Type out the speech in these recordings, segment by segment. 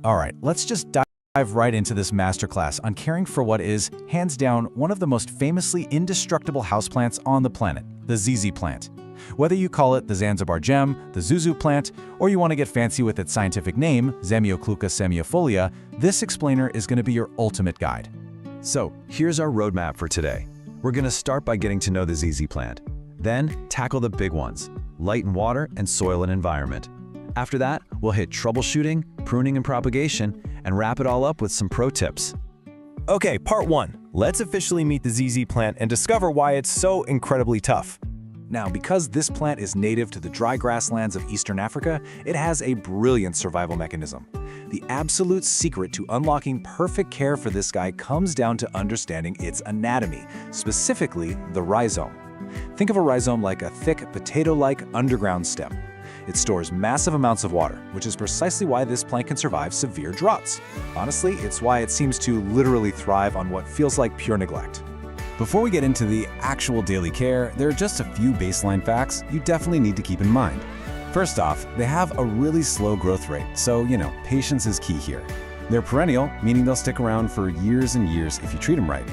All right, let's just dive right into this masterclass on caring for what is, hands down, one of the most famously indestructible houseplants on the planet, the ZZ plant. Whether you call it the Zanzibar gem, the Zuzu plant, or you want to get fancy with its scientific name, Zamioculca semiifolia, this explainer is going to be your ultimate guide. So, here's our roadmap for today. We're going to start by getting to know the ZZ plant. Then, tackle the big ones, light and water and soil and environment. After that, we'll hit troubleshooting, pruning and propagation, and wrap it all up with some pro tips. Okay, part 1. Let's officially meet the ZZ plant and discover why it's so incredibly tough. Now, because this plant is native to the dry grasslands of Eastern Africa, it has a brilliant survival mechanism. The absolute secret to unlocking perfect care for this guy comes down to understanding its anatomy, specifically the rhizome. Think of a rhizome like a thick, potato-like underground stem. It stores massive amounts of water, which is precisely why this plant can survive severe droughts. Honestly, it's why it seems to literally thrive on what feels like pure neglect. Before we get into the actual daily care, there are just a few baseline facts you definitely need to keep in mind. First off, they have a really slow growth rate, so, patience is key here. They're perennial, meaning they'll stick around for years and years if you treat them right.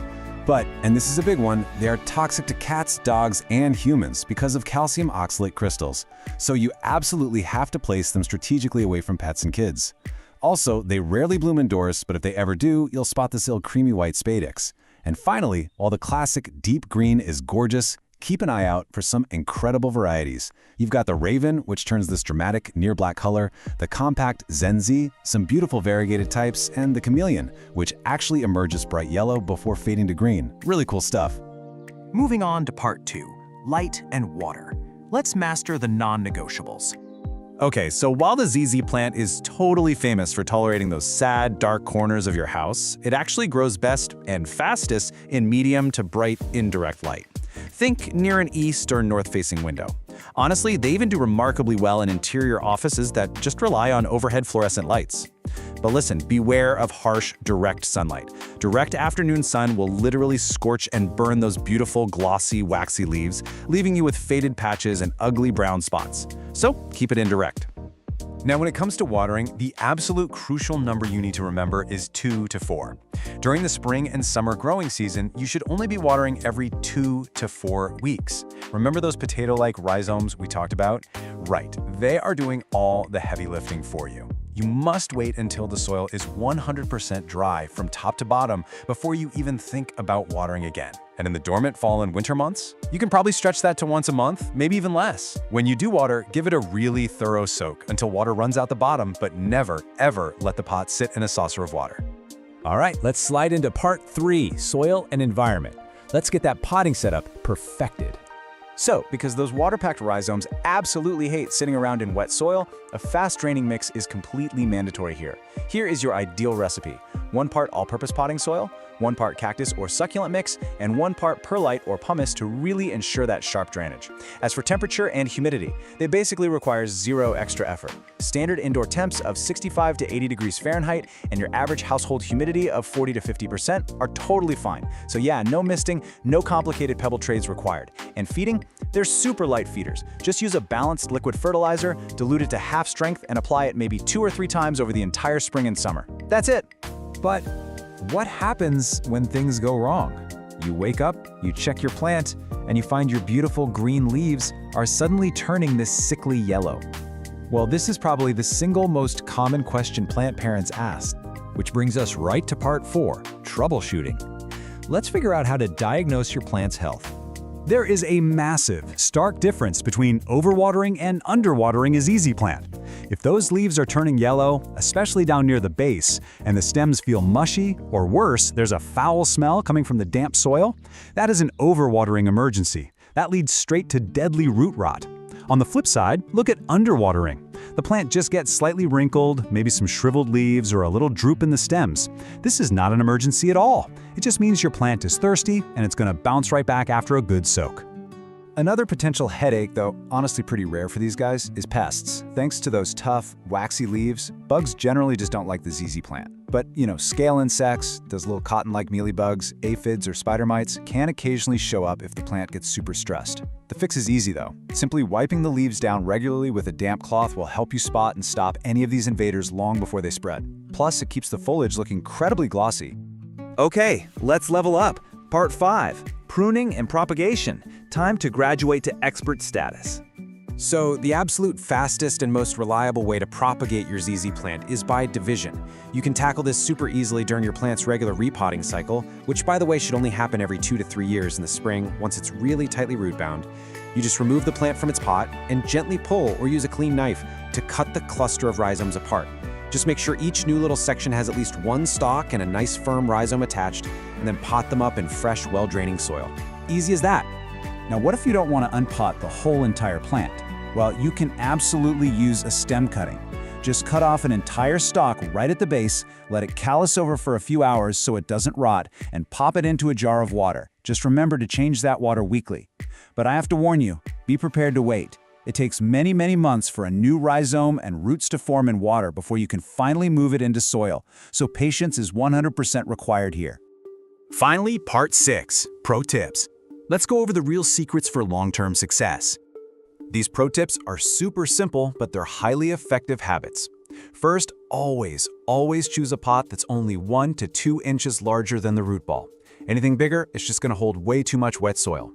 But, and this is a big one, they are toxic to cats, dogs, and humans because of calcium oxalate crystals. So you absolutely have to place them strategically away from pets and kids. Also, they rarely bloom indoors, but if they ever do, you'll spot this little creamy white spadix. And finally, while the classic deep green is gorgeous, keep an eye out for some incredible varieties. You've got the Raven, which turns this dramatic near-black color, the compact Zenzi, some beautiful variegated types, and the Chameleon, which actually emerges bright yellow before fading to green. Really cool stuff. Moving on to part 2, light and water. Let's master the non-negotiables. Okay, so while the ZZ plant is totally famous for tolerating those sad, dark corners of your house, it actually grows best and fastest in medium to bright indirect light. Think near an east or north-facing window. Honestly, they even do remarkably well in interior offices that just rely on overhead fluorescent lights. But listen, beware of harsh, direct sunlight. Direct afternoon sun will literally scorch and burn those beautiful, glossy, waxy leaves, leaving you with faded patches and ugly brown spots. So keep it indirect. Now, when it comes to watering, the absolute crucial number you need to remember is 2 to 4. During the spring and summer growing season, you should only be watering every 2 to 4 weeks. Remember those potato-like rhizomes we talked about? Right, they are doing all the heavy lifting for you. You must wait until the soil is 100% dry from top to bottom before you even think about watering again. And in the dormant fall and winter months, you can probably stretch that to once a month, maybe even less. When you do water, give it a really thorough soak until water runs out the bottom, but never, ever let the pot sit in a saucer of water. All right, let's slide into part 3, soil and environment. Let's get that potting setup perfected. So, because those water-packed rhizomes absolutely hate sitting around in wet soil, a fast-draining mix is completely mandatory here. Here is your ideal recipe. 1 part all-purpose potting soil, 1 part cactus or succulent mix, and 1 part perlite or pumice to really ensure that sharp drainage. As for temperature and humidity, they basically require 0 extra effort. Standard indoor temps of 65 to 80 degrees Fahrenheit and your average household humidity of 40 to 50% are totally fine. So yeah, no misting, no complicated pebble trays required. And feeding? They're super light feeders. Just use a balanced liquid fertilizer, dilute it to half strength, and apply it maybe 2 or 3 times over the entire spring and summer. That's it. But what happens when things go wrong? You wake up, you check your plant, and you find your beautiful green leaves are suddenly turning this sickly yellow. Well, this is probably the single most common question plant parents ask, which brings us right to part 4, troubleshooting. Let's figure out how to diagnose your plant's health. There is a massive, stark difference between overwatering and underwatering a ZZ plant. If those leaves are turning yellow, especially down near the base, and the stems feel mushy, or worse, there's a foul smell coming from the damp soil, that is an overwatering emergency. That leads straight to deadly root rot. On the flip side, look at underwatering. The plant just gets slightly wrinkled, maybe some shriveled leaves or a little droop in the stems. This is not an emergency at all. It just means your plant is thirsty and it's going to bounce right back after a good soak. Another potential headache, though honestly pretty rare for these guys, is pests. Thanks to those tough, waxy leaves, bugs generally just don't like the ZZ plant. But, scale insects, those little cotton-like mealybugs, aphids, or spider mites can occasionally show up if the plant gets super stressed. The fix is easy, though. Simply wiping the leaves down regularly with a damp cloth will help you spot and stop any of these invaders long before they spread. Plus, it keeps the foliage looking incredibly glossy. Okay, let's level up. Part 5, pruning and propagation. Time to graduate to expert status. So, the absolute fastest and most reliable way to propagate your ZZ plant is by division. You can tackle this super easily during your plant's regular repotting cycle, which by the way should only happen every 2 to 3 years in the spring once it's really tightly root bound. You just remove the plant from its pot and gently pull or use a clean knife to cut the cluster of rhizomes apart. Just make sure each new little section has at least one stalk and a nice firm rhizome attached, and then pot them up in fresh, well-draining soil. Easy as that. Now, what if you don't want to unpot the whole entire plant? Well, you can absolutely use a stem cutting. Just cut off an entire stalk right at the base, let it callus over for a few hours so it doesn't rot, and pop it into a jar of water. Just remember to change that water weekly. But I have to warn you, be prepared to wait. It takes many, many months for a new rhizome and roots to form in water before you can finally move it into soil, so patience is 100% required here. Finally, Part 6, Pro Tips. Let's go over the real secrets for long-term success. These pro tips are super simple, but they're highly effective habits. First, always choose a pot that's only 1 to 2 inches larger than the root ball. Anything bigger, it's just going to hold way too much wet soil.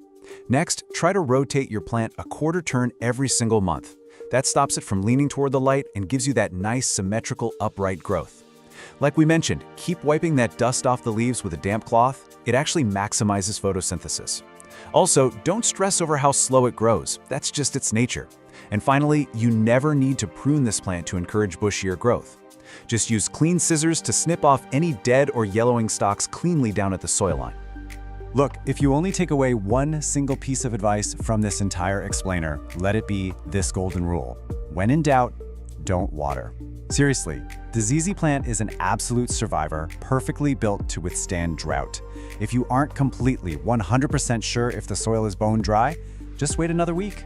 Next, try to rotate your plant a quarter turn every single month. That stops it from leaning toward the light and gives you that nice, symmetrical, upright growth. Like we mentioned, keep wiping that dust off the leaves with a damp cloth. It actually maximizes photosynthesis. Also, don't stress over how slow it grows. That's just its nature. And finally, you never need to prune this plant to encourage bushier growth. Just use clean scissors to snip off any dead or yellowing stalks cleanly down at the soil line. Look, if you only take away one single piece of advice from this entire explainer, let it be this golden rule. When in doubt, don't water. Seriously, the ZZ plant is an absolute survivor, perfectly built to withstand drought. If you aren't completely 100% sure if the soil is bone dry, just wait another week.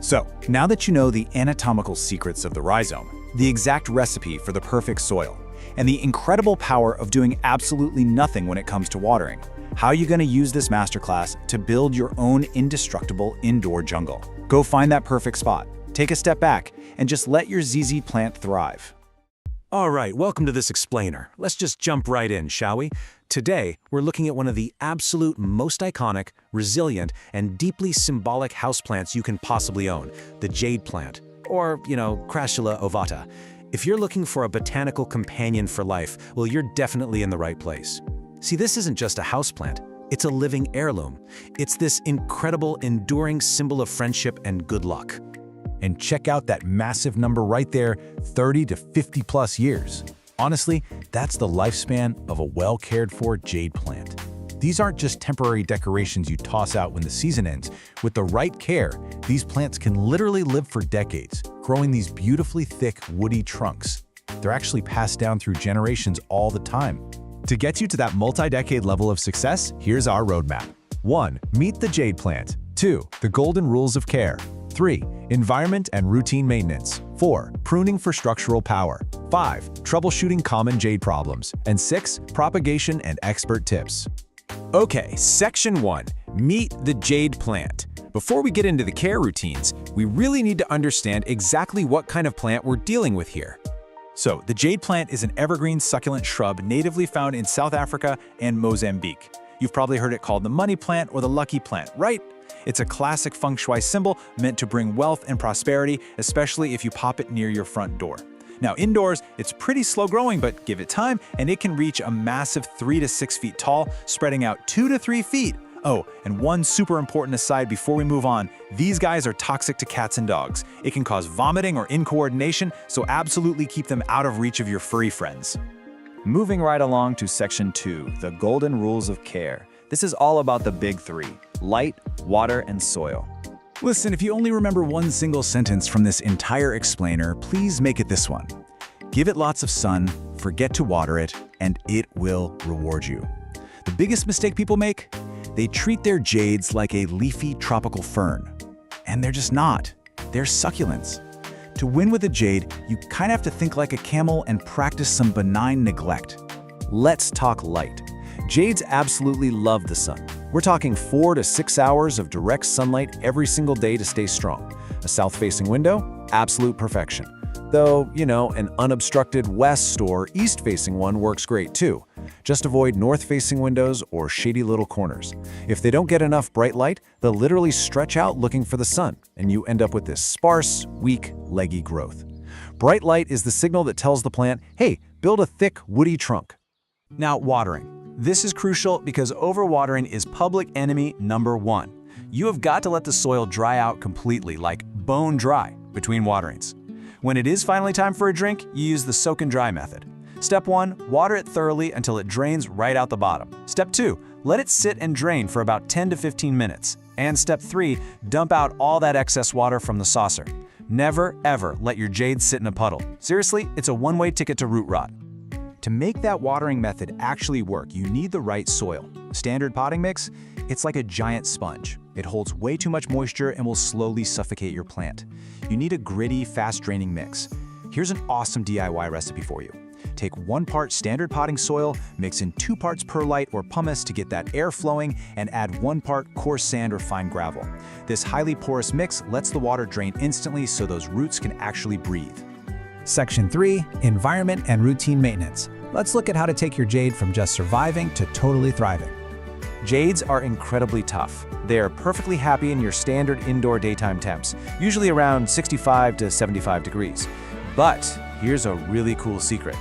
So, now that you know the anatomical secrets of the rhizome, the exact recipe for the perfect soil, and the incredible power of doing absolutely nothing when it comes to watering, how are you going to use this masterclass to build your own indestructible indoor jungle? Go find that perfect spot, take a step back, and just let your ZZ plant thrive. All right, welcome to this explainer. Let's just jump right in, shall we? Today, we're looking at one of the absolute most iconic, resilient, and deeply symbolic houseplants you can possibly own, the jade plant, or, Crassula ovata. If you're looking for a botanical companion for life, well, you're definitely in the right place. See, this isn't just a houseplant, it's a living heirloom. It's this incredible, enduring symbol of friendship and good luck. And check out that massive number right there, 30 to 50 plus years. Honestly, that's the lifespan of a well-cared-for jade plant. These aren't just temporary decorations you toss out when the season ends. With the right care, these plants can literally live for decades, growing these beautifully thick, woody trunks. They're actually passed down through generations all the time. To get you to that multi-decade level of success, here's our roadmap. 1. Meet the jade plant. 2. The golden rules of care. 3. Environment and routine maintenance. 4. Pruning for structural power. 5. Troubleshooting common jade problems. And 6. Propagation and expert tips. Okay, Section 1. Meet the jade plant. Before we get into the care routines, we really need to understand exactly what kind of plant we're dealing with here. So, the jade plant is an evergreen succulent shrub natively found in South Africa and Mozambique. You've probably heard it called the money plant or the lucky plant, right? It's a classic feng shui symbol meant to bring wealth and prosperity, especially if you pop it near your front door. Now, indoors, it's pretty slow growing, but give it time, and it can reach a massive 3 to 6 feet tall, spreading out 2 to 3 feet. Oh, and one super important aside before we move on, these guys are toxic to cats and dogs. It can cause vomiting or incoordination, so absolutely keep them out of reach of your furry friends. Moving right along to Section 2, the golden rules of care. This is all about the big 3, light, water, and soil. Listen, if you only remember one single sentence from this entire explainer, please make it this one. Give it lots of sun, forget to water it, and it will reward you. The biggest mistake people make? They treat their jades like a leafy tropical fern. And they're just not. They're succulents. To win with a jade, you kind of have to think like a camel and practice some benign neglect. Let's talk light. Jades absolutely love the sun. We're talking 4 to 6 hours of direct sunlight every single day to stay strong. A south-facing window? Absolute perfection. Though, an unobstructed west or east-facing one works great too. Just avoid north-facing windows or shady little corners. If they don't get enough bright light, they'll literally stretch out looking for the sun, and you end up with this sparse, weak, leggy growth. Bright light is the signal that tells the plant, hey, build a thick, woody trunk. Now, watering. This is crucial because overwatering is public enemy number one. You have got to let the soil dry out completely, like bone dry, between waterings. When it is finally time for a drink, you use the soak and dry method. Step 1, water it thoroughly until it drains right out the bottom. Step 2, let it sit and drain for about 10 to 15 minutes. And Step 3, dump out all that excess water from the saucer. Never, ever let your jades sit in a puddle. Seriously, it's a one-way ticket to root rot. To make that watering method actually work, you need the right soil. Standard potting mix? It's like a giant sponge. It holds way too much moisture and will slowly suffocate your plant. You need a gritty, fast-draining mix. Here's an awesome DIY recipe for you. Take 1 part standard potting soil, mix in 2 parts perlite or pumice to get that air flowing, and add 1 part coarse sand or fine gravel. This highly porous mix lets the water drain instantly so those roots can actually breathe. Section 3, Environment and Routine Maintenance. Let's look at how to take your jade from just surviving to totally thriving. Jades are incredibly tough. They are perfectly happy in your standard indoor daytime temps, usually around 65 to 75 degrees. But here's a really cool secret.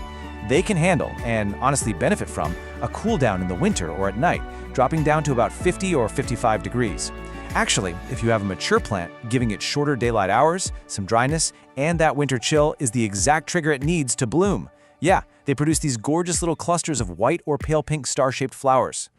They can handle, and honestly benefit from, a cool down in the winter or at night, dropping down to about 50 or 55 degrees. Actually, if you have a mature plant, giving it shorter daylight hours, some dryness, and that winter chill is the exact trigger it needs to bloom. Yeah, they produce these gorgeous little clusters of white or pale pink star-shaped flowers.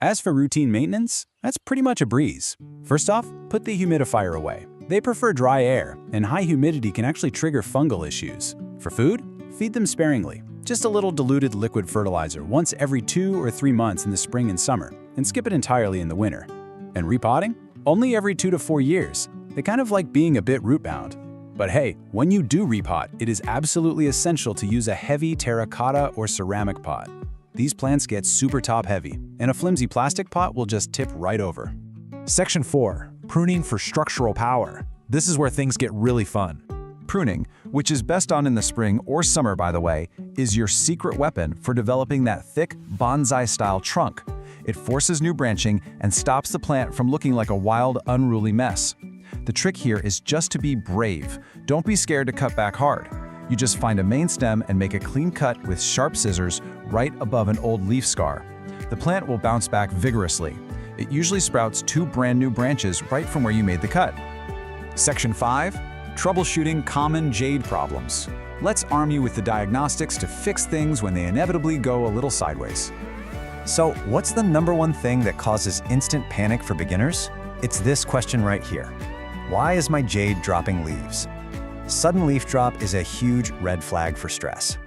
As for routine maintenance, that's pretty much a breeze. First off, put the humidifier away. They prefer dry air, and high humidity can actually trigger fungal issues. For food, feed them sparingly. Just a little diluted liquid fertilizer once every 2 or 3 months in the spring and summer, and skip it entirely in the winter. And repotting? Only every 2 to 4 years. They kind of like being a bit root-bound. But hey, when you do repot, it is absolutely essential to use a heavy terracotta or ceramic pot. These plants get super top-heavy, and a flimsy plastic pot will just tip right over. Section 4, Pruning for structural power. This is where things get really fun. Pruning, which is best done in the spring or summer by the way, is your secret weapon for developing that thick, bonsai-style trunk. It forces new branching and stops the plant from looking like a wild, unruly mess. The trick here is just to be brave. Don't be scared to cut back hard. You just find a main stem and make a clean cut with sharp scissors right above an old leaf scar. The plant will bounce back vigorously. It usually sprouts 2 brand new branches right from where you made the cut. Section 5, Troubleshooting Common Jade Problems. Let's arm you with the diagnostics to fix things when they inevitably go a little sideways. So, what's the #1 thing that causes instant panic for beginners? It's this question right here. Why is my jade dropping leaves? Sudden leaf drop is a huge red flag for stress.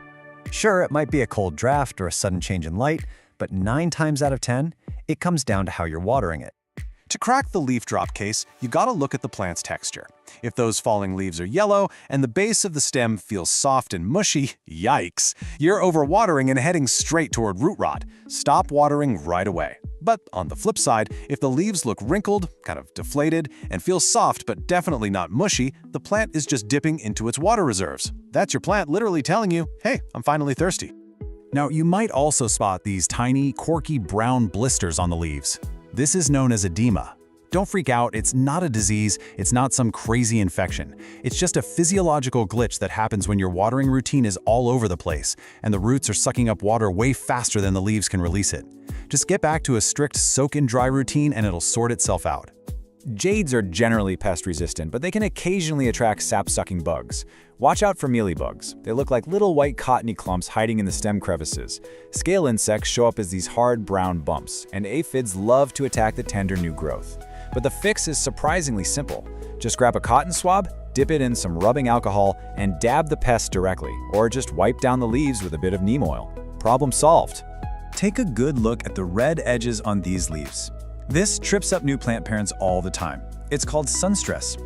Sure, it might be a cold draft or a sudden change in light, but 9 times out of 10, it comes down to how you're watering it. To crack the leaf drop case, you gotta look at the plant's texture. If those falling leaves are yellow and the base of the stem feels soft and mushy, yikes, you're overwatering and heading straight toward root rot. Stop watering right away. But on the flip side, if the leaves look wrinkled, kind of deflated, and feel soft but definitely not mushy, the plant is just dipping into its water reserves. That's your plant literally telling you, hey, I'm finally thirsty. Now, you might also spot these tiny, corky brown blisters on the leaves. This is known as edema. Don't freak out, it's not a disease, it's not some crazy infection. It's just a physiological glitch that happens when your watering routine is all over the place, and the roots are sucking up water way faster than the leaves can release it. Just get back to a strict soak and dry routine and it'll sort itself out. Jades are generally pest-resistant, but they can occasionally attract sap-sucking bugs. Watch out for mealybugs. They look like little white cottony clumps hiding in the stem crevices. Scale insects show up as these hard brown bumps, and aphids love to attack the tender new growth. But the fix is surprisingly simple. Just grab a cotton swab, dip it in some rubbing alcohol, and dab the pest directly, or just wipe down the leaves with a bit of neem oil. Problem solved. Take a good look at the red edges on these leaves. This trips up new plant parents all the time. It's called sun stress.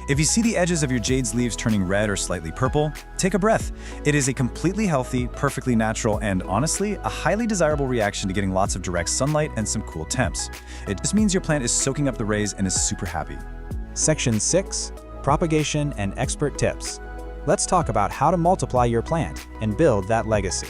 If you see the edges of your jade's leaves turning red or slightly purple, take a breath. It is a completely healthy, perfectly natural, and honestly, a highly desirable reaction to getting lots of direct sunlight and some cool temps. It just means your plant is soaking up the rays and is super happy. Section 6, Propagation and Expert Tips. let's talk about how to multiply your plant and build that legacy.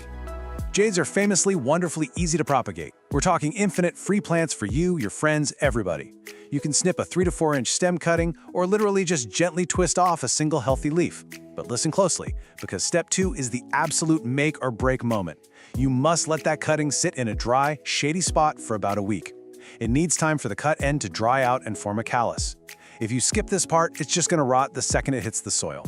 Jades are famously wonderfully easy to propagate. We're talking infinite free plants for you, your friends, everybody. You can snip a 3 to 4 inch stem cutting or literally just gently twist off a single healthy leaf. But listen closely, because step 2 is the absolute make or break moment. You must let that cutting sit in a dry, shady spot for about a week. It needs time for the cut end to dry out and form a callus. If you skip this part, it's just going to rot the second it hits the soil.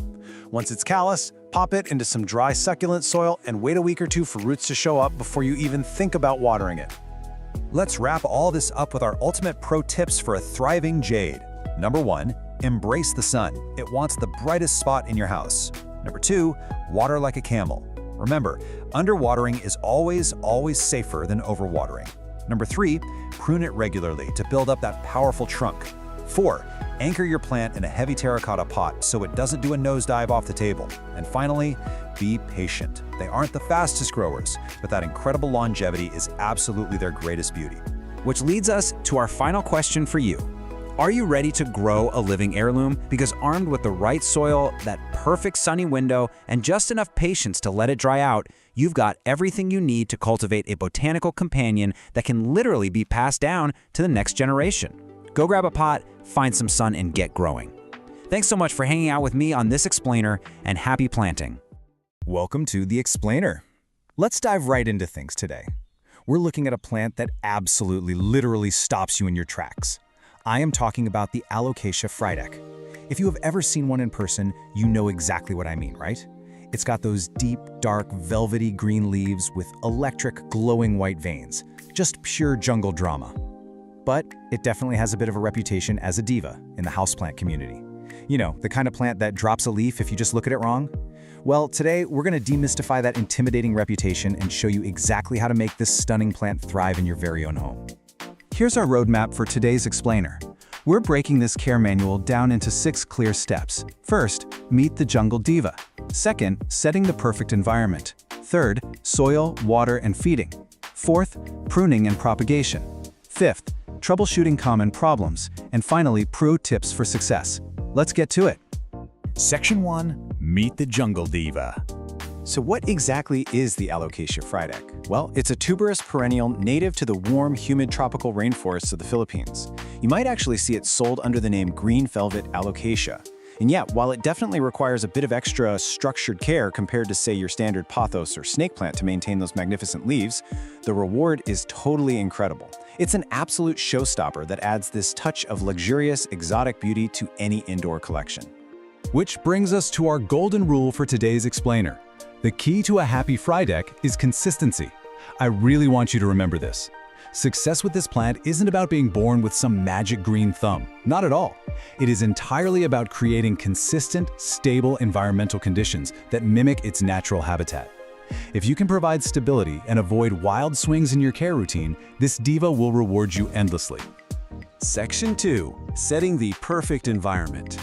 Once it's callus, pop it into some dry succulent soil and wait a week or two for roots to show up before you even think about watering it. Let's wrap all this up with our ultimate pro tips for a thriving jade. Number 1, embrace the sun. It wants the brightest spot in your house. Number 2, water like a camel. Remember, underwatering is always safer than overwatering. Number 3, prune it regularly to build up that powerful trunk. 4, anchor your plant in a heavy terracotta pot so it doesn't do a nosedive off the table. And finally, be patient. They aren't the fastest growers, but that incredible longevity is absolutely their greatest beauty. Which leads us to our final question for you. Are you ready to grow a living heirloom? Because armed with the right soil, that perfect sunny window, and just enough patience to let it dry out, you've got everything you need to cultivate a botanical companion that can literally be passed down to the next generation. Go grab a pot, find some sun, and get growing. Thanks so much for hanging out with me on this explainer, and happy planting. Welcome to The Explainer. Let's dive right into things today. We're looking at a plant that absolutely, literally stops you in your tracks. I am talking about the Alocasia frydek. If you have ever seen one in person, you know exactly what I mean, right? It's got those deep, dark, velvety green leaves with electric, glowing white veins. Just pure jungle drama. But it definitely has a bit of a reputation as a diva in the houseplant community. You know, the kind of plant that drops a leaf if you just look at it wrong? Well, today we're going to demystify that intimidating reputation and show you exactly how to make this stunning plant thrive in your very own home. Here's our roadmap for today's explainer. We're breaking this care manual down into 6 clear steps. First, meet the jungle diva. Second, setting the perfect environment. Third, soil, water, and feeding. Fourth, pruning and propagation. Fifth, troubleshooting common problems. And finally, pro tips for success. Let's get to it. Section 1, Meet the Jungle Diva. So what exactly is the Alocasia frydek? Well, it's a tuberous perennial native to the warm, humid tropical rainforests of the Philippines. You might actually see it sold under the name green velvet alocasia. And yeah, while it definitely requires a bit of extra structured care compared to, say, your standard pothos or snake plant to maintain those magnificent leaves, the reward is totally incredible. It's an absolute showstopper that adds this touch of luxurious, exotic beauty to any indoor collection. Which brings us to our golden rule for today's explainer. The key to a happy frydek is consistency. I really want you to remember this. Success with this plant isn't about being born with some magic green thumb. Not at all. It is entirely about creating consistent, stable environmental conditions that mimic its natural habitat. If you can provide stability and avoid wild swings in your care routine, this diva will reward you endlessly. Section 2, Setting the Perfect Environment.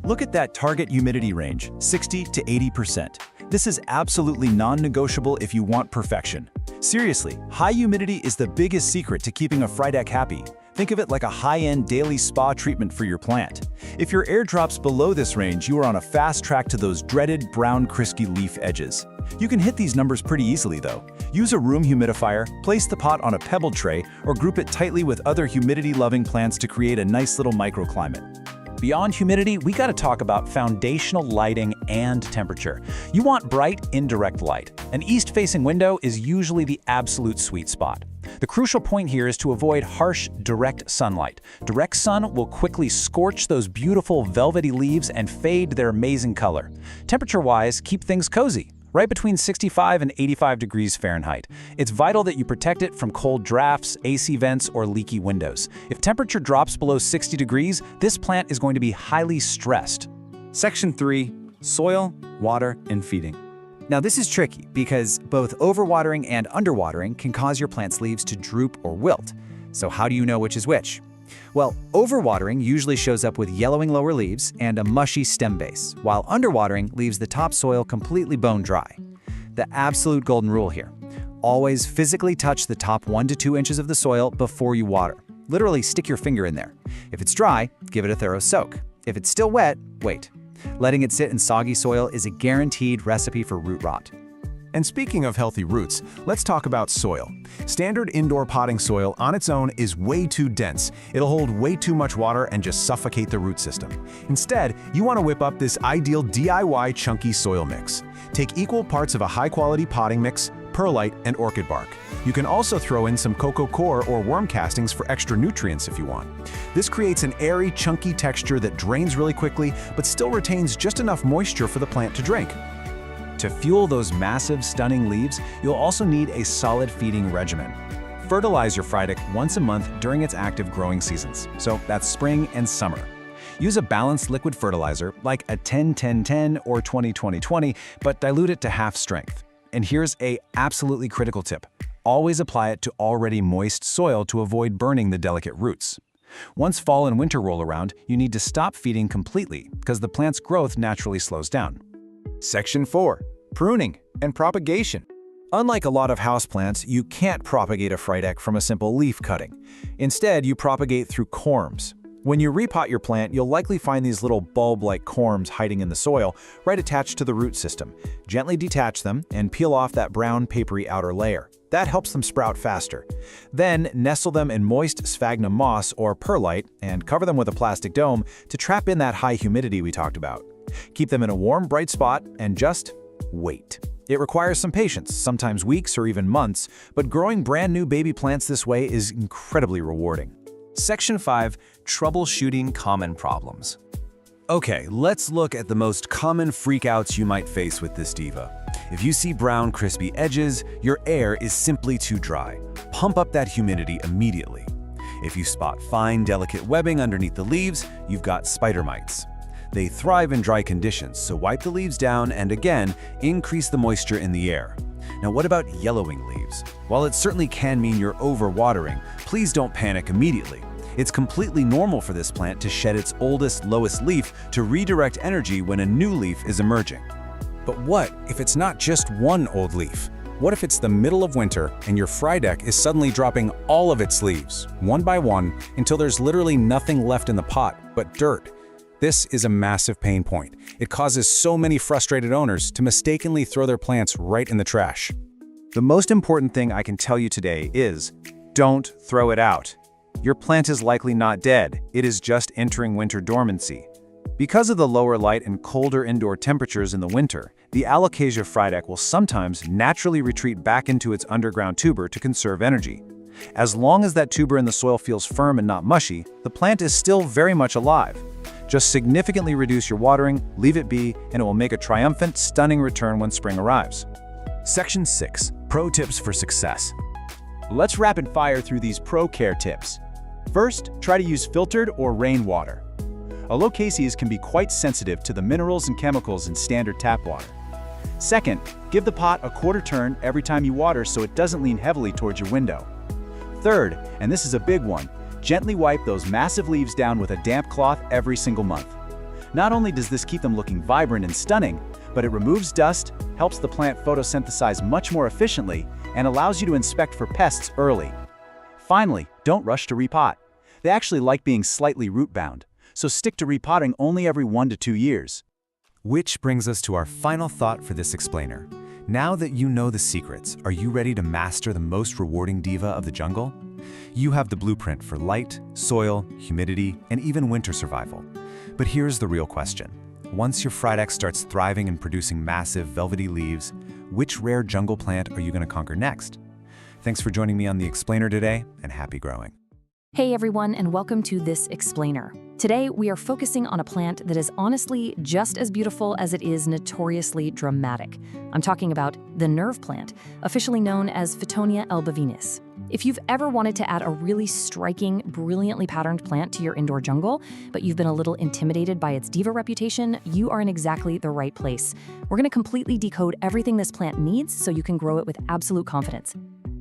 Look at that target humidity range, 60 to 80%. This is absolutely non-negotiable if you want perfection. Seriously, high humidity is the biggest secret to keeping a frydek happy. Think of it like a high-end daily spa treatment for your plant. If your air drops below this range, you are on a fast track to those dreaded brown crispy leaf edges. You can hit these numbers pretty easily though. Use a room humidifier, place the pot on a pebbled tray, or group it tightly with other humidity-loving plants to create a nice little microclimate. Beyond humidity, we got to talk about foundational lighting and temperature. You want bright, indirect light. An east-facing window is usually the absolute sweet spot. The crucial point here is to avoid harsh, direct sunlight. Direct sun will quickly scorch those beautiful velvety leaves and fade their amazing color. Temperature-wise, keep things cozy, right between 65 and 85 degrees Fahrenheit. It's vital that you protect it from cold drafts, AC vents, or leaky windows. If temperature drops below 60 degrees, this plant is going to be highly stressed. Section 3, Soil, Water, and Feeding. Now this is tricky because both overwatering and underwatering can cause your plant's leaves to droop or wilt. So how do you know which is which? Well, overwatering usually shows up with yellowing lower leaves and a mushy stem base, while underwatering leaves the topsoil completely bone dry. The absolute golden rule here: always physically touch the top 1 to 2 inches of the soil before you water. Literally stick your finger in there. If it's dry, give it a thorough soak. If it's still wet, wait. Letting it sit in soggy soil is a guaranteed recipe for root rot. And speaking of healthy roots, let's talk about soil. Standard indoor potting soil on its own is way too dense. It'll hold way too much water and just suffocate the root system. Instead, you want to whip up this ideal DIY chunky soil mix. Take equal parts of a high-quality potting mix, perlite, and orchid bark. You can also throw in some cocoa coir or worm castings for extra nutrients if you want. This creates an airy, chunky texture that drains really quickly, but still retains just enough moisture for the plant to drink. To fuel those massive, stunning leaves, you'll also need a solid feeding regimen. Fertilize your Frydek once a month during its active growing seasons, so that's spring and summer. Use a balanced liquid fertilizer like a 10-10-10 or 20-20-20, but dilute it to half strength. And here's an absolutely critical tip. Always apply it to already moist soil to avoid burning the delicate roots. Once fall and winter roll around, you need to stop feeding completely because the plant's growth naturally slows down. Section 4. Pruning and propagation. Unlike a lot of houseplants, you can't propagate a Frydek from a simple leaf cutting. Instead, you propagate through corms. When you repot your plant, you'll likely find these little bulb-like corms hiding in the soil, right attached to the root system. Gently detach them and peel off that brown, papery outer layer. That helps them sprout faster. Then, nestle them in moist sphagnum moss or perlite and cover them with a plastic dome to trap in that high humidity we talked about. Keep them in a warm, bright spot and just wait. It requires some patience, sometimes weeks or even months, but growing brand new baby plants this way is incredibly rewarding. Section 5. Troubleshooting common problems. Okay, let's look at the most common freakouts you might face with this diva. If you see brown, crispy edges, your air is simply too dry. Pump up that humidity immediately. If you spot fine, delicate webbing underneath the leaves, you've got spider mites. They thrive in dry conditions, so wipe the leaves down and again, increase the moisture in the air. Now what about yellowing leaves? While it certainly can mean you're overwatering, please don't panic immediately. It's completely normal for this plant to shed its oldest, lowest leaf to redirect energy when a new leaf is emerging. But what if it's not just one old leaf? What if it's the middle of winter and your Frydek is suddenly dropping all of its leaves, one by one, until there's literally nothing left in the pot but dirt? This is a massive pain point. It causes so many frustrated owners to mistakenly throw their plants right in the trash. The most important thing I can tell you today is, don't throw it out. Your plant is likely not dead, it is just entering winter dormancy. Because of the lower light and colder indoor temperatures in the winter, the Alocasia Frydek will sometimes naturally retreat back into its underground tuber to conserve energy. As long as that tuber in the soil feels firm and not mushy, the plant is still very much alive. Just significantly reduce your watering, leave it be, and it will make a triumphant, stunning return when spring arrives. Section 6. Pro tips for success. Let's rapid fire through these pro care tips. First, try to use filtered or rainwater. Alocasias can be quite sensitive to the minerals and chemicals in standard tap water. Second, give the pot a quarter turn every time you water so it doesn't lean heavily towards your window. Third, and this is a big one, gently wipe those massive leaves down with a damp cloth every single month. Not only does this keep them looking vibrant and stunning, but it removes dust, helps the plant photosynthesize much more efficiently, and allows you to inspect for pests early. Finally, don't rush to repot. They actually like being slightly root-bound, so stick to repotting only every 1 to 2 years. Which brings us to our final thought for this explainer. Now that you know the secrets, are you ready to master the most rewarding diva of the jungle? You have the blueprint for light, soil, humidity, and even winter survival. But here's the real question. Once your Frydek starts thriving and producing massive, velvety leaves, which rare jungle plant are you going to conquer next? Thanks for joining me on The Explainer today, and happy growing. Hey everyone, and welcome to This Explainer. Today, we are focusing on a plant that is honestly just as beautiful as it is notoriously dramatic. I'm talking about the nerve plant, officially known as Fittonia albovinus. If you've ever wanted to add a really striking, brilliantly patterned plant to your indoor jungle, but you've been a little intimidated by its diva reputation, you are in exactly the right place. We're going to completely decode everything this plant needs so you can grow it with absolute confidence.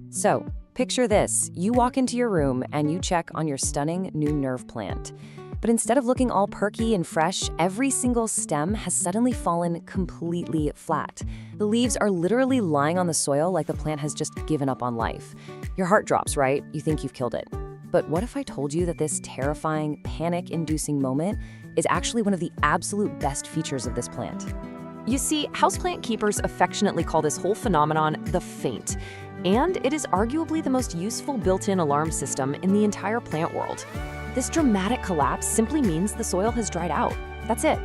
So, picture this. You walk into your room and you check on your stunning new nerve plant. But instead of looking all perky and fresh, every single stem has suddenly fallen completely flat. The leaves are literally lying on the soil like the plant has just given up on life. Your heart drops, right? You think you've killed it. But what if I told you that this terrifying, panic-inducing moment is actually one of the absolute best features of this plant? You see, houseplant keepers affectionately call this whole phenomenon the faint, and it is arguably the most useful built-in alarm system in the entire plant world. This dramatic collapse simply means the soil has dried out. That's it.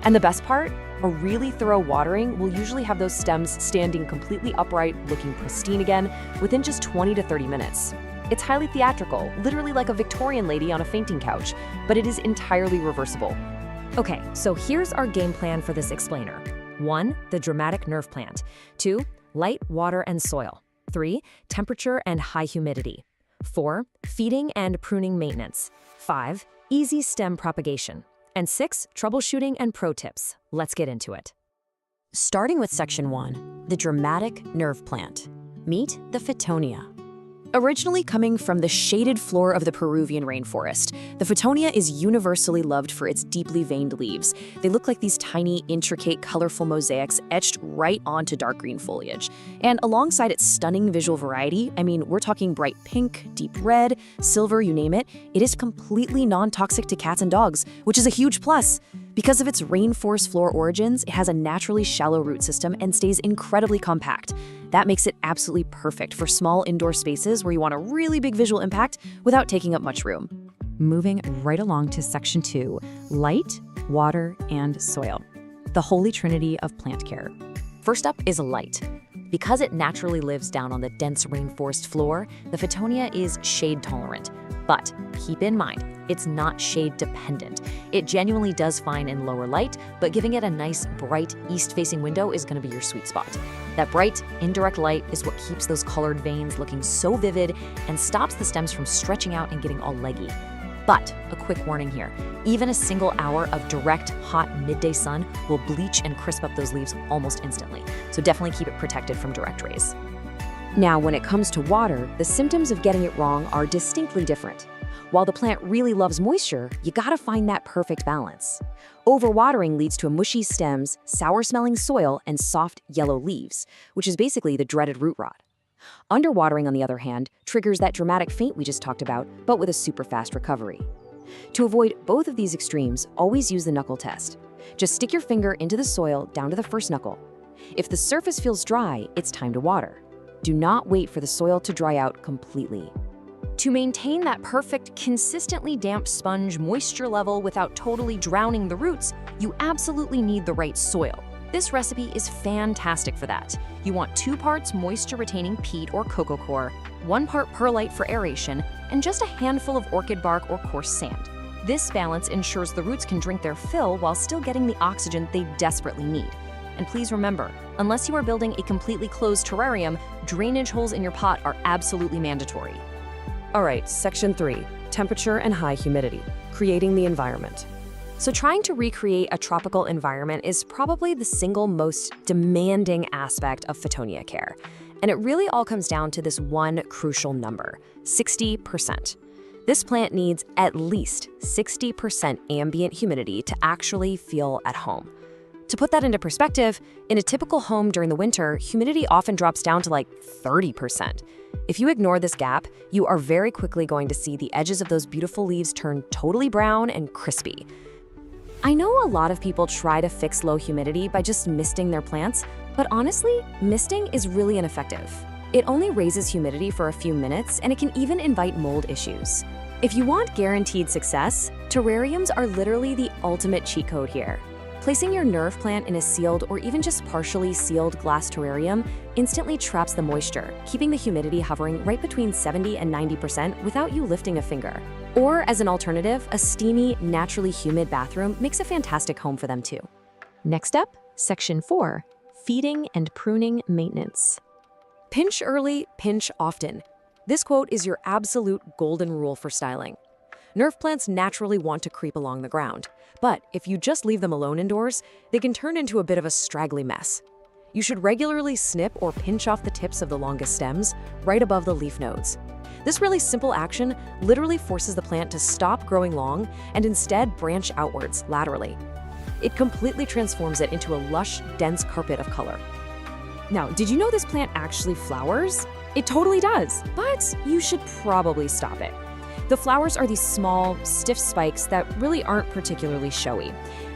And the best part? A really thorough watering will usually have those stems standing completely upright, looking pristine again, within just 20 to 30 minutes. It's highly theatrical, literally like a Victorian lady on a fainting couch, but it is entirely reversible. Okay, so here's our game plan for this explainer. 1. The dramatic nerve plant. 2. Light, water, and soil. 3. Temperature and high humidity. 4. Feeding and pruning maintenance. 5. Easy stem propagation. And 6. Troubleshooting and pro tips. Let's get into it. Starting with section 1, the dramatic nerve plant. Meet the Fittonia. Originally coming from the shaded floor of the Peruvian rainforest, the Fittonia is universally loved for its deeply veined leaves. They look like these tiny, intricate, colorful mosaics etched right onto dark green foliage. And alongside its stunning visual variety, I mean, we're talking bright pink, deep red, silver, you name it, it is completely non-toxic to cats and dogs, which is a huge plus. Because of its rainforest floor origins, it has a naturally shallow root system and stays incredibly compact. That makes it absolutely perfect for small indoor spaces where you want a really big visual impact without taking up much room. Moving right along to section 2, light, water, and soil. The holy trinity of plant care. First up is light. Because it naturally lives down on the dense rainforest floor, the Fittonia is shade tolerant. But keep in mind, it's not shade dependent. It genuinely does fine in lower light, but giving it a nice, bright, east-facing window is going to be your sweet spot. That bright, indirect light is what keeps those colored veins looking so vivid and stops the stems from stretching out and getting all leggy. But a quick warning here, even a single hour of direct, hot midday sun will bleach and crisp up those leaves almost instantly, so definitely keep it protected from direct rays. Now, when it comes to water, the symptoms of getting it wrong are distinctly different. While the plant really loves moisture, you gotta find that perfect balance. Overwatering leads to mushy stems, sour-smelling soil, and soft yellow leaves, which is basically the dreaded root rot. Underwatering, on the other hand, triggers that dramatic faint we just talked about, but with a super fast recovery. To avoid both of these extremes, always use the knuckle test. Just stick your finger into the soil down to the first knuckle. If the surface feels dry, it's time to water. Do not wait for the soil to dry out completely. To maintain that perfect, consistently damp sponge moisture level without totally drowning the roots, you absolutely need the right soil. This recipe is fantastic for that. You want 2 parts moisture-retaining peat or cocoa coir, 1 part perlite for aeration, and just a handful of orchid bark or coarse sand. This balance ensures the roots can drink their fill while still getting the oxygen they desperately need. And please remember, unless you are building a completely closed terrarium, drainage holes in your pot are absolutely mandatory. All right, section 3, temperature and high humidity, creating the environment. So trying to recreate a tropical environment is probably the single most demanding aspect of Fittonia care. And it really all comes down to this one crucial number, 60%. This plant needs at least 60% ambient humidity to actually feel at home. To put that into perspective, in a typical home during the winter, humidity often drops down to like 30%. If you ignore this gap, you are very quickly going to see the edges of those beautiful leaves turn totally brown and crispy. I know a lot of people try to fix low humidity by just misting their plants, but honestly, misting is really ineffective. It only raises humidity for a few minutes, and it can even invite mold issues. If you want guaranteed success, terrariums are literally the ultimate cheat code here. Placing your nerve plant in a sealed or even just partially sealed glass terrarium instantly traps the moisture, keeping the humidity hovering right between 70 and 90% without you lifting a finger. Or as an alternative, a steamy, naturally humid bathroom makes a fantastic home for them too. Next up, section 4, feeding and pruning maintenance. Pinch early, pinch often. This quote is your absolute golden rule for styling. Nerve plants naturally want to creep along the ground, but if you just leave them alone indoors, they can turn into a bit of a straggly mess. You should regularly snip or pinch off the tips of the longest stems, right above the leaf nodes. This really simple action literally forces the plant to stop growing long and instead branch outwards laterally. It completely transforms it into a lush, dense carpet of color. Now, did you know this plant actually flowers? It totally does, but you should probably stop it. The flowers are these small, stiff spikes that really aren't particularly showy.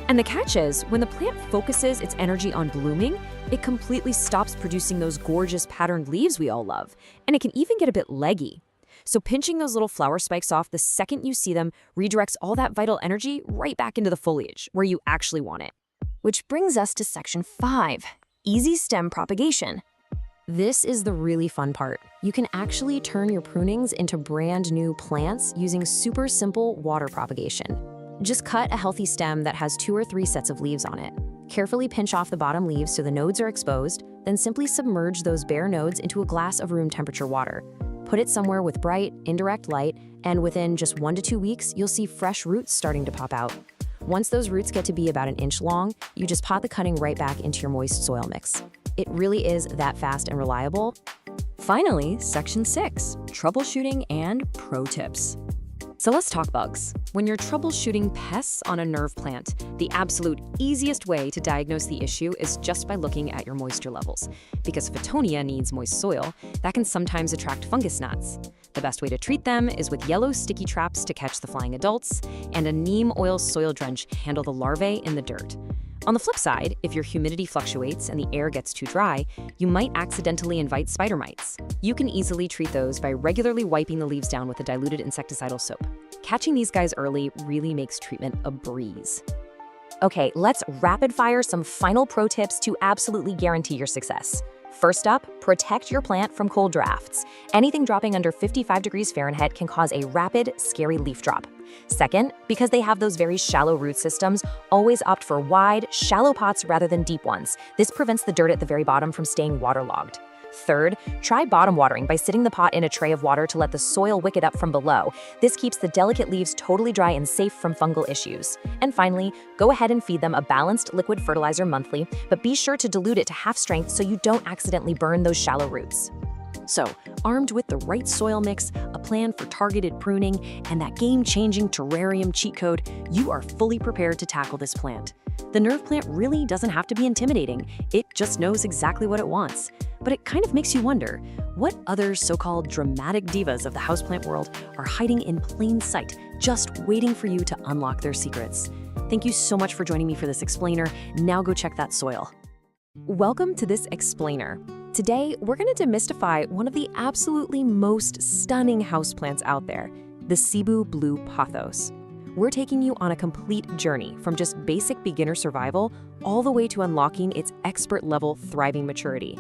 And the catch is, when the plant focuses its energy on blooming, it completely stops producing those gorgeous patterned leaves we all love, and it can even get a bit leggy. So pinching those little flower spikes off the second you see them redirects all that vital energy right back into the foliage, where you actually want it. Which brings us to section 5, easy stem propagation. This is the really fun part. You can actually turn your prunings into brand new plants using super simple water propagation. Just cut a healthy stem that has 2 or 3 sets of leaves on it. Carefully pinch off the bottom leaves so the nodes are exposed, then simply submerge those bare nodes into a glass of room temperature water. Put it somewhere with bright, indirect light, and within just 1 to 2 weeks, you'll see fresh roots starting to pop out. Once those roots get to be about 1 inch long, you just pot the cutting right back into your moist soil mix. It really is that fast and reliable. Finally, section 6, troubleshooting and pro tips. So let's talk bugs. When you're troubleshooting pests on a nerve plant, the absolute easiest way to diagnose the issue is just by looking at your moisture levels. Because Photonia needs moist soil, that can sometimes attract fungus gnats. The best way to treat them is with yellow sticky traps to catch the flying adults, and a neem oil soil drench to handle the larvae in the dirt. On the flip side, if your humidity fluctuates and the air gets too dry, you might accidentally invite spider mites. You can easily treat those by regularly wiping the leaves down with a diluted insecticidal soap. Catching these guys early really makes treatment a breeze. Okay, let's rapid fire some final pro tips to absolutely guarantee your success. First up, protect your plant from cold drafts. Anything dropping under 55 degrees Fahrenheit can cause a rapid, scary leaf drop. Second, because they have those very shallow root systems, always opt for wide, shallow pots rather than deep ones. This prevents the dirt at the very bottom from staying waterlogged. Third, try bottom watering by sitting the pot in a tray of water to let the soil wick it up from below. This keeps the delicate leaves totally dry and safe from fungal issues. And finally, go ahead and feed them a balanced liquid fertilizer monthly, but be sure to dilute it to half strength so you don't accidentally burn those shallow roots. So, armed with the right soil mix, a plan for targeted pruning, and that game-changing terrarium cheat code, you are fully prepared to tackle this plant. The nerve plant really doesn't have to be intimidating. It just knows exactly what it wants. But it kind of makes you wonder, what other so-called dramatic divas of the houseplant world are hiding in plain sight, just waiting for you to unlock their secrets? Thank you so much for joining me for this explainer. Now go check that soil. Welcome to this explainer. Today, we're going to demystify one of the absolutely most stunning houseplants out there, the Cebu Blue Pothos. We're taking you on a complete journey from just basic beginner survival all the way to unlocking its expert-level thriving maturity.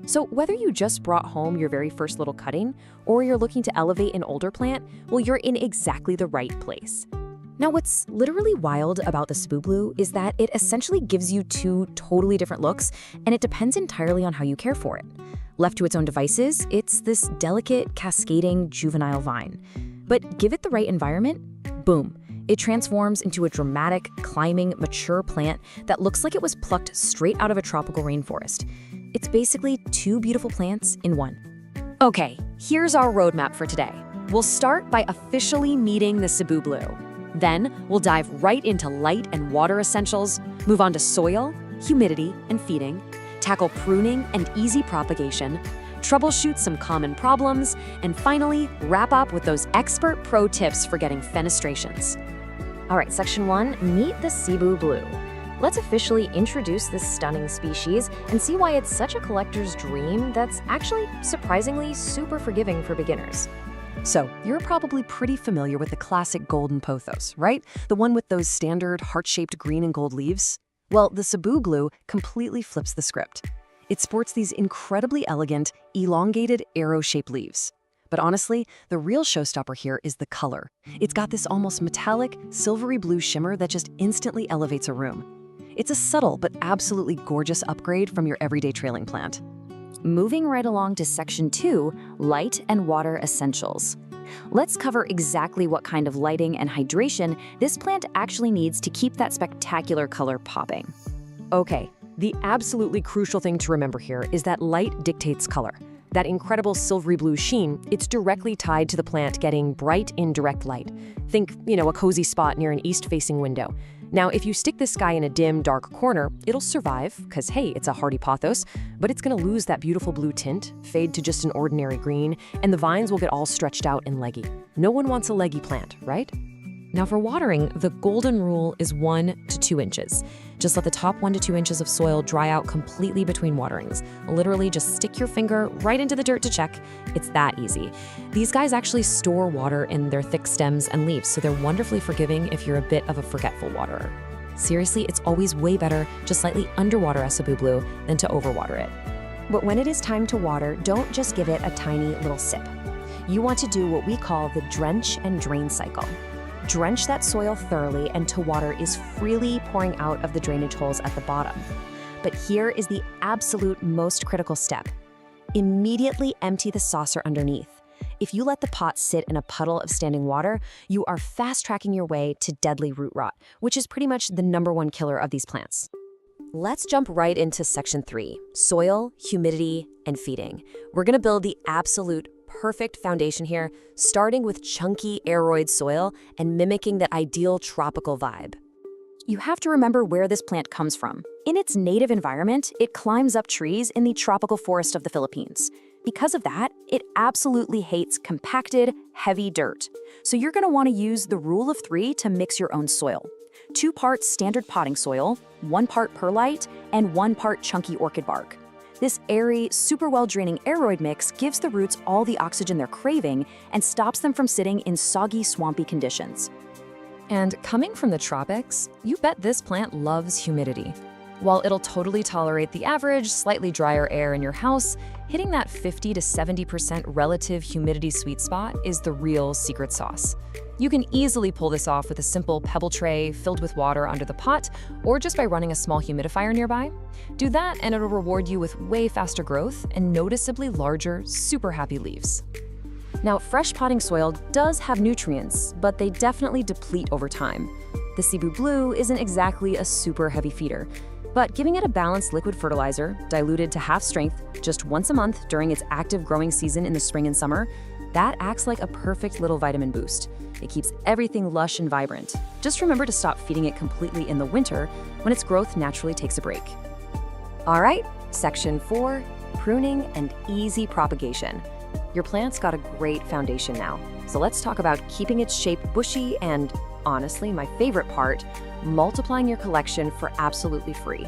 So whether you just brought home your very first little cutting or you're looking to elevate an older plant, well, you're in exactly the right place. Now, what's literally wild about the Cebu Blue is that it essentially gives you 2 totally different looks, and it depends entirely on how you care for it. Left to its own devices, it's this delicate, cascading, juvenile vine. But give it the right environment, boom, it transforms into a dramatic, climbing, mature plant that looks like it was plucked straight out of a tropical rainforest. It's basically 2 beautiful plants in one. Okay, here's our roadmap for today. We'll start by officially meeting the Cebu Blue. Then, we'll dive right into light and water essentials, move on to soil, humidity, and feeding, tackle pruning and easy propagation, troubleshoot some common problems, and finally, wrap up with those expert pro tips for getting fenestrations. All right, section 1, meet the Cebu Blue. Let's officially introduce this stunning species and see why it's such a collector's dream that's actually surprisingly super forgiving for beginners. So, you're probably pretty familiar with the classic golden pothos, right? The one with those standard heart-shaped green and gold leaves? Well, the Cebu Blue completely flips the script. It sports these incredibly elegant, elongated, arrow-shaped leaves. But honestly, the real showstopper here is the color. It's got this almost metallic, silvery blue shimmer that just instantly elevates a room. It's a subtle but absolutely gorgeous upgrade from your everyday trailing plant. Moving right along to section 2, light and water essentials. Let's cover exactly what kind of lighting and hydration this plant actually needs to keep that spectacular color popping. Okay, the absolutely crucial thing to remember here is that light dictates color. That incredible silvery blue sheen, it's directly tied to the plant getting bright indirect light. Think, a cozy spot near an east-facing window. Now, if you stick this guy in a dim, dark corner, it'll survive, because hey, it's a hardy pothos, but it's gonna lose that beautiful blue tint, fade to just an ordinary green, and the vines will get all stretched out and leggy. No one wants a leggy plant, right? Now for watering, the golden rule is 1 to 2 inches. Just let the top 1 to 2 inches of soil dry out completely between waterings. Literally just stick your finger right into the dirt to check. It's that easy. These guys actually store water in their thick stems and leaves, so they're wonderfully forgiving if you're a bit of a forgetful waterer. Seriously, it's always way better to slightly underwater a Cebu Blue than to overwater it. But when it is time to water, don't just give it a tiny little sip. You want to do what we call the drench and drain cycle. Drench that soil thoroughly until water is freely pouring out of the drainage holes at the bottom. But here is the absolute most critical step. Immediately empty the saucer underneath. If you let the pot sit in a puddle of standing water, you are fast-tracking your way to deadly root rot, which is pretty much the #1 killer of these plants. Let's jump right into section 3, soil, humidity, and feeding. We're gonna build the absolute perfect foundation here, starting with chunky aeroid soil and mimicking that ideal tropical vibe. You have to remember where this plant comes from. In its native environment, it climbs up trees in the tropical forest of the Philippines. Because of that, it absolutely hates compacted, heavy dirt. So you're gonna wanna use the rule of 3 to mix your own soil. 2 parts standard potting soil, 1 part perlite, and 1 part chunky orchid bark. This airy, super well-draining aeroid mix gives the roots all the oxygen they're craving and stops them from sitting in soggy, swampy conditions. And coming from the tropics, you bet this plant loves humidity. While it'll totally tolerate the average, slightly drier air in your house, hitting that 50 to 70% relative humidity sweet spot is the real secret sauce. You can easily pull this off with a simple pebble tray filled with water under the pot, or just by running a small humidifier nearby. Do that and it'll reward you with way faster growth and noticeably larger, super happy leaves. Now, fresh potting soil does have nutrients, but they definitely deplete over time. The Cebu Blue isn't exactly a super heavy feeder, but giving it a balanced liquid fertilizer, diluted to half strength, just once a month during its active growing season in the spring and summer, that acts like a perfect little vitamin boost. It keeps everything lush and vibrant. Just remember to stop feeding it completely in the winter when its growth naturally takes a break. All right, section 4, pruning and easy propagation. Your plant's got a great foundation now, so let's talk about keeping its shape bushy and, honestly, my favorite part, multiplying your collection for absolutely free.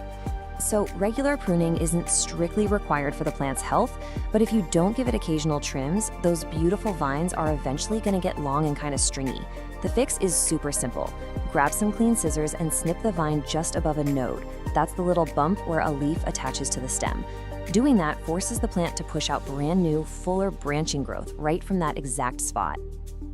So regular pruning isn't strictly required for the plant's health, but if you don't give it occasional trims, those beautiful vines are eventually gonna get long and kind of stringy. The fix is super simple. Grab some clean scissors and snip the vine just above a node. That's the little bump where a leaf attaches to the stem. Doing that forces the plant to push out brand new, fuller branching growth right from that exact spot.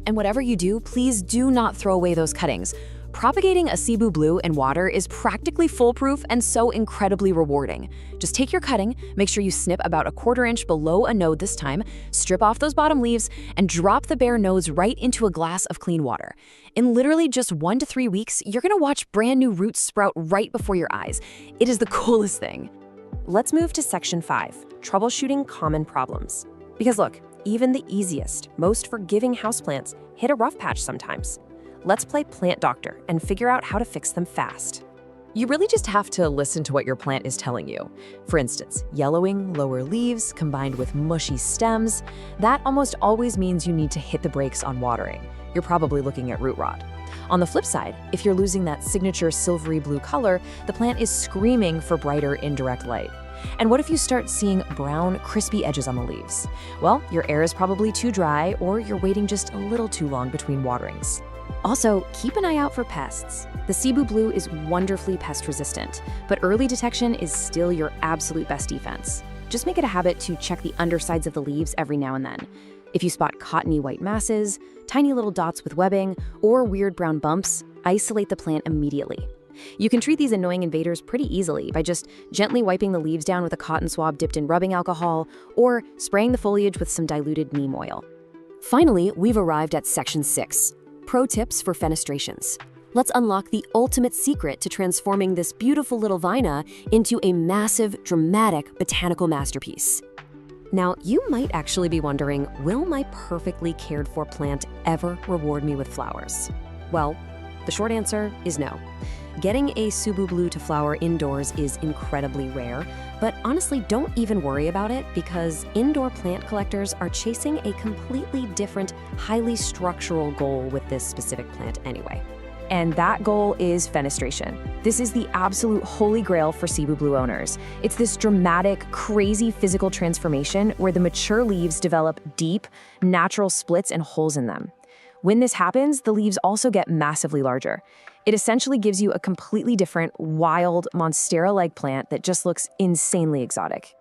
And whatever you do, please do not throw away those cuttings. Propagating a Cebu Blue in water is practically foolproof and so incredibly rewarding. Just take your cutting, make sure you snip about a 1/4 inch below a node this time, strip off those bottom leaves, and drop the bare nodes right into a glass of clean water. In literally just 1 to 3 weeks, you're gonna watch brand new roots sprout right before your eyes. It is the coolest thing. Let's move to section 5, troubleshooting common problems. Because look, even the easiest, most forgiving houseplants hit a rough patch sometimes. Let's play plant doctor and figure out how to fix them fast. You really just have to listen to what your plant is telling you. For instance, yellowing, lower leaves combined with mushy stems, that almost always means you need to hit the brakes on watering. You're probably looking at root rot. On the flip side, if you're losing that signature silvery blue color, the plant is screaming for brighter indirect light. And what if you start seeing brown, crispy edges on the leaves? Well, your air is probably too dry or you're waiting just a little too long between waterings. Also, keep an eye out for pests. The Cebu Blue is wonderfully pest resistant, but early detection is still your absolute best defense. Just make it a habit to check the undersides of the leaves every now and then. If you spot cottony white masses, tiny little dots with webbing, or weird brown bumps, isolate the plant immediately. You can treat these annoying invaders pretty easily by just gently wiping the leaves down with a cotton swab dipped in rubbing alcohol, or spraying the foliage with some diluted neem oil. Finally, we've arrived at section 6. Pro tips for fenestrations. Let's unlock the ultimate secret to transforming this beautiful little vina into a massive, dramatic botanical masterpiece. Now, you might actually be wondering, will my perfectly cared for plant ever reward me with flowers? Well, the short answer is no. Getting a Cebu Blue to flower indoors is incredibly rare, but honestly, don't even worry about it because indoor plant collectors are chasing a completely different, highly structural goal with this specific plant anyway. And that goal is fenestration. This is the absolute holy grail for Cebu Blue owners. It's this dramatic, crazy physical transformation where the mature leaves develop deep, natural splits and holes in them. When this happens, the leaves also get massively larger. It essentially gives you a completely different, wild, monstera-like plant that just looks insanely exotic.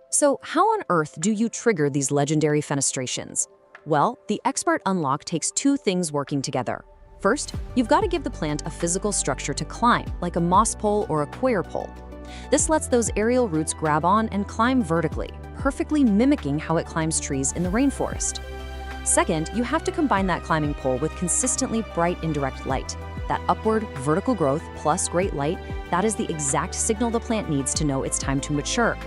So how on earth do you trigger these legendary fenestrations? Well, the Expert Unlock takes two things working together. First, you've got to give the plant a physical structure to climb, like a moss pole or a quail pole. This lets those aerial roots grab on and climb vertically, perfectly mimicking how it climbs trees in the rainforest. Second, you have to combine that climbing pole with consistently bright indirect light. That upward, vertical growth plus great light, that is the exact signal the plant needs to know it's time to mature.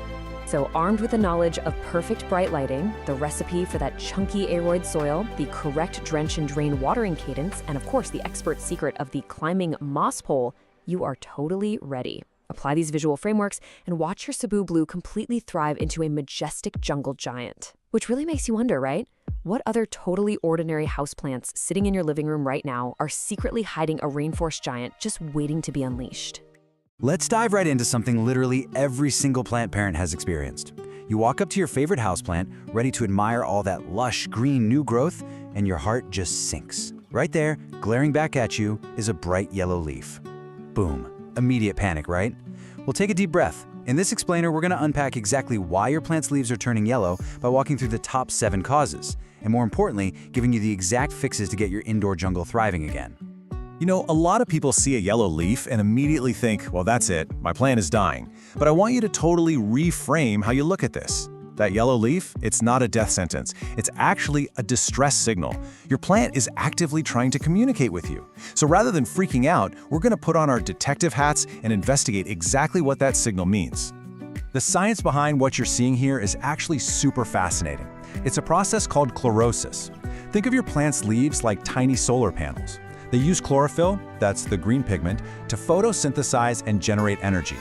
So armed with the knowledge of perfect bright lighting, the recipe for that chunky aroid soil, the correct drench and drain watering cadence, and of course the expert secret of the climbing moss pole, you are totally ready. Apply these visual frameworks and watch your Cebu Blue completely thrive into a majestic jungle giant. Which really makes you wonder, right? What other totally ordinary houseplants sitting in your living room right now are secretly hiding a rainforest giant just waiting to be unleashed? Let's dive right into something literally every single plant parent has experienced. You walk up to your favorite houseplant, ready to admire all that lush, green new growth, and your heart just sinks. Right there, glaring back at you, is a bright yellow leaf. Boom. Immediate panic, right? Well, take a deep breath. In this explainer, we're going to unpack exactly why your plant's leaves are turning yellow by walking through the top 7 causes, and more importantly, giving you the exact fixes to get your indoor jungle thriving again. You know, a lot of people see a yellow leaf and immediately think, well, that's it, my plant is dying. But I want you to totally reframe how you look at this. That yellow leaf, it's not a death sentence. It's actually a distress signal. Your plant is actively trying to communicate with you. So rather than freaking out, we're going to put on our detective hats and investigate exactly what that signal means. The science behind what you're seeing here is actually super fascinating. It's a process called chlorosis. Think of your plant's leaves like tiny solar panels. They use chlorophyll, that's the green pigment, to photosynthesize and generate energy.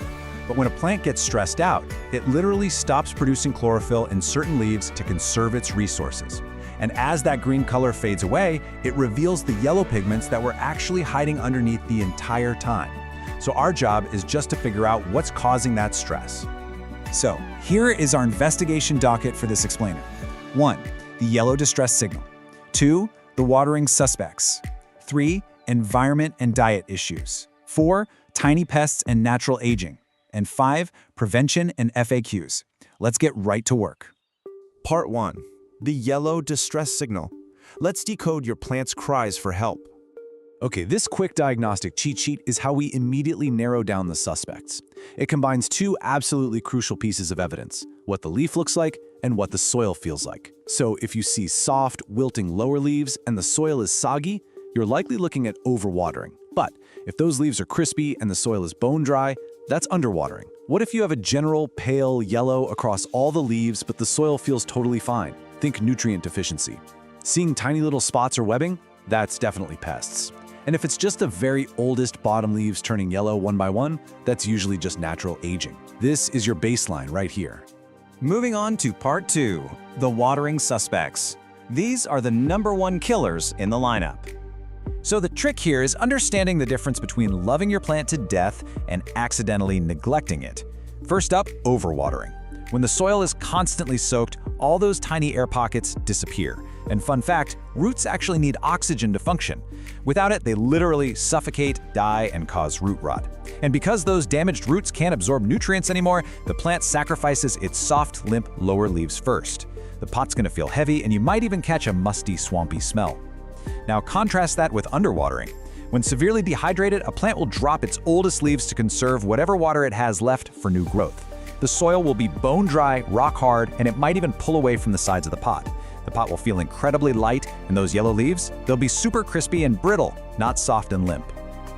But when a plant gets stressed out, it literally stops producing chlorophyll in certain leaves to conserve its resources. And as that green color fades away, it reveals the yellow pigments that were actually hiding underneath the entire time. So our job is just to figure out what's causing that stress. So, here is our investigation docket for this explainer. 1. The yellow distress signal. 2. The watering suspects. 3. Environment and diet issues. 4. Tiny pests and natural aging. And 5. Prevention and FAQs. Let's get right to work. Part 1. The yellow distress signal. Let's decode your plant's cries for help. Okay, this quick diagnostic cheat sheet is how we immediately narrow down the suspects. It combines 2 absolutely crucial pieces of evidence, what the leaf looks like and what the soil feels like. So if you see soft, wilting lower leaves and the soil is soggy, you're likely looking at overwatering. But if those leaves are crispy and the soil is bone dry, that's underwatering. What if you have a general pale yellow across all the leaves but the soil feels totally fine? Think nutrient deficiency. Seeing tiny little spots or webbing? That's definitely pests. And if it's just the very oldest bottom leaves turning yellow one by one, that's usually just natural aging. This is your baseline right here. Moving on to part 2, the watering suspects. These are the #1 killers in the lineup. So the trick here is understanding the difference between loving your plant to death and accidentally neglecting it. First up, overwatering. When the soil is constantly soaked, all those tiny air pockets disappear. And fun fact, roots actually need oxygen to function. Without it, they literally suffocate, die, and cause root rot. And because those damaged roots can't absorb nutrients anymore, the plant sacrifices its soft, limp lower leaves first. The pot's gonna feel heavy, and you might even catch a musty, swampy smell. Now contrast that with underwatering. When severely dehydrated, a plant will drop its oldest leaves to conserve whatever water it has left for new growth. The soil will be bone dry, rock hard, and it might even pull away from the sides of the pot. The pot will feel incredibly light, and those yellow leaves, they'll be super crispy and brittle, not soft and limp.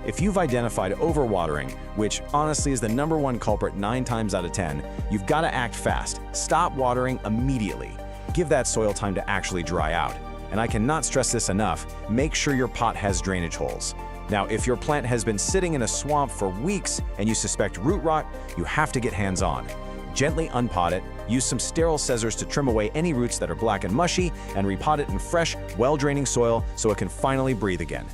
If you've identified overwatering, which honestly is the #1 culprit 9 times out of 10, you've got to act fast. Stop watering immediately. Give that soil time to actually dry out. And I cannot stress this enough, make sure your pot has drainage holes. Now, if your plant has been sitting in a swamp for weeks and you suspect root rot, you have to get hands-on. Gently unpot it, use some sterile scissors to trim away any roots that are black and mushy, and repot it in fresh, well-draining soil so it can finally breathe again.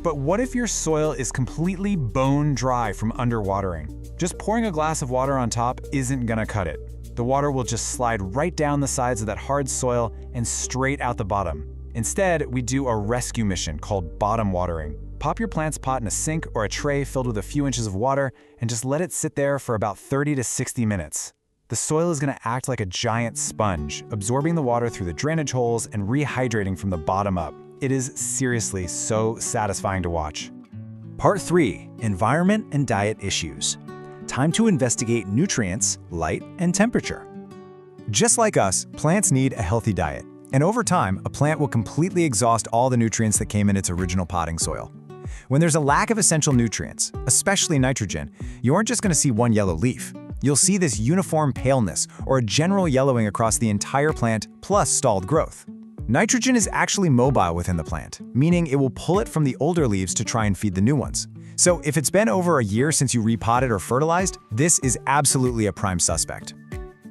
But what if your soil is completely bone dry from underwatering? Just pouring a glass of water on top isn't gonna cut it. The water will just slide right down the sides of that hard soil and straight out the bottom. Instead, we do a rescue mission called bottom watering. Pop your plant's pot in a sink or a tray filled with a few inches of water and just let it sit there for about 30 to 60 minutes. The soil is gonna act like a giant sponge, absorbing the water through the drainage holes and rehydrating from the bottom up. It is seriously so satisfying to watch. Part 3. Environment and diet issues. Time to investigate nutrients, light, and temperature. Just like us, plants need a healthy diet. And over time, a plant will completely exhaust all the nutrients that came in its original potting soil. When there's a lack of essential nutrients, especially nitrogen, you aren't just going to see one yellow leaf. You'll see this uniform paleness or a general yellowing across the entire plant plus stalled growth. Nitrogen is actually mobile within the plant, meaning it will pull it from the older leaves to try and feed the new ones. So if it's been over a year since you repotted or fertilized, this is absolutely a prime suspect.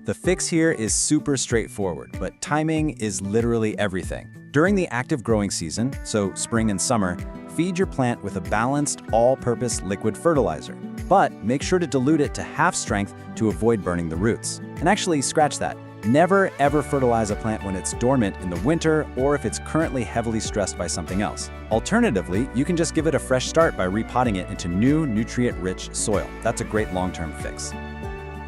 The fix here is super straightforward, but timing is literally everything. During the active growing season, so spring and summer, feed your plant with a balanced, all-purpose liquid fertilizer. But make sure to dilute it to half strength to avoid burning the roots. And actually, scratch that. Never ever fertilize a plant when it's dormant in the winter or if it's currently heavily stressed by something else. Alternatively, you can just give it a fresh start by repotting it into new, nutrient-rich soil. That's a great long-term fix.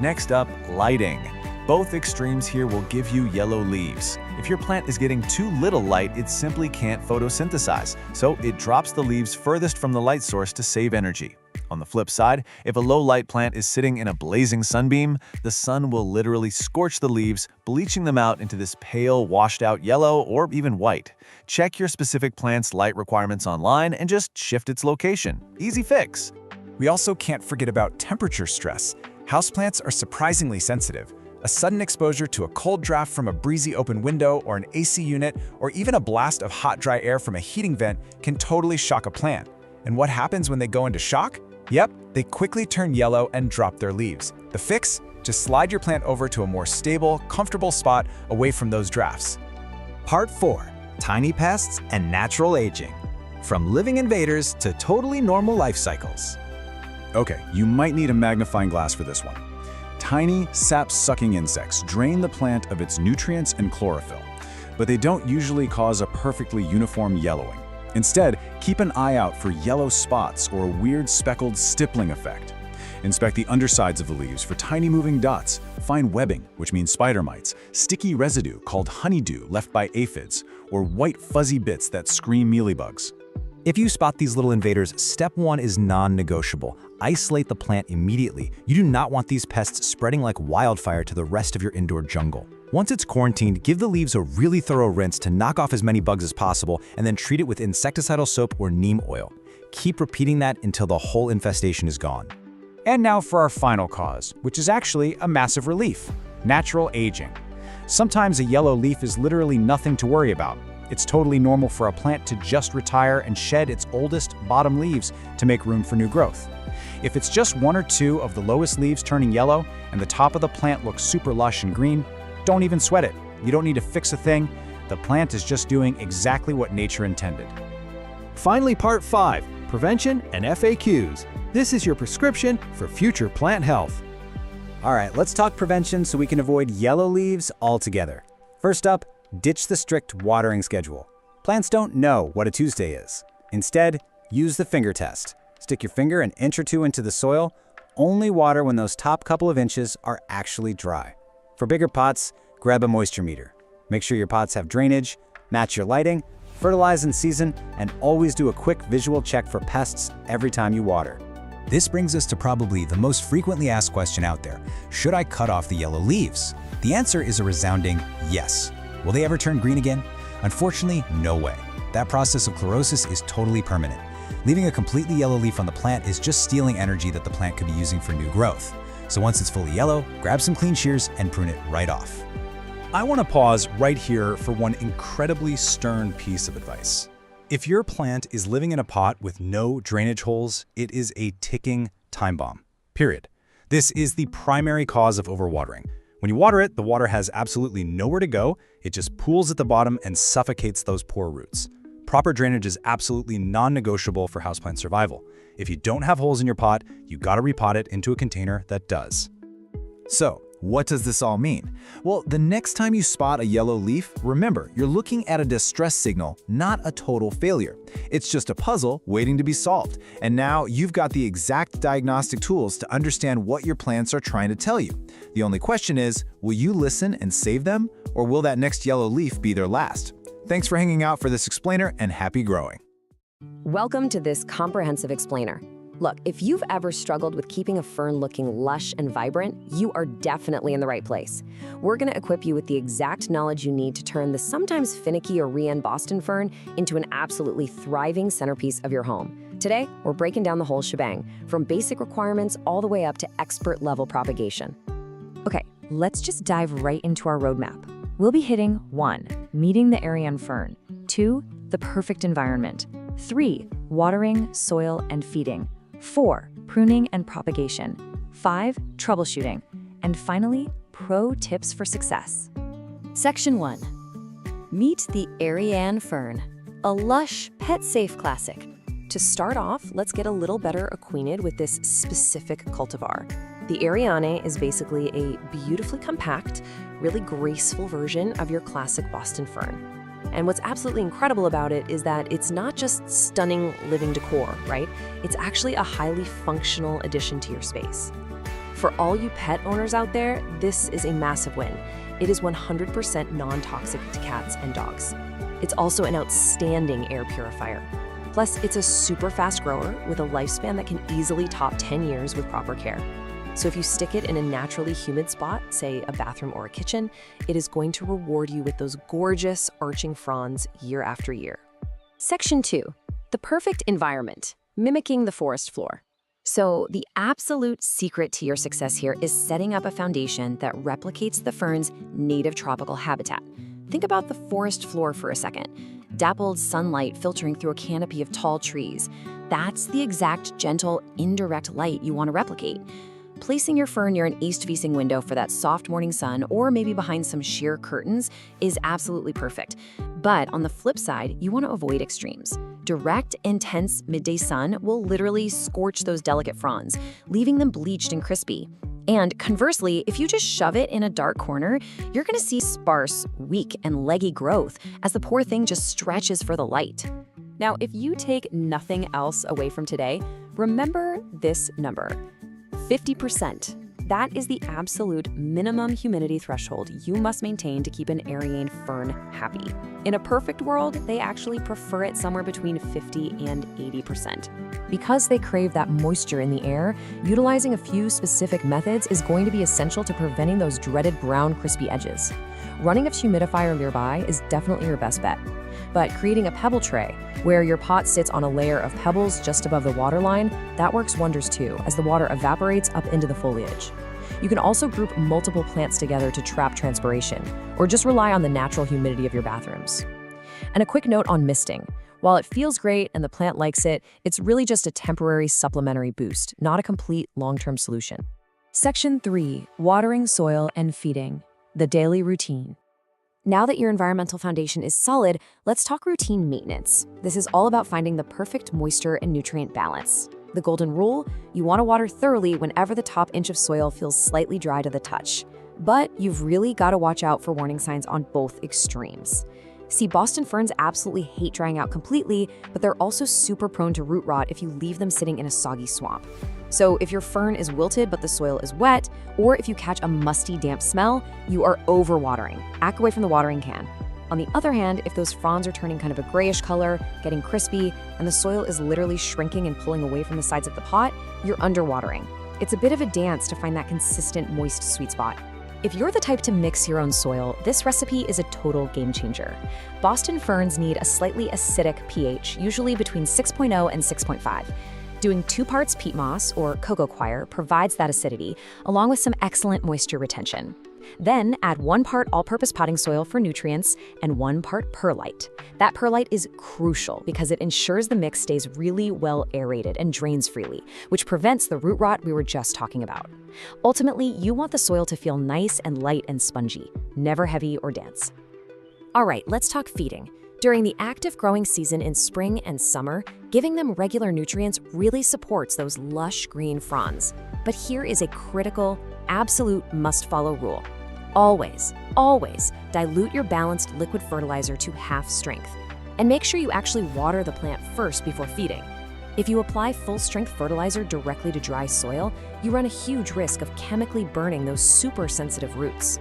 Next up, lighting. Both extremes here will give you yellow leaves. If your plant is getting too little light, it simply can't photosynthesize, so it drops the leaves furthest from the light source to save energy. On the flip side, if a low-light plant is sitting in a blazing sunbeam, the sun will literally scorch the leaves, bleaching them out into this pale, washed-out yellow or even white. Check your specific plant's light requirements online and just shift its location. Easy fix. We also can't forget about temperature stress. Houseplants are surprisingly sensitive. A sudden exposure to a cold draft from a breezy open window or an AC unit, or even a blast of hot, dry air from a heating vent can totally shock a plant. And what happens when they go into shock? Yep, they quickly turn yellow and drop their leaves. The fix? Just slide your plant over to a more stable, comfortable spot away from those drafts. Part 4. Tiny pests and natural aging. From living invaders to totally normal life cycles. Okay, you might need a magnifying glass for this one. Tiny, sap-sucking insects drain the plant of its nutrients and chlorophyll, but they don't usually cause a perfectly uniform yellowing. Instead, keep an eye out for yellow spots or a weird speckled stippling effect. Inspect the undersides of the leaves for tiny moving dots. Find webbing, which means spider mites, sticky residue called honeydew left by aphids, or white fuzzy bits that scream mealybugs. If you spot these little invaders, step 1 is non-negotiable. Isolate the plant immediately. You do not want these pests spreading like wildfire to the rest of your indoor jungle. Once it's quarantined, give the leaves a really thorough rinse to knock off as many bugs as possible, and then treat it with insecticidal soap or neem oil. Keep repeating that until the whole infestation is gone. And now for our final cause, which is actually a massive relief: natural aging. Sometimes a yellow leaf is literally nothing to worry about. It's totally normal for a plant to just retire and shed its oldest bottom leaves to make room for new growth. If it's just 1 or 2 of the lowest leaves turning yellow and the top of the plant looks super lush and green, don't even sweat it. You don't need to fix a thing. The plant is just doing exactly what nature intended. Finally, Part 5, Prevention and FAQs. This is your prescription for future plant health. All right, let's talk prevention so we can avoid yellow leaves altogether. First up, ditch the strict watering schedule. Plants don't know what a Tuesday is. Instead, use the finger test. Stick your finger an inch or 2 into the soil. Only water when those top couple of inches are actually dry. For bigger pots, grab a moisture meter. Make sure your pots have drainage, match your lighting, fertilize in season, and always do a quick visual check for pests every time you water. This brings us to probably the most frequently asked question out there. Should I cut off the yellow leaves? The answer is a resounding yes. Will they ever turn green again? Unfortunately, no way. That process of chlorosis is totally permanent. Leaving a completely yellow leaf on the plant is just stealing energy that the plant could be using for new growth. So once it's fully yellow, grab some clean shears and prune it right off. I want to pause right here for one incredibly stern piece of advice. If your plant is living in a pot with no drainage holes, it is a ticking time bomb. Period. This is the primary cause of overwatering. When you water it, the water has absolutely nowhere to go. It just pools at the bottom and suffocates those poor roots. Proper drainage is absolutely non-negotiable for houseplant survival. If you don't have holes in your pot, you gotta repot it into a container that does. So, what does this all mean? Well, the next time you spot a yellow leaf, remember, you're looking at a distress signal, not a total failure. It's just a puzzle waiting to be solved. And now you've got the exact diagnostic tools to understand what your plants are trying to tell you. The only question is, will you listen and save them, or will that next yellow leaf be their last? Thanks for hanging out for this explainer, and happy growing. Welcome to this comprehensive explainer. Look, if you've ever struggled with keeping a fern looking lush and vibrant, you are definitely in the right place. We're going to equip you with the exact knowledge you need to turn the sometimes finicky or Rian Boston fern into an absolutely thriving centerpiece of your home. Today, we're breaking down the whole shebang, from basic requirements all the way up to expert-level propagation. Okay, let's just dive right into our roadmap. We'll be hitting 1. Meeting the Arian fern. 2. The perfect environment. 3. Watering, soil, and feeding. 4. Pruning and propagation. 5. Troubleshooting. And finally, pro tips for success. Section 1. Meet the Arian fern, a lush, pet-safe classic. To start off, let's get a little better acquainted with this specific cultivar. The Ariane is basically a beautifully compact, really graceful version of your classic Boston fern. And what's absolutely incredible about it is that it's not just stunning living decor, right? It's actually a highly functional addition to your space. For all you pet owners out there, this is a massive win. It is 100% non-toxic to cats and dogs. It's also an outstanding air purifier. Plus, it's a super fast grower with a lifespan that can easily top 10 years with proper care. So if you stick it in a naturally humid spot, say a bathroom or a kitchen, it is going to reward you with those gorgeous arching fronds year after year. Section 2. The perfect environment, mimicking the forest floor. So the absolute secret to your success here is setting up a foundation that replicates the fern's native tropical habitat. Think about the forest floor for a second. Dappled sunlight filtering through a canopy of tall trees. That's the exact gentle, indirect light you want to replicate. Placing your fern near an east-facing window for that soft morning sun, or maybe behind some sheer curtains, is absolutely perfect. But on the flip side, you want to avoid extremes. Direct, intense midday sun will literally scorch those delicate fronds, leaving them bleached and crispy. And conversely, if you just shove it in a dark corner, you're going to see sparse, weak, and leggy growth as the poor thing just stretches for the light. Now, if you take nothing else away from today, remember this number. 50%. That is the absolute minimum humidity threshold you must maintain to keep an Ariane fern happy. In a perfect world, they actually prefer it somewhere between 50 and 80%. Because they crave that moisture in the air, utilizing a few specific methods is going to be essential to preventing those dreaded brown, crispy edges. Running a humidifier nearby is definitely your best bet. But creating a pebble tray, where your pot sits on a layer of pebbles just above the water line, that works wonders too, as the water evaporates up into the foliage. You can also group multiple plants together to trap transpiration, or just rely on the natural humidity of your bathrooms. And a quick note on misting. While it feels great and the plant likes it, it's really just a temporary supplementary boost, not a complete long-term solution. Section 3. Watering, soil, and feeding. The daily routine. Now that your environmental foundation is solid, let's talk routine maintenance. This is all about finding the perfect moisture and nutrient balance. The golden rule: you want to water thoroughly whenever the top inch of soil feels slightly dry to the touch. But you've really got to watch out for warning signs on both extremes. See, Boston ferns absolutely hate drying out completely, but they're also super prone to root rot if you leave them sitting in a soggy swamp. So if your fern is wilted but the soil is wet, or if you catch a musty, damp smell, you are overwatering. Act away from the watering can. On the other hand, if those fronds are turning kind of a grayish color, getting crispy, and the soil is literally shrinking and pulling away from the sides of the pot, you're underwatering. It's a bit of a dance to find that consistent, moist sweet spot. If you're the type to mix your own soil, this recipe is a total game changer. Boston ferns need a slightly acidic pH, usually between 6.0 and 6.5. Doing 2 parts peat moss or cocoa coir provides that acidity, along with some excellent moisture retention. Then add 1 part all-purpose potting soil for nutrients and 1 part perlite. That perlite is crucial because it ensures the mix stays really well aerated and drains freely, which prevents the root rot we were just talking about. Ultimately, you want the soil to feel nice and light and spongy, never heavy or dense. All right, let's talk feeding. During the active growing season in spring and summer, giving them regular nutrients really supports those lush green fronds. But here is a critical, absolute must-follow rule. Always, always dilute your balanced liquid fertilizer to half strength. And make sure you actually water the plant first before feeding. If you apply full-strength fertilizer directly to dry soil, you run a huge risk of chemically burning those super sensitive roots.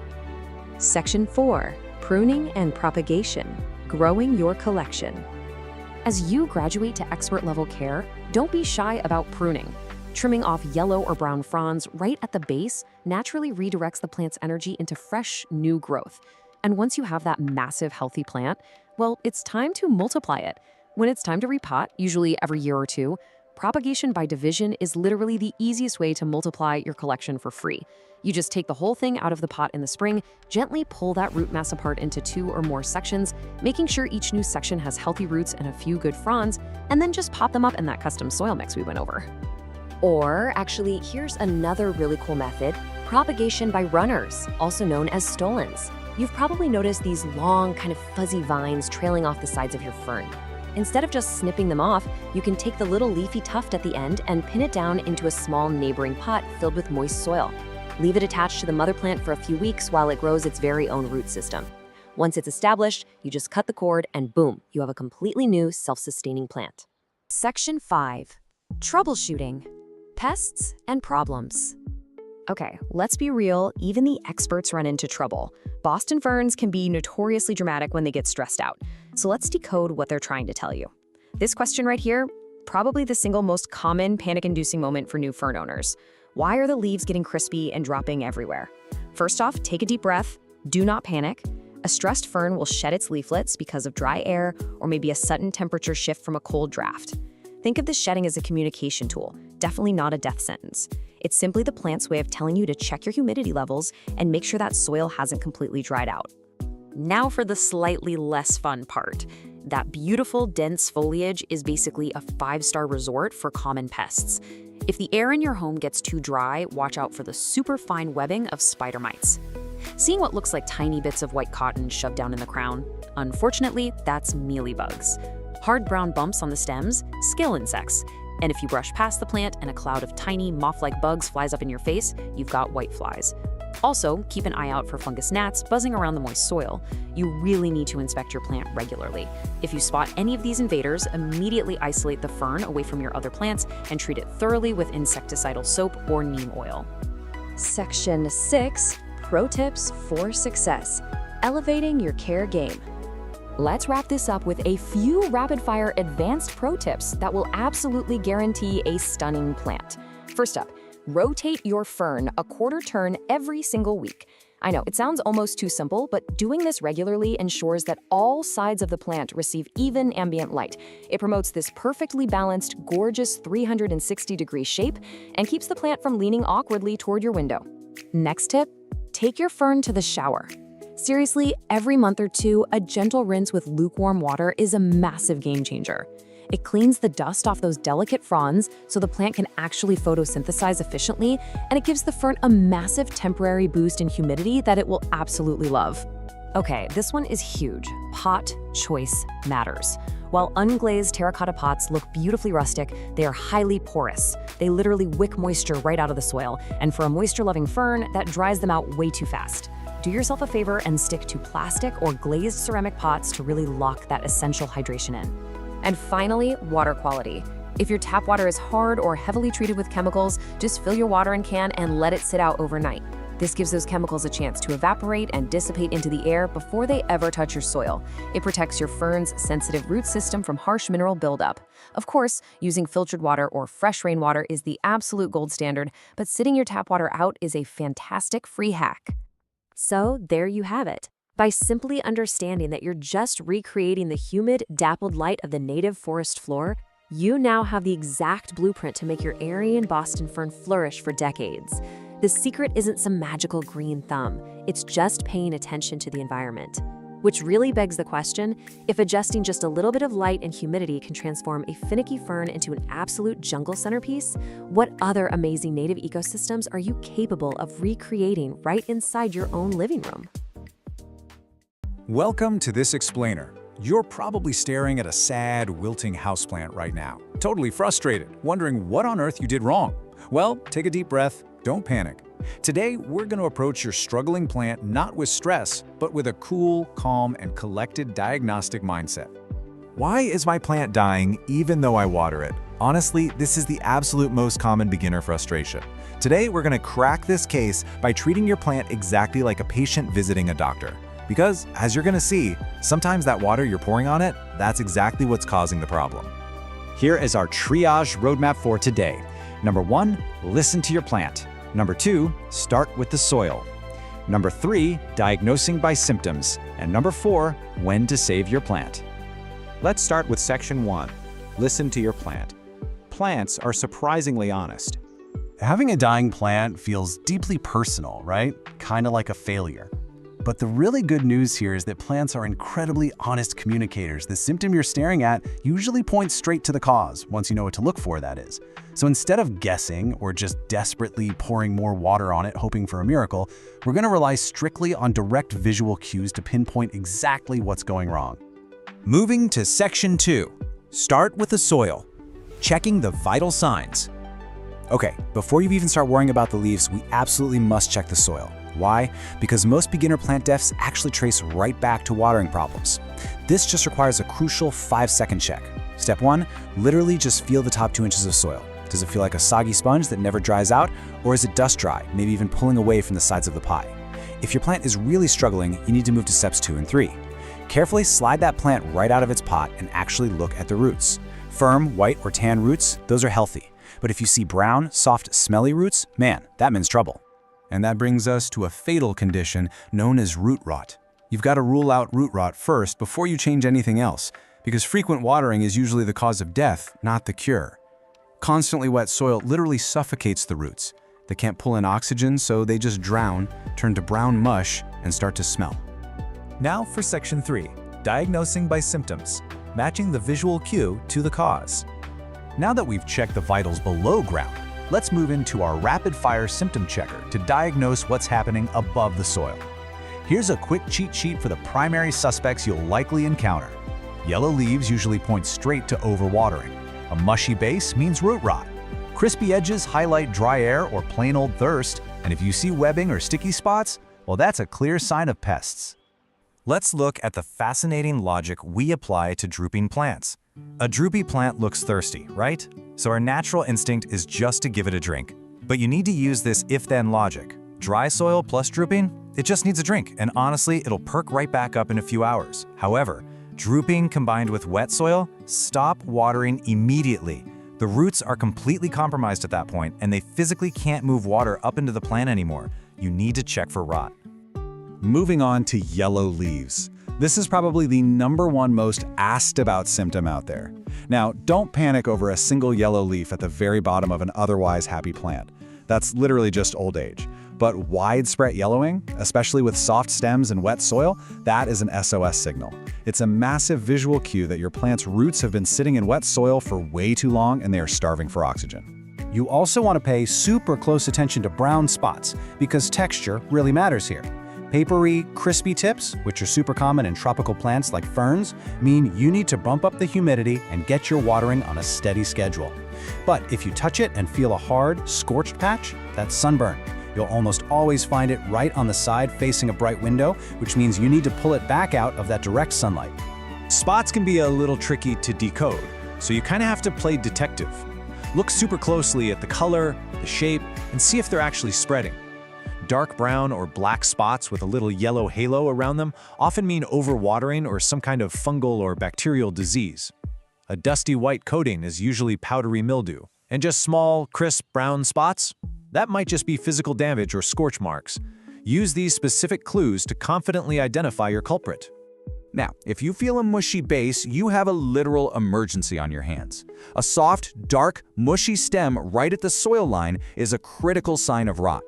Section 4. Pruning and propagation. Growing your collection. As you graduate to expert-level care, don't be shy about pruning. Trimming off yellow or brown fronds right at the base naturally redirects the plant's energy into fresh, new growth. And once you have that massive, healthy plant, well, it's time to multiply it. When it's time to repot, usually every year or two, propagation by division is literally the easiest way to multiply your collection for free. You just take the whole thing out of the pot in the spring, gently pull that root mass apart into 2 or more sections, making sure each new section has healthy roots and a few good fronds, and then just pot them up in that custom soil mix we went over. Or actually, here's another really cool method, propagation by runners, also known as stolons. You've probably noticed these long, kind of fuzzy vines trailing off the sides of your fern. Instead of just snipping them off, you can take the little leafy tuft at the end and pin it down into a small neighboring pot filled with moist soil. Leave it attached to the mother plant for a few weeks while it grows its very own root system. Once it's established, you just cut the cord and boom, you have a completely new self-sustaining plant. Section 5. Troubleshooting. Pests and problems. Okay, let's be real, even the experts run into trouble. Boston ferns can be notoriously dramatic when they get stressed out. So let's decode what they're trying to tell you. This question right here, probably the single most common panic-inducing moment for new fern owners. Why are the leaves getting crispy and dropping everywhere? First off, take a deep breath. Do not panic. A stressed fern will shed its leaflets because of dry air or maybe a sudden temperature shift from a cold draft. Think of this shedding as a communication tool, definitely not a death sentence. It's simply the plant's way of telling you to check your humidity levels and make sure that soil hasn't completely dried out. Now for the slightly less fun part. That beautiful, dense foliage is basically a 5-star resort for common pests. If the air in your home gets too dry, watch out for the super fine webbing of spider mites. Seeing what looks like tiny bits of white cotton shoved down in the crown? Unfortunately, that's mealybugs. Hard brown bumps on the stems? Scale insects. And if you brush past the plant and a cloud of tiny moth-like bugs flies up in your face, you've got whiteflies. Also, keep an eye out for fungus gnats buzzing around the moist soil. You really need to inspect your plant regularly. If you spot any of these invaders, immediately isolate the fern away from your other plants and treat it thoroughly with insecticidal soap or neem oil. Section 6. Pro tips for success. Elevating your care game. Let's wrap this up with a few rapid-fire advanced pro tips that will absolutely guarantee a stunning plant. First up, rotate your fern a quarter turn every single week. I know, it sounds almost too simple, but doing this regularly ensures that all sides of the plant receive even ambient light. It promotes this perfectly balanced, gorgeous 360-degree shape and keeps the plant from leaning awkwardly toward your window. Next tip, take your fern to the shower. Seriously, every month or two, a gentle rinse with lukewarm water is a massive game changer. It cleans the dust off those delicate fronds so the plant can actually photosynthesize efficiently, and it gives the fern a massive temporary boost in humidity that it will absolutely love. Okay, this one is huge. Pot choice matters. While unglazed terracotta pots look beautifully rustic, they are highly porous. They literally wick moisture right out of the soil, and for a moisture-loving fern, that dries them out way too fast. Do yourself a favor and stick to plastic or glazed ceramic pots to really lock that essential hydration in. And finally, water quality. If your tap water is hard or heavily treated with chemicals, just fill your watering can and let it sit out overnight. This gives those chemicals a chance to evaporate and dissipate into the air before they ever touch your soil. It protects your fern's sensitive root system from harsh mineral buildup. Of course, using filtered water or fresh rainwater is the absolute gold standard, but sitting your tap water out is a fantastic free hack. So there you have it. By simply understanding that you're just recreating the humid, dappled light of the native forest floor, you now have the exact blueprint to make your Aryan Boston fern flourish for decades. The secret isn't some magical green thumb, it's just paying attention to the environment. Which really begs the question, if adjusting just a little bit of light and humidity can transform a finicky fern into an absolute jungle centerpiece, what other amazing native ecosystems are you capable of recreating right inside your own living room? Welcome to This Explainer. You're probably staring at a sad, wilting houseplant right now, totally frustrated, wondering what on earth you did wrong. Well, take a deep breath, don't panic. Today, we're going to approach your struggling plant not with stress, but with a cool, calm, and collected diagnostic mindset. Why is my plant dying even though I water it? Honestly, this is the absolute most common beginner frustration. Today, we're going to crack this case by treating your plant exactly like a patient visiting a doctor. Because, as you're going to see, sometimes that water you're pouring on it, that's exactly what's causing the problem. Here is our triage roadmap for today. Number 1, listen to your plant. Number 2, start with the soil. Number 3, diagnosing by symptoms. And number 4, when to save your plant. Let's start with section 1, listen to your plant. Plants are surprisingly honest. Having a dying plant feels deeply personal, right? Kind of like a failure. But the really good news here is that plants are incredibly honest communicators. The symptom you're staring at usually points straight to the cause, once you know what to look for, that is. So instead of guessing or just desperately pouring more water on it hoping for a miracle, we're going to rely strictly on direct visual cues to pinpoint exactly what's going wrong. Moving to section 2, start with the soil. Checking the vital signs. Okay, before you even start worrying about the leaves, we absolutely must check the soil. Why? Because most beginner plant deaths actually trace right back to watering problems. This just requires a crucial 5-second check. Step 1, literally just feel the top 2 inches of soil. Does it feel like a soggy sponge that never dries out, or is it dust dry, maybe even pulling away from the sides of the pie? If your plant is really struggling, you need to move to steps 2 and 3. Carefully slide that plant right out of its pot and actually look at the roots. Firm, white, or tan roots, those are healthy. But if you see brown, soft, smelly roots, man, that means trouble. And that brings us to a fatal condition known as root rot. You've got to rule out root rot first before you change anything else, because frequent watering is usually the cause of death, not the cure. Constantly wet soil literally suffocates the roots. They can't pull in oxygen, so they just drown, turn to brown mush, and start to smell. Now for section 3, diagnosing by symptoms, matching the visual cue to the cause. Now that we've checked the vitals below ground, let's move into our rapid-fire symptom checker to diagnose what's happening above the soil. Here's a quick cheat sheet for the primary suspects you'll likely encounter. Yellow leaves usually point straight to overwatering. A mushy base means root rot. Crispy edges highlight dry air or plain old thirst, and if you see webbing or sticky spots, well, that's a clear sign of pests. Let's look at the fascinating logic we apply to drooping plants. A droopy plant looks thirsty, right? So our natural instinct is just to give it a drink. But you need to use this if-then logic. Dry soil plus drooping? It just needs a drink, and honestly, it'll perk right back up in a few hours. However, drooping combined with wet soil? Stop watering immediately. The roots are completely compromised at that point, and they physically can't move water up into the plant anymore. You need to check for rot. Moving on to yellow leaves. This is probably the #1 most asked about symptom out there. Now, don't panic over a single yellow leaf at the very bottom of an otherwise happy plant. That's literally just old age. But widespread yellowing, especially with soft stems and wet soil, that is an SOS signal. It's a massive visual cue that your plant's roots have been sitting in wet soil for way too long and they are starving for oxygen. You also want to pay super close attention to brown spots because texture really matters here. Papery, crispy tips, which are super common in tropical plants like ferns, mean you need to bump up the humidity and get your watering on a steady schedule. But if you touch it and feel a hard, scorched patch, that's sunburn. You'll almost always find it right on the side facing a bright window, which means you need to pull it back out of that direct sunlight. Spots can be a little tricky to decode, so you kind of have to play detective. Look super closely at the color, the shape, and see if they're actually spreading. Dark brown or black spots with a little yellow halo around them often mean overwatering or some kind of fungal or bacterial disease. A dusty white coating is usually powdery mildew, and just small, crisp brown spots? That might just be physical damage or scorch marks. Use these specific clues to confidently identify your culprit. Now, if you feel a mushy base, you have a literal emergency on your hands. A soft, dark, mushy stem right at the soil line is a critical sign of rot.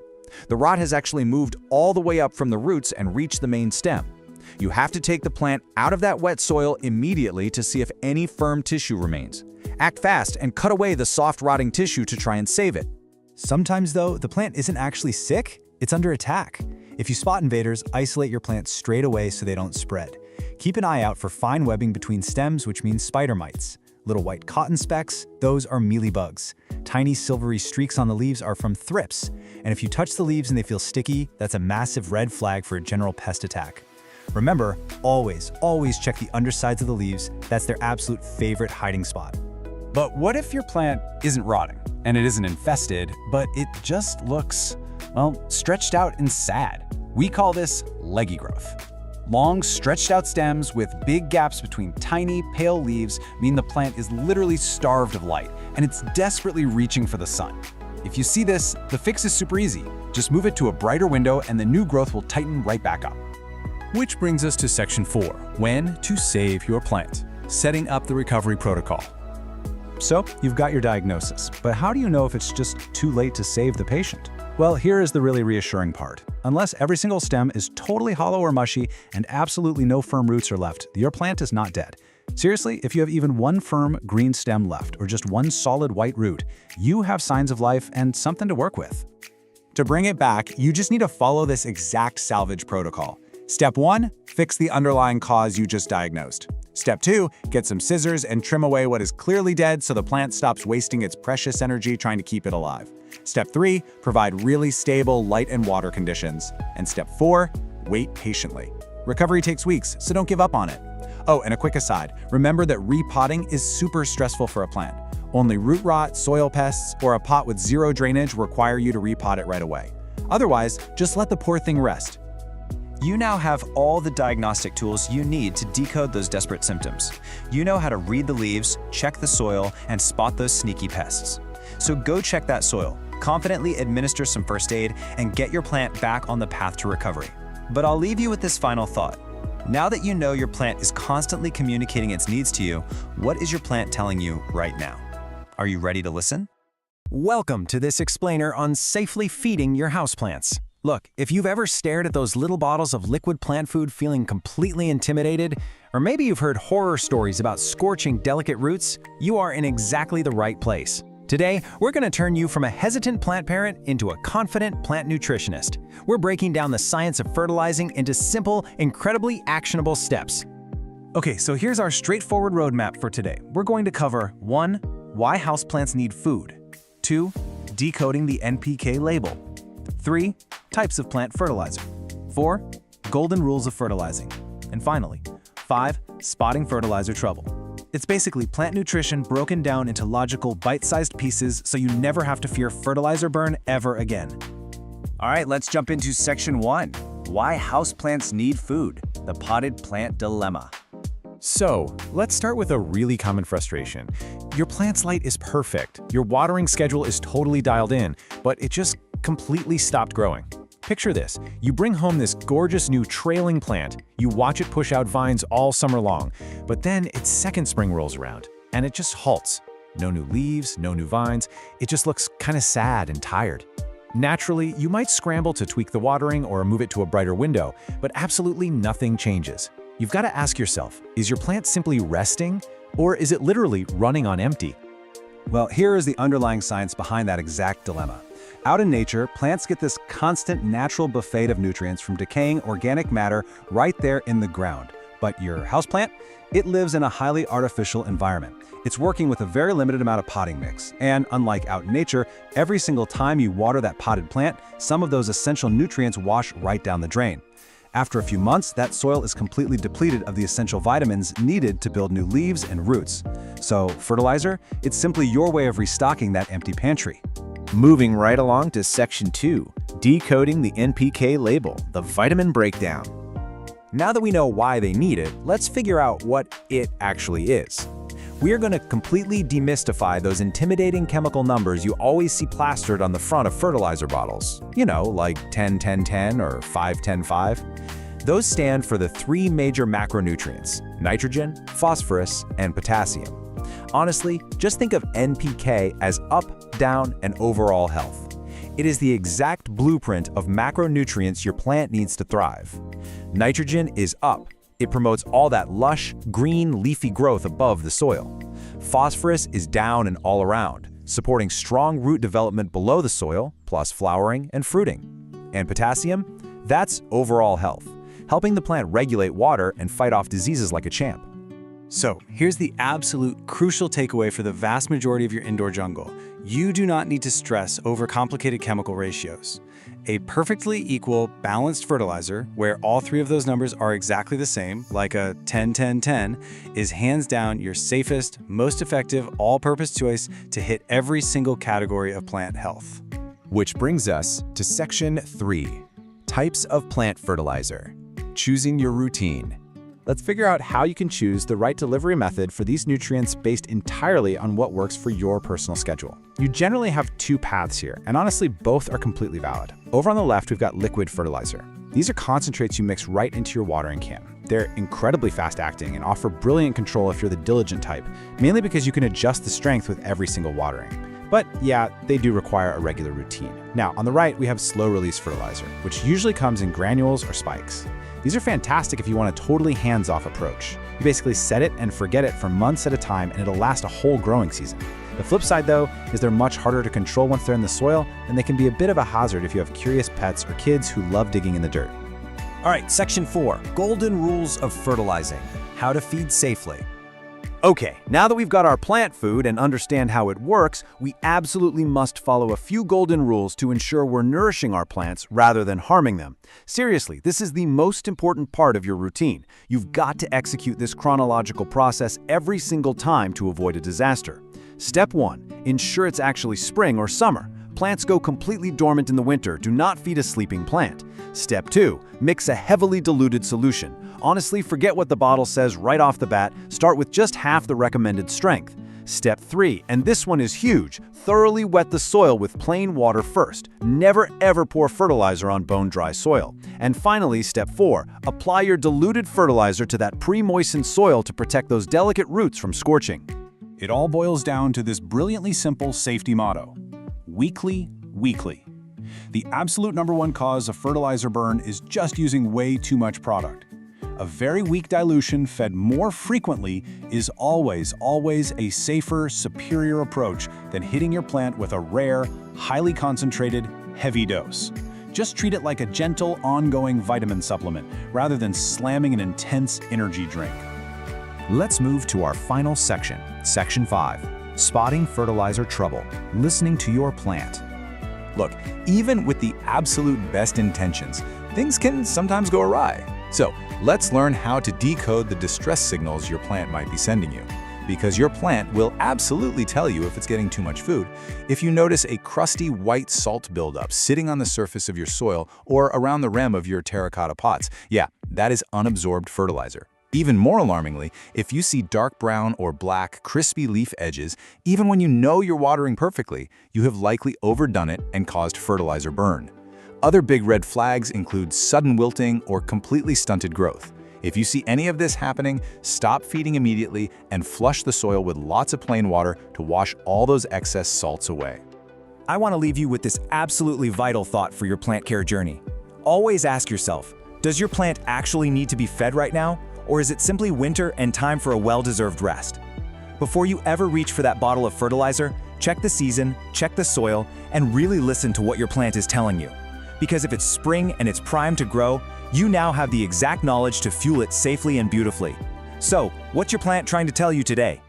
The rot has actually moved all the way up from the roots and reached the main stem. You have to take the plant out of that wet soil immediately to see if any firm tissue remains. Act fast and cut away the soft, rotting tissue to try and save it. Sometimes, though, the plant isn't actually sick, it's under attack. If you spot invaders, isolate your plant straight away so they don't spread. Keep an eye out for fine webbing between stems, which means spider mites. Little white cotton specks, those are mealybugs. Tiny silvery streaks on the leaves are from thrips. And if you touch the leaves and they feel sticky, that's a massive red flag for a general pest attack. Remember, always check the undersides of the leaves. That's their absolute favorite hiding spot. But what if your plant isn't rotting and it isn't infested, but it just looks, well, stretched out and sad? We call this leggy growth. Long, stretched out stems with big gaps between tiny, pale leaves mean the plant is literally starved of light, and it's desperately reaching for the sun. If you see this, the fix is super easy. Just move it to a brighter window and the new growth will tighten right back up. Which brings us to section 4, when to save your plant, setting up the recovery protocol. So, you've got your diagnosis, but how do you know if it's just too late to save the patient? Well, here is the really reassuring part. Unless every single stem is totally hollow or mushy and absolutely no firm roots are left, your plant is not dead. Seriously, if you have even one firm green stem left or just one solid white root, you have signs of life and something to work with. To bring it back, you just need to follow this exact salvage protocol. Step 1, fix the underlying cause you just diagnosed. Step 2, get some scissors and trim away what is clearly dead so the plant stops wasting its precious energy trying to keep it alive. Step 3, provide really stable light and water conditions. And Step 4, wait patiently. Recovery takes weeks, so don't give up on it. Oh, and a quick aside, remember that repotting is super stressful for a plant. Only root rot, soil pests, or a pot with zero drainage require you to repot it right away. Otherwise, just let the poor thing rest. You now have all the diagnostic tools you need to decode those desperate symptoms. You know how to read the leaves, check the soil, and spot those sneaky pests. So go check that soil, confidently administer some first aid, and get your plant back on the path to recovery. But I'll leave you with this final thought. Now that you know your plant is constantly communicating its needs to you, what is your plant telling you right now? Are you ready to listen? Welcome to this explainer on safely feeding your houseplants. Look, if you've ever stared at those little bottles of liquid plant food feeling completely intimidated, or maybe you've heard horror stories about scorching delicate roots, you are in exactly the right place. Today, we're going to turn you from a hesitant plant parent into a confident plant nutritionist. We're breaking down the science of fertilizing into simple, incredibly actionable steps. Okay, so here's our straightforward roadmap for today. We're going to cover 1. Why houseplants need food. 2. Decoding the NPK label. 3. Types of plant fertilizer. 4. Golden rules of fertilizing. And finally, 5. Spotting fertilizer trouble. It's basically plant nutrition broken down into logical, bite-sized pieces so you never have to fear fertilizer burn ever again. All right, let's jump into section 1. Why houseplants need food. The potted plant dilemma. So, let's start with a really common frustration. Your plant's light is perfect, your watering schedule is totally dialed in, but it just completely stopped growing. Picture this, you bring home this gorgeous new trailing plant, you watch it push out vines all summer long, but then its second spring rolls around, and it just halts. No new leaves, no new vines, it just looks kind of sad and tired. Naturally, you might scramble to tweak the watering or move it to a brighter window, but absolutely nothing changes. You've got to ask yourself, is your plant simply resting, or is it literally running on empty? Well, here is the underlying science behind that exact dilemma. Out in nature, plants get this constant natural buffet of nutrients from decaying organic matter right there in the ground. But your houseplant? It lives in a highly artificial environment. It's working with a very limited amount of potting mix. And unlike out in nature, every single time you water that potted plant, some of those essential nutrients wash right down the drain. After a few months, that soil is completely depleted of the essential vitamins needed to build new leaves and roots. So, fertilizer? It's simply your way of restocking that empty pantry. Moving right along to section 2, decoding the NPK label, the vitamin breakdown. Now that we know why they need it, let's figure out what it actually is. We are going to completely demystify those intimidating chemical numbers you always see plastered on the front of fertilizer bottles. You know, like 10-10-10 or 5-10-5. Those stand for the three major macronutrients: nitrogen, phosphorus, and potassium. Honestly, just think of NPK as up, down, and overall health. It is the exact blueprint of macronutrients your plant needs to thrive. Nitrogen is up. It promotes all that lush, green, leafy growth above the soil. Phosphorus is down and all around, supporting strong root development below the soil, plus flowering and fruiting. And potassium? That's overall health, helping the plant regulate water and fight off diseases like a champ. So, here's the absolute crucial takeaway for the vast majority of your indoor jungle. You do not need to stress over complicated chemical ratios. A perfectly equal, balanced fertilizer, where all three of those numbers are exactly the same, like a 10-10-10, is hands down your safest, most effective, all-purpose choice to hit every single category of plant health. Which brings us to Section 3, Types of Plant Fertilizer. Choosing your routine. Let's figure out how you can choose the right delivery method for these nutrients based entirely on what works for your personal schedule. You generally have two paths here, and honestly, both are completely valid. Over on the left, we've got liquid fertilizer. These are concentrates you mix right into your watering can. They're incredibly fast-acting and offer brilliant control if you're the diligent type, mainly because you can adjust the strength with every single watering. But yeah, they do require a regular routine. Now, on the right, we have slow-release fertilizer, which usually comes in granules or spikes. These are fantastic if you want a totally hands-off approach. You basically set it and forget it for months at a time, and it'll last a whole growing season. The flip side, though, is they're much harder to control once they're in the soil, and they can be a bit of a hazard if you have curious pets or kids who love digging in the dirt. All right, Section 4, Golden Rules of Fertilizing. How to feed safely. Okay, now that we've got our plant food and understand how it works, we absolutely must follow a few golden rules to ensure we're nourishing our plants rather than harming them. Seriously, this is the most important part of your routine. You've got to execute this chronological process every single time to avoid a disaster. Step 1, ensure it's actually spring or summer. Plants go completely dormant in the winter. Do not feed a sleeping plant. Step 2, mix a heavily diluted solution. Honestly, forget what the bottle says right off the bat. Start with just half the recommended strength. Step 3, and this one is huge, thoroughly wet the soil with plain water first. Never ever pour fertilizer on bone-dry soil. And finally, Step 4, apply your diluted fertilizer to that pre-moistened soil to protect those delicate roots from scorching. It all boils down to this brilliantly simple safety motto: weekly, weekly. The absolute #1 cause of fertilizer burn is just using way too much product. A very weak dilution fed more frequently is always a safer, superior approach than hitting your plant with a rare, highly concentrated, heavy dose. Just treat it like a gentle, ongoing vitamin supplement rather than slamming an intense energy drink. Let's move to our final section, Section 5, Spotting Fertilizer Trouble, Listening to Your Plant. Look, even with the absolute best intentions, things can sometimes go awry. So, let's learn how to decode the distress signals your plant might be sending you. Because your plant will absolutely tell you if it's getting too much food. If you notice a crusty white salt buildup sitting on the surface of your soil or around the rim of your terracotta pots, yeah, that is unabsorbed fertilizer. Even more alarmingly, if you see dark brown or black, crispy leaf edges, even when you know you're watering perfectly, you have likely overdone it and caused fertilizer burn. Other big red flags include sudden wilting or completely stunted growth. If you see any of this happening, stop feeding immediately and flush the soil with lots of plain water to wash all those excess salts away. I want to leave you with this absolutely vital thought for your plant care journey. Always ask yourself, does your plant actually need to be fed right now? Or is it simply winter and time for a well-deserved rest? Before you ever reach for that bottle of fertilizer, check the season, check the soil, and really listen to what your plant is telling you. Because if it's spring and it's primed to grow, you now have the exact knowledge to fuel it safely and beautifully. So, what's your plant trying to tell you today?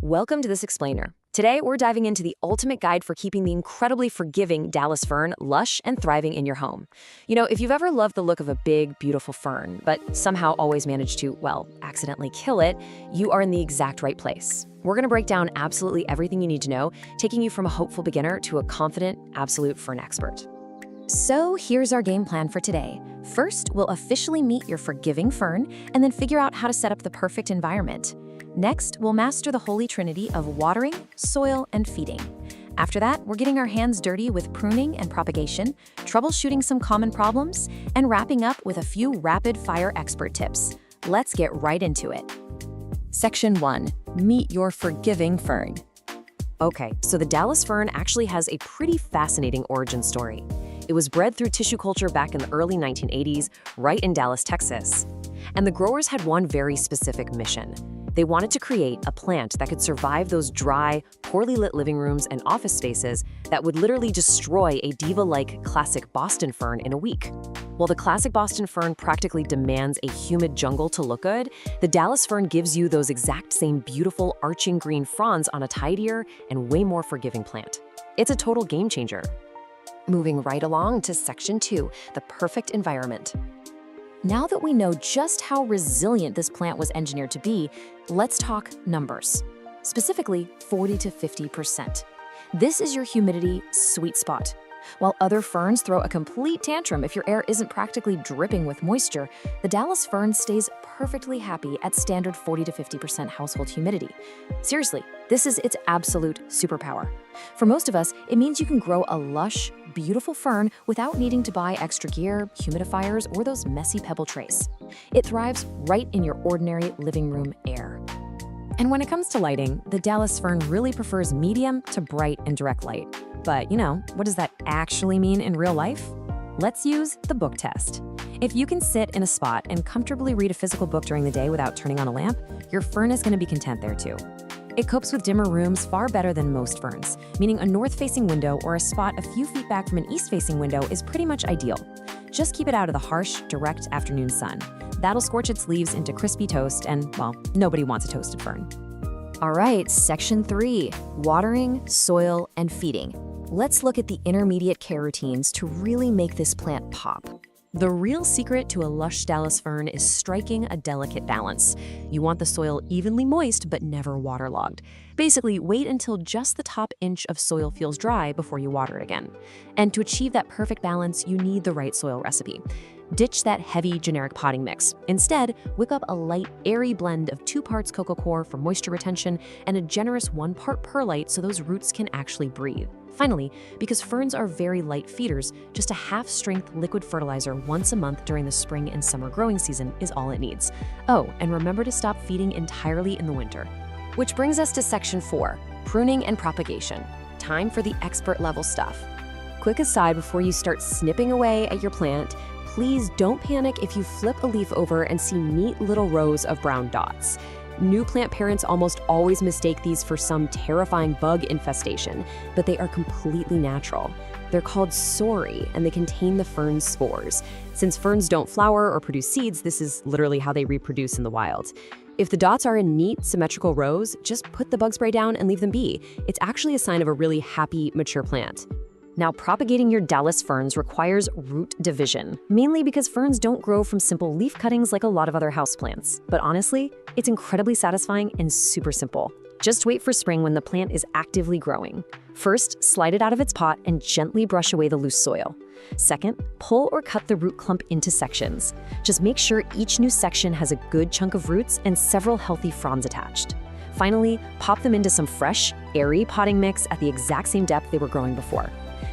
Welcome to This Explainer. Today, we're diving into the ultimate guide for keeping the incredibly forgiving Dallas fern lush and thriving in your home. You know, if you've ever loved the look of a big, beautiful fern, but somehow always managed to, well, accidentally kill it, you are in the exact right place. We're going to break down absolutely everything you need to know, taking you from a hopeful beginner to a confident, absolute fern expert. So here's our game plan for today. First, we'll officially meet your forgiving fern and then figure out how to set up the perfect environment. Next, we'll master the holy trinity of watering, soil, and feeding. After that, we're getting our hands dirty with pruning and propagation, troubleshooting some common problems, and wrapping up with a few rapid-fire expert tips. Let's get right into it. Section 1. Meet your forgiving fern. Okay, so the Dallas fern actually has a pretty fascinating origin story. It was bred through tissue culture back in the early 1980s, right in Dallas, Texas. And the growers had one very specific mission. They wanted to create a plant that could survive those dry, poorly lit living rooms and office spaces that would literally destroy a diva-like classic Boston fern in a week. While the classic Boston fern practically demands a humid jungle to look good, the Dallas fern gives you those exact same beautiful arching green fronds on a tidier and way more forgiving plant. It's a total game changer. Moving right along to Section 2, the perfect environment. Now that we know just how resilient this plant was engineered to be, let's talk numbers. Specifically, 40 to 50%. This is your humidity sweet spot. While other ferns throw a complete tantrum if your air isn't practically dripping with moisture, the Dallas fern stays perfectly happy at standard 40 to 50% household humidity. Seriously, this is its absolute superpower. For most of us, it means you can grow a lush, beautiful fern without needing to buy extra gear, humidifiers, or those messy pebble trays. It thrives right in your ordinary living room air. And when it comes to lighting, the Dallas fern really prefers medium to bright and direct light. But, what does that actually mean in real life? Let's use the book test. If you can sit in a spot and comfortably read a physical book during the day without turning on a lamp, your fern is going to be content there too. It copes with dimmer rooms far better than most ferns, meaning a north-facing window or a spot a few feet back from an east-facing window is pretty much ideal. Just keep it out of the harsh, direct afternoon sun. That'll scorch its leaves into crispy toast and, well, nobody wants a toasted fern. All right, Section 3, watering, soil, and feeding. Let's look at the intermediate care routines to really make this plant pop. The real secret to a lush Dallas fern is striking a delicate balance. You want the soil evenly moist but never waterlogged. Basically, wait until just the top inch of soil feels dry before you water again. And to achieve that perfect balance, you need the right soil recipe. Ditch that heavy, generic potting mix. Instead, whip up a light, airy blend of 2 parts coco coir for moisture retention and a generous 1 part perlite so those roots can actually breathe. Finally, because ferns are very light feeders, just a half-strength liquid fertilizer once a month during the spring and summer growing season is all it needs. Oh, and remember to stop feeding entirely in the winter. Which brings us to Section 4, pruning and propagation. Time for the expert-level stuff. Quick aside before you start snipping away at your plant, please don't panic if you flip a leaf over and see neat little rows of brown dots. New plant parents almost always mistake these for some terrifying bug infestation, but they are completely natural. They're called sori, and they contain the fern's spores. Since ferns don't flower or produce seeds, this is literally how they reproduce in the wild. If the dots are in neat, symmetrical rows, just put the bug spray down and leave them be. It's actually a sign of a really happy, mature plant. Now, propagating your Dallas ferns requires root division, mainly because ferns don't grow from simple leaf cuttings like a lot of other houseplants. But honestly, it's incredibly satisfying and super simple. Just wait for spring when the plant is actively growing. First, slide it out of its pot and gently brush away the loose soil. Second, pull or cut the root clump into sections. Just make sure each new section has a good chunk of roots and several healthy fronds attached. Finally, pop them into some fresh, airy potting mix at the exact same depth they were growing before.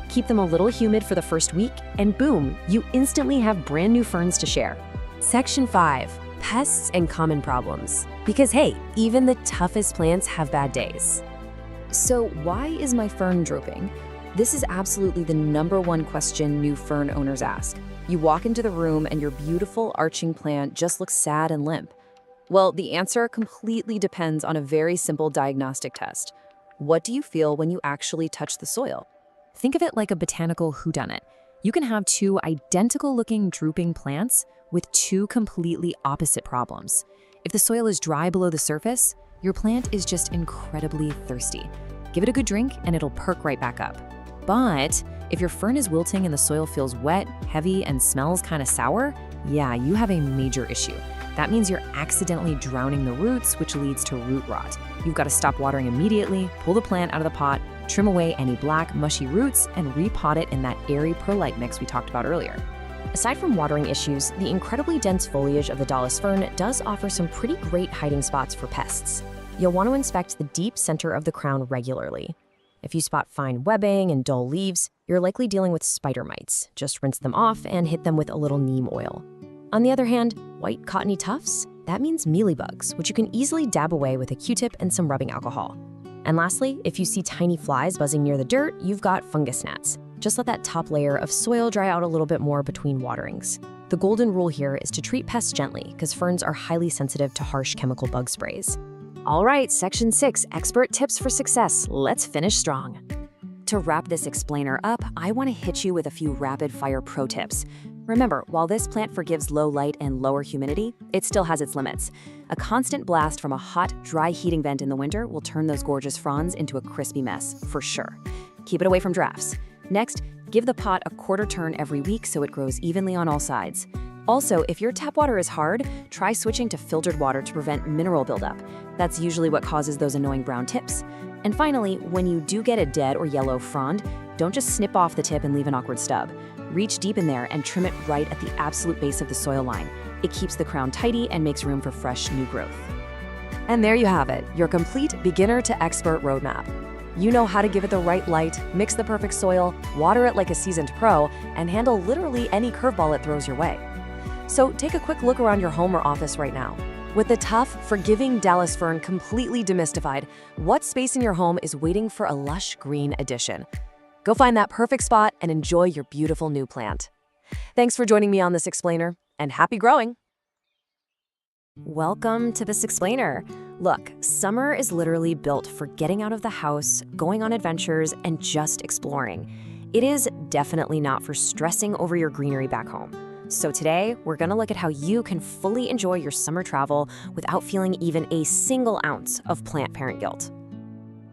Keep them a little humid for the first week, and boom, you instantly have brand new ferns to share. Section 5, pests and common problems. Because hey, even the toughest plants have bad days. So why is my fern drooping? This is absolutely the #1 question new fern owners ask. You walk into the room and your beautiful arching plant just looks sad and limp. Well, the answer completely depends on a very simple diagnostic test. What do you feel when you actually touch the soil? Think of it like a botanical whodunit. You can have 2 identical-looking drooping plants with 2 completely opposite problems. If the soil is dry below the surface, your plant is just incredibly thirsty. Give it a good drink and it'll perk right back up. But if your fern is wilting and the soil feels wet, heavy, and smells kind of sour, yeah, you have a major issue. That means you're accidentally drowning the roots, which leads to root rot. You've got to stop watering immediately, pull the plant out of the pot, trim away any black, mushy roots, and repot it in that airy perlite mix we talked about earlier. Aside from watering issues, the incredibly dense foliage of the Dallas fern does offer some pretty great hiding spots for pests. You'll want to inspect the deep center of the crown regularly. If you spot fine webbing and dull leaves, you're likely dealing with spider mites. Just rinse them off and hit them with a little neem oil. On the other hand, white cottony tufts? That means mealybugs, which you can easily dab away with a Q-tip and some rubbing alcohol. And lastly, if you see tiny flies buzzing near the dirt, you've got fungus gnats. Just let that top layer of soil dry out a little bit more between waterings. The golden rule here is to treat pests gently, because ferns are highly sensitive to harsh chemical bug sprays. All right, Section 6, Expert Tips for Success. Let's finish strong. To wrap this explainer up, I want to hit you with a few rapid-fire pro tips. Remember, while this plant forgives low light and lower humidity, it still has its limits. A constant blast from a hot, dry heating vent in the winter will turn those gorgeous fronds into a crispy mess, for sure. Keep it away from drafts. Next, give the pot a quarter turn every week so it grows evenly on all sides. Also, if your tap water is hard, try switching to filtered water to prevent mineral buildup. That's usually what causes those annoying brown tips. And finally, when you do get a dead or yellow frond, don't just snip off the tip and leave an awkward stub. Reach deep in there and trim it right at the absolute base of the soil line. It keeps the crown tidy and makes room for fresh new growth. And there you have it, your complete beginner to expert roadmap. You know how to give it the right light, mix the perfect soil, water it like a seasoned pro, and handle literally any curveball it throws your way. So take a quick look around your home or office right now. With the tough, forgiving Dallas fern completely demystified, what space in your home is waiting for a lush green addition? Go find that perfect spot and enjoy your beautiful new plant. Thanks for joining me on this explainer, and happy growing! Welcome to this explainer. Look, summer is literally built for getting out of the house, going on adventures, and just exploring. It is definitely not for stressing over your greenery back home. So today, we're gonna look at how you can fully enjoy your summer travel without feeling even a single ounce of plant parent guilt.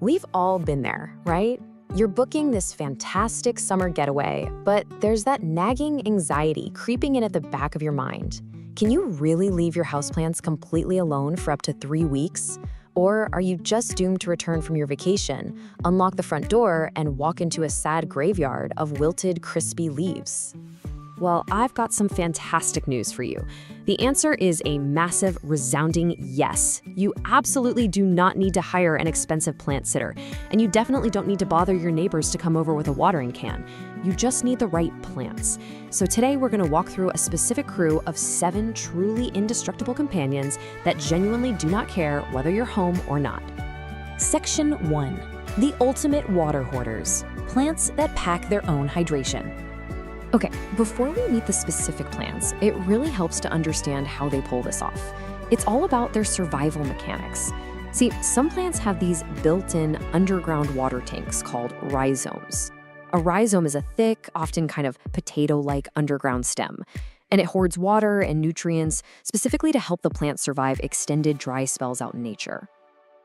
We've all been there, right? You're booking this fantastic summer getaway, but there's that nagging anxiety creeping in at the back of your mind. Can you really leave your houseplants completely alone for up to 3 weeks? Or are you just doomed to return from your vacation, unlock the front door, and walk into a sad graveyard of wilted, crispy leaves? Well, I've got some fantastic news for you. The answer is a massive, resounding yes. You absolutely do not need to hire an expensive plant sitter, and you definitely don't need to bother your neighbors to come over with a watering can. You just need the right plants. So today we're going to walk through a specific crew of 7 truly indestructible companions that genuinely do not care whether you're home or not. Section 1. The ultimate water hoarders. Plants that pack their own hydration. Okay, before we meet the specific plants, it really helps to understand how they pull this off. It's all about their survival mechanics. See, some plants have these built-in underground water tanks called rhizomes. A rhizome is a thick, often kind of potato-like underground stem, and it hoards water and nutrients specifically to help the plant survive extended dry spells out in nature.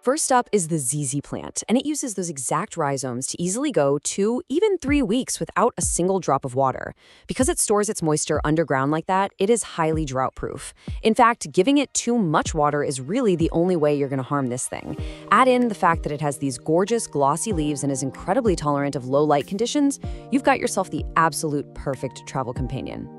First up is the ZZ plant, and it uses those exact rhizomes to easily go 2, even 3 weeks without a single drop of water. Because it stores its moisture underground like that, it is highly drought-proof. In fact, giving it too much water is really the only way you're going to harm this thing. Add in the fact that it has these gorgeous, glossy leaves and is incredibly tolerant of low light conditions, you've got yourself the absolute perfect travel companion.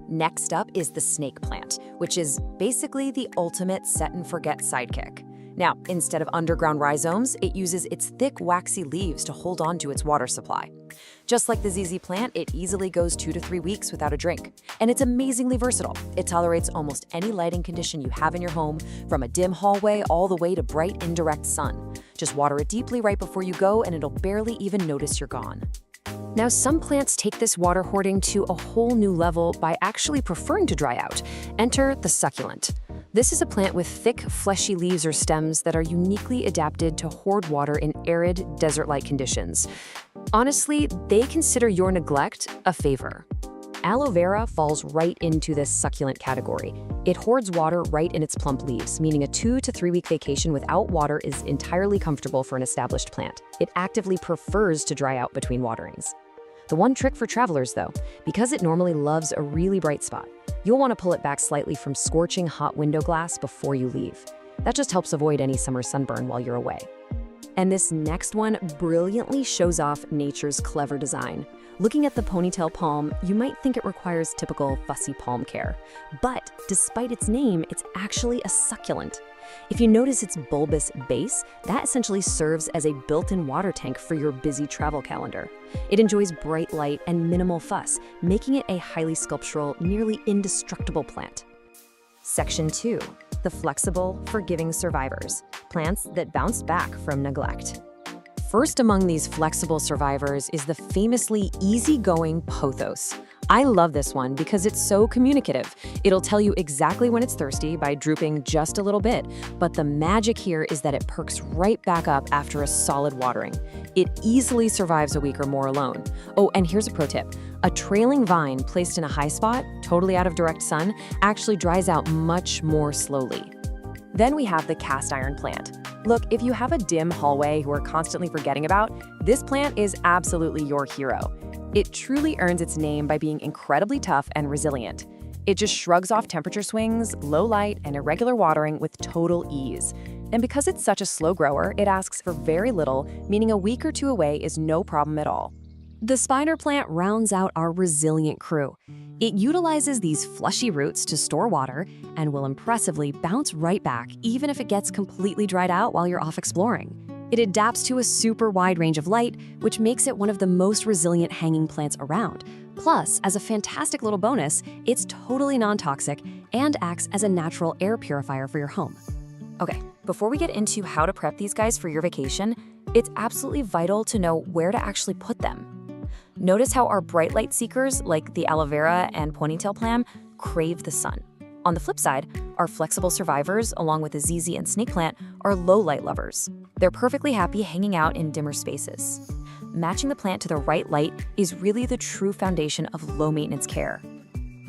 Next up is the snake plant, which is basically the ultimate set-and-forget sidekick. Now, instead of underground rhizomes, it uses its thick, waxy leaves to hold on to its water supply. Just like the ZZ plant, it easily goes 2 to 3 weeks without a drink. And it's amazingly versatile. It tolerates almost any lighting condition you have in your home, from a dim hallway all the way to bright, indirect sun. Just water it deeply right before you go, and it'll barely even notice you're gone. Now, some plants take this water hoarding to a whole new level by actually preferring to dry out. Enter the succulent. This is a plant with thick, fleshy leaves or stems that are uniquely adapted to hoard water in arid, desert-like conditions. Honestly, they consider your neglect a favor. Aloe vera falls right into this succulent category. It hoards water right in its plump leaves, meaning a 2 to 3 week vacation without water is entirely comfortable for an established plant. It actively prefers to dry out between waterings. The one trick for travelers, though, because it normally loves a really bright spot, you'll want to pull it back slightly from scorching hot window glass before you leave. That just helps avoid any summer sunburn while you're away. And this next one brilliantly shows off nature's clever design. Looking at the ponytail palm, you might think it requires typical fussy palm care. But despite its name, it's actually a succulent. If you notice its bulbous base, that essentially serves as a built-in water tank for your busy travel calendar. It enjoys bright light and minimal fuss, making it a highly sculptural, nearly indestructible plant. Section 2. The flexible, forgiving survivors. Plants that bounce back from neglect. First among these flexible survivors is the famously easygoing pothos. I love this one because it's so communicative. It'll tell you exactly when it's thirsty by drooping just a little bit, but the magic here is that it perks right back up after a solid watering. It easily survives a week or more alone. Oh, and here's a pro tip. A trailing vine placed in a high spot, totally out of direct sun, actually dries out much more slowly. Then we have the cast iron plant. Look, if you have a dim hallway you are constantly forgetting about, this plant is absolutely your hero. It truly earns its name by being incredibly tough and resilient. It just shrugs off temperature swings, low light, and irregular watering with total ease. And because it's such a slow grower, it asks for very little, meaning a week or two away is no problem at all. The spider plant rounds out our resilient crew. It utilizes these fleshy roots to store water and will impressively bounce right back even if it gets completely dried out while you're off exploring. It adapts to a super wide range of light, which makes it one of the most resilient hanging plants around. Plus, as a fantastic little bonus, it's totally non-toxic and acts as a natural air purifier for your home. Okay, before we get into how to prep these guys for your vacation, it's absolutely vital to know where to actually put them. Notice how our bright light seekers, like the aloe vera and ponytail plant, crave the sun. On the flip side, our flexible survivors, along with the ZZ and snake plant, are low light lovers. They're perfectly happy hanging out in dimmer spaces. Matching the plant to the right light is really the true foundation of low maintenance care.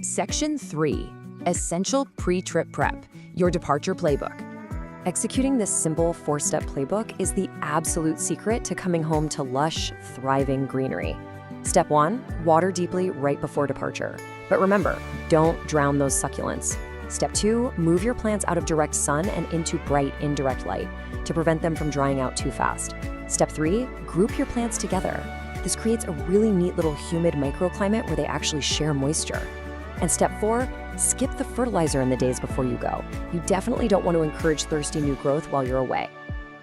Section 3. Essential pre-trip prep, your departure playbook. Executing this simple 4-step playbook is the absolute secret to coming home to lush, thriving greenery. Step 1, water deeply right before departure. But remember, don't drown those succulents. Step 2, move your plants out of direct sun and into bright, indirect light to prevent them from drying out too fast. Step 3, group your plants together. This creates a really neat little humid microclimate where they actually share moisture. And step 4, skip the fertilizer in the days before you go. You definitely don't want to encourage thirsty new growth while you're away.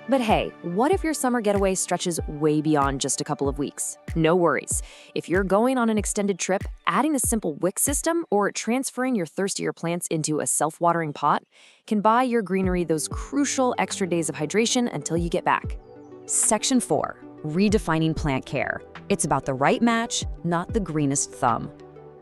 But hey, what if your summer getaway stretches way beyond just a couple of weeks? No worries. If you're going on an extended trip, adding a simple wick system or transferring your thirstier plants into a self-watering pot can buy your greenery those crucial extra days of hydration until you get back. Section 4, redefining plant care. It's about the right match, not the greenest thumb.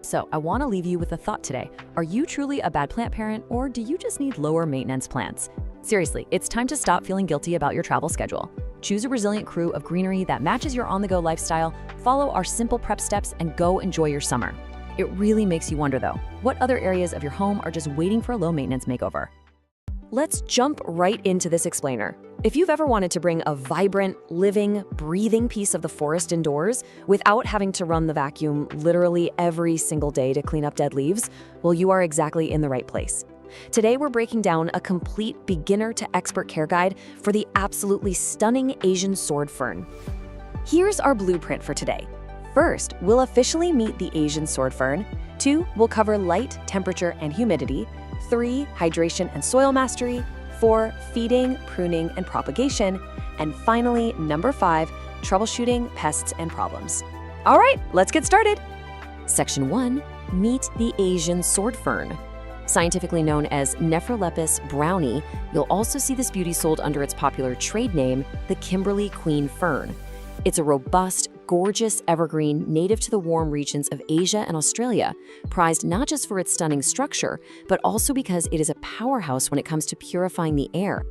So I want to leave you with a thought today. Are you truly a bad plant parent, or do you just need lower maintenance plants? Seriously, it's time to stop feeling guilty about your travel schedule. Choose a resilient crew of greenery that matches your on-the-go lifestyle, follow our simple prep steps, and go enjoy your summer. It really makes you wonder though, what other areas of your home are just waiting for a low-maintenance makeover? Let's jump right into this explainer. If you've ever wanted to bring a vibrant, living, breathing piece of the forest indoors without having to run the vacuum literally every single day to clean up dead leaves, well, you are exactly in the right place. Today, we're breaking down a complete beginner to expert care guide for the absolutely stunning Asian sword fern. Here's our blueprint for today. First, we'll officially meet the Asian sword fern. 2, we'll cover light, temperature, and humidity. 3, hydration and soil mastery. 4, feeding, pruning, and propagation. And finally, number 5, troubleshooting pests and problems. All right, let's get started. Section 1, meet the Asian sword fern. Scientifically known as Nephrolepis brownie, you'll also see this beauty sold under its popular trade name, the Kimberly Queen fern. It's a robust, gorgeous evergreen native to the warm regions of Asia and Australia, prized not just for its stunning structure, but also because it is a powerhouse when it comes to purifying the air.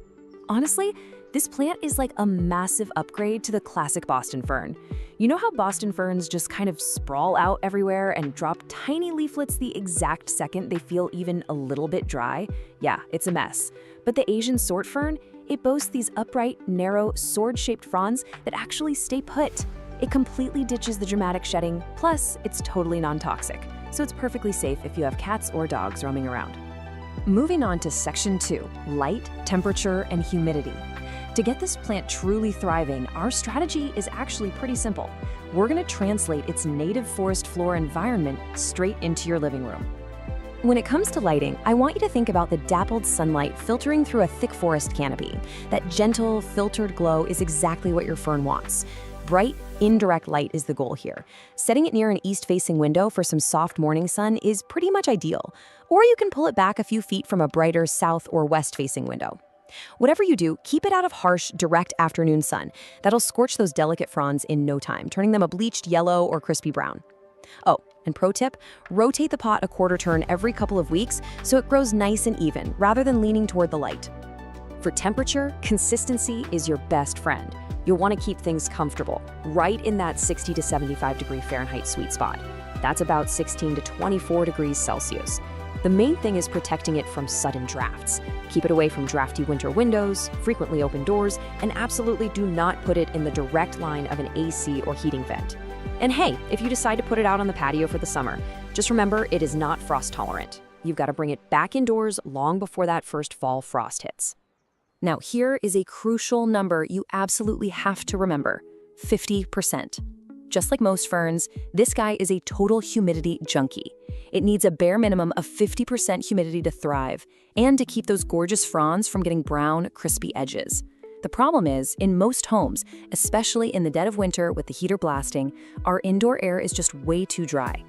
Honestly, this plant is like a massive upgrade to the classic Boston fern. You know how Boston ferns just kind of sprawl out everywhere and drop tiny leaflets the exact second they feel even a little bit dry? Yeah, it's a mess. But the Asian sword fern, it boasts these upright, narrow, sword-shaped fronds that actually stay put. It completely ditches the dramatic shedding, plus it's totally non-toxic, so it's perfectly safe if you have cats or dogs roaming around. Moving on to Section 2, light, temperature, and humidity. To get this plant truly thriving, our strategy is actually pretty simple. We're going to translate its native forest floor environment straight into your living room. When it comes to lighting, I want you to think about the dappled sunlight filtering through a thick forest canopy. That gentle, filtered glow is exactly what your fern wants. Bright, indirect light is the goal here. Setting it near an east-facing window for some soft morning sun is pretty much ideal, or you can pull it back a few feet from a brighter south or west-facing window. Whatever you do, keep it out of harsh, direct afternoon sun. That'll scorch those delicate fronds in no time, turning them a bleached yellow or crispy brown. Oh, and pro tip, rotate the pot a quarter turn every couple of weeks so it grows nice and even, rather than leaning toward the light. For temperature, consistency is your best friend. You'll want to keep things comfortable, right in that 60 to 75 degree Fahrenheit sweet spot. That's about 16 to 24 degrees Celsius. The main thing is protecting it from sudden drafts. Keep it away from drafty winter windows, frequently open doors, and absolutely do not put it in the direct line of an AC or heating vent. And hey, if you decide to put it out on the patio for the summer, just remember it is not frost tolerant. You've got to bring it back indoors long before that first fall frost hits. Now here is a crucial number you absolutely have to remember: 50%. Just like most ferns, this guy is a total humidity junkie. It needs a bare minimum of 50% humidity to thrive and to keep those gorgeous fronds from getting brown, crispy edges. The problem is, in most homes, especially in the dead of winter with the heater blasting, our indoor air is just way too dry.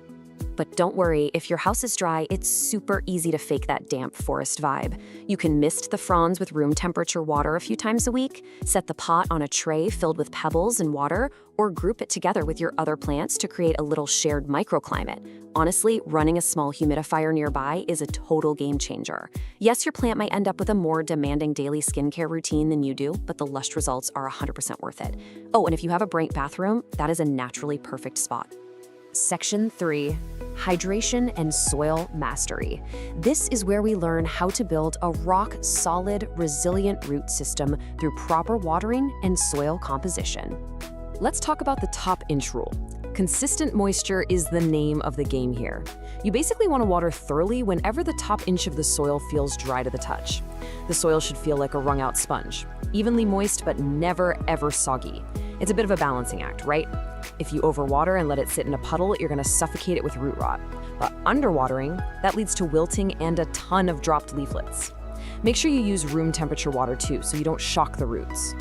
But don't worry, if your house is dry, it's super easy to fake that damp forest vibe. You can mist the fronds with room temperature water a few times a week, set the pot on a tray filled with pebbles and water, or group it together with your other plants to create a little shared microclimate. Honestly, running a small humidifier nearby is a total game changer. Yes, your plant might end up with a more demanding daily skincare routine than you do, but the lush results are 100% worth it. Oh, and if you have a bright bathroom, that is a naturally perfect spot. Section 3. Hydration and Soil Mastery. This is where we learn how to build a rock-solid, resilient root system through proper watering and soil composition. Let's talk about the top-inch rule. Consistent moisture is the name of the game here. You basically want to water thoroughly whenever the top inch of the soil feels dry to the touch. The soil should feel like a wrung-out sponge, evenly moist but never, ever soggy. It's a bit of a balancing act, right? If you overwater and let it sit in a puddle, you're going to suffocate it with root rot. But underwatering, that leads to wilting and a ton of dropped leaflets. Make sure you use room temperature water too, so you don't shock the roots.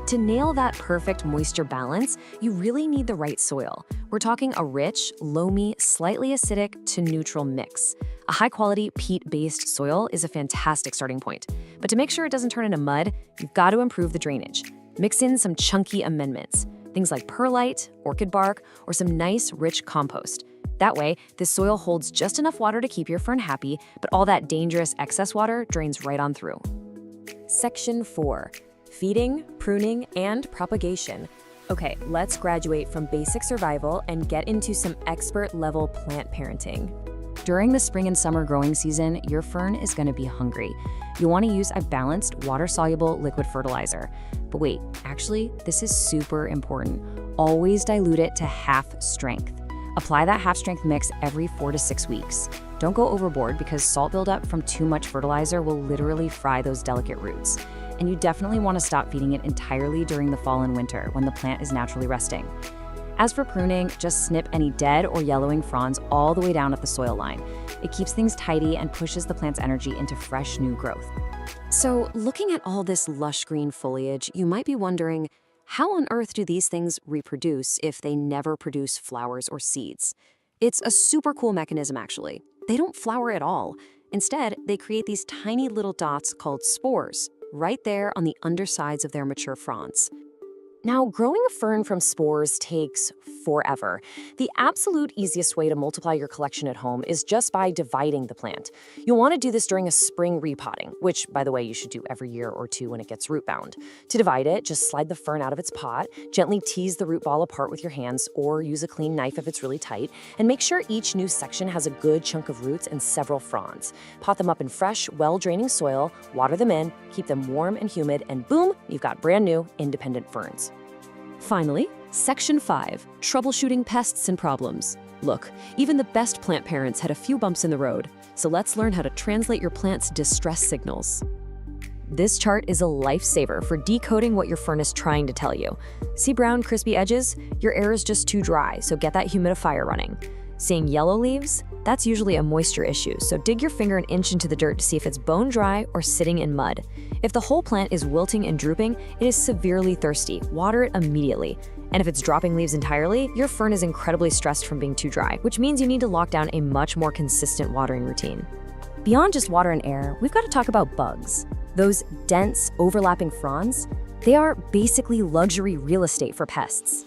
To nail that perfect moisture balance, you really need the right soil. We're talking a rich, loamy, slightly acidic to neutral mix. A high-quality peat-based soil is a fantastic starting point. But to make sure it doesn't turn into mud, you've got to improve the drainage. Mix in some chunky amendments, things like perlite, orchid bark, or some nice, rich compost. That way, this soil holds just enough water to keep your fern happy, but all that dangerous excess water drains right on through. Section 4. Feeding, pruning, and propagation. Okay, let's graduate from basic survival and get into some expert-level plant parenting. During the spring and summer growing season, your fern is going to be hungry. You'll want to use a balanced, water-soluble liquid fertilizer. But wait, actually, this is super important. Always dilute it to half strength. Apply that half-strength mix every 4 to 6 weeks. Don't go overboard because salt buildup from too much fertilizer will literally fry those delicate roots. And you definitely want to stop feeding it entirely during the fall and winter when the plant is naturally resting. As for pruning, just snip any dead or yellowing fronds all the way down at the soil line. It keeps things tidy and pushes the plant's energy into fresh new growth. So, looking at all this lush green foliage, you might be wondering, how on earth do these things reproduce if they never produce flowers or seeds? It's a super cool mechanism, actually. They don't flower at all. Instead, they create these tiny little dots called spores, right there on the undersides of their mature fronds. Now, growing a fern from spores takes forever. The absolute easiest way to multiply your collection at home is just by dividing the plant. You'll want to do this during a spring repotting, which, by the way, you should do every year or two when it gets root bound. To divide it, just slide the fern out of its pot, gently tease the root ball apart with your hands, or use a clean knife if it's really tight, and make sure each new section has a good chunk of roots and several fronds. Pot them up in fresh, well-draining soil, water them in, keep them warm and humid, and boom, you've got brand new, independent ferns. Finally, Section 5, Troubleshooting Pests and Problems. Look, even the best plant parents had a few bumps in the road, so let's learn how to translate your plant's distress signals. This chart is a lifesaver for decoding what your furnace is trying to tell you. See brown, crispy edges? Your air is just too dry, so get that humidifier running. Seeing yellow leaves? That's usually a moisture issue, so dig your finger an inch into the dirt to see if it's bone dry or sitting in mud. If the whole plant is wilting and drooping, it is severely thirsty. Water it immediately. And if it's dropping leaves entirely, your fern is incredibly stressed from being too dry, which means you need to lock down a much more consistent watering routine. Beyond just water and air, we've got to talk about bugs. Those dense, overlapping fronds, they are basically luxury real estate for pests.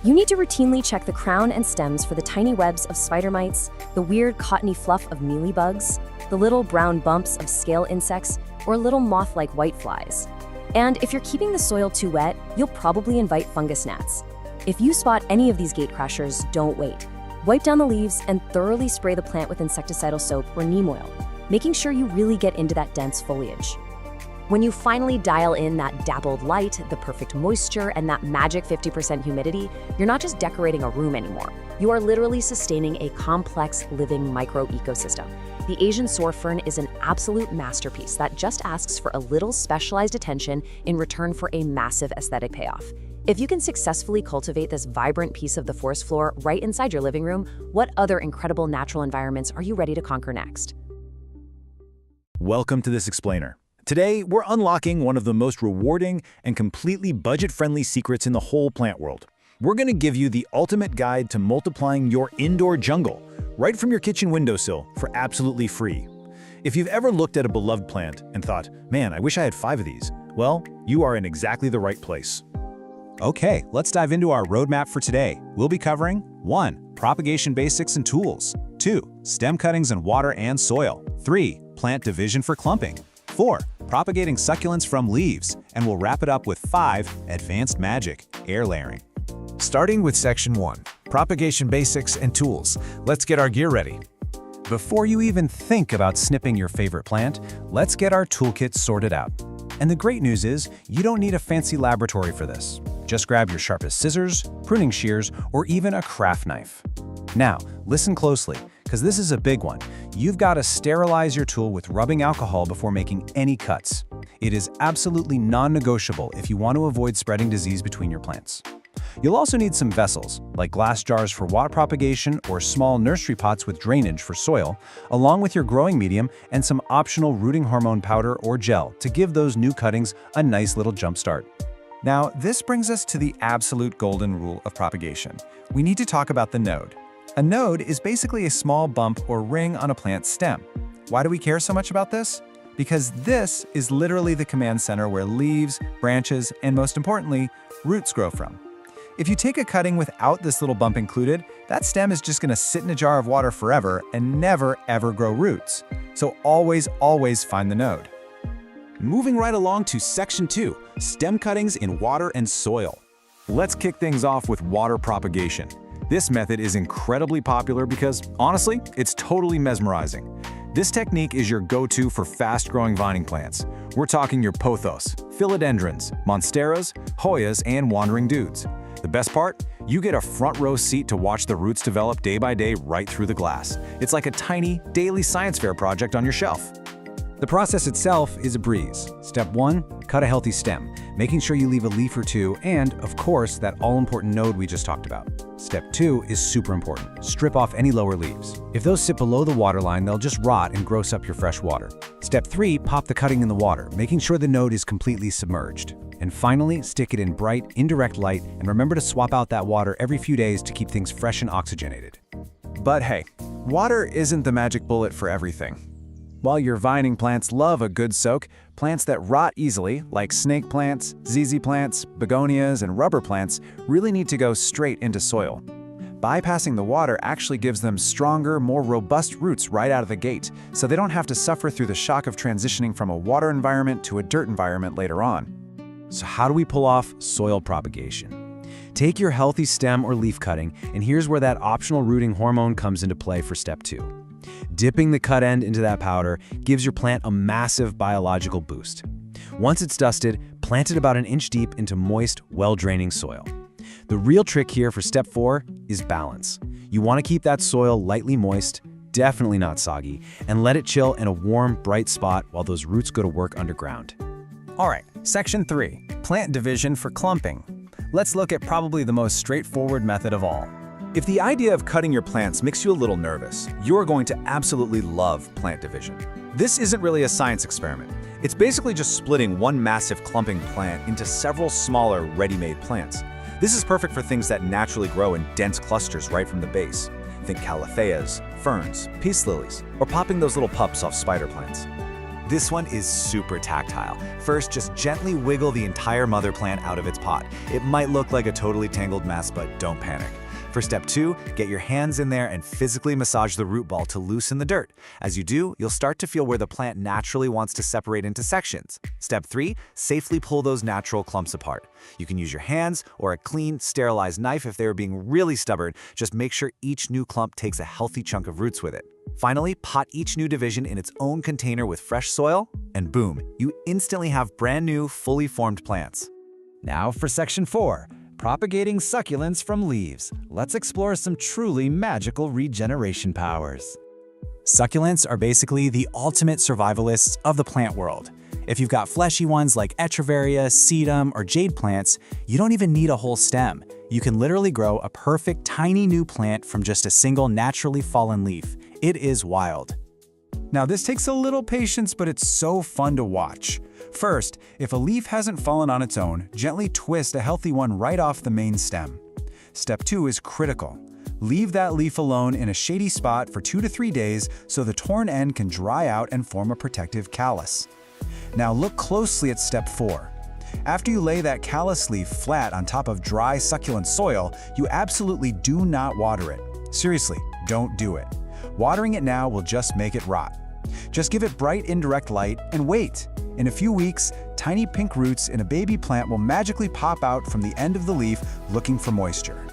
You need to routinely check the crown and stems for the tiny webs of spider mites, the weird cottony fluff of mealybugs, the little brown bumps of scale insects, or little moth-like whiteflies. And if you're keeping the soil too wet, you'll probably invite fungus gnats. If you spot any of these gatecrashers, don't wait. Wipe down the leaves and thoroughly spray the plant with insecticidal soap or neem oil, making sure you really get into that dense foliage. When you finally dial in that dappled light, the perfect moisture, and that magic 50% humidity, you're not just decorating a room anymore. You are literally sustaining a complex living micro-ecosystem. The Asian sword fern is an absolute masterpiece that just asks for a little specialized attention in return for a massive aesthetic payoff. If you can successfully cultivate this vibrant piece of the forest floor right inside your living room, what other incredible natural environments are you ready to conquer next? Welcome to This Explainer. Today, we're unlocking one of the most rewarding and completely budget-friendly secrets in the whole plant world. We're going to give you the ultimate guide to multiplying your indoor jungle, right from your kitchen windowsill, for absolutely free. If you've ever looked at a beloved plant and thought, man, I wish I had 5 of these, well, you are in exactly the right place. Okay, let's dive into our roadmap for today. We'll be covering 1. Propagation basics and tools. 2. Stem cuttings and water and soil. 3. Plant division for clumping. 4. Propagating succulents from leaves. And we'll wrap it up with 5. Advanced magic, air layering. Starting with Section 1, Propagation Basics and Tools. Let's get our gear ready. Before you even think about snipping your favorite plant, let's get our toolkit sorted out. And the great news is, you don't need a fancy laboratory for this. Just grab your sharpest scissors, pruning shears, or even a craft knife. Now, listen closely, because this is a big one. You've got to sterilize your tool with rubbing alcohol before making any cuts. It is absolutely non-negotiable if you want to avoid spreading disease between your plants. You'll also need some vessels, like glass jars for water propagation or small nursery pots with drainage for soil, along with your growing medium and some optional rooting hormone powder or gel to give those new cuttings a nice little jump start. Now, this brings us to the absolute golden rule of propagation. We need to talk about the node. A node is basically a small bump or ring on a plant's stem. Why do we care so much about this? Because this is literally the command center where leaves, branches, and most importantly, roots grow from. If you take a cutting without this little bump included, that stem is just going to sit in a jar of water forever and never ever grow roots. So always find the node. Moving right along to Section 2, Stem cuttings in water and soil. Let's kick things off with water propagation. This method is incredibly popular because, honestly, it's totally mesmerizing. This technique is your go-to for fast-growing vining plants. We're talking your pothos, philodendrons, monsteras, hoyas, and wandering dudes. The best part? You get a front-row seat to watch the roots develop day by day right through the glass. It's like a tiny, daily science fair project on your shelf. The process itself is a breeze. Step 1, cut a healthy stem, making sure you leave a leaf or two and, of course, that all-important node we just talked about. Step 2 is super important. Strip off any lower leaves. If those sit below the waterline, they'll just rot and gross up your fresh water. Step 3, pop the cutting in the water, making sure the node is completely submerged. And finally, stick it in bright, indirect light, and remember to swap out that water every few days to keep things fresh and oxygenated. But hey, water isn't the magic bullet for everything. While your vining plants love a good soak, plants that rot easily, like snake plants, ZZ plants, begonias, and rubber plants, really need to go straight into soil. Bypassing the water actually gives them stronger, more robust roots right out of the gate, so they don't have to suffer through the shock of transitioning from a water environment to a dirt environment later on. So how do we pull off soil propagation? Take your healthy stem or leaf cutting, and here's where that optional rooting hormone comes into play for step 2. Dipping the cut end into that powder gives your plant a massive biological boost. Once it's dusted, plant it about an inch deep into moist, well-draining soil. The real trick here for step 4 is balance. You want to keep that soil lightly moist, definitely not soggy, and let it chill in a warm, bright spot while those roots go to work underground. All right, Section 3, Plant Division for Clumping. Let's look at probably the most straightforward method of all. If the idea of cutting your plants makes you a little nervous, you're going to absolutely love plant division. This isn't really a science experiment. It's basically just splitting one massive clumping plant into several smaller, ready-made plants. This is perfect for things that naturally grow in dense clusters right from the base. Think calatheas, ferns, peace lilies, or popping those little pups off spider plants. This one is super tactile. First, just gently wiggle the entire mother plant out of its pot. It might look like a totally tangled mess, but don't panic. For step 2, get your hands in there and physically massage the root ball to loosen the dirt. As you do, you'll start to feel where the plant naturally wants to separate into sections. Step 3, safely pull those natural clumps apart. You can use your hands or a clean, sterilized knife if they are being really stubborn. Just make sure each new clump takes a healthy chunk of roots with it. Finally, pot each new division in its own container with fresh soil, and boom, you instantly have brand new, fully formed plants. Now for Section 4, Propagating Succulents from Leaves. Let's explore some truly magical regeneration powers. Succulents are basically the ultimate survivalists of the plant world. If you've got fleshy ones like Echeveria, sedum, or jade plants, you don't even need a whole stem. You can literally grow a perfect tiny new plant from just a single naturally fallen leaf. It is wild. Now this takes a little patience, but it's so fun to watch. First, if a leaf hasn't fallen on its own, gently twist a healthy one right off the main stem. Step 2 is critical. Leave that leaf alone in a shady spot for 2 to 3 days so the torn end can dry out and form a protective callus. Now look closely at Step 4. After you lay that callus leaf flat on top of dry, succulent soil, you absolutely do not water it. Seriously, don't do it. Watering it now will just make it rot. Just give it bright, indirect light and wait. In a few weeks, tiny pink roots in a baby plant will magically pop out from the end of the leaf looking for moisture.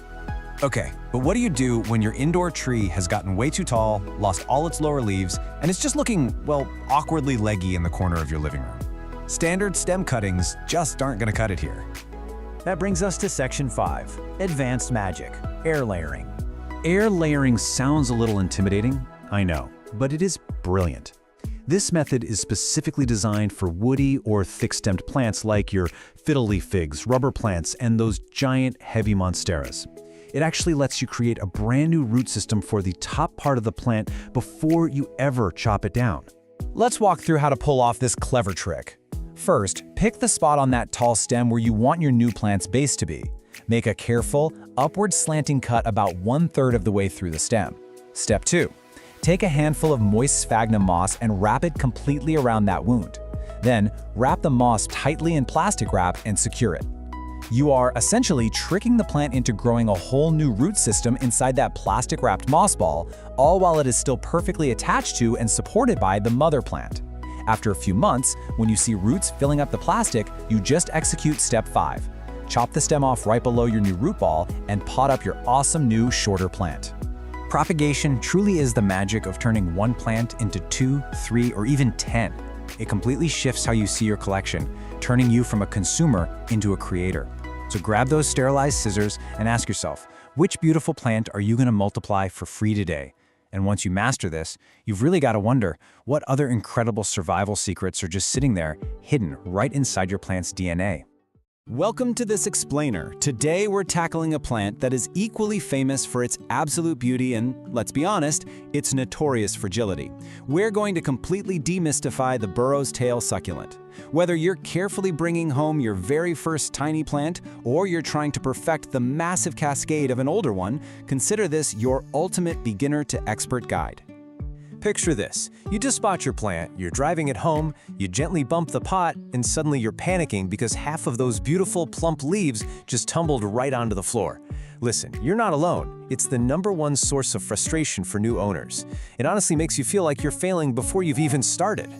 Okay, but what do you do when your indoor tree has gotten way too tall, lost all its lower leaves, and it's just looking, well, awkwardly leggy in the corner of your living room? Standard stem cuttings just aren't going to cut it here. That brings us to Section 5, Advanced Magic, Air Layering. Air layering sounds a little intimidating, I know, but it is brilliant. This method is specifically designed for woody or thick-stemmed plants like your fiddle leaf figs, rubber plants, and those giant, heavy monsteras. It actually lets you create a brand new root system for the top part of the plant before you ever chop it down. Let's walk through how to pull off this clever trick. First, pick the spot on that tall stem where you want your new plant's base to be. Make a careful, upward slanting cut about 1/3 of the way through the stem. Step 2. Take a handful of moist sphagnum moss and wrap it completely around that wound. Then, wrap the moss tightly in plastic wrap and secure it. You are essentially tricking the plant into growing a whole new root system inside that plastic-wrapped moss ball, all while it is still perfectly attached to and supported by the mother plant. After a few months, when you see roots filling up the plastic, you just execute Step 5. Chop the stem off right below your new root ball and pot up your awesome new, shorter plant. Propagation truly is the magic of turning one plant into 2, 3, or even 10. It completely shifts how you see your collection, turning you from a consumer into a creator. So grab those sterilized scissors and ask yourself, which beautiful plant are you going to multiply for free today? And once you master this, you've really got to wonder what other incredible survival secrets are just sitting there, hidden right inside your plant's DNA. Welcome to This Explainer. Today we're tackling a plant that is equally famous for its absolute beauty and, let's be honest, its notorious fragility. We're going to completely demystify the burro's tail succulent. Whether you're carefully bringing home your very first tiny plant or you're trying to perfect the massive cascade of an older one, consider this your ultimate beginner to expert guide. Picture this. You just spot your plant, you're driving it home, you gently bump the pot, and suddenly you're panicking because half of those beautiful plump leaves just tumbled right onto the floor. Listen, you're not alone. It's the #1 source of frustration for new owners. It honestly makes you feel like you're failing before you've even started.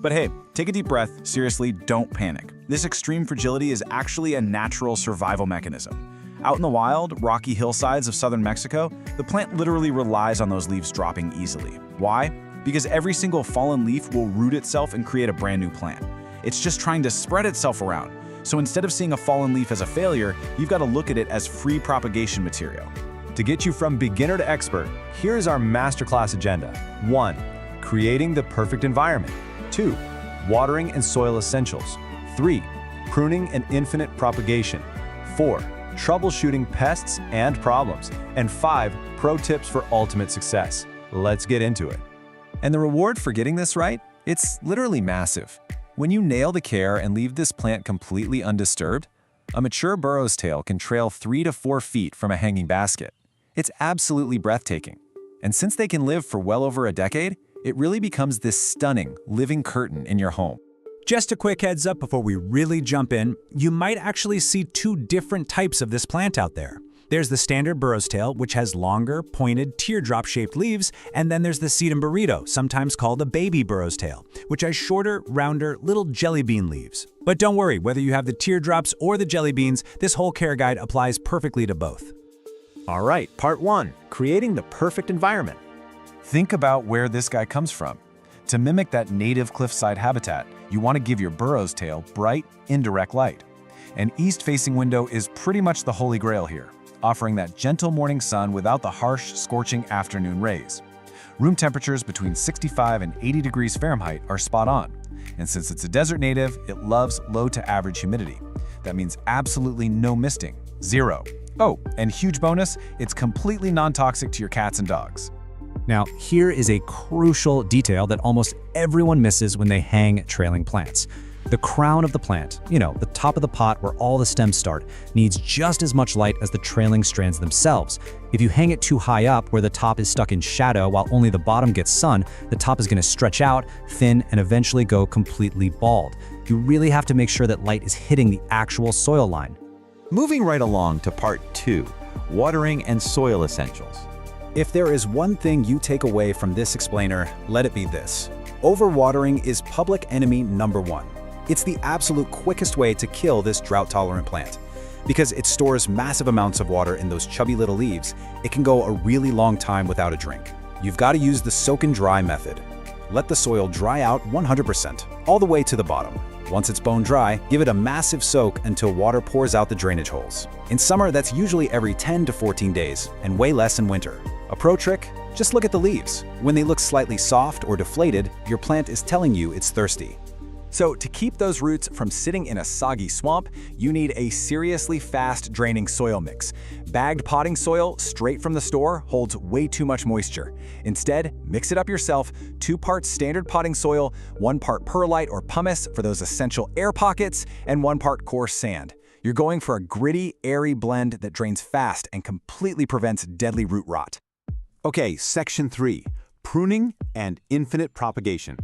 But hey, take a deep breath. Seriously, don't panic. This extreme fragility is actually a natural survival mechanism. Out in the wild, rocky hillsides of southern Mexico, the plant literally relies on those leaves dropping easily. Why? Because every single fallen leaf will root itself and create a brand new plant. It's just trying to spread itself around. So instead of seeing a fallen leaf as a failure, you've got to look at it as free propagation material. To get you from beginner to expert, here's our masterclass agenda. 1. Creating the perfect environment. 2. Watering and soil essentials. 3. Pruning and infinite propagation. 4. Troubleshooting pests and problems. And 5. Pro tips for ultimate success. Let's get into it. And the reward for getting this right? It's literally massive. When you nail the care and leave this plant completely undisturbed, a mature burro's tail can trail 3 to 4 feet from a hanging basket. It's absolutely breathtaking. And since they can live for well over a decade, it really becomes this stunning, living curtain in your home. Just a quick heads up before we really jump in, you might actually see 2 different types of this plant out there. There's the standard burro's tail, which has longer, pointed, teardrop-shaped leaves, and then there's the sedum burrito, sometimes called a baby burro's tail, which has shorter, rounder, little jelly bean leaves. But don't worry, whether you have the teardrops or the jelly beans, this whole care guide applies perfectly to both. All right, part 1, creating the perfect environment. Think about where this guy comes from. To mimic that native cliffside habitat, you want to give your burro's tail bright, indirect light. An east-facing window is pretty much the holy grail here, offering that gentle morning sun without the harsh, scorching afternoon rays. Room temperatures between 65 and 80 degrees Fahrenheit are spot on. And since it's a desert native, it loves low to average humidity. That means absolutely no misting, 0. Oh, and huge bonus, it's completely non-toxic to your cats and dogs. Now, here is a crucial detail that almost everyone misses when they hang trailing plants. The crown of the plant, the top of the pot where all the stems start, needs just as much light as the trailing strands themselves. If you hang it too high up where the top is stuck in shadow while only the bottom gets sun, the top is going to stretch out, thin, and eventually go completely bald. You really have to make sure that light is hitting the actual soil line. Moving right along to part 2, watering and soil essentials. If there is one thing you take away from this explainer, let it be this. Overwatering is public enemy number 1. It's the absolute quickest way to kill this drought-tolerant plant. Because it stores massive amounts of water in those chubby little leaves, it can go a really long time without a drink. You've got to use the soak and dry method. Let the soil dry out 100%, all the way to the bottom. Once it's bone dry, give it a massive soak until water pours out the drainage holes. In summer, that's usually every 10 to 14 days, and way less in winter. A pro trick? Just look at the leaves. When they look slightly soft or deflated, your plant is telling you it's thirsty. So to keep those roots from sitting in a soggy swamp, you need a seriously fast draining soil mix. Bagged potting soil straight from the store holds way too much moisture. Instead, mix it up yourself, 2 parts standard potting soil, 1 part perlite or pumice for those essential air pockets, and 1 part coarse sand. You're going for a gritty, airy blend that drains fast and completely prevents deadly root rot. Okay, section 3, pruning and infinite propagation.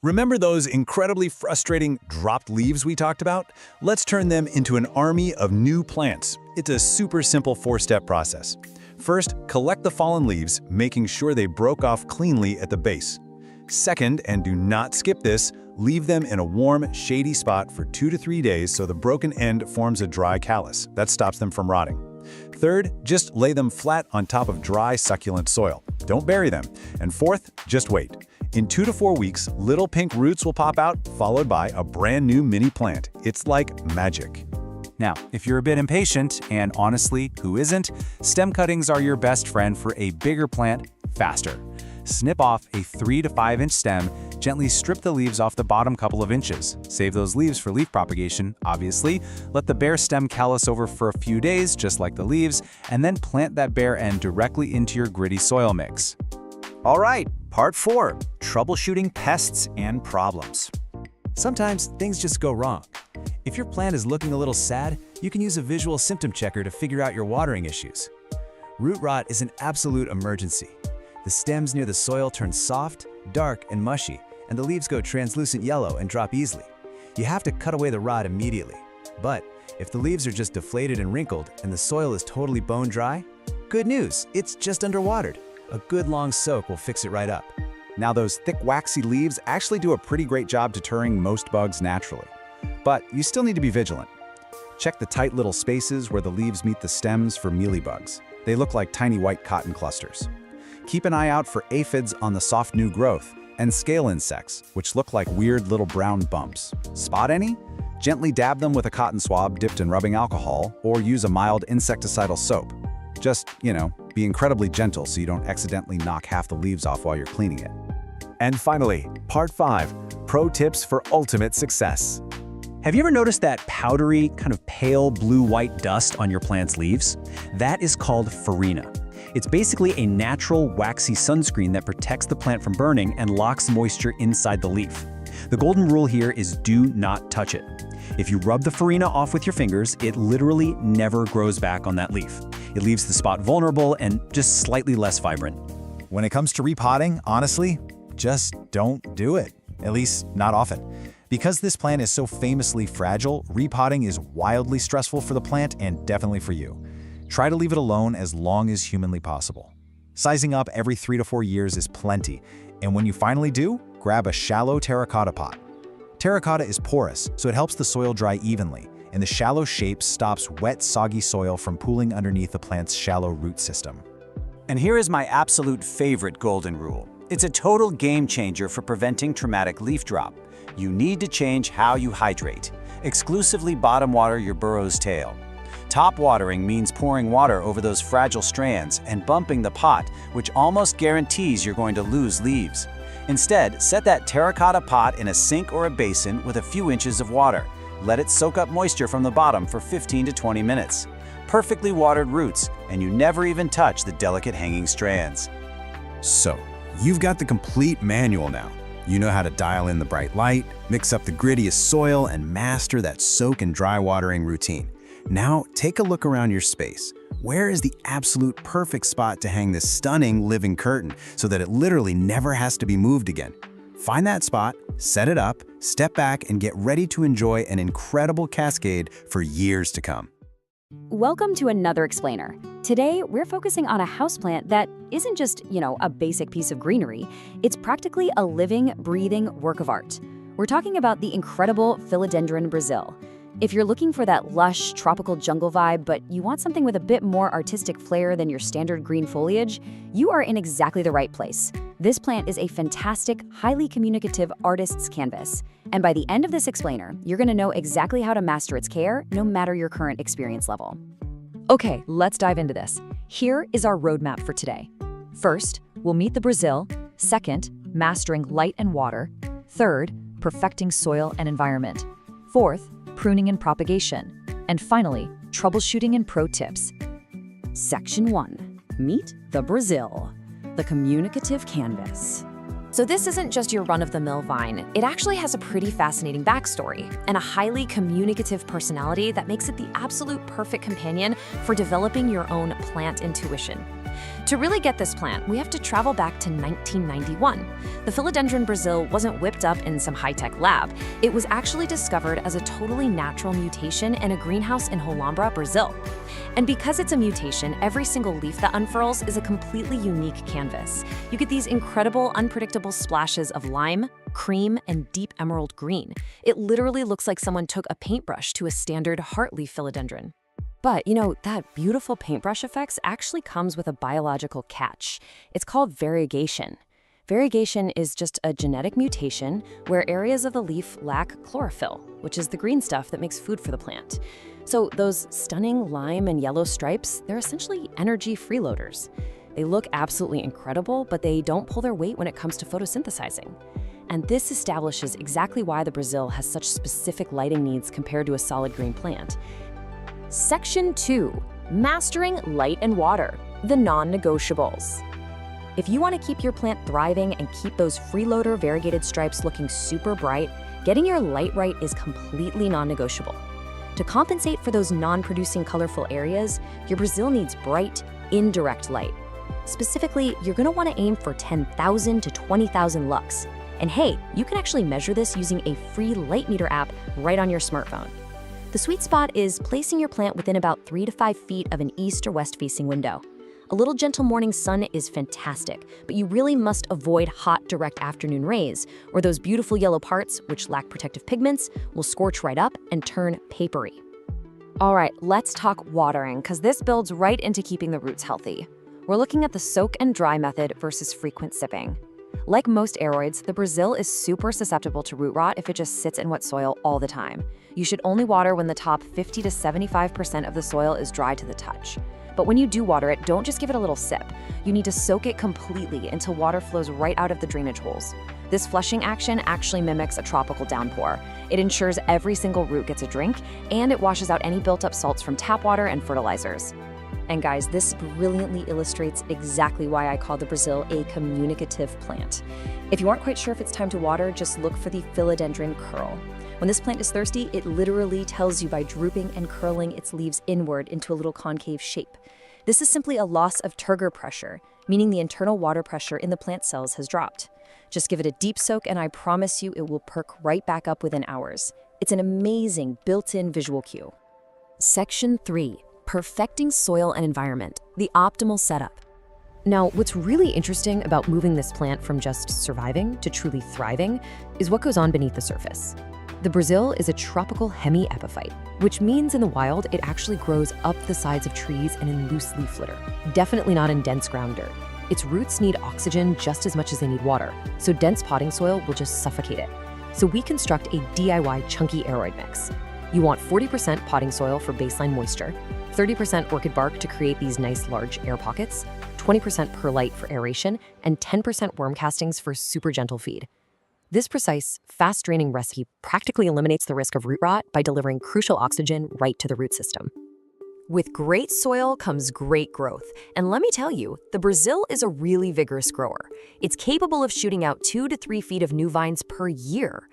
Remember those incredibly frustrating dropped leaves we talked about? Let's turn them into an army of new plants. It's a super simple 4-step process. First, collect the fallen leaves, making sure they broke off cleanly at the base. Second, and do not skip this, leave them in a warm, shady spot for 2 to 3 days so the broken end forms a dry callus. That stops them from rotting. Third, just lay them flat on top of dry, succulent soil. Don't bury them. And fourth, just wait. In 2 to 4 weeks, little pink roots will pop out, followed by a brand new mini plant. It's like magic. Now, if you're a bit impatient, and honestly, who isn't, stem cuttings are your best friend for a bigger plant faster. Snip off a 3 to 5 inch stem, gently strip the leaves off the bottom couple of inches. Save those leaves for leaf propagation, obviously. Let the bare stem callus over for a few days, just like the leaves, and then plant that bare end directly into your gritty soil mix. All right, part 4, troubleshooting pests and problems. Sometimes things just go wrong. If your plant is looking a little sad, you can use a visual symptom checker to figure out your watering issues. Root rot is an absolute emergency. The stems near the soil turn soft, dark, and mushy, and the leaves go translucent yellow and drop easily. You have to cut away the rot immediately. But if the leaves are just deflated and wrinkled and the soil is totally bone dry, good news, it's just underwatered. A good long soak will fix it right up. Now those thick waxy leaves actually do a pretty great job deterring most bugs naturally. But you still need to be vigilant. Check the tight little spaces where the leaves meet the stems for mealybugs. They look like tiny white cotton clusters. Keep an eye out for aphids on the soft new growth and scale insects, which look like weird little brown bumps. Spot any? Gently dab them with a cotton swab dipped in rubbing alcohol or use a mild insecticidal soap. Just, be incredibly gentle so you don't accidentally knock half the leaves off while you're cleaning it. And finally, part 5, pro tips for ultimate success. Have you ever noticed that powdery, kind of pale blue-white dust on your plant's leaves? That is called farina. It's basically a natural, waxy sunscreen that protects the plant from burning and locks moisture inside the leaf. The golden rule here is do not touch it. If you rub the farina off with your fingers, it literally never grows back on that leaf. It leaves the spot vulnerable and just slightly less vibrant. When it comes to repotting, honestly, just don't do it. At least, not often. Because this plant is so famously fragile, repotting is wildly stressful for the plant and definitely for you. Try to leave it alone as long as humanly possible. Sizing up every 3 to 4 years is plenty, and when you finally do, grab a shallow terracotta pot. Terracotta is porous, so it helps the soil dry evenly, and the shallow shape stops wet, soggy soil from pooling underneath the plant's shallow root system. And here is my absolute favorite golden rule. It's a total game changer for preventing traumatic leaf drop. You need to change how you hydrate. Exclusively bottom water your burrow's tail. Top watering means pouring water over those fragile strands and bumping the pot, which almost guarantees you're going to lose leaves. Instead, set that terracotta pot in a sink or a basin with a few inches of water. Let it soak up moisture from the bottom for 15 to 20 minutes. Perfectly watered roots, and you never even touch the delicate hanging strands. So, you've got the complete manual now. You know how to dial in the bright light, mix up the grittiest soil, and master that soak and dry watering routine. Now, take a look around your space. Where is the absolute perfect spot to hang this stunning living curtain so that it literally never has to be moved again? Find that spot, set it up, step back, and get ready to enjoy an incredible cascade for years to come. Welcome to another explainer. Today, we're focusing on a houseplant that isn't just, a basic piece of greenery. It's practically a living, breathing work of art. We're talking about the incredible Philodendron Brazil. If you're looking for that lush, tropical jungle vibe, but you want something with a bit more artistic flair than your standard green foliage, you are in exactly the right place. This plant is a fantastic, highly communicative artist's canvas. And by the end of this explainer, you're going to know exactly how to master its care, no matter your current experience level. Okay, let's dive into this. Here is our roadmap for today. First, we'll meet the Brazil. Second, mastering light and water. Third, perfecting soil and environment. Fourth, pruning and propagation. And finally, troubleshooting and pro tips. Section 1. Meet the Brazil, the communicative canvas. So this isn't just your run-of-the-mill vine. It actually has a pretty fascinating backstory and a highly communicative personality that makes it the absolute perfect companion for developing your own plant intuition. To really get this plant, we have to travel back to 1991. The Philodendron Brazil wasn't whipped up in some high-tech lab. It was actually discovered as a totally natural mutation in a greenhouse in Holambra, Brazil. And because it's a mutation, every single leaf that unfurls is a completely unique canvas. You get these incredible, unpredictable splashes of lime, cream, and deep emerald green. It literally looks like someone took a paintbrush to a standard heartleaf philodendron. But, that beautiful paintbrush effects actually comes with a biological catch. It's called variegation. Variegation is just a genetic mutation where areas of the leaf lack chlorophyll, which is the green stuff that makes food for the plant. So those stunning lime and yellow stripes, they're essentially energy freeloaders. They look absolutely incredible, but they don't pull their weight when it comes to photosynthesizing. And this establishes exactly why the Brazil has such specific lighting needs compared to a solid green plant. Section 2. Mastering light and water, the non-negotiables. If you want to keep your plant thriving and keep those freeloader variegated stripes looking super bright, getting your light right is completely non-negotiable. To compensate for those non-producing colorful areas, your Brazil needs bright, indirect light. Specifically, you're going to want to aim for 10,000 to 20,000 lux. And hey, you can actually measure this using a free light meter app right on your smartphone. The sweet spot is placing your plant within about 3 to 5 feet of an east or west facing window. A little gentle morning sun is fantastic, but you really must avoid hot, direct afternoon rays, or those beautiful yellow parts, which lack protective pigments, will scorch right up and turn papery. All right, let's talk watering, because this builds right into keeping the roots healthy. We're looking at the soak and dry method versus frequent sipping. Like most aroids, the Brazil is super susceptible to root rot if it just sits in wet soil all the time. You should only water when the top 50 to 75% of the soil is dry to the touch. But when you do water it, don't just give it a little sip. You need to soak it completely until water flows right out of the drainage holes. This flushing action actually mimics a tropical downpour. It ensures every single root gets a drink, and it washes out any built-up salts from tap water and fertilizers. And guys, this brilliantly illustrates exactly why I call the Brazil a communicative plant. If you aren't quite sure if it's time to water, just look for the philodendron curl. When this plant is thirsty, it literally tells you by drooping and curling its leaves inward into a little concave shape. This is simply a loss of turgor pressure, meaning the internal water pressure in the plant cells has dropped. Just give it a deep soak and I promise you it will perk right back up within hours. It's an amazing built-in visual cue. Section 3. Perfecting soil and environment, the optimal setup. Now, what's really interesting about moving this plant from just surviving to truly thriving is what goes on beneath the surface. The Brazil is a tropical hemiepiphyte, which means in the wild it actually grows up the sides of trees and in loose leaf litter, definitely not in dense ground dirt. Its roots need oxygen just as much as they need water, so dense potting soil will just suffocate it. So we construct a DIY chunky aeroid mix. You want 40% potting soil for baseline moisture, 30% orchid bark to create these nice large air pockets, 20% perlite for aeration, and 10% worm castings for super gentle feed. This precise, fast-draining recipe practically eliminates the risk of root rot by delivering crucial oxygen right to the root system. With great soil comes great growth, and let me tell you, the Brazil is a really vigorous grower. It's capable of shooting out 2 to 3 feet of new vines per year.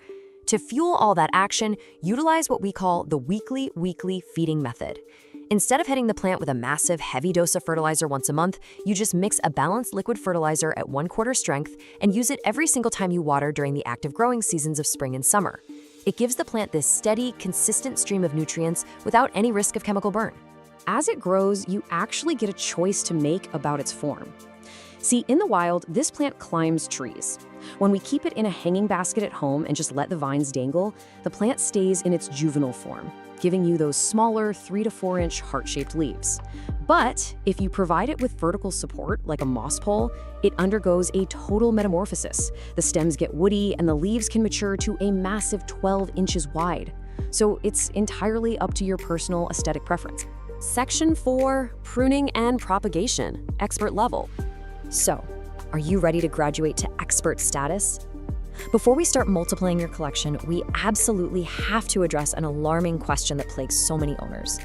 To fuel all that action, utilize what we call the weekly feeding method. Instead of hitting the plant with a massive, heavy dose of fertilizer once a month, you just mix a balanced liquid fertilizer at 1/4 strength and use it every single time you water during the active growing seasons of spring and summer. It gives the plant this steady, consistent stream of nutrients without any risk of chemical burn. As it grows, you actually get a choice to make about its form. See, in the wild, this plant climbs trees. When we keep it in a hanging basket at home and just let the vines dangle, the plant stays in its juvenile form, giving you those smaller 3 to 4 inch heart-shaped leaves. But if you provide it with vertical support, like a moss pole, it undergoes a total metamorphosis. The stems get woody and the leaves can mature to a massive 12 inches wide. So it's entirely up to your personal aesthetic preference. Section 4, Pruning and Propagation, Expert Level. So, are you ready to graduate to expert status? Before we start multiplying your collection, we absolutely have to address an alarming question that plagues so many owners.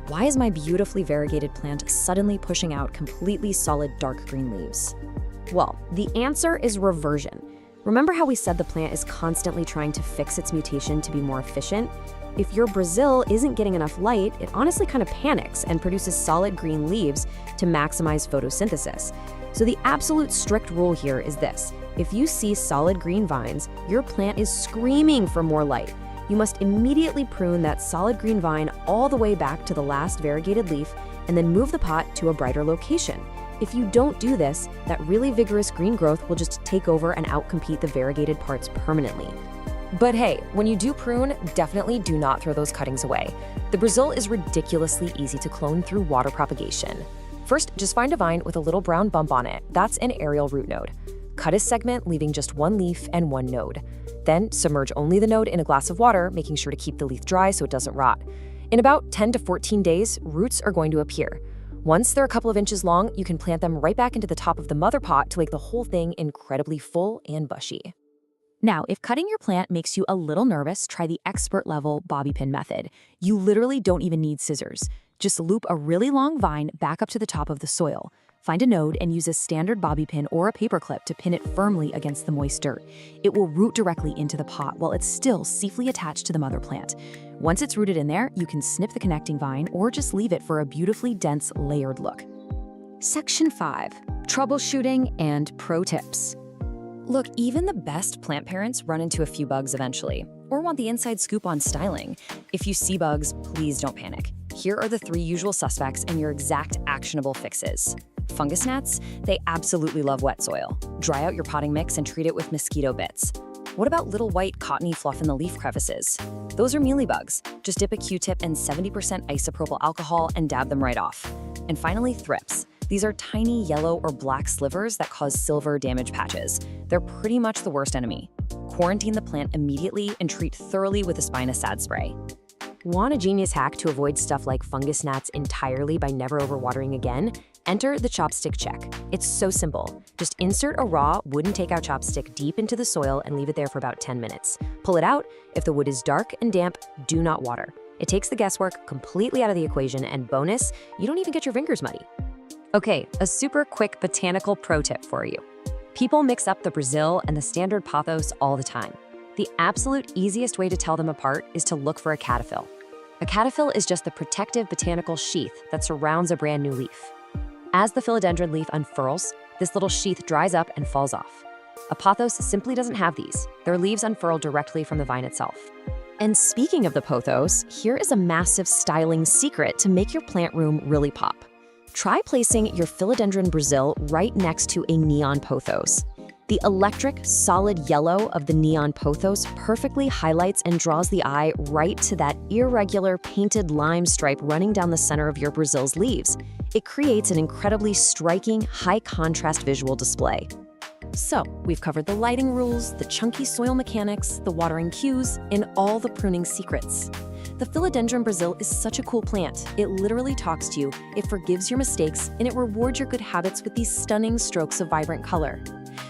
Why is my beautifully variegated plant suddenly pushing out completely solid dark green leaves? Well, the answer is reversion. Remember how we said the plant is constantly trying to fix its mutation to be more efficient? If your Brazil isn't getting enough light, it honestly kind of panics and produces solid green leaves to maximize photosynthesis. So the absolute strict rule here is this: if you see solid green vines, your plant is screaming for more light. You must immediately prune that solid green vine all the way back to the last variegated leaf and then move the pot to a brighter location. If you don't do this, that really vigorous green growth will just take over and outcompete the variegated parts permanently. But hey, when you do prune, definitely do not throw those cuttings away. The Brazil is ridiculously easy to clone through water propagation. First, just find a vine with a little brown bump on it. That's an aerial root node. Cut a segment, leaving just 1 leaf and 1 node. Then submerge only the node in a glass of water, making sure to keep the leaf dry so it doesn't rot. In about 10 to 14 days, roots are going to appear. Once they're a couple of inches long, you can plant them right back into the top of the mother pot to make the whole thing incredibly full and bushy. Now, if cutting your plant makes you a little nervous, try the expert level bobby pin method. You literally don't even need scissors. Just loop a really long vine back up to the top of the soil. Find a node and use a standard bobby pin or a paper clip to pin it firmly against the moist dirt. It will root directly into the pot while it's still safely attached to the mother plant. Once it's rooted in there, you can snip the connecting vine or just leave it for a beautifully dense, layered look. Section 5. Troubleshooting and pro tips. Look, even the best plant parents run into a few bugs eventually, or want the inside scoop on styling. If you see bugs, please don't panic. Here are the 3 usual suspects and your exact actionable fixes. Fungus gnats, they absolutely love wet soil. Dry out your potting mix and treat it with mosquito bits. What about little white cottony fluff in the leaf crevices? Those are mealybugs. Just dip a Q-tip in 70% isopropyl alcohol and dab them right off. And finally, thrips. These are tiny yellow or black slivers that cause silver damage patches. They're pretty much the worst enemy. Quarantine the plant immediately and treat thoroughly with a spinosad spray. Want a genius hack to avoid stuff like fungus gnats entirely by never overwatering again? Enter the chopstick check. It's so simple. Just insert a raw wooden takeout chopstick deep into the soil and leave it there for about 10 minutes. Pull it out. If the wood is dark and damp, do not water. It takes the guesswork completely out of the equation, and bonus, you don't even get your fingers muddy. Okay, a super quick botanical pro tip for you. People mix up the Brazil and the standard pothos all the time. The absolute easiest way to tell them apart is to look for a cataphyll. A cataphyll is just the protective botanical sheath that surrounds a brand new leaf. As the philodendron leaf unfurls, this little sheath dries up and falls off. A pothos simply doesn't have these. Their leaves unfurl directly from the vine itself. And speaking of the pothos, here is a massive styling secret to make your plant room really pop. Try placing your philodendron Brazil right next to a neon pothos. The electric, solid yellow of the neon pothos perfectly highlights and draws the eye right to that irregular painted lime stripe running down the center of your Brazil's leaves. It creates an incredibly striking, high-contrast visual display. So, we've covered the lighting rules, the chunky soil mechanics, the watering cues, and all the pruning secrets. The philodendron Brazil is such a cool plant. It literally talks to you, it forgives your mistakes, and it rewards your good habits with these stunning strokes of vibrant color.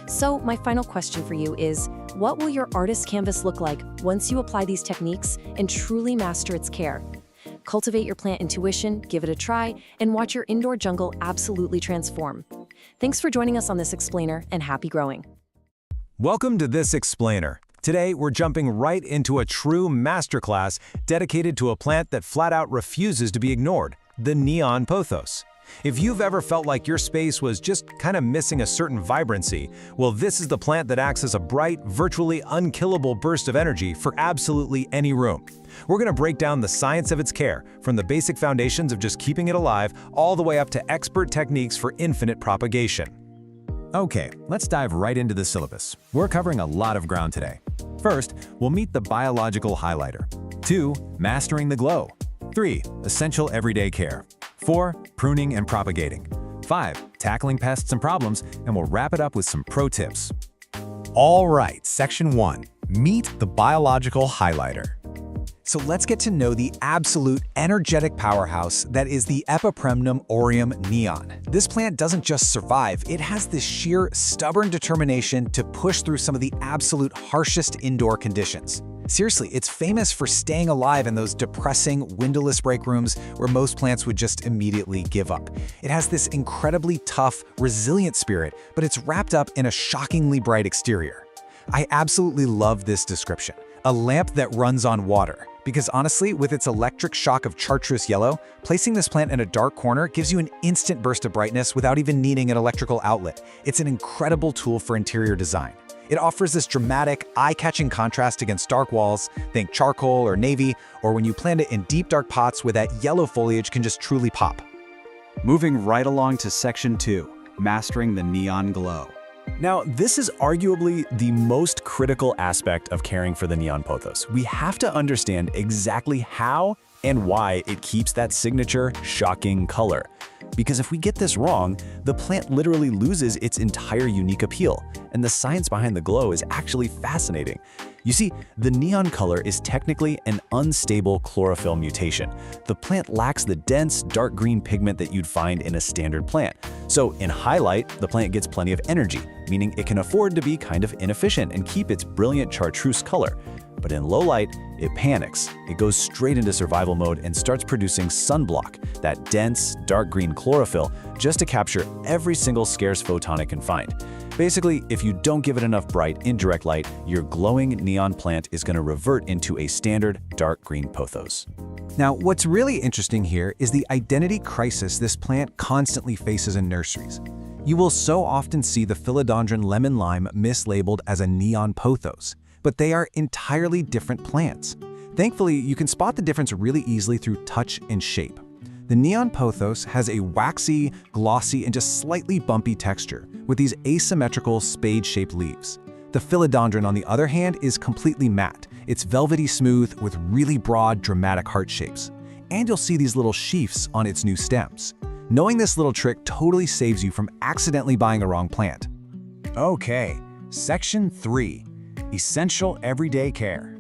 So my final question for you is, what will your artist canvas look like once you apply these techniques and truly master its care? Cultivate your plant intuition, give it a try, and watch your indoor jungle absolutely transform. Thanks for joining us on This Explainer, and happy growing. Welcome to This Explainer. Today, we're jumping right into a true masterclass dedicated to a plant that flat out refuses to be ignored, the neon pothos. If you've ever felt like your space was just kind of missing a certain vibrancy, well, this is the plant that acts as a bright, virtually unkillable burst of energy for absolutely any room. We're going to break down the science of its care, from the basic foundations of just keeping it alive, all the way up to expert techniques for infinite propagation. Okay, let's dive right into the syllabus. We're covering a lot of ground today. First, we'll meet the biological highlighter. 2. Mastering the glow. 3. Essential everyday care. 4. Pruning and propagating. 5. Tackling pests and problems, and we'll wrap it up with some pro tips. All right, Section 1. Meet the biological highlighter. So let's get to know the absolute energetic powerhouse that is the Epipremnum aureum neon. This plant doesn't just survive, it has this sheer, stubborn determination to push through some of the absolute harshest indoor conditions. Seriously, it's famous for staying alive in those depressing, windowless break rooms where most plants would just immediately give up. It has this incredibly tough, resilient spirit, but it's wrapped up in a shockingly bright exterior. I absolutely love this description. A lamp that runs on water. Because honestly, with its electric shock of chartreuse yellow, placing this plant in a dark corner gives you an instant burst of brightness without even needing an electrical outlet. It's an incredible tool for interior design. It offers this dramatic, eye-catching contrast against dark walls, think charcoal or navy, or when you plant it in deep dark pots where that yellow foliage can just truly pop. Moving right along to Section 2, Mastering the Neon Glow. Now, this is arguably the most critical aspect of caring for the neon pothos. We have to understand exactly how and why it keeps that signature, shocking color. Because if we get this wrong, the plant literally loses its entire unique appeal, and the science behind the glow is actually fascinating. You see, the neon color is technically an unstable chlorophyll mutation. The plant lacks the dense, dark green pigment that you'd find in a standard plant. So in highlight, the plant gets plenty of energy, meaning it can afford to be kind of inefficient and keep its brilliant chartreuse color. But in low light, it panics. It goes straight into survival mode and starts producing sunblock, that dense, dark green chlorophyll, just to capture every single scarce photon it can find. Basically, if you don't give it enough bright, indirect light, your glowing neon plant is going to revert into a standard dark green pothos. Now, what's really interesting here is the identity crisis this plant constantly faces in nurseries. You will so often see the philodendron lemon lime mislabeled as a neon pothos, but they are entirely different plants. Thankfully, you can spot the difference really easily through touch and shape. The neon pothos has a waxy, glossy, and just slightly bumpy texture with these asymmetrical spade-shaped leaves. The philodendron, on the other hand, is completely matte. It's velvety smooth with really broad, dramatic heart shapes. And you'll see these little sheaths on its new stems. Knowing this little trick totally saves you from accidentally buying a wrong plant. Okay, Section 3, Essential Everyday Care.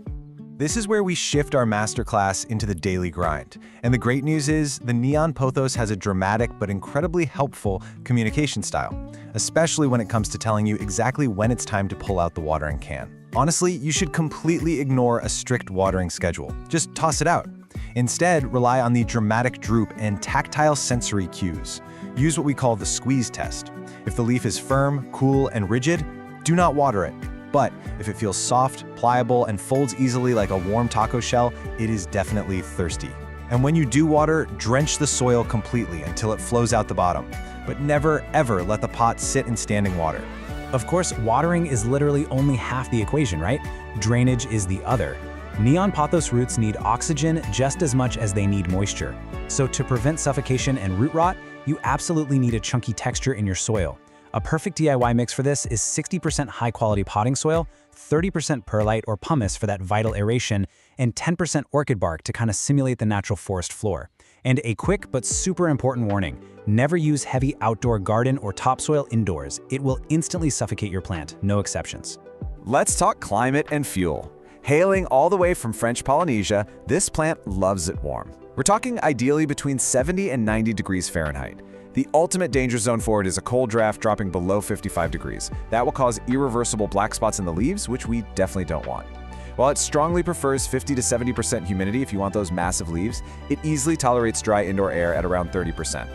This is where we shift our masterclass into the daily grind. And the great news is, the neon pothos has a dramatic but incredibly helpful communication style, especially when it comes to telling you exactly when it's time to pull out the watering can. Honestly, you should completely ignore a strict watering schedule. Just toss it out. Instead, rely on the dramatic droop and tactile sensory cues. Use what we call the squeeze test. If the leaf is firm, cool, and rigid, do not water it. But if it feels soft, pliable, and folds easily like a warm taco shell, it is definitely thirsty. And when you do water, drench the soil completely until it flows out the bottom. But never, ever let the pot sit in standing water. Of course, watering is literally only half the equation, right? Drainage is the other. Neon pothos roots need oxygen just as much as they need moisture. So to prevent suffocation and root rot, you absolutely need a chunky texture in your soil. A perfect DIY mix for this is 60% high-quality potting soil, 30% perlite or pumice for that vital aeration, and 10% orchid bark to kind of simulate the natural forest floor. And a quick but super important warning, never use heavy outdoor garden or topsoil indoors. It will instantly suffocate your plant, no exceptions. Let's talk climate and fuel. Hailing all the way from French Polynesia, this plant loves it warm. We're talking ideally between 70 and 90 degrees Fahrenheit. The ultimate danger zone for it is a cold draft dropping below 55 degrees. That will cause irreversible black spots in the leaves, which we definitely don't want. While it strongly prefers 50 to 70% humidity if you want those massive leaves, it easily tolerates dry indoor air at around 30%.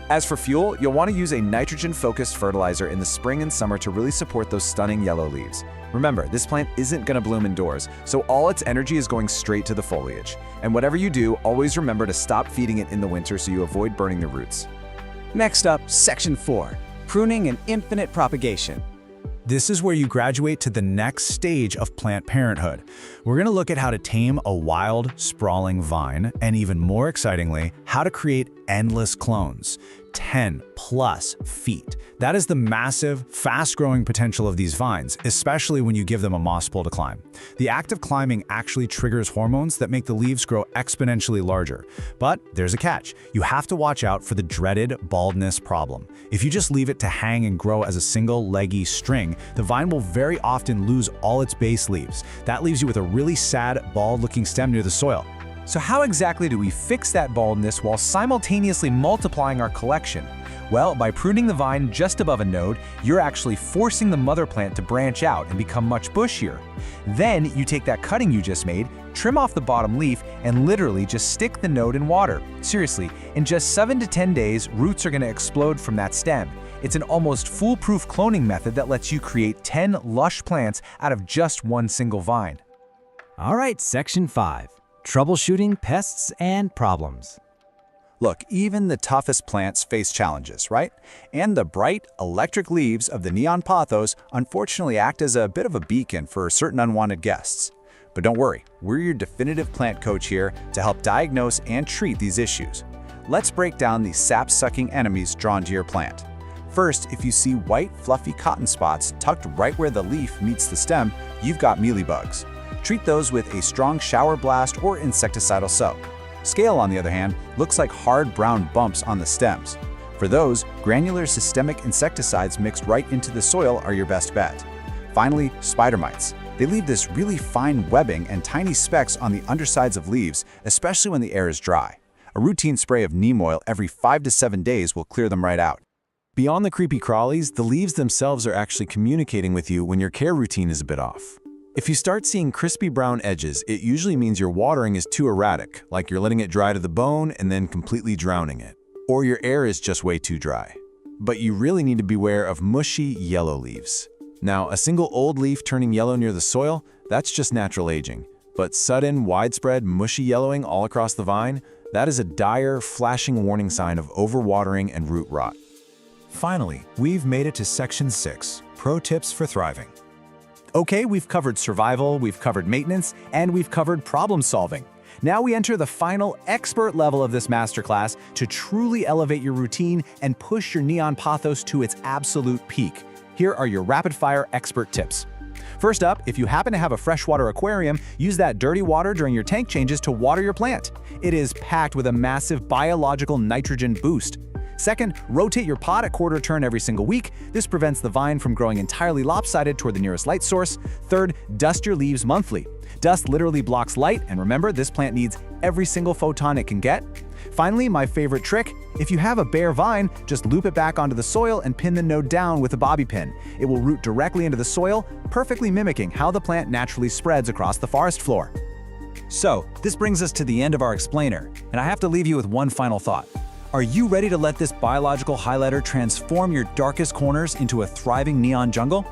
As for fuel, you'll want to use a nitrogen-focused fertilizer in the spring and summer to really support those stunning yellow leaves. Remember, this plant isn't going to bloom indoors, so all its energy is going straight to the foliage. And whatever you do, always remember to stop feeding it in the winter so you avoid burning the roots. Next up, Section 4, Pruning and Infinite Propagation. This is where you graduate to the next stage of plant parenthood. We're going to look at how to tame a wild, sprawling vine, and even more excitingly, how to create endless clones. 10+ feet. That is the massive, fast-growing potential of these vines, especially when you give them a moss pole to climb. The act of climbing actually triggers hormones that make the leaves grow exponentially larger. But there's a catch. You have to watch out for the dreaded baldness problem. If you just leave it to hang and grow as a single leggy string, the vine will very often lose all its base leaves. That leaves you with a really sad, bald-looking stem near the soil. So how exactly do we fix that baldness while simultaneously multiplying our collection? Well, by pruning the vine just above a node, you're actually forcing the mother plant to branch out and become much bushier. Then you take that cutting you just made, trim off the bottom leaf, and literally just stick the node in water. Seriously, in just 7 to 10 days, roots are going to explode from that stem. It's an almost foolproof cloning method that lets you create 10 lush plants out of just one single vine. All right, Section 5. Troubleshooting pests and problems. Look, even the toughest plants face challenges, right? And the bright, electric leaves of the neon pothos unfortunately act as a bit of a beacon for certain unwanted guests. But don't worry, we're your definitive plant coach here to help diagnose and treat these issues. Let's break down the sap-sucking enemies drawn to your plant. First, if you see white, fluffy cotton spots tucked right where the leaf meets the stem, you've got mealybugs. Treat those with a strong shower blast or insecticidal soap. Scale, on the other hand, looks like hard brown bumps on the stems. For those, granular systemic insecticides mixed right into the soil are your best bet. Finally, spider mites. They leave this really fine webbing and tiny specks on the undersides of leaves, especially when the air is dry. A routine spray of neem oil every 5 to 7 days will clear them right out. Beyond the creepy crawlies, the leaves themselves are actually communicating with you when your care routine is a bit off. If you start seeing crispy brown edges, it usually means your watering is too erratic, like you're letting it dry to the bone and then completely drowning it. Or your air is just way too dry. But you really need to beware of mushy yellow leaves. Now, a single old leaf turning yellow near the soil, that's just natural aging. But sudden, widespread, mushy yellowing all across the vine, that is a dire, flashing warning sign of overwatering and root rot. Finally, we've made it to Section 6, Pro Tips for Thriving. Okay, we've covered survival, we've covered maintenance, and we've covered problem solving. Now we enter the final expert level of this masterclass to truly elevate your routine and push your neon pothos to its absolute peak. Here are your rapid-fire expert tips. First up, if you happen to have a freshwater aquarium, use that dirty water during your tank changes to water your plant. It is packed with a massive biological nitrogen boost. Second, rotate your pot a quarter turn every single week. This prevents the vine from growing entirely lopsided toward the nearest light source. Third, dust your leaves monthly. dust literally blocks light, and remember, this plant needs every single photon it can get. Finally, my favorite trick, if you have a bare vine, just loop it back onto the soil and pin the node down with a bobby pin. It will root directly into the soil, perfectly mimicking how the plant naturally spreads across the forest floor. So, this brings us to the end of our explainer, and I have to leave you with one final thought. Are you ready to let this biological highlighter transform your darkest corners into a thriving neon jungle?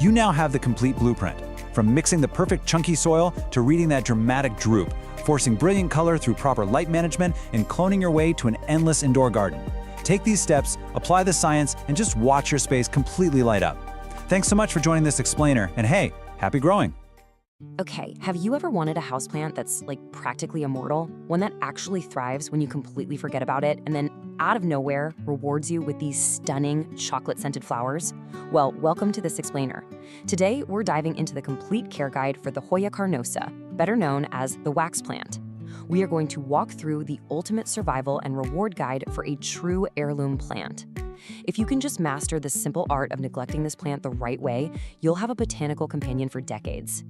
You now have the complete blueprint, from mixing the perfect chunky soil to reading that dramatic droop, forcing brilliant color through proper light management, and cloning your way to an endless indoor garden. Take these steps, apply the science, and just watch your space completely light up. Thanks so much for joining this explainer, and hey, happy growing! Okay, have you ever wanted a houseplant that's like practically immortal? One that actually thrives when you completely forget about it and then out of nowhere rewards you with these stunning chocolate-scented flowers? Well, welcome to this explainer. Today, we're diving into the complete care guide for the Hoya carnosa, better known as the wax plant. We are going to walk through the ultimate survival and reward guide for a true heirloom plant. If you can just master the simple art of neglecting this plant the right way, you'll have a botanical companion for decades.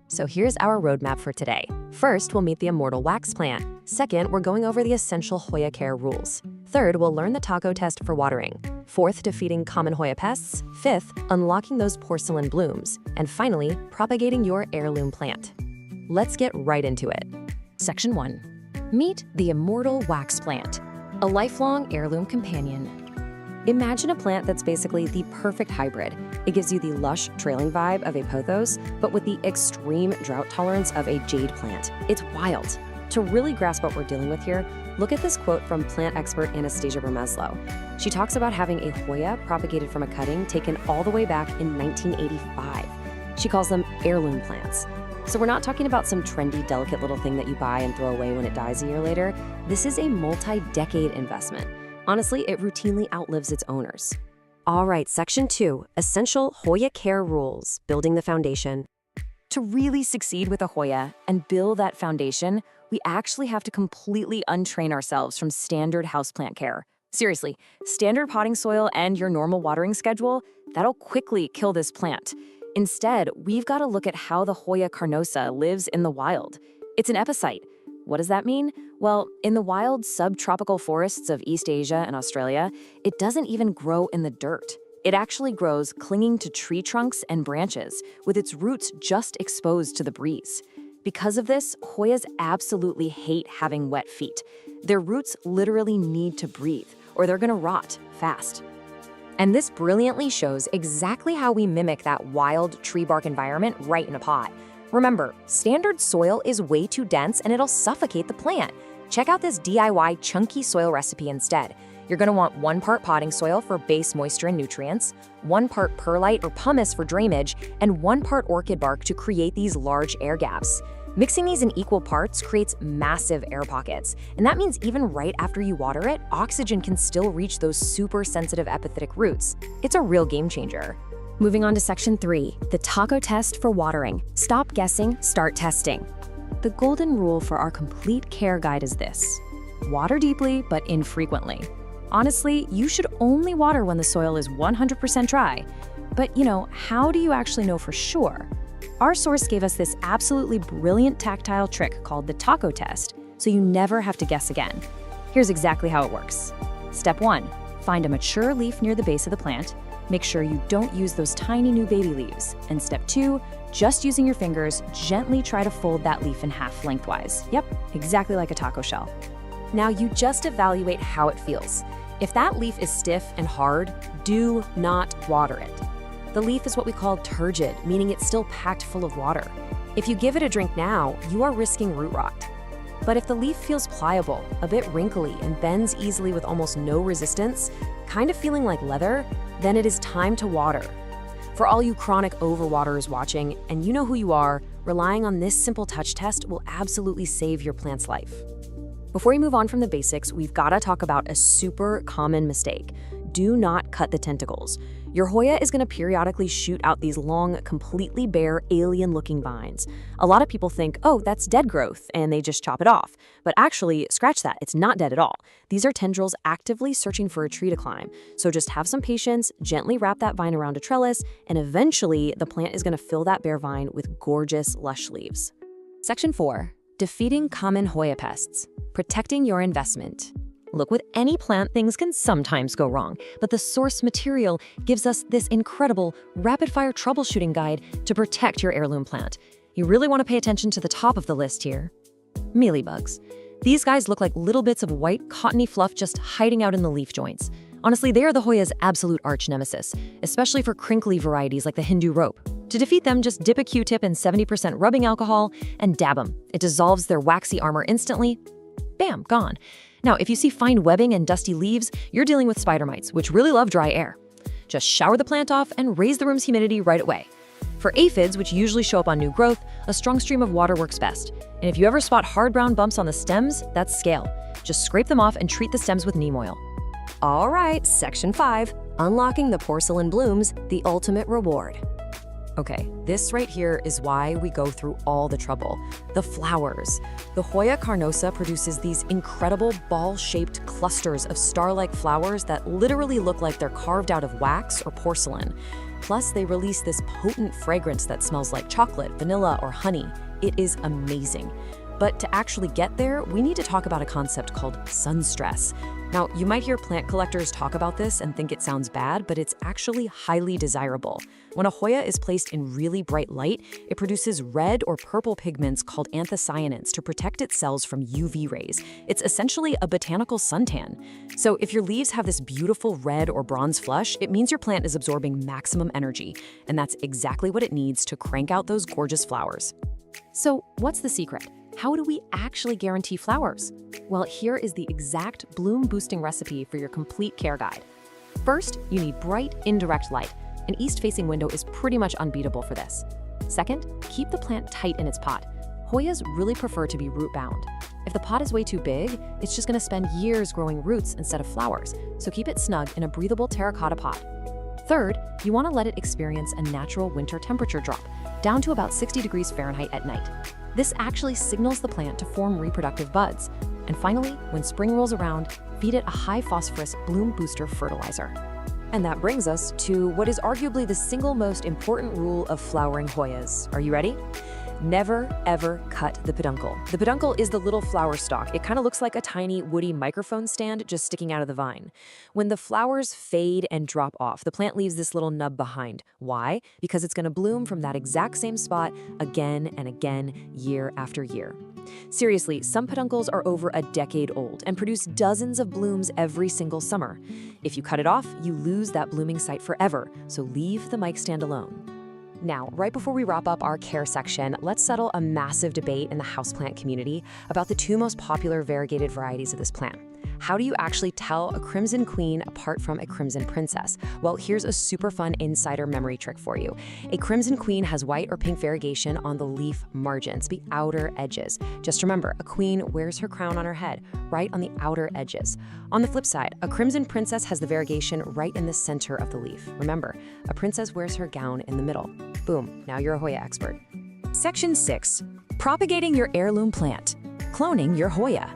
So here's our roadmap for today. First, we'll meet the immortal wax plant. Second, we're going over the essential Hoya care rules. Third, we'll learn the taco test for watering. Fourth, defeating common Hoya pests. Fifth, unlocking those porcelain blooms. And finally, propagating your heirloom plant. Let's get right into it. Section 1. Meet the immortal wax plant, a lifelong heirloom companion. Imagine a plant that's basically the perfect hybrid. It gives you the lush, trailing vibe of a pothos, but with the extreme drought tolerance of a jade plant. It's wild. To really grasp what we're dealing with here, look at this quote from plant expert Anastasia Bermeslow. She talks about having a Hoya propagated from a cutting taken all the way back in 1985. She calls them heirloom plants. So we're not talking about some trendy, delicate little thing that you buy and throw away when it dies a year later. This is a multi-decade investment. Honestly, it routinely outlives its owners. All right, Section 2, Essential Hoya Care Rules, Building the Foundation. To really succeed with a Hoya and build that foundation, we actually have to completely untrain ourselves from standard houseplant care. Seriously, standard potting soil and your normal watering schedule, that'll quickly kill this plant. Instead, we've got to look at how the Hoya carnosa lives in the wild. It's an epicite. What does that mean? Well, in the wild subtropical forests of East Asia and Australia, it doesn't even grow in the dirt. It actually grows clinging to tree trunks and branches, with its roots just exposed to the breeze. Because of this, Hoyas absolutely hate having wet feet. Their roots literally need to breathe, or they're gonna rot fast. And this brilliantly shows exactly how we mimic that wild tree bark environment right in a pot. Remember, standard soil is way too dense and it'll suffocate the plant. Check out this DIY chunky soil recipe instead. You're gonna want 1 part potting soil for base moisture and nutrients, 1 part perlite or pumice for drainage, and 1 part orchid bark to create these large air gaps. Mixing these in equal parts creates massive air pockets, and that means even right after you water it, oxygen can still reach those super sensitive epiphytic roots. It's a real game changer. Moving on to Section 3, the taco test for watering. Stop guessing, start testing. The golden rule for our complete care guide is this: water deeply but infrequently. Honestly, you should only water when the soil is 100% dry. But how do you actually know for sure? Our source gave us this absolutely brilliant tactile trick called the taco test, so you never have to guess again. Here's exactly how it works. Step 1, find a mature leaf near the base of the plant. Make sure you don't use those tiny new baby leaves. And step 2, just using your fingers, gently try to fold that leaf in half lengthwise. Yep, exactly like a taco shell. Now you just evaluate how it feels. If that leaf is stiff and hard, do not water it. The leaf is what we call turgid, meaning it's still packed full of water. If you give it a drink now, you are risking root rot. But if the leaf feels pliable, a bit wrinkly, and bends easily with almost no resistance, kind of feeling like leather, then it is time to water. For all you chronic overwaterers watching, and you know who you are, relying on this simple touch test will absolutely save your plant's life. Before we move on from the basics, we've got to talk about a super common mistake. Do not cut the tentacles. Your Hoya is going to periodically shoot out these long, completely bare, alien-looking vines. A lot of people think, oh, that's dead growth, and they just chop it off. But actually, scratch that, it's not dead at all. These are tendrils actively searching for a tree to climb. So just have some patience, gently wrap that vine around a trellis, and eventually the plant is going to fill that bare vine with gorgeous, lush leaves. Section 4. Defeating common Hoya pests. Protecting your investment. Look, with any plant, things can sometimes go wrong, but the source material gives us this incredible rapid-fire troubleshooting guide to protect your heirloom plant. You really want to pay attention to the top of the list here. Mealybugs. These guys look like little bits of white, cottony fluff just hiding out in the leaf joints. Honestly, they are the Hoya's absolute arch nemesis, especially for crinkly varieties like the Hindu rope. To defeat them, just dip a Q-tip in 70% rubbing alcohol and dab them. It dissolves their waxy armor instantly. Bam, gone. Now, if you see fine webbing and dusty leaves, you're dealing with spider mites, which really love dry air. Just shower the plant off and raise the room's humidity right away. For aphids, which usually show up on new growth, a strong stream of water works best. And if you ever spot hard brown bumps on the stems, that's scale. Just scrape them off and treat the stems with neem oil. All right, Section 5. Unlocking the porcelain blooms, the ultimate reward. Okay, this right here is why we go through all the trouble. The flowers. The Hoya carnosa produces these incredible ball-shaped clusters of star-like flowers that literally look like they're carved out of wax or porcelain. Plus, they release this potent fragrance that smells like chocolate, vanilla, or honey. It is amazing. But to actually get there, we need to talk about a concept called sun stress. Now, you might hear plant collectors talk about this and think it sounds bad, but it's actually highly desirable. When a Hoya is placed in really bright light, it produces red or purple pigments called anthocyanins to protect its cells from UV rays. It's essentially a botanical suntan. So if your leaves have this beautiful red or bronze flush, it means your plant is absorbing maximum energy, and that's exactly what it needs to crank out those gorgeous flowers. So what's the secret? How do we actually guarantee flowers? Well, here is the exact bloom-boosting recipe for your complete care guide. First, you need bright, indirect light. An east-facing window is pretty much unbeatable for this. Second, keep the plant tight in its pot. Hoyas really prefer to be root-bound. If the pot is way too big, it's just going to spend years growing roots instead of flowers, so keep it snug in a breathable terracotta pot. Third, you want to let it experience a natural winter temperature drop, down to about 60 degrees Fahrenheit at night. This actually signals the plant to form reproductive buds. And finally, when spring rolls around, feed it a high-phosphorus bloom booster fertilizer. And that brings us to what is arguably the single most important rule of flowering Hoyas. Are you ready? Never, ever cut the peduncle. The peduncle is the little flower stalk. It kind of looks like a tiny woody microphone stand just sticking out of the vine. When the flowers fade and drop off, the plant leaves this little nub behind. Why? Because it's going to bloom from that exact same spot again and again, year after year. Seriously, some peduncles are over a decade old and produce dozens of blooms every single summer. If you cut it off, you lose that blooming site forever, so leave the mic stand alone. Now, right before we wrap up our care section, let's settle a massive debate in the houseplant community about the two most popular variegated varieties of this plant. How do you actually tell a Crimson Queen apart from a Crimson Princess? Well, here's a super fun insider memory trick for you. A Crimson Queen has white or pink variegation on the leaf margins, the outer edges. Just remember, a queen wears her crown on her head, right on the outer edges. On the flip side, a Crimson Princess has the variegation right in the center of the leaf. Remember, a princess wears her gown in the middle. Boom, now you're a Hoya expert. Section 6. Propagating your heirloom plant. Cloning your Hoya.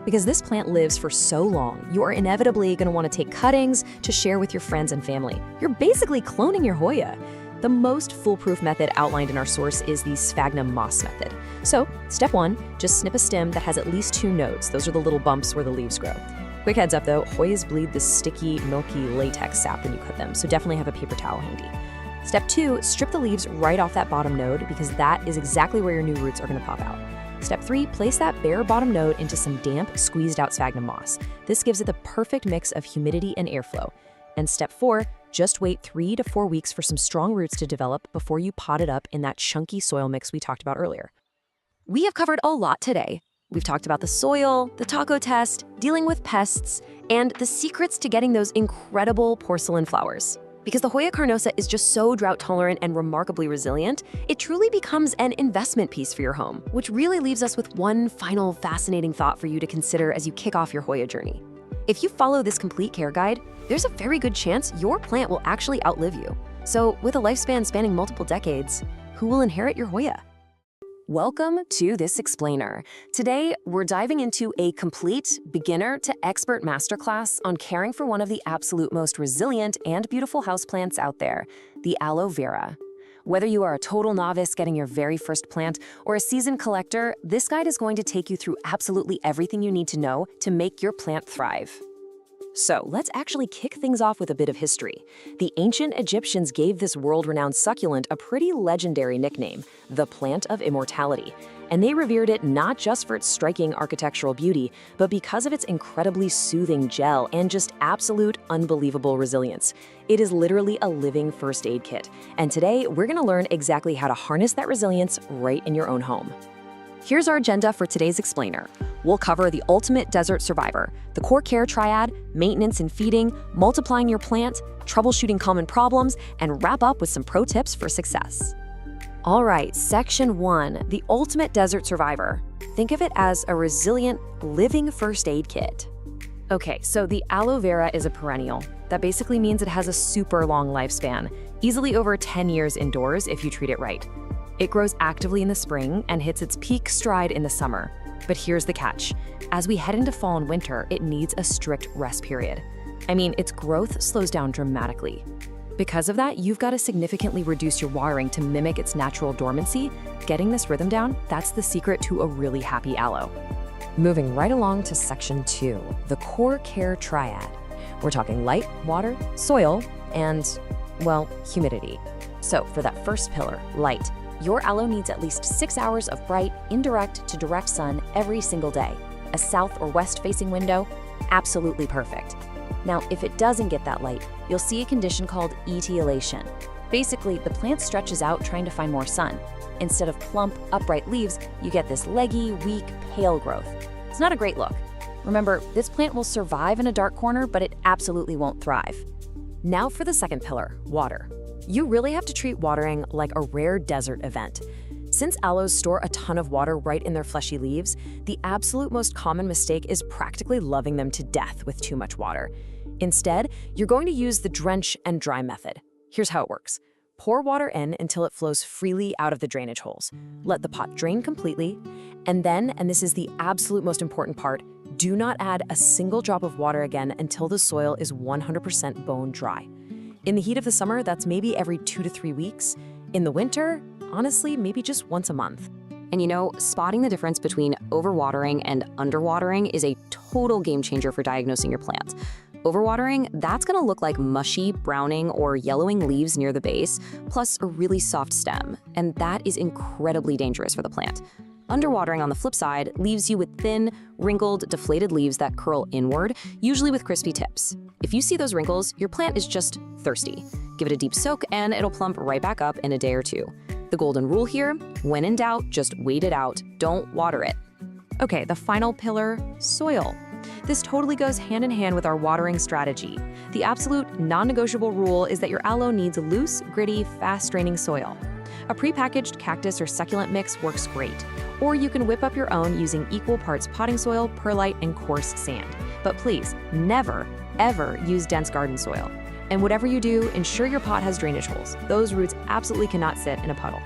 Because this plant lives for so long, you are inevitably going to want to take cuttings to share with your friends and family. You're basically cloning your Hoya. The most foolproof method outlined in our source is the sphagnum moss method. So, step 1, just snip a stem that has at least 2 nodes. Those are the little bumps where the leaves grow. Quick heads up though, Hoyas bleed this sticky, milky latex sap when you cut them, so definitely have a paper towel handy. Step 2, strip the leaves right off that bottom node because that is exactly where your new roots are going to pop out. Step 3, place that bare bottom node into some damp, squeezed out sphagnum moss. This gives it the perfect mix of humidity and airflow. And step 4, just wait 3 to 4 weeks for some strong roots to develop before you pot it up in that chunky soil mix we talked about earlier. We have covered a lot today. We've talked about the soil, the taco test, dealing with pests, and the secrets to getting those incredible porcelain flowers. Because the Hoya carnosa is just so drought tolerant and remarkably resilient, it truly becomes an investment piece for your home, which really leaves us with one final fascinating thought for you to consider as you kick off your Hoya journey. If you follow this complete care guide, there's a very good chance your plant will actually outlive you. So with a lifespan spanning multiple decades, who will inherit your Hoya? Welcome to This Explainer. Today, we're diving into a complete beginner to expert masterclass on caring for one of the absolute most resilient and beautiful houseplants out there, the aloe vera. Whether you are a total novice getting your very first plant or a seasoned collector, this guide is going to take you through absolutely everything you need to know to make your plant thrive. So let's actually kick things off with a bit of history. The ancient Egyptians gave this world-renowned succulent a pretty legendary nickname, the plant of immortality. And they revered it not just for its striking architectural beauty, but because of its incredibly soothing gel and just absolute unbelievable resilience. It is literally a living first aid kit. And today, we're gonna learn exactly how to harness that resilience right in your own home. Here's our agenda for today's explainer. We'll cover the ultimate desert survivor, the core care triad, maintenance and feeding, multiplying your plant, troubleshooting common problems, and wrap up with some pro tips for success. All right, section 1, the ultimate desert survivor. Think of it as a resilient, living first aid kit. Okay, so the aloe vera is a perennial. That basically means it has a super long lifespan, easily over 10 years indoors if you treat it right. It grows actively in the spring and hits its peak stride in the summer. But here's the catch. As we head into fall and winter, it needs a strict rest period. I mean, its growth slows down dramatically. Because of that, you've got to significantly reduce your watering to mimic its natural dormancy. Getting this rhythm down, that's the secret to a really happy aloe. Moving right along to section 2, the core care triad. We're talking light, water, soil, and, well, humidity. So for that first pillar, light, your aloe needs at least 6 hours of bright, indirect to direct sun every single day. A south or west facing window? Absolutely perfect. Now, if it doesn't get that light, you'll see a condition called etiolation. Basically, the plant stretches out trying to find more sun. Instead of plump, upright leaves, you get this leggy, weak, pale growth. It's not a great look. Remember, this plant will survive in a dark corner, but it absolutely won't thrive. Now for the second pillar, water. You really have to treat watering like a rare desert event. Since aloes store a ton of water right in their fleshy leaves, the absolute most common mistake is practically loving them to death with too much water. Instead, you're going to use the drench and dry method. Here's how it works. Pour water in until it flows freely out of the drainage holes. Let the pot drain completely, and then, and this is the absolute most important part, do not add a single drop of water again until the soil is 100% bone dry. In the heat of the summer, that's maybe every 2 to 3 weeks. In the winter, honestly, maybe just once a month. And you know, spotting the difference between overwatering and underwatering is a total game changer for diagnosing your plant. Overwatering, that's gonna look like mushy, browning, or yellowing leaves near the base, plus a really soft stem, and that is incredibly dangerous for the plant. Underwatering, on the flip side, leaves you with thin, wrinkled, deflated leaves that curl inward, usually with crispy tips. If you see those wrinkles, your plant is just thirsty. Give it a deep soak and it'll plump right back up in a day or two. The golden rule here, when in doubt, just wait it out. Don't water it. Okay, the final pillar, soil. This totally goes hand in hand with our watering strategy. The absolute non-negotiable rule is that your aloe needs loose, gritty, fast-draining soil. A prepackaged cactus or succulent mix works great, or you can whip up your own using equal parts potting soil, perlite, and coarse sand. But please, never, ever use dense garden soil. And whatever you do, ensure your pot has drainage holes. Those roots absolutely cannot sit in a puddle.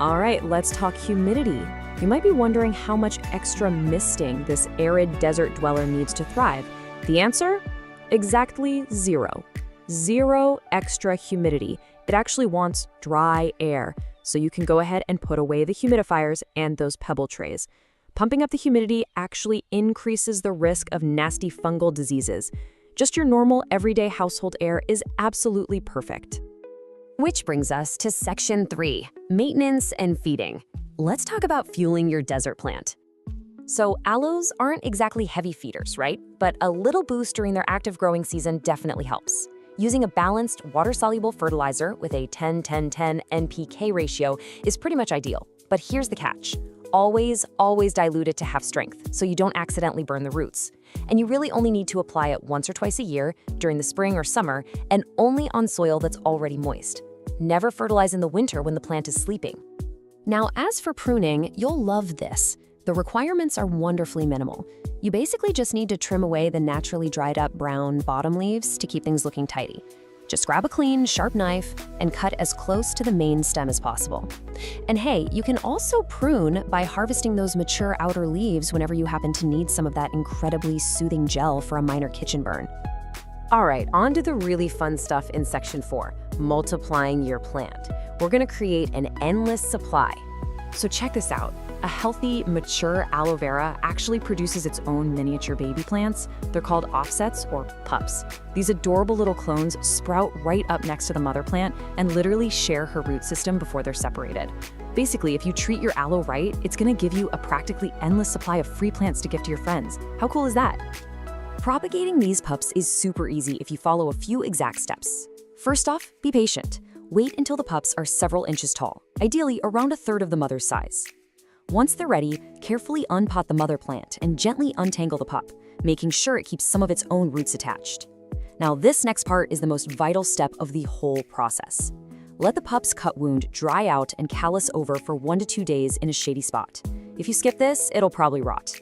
All right, let's talk humidity. You might be wondering how much extra misting this arid desert dweller needs to thrive. The answer? Exactly 0. 0 extra humidity. It actually wants dry air, so you can go ahead and put away the humidifiers and those pebble trays. Pumping up the humidity actually increases the risk of nasty fungal diseases. Just your normal, everyday household air is absolutely perfect. Which brings us to section 3, maintenance and feeding. Let's talk about fueling your desert plant. So aloes aren't exactly heavy feeders, right? But a little boost during their active growing season definitely helps. Using a balanced, water-soluble fertilizer with a 10-10-10 NPK ratio is pretty much ideal. But here's the catch. Always dilute it to half strength so you don't accidentally burn the roots. And you really only need to apply it once or twice a year during the spring or summer and only on soil that's already moist. Never fertilize in the winter when the plant is sleeping. Now, as for pruning, you'll love this. The requirements are wonderfully minimal. You basically just need to trim away the naturally dried up brown bottom leaves to keep things looking tidy. Just grab a clean, sharp knife and cut as close to the main stem as possible. And hey, you can also prune by harvesting those mature outer leaves whenever you happen to need some of that incredibly soothing gel for a minor kitchen burn. All right, on to the really fun stuff in section 4, multiplying your plant. We're gonna create an endless supply. So check this out. A healthy, mature aloe vera actually produces its own miniature baby plants. They're called offsets or pups. These adorable little clones sprout right up next to the mother plant and literally share her root system before they're separated. Basically, if you treat your aloe right, it's gonna give you a practically endless supply of free plants to give to your friends. How cool is that? Propagating these pups is super easy if you follow a few exact steps. First off, be patient. Wait until the pups are several inches tall, ideally around a third of the mother's size. Once they're ready, carefully unpot the mother plant and gently untangle the pup, making sure it keeps some of its own roots attached. Now, this next part is the most vital step of the whole process. Let the pup's cut wound dry out and callus over for 1 to 2 days in a shady spot. If you skip this, it'll probably rot.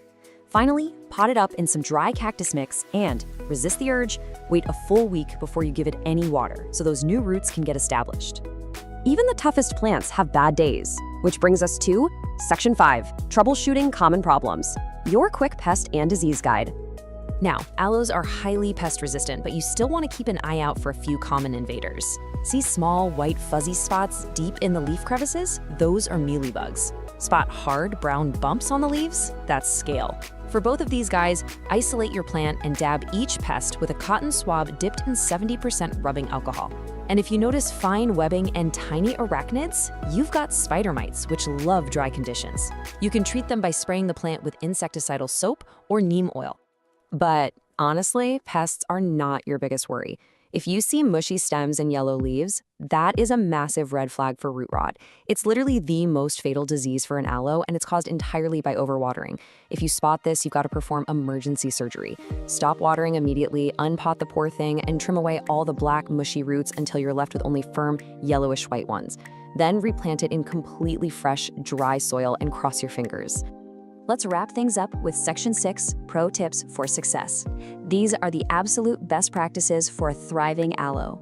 Finally, pot it up in some dry cactus mix and, resist the urge, wait a full week before you give it any water so those new roots can get established. Even the toughest plants have bad days, which brings us to Section 5, Troubleshooting Common Problems, your quick pest and disease guide. Now, aloes are highly pest resistant, but you still want to keep an eye out for a few common invaders. See small, white, fuzzy spots deep in the leaf crevices? Those are mealybugs. Spot hard, brown bumps on the leaves? That's scale. For both of these guys, isolate your plant and dab each pest with a cotton swab dipped in 70% rubbing alcohol. And if you notice fine webbing and tiny arachnids, you've got spider mites, which love dry conditions. You can treat them by spraying the plant with insecticidal soap or neem oil. But honestly, pests are not your biggest worry. If you see mushy stems and yellow leaves, that is a massive red flag for root rot. It's literally the most fatal disease for an aloe, and it's caused entirely by overwatering. If you spot this, you've got to perform emergency surgery. Stop watering immediately, unpot the poor thing, and trim away all the black, mushy roots until you're left with only firm, yellowish white ones. Then replant it in completely fresh, dry soil and cross your fingers. Let's wrap things up with Section 6, Pro Tips for Success. These are the absolute best practices for a thriving aloe.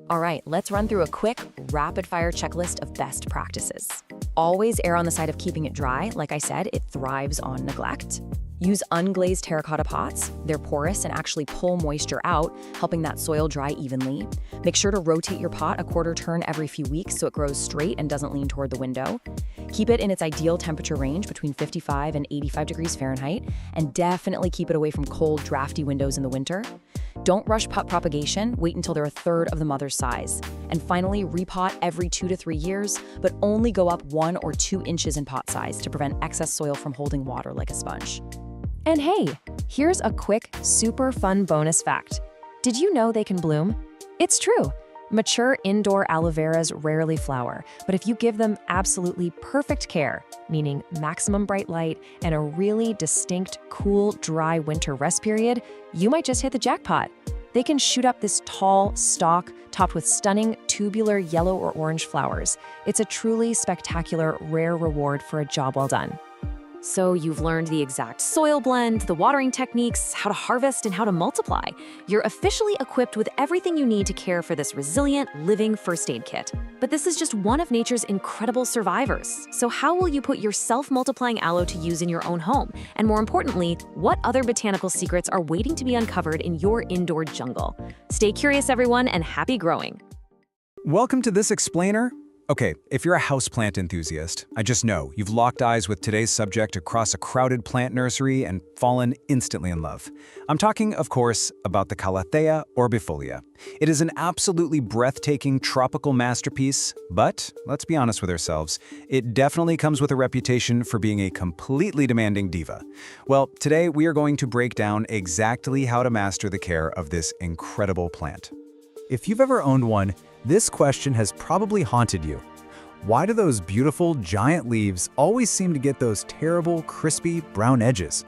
All right, let's run through a quick, rapid-fire checklist of best practices. Always err on the side of keeping it dry. Like I said, it thrives on neglect. Use unglazed terracotta pots. They're porous and actually pull moisture out, helping that soil dry evenly. Make sure to rotate your pot a quarter turn every few weeks so it grows straight and doesn't lean toward the window. Keep it in its ideal temperature range between 55 and 85 degrees Fahrenheit, and definitely keep it away from cold, drafty windows in the winter. Don't rush pot propagation, wait until they're a third of the mother's size. And finally, repot every 2 to 3 years, but only go up 1 or 2 inches in pot size to prevent excess soil from holding water like a sponge. And hey, here's a quick, super fun bonus fact. Did you know they can bloom? It's true. Mature indoor aloe veras rarely flower, but if you give them absolutely perfect care, meaning maximum bright light and a really distinct, cool, dry winter rest period, you might just hit the jackpot. They can shoot up this tall stalk topped with stunning, tubular yellow or orange flowers. It's a truly spectacular, rare reward for a job well done. So you've learned the exact soil blend, the watering techniques, how to harvest, and how to multiply. You're officially equipped with everything you need to care for this resilient, living first aid kit. But this is just one of nature's incredible survivors. So how will you put your self-multiplying aloe to use in your own home? And more importantly, what other botanical secrets are waiting to be uncovered in your indoor jungle? Stay curious, everyone, and happy growing. Welcome to This Explainer. Okay, if you're a houseplant enthusiast, I just know you've locked eyes with today's subject across a crowded plant nursery and fallen instantly in love. I'm talking, of course, about the Calathea orbifolia. It is an absolutely breathtaking tropical masterpiece, but let's be honest with ourselves, it definitely comes with a reputation for being a completely demanding diva. Well, today we are going to break down exactly how to master the care of this incredible plant. If you've ever owned one, this question has probably haunted you. Why do those beautiful, giant leaves always seem to get those terrible, crispy, brown edges?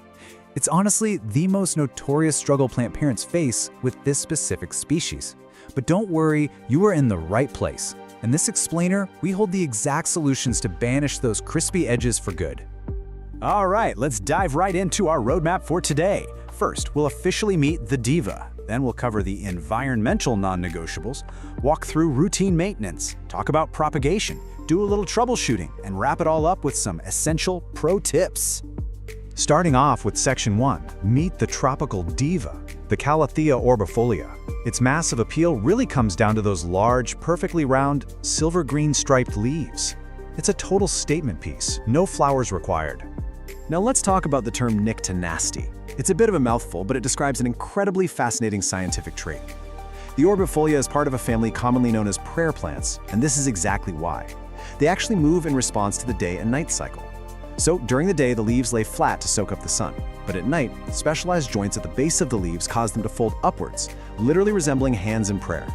It's honestly the most notorious struggle plant parents face with this specific species. But don't worry, you are in the right place. In this explainer, we hold the exact solutions to banish those crispy edges for good. All right, let's dive right into our roadmap for today. First, we'll officially meet the diva. Then we'll cover the environmental non-negotiables, walk through routine maintenance, talk about propagation, do a little troubleshooting, and wrap it all up with some essential pro tips. Starting off with Section 1, meet the tropical diva, the Calathea orbifolia. Its massive appeal really comes down to those large, perfectly round, silver-green striped leaves. It's a total statement piece, no flowers required. Now let's talk about the term nyctinasty. It's a bit of a mouthful, but it describes an incredibly fascinating scientific trait. The orbifolia is part of a family commonly known as prayer plants, and this is exactly why. They actually move in response to the day and night cycle. So during the day, the leaves lay flat to soak up the sun, but at night, specialized joints at the base of the leaves cause them to fold upwards, literally resembling hands in prayer.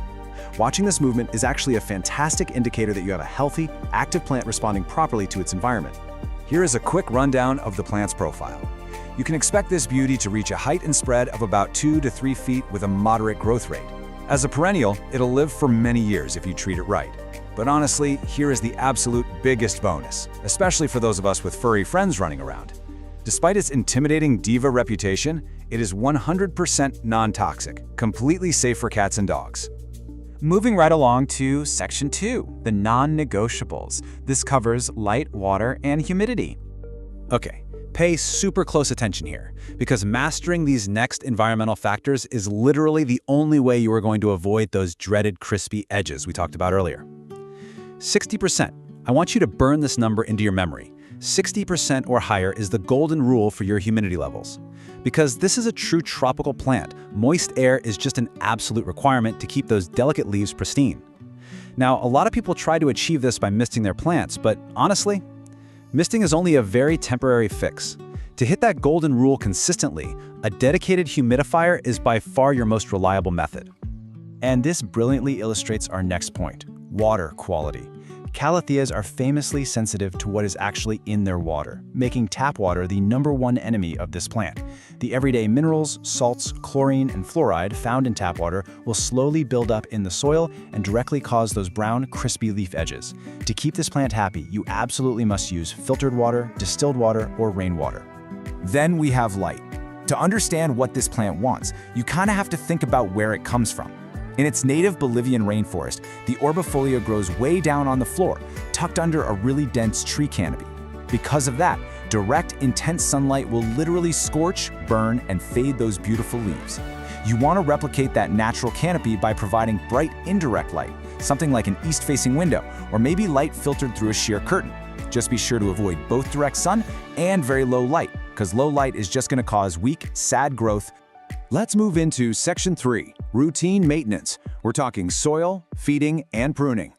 Watching this movement is actually a fantastic indicator that you have a healthy, active plant responding properly to its environment. Here is a quick rundown of the plant's profile. You can expect this beauty to reach a height and spread of about 2 to 3 feet with a moderate growth rate. As a perennial, it'll live for many years if you treat it right. But honestly, here is the absolute biggest bonus, especially for those of us with furry friends running around. Despite its intimidating diva reputation, it is 100% non-toxic, completely safe for cats and dogs. Moving right along to Section 2, the non-negotiables. This covers light, water, and humidity. Okay, pay super close attention here, because mastering these next environmental factors is literally the only way you are going to avoid those dreaded crispy edges we talked about earlier. 60%. I want you to burn this number into your memory. 60% or higher is the golden rule for your humidity levels. Because this is a true tropical plant, moist air is just an absolute requirement to keep those delicate leaves pristine. Now, a lot of people try to achieve this by misting their plants, but honestly, misting is only a very temporary fix. To hit that golden rule consistently, a dedicated humidifier is by far your most reliable method. And this brilliantly illustrates our next point, water quality. Calatheas are famously sensitive to what is actually in their water, making tap water the #1 enemy of this plant. The everyday minerals, salts, chlorine, and fluoride found in tap water will slowly build up in the soil and directly cause those brown, crispy leaf edges. To keep this plant happy, you absolutely must use filtered water, distilled water, or rainwater. Then we have light. To understand what this plant wants, you kind of have to think about where it comes from. In its native Bolivian rainforest, the orbifolia grows way down on the floor, tucked under a really dense tree canopy. Because of that, direct, intense sunlight will literally scorch, burn, and fade those beautiful leaves. You want to replicate that natural canopy by providing bright, indirect light, something like an east-facing window, or maybe light filtered through a sheer curtain. Just be sure to avoid both direct sun and very low light, because low light is just going to cause weak, sad growth. Let's move into Section 3, routine maintenance. We're talking soil, feeding, and pruning.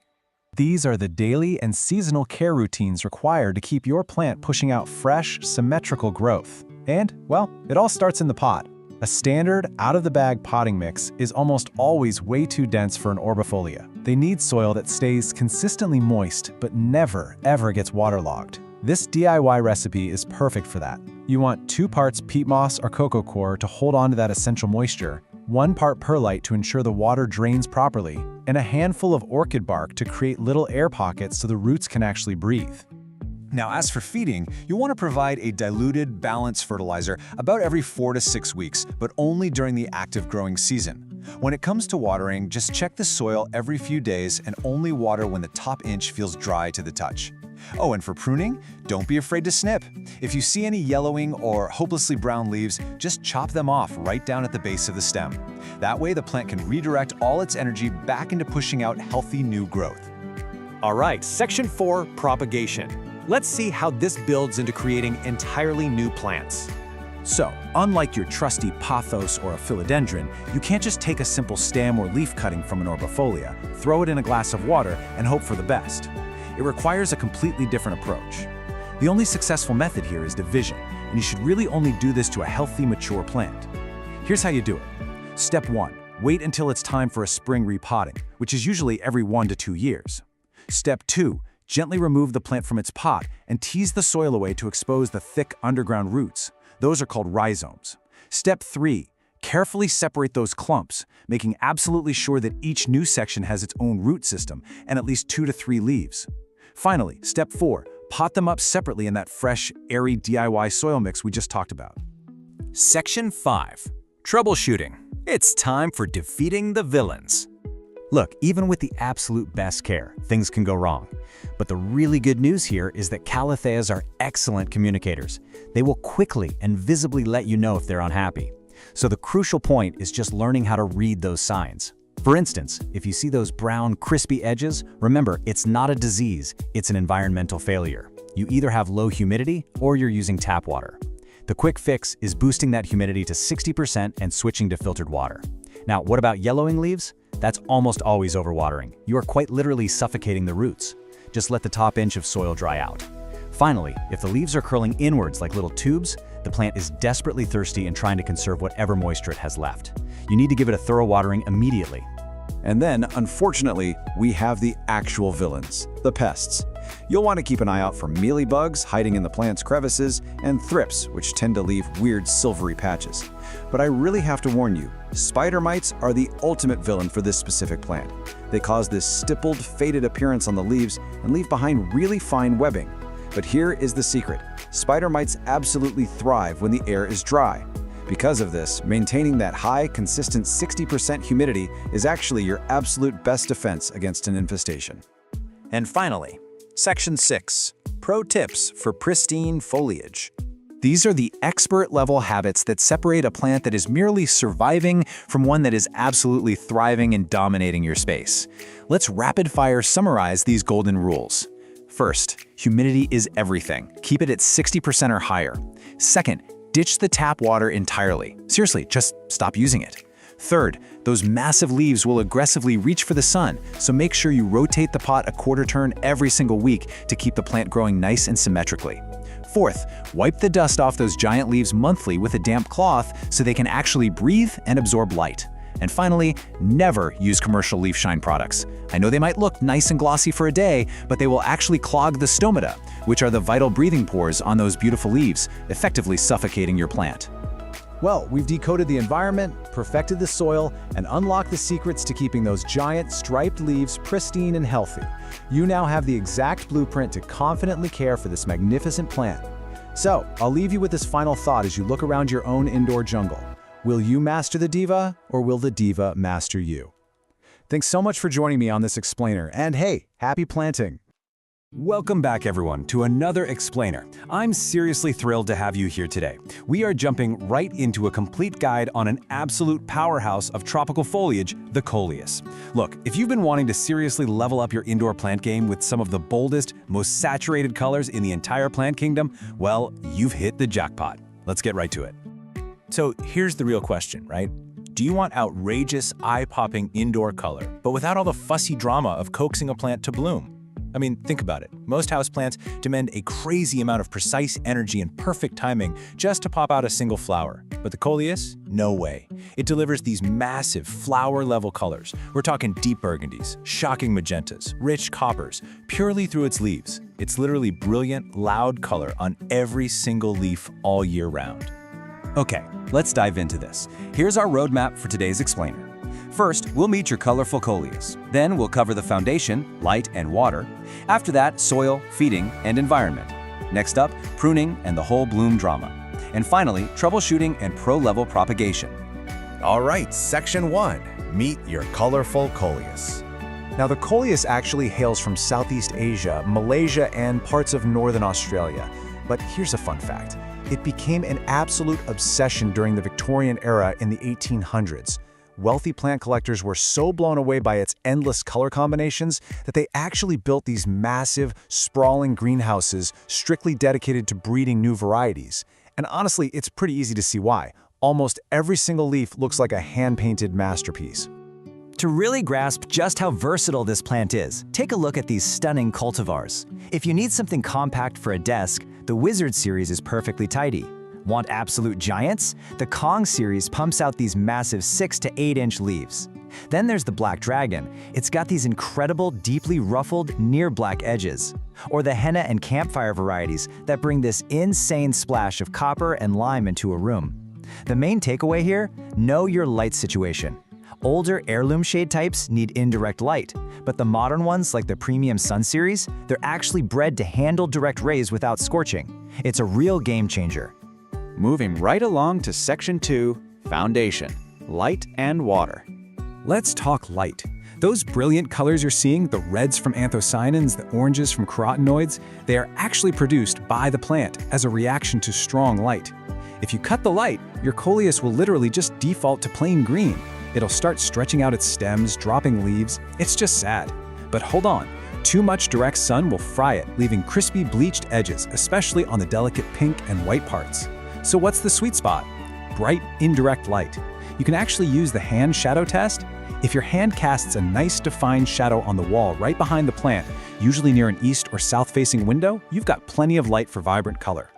These are the daily and seasonal care routines required to keep your plant pushing out fresh, symmetrical growth. And, well, it all starts in the pot. A standard, out-of-the-bag potting mix is almost always way too dense for an orbifolia. They need soil that stays consistently moist, but never, ever gets waterlogged. This DIY recipe is perfect for that. You want 2 parts peat moss or cocoa coir to hold on to that essential moisture, 1 part perlite to ensure the water drains properly, and a handful of orchid bark to create little air pockets so the roots can actually breathe. Now, as for feeding, you'll want to provide a diluted, balanced fertilizer about every 4 to 6 weeks, but only during the active growing season. When it comes to watering, just check the soil every few days and only water when the top inch feels dry to the touch. Oh, and for pruning, don't be afraid to snip. If you see any yellowing or hopelessly brown leaves, just chop them off right down at the base of the stem. That way, the plant can redirect all its energy back into pushing out healthy new growth. All right, Section 4, propagation. Let's see how this builds into creating entirely new plants. So, unlike your trusty pothos or a philodendron, you can't just take a simple stem or leaf cutting from an orbifolia, throw it in a glass of water, and hope for the best. It requires a completely different approach. The only successful method here is division, and you should really only do this to a healthy, mature plant. Here's how you do it. Step 1. Wait until it's time for a spring repotting, which is usually every 1 to 2 years. Step 2. Gently remove the plant from its pot and tease the soil away to expose the thick underground roots. Those are called rhizomes. Step 3. Carefully separate those clumps, making absolutely sure that each new section has its own root system and at least 2 to 3 leaves. Finally, Step 4. Pot them up separately in that fresh, airy DIY soil mix we just talked about. Section 5. Troubleshooting. It's time for defeating the villains. Look, even with the absolute best care, things can go wrong. But the really good news here is that calatheas are excellent communicators. They will quickly and visibly let you know if they're unhappy. So the crucial point is just learning how to read those signs. For instance, if you see those brown, crispy edges, remember, it's not a disease, it's an environmental failure. You either have low humidity or you're using tap water. The quick fix is boosting that humidity to 60% and switching to filtered water. Now, what about yellowing leaves? That's almost always overwatering. You are quite literally suffocating the roots. Just let the top inch of soil dry out. Finally, if the leaves are curling inwards like little tubes, the plant is desperately thirsty and trying to conserve whatever moisture it has left. You need to give it a thorough watering immediately. And then, unfortunately, we have the actual villains, the pests. You'll want to keep an eye out for mealybugs hiding in the plant's crevices and thrips, which tend to leave weird silvery patches. But I really have to warn you, spider mites are the ultimate villain for this specific plant. They cause this stippled, faded appearance on the leaves and leave behind really fine webbing. But here is the secret. Spider mites absolutely thrive when the air is dry. Because of this, maintaining that high, consistent 60% humidity is actually your absolute best defense against an infestation. And finally, Section 6. Pro Tips for Pristine Foliage. These are the expert-level habits that separate a plant that is merely surviving from one that is absolutely thriving and dominating your space. Let's rapid-fire summarize these golden rules. First, humidity is everything. Keep it at 60% or higher. Second, ditch the tap water entirely. Seriously, just stop using it. Third, those massive leaves will aggressively reach for the sun, so make sure you rotate the pot a quarter turn every single week to keep the plant growing nice and symmetrically. Fourth, wipe the dust off those giant leaves monthly with a damp cloth so they can actually breathe and absorb light. And finally, never use commercial leaf shine products. I know they might look nice and glossy for a day, but they will actually clog the stomata, which are the vital breathing pores on those beautiful leaves, effectively suffocating your plant. Well, we've decoded the environment, perfected the soil, and unlocked the secrets to keeping those giant, striped leaves pristine and healthy. You now have the exact blueprint to confidently care for this magnificent plant. So, I'll leave you with this final thought as you look around your own indoor jungle. Will you master the diva, or will the diva master you? Thanks so much for joining me on this explainer, and hey, happy planting! Welcome back, everyone, to another explainer. I'm seriously thrilled to have you here today. We are jumping right into a complete guide on an absolute powerhouse of tropical foliage, the coleus. Look, if you've been wanting to seriously level up your indoor plant game with some of the boldest, most saturated colors in the entire plant kingdom, well, you've hit the jackpot. Let's get right to it. So here's the real question, right? Do you want outrageous, eye-popping indoor color, but without all the fussy drama of coaxing a plant to bloom? I mean, think about it. Most houseplants demand a crazy amount of precise energy and perfect timing just to pop out a single flower. But the coleus? No way. It delivers these massive flower-level colors. We're talking deep burgundies, shocking magentas, rich coppers, purely through its leaves. It's literally brilliant, loud color on every single leaf all year round. Okay, let's dive into this. Here's our roadmap for today's explainer. First, we'll meet your colorful coleus. Then we'll cover the foundation, light and water. After that, soil, feeding, and environment. Next up, pruning and the whole bloom drama. And finally, troubleshooting and pro-level propagation. All right, Section 1. Meet your colorful coleus. Now, the coleus actually hails from Southeast Asia, Malaysia, and parts of northern Australia. But here's a fun fact. It became an absolute obsession during the Victorian era in the 1800s. Wealthy plant collectors were so blown away by its endless color combinations that they actually built these massive, sprawling greenhouses strictly dedicated to breeding new varieties. And honestly, it's pretty easy to see why. Almost every single leaf looks like a hand-painted masterpiece. To really grasp just how versatile this plant is, take a look at these stunning cultivars. If you need something compact for a desk, the Wizard series is perfectly tidy. Want absolute giants? The Kong series pumps out these massive 6 to 8 inch leaves. Then there's the Black Dragon. It's got these incredible, deeply ruffled, near black edges. Or the Henna and Campfire varieties that bring this insane splash of copper and lime into a room. The main takeaway here? Know your light situation. Older heirloom shade types need indirect light, but the modern ones like the Premium Sun series, they're actually bred to handle direct rays without scorching. It's a real game changer. Moving right along to Section 2, Foundation, Light and Water. Let's talk light. Those brilliant colors you're seeing, the reds from anthocyanins, the oranges from carotenoids, they are actually produced by the plant as a reaction to strong light. If you cut the light, your coleus will literally just default to plain green. It'll start stretching out its stems, dropping leaves. It's just sad. But hold on, too much direct sun will fry it, leaving crispy bleached edges, especially on the delicate pink and white parts. So what's the sweet spot? Bright, indirect light. You can actually use the hand shadow test. If your hand casts a nice defined shadow on the wall right behind the plant, usually near an east or south-facing window, you've got plenty of light for vibrant color.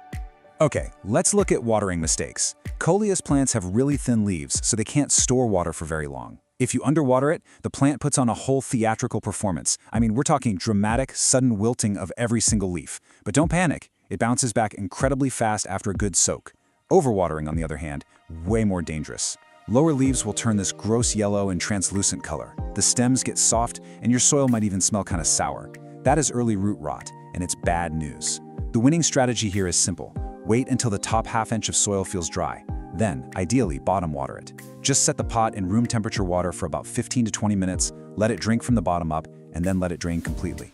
Okay, let's look at watering mistakes. Coleus plants have really thin leaves, so they can't store water for very long. If you underwater it, the plant puts on a whole theatrical performance. I mean, we're talking dramatic, sudden wilting of every single leaf. But don't panic, it bounces back incredibly fast after a good soak. Overwatering, on the other hand, way more dangerous. Lower leaves will turn this gross yellow and translucent color. The stems get soft, and your soil might even smell kind of sour. That is early root rot, and it's bad news. The winning strategy here is simple. Wait until the top half-inch of soil feels dry. Then, ideally, bottom water it. Just set the pot in room temperature water for about 15 to 20 minutes, let it drink from the bottom up, and then let it drain completely.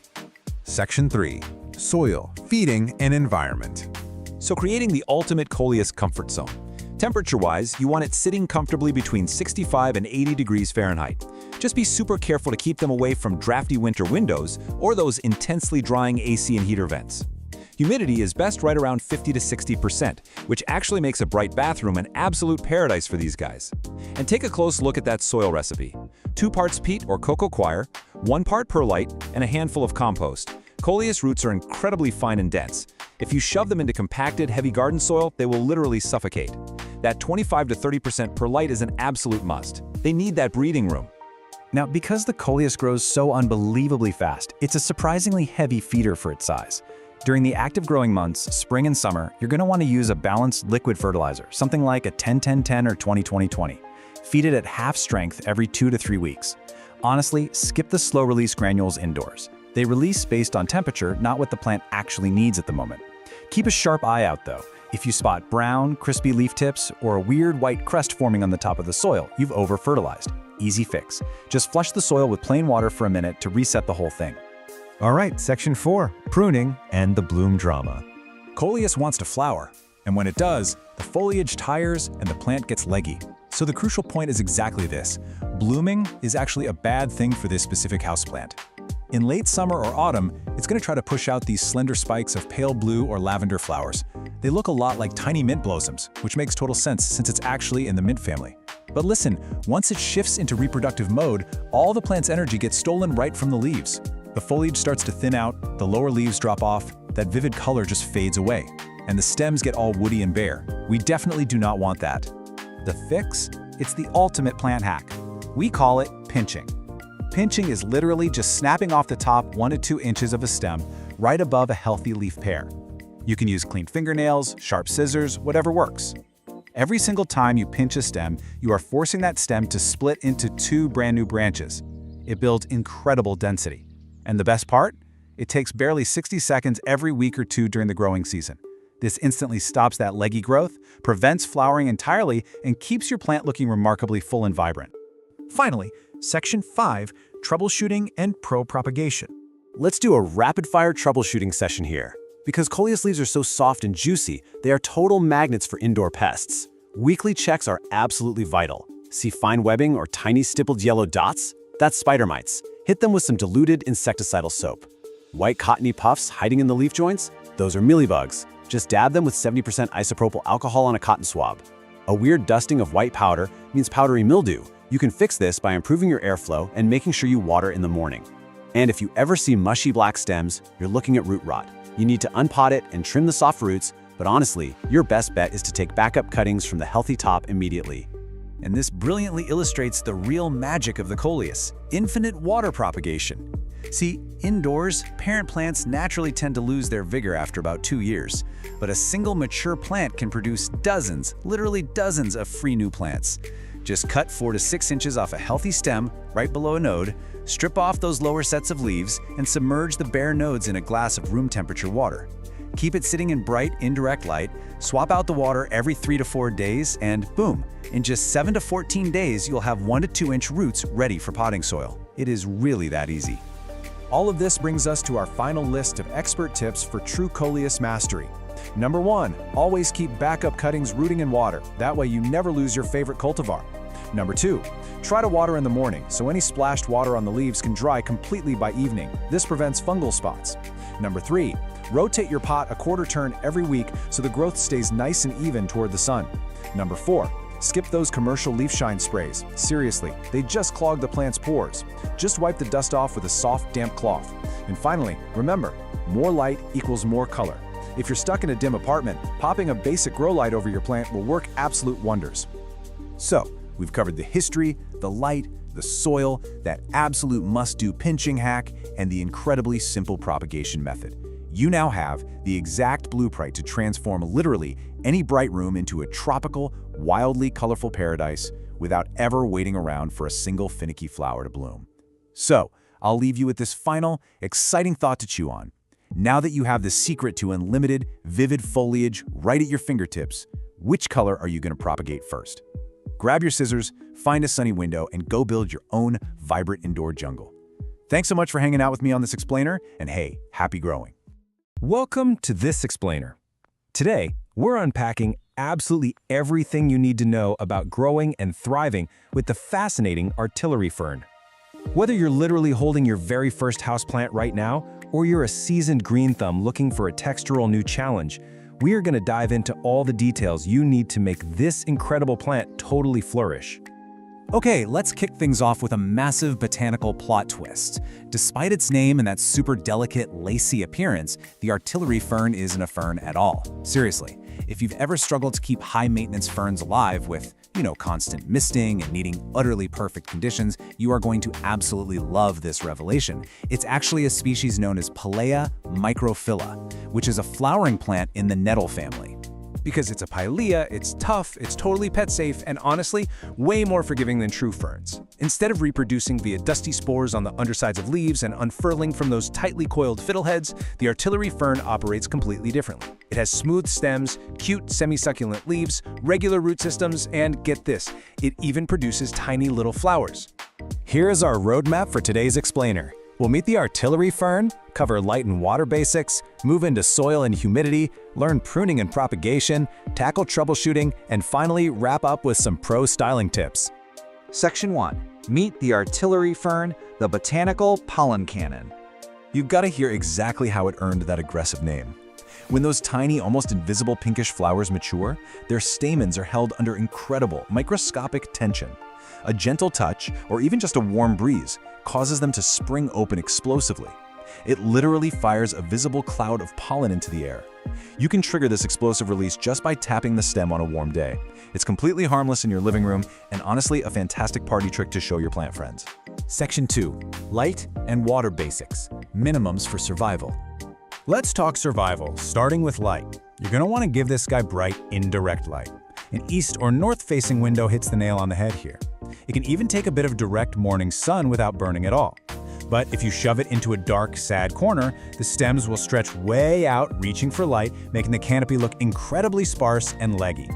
Section 3. Soil, feeding, and environment. So creating the ultimate coleus comfort zone. Temperature-wise, you want it sitting comfortably between 65 and 80 degrees Fahrenheit. Just be super careful to keep them away from drafty winter windows or those intensely drying AC and heater vents. Humidity is best right around 50 to 60%, which actually makes a bright bathroom an absolute paradise for these guys. And take a close look at that soil recipe. 2 parts peat or cocoa coir, 1 part perlite, and a handful of compost. Coleus roots are incredibly fine and dense. If you shove them into compacted, heavy garden soil, they will literally suffocate. That 25 to 30% perlite is an absolute must. They need that breathing room. Now, because the coleus grows so unbelievably fast, it's a surprisingly heavy feeder for its size. During the active growing months, spring and summer, you're going to want to use a balanced liquid fertilizer, something like a 10-10-10 or 20-20-20. Feed it at half strength every 2 to 3 weeks. Honestly, skip the slow-release granules indoors. They release based on temperature, not what the plant actually needs at the moment. Keep a sharp eye out, though. If you spot brown, crispy leaf tips or a weird white crust forming on the top of the soil, you've over-fertilized. Easy fix. Just flush the soil with plain water for a minute to reset the whole thing. All right, Section 4, pruning and the bloom drama. Coleus wants to flower, and when it does, the foliage tires and the plant gets leggy. So the crucial point is exactly this. Blooming is actually a bad thing for this specific houseplant. In late summer or autumn, it's going to try to push out these slender spikes of pale blue or lavender flowers. They look a lot like tiny mint blossoms, which makes total sense since it's actually in the mint family. But listen, once it shifts into reproductive mode, all the plant's energy gets stolen right from the leaves. The foliage starts to thin out, the lower leaves drop off, that vivid color just fades away, and the stems get all woody and bare. We definitely do not want that. The fix? It's the ultimate plant hack. We call it pinching. Pinching is literally just snapping off the top 1 to 2 inches of a stem right above a healthy leaf pair. You can use clean fingernails, sharp scissors, whatever works. Every single time you pinch a stem, you are forcing that stem to split into 2 brand new branches. It builds incredible density. And the best part? It takes barely 60 seconds every week or 2 during the growing season. This instantly stops that leggy growth, prevents flowering entirely, and keeps your plant looking remarkably full and vibrant. Finally, Section 5, Troubleshooting and Propagation. Let's do a rapid-fire troubleshooting session here. Because coleus leaves are so soft and juicy, they are total magnets for indoor pests. Weekly checks are absolutely vital. See fine webbing or tiny stippled yellow dots? That's spider mites. Hit them with some diluted insecticidal soap. White cottony puffs hiding in the leaf joints? Those are mealybugs. Just dab them with 70% isopropyl alcohol on a cotton swab. A weird dusting of white powder means powdery mildew. You can fix this by improving your airflow and making sure you water in the morning. And if you ever see mushy black stems, you're looking at root rot. You need to unpot it and trim the soft roots, but honestly, your best bet is to take backup cuttings from the healthy top immediately. And this brilliantly illustrates the real magic of the coleus, infinite water propagation. See, indoors, parent plants naturally tend to lose their vigor after about 2 years, but a single mature plant can produce dozens, literally dozens of free new plants. Just cut 4 to 6 inches off a healthy stem right below a node, strip off those lower sets of leaves, and submerge the bare nodes in a glass of room temperature water. Keep it sitting in bright, indirect light, swap out the water every 3 to 4 days, and boom, in just 7 to 14 days, you'll have 1 to 2 inch roots ready for potting soil. It is really that easy. All of this brings us to our final list of expert tips for true coleus mastery. Number 1, always keep backup cuttings rooting in water. That way you never lose your favorite cultivar. Number 2, try to water in the morning so any splashed water on the leaves can dry completely by evening. This prevents fungal spots. Number 3, rotate your pot a quarter turn every week so the growth stays nice and even toward the sun. Number 4, skip those commercial leaf shine sprays. Seriously, they just clog the plant's pores. Just wipe the dust off with a soft, damp cloth. And finally, remember, more light equals more color. If you're stuck in a dim apartment, popping a basic grow light over your plant will work absolute wonders. So, we've covered the history, the light, the soil, that absolute must-do pinching hack, and the incredibly simple propagation method. You now have the exact blueprint to transform literally any bright room into a tropical, wildly colorful paradise without ever waiting around for a single finicky flower to bloom. So, I'll leave you with this final, exciting thought to chew on. Now that you have the secret to unlimited, vivid foliage right at your fingertips, which color are you going to propagate first? Grab your scissors, find a sunny window, and go build your own vibrant indoor jungle. Thanks so much for hanging out with me on this explainer, and hey, happy growing. Welcome to This Explainer. Today, we're unpacking absolutely everything you need to know about growing and thriving with the fascinating artillery fern. Whether you're literally holding your very first houseplant right now, or you're a seasoned green thumb looking for a textural new challenge, we are going to dive into all the details you need to make this incredible plant totally flourish. Okay, let's kick things off with a massive botanical plot twist. Despite its name and that super delicate, lacy appearance, the artillery fern isn't a fern at all. Seriously, if you've ever struggled to keep high-maintenance ferns alive with, constant misting and needing utterly perfect conditions, you are going to absolutely love this revelation. It's actually a species known as Pilea microphylla, which is a flowering plant in the nettle family. Because it's a pilea, it's tough, it's totally pet safe, and honestly, way more forgiving than true ferns. Instead of reproducing via dusty spores on the undersides of leaves and unfurling from those tightly coiled fiddleheads, the artillery fern operates completely differently. It has smooth stems, cute semi-succulent leaves, regular root systems, and get this, it even produces tiny little flowers. Here's our roadmap for today's explainer. We'll meet the artillery fern, cover light and water basics, move into soil and humidity, learn pruning and propagation, tackle troubleshooting, and finally wrap up with some pro styling tips. Section 1. Meet the artillery fern, the botanical pollen cannon. You've got to hear exactly how it earned that aggressive name. When those tiny, almost invisible pinkish flowers mature, their stamens are held under incredible, microscopic tension. A gentle touch, or even just a warm breeze, causes them to spring open explosively. It literally fires a visible cloud of pollen into the air. You can trigger this explosive release just by tapping the stem on a warm day. It's completely harmless in your living room, and honestly a fantastic party trick to show your plant friends. Section 2. Light and water basics. Minimums for survival. Let's talk survival, starting with light. You're going to want to give this guy bright, indirect light. An east or north-facing window hits the nail on the head here. It can even take a bit of direct morning sun without burning at all. But if you shove it into a dark, sad corner, the stems will stretch way out, reaching for light, making the canopy look incredibly sparse and leggy.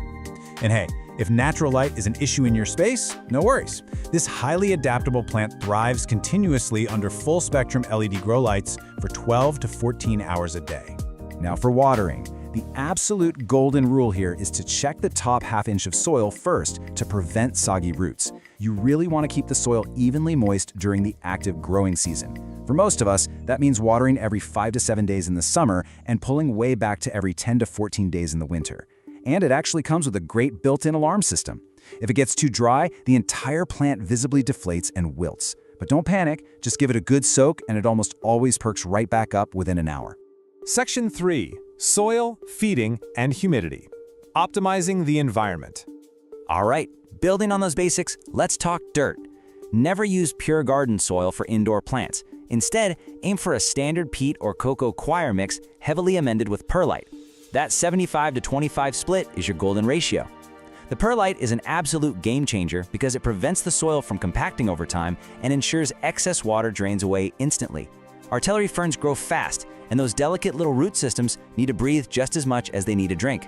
And hey, if natural light is an issue in your space, no worries. This highly adaptable plant thrives continuously under full-spectrum LED grow lights for 12 to 14 hours a day. Now for watering. The absolute golden rule here is to check the top half-inch of soil first to prevent soggy roots. You really want to keep the soil evenly moist during the active growing season. For most of us, that means watering every 5 to 7 days in the summer and pulling way back to every 10 to 14 days in the winter. And it actually comes with a great built-in alarm system. If it gets too dry, the entire plant visibly deflates and wilts. But don't panic, just give it a good soak and it almost always perks right back up within an hour. Section 3. Soil, feeding, and humidity. Optimizing the environment. All right, building on those basics, let's talk dirt. Never use pure garden soil for indoor plants. Instead, aim for a standard peat or cocoa coir mix heavily amended with perlite. That 75 to 25 split is your golden ratio. The perlite is an absolute game changer because it prevents the soil from compacting over time and ensures excess water drains away instantly. Artillery ferns grow fast, and those delicate little root systems need to breathe just as much as they need a drink.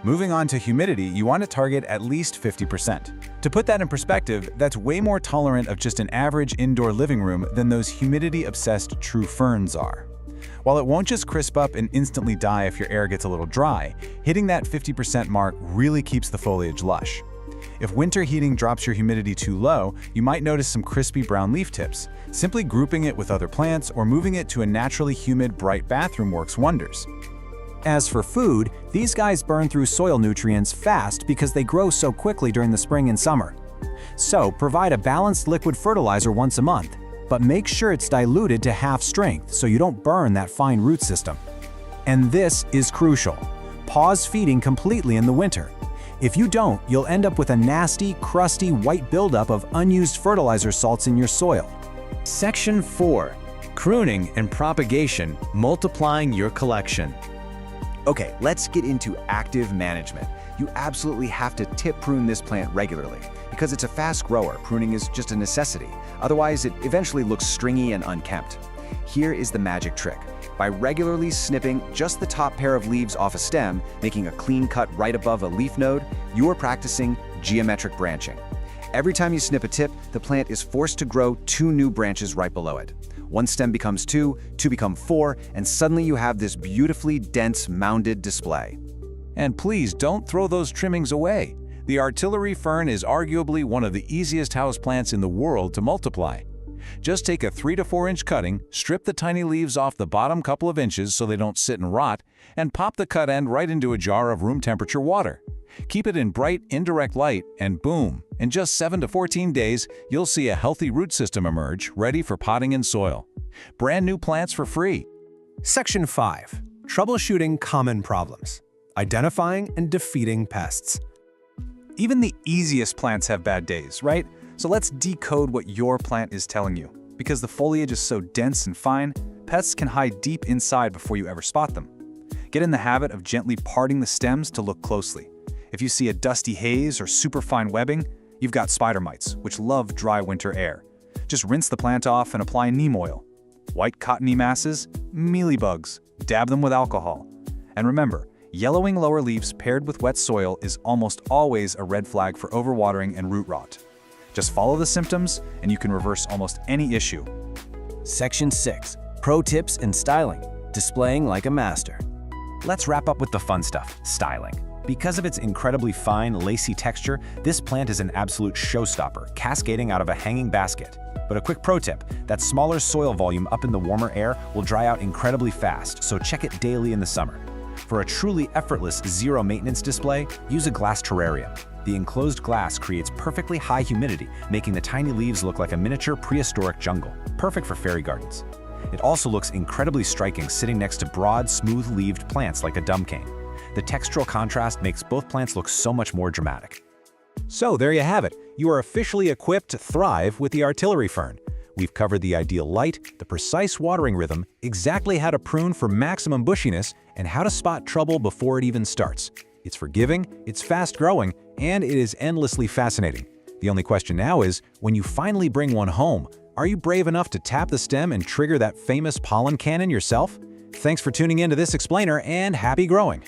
Moving on to humidity, you want to target at least 50%. To put that in perspective, that's way more tolerant of just an average indoor living room than those humidity-obsessed true ferns are. While it won't just crisp up and instantly die if your air gets a little dry, hitting that 50% mark really keeps the foliage lush. If winter heating drops your humidity too low, you might notice some crispy brown leaf tips. Simply grouping it with other plants or moving it to a naturally humid, bright bathroom works wonders. As for food, these guys burn through soil nutrients fast because they grow so quickly during the spring and summer. So, provide a balanced liquid fertilizer once a month, but make sure it's diluted to half strength so you don't burn that fine root system. And this is crucial. Pause feeding completely in the winter. If you don't, you'll end up with a nasty, crusty white buildup of unused fertilizer salts in your soil. Section 4. Pruning and propagation, multiplying your collection. Okay, let's get into active management. You absolutely have to tip prune this plant regularly. Because it's a fast grower, pruning is just a necessity. Otherwise, it eventually looks stringy and unkempt. Here is the magic trick. By regularly snipping just the top pair of leaves off a stem, making a clean cut right above a leaf node, you are practicing geometric branching. Every time you snip a tip, the plant is forced to grow 2 new branches right below it. One stem becomes 2, 2 become 4, and suddenly you have this beautifully dense, mounded display. And please don't throw those trimmings away. The artillery fern is arguably one of the easiest houseplants in the world to multiply. Just take a 3 to 4 inch cutting, strip the tiny leaves off the bottom couple of inches so they don't sit and rot, and pop the cut end right into a jar of room temperature water. Keep it in bright, indirect light, and boom, in just 7 to 14 days, you'll see a healthy root system emerge, ready for potting in soil. Brand new plants for free. Section 5. Troubleshooting common problems. Identifying and defeating pests. Even the easiest plants have bad days, right? So let's decode what your plant is telling you. Because the foliage is so dense and fine, pests can hide deep inside before you ever spot them. Get in the habit of gently parting the stems to look closely. If you see a dusty haze or superfine webbing, you've got spider mites, which love dry winter air. Just rinse the plant off and apply neem oil. White cottony masses, mealybugs, dab them with alcohol. And remember, yellowing lower leaves paired with wet soil is almost always a red flag for overwatering and root rot. Just follow the symptoms and you can reverse almost any issue. Section 6. Pro tips in styling. Displaying like a master. Let's wrap up with the fun stuff, styling. Because of its incredibly fine, lacy texture, this plant is an absolute showstopper, cascading out of a hanging basket. But a quick pro tip, that smaller soil volume up in the warmer air will dry out incredibly fast, so check it daily in the summer. For a truly effortless zero-maintenance display, use a glass terrarium. The enclosed glass creates perfectly high humidity, making the tiny leaves look like a miniature prehistoric jungle, perfect for fairy gardens. It also looks incredibly striking sitting next to broad, smooth-leaved plants like a dumb cane. The textural contrast makes both plants look so much more dramatic. So there you have it. You are officially equipped to thrive with the artillery fern. We've covered the ideal light, the precise watering rhythm, exactly how to prune for maximum bushiness, and how to spot trouble before it even starts. It's forgiving, it's fast-growing, and it is endlessly fascinating. The only question now is, when you finally bring one home, are you brave enough to tap the stem and trigger that famous pollen cannon yourself? Thanks for tuning in to this explainer, and happy growing!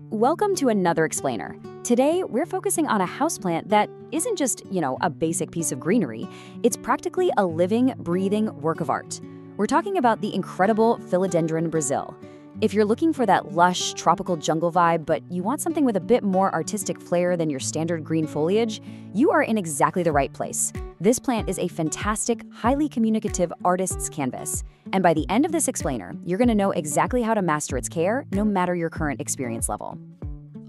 Welcome to another explainer. Today, we're focusing on a houseplant that isn't just, a basic piece of greenery. It's practically a living, breathing work of art. We're talking about the incredible Philodendron Brazil. If you're looking for that lush, tropical jungle vibe, but you want something with a bit more artistic flair than your standard green foliage, you are in exactly the right place. This plant is a fantastic, highly communicative artist's canvas. And by the end of this explainer, you're going to know exactly how to master its care, no matter your current experience level.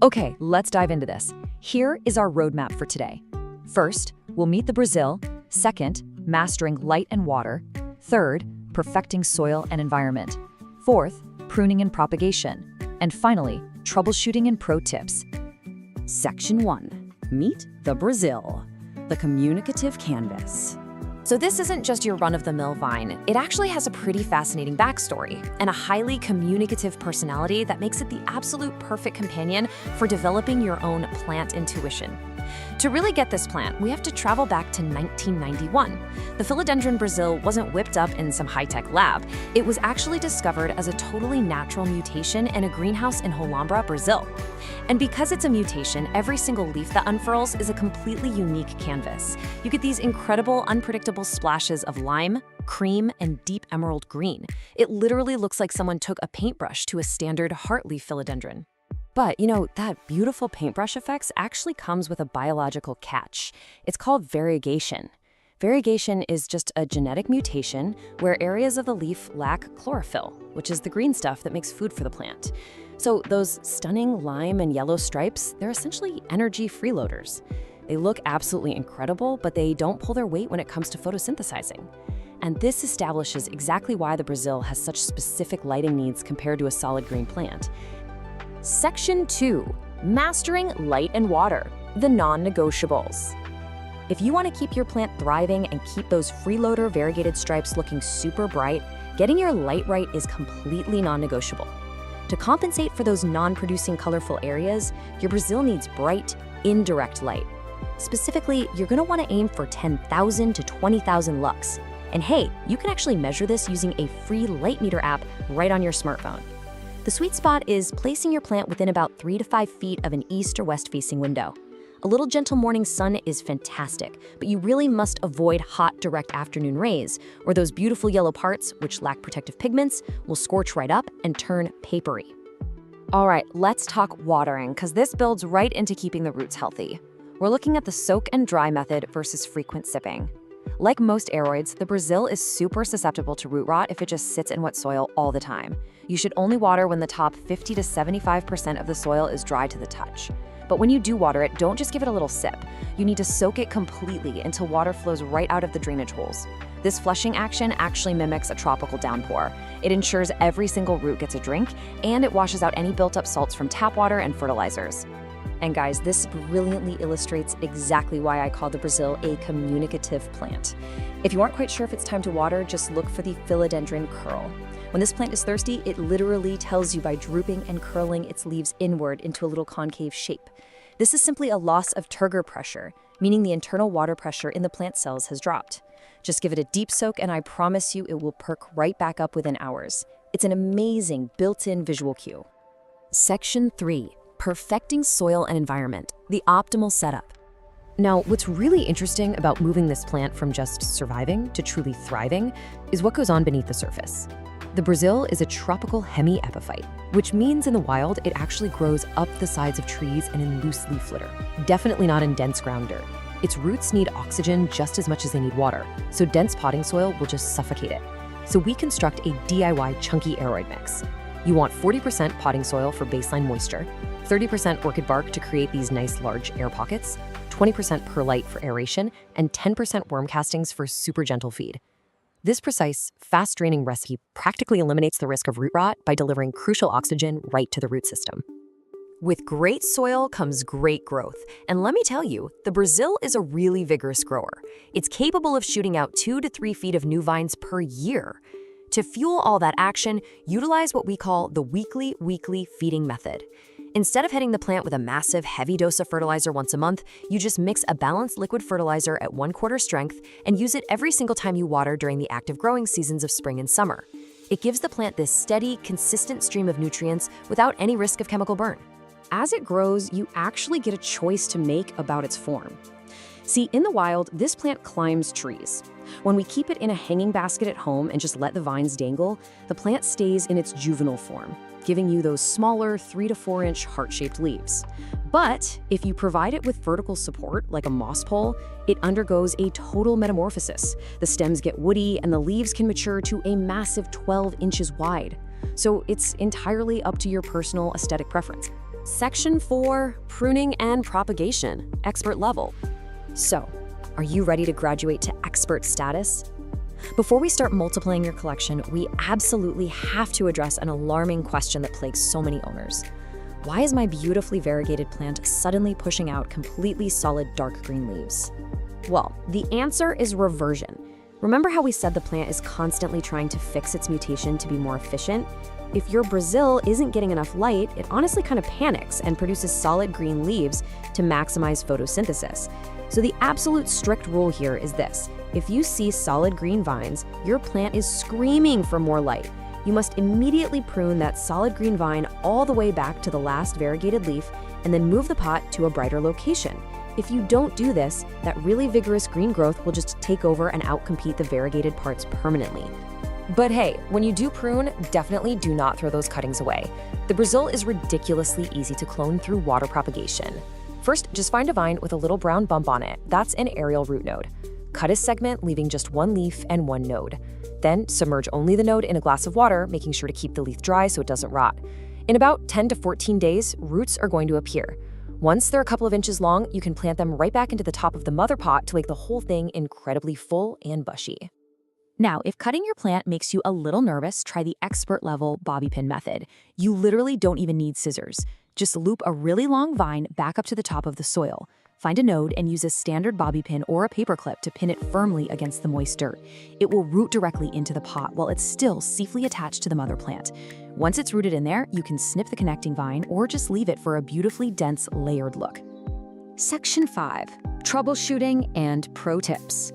Okay, let's dive into this. Here is our roadmap for today. First, we'll meet the Brazil. Second, mastering light and water. Third, perfecting soil and environment. Fourth, pruning and propagation. And finally, troubleshooting and pro tips. Section 1. Meet the Brazil, the communicative canvas. So this isn't just your run-of-the-mill vine. It actually has a pretty fascinating backstory and a highly communicative personality that makes it the absolute perfect companion for developing your own plant intuition. To really get this plant, we have to travel back to 1991. The Philodendron Brazil wasn't whipped up in some high-tech lab. It was actually discovered as a totally natural mutation in a greenhouse in Holambra, Brazil. And because it's a mutation, every single leaf that unfurls is a completely unique canvas. You get these incredible, unpredictable splashes of lime, cream and deep emerald green. It literally looks like someone took a paintbrush to a standard heartleaf philodendron. But, that beautiful paintbrush effects actually comes with a biological catch. It's called variegation. Variegation is just a genetic mutation where areas of the leaf lack chlorophyll, which is the green stuff that makes food for the plant. So those stunning lime and yellow stripes, they're essentially energy freeloaders. They look absolutely incredible, but they don't pull their weight when it comes to photosynthesizing. And this establishes exactly why the Brazil has such specific lighting needs compared to a solid green plant. Section 2. Mastering light and water, the non-negotiables. If you want to keep your plant thriving and keep those freeloader variegated stripes looking super bright, getting your light right is completely non-negotiable. To compensate for those non-producing colorful areas, your Brazil needs bright, indirect light. Specifically, you're going to want to aim for 10,000 to 20,000 lux. And hey, you can actually measure this using a free light meter app right on your smartphone. The sweet spot is placing your plant within about 3 to 5 feet of an east or west facing window. A little gentle morning sun is fantastic, but you really must avoid hot, direct afternoon rays, or those beautiful yellow parts, which lack protective pigments, will scorch right up and turn papery. All right, let's talk watering, because this builds right into keeping the roots healthy. We're looking at the soak and dry method versus frequent sipping. Like most aroids, the Brazil is super susceptible to root rot if it just sits in wet soil all the time. You should only water when the top 50 to 75% of the soil is dry to the touch. But when you do water it, don't just give it a little sip. You need to soak it completely until water flows right out of the drainage holes. This flushing action actually mimics a tropical downpour. It ensures every single root gets a drink, and it washes out any built-up salts from tap water and fertilizers. And guys, this brilliantly illustrates exactly why I call the Brazil a communicative plant. If you aren't quite sure if it's time to water, just look for the philodendron curl. When this plant is thirsty, it literally tells you by drooping and curling its leaves inward into a little concave shape. This is simply a loss of turgor pressure, meaning the internal water pressure in the plant cells has dropped. Just give it a deep soak and I promise you it will perk right back up within hours. It's an amazing built-in visual cue. Section 3. Perfecting soil and environment, the optimal setup. Now, what's really interesting about moving this plant from just surviving to truly thriving is what goes on beneath the surface. The Brazil is a tropical hemiepiphyte, which means in the wild it actually grows up the sides of trees and in loose leaf litter, definitely not in dense ground dirt. Its roots need oxygen just as much as they need water, so dense potting soil will just suffocate it. So we construct a DIY chunky aroid mix. You want 40% potting soil for baseline moisture, 30% orchid bark to create these nice large air pockets, 20% perlite for aeration, and 10% worm castings for super gentle feed. This precise, fast-draining recipe practically eliminates the risk of root rot by delivering crucial oxygen right to the root system. With great soil comes great growth, and let me tell you, the Brazil is a really vigorous grower. It's capable of shooting out 2 to 3 feet of new vines per year. To fuel all that action, utilize what we call the weekly feeding method. Instead of hitting the plant with a massive, heavy dose of fertilizer once a month, you just mix a balanced liquid fertilizer at 1/4 strength and use it every single time you water during the active growing seasons of spring and summer. It gives the plant this steady, consistent stream of nutrients without any risk of chemical burn. As it grows, you actually get a choice to make about its form. See, in the wild, this plant climbs trees. When we keep it in a hanging basket at home and just let the vines dangle, the plant stays in its juvenile form, giving you those smaller 3 to 4 inch heart-shaped leaves. But if you provide it with vertical support, like a moss pole, it undergoes a total metamorphosis. The stems get woody and the leaves can mature to a massive 12 inches wide. So it's entirely up to your personal aesthetic preference. Section 4, pruning and propagation, expert level. So, are you ready to graduate to expert status? Before we start multiplying your collection, we absolutely have to address an alarming question that plagues so many owners. Why is my beautifully variegated plant suddenly pushing out completely solid dark green leaves? Well, the answer is reversion. Remember how we said the plant is constantly trying to fix its mutation to be more efficient? If your Brazil isn't getting enough light, it honestly kind of panics and produces solid green leaves to maximize photosynthesis. So the absolute strict rule here is this: if you see solid green vines, your plant is screaming for more light. You must immediately prune that solid green vine all the way back to the last variegated leaf and then move the pot to a brighter location. If you don't do this, that really vigorous green growth will just take over and outcompete the variegated parts permanently. But hey, when you do prune, definitely do not throw those cuttings away. The Brazil is ridiculously easy to clone through water propagation. First, just find a vine with a little brown bump on it. That's an aerial root node. Cut a segment, leaving just one leaf and one node. Then submerge only the node in a glass of water, making sure to keep the leaf dry so it doesn't rot. In about 10 to 14 days, roots are going to appear. Once they're a couple of inches long, you can plant them right back into the top of the mother pot to make the whole thing incredibly full and bushy. Now, if cutting your plant makes you a little nervous, try the expert-level bobby pin method. You literally don't even need scissors. Just loop a really long vine back up to the top of the soil. Find a node and use a standard bobby pin or a paper clip to pin it firmly against the moist dirt. It will root directly into the pot while it's still safely attached to the mother plant. Once it's rooted in there, you can snip the connecting vine or just leave it for a beautifully dense, layered look. Section 5. Troubleshooting and Pro Tips.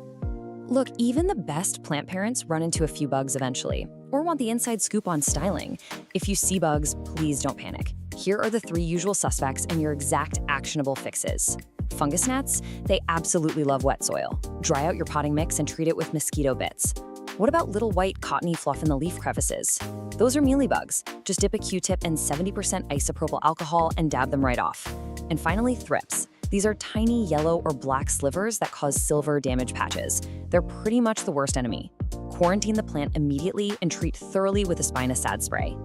Look, even the best plant parents run into a few bugs eventually, or want the inside scoop on styling. If you see bugs, please don't panic. Here are the 3 usual suspects and your exact actionable fixes. Fungus gnats, they absolutely love wet soil. Dry out your potting mix and treat it with mosquito bits. What about little white cottony fluff in the leaf crevices? Those are mealybugs. Just dip a Q-tip in 70% isopropyl alcohol and dab them right off. And finally, thrips. These are tiny yellow or black slivers that cause silver damage patches. They're pretty much the worst enemy. Quarantine the plant immediately and treat thoroughly with a spinosad spray.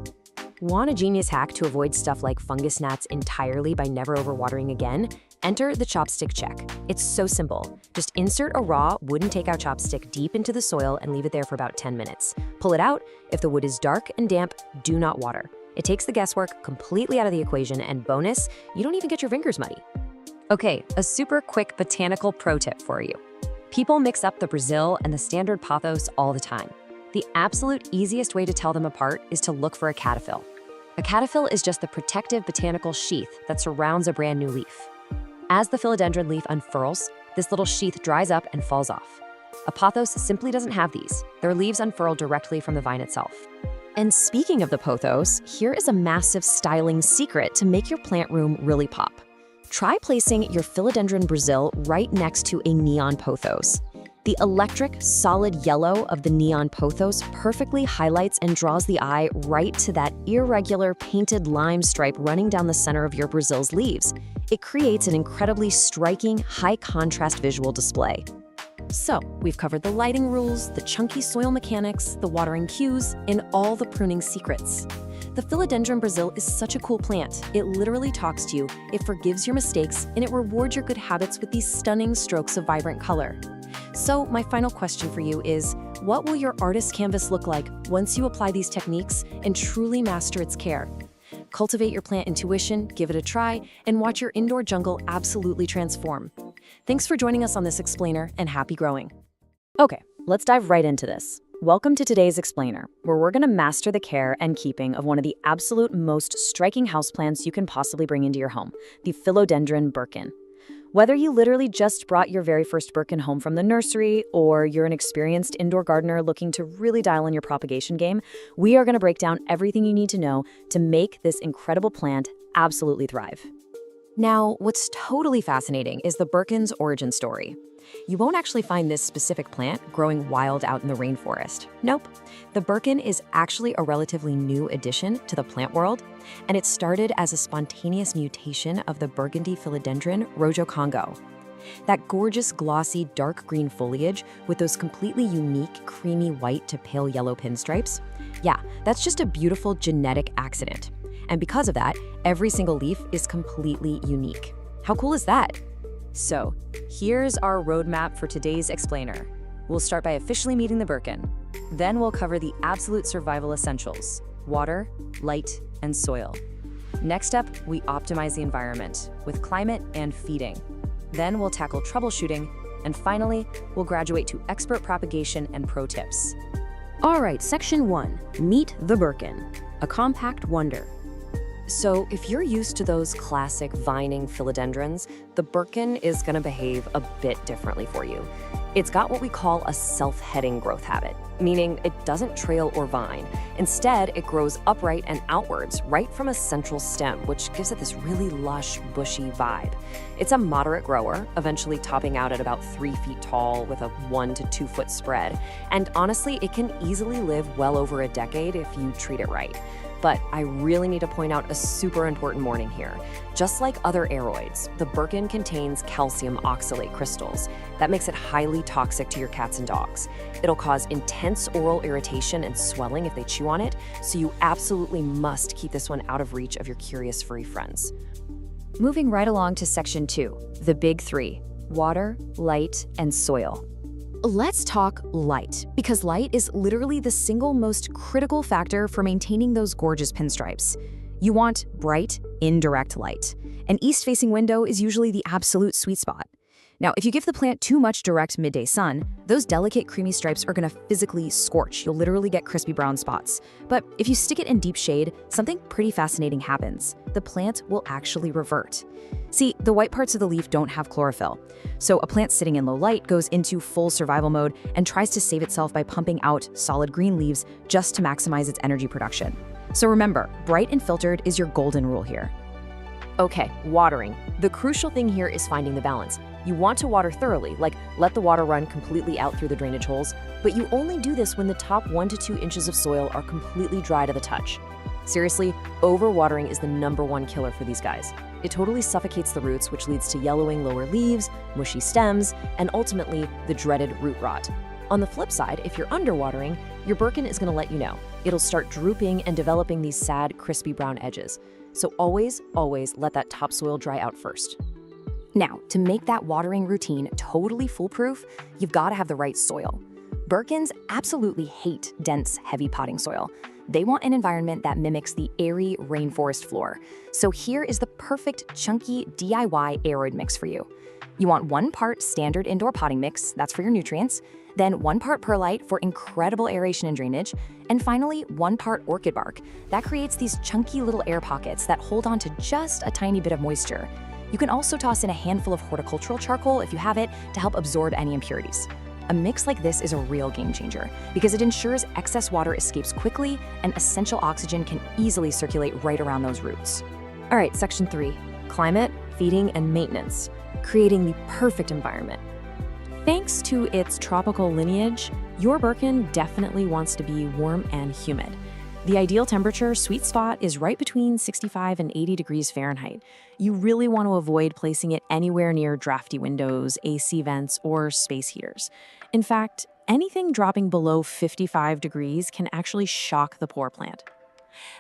Want a genius hack to avoid stuff like fungus gnats entirely by never overwatering again? Enter the chopstick check. It's so simple. Just insert a raw wooden takeout chopstick deep into the soil and leave it there for about 10 minutes. Pull it out. If the wood is dark and damp, do not water. It takes the guesswork completely out of the equation, and bonus, you don't even get your fingers muddy. Okay, a super quick botanical pro tip for you. People mix up the Brazil and the standard pothos all the time. The absolute easiest way to tell them apart is to look for a cataphyll. A cataphyll is just the protective botanical sheath that surrounds a brand new leaf. As the philodendron leaf unfurls, this little sheath dries up and falls off. A pothos simply doesn't have these. Their leaves unfurl directly from the vine itself. And speaking of the pothos, here is a massive styling secret to make your plant room really pop. Try placing your philodendron Brazil right next to a neon pothos. The electric, solid yellow of the neon pothos perfectly highlights and draws the eye right to that irregular painted lime stripe running down the center of your Brazil's leaves. It creates an incredibly striking, high-contrast visual display. So, we've covered the lighting rules, the chunky soil mechanics, the watering cues, and all the pruning secrets. The philodendron Brazil is such a cool plant. It literally talks to you, it forgives your mistakes, and it rewards your good habits with these stunning strokes of vibrant color. So, my final question for you is, what will your artist canvas look like once you apply these techniques and truly master its care? Cultivate your plant intuition, give it a try, and watch your indoor jungle absolutely transform. Thanks for joining us on this explainer, and happy growing. Okay, let's dive right into this. Welcome to today's explainer, where we're going to master the care and keeping of one of the absolute most striking houseplants you can possibly bring into your home, the philodendron birkin. Whether you literally just brought your very first birkin home from the nursery, or you're an experienced indoor gardener looking to really dial in your propagation game, we are going to break down everything you need to know to make this incredible plant absolutely thrive. Now, what's totally fascinating is the birkin's origin story. You won't actually find this specific plant growing wild out in the rainforest. Nope. The birkin is actually a relatively new addition to the plant world, and it started as a spontaneous mutation of the burgundy philodendron Rojo Congo. That gorgeous, glossy, dark green foliage with those completely unique, creamy white to pale yellow pinstripes. Yeah, that's just a beautiful genetic accident. And because of that, every single leaf is completely unique. How cool is that? So, here's our roadmap for today's explainer. We'll start by officially meeting the birkin. Then we'll cover the absolute survival essentials: water, light, and soil. Next up, we optimize the environment with climate and feeding. Then we'll tackle troubleshooting. And finally, we'll graduate to expert propagation and pro tips. All right, section 1, meet the birkin, a compact wonder. So if you're used to those classic vining philodendrons, the birkin is going to behave a bit differently for you. It's got what we call a self-heading growth habit, meaning it doesn't trail or vine. Instead, it grows upright and outwards, right from a central stem, which gives it this really lush, bushy vibe. It's a moderate grower, eventually topping out at about 3 feet tall with a 1 to 2 foot spread. And honestly, it can easily live well over a decade if you treat it right. But I really need to point out a super important warning here. Just like other aroids, the Birkin contains calcium oxalate crystals. That makes it highly toxic to your cats and dogs. It'll cause intense oral irritation and swelling if they chew on it, so you absolutely must keep this one out of reach of your curious furry friends. Moving right along to section 2, the big 3, water, light, and soil. Let's talk light, because light is literally the single most critical factor for maintaining those gorgeous pinstripes. You want bright, indirect light. An east-facing window is usually the absolute sweet spot. Now, if you give the plant too much direct midday sun, those delicate creamy stripes are gonna physically scorch. You'll literally get crispy brown spots. But if you stick it in deep shade, something pretty fascinating happens. The plant will actually revert. See, the white parts of the leaf don't have chlorophyll. So a plant sitting in low light goes into full survival mode and tries to save itself by pumping out solid green leaves just to maximize its energy production. So remember, bright and filtered is your golden rule here. Okay, watering. The crucial thing here is finding the balance. You want to water thoroughly, like let the water run completely out through the drainage holes, but you only do this when the top 1 to 2 inches of soil are completely dry to the touch. Seriously, overwatering is the #1 killer for these guys. It totally suffocates the roots, which leads to yellowing lower leaves, mushy stems, and ultimately the dreaded root rot. On the flip side, if you're underwatering, your Birkin is going to let you know. It'll start drooping and developing these sad, crispy brown edges. So always, always let that topsoil dry out first. Now, to make that watering routine totally foolproof, you've got to have the right soil. Birkins absolutely hate dense, heavy potting soil. They want an environment that mimics the airy rainforest floor. So here is the perfect chunky DIY aroid mix for you. You want 1 part standard indoor potting mix, that's for your nutrients, then 1 part perlite for incredible aeration and drainage, and finally 1 part orchid bark. That creates these chunky little air pockets that hold on to just a tiny bit of moisture. You can also toss in a handful of horticultural charcoal if you have it to help absorb any impurities. A mix like this is a real game changer because it ensures excess water escapes quickly and essential oxygen can easily circulate right around those roots. All right, section 3, climate, feeding, and maintenance, creating the perfect environment. Thanks to its tropical lineage, your Birkin definitely wants to be warm and humid. The ideal temperature sweet spot is right between 65 and 80 degrees Fahrenheit. You really want to avoid placing it anywhere near drafty windows, AC vents, or space heaters. In fact, anything dropping below 55 degrees can actually shock the poor plant.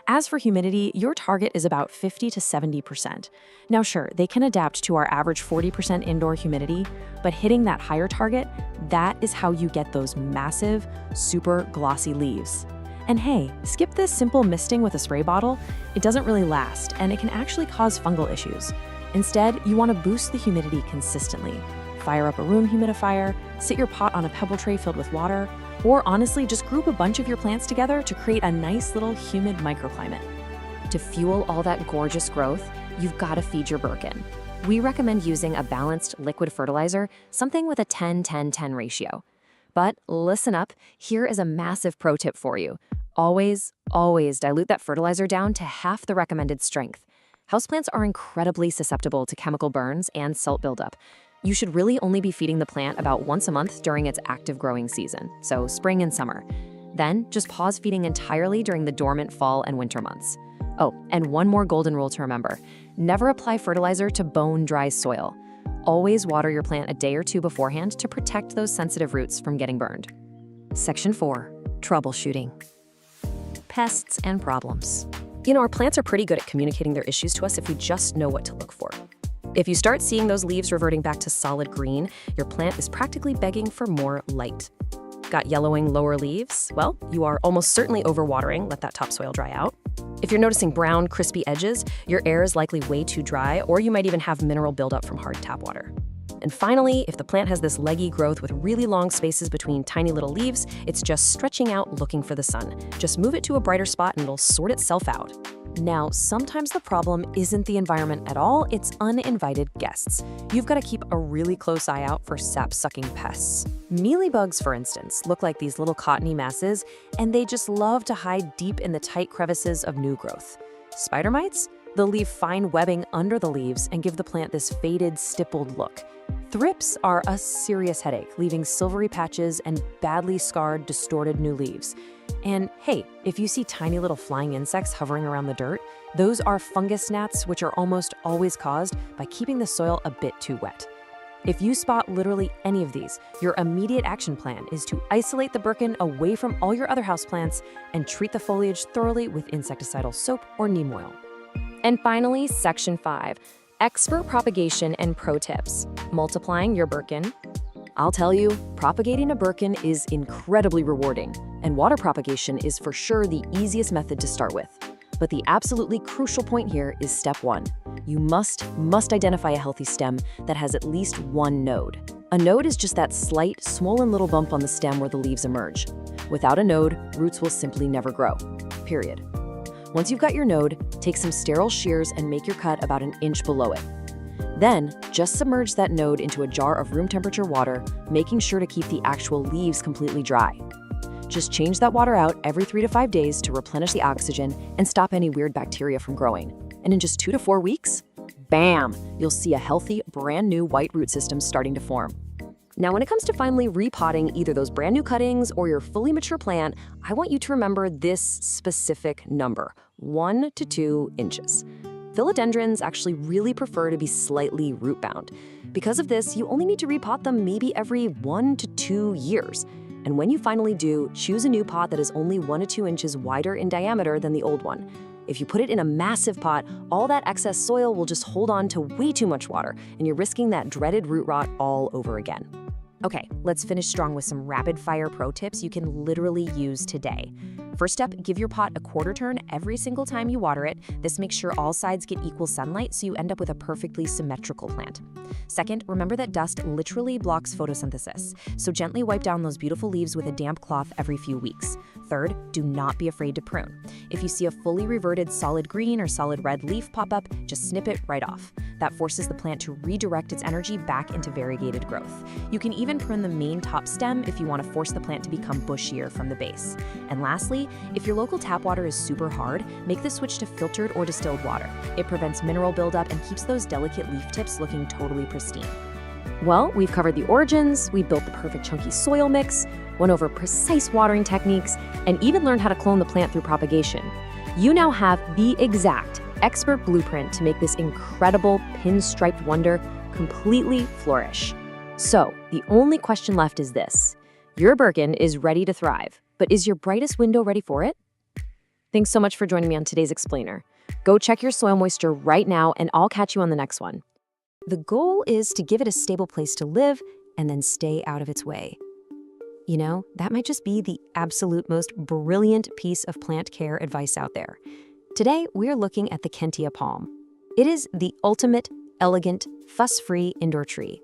As for humidity, your target is about 50 to 70%. Now sure, they can adapt to our average 40% indoor humidity, but hitting that higher target, that is how you get those massive, super glossy leaves. And hey, skip this simple misting with a spray bottle. It doesn't really last, and it can actually cause fungal issues. Instead, you want to boost the humidity consistently. Fire up a room humidifier, sit your pot on a pebble tray filled with water, or honestly, just group a bunch of your plants together to create a nice little humid microclimate. To fuel all that gorgeous growth, you've got to feed your Birkin. We recommend using a balanced liquid fertilizer, something with a 10-10-10 ratio. But listen up, here is a massive pro tip for you. Always, always dilute that fertilizer down to half the recommended strength. Houseplants are incredibly susceptible to chemical burns and salt buildup. You should really only be feeding the plant about once a month during its active growing season, so spring and summer. Then just pause feeding entirely during the dormant fall and winter months. Oh, and one more golden rule to remember. Never apply fertilizer to bone-dry soil. Always water your plant a day or two beforehand to protect those sensitive roots from getting burned. Section 4, troubleshooting. Pests and problems. You know, our plants are pretty good at communicating their issues to us if we just know what to look for. If you start seeing those leaves reverting back to solid green, your plant is practically begging for more light. Got yellowing lower leaves? Well, you are almost certainly overwatering, let that topsoil dry out. If you're noticing brown, crispy edges, your air is likely way too dry, or you might even have mineral buildup from hard tap water. And finally, if the plant has this leggy growth with really long spaces between tiny little leaves, it's just stretching out looking for the sun. Just move it to a brighter spot and it'll sort itself out. Now, sometimes the problem isn't the environment at all, it's uninvited guests. You've got to keep a really close eye out for sap-sucking pests. Mealybugs, for instance, look like these little cottony masses, and they just love to hide deep in the tight crevices of new growth. Spider mites? They'll leave fine webbing under the leaves and give the plant this faded, stippled look. Thrips are a serious headache, leaving silvery patches and badly scarred, distorted new leaves. And hey, if you see tiny little flying insects hovering around the dirt, those are fungus gnats, which are almost always caused by keeping the soil a bit too wet. If you spot literally any of these, your immediate action plan is to isolate the Birkin away from all your other houseplants and treat the foliage thoroughly with insecticidal soap or neem oil. And finally, Section 5, Expert Propagation and Pro Tips. Multiplying your Birkin. I'll tell you, propagating a Birkin is incredibly rewarding, and water propagation is for sure the easiest method to start with. But the absolutely crucial point here is step 1. You must identify a healthy stem that has at least one node. A node is just that slight, swollen little bump on the stem where the leaves emerge. Without a node, roots will simply never grow. Period. Once you've got your node, take some sterile shears and make your cut about an inch below it. Then, just submerge that node into a jar of room temperature water, making sure to keep the actual leaves completely dry. Just change that water out every 3 to 5 days to replenish the oxygen and stop any weird bacteria from growing. And in just 2 to 4 weeks, bam, you'll see a healthy, brand new white root system starting to form. Now, when it comes to finally repotting either those brand new cuttings or your fully mature plant, I want you to remember this specific number, 1 to 2 inches. Philodendrons actually really prefer to be slightly root-bound. Because of this, you only need to repot them maybe every 1 to 2 years. And when you finally do, choose a new pot that is only 1 to 2 inches wider in diameter than the old one. If you put it in a massive pot, all that excess soil will just hold on to way too much water, and you're risking that dreaded root rot all over again. Okay, let's finish strong with some rapid-fire pro tips you can literally use today. First step, give your pot a quarter turn every single time you water it. This makes sure all sides get equal sunlight so you end up with a perfectly symmetrical plant. Second, remember that dust literally blocks photosynthesis, so gently wipe down those beautiful leaves with a damp cloth every few weeks. Third, do not be afraid to prune. If you see a fully reverted solid green or solid red leaf pop up, just snip it right off. That forces the plant to redirect its energy back into variegated growth. You can even prune the main top stem if you want to force the plant to become bushier from the base. And lastly, if your local tap water is super hard, make the switch to filtered or distilled water. It prevents mineral buildup and keeps those delicate leaf tips looking totally pristine. Well, we've covered the origins, we built the perfect chunky soil mix, went over precise watering techniques, and even learned how to clone the plant through propagation. You now have the exact expert blueprint to make this incredible pinstriped wonder completely flourish. So, the only question left is this. Your Birkin is ready to thrive, but is your brightest window ready for it? Thanks so much for joining me on today's Explainer. Go check your soil moisture right now, and I'll catch you on the next one. The goal is to give it a stable place to live and then stay out of its way. You know, that might just be the absolute most brilliant piece of plant care advice out there. Today, we're looking at the Kentia palm. It is the ultimate, elegant, fuss-free indoor tree.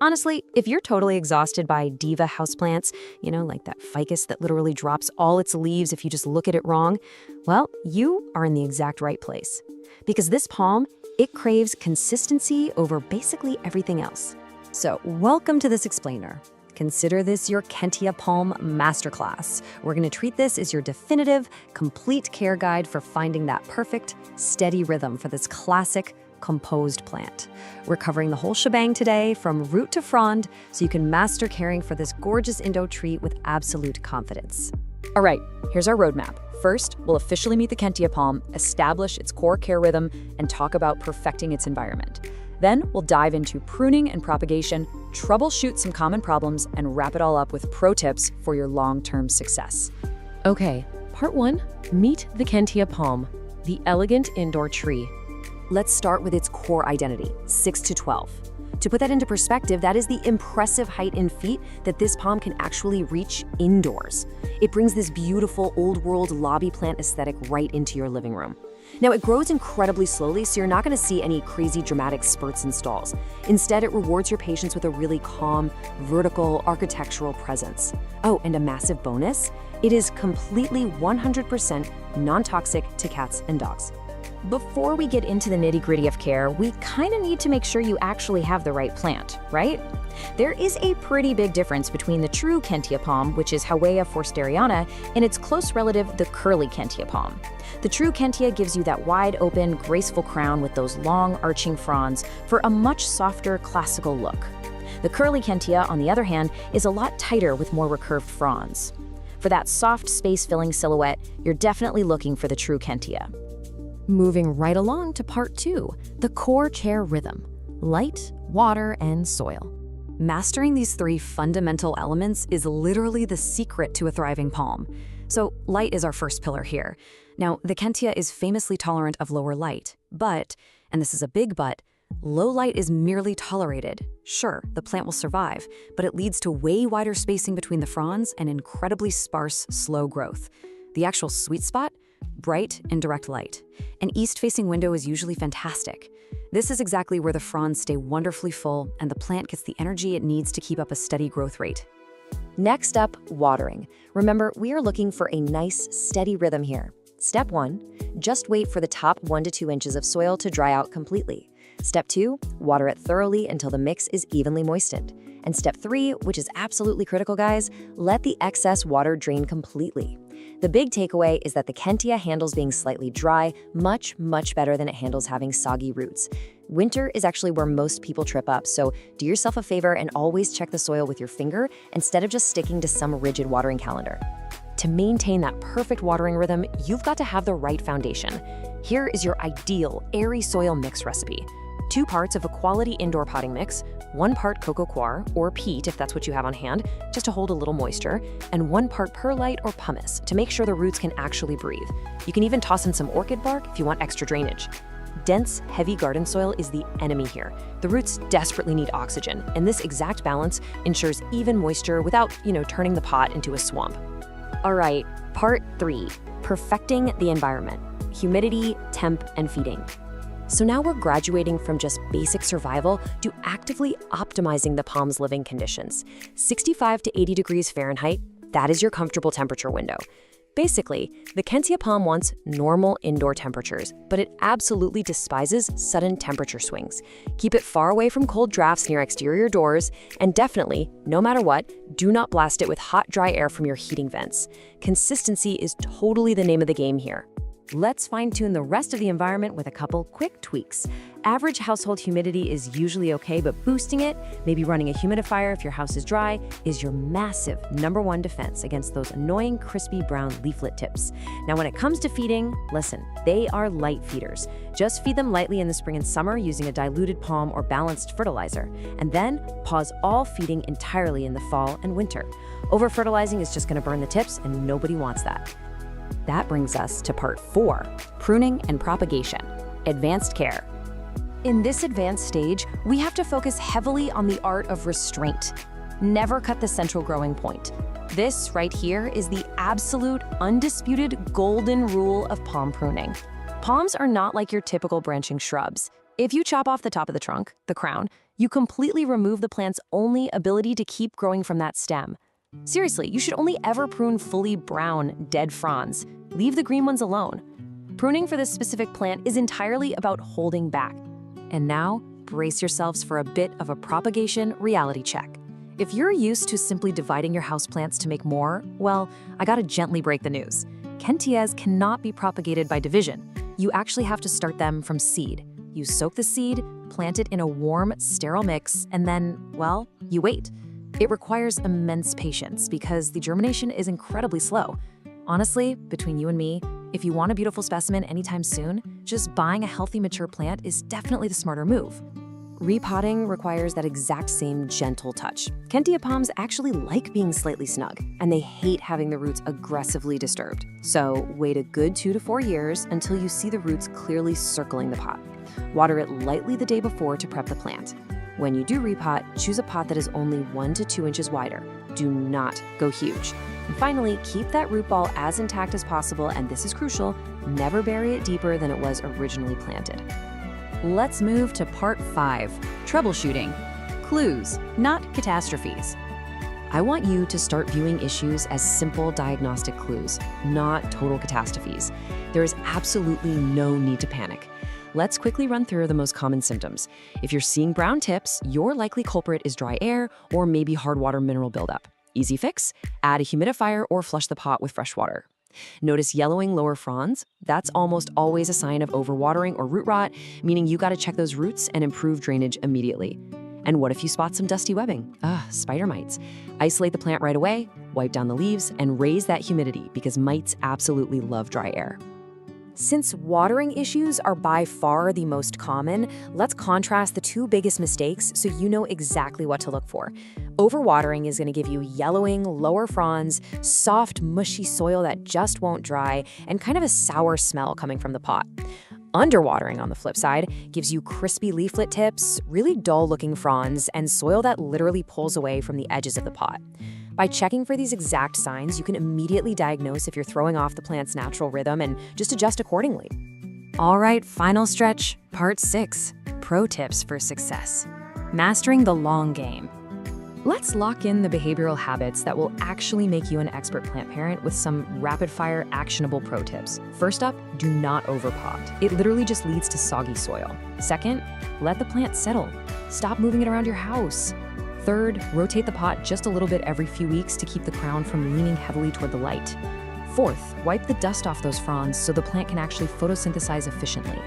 Honestly, if you're totally exhausted by diva houseplants, you know, like that ficus that literally drops all its leaves if you just look at it wrong, well, you are in the exact right place. Because this palm, it craves consistency over basically everything else. So, welcome to this explainer. Consider this your Kentia Palm Masterclass. We're going to treat this as your definitive, complete care guide for finding that perfect, steady rhythm for this classic, composed plant. We're covering the whole shebang today, from root to frond, so you can master caring for this gorgeous Indo tree with absolute confidence. All right, here's our roadmap. First, we'll officially meet the Kentia palm, establish its core care rhythm, and talk about perfecting its environment. Then, we'll dive into pruning and propagation, troubleshoot some common problems, and wrap it all up with pro tips for your long-term success. Okay, part 1, meet the Kentia palm, the elegant indoor tree. Let's start with its core identity, 6 to 12. To put that into perspective, that is the impressive height in feet that this palm can actually reach indoors. It brings this beautiful old-world lobby plant aesthetic right into your living room. Now, it grows incredibly slowly, so you're not going to see any crazy dramatic spurts and stalls. Instead, it rewards your patience with a really calm, vertical, architectural presence. Oh, and a massive bonus, it is completely 100% non-toxic to cats and dogs. Before we get into the nitty-gritty of care, we kind of need to make sure you actually have the right plant, right? There is a pretty big difference between the true Kentia palm, which is Howea forsteriana, and its close relative, the curly Kentia palm. The true Kentia gives you that wide-open, graceful crown with those long, arching fronds for a much softer, classical look. The curly Kentia, on the other hand, is a lot tighter with more recurved fronds. For that soft, space-filling silhouette, you're definitely looking for the true Kentia. Moving right along to part 2, the core chair rhythm: light, water, and soil. Mastering these 3 fundamental elements is literally the secret to a thriving palm. So light is our first pillar here. Now, the Kentia is famously tolerant of lower light, but, and this is a big but, low light is merely tolerated. Sure, the plant will survive, but it leads to way wider spacing between the fronds and incredibly sparse, slow growth. The actual sweet spot? Bright and direct light. An east-facing window is usually fantastic. This is exactly where the fronds stay wonderfully full and the plant gets the energy it needs to keep up a steady growth rate. Next up, watering. Remember, we are looking for a nice, steady rhythm here. Step 1, just wait for the top 1 to 2 inches of soil to dry out completely. Step 2, water it thoroughly until the mix is evenly moistened. And step 3, which is absolutely critical, guys, let the excess water drain completely. The big takeaway is that the Kentia handles being slightly dry much, much better than it handles having soggy roots. Winter is actually where most people trip up, so do yourself a favor and always check the soil with your finger instead of just sticking to some rigid watering calendar. To maintain that perfect watering rhythm, you've got to have the right foundation. Here is your ideal airy soil mix recipe. 2 parts of a quality indoor potting mix, 1 part coco coir, or peat if that's what you have on hand, just to hold a little moisture, and 1 part perlite or pumice to make sure the roots can actually breathe. You can even toss in some orchid bark if you want extra drainage. Dense, heavy garden soil is the enemy here. The roots desperately need oxygen, and this exact balance ensures even moisture without, turning the pot into a swamp. All right, part 3, perfecting the environment: humidity, temp, and feeding. So now we're graduating from just basic survival to actively optimizing the palm's living conditions. 65 to 80 degrees Fahrenheit, that is your comfortable temperature window. Basically, the Kentia palm wants normal indoor temperatures, but it absolutely despises sudden temperature swings. Keep it far away from cold drafts near exterior doors, and definitely, no matter what, do not blast it with hot, dry air from your heating vents. Consistency is totally the name of the game here. Let's fine-tune the rest of the environment with a couple quick tweaks. Average household humidity is usually okay, but boosting it, maybe running a humidifier if your house is dry, is your massive #1 defense against those annoying crispy brown leaflet tips. Now, when it comes to feeding, listen, they are light feeders. Just feed them lightly in the spring and summer using a diluted palm or balanced fertilizer, and then pause all feeding entirely in the fall and winter. Over-fertilizing is just going to burn the tips, and nobody wants that. That brings us to part 4, pruning and propagation, advanced care. In this advanced stage, we have to focus heavily on the art of restraint. Never cut the central growing point. This right here is the absolute, undisputed golden rule of palm pruning. Palms are not like your typical branching shrubs. If you chop off the top of the trunk, the crown, you completely remove the plant's only ability to keep growing from that stem. Seriously, you should only ever prune fully brown, dead fronds. Leave the green ones alone. Pruning for this specific plant is entirely about holding back. And now, brace yourselves for a bit of a propagation reality check. If you're used to simply dividing your houseplants to make more, well, I gotta gently break the news. Kentias cannot be propagated by division. You actually have to start them from seed. You soak the seed, plant it in a warm, sterile mix, and then, well, you wait. It requires immense patience because the germination is incredibly slow. Honestly, between you and me, if you want a beautiful specimen anytime soon, just buying a healthy mature plant is definitely the smarter move. Repotting requires that exact same gentle touch. Kentia palms actually like being slightly snug, and they hate having the roots aggressively disturbed. So wait a good 2 to 4 years until you see the roots clearly circling the pot. Water it lightly the day before to prep the plant. When you do repot, choose a pot that is only 1 to 2 inches wider. Do not go huge. And finally, keep that root ball as intact as possible, and this is crucial, Never bury it deeper than it was originally planted. Let's move to part 5, troubleshooting. Clues, not catastrophes. I want you to start viewing issues as simple diagnostic clues, not total catastrophes. There is absolutely no need to panic. Let's quickly run through the most common symptoms. If you're seeing brown tips, your likely culprit is dry air or maybe hard water mineral buildup. Easy fix: add a humidifier or flush the pot with fresh water. Notice yellowing lower fronds? That's almost always a sign of overwatering or root rot, meaning you gotta check those roots and improve drainage immediately. And what if you spot some dusty webbing? Spider mites. Isolate the plant right away, wipe down the leaves, and raise that humidity because mites absolutely love dry air. Since watering issues are by far the most common, let's contrast the two biggest mistakes so you know exactly what to look for. Overwatering is going to give you yellowing, lower fronds, soft, mushy soil that just won't dry, and kind of a sour smell coming from the pot. Underwatering, on the flip side, gives you crispy leaflet tips, really dull-looking fronds, and soil that literally pulls away from the edges of the pot. By checking for these exact signs, you can immediately diagnose if you're throwing off the plant's natural rhythm and just adjust accordingly. All right, final stretch, part 6, pro tips for success. Mastering the long game. Let's lock in the behavioral habits that will actually make you an expert plant parent with some rapid-fire, actionable pro tips. First up, do not overpot. It literally just leads to soggy soil. Second, let the plant settle. Stop moving it around your house. Third, rotate the pot just a little bit every few weeks to keep the crown from leaning heavily toward the light. Fourth, wipe the dust off those fronds so the plant can actually photosynthesize efficiently.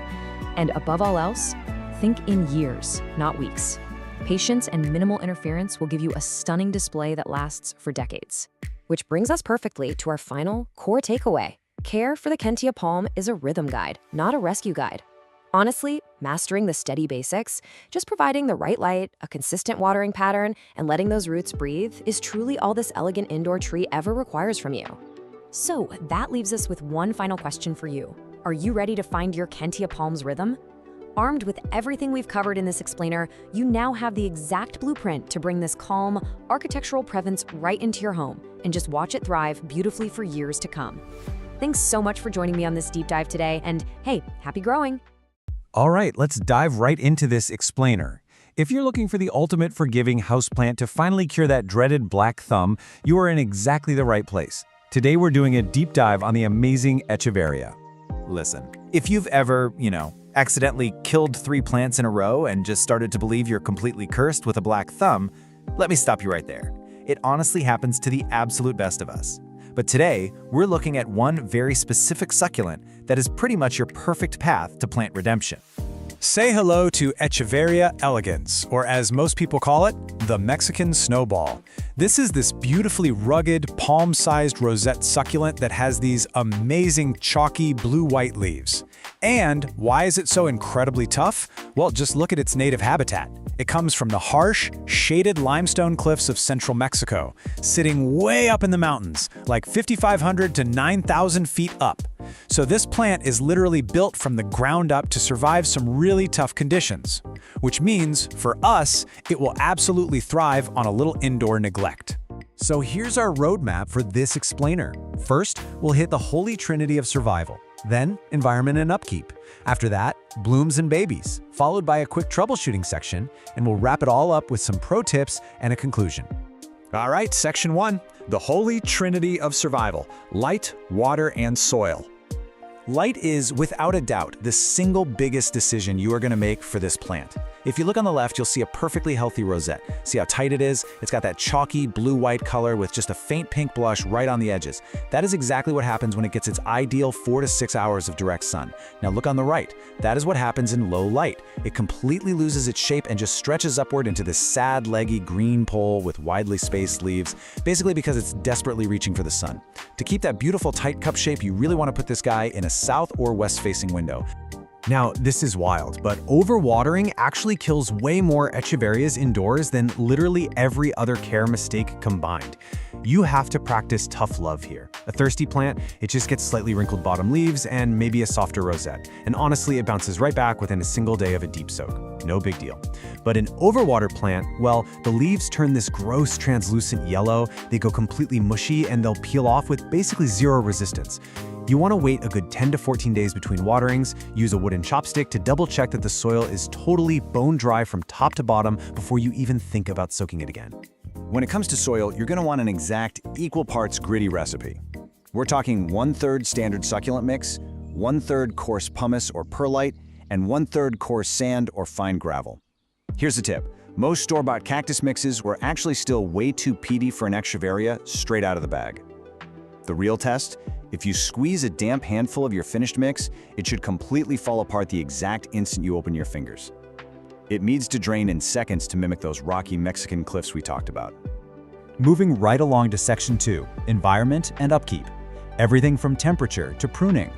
And above all else, think in years, not weeks. Patience and minimal interference will give you a stunning display that lasts for decades. Which brings us perfectly to our final core takeaway. Care for the Kentia palm is a rhythm guide, not a rescue guide. Honestly, mastering the steady basics, just providing the right light, a consistent watering pattern, and letting those roots breathe is truly all this elegant indoor tree ever requires from you. So that leaves us with one final question for you. Are you ready to find your Kentia palm's rhythm? Armed with everything we've covered in this explainer, you now have the exact blueprint to bring this calm, architectural presence right into your home and just watch it thrive beautifully for years to come. Thanks so much for joining me on this deep dive today, and hey, happy growing! All right, let's dive right into this explainer. If you're looking for the ultimate forgiving houseplant to finally cure that dreaded black thumb, you are in exactly the right place. Today we're doing a deep dive on the amazing Echeveria. Listen, if you've ever, accidentally killed 3 plants in a row and just started to believe you're completely cursed with a black thumb, let me stop you right there. It honestly happens to the absolute best of us. But today, we're looking at one very specific succulent that is pretty much your perfect path to plant redemption. Say hello to Echeveria elegans, or as most people call it, the Mexican snowball. This is this beautifully rugged, palm-sized rosette succulent that has these amazing chalky blue-white leaves. And why is it so incredibly tough? Well, just look at its native habitat. It comes from the harsh, shaded limestone cliffs of central Mexico, sitting way up in the mountains, like 5,500 to 9,000 feet up. So this plant is literally built from the ground up to survive some really tough conditions, which means, for us, it will absolutely thrive on a little indoor neglect. So here's our roadmap for this explainer. First, we'll hit the holy trinity of survival. Then, environment and upkeep. After that, blooms and babies, followed by a quick troubleshooting section, and we'll wrap it all up with some pro tips and a conclusion. All right, section 1, the holy trinity of survival: light, water, and soil. Light is, without a doubt, the single biggest decision you are going to make for this plant. If you look on the left, you'll see a perfectly healthy rosette. See how tight it is? It's got that chalky blue-white color with just a faint pink blush right on the edges. That is exactly what happens when it gets its ideal 4 to 6 hours of direct sun. Now look on the right. That is what happens in low light. It completely loses its shape and just stretches upward into this sad, leggy green pole with widely spaced leaves, basically because it's desperately reaching for the sun. To keep that beautiful tight cup shape, you really want to put this guy in a south or west-facing window. Now, this is wild, but overwatering actually kills way more Echeverias indoors than literally every other care mistake combined. You have to practice tough love here. A thirsty plant, it just gets slightly wrinkled bottom leaves and maybe a softer rosette. And honestly, it bounces right back within a single day of a deep soak. No big deal. But an overwater plant, well, the leaves turn this gross translucent yellow, they go completely mushy, and they'll peel off with basically zero resistance. You want to wait a good 10 to 14 days between waterings, use a wooden chopstick to double check that the soil is totally bone dry from top to bottom before you even think about soaking it again. When it comes to soil, you're going to want an exact equal parts gritty recipe. We're talking 1/3 standard succulent mix, 1/3 coarse pumice or perlite, and 1/3 coarse sand or fine gravel. Here's the tip. Most store-bought cactus mixes were actually still way too peaty for an extravaria straight out of the bag. The real test? If you squeeze a damp handful of your finished mix, it should completely fall apart the exact instant you open your fingers. It needs to drain in seconds to mimic those rocky Mexican cliffs we talked about. Moving right along to Section 2, Environment and Upkeep. Everything from temperature to pruning.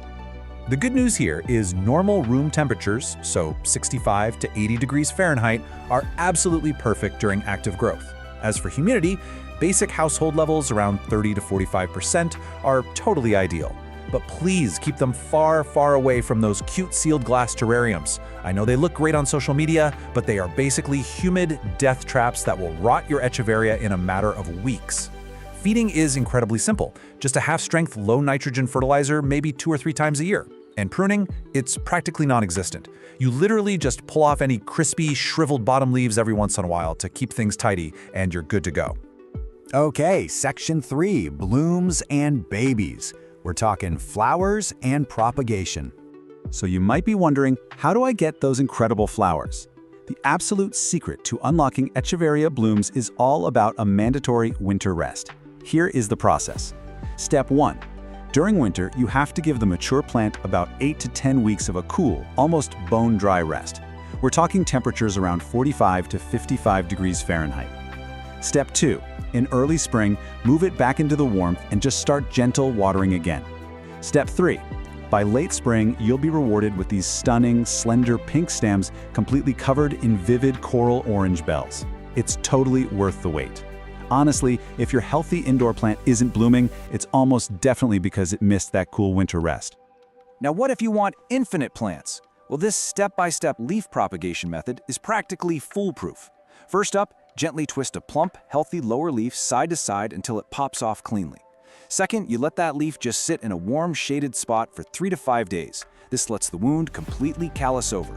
The good news here is normal room temperatures, so 65 to 80 degrees Fahrenheit, are absolutely perfect during active growth. As for humidity, basic household levels around 30 to 45% are totally ideal. But please keep them far, far away from those cute sealed glass terrariums. I know they look great on social media, but they are basically humid death traps that will rot your echeveria in a matter of weeks. Feeding is incredibly simple. Just a half-strength, low-nitrogen fertilizer maybe 2 or 3 times a year. And pruning, it's practically non-existent. You literally just pull off any crispy, shriveled bottom leaves every once in a while to keep things tidy, and you're good to go. Okay, Section 3, Blooms and Babies. We're talking flowers and propagation. So you might be wondering, how do I get those incredible flowers? The absolute secret to unlocking echeveria blooms is all about a mandatory winter rest. Here is the process. Step 1. During winter, you have to give the mature plant about 8 to 10 weeks of a cool, almost bone-dry rest. We're talking temperatures around 45 to 55 degrees Fahrenheit. Step 2. In early spring, move it back into the warmth and just start gentle watering again. Step 3. By late spring, you'll be rewarded with these stunning, slender pink stems completely covered in vivid coral orange bells. It's totally worth the wait. Honestly, if your healthy indoor plant isn't blooming, it's almost definitely because it missed that cool winter rest. Now what if you want infinite plants? Well, this step-by-step leaf propagation method is practically foolproof. First up, gently twist a plump, healthy lower leaf side to side until it pops off cleanly. Second, you let that leaf just sit in a warm, shaded spot for 3 to 5 days. This lets the wound completely callus over.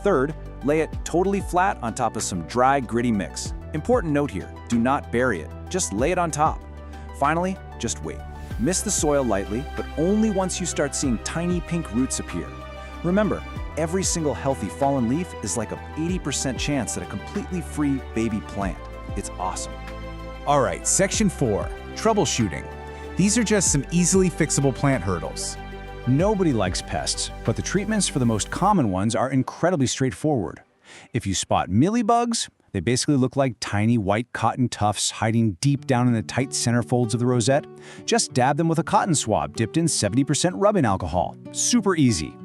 Third, lay it totally flat on top of some dry, gritty mix. Important note here, do not bury it, just lay it on top. Finally, just wait. Mist the soil lightly, but only once you start seeing tiny pink roots appear. Remember, every single healthy fallen leaf is like a 80% chance at a completely free baby plant. It's awesome. All right, Section 4, Troubleshooting. These are just some easily fixable plant hurdles. Nobody likes pests, but the treatments for the most common ones are incredibly straightforward. If you spot mealybugs, they basically look like tiny white cotton tufts hiding deep down in the tight center folds of the rosette. Just dab them with a cotton swab dipped in 70% rubbing alcohol. Super easy.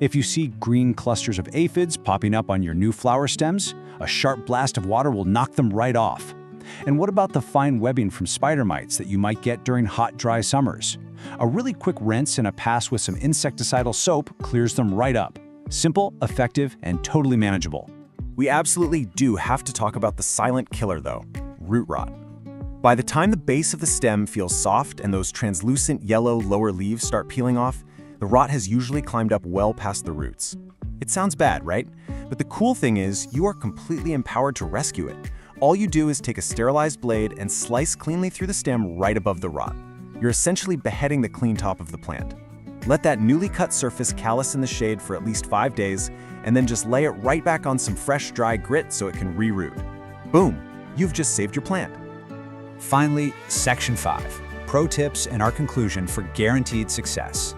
If you see green clusters of aphids popping up on your new flower stems, a sharp blast of water will knock them right off. And what about the fine webbing from spider mites that you might get during hot, dry summers? A really quick rinse and a pass with some insecticidal soap clears them right up. Simple, effective, and totally manageable. We absolutely do have to talk about the silent killer though, root rot. By the time the base of the stem feels soft and those translucent yellow lower leaves start peeling off, the rot has usually climbed up well past the roots. It sounds bad, right? But the cool thing is, you are completely empowered to rescue it. All you do is take a sterilized blade and slice cleanly through the stem right above the rot. You're essentially beheading the clean top of the plant. Let that newly cut surface callus in the shade for at least 5 days, and then just lay it right back on some fresh, dry grit so it can reroot. Boom! You've just saved your plant. Finally, Section 5, Pro Tips and our conclusion for guaranteed success.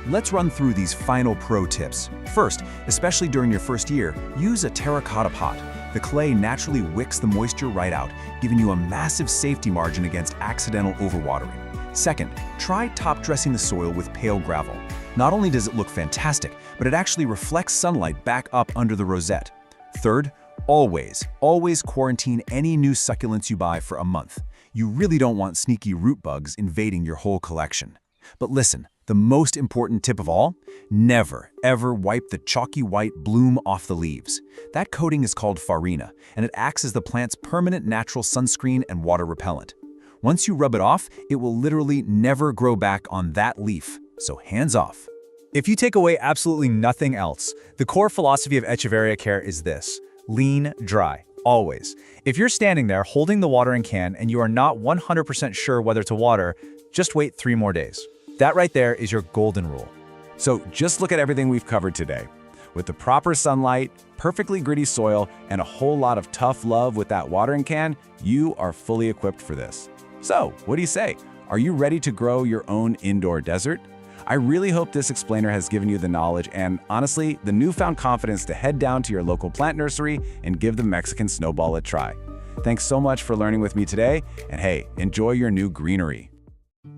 Let's run through these final pro tips. First, especially during your first year, use a terracotta pot. The clay naturally wicks the moisture right out, giving you a massive safety margin against accidental overwatering. Second, try top dressing the soil with pale gravel. Not only does it look fantastic, but it actually reflects sunlight back up under the rosette. Third, always quarantine any new succulents you buy for a month. You really don't want sneaky root bugs invading your whole collection. But listen, the most important tip of all, never, ever wipe the chalky white bloom off the leaves. That coating is called farina, and it acts as the plant's permanent natural sunscreen and water repellent. Once you rub it off, it will literally never grow back on that leaf. so hands off. If you take away absolutely nothing else, the core philosophy of Echeveria care is this: lean, dry, always. If you're standing there holding the watering can and you are not 100% sure whether to water, just wait 3 more days. That right there is your golden rule. So just look at everything we've covered today. With the proper sunlight, perfectly gritty soil, and a whole lot of tough love with that watering can, you are fully equipped for this. So, what do you say? Are you ready to grow your own indoor desert? I really hope this explainer has given you the knowledge and, honestly, the newfound confidence to head down to your local plant nursery and give the Mexican snowball a try. Thanks so much for learning with me today, and hey, enjoy your new greenery.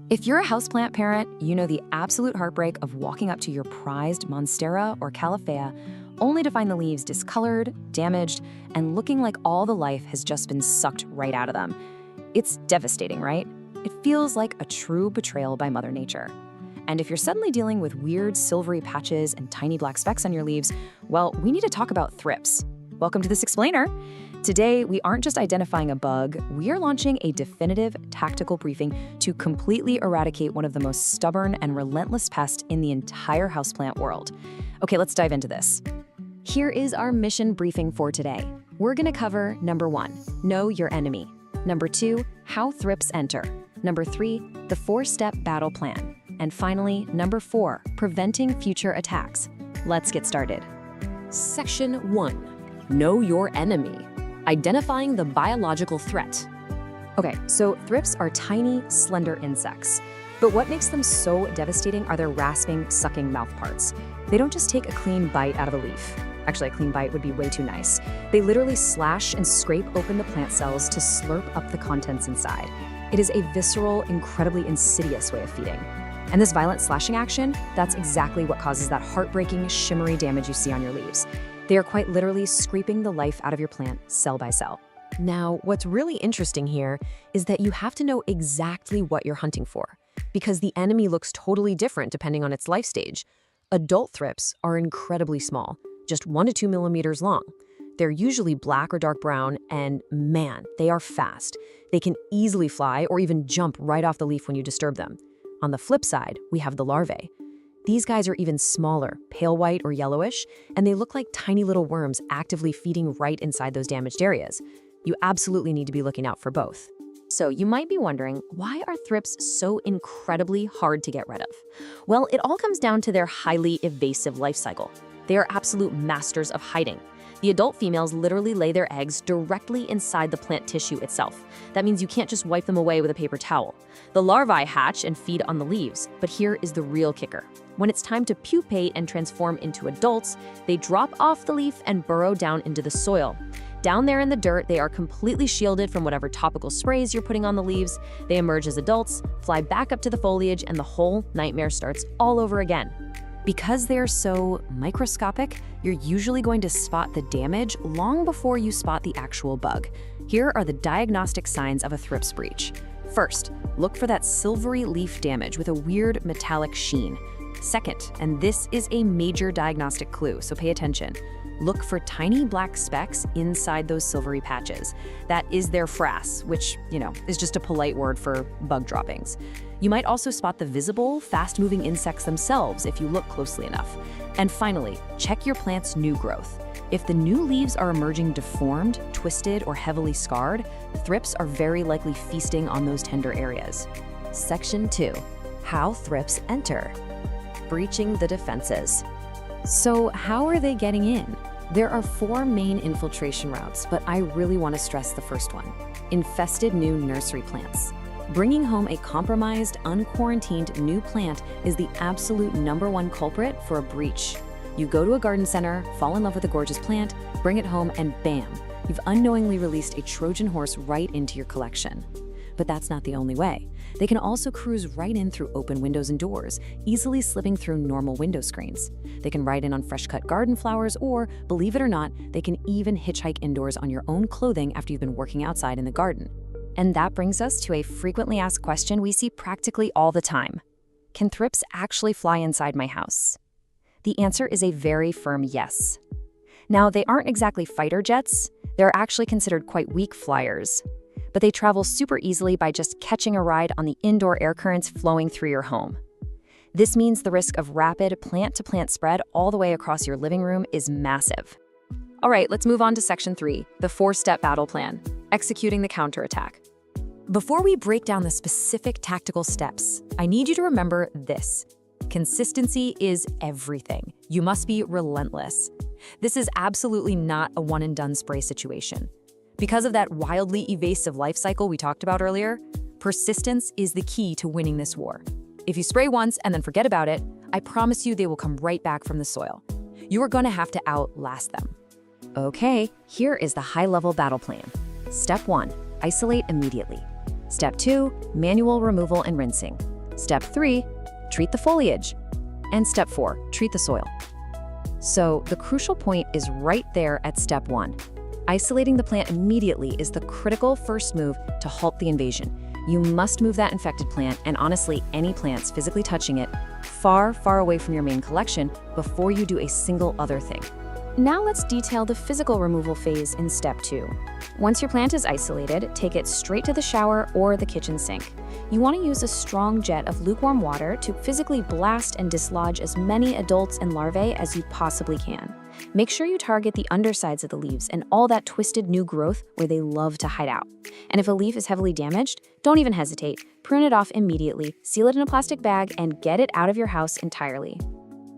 If you're a houseplant parent, you know the absolute heartbreak of walking up to your prized Monstera or Califea only to find the leaves discolored, damaged, and looking like all the life has just been sucked right out of them. It's devastating, right? It feels like a true betrayal by Mother Nature. And if you're suddenly dealing with weird silvery patches and tiny black specks on your leaves, well, we need to talk about thrips. Welcome to this explainer. Today, we aren't just identifying a bug, we are launching a definitive tactical briefing to completely eradicate one of the most stubborn and relentless pests in the entire houseplant world. Okay, let's dive into this. Here is our mission briefing for today. We're gonna cover number 1, know your enemy. Number 2, how thrips enter. Number 3, the 4-step battle plan. And finally, number 4, preventing future attacks. Let's get started. Section 1. Know your enemy. Identifying the biological threat. Okay, so thrips are tiny, slender insects. But what makes them so devastating are their rasping, sucking mouth parts. They don't just take a clean bite out of a leaf. Actually, a clean bite would be way too nice. They literally slash and scrape open the plant cells to slurp up the contents inside. It is a visceral, incredibly insidious way of feeding. And this violent slashing action, that's exactly what causes that heartbreaking, shimmery damage you see on your leaves. They are quite literally scraping the life out of your plant cell by cell. Now, what's really interesting here is that you have to know exactly what you're hunting for, because the enemy looks totally different depending on its life stage. Adult thrips are incredibly small, just 1 to 2 millimeters long. They're usually black or dark brown, and man, they are fast. They can easily fly or even jump right off the leaf when you disturb them. On the flip side, we have the larvae. These guys are even smaller, pale white or yellowish, and they look like tiny little worms actively feeding right inside those damaged areas. You absolutely need to be looking out for both. So you might be wondering, why are thrips so incredibly hard to get rid of? Well, it all comes down to their highly evasive life cycle. They are absolute masters of hiding. The adult females literally lay their eggs directly inside the plant tissue itself. That means you can't just wipe them away with a paper towel. The larvae hatch and feed on the leaves, but here is the real kicker. When it's time to pupate and transform into adults, they drop off the leaf and burrow down into the soil. Down there in the dirt, they are completely shielded from whatever topical sprays you're putting on the leaves. They emerge as adults, fly back up to the foliage, and the whole nightmare starts all over again. Because they're so microscopic, you're usually going to spot the damage long before you spot the actual bug. Here are the diagnostic signs of a thrips breach. First, look for that silvery leaf damage with a weird metallic sheen. Second, and this is a major diagnostic clue, so pay attention, look for tiny black specks inside those silvery patches. That is their frass, which, is just a polite word for bug droppings. You might also spot the visible, fast-moving insects themselves if you look closely enough. And finally, check your plant's new growth. If the new leaves are emerging deformed, twisted, or heavily scarred, thrips are very likely feasting on those tender areas. Section 2. How thrips enter. Breaching the defenses. So how are they getting in? There are 4 main infiltration routes, but I really want to stress the first one: infested new nursery plants. Bringing home a compromised, unquarantined new plant is the absolute #1 culprit for a breach. You go to a garden center, fall in love with a gorgeous plant, bring it home, and bam, you've unknowingly released a Trojan horse right into your collection. But that's not the only way. They can also cruise right in through open windows and doors, easily slipping through normal window screens. They can ride in on fresh-cut garden flowers, or, believe it or not, they can even hitchhike indoors on your own clothing after you've been working outside in the garden. And that brings us to a frequently asked question we see practically all the time. Can thrips actually fly inside my house? The answer is a very firm yes. Now, they aren't exactly fighter jets. They're actually considered quite weak flyers. But they travel super easily by just catching a ride on the indoor air currents flowing through your home. This means the risk of rapid plant-to-plant spread all the way across your living room is massive. All right, let's move on to Section 3, the 4-step battle plan, executing the counterattack. Before we break down the specific tactical steps, I need you to remember this. Consistency is everything. You must be relentless. This is absolutely not a one-and-done spray situation. Because of that wildly evasive life cycle we talked about earlier, persistence is the key to winning this war. If you spray once and then forget about it, I promise you they will come right back from the soil. You are going to have to outlast them. Okay, here is the high-level battle plan. Step 1, isolate immediately. Step 2, manual removal and rinsing. Step 3, treat the foliage. And Step 4, treat the soil. So the crucial point is right there at Step 1. Isolating the plant immediately is the critical first move to halt the invasion. You must move that infected plant, and honestly, any plants physically touching it, far, far away from your main collection before you do a single other thing. Now let's detail the physical removal phase in Step 2. Once your plant is isolated, take it straight to the shower or the kitchen sink. You want to use a strong jet of lukewarm water to physically blast and dislodge as many adults and larvae as you possibly can. Make sure you target the undersides of the leaves and all that twisted new growth where they love to hide out. And if a leaf is heavily damaged, don't even hesitate. Prune it off immediately, seal it in a plastic bag, and get it out of your house entirely.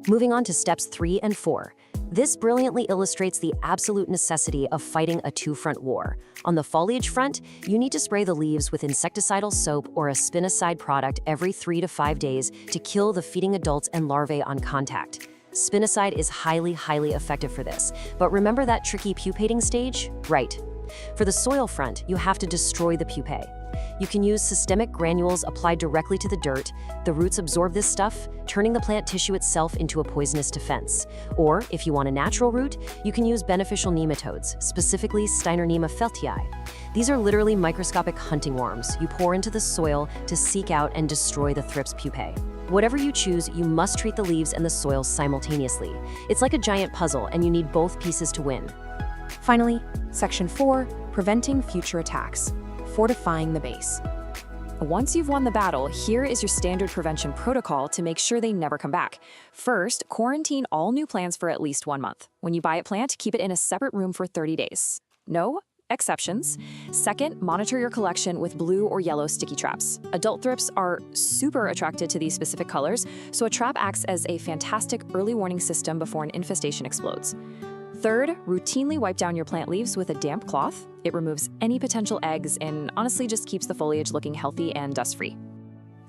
Moving on to Steps 3 and 4. This brilliantly illustrates the absolute necessity of fighting a two-front war. On the foliage front, you need to spray the leaves with insecticidal soap or a spinoside product every 3 to 5 days to kill the feeding adults and larvae on contact. Spinoside is highly, highly effective for this, but remember that tricky pupating stage? Right. For the soil front, you have to destroy the pupae. You can use systemic granules applied directly to the dirt. The roots absorb this stuff, turning the plant tissue itself into a poisonous defense. Or, if you want a natural root, you can use beneficial nematodes, specifically Steinernema feltii. These are literally microscopic hunting worms you pour into the soil to seek out and destroy the thrips pupae. Whatever you choose, you must treat the leaves and the soil simultaneously. It's like a giant puzzle, and you need both pieces to win. Finally, Section 4, preventing future attacks. Fortifying the base. Once you've won the battle, here is your standard prevention protocol to make sure they never come back. First, quarantine all new plants for at least 1 month. When you buy a plant, keep it in a separate room for 30 days. No exceptions. Second, monitor your collection with blue or yellow sticky traps. Adult thrips are super attracted to these specific colors, so a trap acts as a fantastic early warning system before an infestation explodes. Third, routinely wipe down your plant leaves with a damp cloth. It removes any potential eggs and honestly just keeps the foliage looking healthy and dust-free.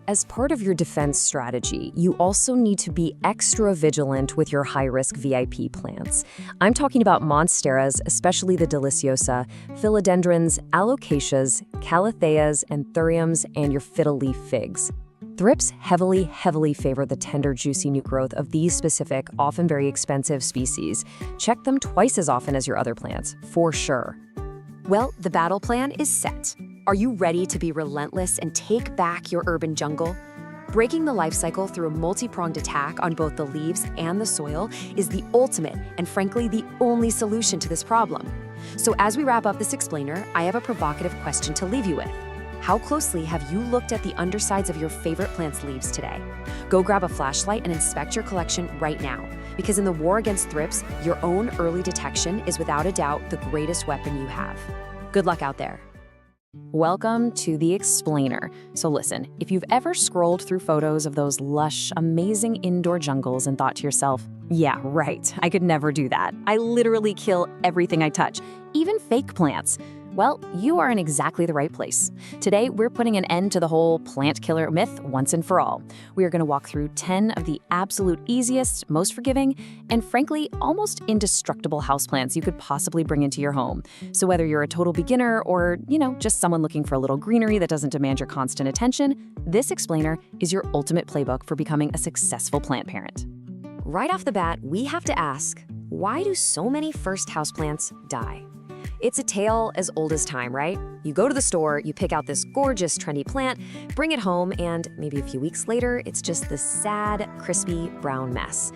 As part of your defense strategy, you also need to be extra vigilant with your high-risk VIP plants. I'm talking about monsteras, especially the deliciosa, philodendrons, alocasias, calatheas, anthuriums, and your fiddle leaf figs. Thrips heavily favor the tender, juicy new growth of these specific, often very expensive species. Check them twice as often as your other plants, for sure. Well, the battle plan is set. Are you ready to be relentless and take back your urban jungle? Breaking the life cycle through a multi-pronged attack on both the leaves and the soil is the ultimate and frankly the only solution to this problem. So as we wrap up this explainer, I have a provocative question to leave you with. How closely have you looked at the undersides of your favorite plant's leaves today? Go grab a flashlight and inspect your collection right now, because in the war against thrips, your own early detection is without a doubt the greatest weapon you have. Good luck out there. Welcome to the explainer. So listen, if you've ever scrolled through photos of those lush, amazing indoor jungles and thought to yourself, yeah, right, I could never do that. I literally kill everything I touch, even fake plants. Well, you are in exactly the right place. Today, we're putting an end to the whole plant killer myth once and for all. We are going to walk through 10 of the absolute easiest, most forgiving, and frankly, almost indestructible houseplants you could possibly bring into your home. So whether you're a total beginner or, just someone looking for a little greenery that doesn't demand your constant attention, this explainer is your ultimate playbook for becoming a successful plant parent. Right off the bat, we have to ask, why do so many first houseplants die? It's a tale as old as time, right? You go to the store, you pick out this gorgeous, trendy plant, bring it home, and maybe a few weeks later, it's just this sad, crispy, brown mess.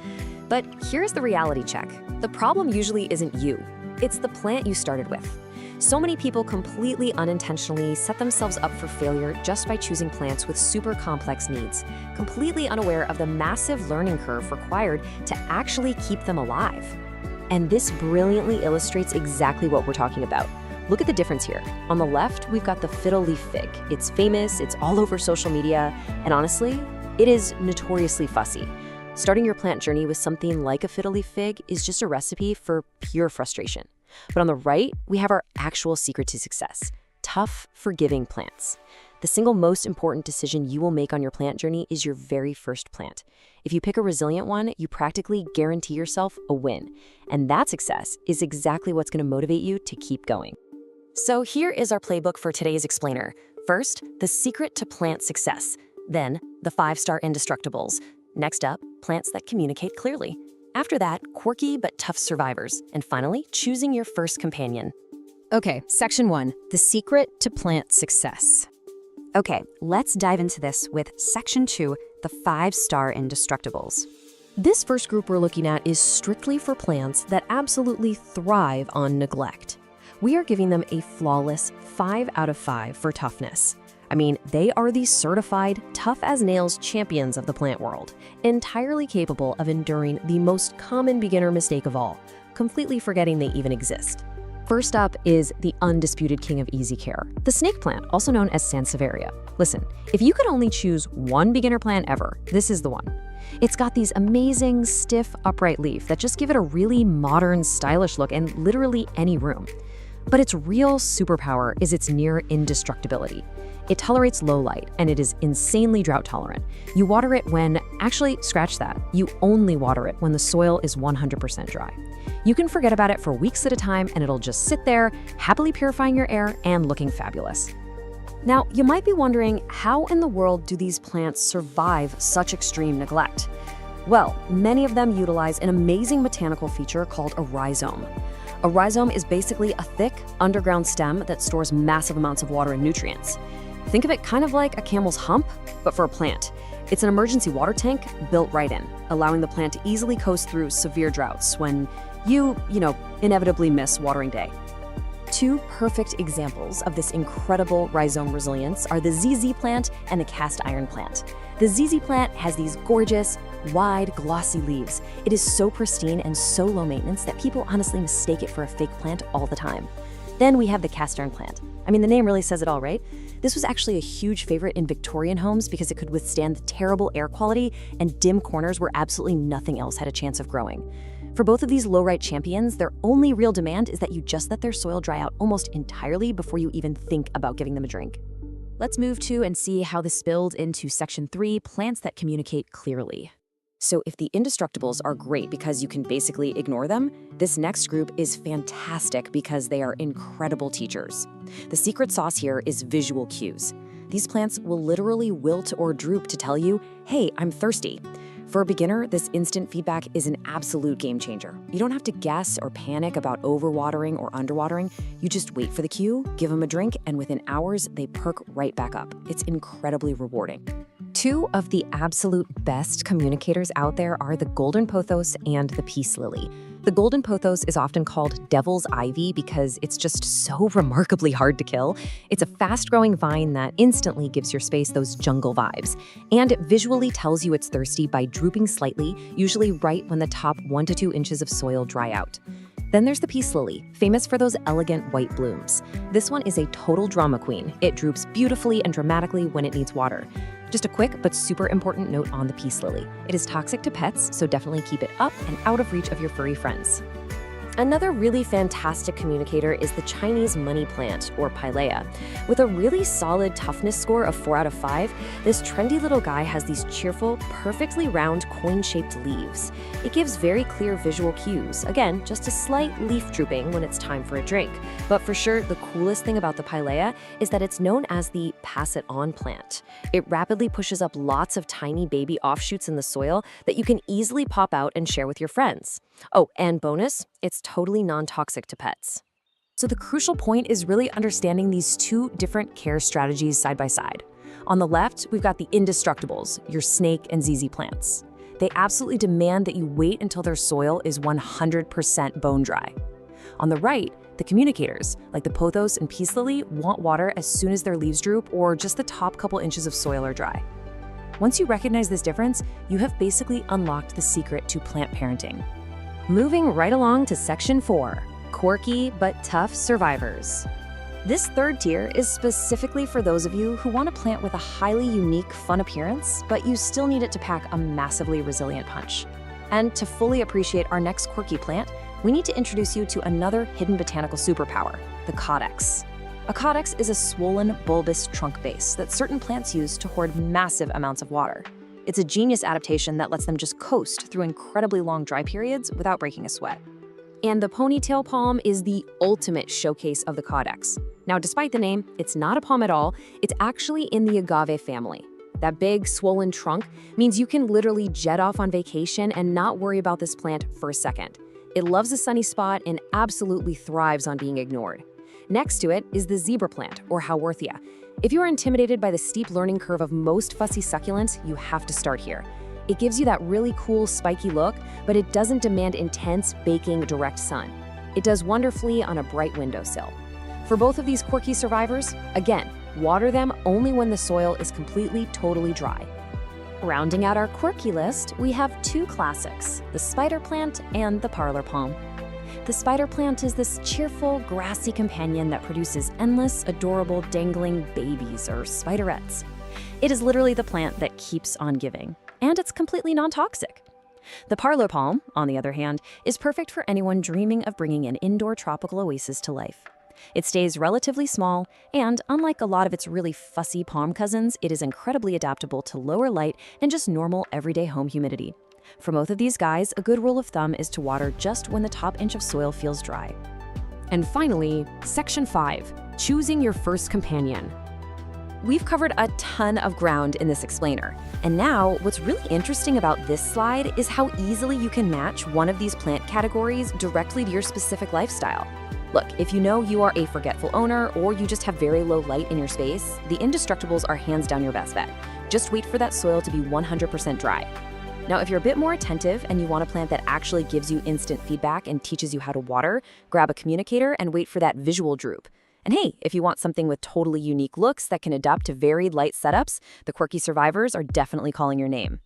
But here's the reality check. The problem usually isn't you. It's the plant you started with. So many people completely unintentionally set themselves up for failure just by choosing plants with super complex needs, completely unaware of the massive learning curve required to actually keep them alive. And this brilliantly illustrates exactly what we're talking about. Look at the difference here. On the left, we've got the fiddle leaf fig. It's famous, it's all over social media, and honestly, it is notoriously fussy. Starting your plant journey with something like a fiddle leaf fig is just a recipe for pure frustration. But on the right, we have our actual secret to success: tough, forgiving plants. The single most important decision you will make on your plant journey is your very first plant. If you pick a resilient one, you practically guarantee yourself a win. And that success is exactly what's going to motivate you to keep going. So here is our playbook for today's explainer. First, the secret to plant success. Then, the 5-star indestructibles. Next up, plants that communicate clearly. After that, quirky but tough survivors. And finally, choosing your first companion. Okay, section 1, the secret to plant success. Okay, let's dive into this with section 2, the 5-star indestructibles. This first group we're looking at is strictly for plants that absolutely thrive on neglect. We are giving them a flawless 5 out of 5 for toughness. I mean, they are the certified tough-as-nails champions of the plant world, entirely capable of enduring the most common beginner mistake of all, completely forgetting they even exist. First up is the undisputed king of easy care, the snake plant, also known as Sansevieria. Listen, if you could only choose one beginner plant ever, this is the one. It's got these amazing, stiff, upright leaves that just give it a really modern, stylish look in literally any room. But its real superpower is its near indestructibility. It tolerates low light, and it is insanely drought tolerant. You water it actually, scratch that. You only water it when the soil is 100% dry. You can forget about it for weeks at a time, and it'll just sit there, happily purifying your air and looking fabulous. Now, you might be wondering, how in the world do these plants survive such extreme neglect? Well, many of them utilize an amazing botanical feature called a rhizome. A rhizome is basically a thick, underground stem that stores massive amounts of water and nutrients. Think of it kind of like a camel's hump, but for a plant. It's an emergency water tank built right in, allowing the plant to easily coast through severe droughts when you inevitably miss watering day. Two perfect examples of this incredible rhizome resilience are the ZZ plant and the cast iron plant. The ZZ plant has these gorgeous, wide, glossy leaves. It is so pristine and so low maintenance that people honestly mistake it for a fake plant all the time. Then we have the cast iron plant. I mean, the name really says it all, right? This was actually a huge favorite in Victorian homes because it could withstand the terrible air quality and dim corners where absolutely nothing else had a chance of growing. For both of these low-right champions, their only real demand is that you just let their soil dry out almost entirely before you even think about giving them a drink. Let's move to and see how this builds into section 3, plants that communicate clearly. So if the indestructibles are great because you can basically ignore them, this next group is fantastic because they are incredible teachers. The secret sauce here is visual cues. These plants will literally wilt or droop to tell you, hey, I'm thirsty. For a beginner, this instant feedback is an absolute game changer. You don't have to guess or panic about overwatering or underwatering. You just wait for the cue, give them a drink, and within hours, they perk right back up. It's incredibly rewarding. Two of the absolute best communicators out there are the golden pothos and the peace lily. The golden pothos is often called devil's ivy because it's just so remarkably hard to kill. It's a fast-growing vine that instantly gives your space those jungle vibes. And it visually tells you it's thirsty by drooping slightly, usually right when the top 1 to 2 inches of soil dry out. Then there's the peace lily, famous for those elegant white blooms. This one is a total drama queen. It droops beautifully and dramatically when it needs water. Just a quick but super important note on the peace lily. It is toxic to pets, so definitely keep it up and out of reach of your furry friends. Another really fantastic communicator is the Chinese money plant, or Pilea. With a really solid toughness score of 4 out of 5, this trendy little guy has these cheerful, perfectly round, coin-shaped leaves. It gives very clear visual cues. Again, just a slight leaf drooping when it's time for a drink. But for sure, the coolest thing about the Pilea is that it's known as the pass-it-on plant. It rapidly pushes up lots of tiny baby offshoots in the soil that you can easily pop out and share with your friends. Oh, and bonus, it's totally non-toxic to pets. So the crucial point is really understanding these two different care strategies side by side. On the left, we've got the indestructibles, your snake and ZZ plants. They absolutely demand that you wait until their soil is 100% bone dry. On the right, the communicators, like the pothos and peace lily, want water as soon as their leaves droop or just the top couple inches of soil are dry. Once you recognize this difference, you have basically unlocked the secret to plant parenting. Moving right along to section 4, quirky but tough survivors. This third tier is specifically for those of you who want a plant with a highly unique, fun appearance, but you still need it to pack a massively resilient punch. And to fully appreciate our next quirky plant, we need to introduce you to another hidden botanical superpower, the caudex. A caudex is a swollen, bulbous trunk base that certain plants use to hoard massive amounts of water. It's a genius adaptation that lets them just coast through incredibly long dry periods without breaking a sweat. And the ponytail palm is the ultimate showcase of the caudex. Now, despite the name, it's not a palm at all. It's actually in the agave family. That big, swollen trunk means you can literally jet off on vacation and not worry about this plant for a second. It loves a sunny spot and absolutely thrives on being ignored. Next to it is the zebra plant, or Haworthia. If you are intimidated by the steep learning curve of most fussy succulents, you have to start here. It gives you that really cool, spiky look, but it doesn't demand intense, baking, direct sun. It does wonderfully on a bright windowsill. For both of these quirky survivors, again, water them only when the soil is completely, totally dry. Rounding out our quirky list, we have two classics, the spider plant and the parlor palm. The spider plant is this cheerful, grassy companion that produces endless, adorable, dangling babies or spiderettes. It is literally the plant that keeps on giving, and it's completely non-toxic. The parlor palm, on the other hand, is perfect for anyone dreaming of bringing an indoor tropical oasis to life. It stays relatively small, and unlike a lot of its really fussy palm cousins, it is incredibly adaptable to lower light and just normal everyday home humidity. For both of these guys, a good rule of thumb is to water just when the top inch of soil feels dry. And finally, section 5, choosing your first companion. We've covered a ton of ground in this explainer, and now what's really interesting about this slide is how easily you can match one of these plant categories directly to your specific lifestyle. Look, if you know you are a forgetful owner or you just have very low light in your space, the Indestructibles are hands down your best bet. Just wait for that soil to be 100% dry. Now, if you're a bit more attentive and you want a plant that actually gives you instant feedback and teaches you how to water, grab a communicator and wait for that visual droop. And hey, if you want something with totally unique looks that can adapt to varied light setups, the quirky survivors are definitely calling your name.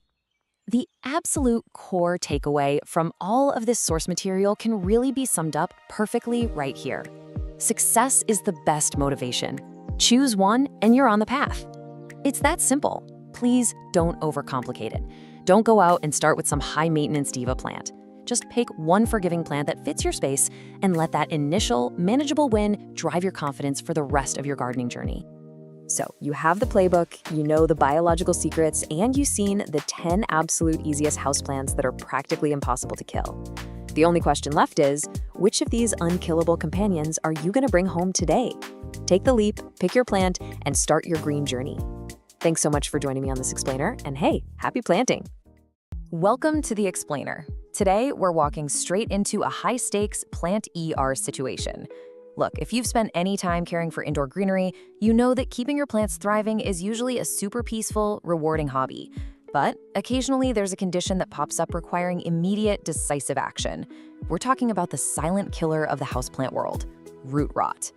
The absolute core takeaway from all of this source material can really be summed up perfectly right here. Success is the best motivation. Choose one and you're on the path. It's that simple. Please don't overcomplicate it. Don't go out and start with some high-maintenance diva plant. Just pick one forgiving plant that fits your space and let that initial, manageable win drive your confidence for the rest of your gardening journey. So you have the playbook, you know the biological secrets, and you've seen the 10 absolute easiest houseplants that are practically impossible to kill. The only question left is, which of these unkillable companions are you going to bring home today? Take the leap, pick your plant, and start your green journey. Thanks so much for joining me on this explainer, and hey, happy planting! Welcome to the explainer. Today, we're walking straight into a high-stakes plant ER situation. Look, if you've spent any time caring for indoor greenery, you know that keeping your plants thriving is usually a super peaceful, rewarding hobby. But occasionally there's a condition that pops up requiring immediate, decisive action. We're talking about the silent killer of the houseplant world, root rot.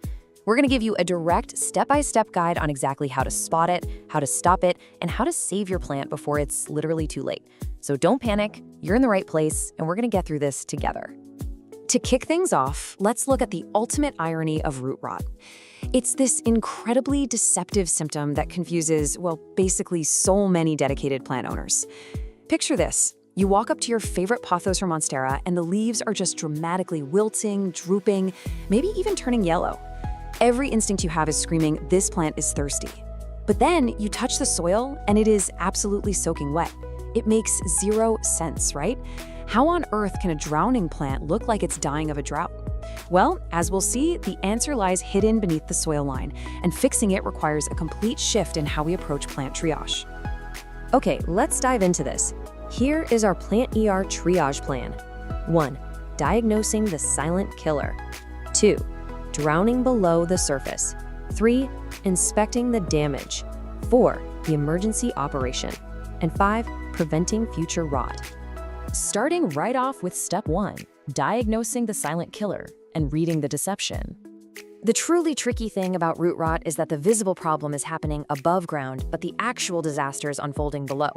We're going to give you a direct, step-by-step guide on exactly how to spot it, how to stop it, and how to save your plant before it's literally too late. So don't panic, you're in the right place, and we're going to get through this together. To kick things off, let's look at the ultimate irony of root rot. It's this incredibly deceptive symptom that confuses, well, basically so many dedicated plant owners. Picture this. You walk up to your favorite pothos or monstera, and the leaves are just dramatically wilting, drooping, maybe even turning yellow. Every instinct you have is screaming, this plant is thirsty. But then you touch the soil, and it is absolutely soaking wet. It makes zero sense, right? How on earth can a drowning plant look like it's dying of a drought? Well, as we'll see, the answer lies hidden beneath the soil line, and fixing it requires a complete shift in how we approach plant triage. Okay, let's dive into this. Here is our plant ER triage plan. 1. Diagnosing the silent killer. 2. Drowning below the surface. 3. Inspecting the damage. 4. The emergency operation. And 5. Preventing future rot. Starting right off with step 1, diagnosing the silent killer and reading the deception. The truly tricky thing about root rot is that the visible problem is happening above ground, but the actual disaster is unfolding below.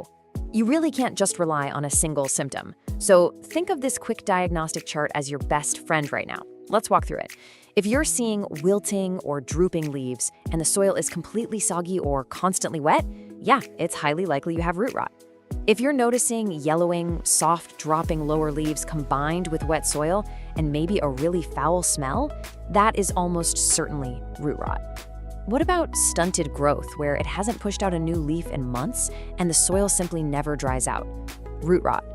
You really can't just rely on a single symptom. So think of this quick diagnostic chart as your best friend right now. Let's walk through it. If you're seeing wilting or drooping leaves and the soil is completely soggy or constantly wet, yeah, it's highly likely you have root rot. If you're noticing yellowing, soft dropping lower leaves combined with wet soil and maybe a really foul smell, that is almost certainly root rot. What about stunted growth, where it hasn't pushed out a new leaf in months and the soil simply never dries out? Root rot.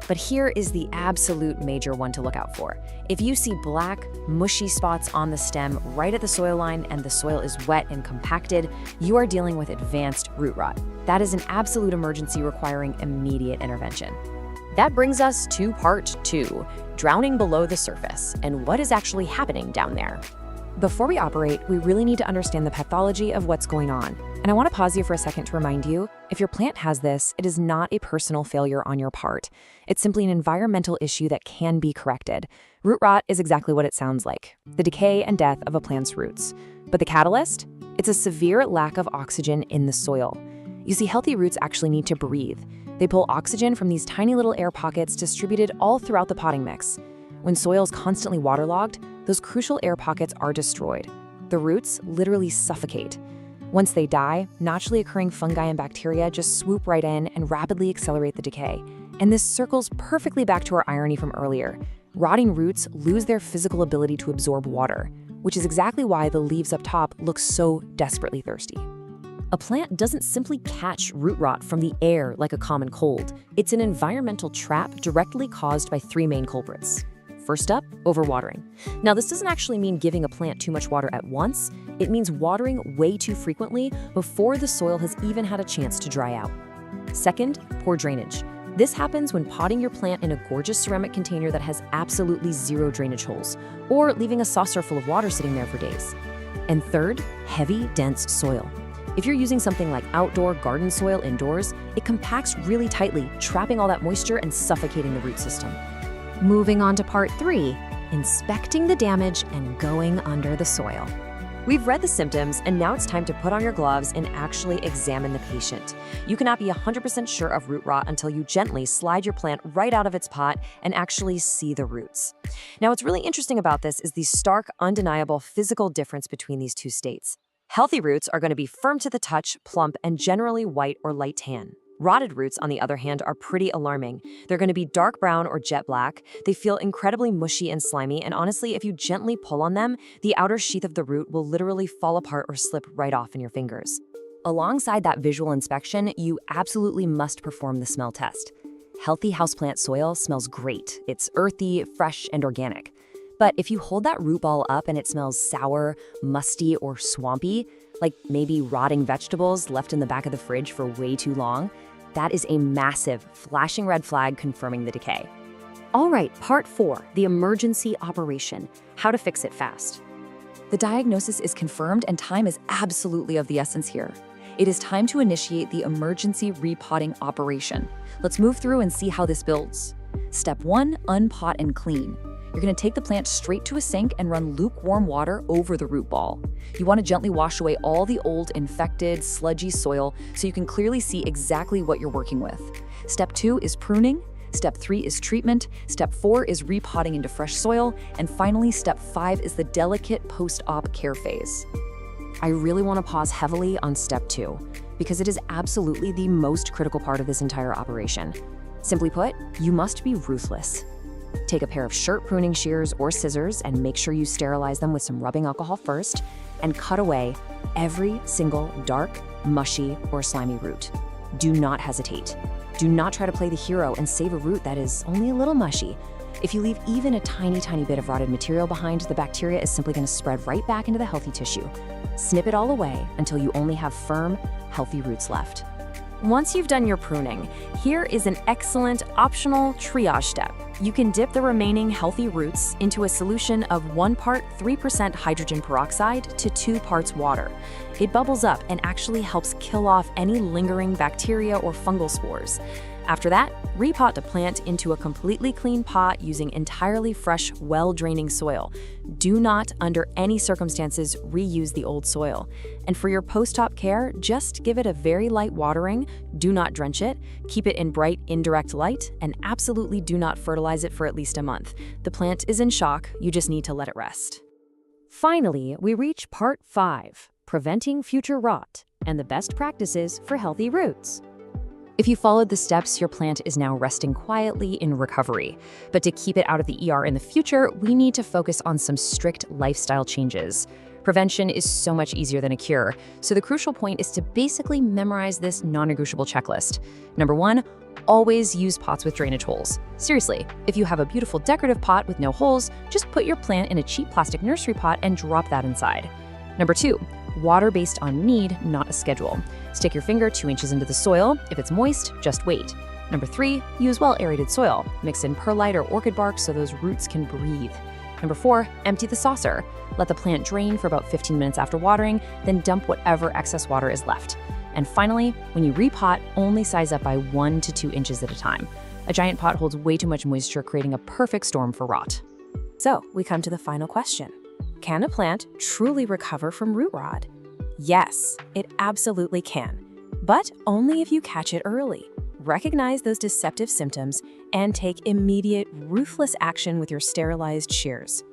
But here is the absolute major one to look out for. If you see black, mushy spots on the stem right at the soil line and the soil is wet and compacted, you are dealing with advanced root rot. That is an absolute emergency requiring immediate intervention. That brings us to part 2, drowning below the surface, and what is actually happening down there. Before we operate, we really need to understand the pathology of what's going on. And I want to pause you for a second to remind you, if your plant has this, it is not a personal failure on your part. It's simply an environmental issue that can be corrected. Root rot is exactly what it sounds like, the decay and death of a plant's roots. But the catalyst? It's a severe lack of oxygen in the soil. You see, healthy roots actually need to breathe. They pull oxygen from these tiny little air pockets distributed all throughout the potting mix. When soil's constantly waterlogged, those crucial air pockets are destroyed. The roots literally suffocate. Once they die, naturally occurring fungi and bacteria just swoop right in and rapidly accelerate the decay. And this circles perfectly back to our irony from earlier. Rotting roots lose their physical ability to absorb water, which is exactly why the leaves up top look so desperately thirsty. A plant doesn't simply catch root rot from the air like a common cold. It's an environmental trap directly caused by 3 main culprits. First up, overwatering. Now, this doesn't actually mean giving a plant too much water at once. It means watering way too frequently before the soil has even had a chance to dry out. Second, poor drainage. This happens when potting your plant in a gorgeous ceramic container that has absolutely 0 drainage holes, or leaving a saucer full of water sitting there for days. And third, heavy, dense soil. If you're using something like outdoor garden soil indoors, it compacts really tightly, trapping all that moisture and suffocating the root system. Moving on to part 3, inspecting the damage and going under the soil. We've read the symptoms, and now it's time to put on your gloves and actually examine the patient. You cannot be 100% sure of root rot until you gently slide your plant right out of its pot and actually see the roots. Now, what's really interesting about this is the stark, undeniable physical difference between these two states. Healthy roots are going to be firm to the touch, plump, and generally white or light tan. Rotted roots, on the other hand, are pretty alarming. They're going to be dark brown or jet black. They feel incredibly mushy and slimy, and honestly, if you gently pull on them, the outer sheath of the root will literally fall apart or slip right off in your fingers. Alongside that visual inspection, you absolutely must perform the smell test. Healthy houseplant soil smells great. It's earthy, fresh, and organic. But if you hold that root ball up and it smells sour, musty, or swampy, like maybe rotting vegetables left in the back of the fridge for way too long, that is a massive, flashing red flag confirming the decay. All right, part 4, the emergency operation, how to fix it fast. The diagnosis is confirmed and time is absolutely of the essence here. It is time to initiate the emergency repotting operation. Let's move through and see how this builds. Step 1, unpot and clean. You're going to take the plant straight to a sink and run lukewarm water over the root ball. You want to gently wash away all the old, infected, sludgy soil so you can clearly see exactly what you're working with. Step 2 is pruning. Step 3 is treatment. Step 4 is repotting into fresh soil. And finally, step 5 is the delicate post-op care phase. I really want to pause heavily on step 2 because it is absolutely the most critical part of this entire operation. Simply put, you must be ruthless. Take a pair of shirt pruning shears or scissors and make sure you sterilize them with some rubbing alcohol first, and cut away every single dark, mushy, or slimy root. Do not hesitate. Do not try to play the hero and save a root that is only a little mushy. If you leave even a tiny bit of rotted material behind, the bacteria is simply going to spread right back into the healthy tissue. Snip it all away until you only have firm, healthy roots left. Once you've done your pruning, here is an excellent optional triage step. You can dip the remaining healthy roots into a solution of 1 part 3% hydrogen peroxide to 2 parts water. It bubbles up and actually helps kill off any lingering bacteria or fungal spores. After that, repot the plant into a completely clean pot using entirely fresh, well-draining soil. Do not, under any circumstances, reuse the old soil. And for your post-top care, just give it a very light watering, do not drench it, keep it in bright, indirect light, and absolutely do not fertilize it for at least a month. The plant is in shock, you just need to let it rest. Finally, we reach part 5, preventing future rot and the best practices for healthy roots. If you followed the steps, your plant is now resting quietly in recovery. But to keep it out of the ER in the future, we need to focus on some strict lifestyle changes. Prevention is so much easier than a cure, so the crucial point is to basically memorize this non-negotiable checklist. Number 1, always use pots with drainage holes. Seriously, if you have a beautiful decorative pot with no holes, just put your plant in a cheap plastic nursery pot and drop that inside. Number 2, water based on need, not a schedule. Stick your finger 2 inches into the soil. If it's moist, just wait. Number 3, use well-aerated soil. Mix in perlite or orchid bark so those roots can breathe. Number 4, empty the saucer. Let the plant drain for about 15 minutes after watering, then dump whatever excess water is left. And finally, when you repot, only size up by 1 to 2 inches at a time. A giant pot holds way too much moisture, creating a perfect storm for rot. So, we come to the final question. Can a plant truly recover from root rot? Yes, it absolutely can, but only if you catch it early. Recognize those deceptive symptoms and take immediate, ruthless action with your sterilized shears.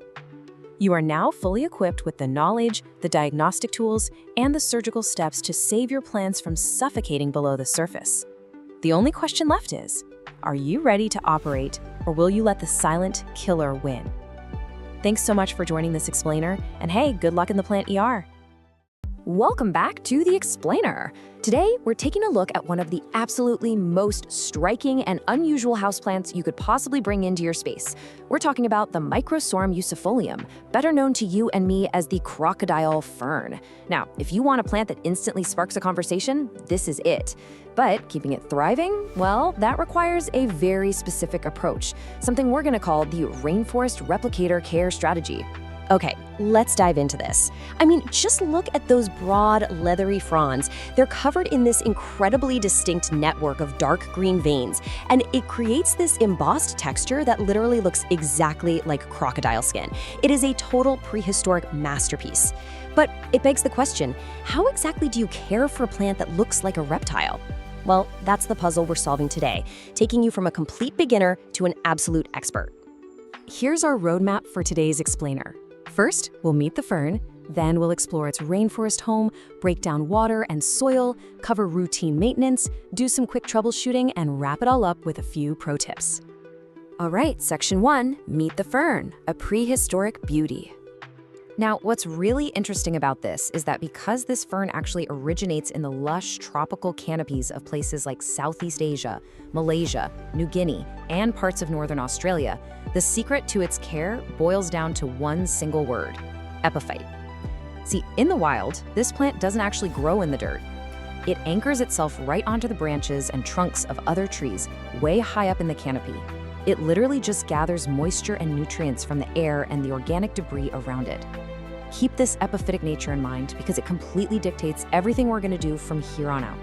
You are now fully equipped with the knowledge, the diagnostic tools, and the surgical steps to save your plants from suffocating below the surface. The only question left is, are you ready to operate, or will you let the silent killer win? Thanks so much for joining this explainer, and hey, good luck in the plant ER. Welcome back to The Explainer. Today, we're taking a look at one of the absolutely most striking and unusual houseplants you could possibly bring into your space. We're talking about the Microsorm usifolium, better known to you and me as the crocodile fern. Now, if you want a plant that instantly sparks a conversation, this is it. But keeping it thriving, well, that requires a very specific approach, something we're gonna call the rainforest replicator care strategy. Okay, let's dive into this. I mean, just look at those broad, leathery fronds. They're covered in this incredibly distinct network of dark green veins, and it creates this embossed texture that literally looks exactly like crocodile skin. It is a total prehistoric masterpiece. But it begs the question, how exactly do you care for a plant that looks like a reptile? Well, that's the puzzle we're solving today, taking you from a complete beginner to an absolute expert. Here's our roadmap for today's explainer. First, we'll meet the fern, then we'll explore its rainforest home, break down water and soil, cover routine maintenance, do some quick troubleshooting, and wrap it all up with a few pro tips. All right, section 1, meet the fern, a prehistoric beauty. Now, what's really interesting about this is that because this fern actually originates in the lush tropical canopies of places like Southeast Asia, Malaysia, New Guinea, and parts of Northern Australia, the secret to its care boils down to one single word: epiphyte. See, in the wild, this plant doesn't actually grow in the dirt. It anchors itself right onto the branches and trunks of other trees way high up in the canopy. It literally just gathers moisture and nutrients from the air and the organic debris around it. Keep this epiphytic nature in mind because it completely dictates everything we're going to do from here on out.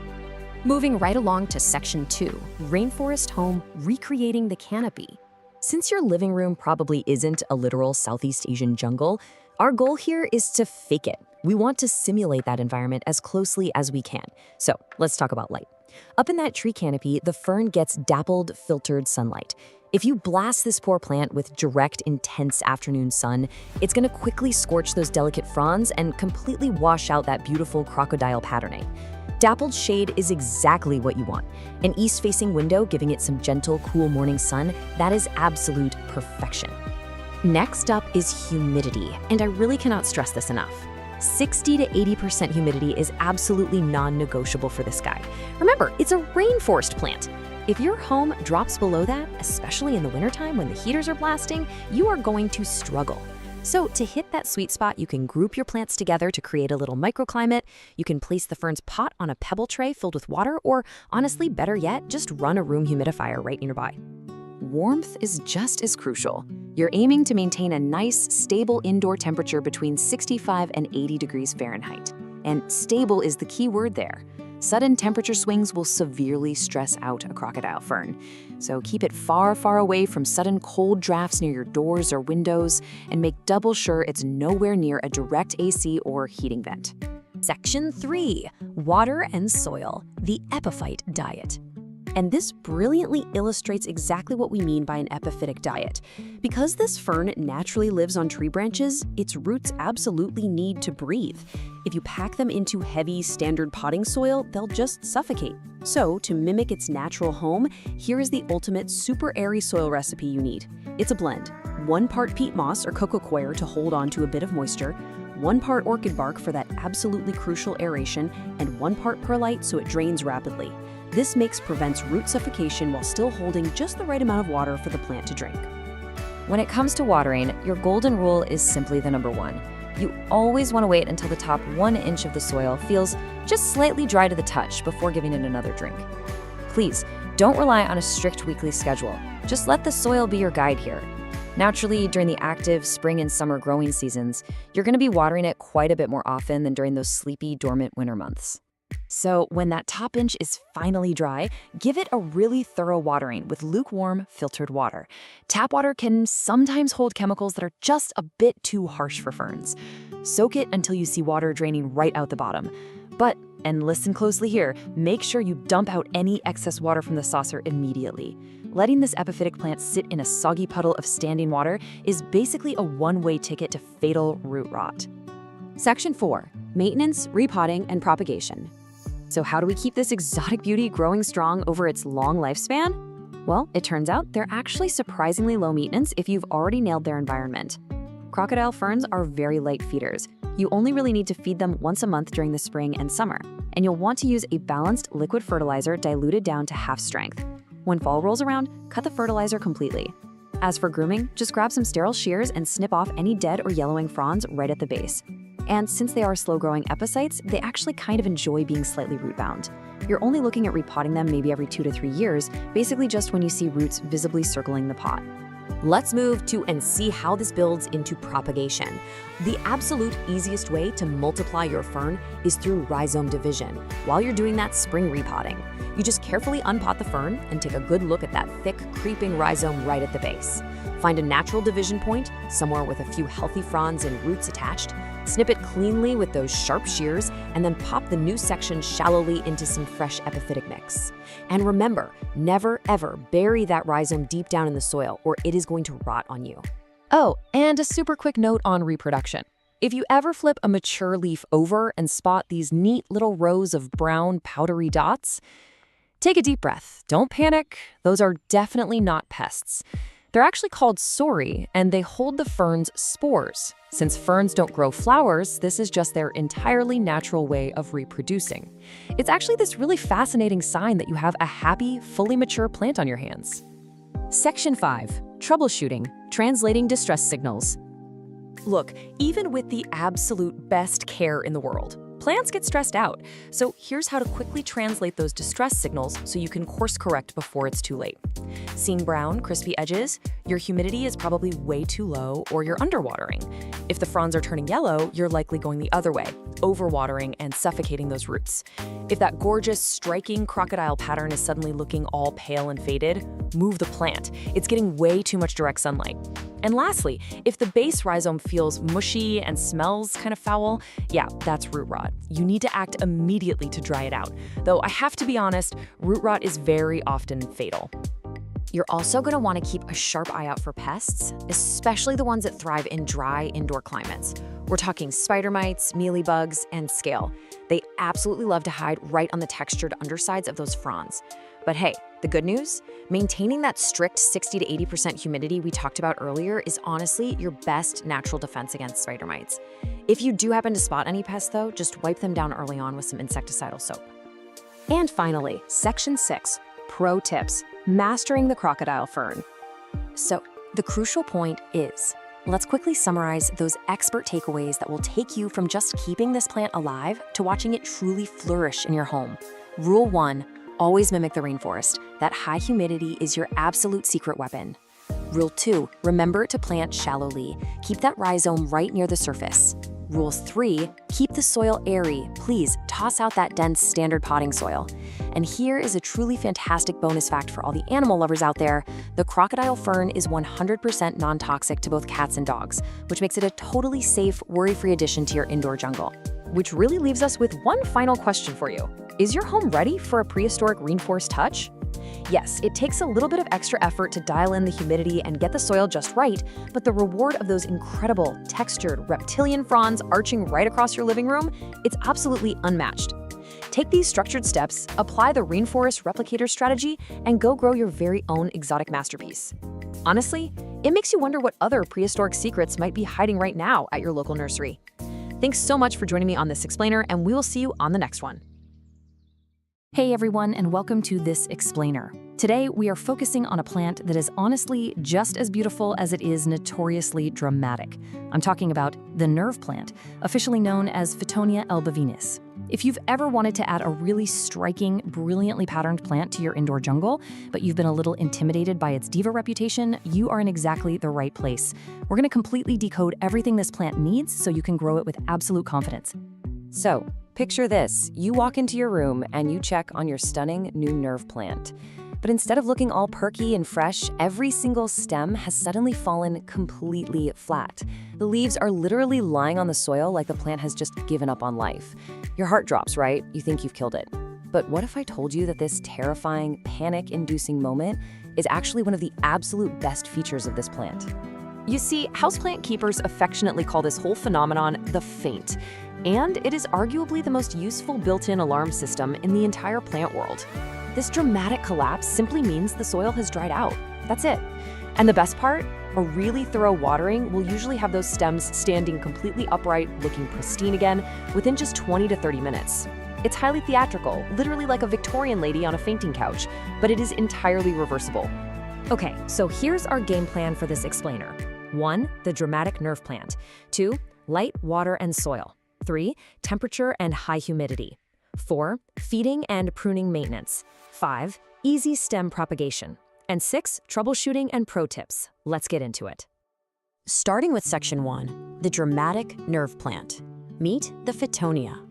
Moving right along to section 2, rainforest home, recreating the canopy. Since your living room probably isn't a literal Southeast Asian jungle, our goal here is to fake it. We want to simulate that environment as closely as we can. So let's talk about light. Up in that tree canopy, the fern gets dappled, filtered sunlight. If you blast this poor plant with direct, intense afternoon sun, it's gonna quickly scorch those delicate fronds and completely wash out that beautiful crocodile patterning. Dappled shade is exactly what you want. An east-facing window giving it some gentle, cool morning sun, that is absolute perfection. Next up is humidity, and I really cannot stress this enough. 60 to 80% humidity is absolutely non-negotiable for this guy. Remember, it's a rainforest plant. If your home drops below that, especially in the wintertime when the heaters are blasting, you are going to struggle. So to hit that sweet spot, you can group your plants together to create a little microclimate. You can place the fern's pot on a pebble tray filled with water, or honestly, better yet, just run a room humidifier right nearby. Warmth is just as crucial. You're aiming to maintain a nice, stable indoor temperature between 65 and 80 degrees Fahrenheit. And stable is the key word there. Sudden temperature swings will severely stress out a crocodile fern. So keep it far, far away from sudden cold drafts near your doors or windows, and make double sure it's nowhere near a direct AC or heating vent. Section 3. Water and soil, the epiphyte diet. And this brilliantly illustrates exactly what we mean by an epiphytic diet. Because this fern naturally lives on tree branches, its roots absolutely need to breathe. If you pack them into heavy, standard potting soil, they'll just suffocate. So, to mimic its natural home, here is the ultimate super airy soil recipe you need. It's a blend. 1 part peat moss or cocoa coir to hold on to a bit of moisture, 1 part orchid bark for that absolutely crucial aeration, and 1 part perlite so it drains rapidly. This mix prevents root suffocation while still holding just the right amount of water for the plant to drink. When it comes to watering, your golden rule is simply the number 1. You always want to wait until the top 1 inch of the soil feels just slightly dry to the touch before giving it another drink. Please, don't rely on a strict weekly schedule. Just let the soil be your guide here. Naturally, during the active spring and summer growing seasons, you're going to be watering it quite a bit more often than during those sleepy, dormant winter months. So when that top inch is finally dry, give it a really thorough watering with lukewarm, filtered water. Tap water can sometimes hold chemicals that are just a bit too harsh for ferns. Soak it until you see water draining right out the bottom. But, and listen closely here, make sure you dump out any excess water from the saucer immediately. Letting this epiphytic plant sit in a soggy puddle of standing water is basically a one-way ticket to fatal root rot. Section 4. Maintenance, repotting, and propagation. So how do we keep this exotic beauty growing strong over its long lifespan? Well, it turns out they're actually surprisingly low maintenance if you've already nailed their environment. Crocodile ferns are very light feeders. You only really need to feed them once a month during the spring and summer, and you'll want to use a balanced liquid fertilizer diluted down to half strength. When fall rolls around, cut the fertilizer completely. As for grooming, just grab some sterile shears and snip off any dead or yellowing fronds right at the base. And since they are slow-growing epiphytes, they actually kind of enjoy being slightly root-bound. You're only looking at repotting them maybe every 2 to 3 years, basically just when you see roots visibly circling the pot. Let's move to and see how this builds into propagation. The absolute easiest way to multiply your fern is through rhizome division. While you're doing that spring repotting, you just carefully unpot the fern and take a good look at that thick, creeping rhizome right at the base. Find a natural division point, somewhere with a few healthy fronds and roots attached, snip it cleanly with those sharp shears, and then pop the new section shallowly into some fresh epiphytic mix. And remember, never ever bury that rhizome deep down in the soil or it is going to rot on you. Oh, and a super quick note on reproduction. If you ever flip a mature leaf over and spot these neat little rows of brown, powdery dots, take a deep breath. Don't panic. Those are definitely not pests. They're actually called sori, and they hold the fern's spores. Since ferns don't grow flowers, this is just their entirely natural way of reproducing. It's actually this really fascinating sign that you have a happy, fully mature plant on your hands. Section 5. Troubleshooting, translating distress signals. Look, even with the absolute best care in the world, plants get stressed out. So here's how to quickly translate those distress signals so you can course correct before it's too late. Seeing brown, crispy edges? Your humidity is probably way too low or you're underwatering. If the fronds are turning yellow, you're likely going the other way, overwatering and suffocating those roots. If that gorgeous, striking crocodile pattern is suddenly looking all pale and faded, move the plant. It's getting way too much direct sunlight. And lastly, if the base rhizome feels mushy and smells kind of foul, yeah, that's root rot. You need to act immediately to dry it out. Though I have to be honest, root rot is very often fatal. You're also going to want to keep a sharp eye out for pests, especially the ones that thrive in dry indoor climates. We're talking spider mites, mealybugs, and scale. They absolutely love to hide right on the textured undersides of those fronds. But hey, the good news? Maintaining that strict 60 to 80% humidity we talked about earlier is honestly your best natural defense against spider mites. If you do happen to spot any pests though, just wipe them down early on with some insecticidal soap. And finally, Section 6, Pro Tips, Mastering the Crocodile Fern. So, the crucial point is, let's quickly summarize those expert takeaways that will take you from just keeping this plant alive to watching it truly flourish in your home. Rule 1, always mimic the rainforest. That high humidity is your absolute secret weapon. Rule 2, remember to plant shallowly. Keep that rhizome right near the surface. Rule 3, keep the soil airy. Please toss out that dense standard potting soil. And here is a truly fantastic bonus fact for all the animal lovers out there. The crocodile fern is 100% non-toxic to both cats and dogs, which makes it a totally safe, worry-free addition to your indoor jungle. Which really leaves us with one final question for you. Is your home ready for a prehistoric rainforest touch? Yes, it takes a little bit of extra effort to dial in the humidity and get the soil just right, but the reward of those incredible, textured, reptilian fronds arching right across your living room, it's absolutely unmatched. Take these structured steps, apply the rainforest replicator strategy, and go grow your very own exotic masterpiece. Honestly, it makes you wonder what other prehistoric secrets might be hiding right now at your local nursery. Thanks so much for joining me on this explainer, and we will see you on the next one. Hey everyone, and welcome to This Explainer. Today, we are focusing on a plant that is honestly just as beautiful as it is notoriously dramatic. I'm talking about the nerve plant, officially known as Fittonia albovinus. If you've ever wanted to add a really striking, brilliantly patterned plant to your indoor jungle, but you've been a little intimidated by its diva reputation, you are in exactly the right place. We're going to completely decode everything this plant needs so you can grow it with absolute confidence. So, picture this. You walk into your room and you check on your stunning new nerve plant. But instead of looking all perky and fresh, every single stem has suddenly fallen completely flat. The leaves are literally lying on the soil like the plant has just given up on life. Your heart drops, right? You think you've killed it. But what if I told you that this terrifying, panic-inducing moment is actually one of the absolute best features of this plant? You see, houseplant keepers affectionately call this whole phenomenon the faint. And it is arguably the most useful built-in alarm system in the entire plant world. This dramatic collapse simply means the soil has dried out. That's it. And the best part? A really thorough watering will usually have those stems standing completely upright, looking pristine again, within just 20 to 30 minutes. It's highly theatrical, literally like a Victorian lady on a fainting couch, but it is entirely reversible. Okay, so here's our game plan for this explainer. 1, the dramatic nerve plant. 2, light, water, and soil. 3, temperature and high humidity. 4, feeding and pruning maintenance. 5, easy stem propagation. And 6, troubleshooting and pro tips. Let's get into it. Starting with section 1, the dramatic nerve plant. Meet the Fittonia.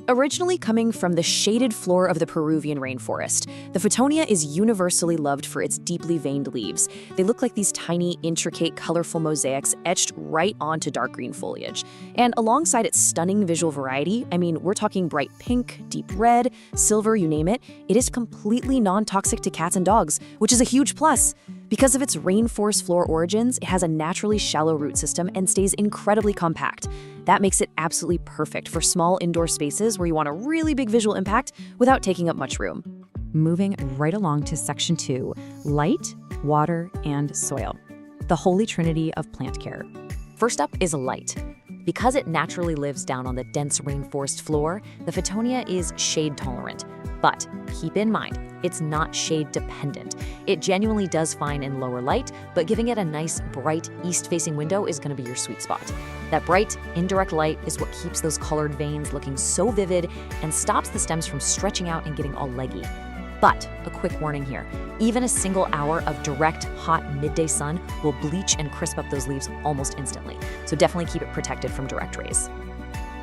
Originally coming from the shaded floor of the Peruvian rainforest, the Fittonia is universally loved for its deeply veined leaves. They look like these tiny, intricate, colorful mosaics etched right onto dark green foliage. And alongside its stunning visual variety, I mean, we're talking bright pink, deep red, silver, you name it, it is completely non-toxic to cats and dogs, which is a huge plus. Because of its rainforest floor origins, it has a naturally shallow root system and stays incredibly compact. That makes it absolutely perfect for small indoor spaces where you want a really big visual impact without taking up much room. Moving right along to section 2, light, water, and soil. The holy trinity of plant care. First up is light. Because it naturally lives down on the dense rainforest floor, the Fittonia is shade tolerant. But keep in mind, it's not shade dependent. It genuinely does fine in lower light, but giving it a nice, bright, east-facing window is going to be your sweet spot. That bright, indirect light is what keeps those colored veins looking so vivid and stops the stems from stretching out and getting all leggy. But a quick warning here, even a single hour of direct, hot midday sun will bleach and crisp up those leaves almost instantly, so definitely keep it protected from direct rays.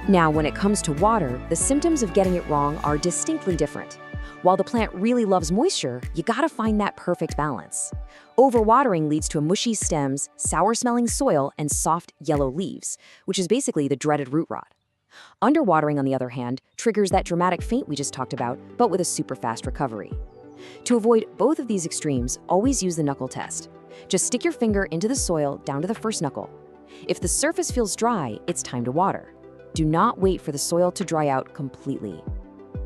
Now, when it comes to water, the symptoms of getting it wrong are distinctly different. While the plant really loves moisture, you gotta find that perfect balance. Overwatering leads to mushy stems, sour-smelling soil, and soft yellow leaves, which is basically the dreaded root rot. Underwatering, on the other hand, triggers that dramatic faint we just talked about, but with a super fast recovery. To avoid both of these extremes, always use the knuckle test. Just stick your finger into the soil down to the first knuckle. If the surface feels dry, it's time to water. Do not wait for the soil to dry out completely.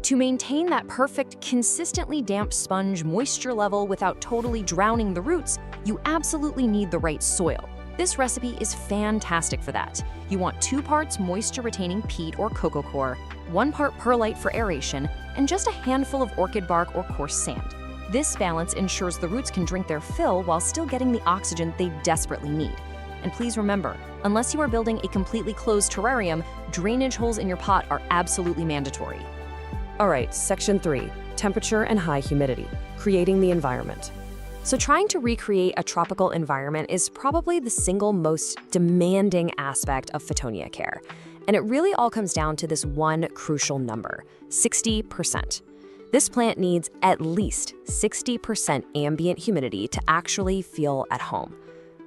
To maintain that perfect, consistently damp sponge moisture level without totally drowning the roots, you absolutely need the right soil. This recipe is fantastic for that. You want 2 parts moisture-retaining peat or cocoa coir, 1 part perlite for aeration, and just a handful of orchid bark or coarse sand. This balance ensures the roots can drink their fill while still getting the oxygen they desperately need. And please remember, unless you are building a completely closed terrarium, drainage holes in your pot are absolutely mandatory. All right, section 3, temperature and high humidity, creating the environment. So trying to recreate a tropical environment is probably the single most demanding aspect of Fittonia care. And it really all comes down to this one crucial number, 60%. This plant needs at least 60% ambient humidity to actually feel at home.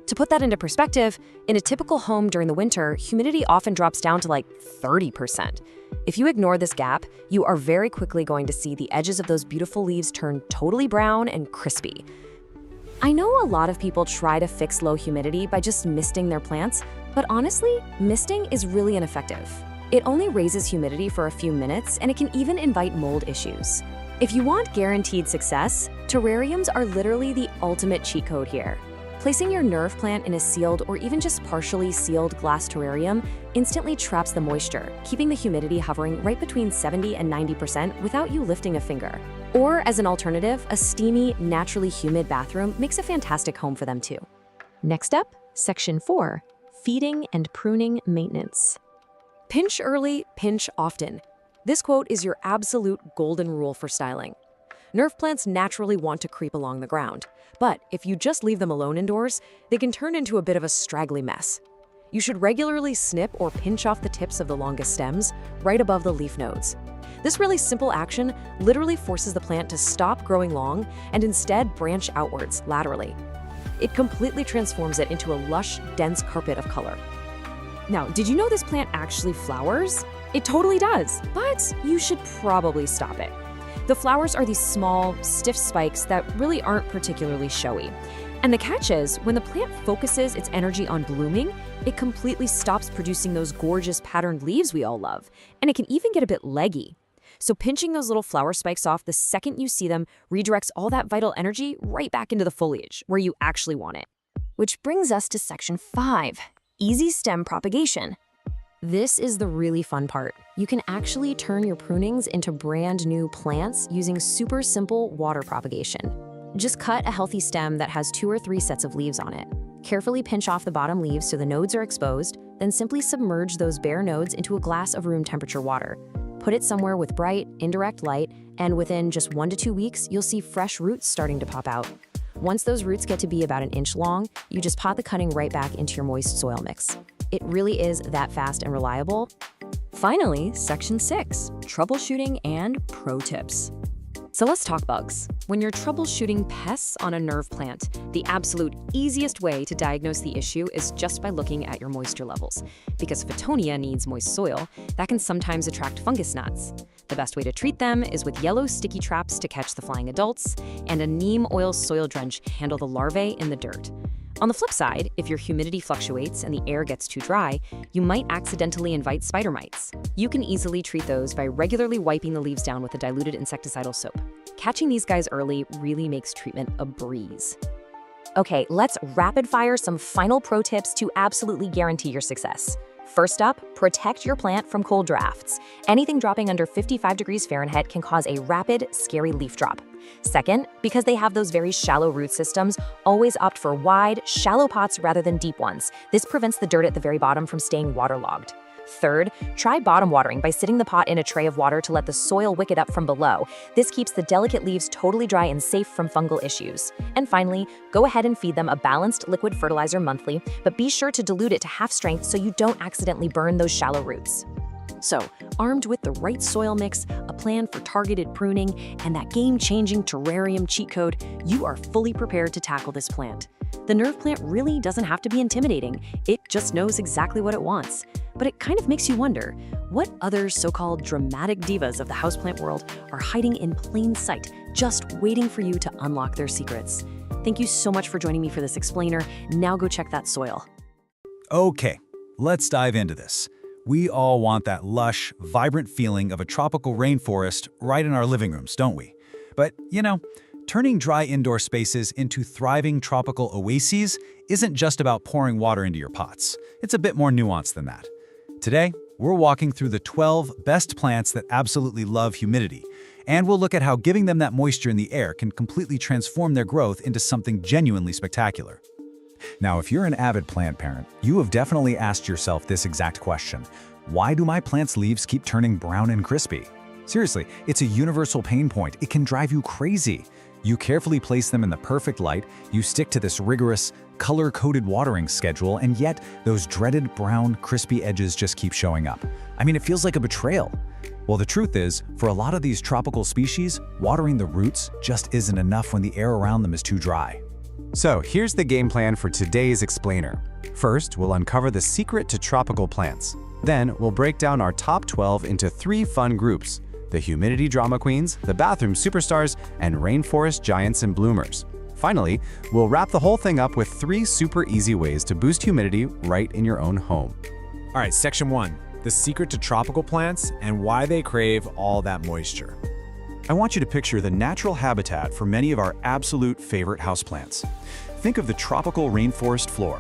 To put that into perspective, in a typical home during the winter, humidity often drops down to like 30%. If you ignore this gap, you are very quickly going to see the edges of those beautiful leaves turn totally brown and crispy. I know a lot of people try to fix low humidity by just misting their plants, but honestly, misting is really ineffective. It only raises humidity for a few minutes, and it can even invite mold issues. If you want guaranteed success, terrariums are literally the ultimate cheat code here. Placing your nerve plant in a sealed or even just partially sealed glass terrarium instantly traps the moisture, keeping the humidity hovering right between 70 and 90% without you lifting a finger. Or as an alternative, a steamy, naturally humid bathroom makes a fantastic home for them too. Next up, Section 4, Feeding and Pruning Maintenance. Pinch early, pinch often. This quote is your absolute golden rule for styling. Nerve plants naturally want to creep along the ground, but if you just leave them alone indoors, they can turn into a bit of a straggly mess. You should regularly snip or pinch off the tips of the longest stems, right above the leaf nodes. This really simple action literally forces the plant to stop growing long and instead branch outwards, laterally. It completely transforms it into a lush, dense carpet of color. Now, did you know this plant actually flowers? It totally does, but you should probably stop it. The flowers are these small, stiff spikes that really aren't particularly showy. And the catch is, when the plant focuses its energy on blooming, it completely stops producing those gorgeous patterned leaves we all love, and it can even get a bit leggy. So pinching those little flower spikes off the second you see them redirects all that vital energy right back into the foliage, where you actually want it. Which brings us to Section 5, Easy Stem Propagation. This is the really fun part. You can actually turn your prunings into brand new plants using super simple water propagation. Just cut a healthy stem that has 2 or 3 sets of leaves on it. Carefully pinch off the bottom leaves so the nodes are exposed, then simply submerge those bare nodes into a glass of room temperature water. Put it somewhere with bright, indirect light, and within just 1 to 2 weeks, you'll see fresh roots starting to pop out. Once those roots get to be about 1 inch long, you just pot the cutting right back into your moist soil mix. It really is that fast and reliable. Finally, Section 6, Troubleshooting and Pro Tips. So let's talk bugs. When you're troubleshooting pests on a nerve plant, the absolute easiest way to diagnose the issue is just by looking at your moisture levels. Because Photonia needs moist soil, that can sometimes attract fungus gnats. The best way to treat them is with yellow sticky traps to catch the flying adults, and a neem oil soil drench to handle the larvae in the dirt. On the flip side, if your humidity fluctuates and the air gets too dry, you might accidentally invite spider mites. You can easily treat those by regularly wiping the leaves down with a diluted insecticidal soap. Catching these guys early really makes treatment a breeze. Okay, let's rapid fire some final pro tips to absolutely guarantee your success. First up, protect your plant from cold drafts. Anything dropping under 55 degrees Fahrenheit can cause a rapid, scary leaf drop. Second, because they have those very shallow root systems, always opt for wide, shallow pots rather than deep ones. This prevents the dirt at the very bottom from staying waterlogged. Third, try bottom watering by sitting the pot in a tray of water to let the soil wick it up from below. This keeps the delicate leaves totally dry and safe from fungal issues. And finally, go ahead and feed them a balanced liquid fertilizer monthly, but be sure to dilute it to half strength so you don't accidentally burn those shallow roots. So, armed with the right soil mix, a plan for targeted pruning, and that game-changing terrarium cheat code, you are fully prepared to tackle this plant. The nerve plant really doesn't have to be intimidating. It just knows exactly what it wants. But it kind of makes you wonder, what other so-called dramatic divas of the houseplant world are hiding in plain sight, just waiting for you to unlock their secrets? Thank you so much for joining me for this explainer. Now go check that soil. Okay, let's dive into this. We all want that lush, vibrant feeling of a tropical rainforest right in our living rooms, don't we? But, turning dry indoor spaces into thriving tropical oases isn't just about pouring water into your pots. It's a bit more nuanced than that. Today, we're walking through the 12 best plants that absolutely love humidity, and we'll look at how giving them that moisture in the air can completely transform their growth into something genuinely spectacular. Now, if you're an avid plant parent, you have definitely asked yourself this exact question. Why do my plant's leaves keep turning brown and crispy? Seriously, it's a universal pain point. It can drive you crazy. You carefully place them in the perfect light, you stick to this rigorous, color-coded watering schedule, and yet those dreaded brown, crispy edges just keep showing up. I mean, it feels like a betrayal. Well, the truth is, for a lot of these tropical species, watering the roots just isn't enough when the air around them is too dry. So here's the game plan for today's explainer. First, we'll uncover the secret to tropical plants. Then, we'll break down our top 12 into 3 fun groups: the humidity drama queens, the bathroom superstars, and rainforest giants and bloomers. Finally, we'll wrap the whole thing up with 3 super easy ways to boost humidity right in your own home. All right, section 1, the secret to tropical plants and why they crave all that moisture. I want you to picture the natural habitat for many of our absolute favorite houseplants. Think of the tropical rainforest floor.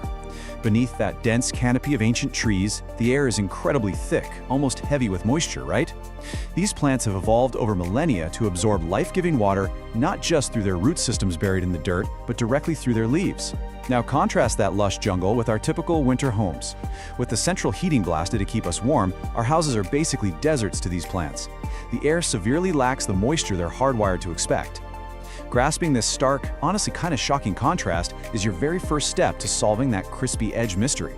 Beneath that dense canopy of ancient trees, the air is incredibly thick, almost heavy with moisture, right? These plants have evolved over millennia to absorb life-giving water, not just through their root systems buried in the dirt, but directly through their leaves. Now contrast that lush jungle with our typical winter homes. With the central heating blasted to keep us warm, our houses are basically deserts to these plants. The air severely lacks the moisture they're hardwired to expect. Grasping this stark, honestly kind of shocking contrast is your very first step to solving that crispy edge mystery.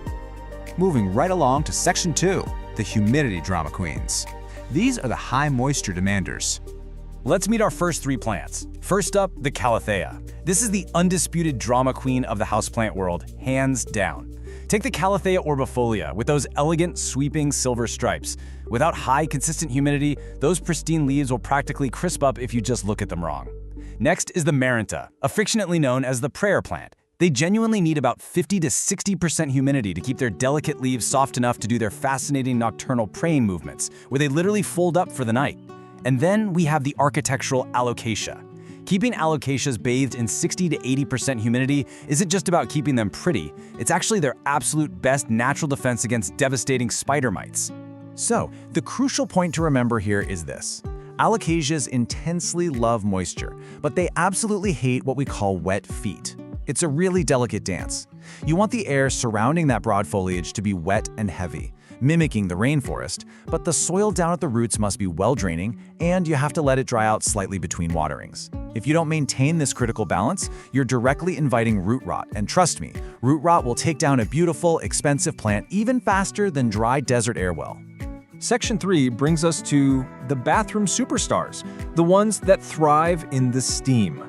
Moving right along to section 2, the humidity drama queens. These are the high moisture demanders. Let's meet our first 3 plants. First up, the Calathea. This is the undisputed drama queen of the houseplant world, hands down. Take the Calathea orbifolia with those elegant, sweeping silver stripes. Without high, consistent humidity, those pristine leaves will practically crisp up if you just look at them wrong. Next is the Marinta, affectionately known as the prayer plant. They genuinely need about 50 to 60% humidity to keep their delicate leaves soft enough to do their fascinating nocturnal praying movements, where they literally fold up for the night. And then we have the architectural alocasia. Keeping alocasias bathed in 60 to 80% humidity isn't just about keeping them pretty, it's actually their absolute best natural defense against devastating spider mites. So, the crucial point to remember here is this. Alocasias intensely love moisture, but they absolutely hate what we call wet feet. It's a really delicate dance. You want the air surrounding that broad foliage to be wet and heavy, mimicking the rainforest, but the soil down at the roots must be well-draining, and you have to let it dry out slightly between waterings. If you don't maintain this critical balance, you're directly inviting root rot, and trust me, root rot will take down a beautiful, expensive plant even faster than dry desert air will. Section 3 brings us to the bathroom superstars, the ones that thrive in the steam.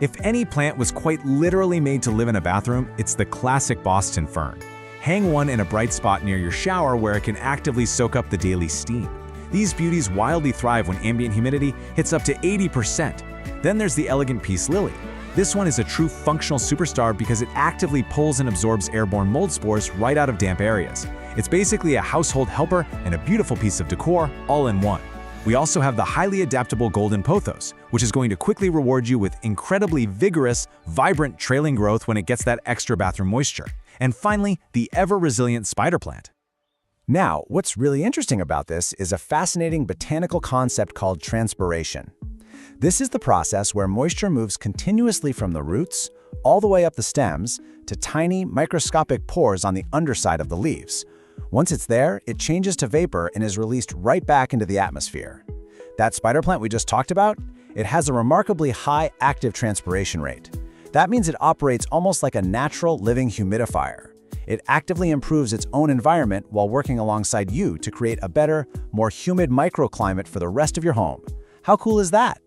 If any plant was quite literally made to live in a bathroom, it's the classic Boston fern. Hang one in a bright spot near your shower where it can actively soak up the daily steam. These beauties wildly thrive when ambient humidity hits up to 80%. Then there's the elegant peace lily. This one is a true functional superstar because it actively pulls and absorbs airborne mold spores right out of damp areas. It's basically a household helper and a beautiful piece of decor all in one. We also have the highly adaptable golden pothos, which is going to quickly reward you with incredibly vigorous, vibrant trailing growth when it gets that extra bathroom moisture. And finally, the ever-resilient spider plant. Now, what's really interesting about this is a fascinating botanical concept called transpiration. This is the process where moisture moves continuously from the roots all the way up the stems to tiny microscopic pores on the underside of the leaves. Once it's there, it changes to vapor and is released right back into the atmosphere. That spider plant we just talked about, it has a remarkably high active transpiration rate. That means it operates almost like a natural living humidifier. It actively improves its own environment while working alongside you to create a better, more humid microclimate for the rest of your home. How cool is that?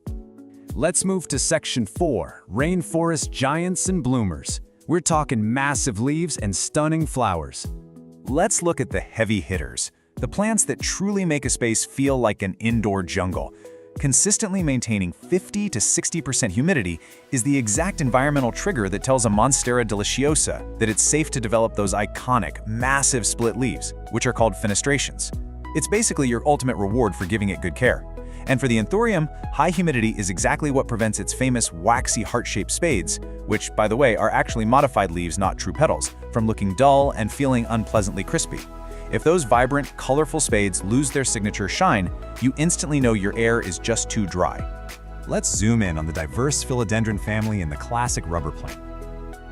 Let's move to section 4, rainforest giants and bloomers. We're talking massive leaves and stunning flowers. Let's look at the heavy hitters, the plants that truly make a space feel like an indoor jungle. Consistently maintaining 50 to 60% humidity is the exact environmental trigger that tells a Monstera deliciosa that it's safe to develop those iconic, massive split leaves, which are called fenestrations. It's basically your ultimate reward for giving it good care. And for the anthurium, high humidity is exactly what prevents its famous waxy heart-shaped spades, which, by the way, are actually modified leaves, not true petals, from looking dull and feeling unpleasantly crispy. If those vibrant, colorful spades lose their signature shine, you instantly know your air is just too dry. Let's zoom in on the diverse philodendron family in the classic rubber plant.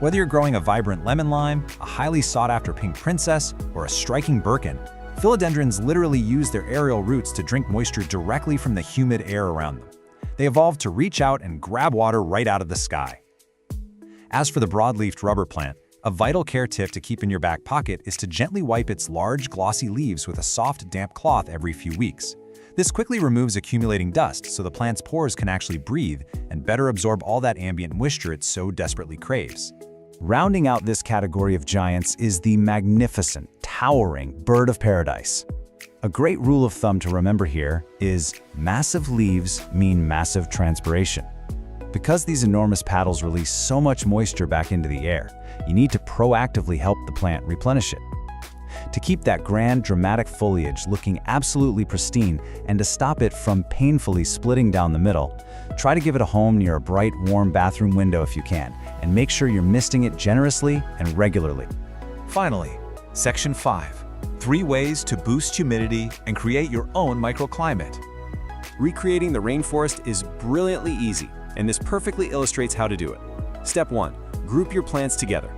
Whether you're growing a vibrant lemon lime, a highly sought-after pink princess, or a striking Birkin, philodendrons literally use their aerial roots to drink moisture directly from the humid air around them. They evolved to reach out and grab water right out of the sky. As for the broadleafed rubber plant, a vital care tip to keep in your back pocket is to gently wipe its large, glossy leaves with a soft, damp cloth every few weeks. This quickly removes accumulating dust so the plant's pores can actually breathe and better absorb all that ambient moisture it so desperately craves. Rounding out this category of giants is the magnificent, towering bird of paradise. A great rule of thumb to remember here is massive leaves mean massive transpiration. Because these enormous petals release so much moisture back into the air, you need to proactively help the plant replenish it. To keep that grand, dramatic foliage looking absolutely pristine and to stop it from painfully splitting down the middle, try to give it a home near a bright, warm bathroom window if you can, and make sure you're misting it generously and regularly. Finally, Section 5. 3 ways to boost humidity and create your own microclimate. Recreating the rainforest is brilliantly easy, and this perfectly illustrates how to do it. Step 1. Group your plants together.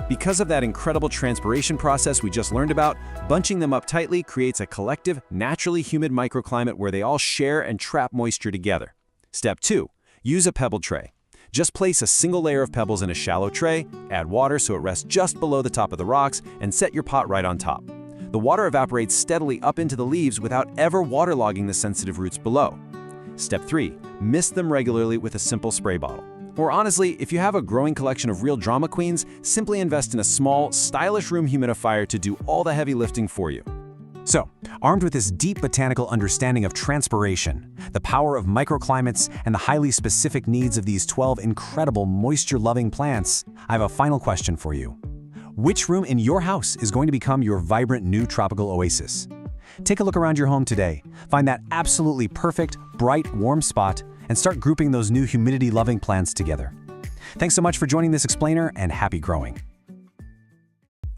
Because of that incredible transpiration process we just learned about, bunching them up tightly creates a collective, naturally humid microclimate where they all share and trap moisture together. Step 2. Use a pebble tray. Just place a single layer of pebbles in a shallow tray, add water so it rests just below the top of the rocks, and set your pot right on top. The water evaporates steadily up into the leaves without ever waterlogging the sensitive roots below. Step 3. Mist them regularly with a simple spray bottle. Or honestly, if you have a growing collection of real drama queens, simply invest in a small, stylish room humidifier to do all the heavy lifting for you. So, armed with this deep botanical understanding of transpiration, the power of microclimates, and the highly specific needs of these 12 incredible moisture-loving plants, I have a final question for you. Which room in your house is going to become your vibrant new tropical oasis? Take a look around your home today, find that absolutely perfect, bright, warm spot, and start grouping those new humidity-loving plants together. Thanks so much for joining this explainer, and happy growing.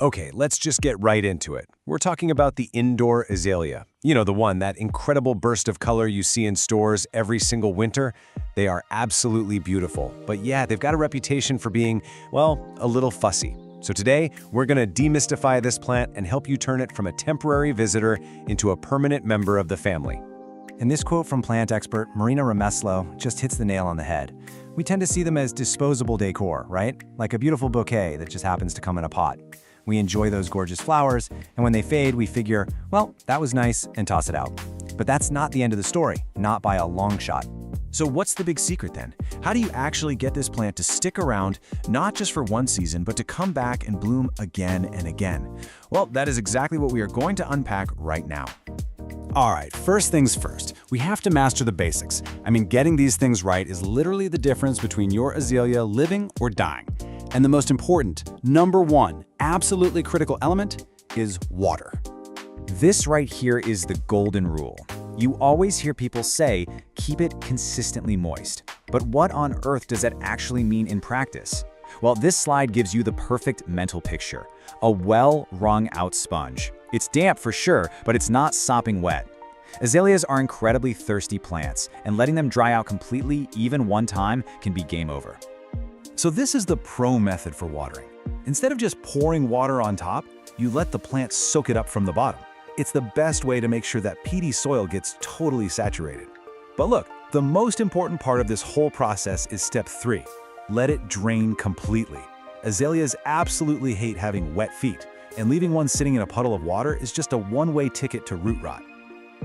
Okay, let's just get right into it. We're talking about the indoor azalea. You know, the one, that incredible burst of color you see in stores every single winter. They are absolutely beautiful, but yeah, they've got a reputation for being, well, a little fussy. So today, we're gonna demystify this plant and help you turn it from a temporary visitor into a permanent member of the family. And this quote from plant expert Marina Remeslo just hits the nail on the head. We tend to see them as disposable decor, right? Like a beautiful bouquet that just happens to come in a pot. We enjoy those gorgeous flowers, and when they fade, we figure, well, that was nice, and toss it out. But that's not the end of the story, not by a long shot. So what's the big secret then? How do you actually get this plant to stick around, not just for one season, but to come back and bloom again and again? Well, that is exactly what we are going to unpack right now. All right, first things first, we have to master the basics. I mean, getting these things right is literally the difference between your azalea living or dying. And the most important, number 1, absolutely critical element is water. This right here is the golden rule. You always hear people say, keep it consistently moist. But what on earth does that actually mean in practice? Well, this slide gives you the perfect mental picture. A well-wrung-out sponge. It's damp for sure, but it's not sopping wet. Azaleas are incredibly thirsty plants, and letting them dry out completely, even one time, can be game over. So this is the pro method for watering. Instead of just pouring water on top, you let the plant soak it up from the bottom. It's the best way to make sure that peaty soil gets totally saturated. But look, the most important part of this whole process is step 3. Let it drain completely. Azaleas absolutely hate having wet feet, and leaving one sitting in a puddle of water is just a one-way ticket to root rot.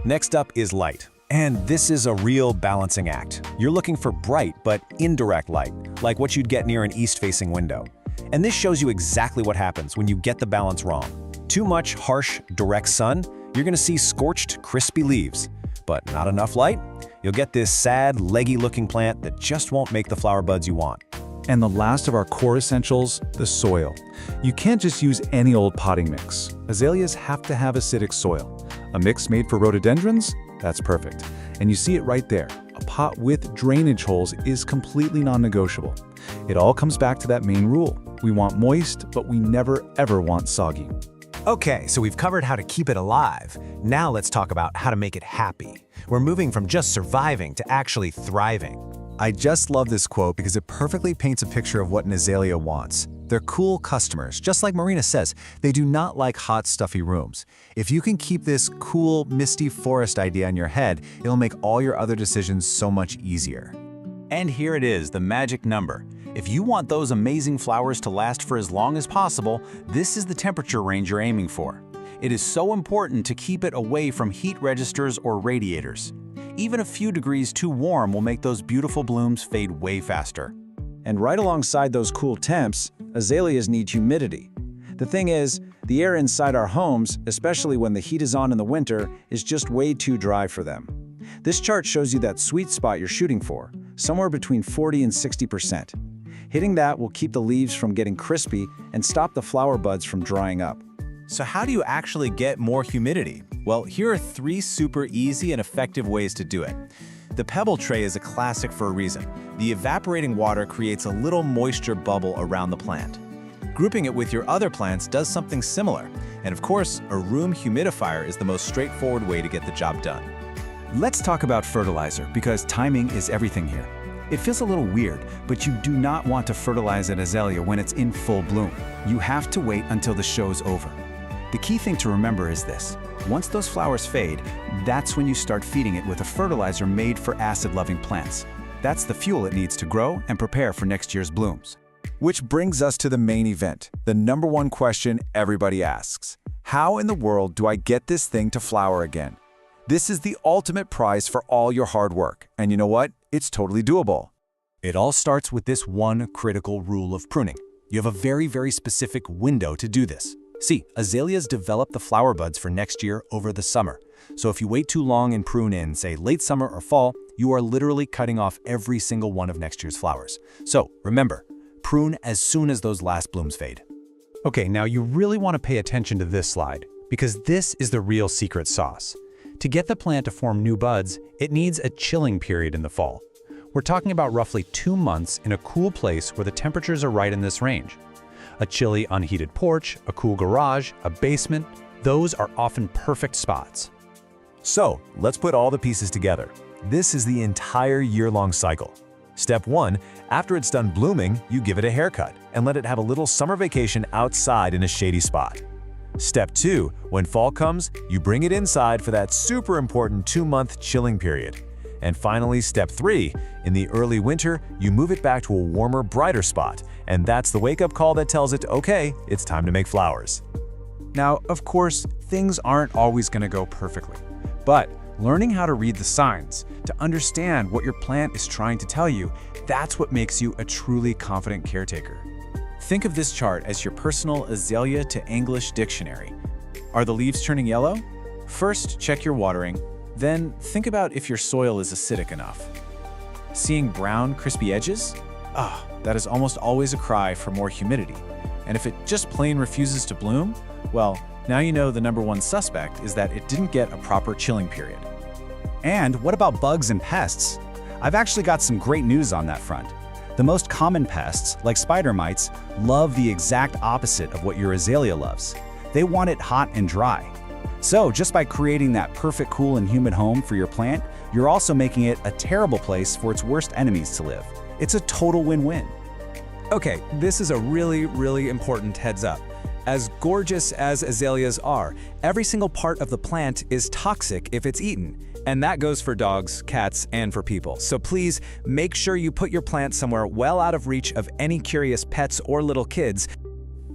Next up is light. And this is a real balancing act. You're looking for bright but indirect light, like what you'd get near an east-facing window. And this shows you exactly what happens when you get the balance wrong. Too much harsh, direct sun, you're gonna see scorched, crispy leaves. But not enough light, you'll get this sad, leggy-looking plant that just won't make the flower buds you want. And the last of our core essentials, the soil. You can't just use any old potting mix. Azaleas have to have acidic soil. A mix made for rhododendrons? That's perfect. And you see it right there. A pot with drainage holes is completely non-negotiable. It all comes back to that main rule. We want moist, but we never ever want soggy. Okay, so we've covered how to keep it alive. Now let's talk about how to make it happy. We're moving from just surviving to actually thriving. I just love this quote because it perfectly paints a picture of what an azalea wants. They're cool customers. Just like Marina says, they do not like hot, stuffy rooms. If you can keep this cool, misty forest idea in your head, it'll make all your other decisions so much easier. And here it is, the magic number. If you want those amazing flowers to last for as long as possible, this is the temperature range you're aiming for. It is so important to keep it away from heat registers or radiators. Even a few degrees too warm will make those beautiful blooms fade way faster. And right alongside those cool temps, azaleas need humidity. The thing is, the air inside our homes, especially when the heat is on in the winter, is just way too dry for them. This chart shows you that sweet spot you're shooting for, somewhere between 40 and 60%. Hitting that will keep the leaves from getting crispy and stop the flower buds from drying up. So how do you actually get more humidity? Well, here are 3 super easy and effective ways to do it. The pebble tray is a classic for a reason. The evaporating water creates a little moisture bubble around the plant. Grouping it with your other plants does something similar. And of course, a room humidifier is the most straightforward way to get the job done. Let's talk about fertilizer, because timing is everything here. It feels a little weird, but you do not want to fertilize an azalea when it's in full bloom. You have to wait until the show's over. The key thing to remember is this. Once those flowers fade, that's when you start feeding it with a fertilizer made for acid-loving plants. That's the fuel it needs to grow and prepare for next year's blooms. Which brings us to the main event, the #1 question everybody asks. How in the world do I get this thing to flower again? This is the ultimate prize for all your hard work. And you know what? It's totally doable. It all starts with this one critical rule of pruning. You have a very, very specific window to do this. See, azaleas develop the flower buds for next year over the summer. So if you wait too long and prune in, say, late summer or fall, you are literally cutting off every single one of next year's flowers. So remember, prune as soon as those last blooms fade. Okay, now you really want to pay attention to this slide, because this is the real secret sauce. To get the plant to form new buds, it needs a chilling period in the fall. We're talking about roughly 2 months in a cool place where the temperatures are right in this range. A chilly, unheated porch, a cool garage, a basement, those are often perfect spots. So, let's put all the pieces together. This is the entire year-long cycle. Step 1, after it's done blooming, you give it a haircut and let it have a little summer vacation outside in a shady spot. Step 2, when fall comes, you bring it inside for that super important 2-month chilling period. And finally, step 3, in the early winter, you move it back to a warmer, brighter spot, and that's the wake-up call that tells it, okay, it's time to make flowers. Now, of course, things aren't always going to go perfectly, but learning how to read the signs, to understand what your plant is trying to tell you, that's what makes you a truly confident caretaker. Think of this chart as your personal azalea to English dictionary. Are the leaves turning yellow? First, check your watering. Then, think about if your soil is acidic enough. Seeing brown, crispy edges? That is almost always a cry for more humidity. And if it just plain refuses to bloom, well, now you know the #1 suspect is that it didn't get a proper chilling period. And what about bugs and pests? I've actually got some great news on that front. The most common pests, like spider mites, love the exact opposite of what your azalea loves. They want it hot and dry. So just by creating that perfect cool and humid home for your plant, you're also making it a terrible place for its worst enemies to live. It's a total win-win. Okay, this is a really, really important heads up. As gorgeous as azaleas are, every single part of the plant is toxic if it's eaten. And that goes for dogs, cats, and for people. So please make sure you put your plant somewhere well out of reach of any curious pets or little kids.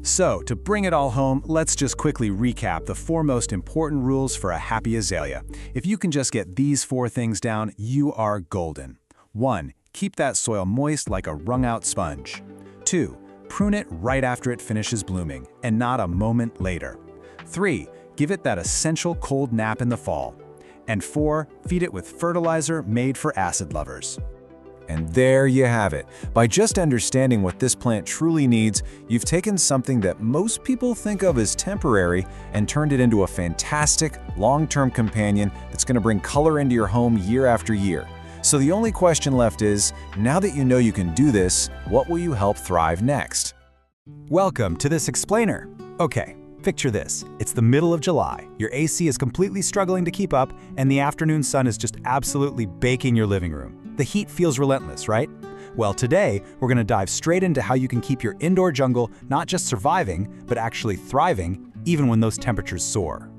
So, to bring it all home, let's just quickly recap the 4 most important rules for a happy azalea. If you can just get these 4 things down, you are golden. 1. Keep that soil moist like a wrung-out sponge. 2. Prune it right after it finishes blooming, and not a moment later. 3. Give it that essential cold nap in the fall. And 4. Feed it with fertilizer made for acid lovers. And there you have it. By just understanding what this plant truly needs, you've taken something that most people think of as temporary and turned it into a fantastic, long-term companion that's going to bring color into your home year after year. So the only question left is, now that you know you can do this, what will you help thrive next? Welcome to this explainer. Okay, picture this. It's the middle of July. Your AC is completely struggling to keep up, and the afternoon sun is just absolutely baking your living room. The heat feels relentless, right? Well, today, we're going to dive straight into how you can keep your indoor jungle not just surviving, but actually thriving, even when those temperatures soar.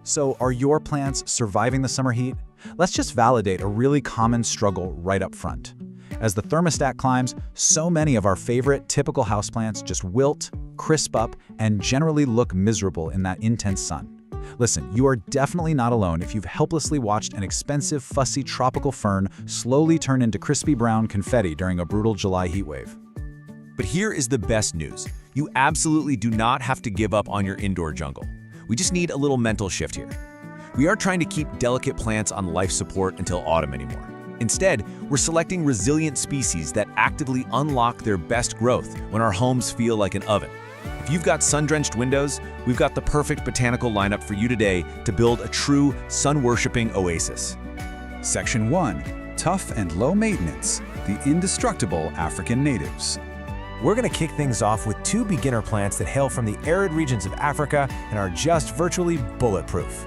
So, are your plants surviving the summer heat? Let's just validate a really common struggle right up front. As the thermostat climbs, so many of our favorite typical houseplants just wilt, crisp up, and generally look miserable in that intense sun. Listen, you are definitely not alone if you've helplessly watched an expensive, fussy tropical fern slowly turn into crispy brown confetti during a brutal July heatwave. But here is the best news. You absolutely do not have to give up on your indoor jungle. We just need a little mental shift here. We aren't trying to keep delicate plants on life support until autumn anymore. Instead, we're selecting resilient species that actively unlock their best growth when our homes feel like an oven. If you've got sun-drenched windows, we've got the perfect botanical lineup for you today to build a true sun-worshipping oasis. Section 1. Tough and low maintenance, the indestructible African natives. We're going to kick things off with two beginner plants that hail from the arid regions of Africa and are just virtually bulletproof.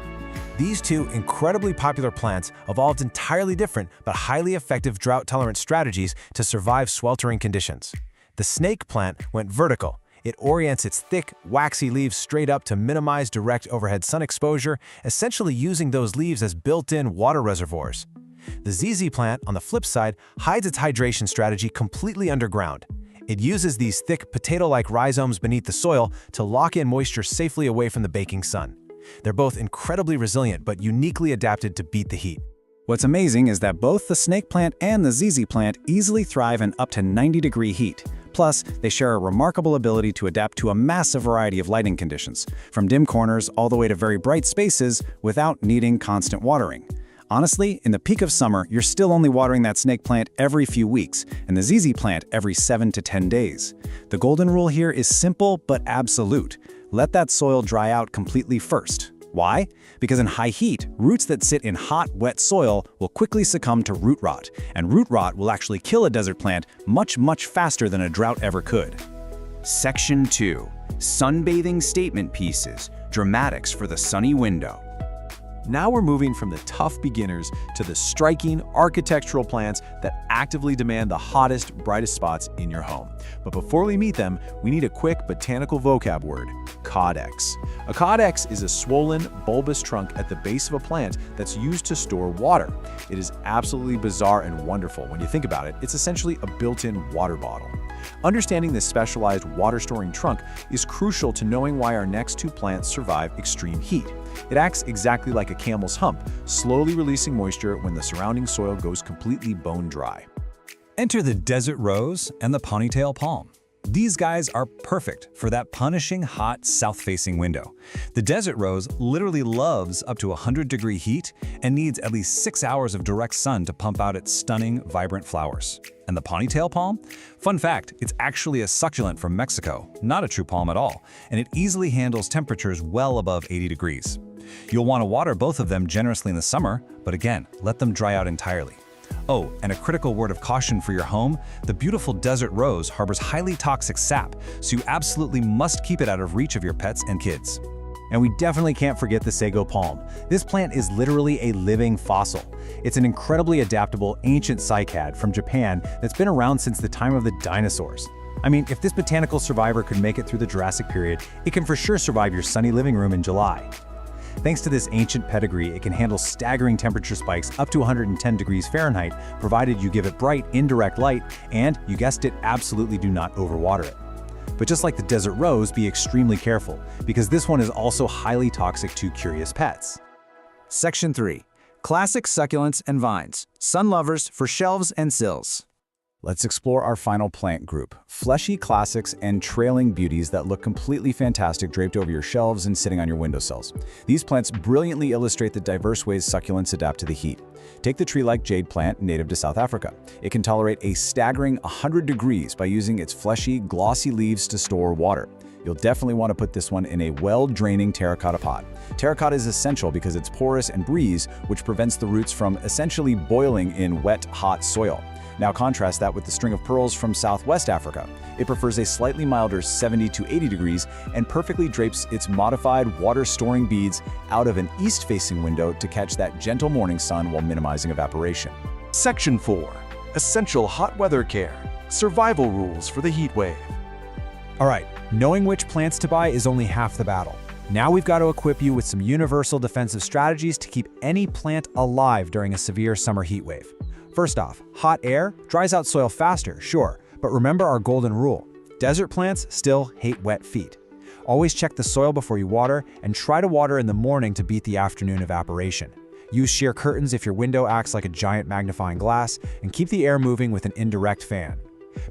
These two incredibly popular plants evolved entirely different but highly effective drought-tolerant strategies to survive sweltering conditions. The snake plant went vertical. It orients its thick, waxy leaves straight up to minimize direct overhead sun exposure, essentially using those leaves as built-in water reservoirs. The ZZ plant, on the flip side, hides its hydration strategy completely underground. It uses these thick, potato-like rhizomes beneath the soil to lock in moisture safely away from the baking sun. They're both incredibly resilient but uniquely adapted to beat the heat. What's amazing is that both the snake plant and the ZZ plant easily thrive in up to 90-degree heat. Plus, they share a remarkable ability to adapt to a massive variety of lighting conditions, from dim corners all the way to very bright spaces without needing constant watering. Honestly, in the peak of summer, you're still only watering that snake plant every few weeks, and the ZZ plant every 7 to 10 days. The golden rule here is simple but absolute. Let that soil dry out completely first. Why? Because in high heat, roots that sit in hot, wet soil will quickly succumb to root rot, and root rot will actually kill a desert plant much faster than a drought ever could. Section 2. Sunbathing statement pieces, dramatics for the sunny window. Now we're moving from the tough beginners to the striking architectural plants that actively demand the hottest, brightest spots in your home. But before we meet them, we need a quick botanical vocab word: caudex. A caudex is a swollen, bulbous trunk at the base of a plant that's used to store water. It is absolutely bizarre and wonderful when you think about it. It's essentially a built-in water bottle. Understanding this specialized water-storing trunk is crucial to knowing why our next two plants survive extreme heat. It acts exactly like a camel's hump, slowly releasing moisture when the surrounding soil goes completely bone dry. Enter the desert rose and the ponytail palm. These guys are perfect for that punishing hot south-facing window. The desert rose literally loves up to 100-degree heat and needs at least 6 hours of direct sun to pump out its stunning, vibrant flowers. And the ponytail palm? Fun fact, it's actually a succulent from Mexico, not a true palm at all, and it easily handles temperatures well above 80 degrees. You'll want to water both of them generously in the summer, but again, let them dry out entirely. Oh, and a critical word of caution for your home: the beautiful desert rose harbors highly toxic sap, so you absolutely must keep it out of reach of your pets and kids. And we definitely can't forget the sago palm. This plant is literally a living fossil. It's an incredibly adaptable ancient cycad from Japan that's been around since the time of the dinosaurs. I mean, if this botanical survivor could make it through the Jurassic period, it can for sure survive your sunny living room in July. Thanks to this ancient pedigree, it can handle staggering temperature spikes up to 110 degrees Fahrenheit, provided you give it bright, indirect light, and, you guessed it, absolutely do not overwater it. But just like the desert rose, be extremely careful, because this one is also highly toxic to curious pets. Section 3. Classic succulents and vines, sun lovers for shelves and sills. Let's explore our final plant group, fleshy classics and trailing beauties that look completely fantastic draped over your shelves and sitting on your windowsills. These plants brilliantly illustrate the diverse ways succulents adapt to the heat. Take the tree-like jade plant native to South Africa. It can tolerate a staggering 100 degrees by using its fleshy, glossy leaves to store water. You'll definitely want to put this one in a well-draining terracotta pot. Terracotta is essential because it's porous and breeze, which prevents the roots from essentially boiling in wet, hot soil. Now contrast that with the string of pearls from Southwest Africa. It prefers a slightly milder 70 to 80 degrees and perfectly drapes its modified water-storing beads out of an east-facing window to catch that gentle morning sun while minimizing evaporation. Section 4. essential hot weather care, survival rules for the heat wave. All right, knowing which plants to buy is only half the battle. Now we've got to equip you with some universal defensive strategies to keep any plant alive during a severe summer heat wave. First off, hot air dries out soil faster, sure, but remember our golden rule. Desert plants still hate wet feet. Always check the soil before you water, and try to water in the morning to beat the afternoon evaporation. Use sheer curtains if your window acts like a giant magnifying glass, and keep the air moving with an indirect fan.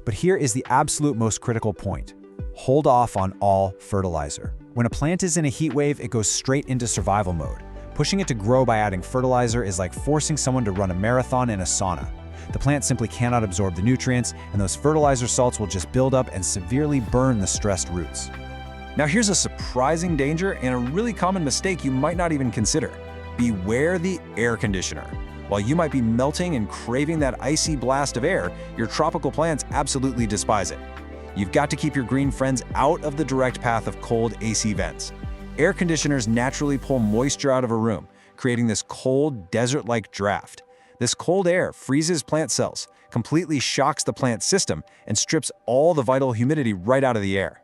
But here is the absolute most critical point. Hold off on all fertilizer. When a plant is in a heat wave, it goes straight into survival mode. Pushing it to grow by adding fertilizer is like forcing someone to run a marathon in a sauna. The plant simply cannot absorb the nutrients, and those fertilizer salts will just build up and severely burn the stressed roots. Now here's a surprising danger and a really common mistake you might not even consider. Beware the air conditioner. While you might be melting and craving that icy blast of air, your tropical plants absolutely despise it. You've got to keep your green friends out of the direct path of cold AC vents. Air conditioners naturally pull moisture out of a room, creating this cold, desert-like draft. This cold air freezes plant cells, completely shocks the plant system, and strips all the vital humidity right out of the air.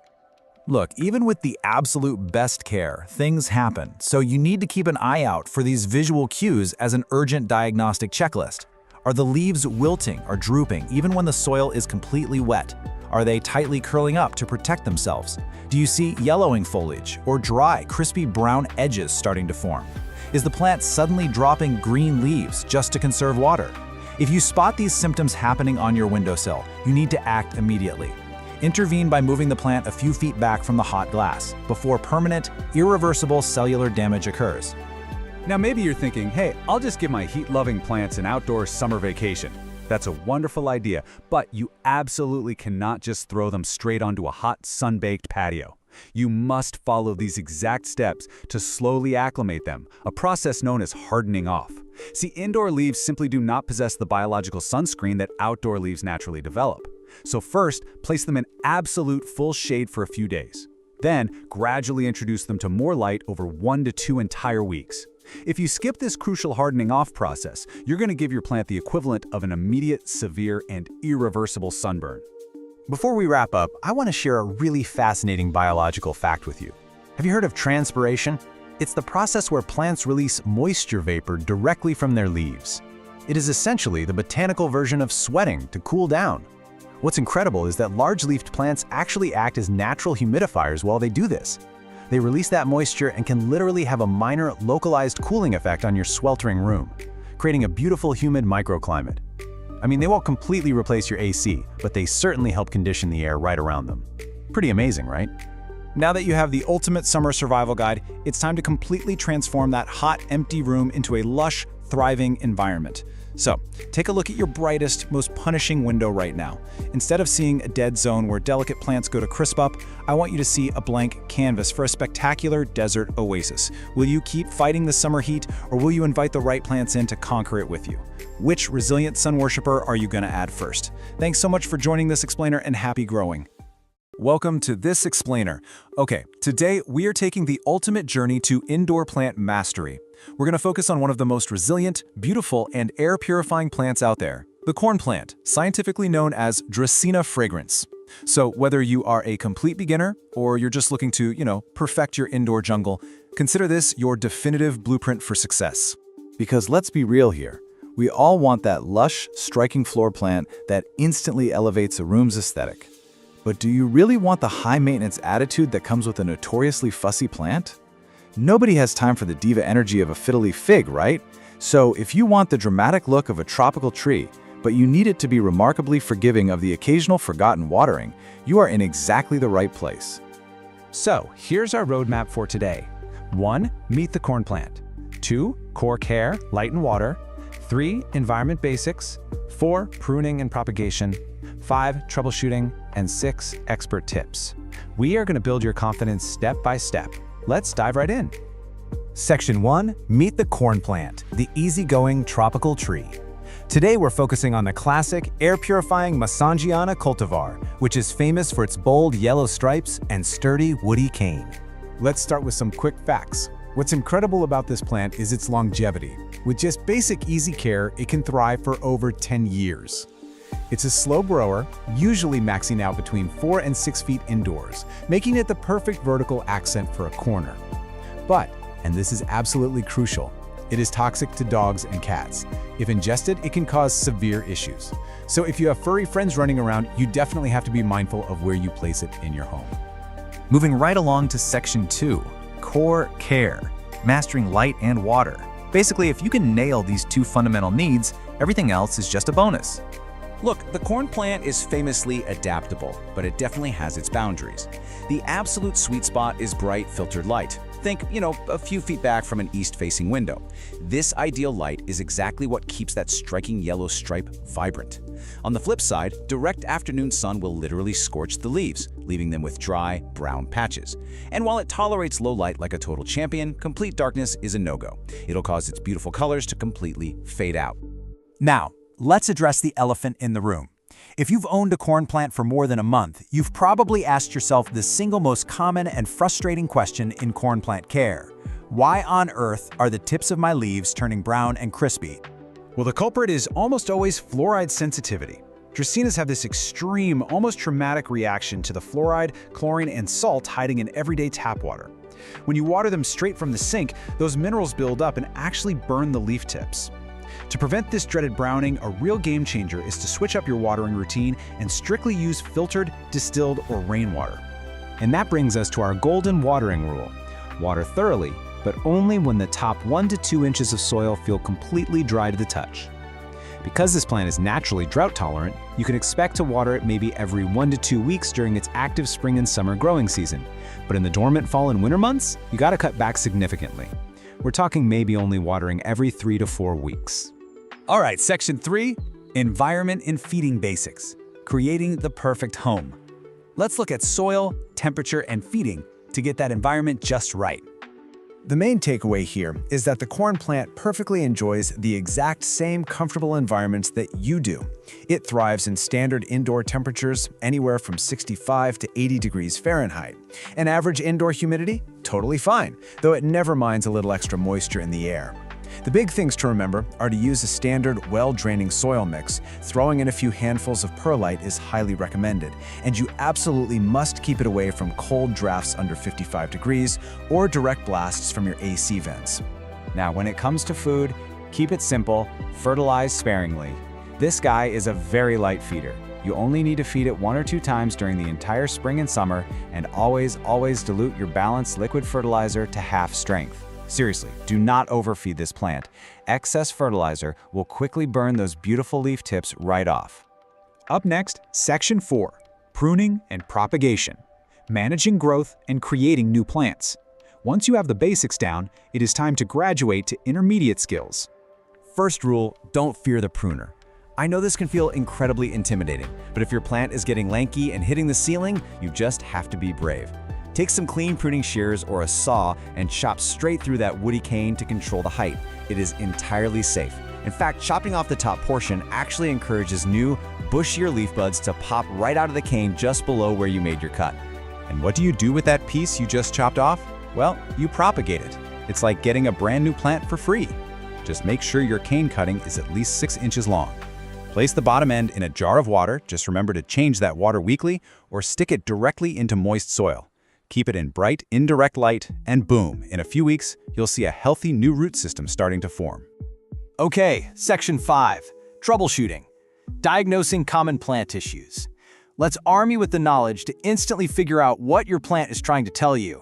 Look, even with the absolute best care, things happen, so you need to keep an eye out for these visual cues as an urgent diagnostic checklist. Are the leaves wilting or drooping even when the soil is completely wet? Are they tightly curling up to protect themselves? Do you see yellowing foliage or dry, crispy brown edges starting to form? Is the plant suddenly dropping green leaves just to conserve water? If you spot these symptoms happening on your windowsill, you need to act immediately. Intervene by moving the plant a few feet back from the hot glass before permanent, irreversible cellular damage occurs. Now maybe you're thinking, hey, I'll just give my heat-loving plants an outdoor summer vacation. That's a wonderful idea, but you absolutely cannot just throw them straight onto a hot, sun-baked patio. You must follow these exact steps to slowly acclimate them, a process known as hardening off. See, indoor leaves simply do not possess the biological sunscreen that outdoor leaves naturally develop. So first, place them in absolute full shade for a few days. Then, gradually introduce them to more light over 1 to 2 entire weeks. If you skip this crucial hardening off process, you're going to give your plant the equivalent of an immediate, severe, and irreversible sunburn. Before we wrap up, I want to share a really fascinating biological fact with you. Have you heard of transpiration? It's the process where plants release moisture vapor directly from their leaves. It is essentially the botanical version of sweating to cool down. What's incredible is that large-leafed plants actually act as natural humidifiers while they do this. They release that moisture and can literally have a minor, localized cooling effect on your sweltering room, creating a beautiful, humid microclimate. I mean, they won't completely replace your AC, but they certainly help condition the air right around them. Pretty amazing, right? Now that you have the ultimate summer survival guide, it's time to completely transform that hot, empty room into a lush, thriving environment. So, take a look at your brightest, most punishing window right now. Instead of seeing a dead zone where delicate plants go to crisp up, I want you to see a blank canvas for a spectacular desert oasis. Will you keep fighting the summer heat, or will you invite the right plants in to conquer it with you? Which resilient sun worshiper are you going to add first? Thanks so much for joining this explainer, and happy growing. Welcome to This Explainer. Okay, today we are taking the ultimate journey to indoor plant mastery. We're going to focus on one of the most resilient, beautiful, and air-purifying plants out there, the corn plant, scientifically known as Dracaena fragrans. So whether you are a complete beginner or you're just looking to, perfect your indoor jungle, consider this your definitive blueprint for success. Because let's be real here, we all want that lush, striking floor plant that instantly elevates a room's aesthetic. But do you really want the high-maintenance attitude that comes with a notoriously fussy plant? Nobody has time for the diva energy of a fiddly fig, right? So if you want the dramatic look of a tropical tree, but you need it to be remarkably forgiving of the occasional forgotten watering, you are in exactly the right place. So here's our roadmap for today. 1. Meet the corn plant. 2. Core care, light and water. 3. Environment basics. 4. Pruning and propagation. 5. Troubleshooting. And 6. Expert tips. We are going to build your confidence step by step. Let's dive right in. Section 1. Meet the corn plant, the easygoing tropical tree. Today we're focusing on the classic, air-purifying Masangiana cultivar, which is famous for its bold yellow stripes and sturdy woody cane. Let's start with some quick facts. What's incredible about this plant is its longevity. With just basic easy care, it can thrive for over 10 years. It's a slow grower, usually maxing out between 4 and 6 feet indoors, making it the perfect vertical accent for a corner. But, and this is absolutely crucial, it is toxic to dogs and cats. If ingested, it can cause severe issues. So if you have furry friends running around, you definitely have to be mindful of where you place it in your home. Moving right along to Section 2, Core Care, mastering light and water. Basically, if you can nail these two fundamental needs, everything else is just a bonus. Look, the corn plant is famously adaptable, but it definitely has its boundaries. The absolute sweet spot is bright, filtered light. Think, a few feet back from an east-facing window. This ideal light is exactly what keeps that striking yellow stripe vibrant. On the flip side, direct afternoon sun will literally scorch the leaves, leaving them with dry, brown patches. And while it tolerates low light like a total champion, complete darkness is a no-go. It'll cause its beautiful colors to completely fade out. Now, let's address the elephant in the room. If you've owned a corn plant for more than a month, you've probably asked yourself the single most common and frustrating question in corn plant care. Why on earth are the tips of my leaves turning brown and crispy? Well, the culprit is almost always fluoride sensitivity. Dracaenas have this extreme, almost traumatic reaction to the fluoride, chlorine, and salt hiding in everyday tap water. When you water them straight from the sink, those minerals build up and actually burn the leaf tips. To prevent this dreaded browning, a real game changer is to switch up your watering routine and strictly use filtered, distilled, or rainwater. And that brings us to our golden watering rule. Water thoroughly, but only when the top 1 to 2 inches of soil feel completely dry to the touch. Because this plant is naturally drought tolerant, you can expect to water it maybe every 1 to 2 weeks during its active spring and summer growing season. But in the dormant fall and winter months, you gotta cut back significantly. We're talking maybe only watering every 3 to 4 weeks. All right, Section 3, Environment and Feeding Basics, creating the perfect home. Let's look at soil, temperature, and feeding to get that environment just right. The main takeaway here is that the corn plant perfectly enjoys the exact same comfortable environments that you do. It thrives in standard indoor temperatures anywhere from 65 to 80 degrees Fahrenheit. And average indoor humidity? Totally fine, though it never minds a little extra moisture in the air. The big things to remember are to use a standard, well-draining soil mix. Throwing in a few handfuls of perlite is highly recommended, and you absolutely must keep it away from cold drafts under 55 degrees or direct blasts from your AC vents. Now, when it comes to food, keep it simple, fertilize sparingly. This guy is a very light feeder. You only need to feed it 1 or 2 times during the entire spring and summer, and always dilute your balanced liquid fertilizer to half strength. Seriously, do not overfeed this plant. Excess fertilizer will quickly burn those beautiful leaf tips right off. Up next, Section 4, Pruning and Propagation, managing growth and creating new plants. Once you have the basics down, it is time to graduate to intermediate skills. First rule, don't fear the pruner. I know this can feel incredibly intimidating, but if your plant is getting lanky and hitting the ceiling, you just have to be brave. Take some clean pruning shears or a saw and chop straight through that woody cane to control the height. It is entirely safe. In fact, chopping off the top portion actually encourages new, bushier leaf buds to pop right out of the cane just below where you made your cut. And what do you do with that piece you just chopped off? Well, you propagate it. It's like getting a brand new plant for free. Just make sure your cane cutting is at least 6 inches long. Place the bottom end in a jar of water. Just remember to change that water weekly, or stick it directly into moist soil. Keep it in bright, indirect light, and boom, in a few weeks, you'll see a healthy new root system starting to form. Okay, Section 5, Troubleshooting, diagnosing common plant issues. Let's arm you with the knowledge to instantly figure out what your plant is trying to tell you.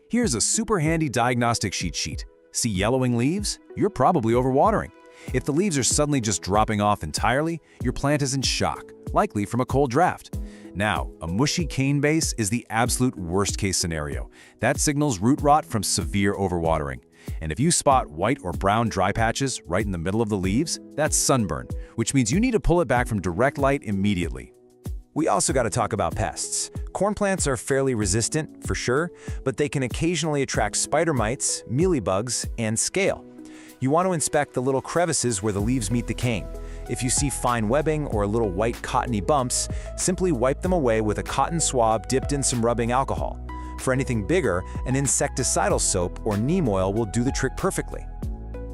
Here's a super handy diagnostic cheat sheet. See yellowing leaves? You're probably overwatering. If the leaves are suddenly just dropping off entirely, your plant is in shock, likely from a cold draft. Now, a mushy cane base is the absolute worst-case scenario. That signals root rot from severe overwatering. And if you spot white or brown dry patches right in the middle of the leaves, that's sunburn, which means you need to pull it back from direct light immediately. We also got to talk about pests. Corn plants are fairly resistant, for sure, but they can occasionally attract spider mites, mealybugs, and scale. You want to inspect the little crevices where the leaves meet the cane. If you see fine webbing or little white cottony bumps, simply wipe them away with a cotton swab dipped in some rubbing alcohol. For anything bigger, an insecticidal soap or neem oil will do the trick perfectly.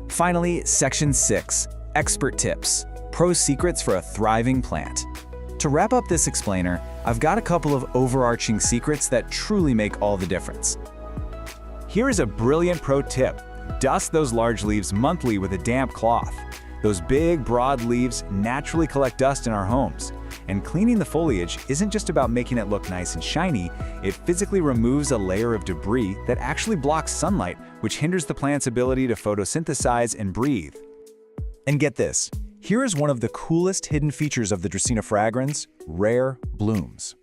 Finally, Section 6, Expert Tips, Pro secrets for a thriving plant. To wrap up this explainer, I've got a couple of overarching secrets that truly make all the difference. Here is a brilliant pro tip. Dust those large leaves monthly with a damp cloth. Those big, broad leaves naturally collect dust in our homes. And cleaning the foliage isn't just about making it look nice and shiny, it physically removes a layer of debris that actually blocks sunlight, which hinders the plant's ability to photosynthesize and breathe. And get this, here is one of the coolest hidden features of the Dracaena fragrans: rare blooms.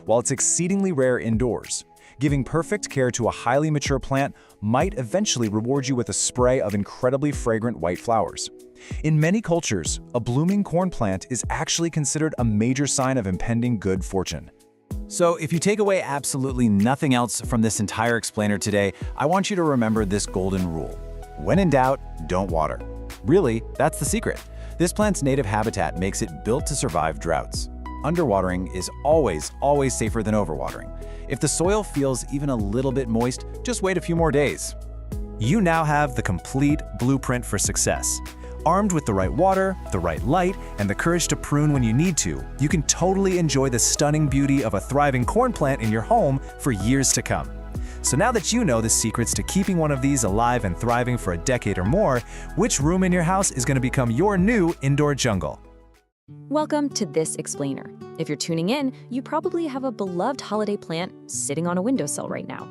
While it's exceedingly rare indoors, giving perfect care to a highly mature plant might eventually reward you with a spray of incredibly fragrant white flowers. In many cultures, a blooming corn plant is actually considered a major sign of impending good fortune. So if you take away absolutely nothing else from this entire explainer today, I want you to remember this golden rule. When in doubt, don't water. Really, that's the secret. This plant's native habitat makes it built to survive droughts. Underwatering is always safer than overwatering. If the soil feels even a little bit moist, just wait a few more days. You now have the complete blueprint for success. Armed with the right water, the right light, and the courage to prune when you need to, you can totally enjoy the stunning beauty of a thriving corn plant in your home for years to come. So now that you know the secrets to keeping one of these alive and thriving for a decade or more, which room in your house is going to become your new indoor jungle? Welcome to This Explainer. If you're tuning in, you probably have a beloved holiday plant sitting on a windowsill right now.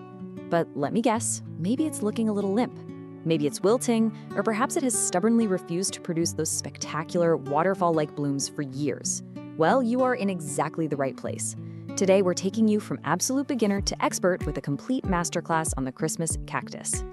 But let me guess, maybe it's looking a little limp. Maybe it's wilting, or perhaps it has stubbornly refused to produce those spectacular waterfall-like blooms for years. Well, you are in exactly the right place. Today, we're taking you from absolute beginner to expert with a complete masterclass on the Christmas cactus.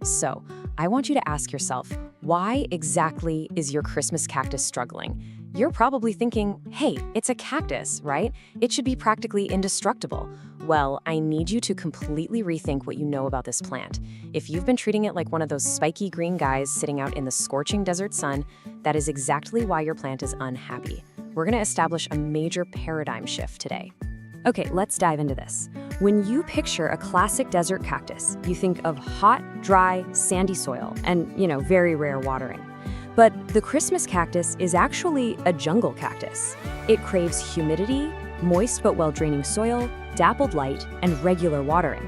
So, I want you to ask yourself, why exactly is your Christmas cactus struggling? You're probably thinking, hey, it's a cactus, right? It should be practically indestructible. Well, I need you to completely rethink what you know about this plant. If you've been treating it like one of those spiky green guys sitting out in the scorching desert sun, that is exactly why your plant is unhappy. We're going to establish a major paradigm shift today. Okay, let's dive into this. When you picture a classic desert cactus, you think of hot, dry, sandy soil and, very rare watering. But the Christmas cactus is actually a jungle cactus. It craves humidity, moist but well-draining soil, dappled light, and regular watering.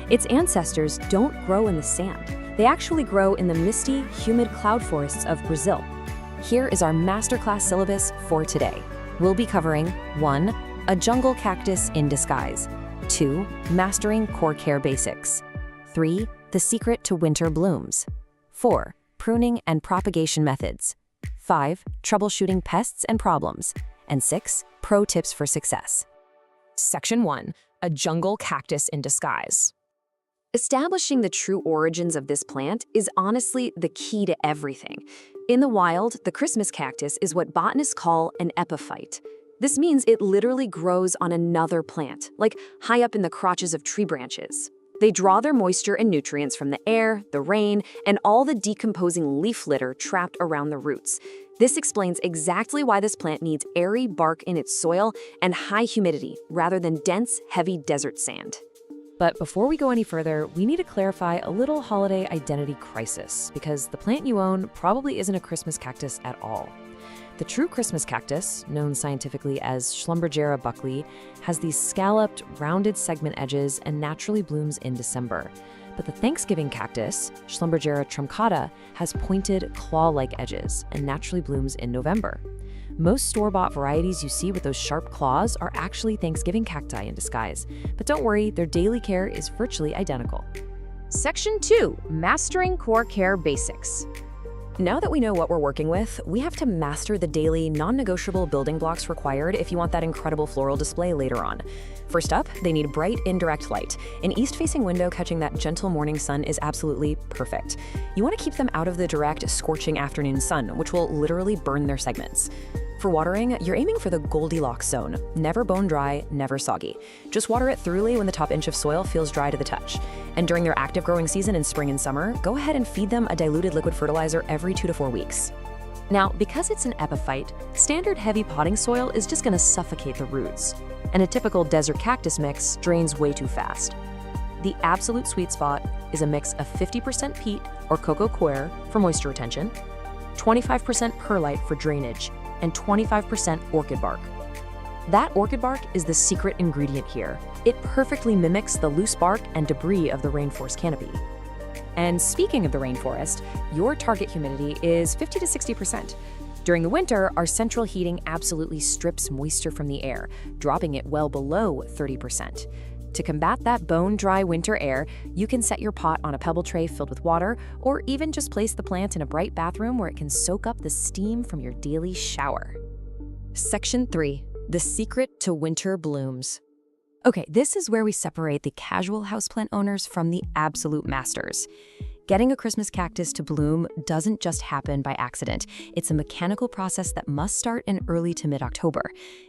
Its ancestors don't grow in the sand. They actually grow in the misty, humid cloud forests of Brazil. Here is our masterclass syllabus for today. We'll be covering 1. A jungle cactus in disguise. 2. Mastering core care basics. 3. The secret to winter blooms. 4. Pruning and propagation methods. 5. Troubleshooting pests and problems. And 6. Pro tips for success. Section 1. A jungle cactus in disguise. Establishing the true origins of this plant is honestly the key to everything. In the wild, the Christmas cactus is what botanists call an epiphyte. This means it literally grows on another plant, like high up in the crotches of tree branches. They draw their moisture and nutrients from the air, the rain, and all the decomposing leaf litter trapped around the roots. This explains exactly why this plant needs airy bark in its soil and high humidity, rather than dense, heavy desert sand. But before we go any further, we need to clarify a little holiday identity crisis, because the plant you own probably isn't a Christmas cactus at all. The true Christmas cactus, known scientifically as Schlumbergera buckley, has these scalloped, rounded segment edges and naturally blooms in December. But the Thanksgiving cactus, Schlumbergera truncata, has pointed, claw-like edges and naturally blooms in November. Most store-bought varieties you see with those sharp claws are actually Thanksgiving cacti in disguise. But don't worry, their daily care is virtually identical. Section 2. Mastering core care basics. Now that we know what we're working with, we have to master the daily, non-negotiable building blocks required if you want that incredible floral display later on. First up, they need bright, indirect light. An east-facing window catching that gentle morning sun is absolutely perfect. You want to keep them out of the direct, scorching afternoon sun, which will literally burn their segments. For watering, you're aiming for the Goldilocks zone. Never bone dry, never soggy. Just water it thoroughly when the top inch of soil feels dry to the touch. And during their active growing season in spring and summer, go ahead and feed them a diluted liquid fertilizer every 2 to 4 weeks. Now, because it's an epiphyte, standard heavy potting soil is just going to suffocate the roots. And a typical desert cactus mix drains way too fast. The absolute sweet spot is a mix of 50% peat or coco coir for moisture retention, 25% perlite for drainage, and 25% orchid bark. That orchid bark is the secret ingredient here. It perfectly mimics the loose bark and debris of the rainforest canopy. And speaking of the rainforest, your target humidity is 50 to 60%. During the winter, our central heating absolutely strips moisture from the air, dropping it well below 30%. To combat that bone-dry winter air, you can set your pot on a pebble tray filled with water, or even just place the plant in a bright bathroom where it can soak up the steam from your daily shower. Section 3. The secret to winter blooms. Okay, this is where we separate the casual houseplant owners from the absolute masters. Getting a Christmas cactus to bloom doesn't just happen by accident. It's a mechanical process that must start in early to mid-October.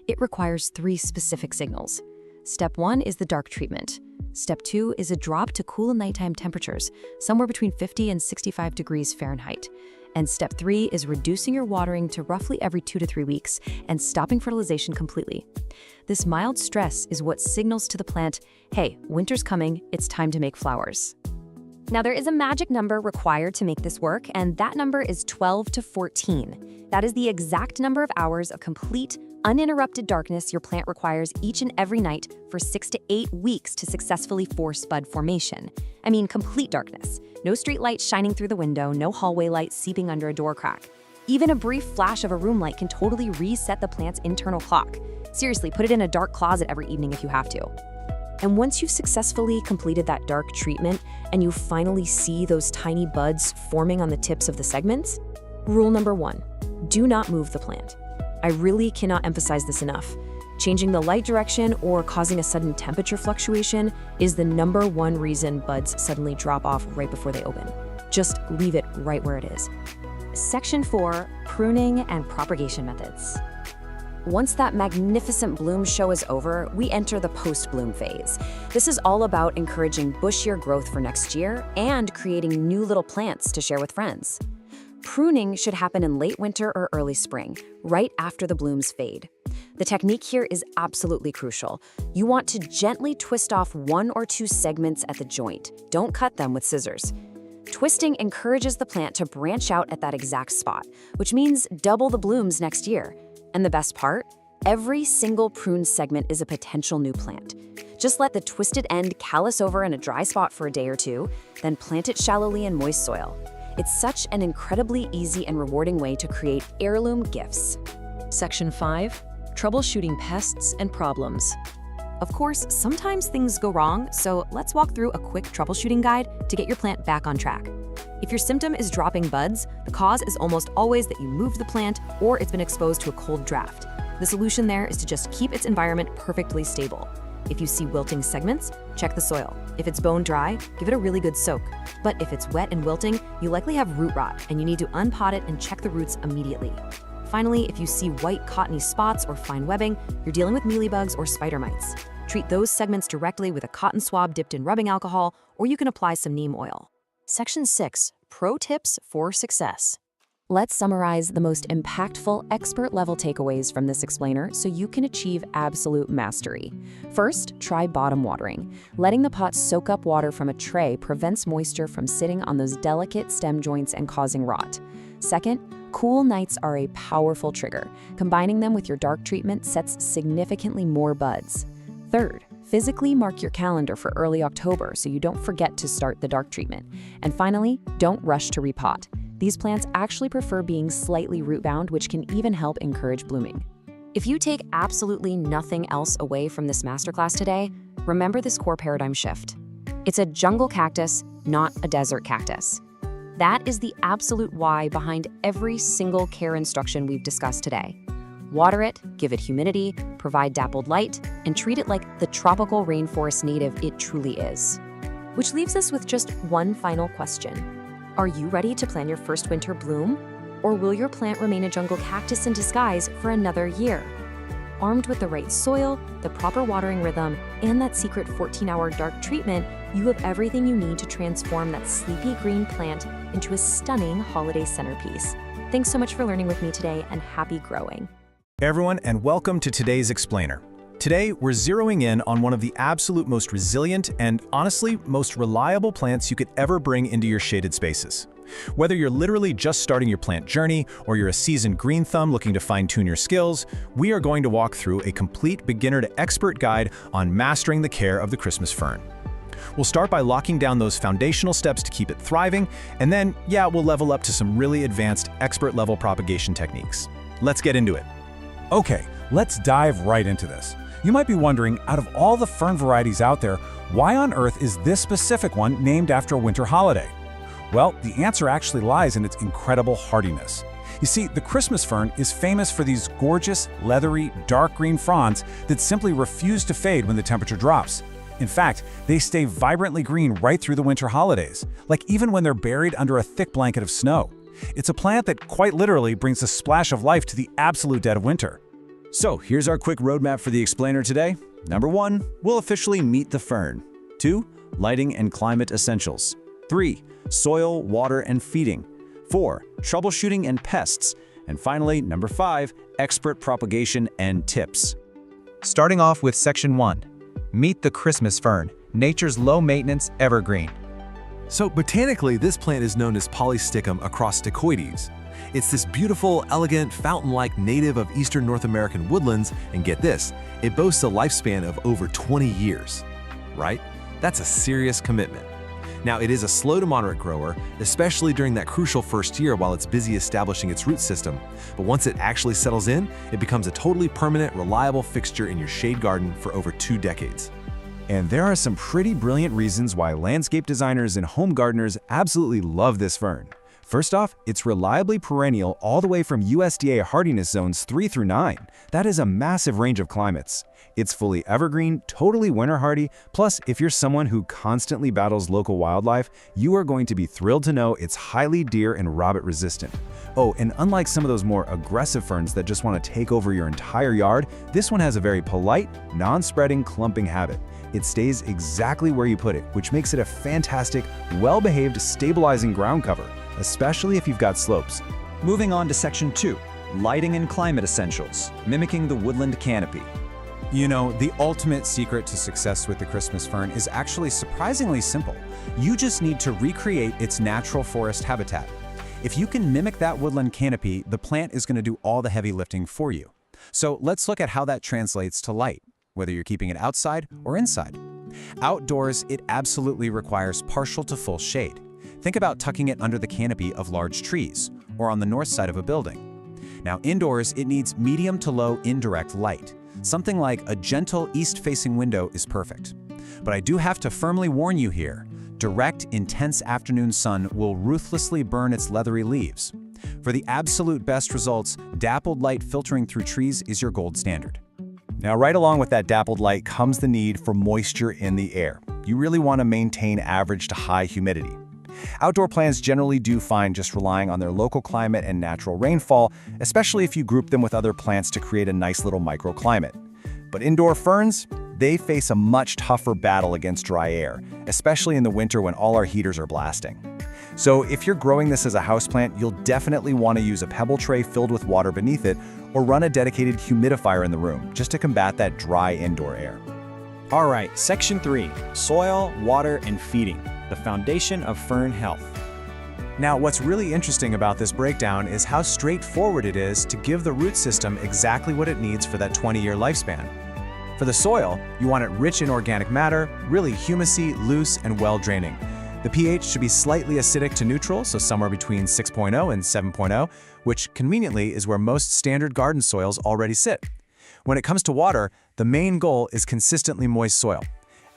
It requires 3 specific signals. Step 1 is the dark treatment. Step 2 is a drop to cool nighttime temperatures, somewhere between 50 and 65 degrees Fahrenheit. And step 3 is reducing your watering to roughly every 2 to 3 weeks and stopping fertilization completely. This mild stress is what signals to the plant, hey, winter's coming, it's time to make flowers. Now, there is a magic number required to make this work, and that number is 12 to 14. That is the exact number of hours of complete, uninterrupted darkness your plant requires each and every night for 6 to 8 weeks to successfully force bud formation. I mean, complete darkness. No street light shining through the window, no hallway light seeping under a door crack. Even a brief flash of a room light can totally reset the plant's internal clock. Seriously, put it in a dark closet every evening if you have to. And once you've successfully completed that dark treatment and you finally see those tiny buds forming on the tips of the segments, rule number 1, do not move the plant. I really cannot emphasize this enough. Changing the light direction or causing a sudden temperature fluctuation is the number 1 reason buds suddenly drop off right before they open. Just leave it right where it is. Section 4, pruning and propagation methods. Once that magnificent bloom show is over, we enter the post-bloom phase. This is all about encouraging bushier growth for next year and creating new little plants to share with friends. Pruning should happen in late winter or early spring, right after the blooms fade. The technique here is absolutely crucial. You want to gently twist off 1 or 2 segments at the joint. Don't cut them with scissors. Twisting encourages the plant to branch out at that exact spot, which means double the blooms next year. And the best part? Every single prune segment is a potential new plant. Just let the twisted end callus over in a dry spot for a day or 2, then plant it shallowly in moist soil. It's such an incredibly easy and rewarding way to create heirloom gifts. Section 5. Troubleshooting pests and problems. Of course, sometimes things go wrong, so let's walk through a quick troubleshooting guide to get your plant back on track. If your symptom is dropping buds, the cause is almost always that you moved the plant or it's been exposed to a cold draft. The solution there is to just keep its environment perfectly stable. If you see wilting segments, check the soil. If it's bone dry, give it a really good soak. But if it's wet and wilting, you likely have root rot and you need to unpot it and check the roots immediately. Finally, if you see white cottony spots or fine webbing, you're dealing with mealybugs or spider mites. Treat those segments directly with a cotton swab dipped in rubbing alcohol, or you can apply some neem oil. Section 6, pro tips for success. Let's summarize the most impactful expert-level takeaways from this explainer so you can achieve absolute mastery. First, try bottom watering. Letting the pot soak up water from a tray prevents moisture from sitting on those delicate stem joints and causing rot. Second, cool nights are a powerful trigger. Combining them with your dark treatment sets significantly more buds. Third, physically mark your calendar for early October so you don't forget to start the dark treatment. And finally, don't rush to repot. These plants actually prefer being slightly root-bound, which can even help encourage blooming. If you take absolutely nothing else away from this masterclass today, remember this core paradigm shift. It's a jungle cactus, not a desert cactus. That is the absolute why behind every single care instruction we've discussed today. Water it, give it humidity, provide dappled light, and treat it like the tropical rainforest native it truly is. Which leaves us with just one final question. Are you ready to plan your first winter bloom? Or will your plant remain a jungle cactus in disguise for another year? Armed with the right soil, the proper watering rhythm, and that secret 14-hour dark treatment, you have everything you need to transform that sleepy green plant into a stunning holiday centerpiece. Thanks so much for learning with me today, and happy growing. Hey everyone, and welcome to today's explainer. Today, we're zeroing in on one of the absolute most resilient and honestly most reliable plants you could ever bring into your shaded spaces. Whether you're literally just starting your plant journey or you're a seasoned green thumb looking to fine-tune your skills, we are going to walk through a complete beginner to expert guide on mastering the care of the Christmas fern. We'll start by locking down those foundational steps to keep it thriving, and then, we'll level up to some really advanced expert-level propagation techniques. Let's get into it. Okay, let's dive right into this. You might be wondering, out of all the fern varieties out there, why on earth is this specific one named after a winter holiday? Well, the answer actually lies in its incredible hardiness. You see, the Christmas fern is famous for these gorgeous, leathery, dark green fronds that simply refuse to fade when the temperature drops. In fact, they stay vibrantly green right through the winter holidays, like even when they're buried under a thick blanket of snow. It's a plant that quite literally brings a splash of life to the absolute dead of winter. So here's our quick roadmap for the explainer today. Number 1, we'll officially meet the fern. 2, lighting and climate essentials. 3, soil, water, and feeding. 4, troubleshooting and pests. And finally, number 5, expert propagation and tips. Starting off with Section 1. Meet the Christmas fern, nature's low-maintenance evergreen. So botanically, this plant is known as Polysticum acrosticoides. It's this beautiful, elegant, fountain-like native of eastern North American woodlands, and get this, it boasts a lifespan of over 20 years. Right? That's a serious commitment. Now, it is a slow to moderate grower, especially during that crucial first year while it's busy establishing its root system. But once it actually settles in, it becomes a totally permanent, reliable fixture in your shade garden for over 2 decades. And there are some pretty brilliant reasons why landscape designers and home gardeners absolutely love this fern. First off, it's reliably perennial all the way from USDA hardiness zones 3 through 9. That is a massive range of climates. It's fully evergreen, totally winter hardy, plus if you're someone who constantly battles local wildlife, you are going to be thrilled to know it's highly deer and rabbit resistant. Oh, and unlike some of those more aggressive ferns that just want to take over your entire yard, this one has a very polite, non-spreading clumping habit. It stays exactly where you put it, which makes it a fantastic, well-behaved, stabilizing ground cover, especially if you've got slopes. Moving on to Section 2, lighting and climate essentials, mimicking the woodland canopy. You know, the ultimate secret to success with the Christmas fern is actually surprisingly simple. You just need to recreate its natural forest habitat. If you can mimic that woodland canopy, the plant is going to do all the heavy lifting for you. So let's look at how that translates to light, whether you're keeping it outside or inside. Outdoors, it absolutely requires partial to full shade. Think about tucking it under the canopy of large trees or on the north side of a building. Now indoors, it needs medium to low indirect light. Something like a gentle east-facing window is perfect. But I do have to firmly warn you here. Direct, intense afternoon sun will ruthlessly burn its leathery leaves. For the absolute best results, dappled light filtering through trees is your gold standard. Now, right along with that dappled light comes the need for moisture in the air. You really want to maintain average to high humidity. Outdoor plants generally do fine just relying on their local climate and natural rainfall, especially if you group them with other plants to create a nice little microclimate. But indoor ferns, they face a much tougher battle against dry air, especially in the winter when all our heaters are blasting. So if you're growing this as a houseplant, you'll definitely want to use a pebble tray filled with water beneath it or run a dedicated humidifier in the room just to combat that dry indoor air. All right, Section 3, soil, water, and feeding, the foundation of fern health. Now, what's really interesting about this breakdown is how straightforward it is to give the root system exactly what it needs for that 20-year lifespan. For the soil, you want it rich in organic matter, really humusy, loose, and well-draining. The pH should be slightly acidic to neutral, so somewhere between 6.0 and 7.0, which conveniently is where most standard garden soils already sit. When it comes to water, the main goal is consistently moist soil.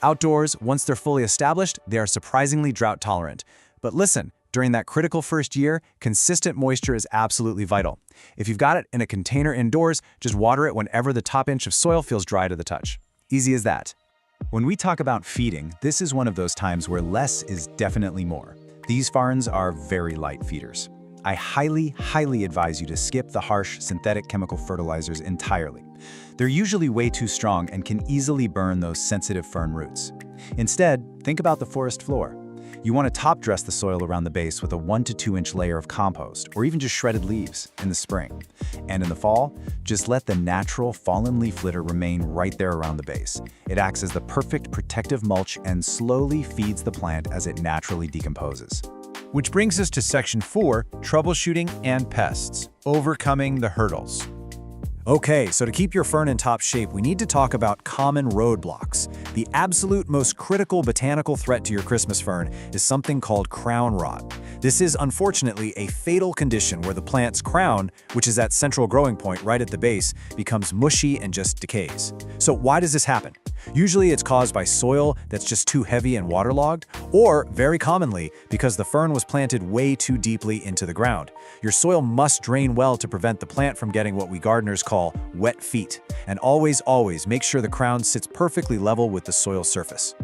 Outdoors, once they're fully established, they are surprisingly drought tolerant. But listen, during that critical first year, consistent moisture is absolutely vital. If you've got it in a container indoors, just water it whenever the top inch of soil feels dry to the touch. Easy as that. When we talk about feeding, this is one of those times where less is definitely more. These ferns are very light feeders. I highly advise you to skip the harsh synthetic chemical fertilizers entirely. They're usually way too strong and can easily burn those sensitive fern roots. Instead, think about the forest floor. You want to top dress the soil around the base with a 1 to 2 inch layer of compost, or even just shredded leaves in the spring. And in the fall, just let the natural fallen leaf litter remain right there around the base. It acts as the perfect protective mulch and slowly feeds the plant as it naturally decomposes. Which brings us to Section 4, Troubleshooting and Pests, Overcoming the Hurdles. Okay, so to keep your fern in top shape, we need to talk about common roadblocks. The absolute most critical botanical threat to your Christmas fern is something called crown rot. This is unfortunately a fatal condition where the plant's crown, which is that central growing point right at the base, becomes mushy and just decays. So why does this happen? Usually it's caused by soil that's just too heavy and waterlogged, or very commonly because the fern was planted way too deeply into the ground. Your soil must drain well to prevent the plant from getting what we gardeners call wet feet. And always make sure the crown sits perfectly level with the soil surface.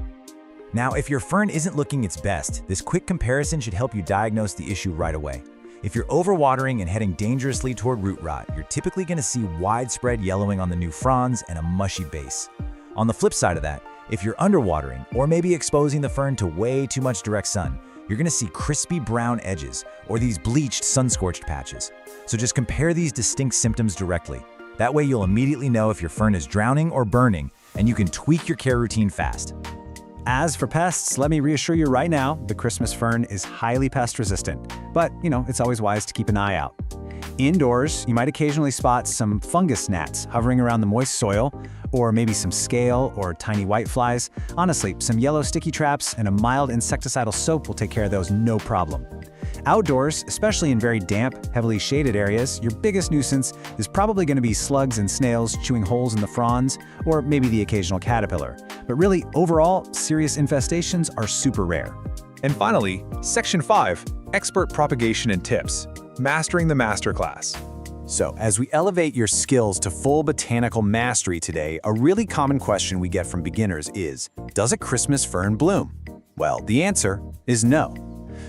Now, if your fern isn't looking its best, this quick comparison should help you diagnose the issue right away. If you're overwatering and heading dangerously toward root rot, you're typically going to see widespread yellowing on the new fronds and a mushy base. On the flip side of that, if you're underwatering or maybe exposing the fern to way too much direct sun, you're going to see crispy brown edges or these bleached sun-scorched patches. So just compare these distinct symptoms directly. That way you'll immediately know if your fern is drowning or burning, and you can tweak your care routine fast. As for pests, let me reassure you right now, the Christmas fern is highly pest resistant. But, it's always wise to keep an eye out. Indoors, you might occasionally spot some fungus gnats hovering around the moist soil, or maybe some scale or tiny whiteflies. Honestly, some yellow sticky traps and a mild insecticidal soap will take care of those no problem. Outdoors, especially in very damp, heavily shaded areas, your biggest nuisance is probably going to be slugs and snails chewing holes in the fronds, or maybe the occasional caterpillar. But really, overall, serious infestations are super rare. And finally, Section 5, Expert Propagation and Tips, Mastering the Masterclass. So, as we elevate your skills to full botanical mastery today, a really common question we get from beginners is, does a Christmas fern bloom? Well, the answer is no.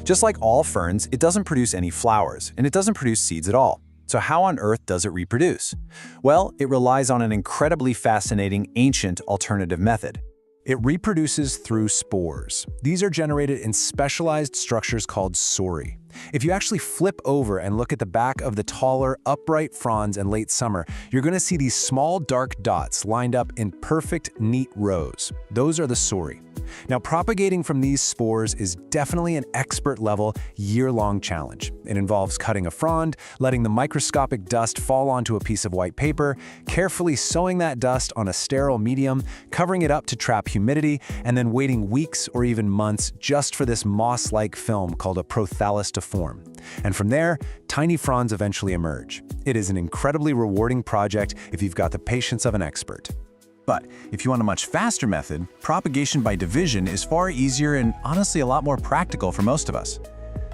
Just like all ferns, it doesn't produce any flowers, and it doesn't produce seeds at all. So how on earth does it reproduce? Well, it relies on an incredibly fascinating, ancient alternative method. It reproduces through spores. These are generated in specialized structures called sori. If you actually flip over and look at the back of the taller, upright fronds in late summer, you're going to see these small dark dots lined up in perfect, neat rows. Those are the sori. Now, propagating from these spores is definitely an expert-level, year-long challenge. It involves cutting a frond, letting the microscopic dust fall onto a piece of white paper, carefully sewing that dust on a sterile medium, covering it up to trap humidity, and then waiting weeks or even months just for this moss-like film called a prothallus to form. And from there, tiny fronds eventually emerge. It is an incredibly rewarding project if you've got the patience of an expert. But if you want a much faster method, propagation by division is far easier and honestly a lot more practical for most of us.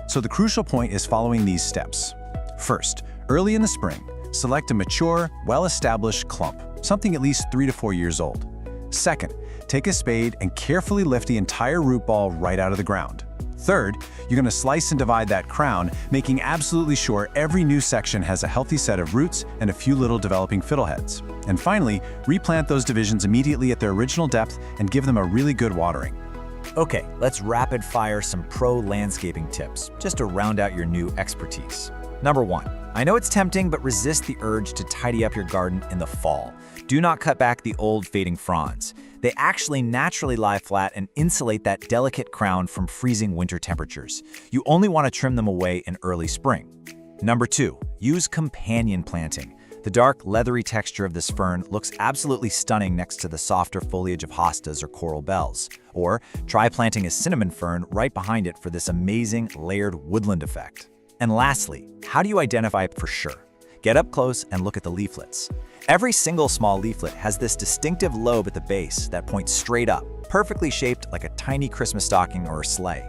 So the crucial point is following these steps. First, early in the spring, select a mature, well-established clump, something at least 3 to 4 years old. Second, take a spade and carefully lift the entire root ball right out of the ground. Third, you're going to slice and divide that crown, making absolutely sure every new section has a healthy set of roots and a few little developing fiddleheads. And finally, replant those divisions immediately at their original depth and give them a really good watering. Okay, let's rapid fire some pro landscaping tips, just to round out your new expertise. Number 1, I know it's tempting, but resist the urge to tidy up your garden in the fall. Do not cut back the old fading fronds. They actually naturally lie flat and insulate that delicate crown from freezing winter temperatures. You only want to trim them away in early spring. Number 2, use companion planting. The dark, leathery texture of this fern looks absolutely stunning next to the softer foliage of hostas or coral bells. Or try planting a cinnamon fern right behind it for this amazing layered woodland effect. And lastly, how do you identify it for sure? Get up close and look at the leaflets. Every single small leaflet has this distinctive lobe at the base that points straight up, perfectly shaped like a tiny Christmas stocking or a sleigh.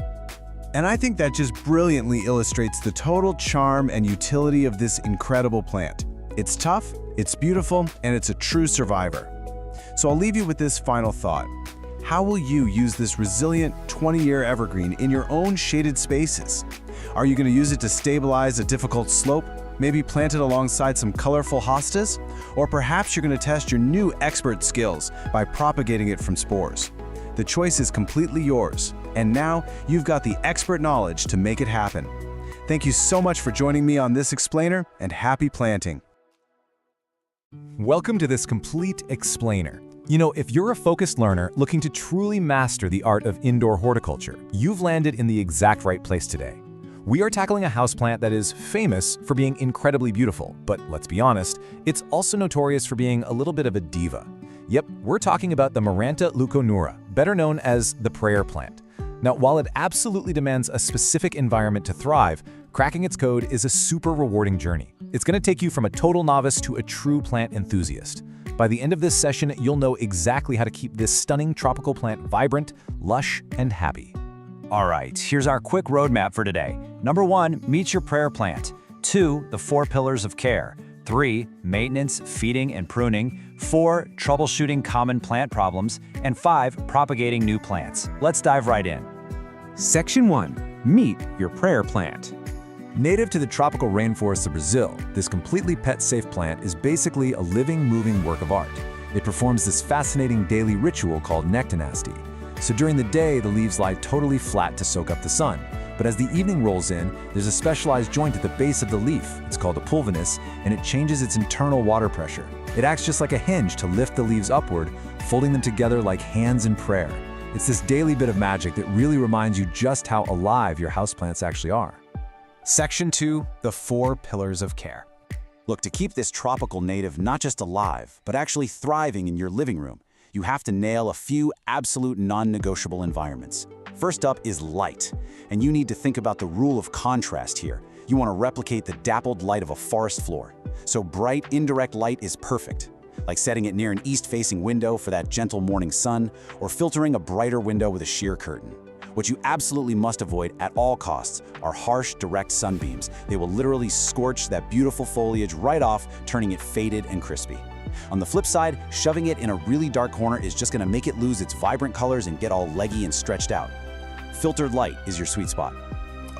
And I think that just brilliantly illustrates the total charm and utility of this incredible plant. It's tough, it's beautiful, and it's a true survivor. So I'll leave you with this final thought. How will you use this resilient 20-year evergreen in your own shaded spaces? Are you going to use it to stabilize a difficult slope? Maybe plant it alongside some colorful hostas? Or perhaps you're going to test your new expert skills by propagating it from spores. The choice is completely yours, and now you've got the expert knowledge to make it happen. Thank you so much for joining me on this explainer, and happy planting. Welcome to this complete explainer. If you're a focused learner looking to truly master the art of indoor horticulture, you've landed in the exact right place today. We are tackling a houseplant that is famous for being incredibly beautiful, but let's be honest, it's also notorious for being a little bit of a diva. Yep, we're talking about the Maranta leuconura, better known as the prayer plant. Now, while it absolutely demands a specific environment to thrive, cracking its code is a super rewarding journey. It's going to take you from a total novice to a true plant enthusiast. By the end of this session, you'll know exactly how to keep this stunning tropical plant vibrant, lush, and happy. All right, here's our quick roadmap for today. Number 1, meet your prayer plant. 2, the 4 pillars of care. 3, maintenance, feeding, and pruning. 4, troubleshooting common plant problems. And 5, propagating new plants. Let's dive right in. Section 1. Meet your prayer plant. Native to the tropical rainforests of Brazil, this completely pet-safe plant is basically a living, moving work of art. It performs this fascinating daily ritual called nectanasty. So during the day, the leaves lie totally flat to soak up the sun. But as the evening rolls in, there's a specialized joint at the base of the leaf. It's called a pulvinus, and it changes its internal water pressure. It acts just like a hinge to lift the leaves upward, folding them together like hands in prayer. It's this daily bit of magic that really reminds you just how alive your houseplants actually are. Section 2, the 4 pillars of care. Look, to keep this tropical native not just alive, but actually thriving in your living room, you have to nail a few absolute non-negotiable environments. First up is light, and you need to think about the rule of contrast here. You want to replicate the dappled light of a forest floor. So bright, indirect light is perfect, like setting it near an east-facing window for that gentle morning sun, or filtering a brighter window with a sheer curtain. What you absolutely must avoid at all costs are harsh, direct sunbeams. They will literally scorch that beautiful foliage right off, turning it faded and crispy. On the flip side, shoving it in a really dark corner is just gonna make it lose its vibrant colors and get all leggy and stretched out. Filtered light is your sweet spot.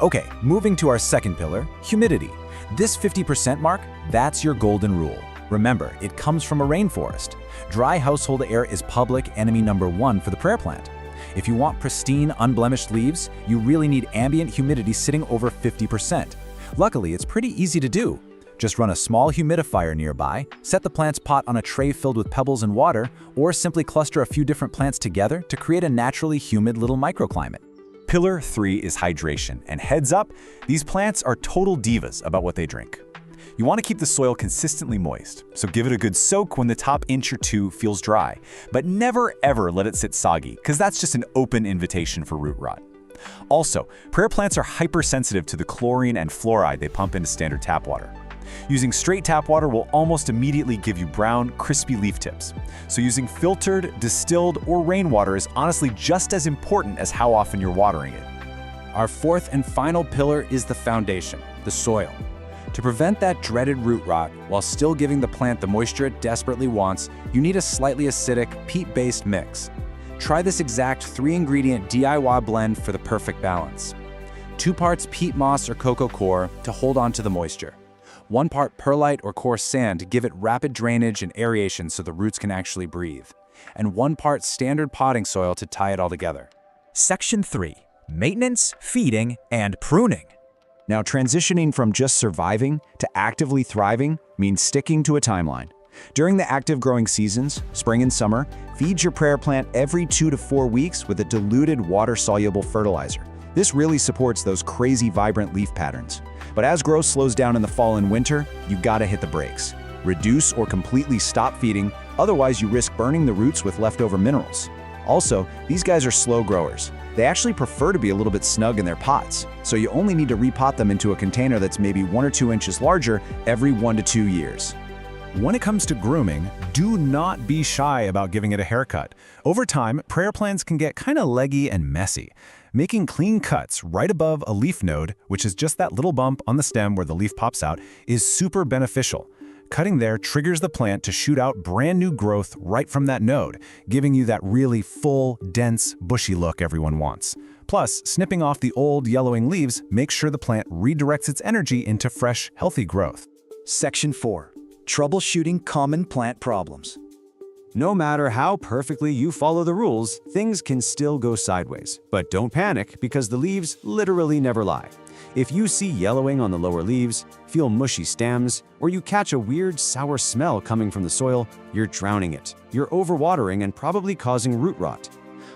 Okay, moving to our second pillar, humidity. This 50% mark, that's your golden rule. Remember, it comes from a rainforest. Dry household air is public enemy number 1 for the prayer plant. If you want pristine, unblemished leaves, you really need ambient humidity sitting over 50%. Luckily, it's pretty easy to do. Just run a small humidifier nearby, set the plant's pot on a tray filled with pebbles and water, or simply cluster a few different plants together to create a naturally humid little microclimate. Pillar 3 is hydration, and heads up, these plants are total divas about what they drink. You want to keep the soil consistently moist, so give it a good soak when the top inch or 2 feels dry, but never ever let it sit soggy, because that's just an open invitation for root rot. Also, prayer plants are hypersensitive to the chlorine and fluoride they pump into standard tap water. Using straight tap water will almost immediately give you brown, crispy leaf tips. So using filtered, distilled, or rainwater is honestly just as important as how often you're watering it. Our fourth and final pillar is the foundation, the soil. To prevent that dreaded root rot while still giving the plant the moisture it desperately wants, you need a slightly acidic, peat-based mix. Try this exact 3-ingredient DIY blend for the perfect balance. 2 parts peat moss or cocoa coir to hold on to the moisture. 1 part perlite or coarse sand to give it rapid drainage and aeration so the roots can actually breathe. And 1 part standard potting soil to tie it all together. Section 3. Maintenance, feeding, and pruning. Now, transitioning from just surviving to actively thriving means sticking to a timeline. During the active growing seasons, spring and summer, feed your prayer plant every 2 to 4 weeks with a diluted water-soluble fertilizer. This really supports those crazy vibrant leaf patterns. But as growth slows down in the fall and winter, you gotta hit the brakes. Reduce or completely stop feeding, otherwise you risk burning the roots with leftover minerals. Also, these guys are slow growers. They actually prefer to be a little bit snug in their pots, so you only need to repot them into a container that's maybe 1 or 2 inches larger every 1 to 2 years. When it comes to grooming, do not be shy about giving it a haircut. Over time, prayer plants can get kind of leggy and messy. Making clean cuts right above a leaf node, which is just that little bump on the stem where the leaf pops out, is super beneficial. Cutting there triggers the plant to shoot out brand new growth right from that node, giving you that really full, dense, bushy look everyone wants. Plus, snipping off the old, yellowing leaves makes sure the plant redirects its energy into fresh, healthy growth. Section 4. Troubleshooting common plant problems. No matter how perfectly you follow the rules, things can still go sideways. But don't panic, because the leaves literally never lie. If you see yellowing on the lower leaves, feel mushy stems, or you catch a weird sour smell coming from the soil, you're drowning it. You're overwatering and probably causing root rot.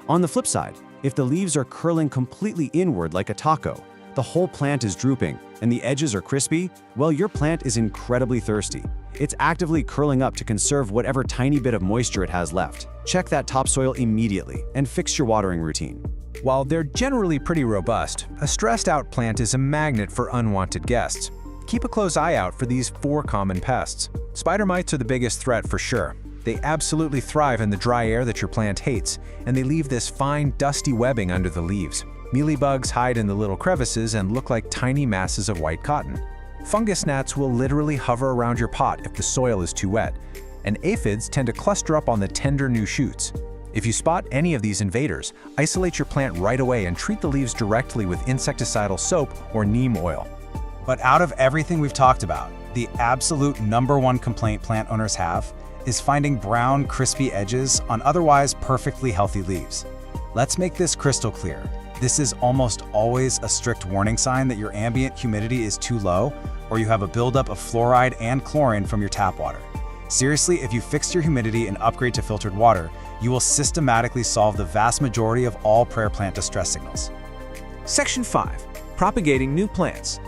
On the flip side, if the leaves are curling completely inward like a taco, the whole plant is drooping, and the edges are crispy, well, your plant is incredibly thirsty. It's actively curling up to conserve whatever tiny bit of moisture it has left. Check that topsoil immediately and fix your watering routine. While they're generally pretty robust, a stressed-out plant is a magnet for unwanted guests. Keep a close eye out for these 4 common pests. Spider mites are the biggest threat for sure. They absolutely thrive in the dry air that your plant hates, and they leave this fine, dusty webbing under the leaves. Mealybugs hide in the little crevices and look like tiny masses of white cotton. Fungus gnats will literally hover around your pot if the soil is too wet, and aphids tend to cluster up on the tender new shoots. If you spot any of these invaders, isolate your plant right away and treat the leaves directly with insecticidal soap or neem oil. But out of everything we've talked about, the absolute #1 complaint plant owners have is finding brown, crispy edges on otherwise perfectly healthy leaves. Let's make this crystal clear. This is almost always a strict warning sign that your ambient humidity is too low or you have a buildup of fluoride and chlorine from your tap water. Seriously, if you fix your humidity and upgrade to filtered water, you will systematically solve the vast majority of all prayer plant distress signals. Section 5. Propagating new plants.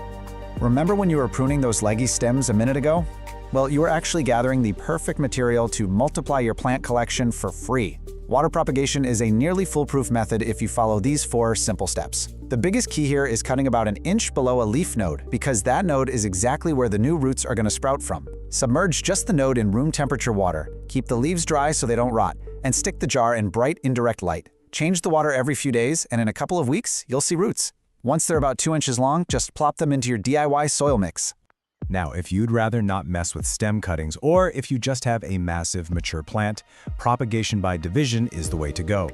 Remember when you were pruning those leggy stems a minute ago? Well, you were actually gathering the perfect material to multiply your plant collection for free. Water propagation is a nearly foolproof method if you follow these 4 simple steps. The biggest key here is cutting about an inch below a leaf node, because that node is exactly where the new roots are going to sprout from. Submerge just the node in room temperature water, keep the leaves dry so they don't rot, and stick the jar in bright indirect light. Change the water every few days, and in a couple of weeks, you'll see roots. Once they're about 2 inches long, just plop them into your DIY soil mix. Now, if you'd rather not mess with stem cuttings, or if you just have a massive mature plant, propagation by division is the way to go.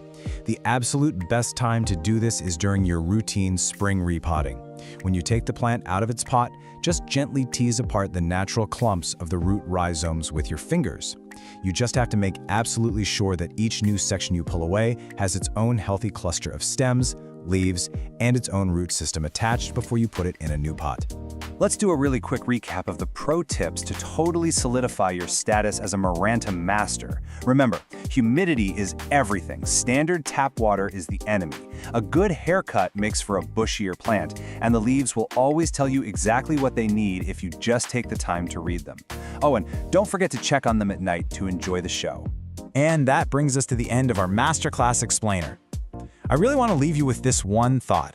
The absolute best time to do this is during your routine spring repotting. When you take the plant out of its pot, just gently tease apart the natural clumps of the root rhizomes with your fingers. You just have to make absolutely sure that each new section you pull away has its own healthy cluster of stems, leaves, and its own root system attached before you put it in a new pot. Let's do a really quick recap of the pro tips to totally solidify your status as a Maranta master. Remember, humidity is everything. Standard tap water is the enemy. A good haircut makes for a bushier plant, and the leaves will always tell you exactly what they need if you just take the time to read them. Oh, and don't forget to check on them at night to enjoy the show. And that brings us to the end of our Masterclass Explainer. I really want to leave you with this one thought.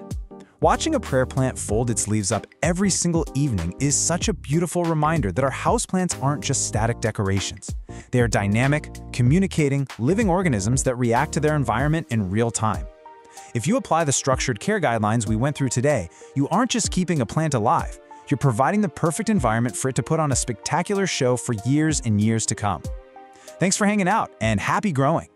Watching a prayer plant fold its leaves up every single evening is such a beautiful reminder that our houseplants aren't just static decorations. They are dynamic, communicating, living organisms that react to their environment in real time. If you apply the structured care guidelines we went through today, you aren't just keeping a plant alive, you're providing the perfect environment for it to put on a spectacular show for years and years to come. Thanks for hanging out, and happy growing!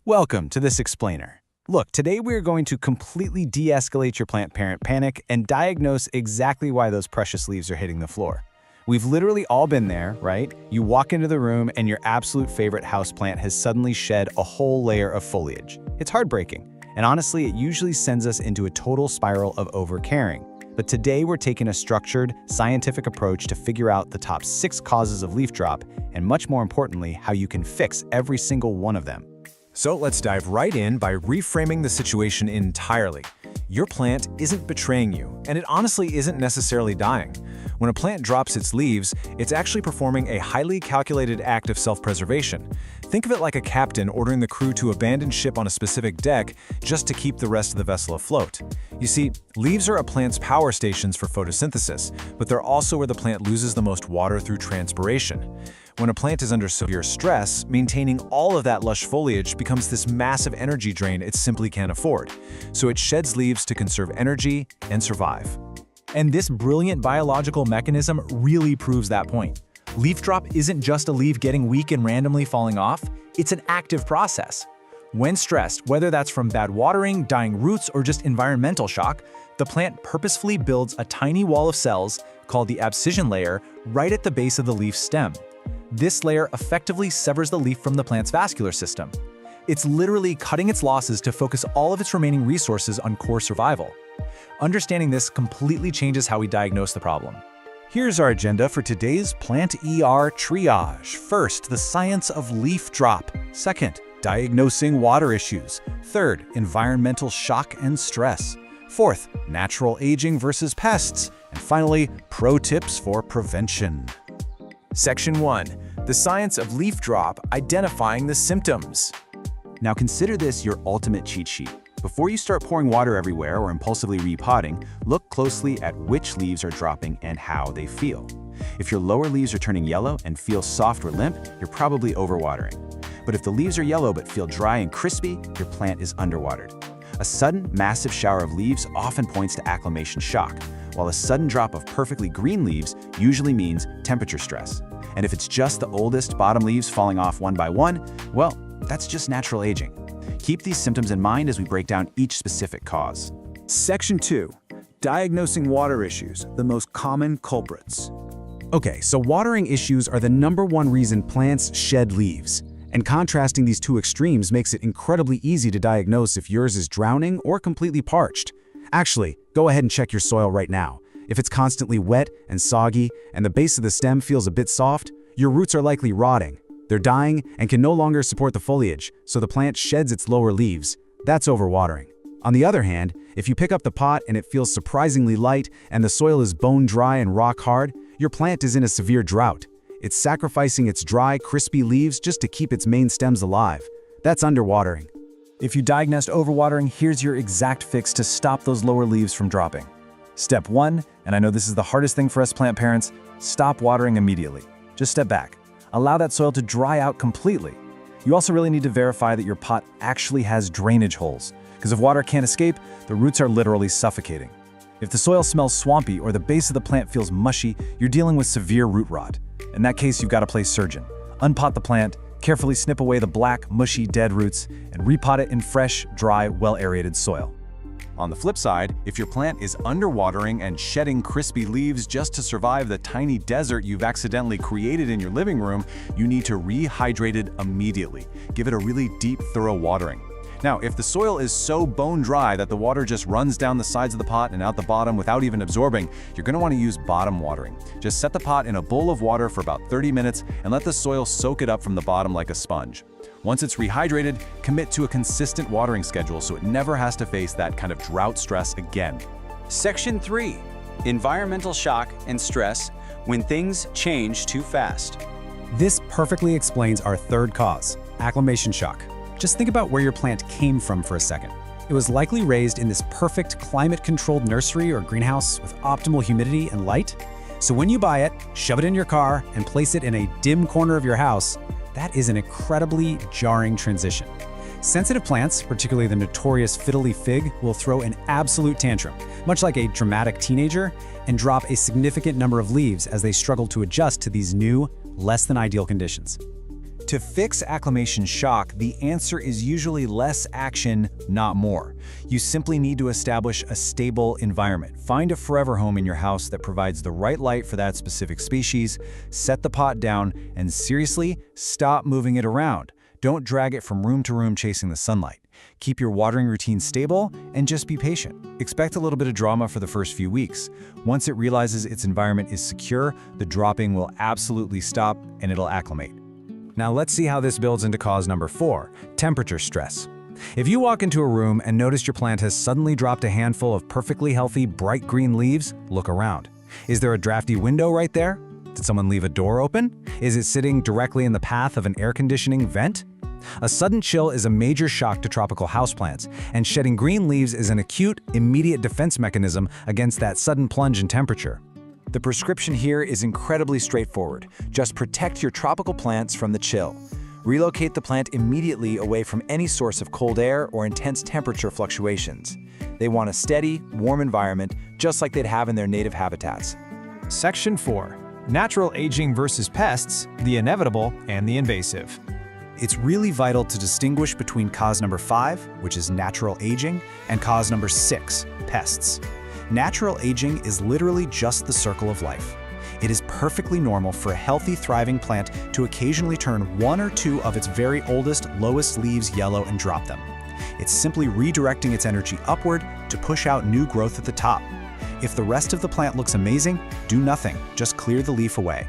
Welcome to This Explainer. Look, today we're going to completely de-escalate your plant parent panic and diagnose exactly why those precious leaves are hitting the floor. We've literally all been there, right? You walk into the room and your absolute favorite houseplant has suddenly shed a whole layer of foliage. It's heartbreaking, and honestly, it usually sends us into a total spiral of over-caring. But today we're taking a structured, scientific approach to figure out the top 6 causes of leaf drop, and much more importantly, how you can fix every single one of them. So let's dive right in by reframing the situation entirely. Your plant isn't betraying you, and it honestly isn't necessarily dying. When a plant drops its leaves, it's actually performing a highly calculated act of self-preservation. Think of it like a captain ordering the crew to abandon ship on a specific deck just to keep the rest of the vessel afloat. You see, leaves are a plant's power stations for photosynthesis, but they're also where the plant loses the most water through transpiration. When a plant is under severe stress, maintaining all of that lush foliage becomes this massive energy drain it simply can't afford. So it sheds leaves to conserve energy and survive. And this brilliant biological mechanism really proves that point. Leaf drop isn't just a leaf getting weak and randomly falling off, it's an active process. When stressed, whether that's from bad watering, dying roots, or just environmental shock, the plant purposefully builds a tiny wall of cells, called the abscission layer, right at the base of the leaf stem. This layer effectively severs the leaf from the plant's vascular system. It's literally cutting its losses to focus all of its remaining resources on core survival. Understanding this completely changes how we diagnose the problem. Here's our agenda for today's Plant ER Triage. First, the science of leaf drop. Second, diagnosing water issues. Third, environmental shock and stress. Fourth, natural aging versus pests. And finally, pro tips for prevention. Section 1. The science of leaf drop, identifying the symptoms. Now consider this your ultimate cheat sheet. Before you start pouring water everywhere or impulsively repotting, look closely at which leaves are dropping and how they feel. If your lower leaves are turning yellow and feel soft or limp, you're probably overwatering. But if the leaves are yellow but feel dry and crispy, your plant is underwatered. A sudden, massive shower of leaves often points to acclimation shock, while a sudden drop of perfectly green leaves usually means temperature stress. And if it's just the oldest bottom leaves falling off one by one, well, that's just natural aging. Keep these symptoms in mind as we break down each specific cause. Section 2. Diagnosing water issues, the most common culprits. Okay, so watering issues are the #1 reason plants shed leaves. And contrasting these two extremes makes it incredibly easy to diagnose if yours is drowning or completely parched. Actually, go ahead and check your soil right now. If it's constantly wet and soggy and the base of the stem feels a bit soft, your roots are likely rotting. They're dying and can no longer support the foliage, so the plant sheds its lower leaves. That's overwatering. On the other hand, if you pick up the pot and it feels surprisingly light and the soil is bone dry and rock hard, your plant is in a severe drought. It's sacrificing its dry, crispy leaves just to keep its main stems alive. That's underwatering. If you diagnosed overwatering, here's your exact fix to stop those lower leaves from dropping. Step 1, and I know this is the hardest thing for us plant parents, stop watering immediately. Just step back. Allow that soil to dry out completely. You also really need to verify that your pot actually has drainage holes, because if water can't escape, the roots are literally suffocating. If the soil smells swampy or the base of the plant feels mushy, you're dealing with severe root rot. In that case, you've got to play surgeon. Unpot the plant, carefully snip away the black, mushy, dead roots, and repot it in fresh, dry, well-aerated soil. On the flip side, if your plant is underwatering and shedding crispy leaves just to survive the tiny desert you've accidentally created in your living room, you need to rehydrate it immediately. Give it a really deep, thorough watering. Now, if the soil is so bone dry that the water just runs down the sides of the pot and out the bottom without even absorbing, you're going to want to use bottom watering. Just set the pot in a bowl of water for about 30 minutes and let the soil soak it up from the bottom like a sponge. Once it's rehydrated, commit to a consistent watering schedule so it never has to face that kind of drought stress again. Section 3. Environmental shock and stress when things change too fast. This perfectly explains our third cause, acclimation shock. Just think about where your plant came from for a second. It was likely raised in this perfect climate-controlled nursery or greenhouse with optimal humidity and light. So when you buy it, shove it in your car, and place it in a dim corner of your house, that is an incredibly jarring transition. Sensitive plants, particularly the notorious fiddly fig, will throw an absolute tantrum, much like a dramatic teenager, and drop a significant number of leaves as they struggle to adjust to these new, less than ideal conditions. To fix acclimation shock, the answer is usually less action, not more. You simply need to establish a stable environment. Find a forever home in your house that provides the right light for that specific species, set the pot down, and seriously, stop moving it around. Don't drag it from room to room chasing the sunlight. Keep your watering routine stable and just be patient. Expect a little bit of drama for the first few weeks. Once it realizes its environment is secure, the dropping will absolutely stop and it'll acclimate. Now let's see how this builds into cause number 4, temperature stress. If you walk into a room and notice your plant has suddenly dropped a handful of perfectly healthy, bright green leaves, look around. Is there a drafty window right there? Did someone leave a door open? Is it sitting directly in the path of an air conditioning vent? A sudden chill is a major shock to tropical houseplants, and shedding green leaves is an acute, immediate defense mechanism against that sudden plunge in temperature. The prescription here is incredibly straightforward. Just protect your tropical plants from the chill. Relocate the plant immediately away from any source of cold air or intense temperature fluctuations. They want a steady, warm environment, just like they'd have in their native habitats. Section 4. Natural aging versus pests, the inevitable and the invasive. It's really vital to distinguish between cause number 5, which is natural aging, and cause number 6, pests. Natural aging is literally just the circle of life. It is perfectly normal for a healthy, thriving plant to occasionally turn 1 or 2 of its very oldest, lowest leaves yellow and drop them. It's simply redirecting its energy upward to push out new growth at the top. If the rest of the plant looks amazing, do nothing, just clear the leaf away.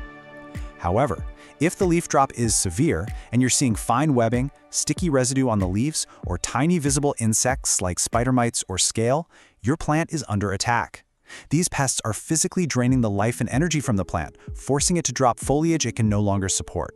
However, if the leaf drop is severe and you're seeing fine webbing, sticky residue on the leaves, or tiny visible insects like spider mites or scale, your plant is under attack. These pests are physically draining the life and energy from the plant, forcing it to drop foliage it can no longer support.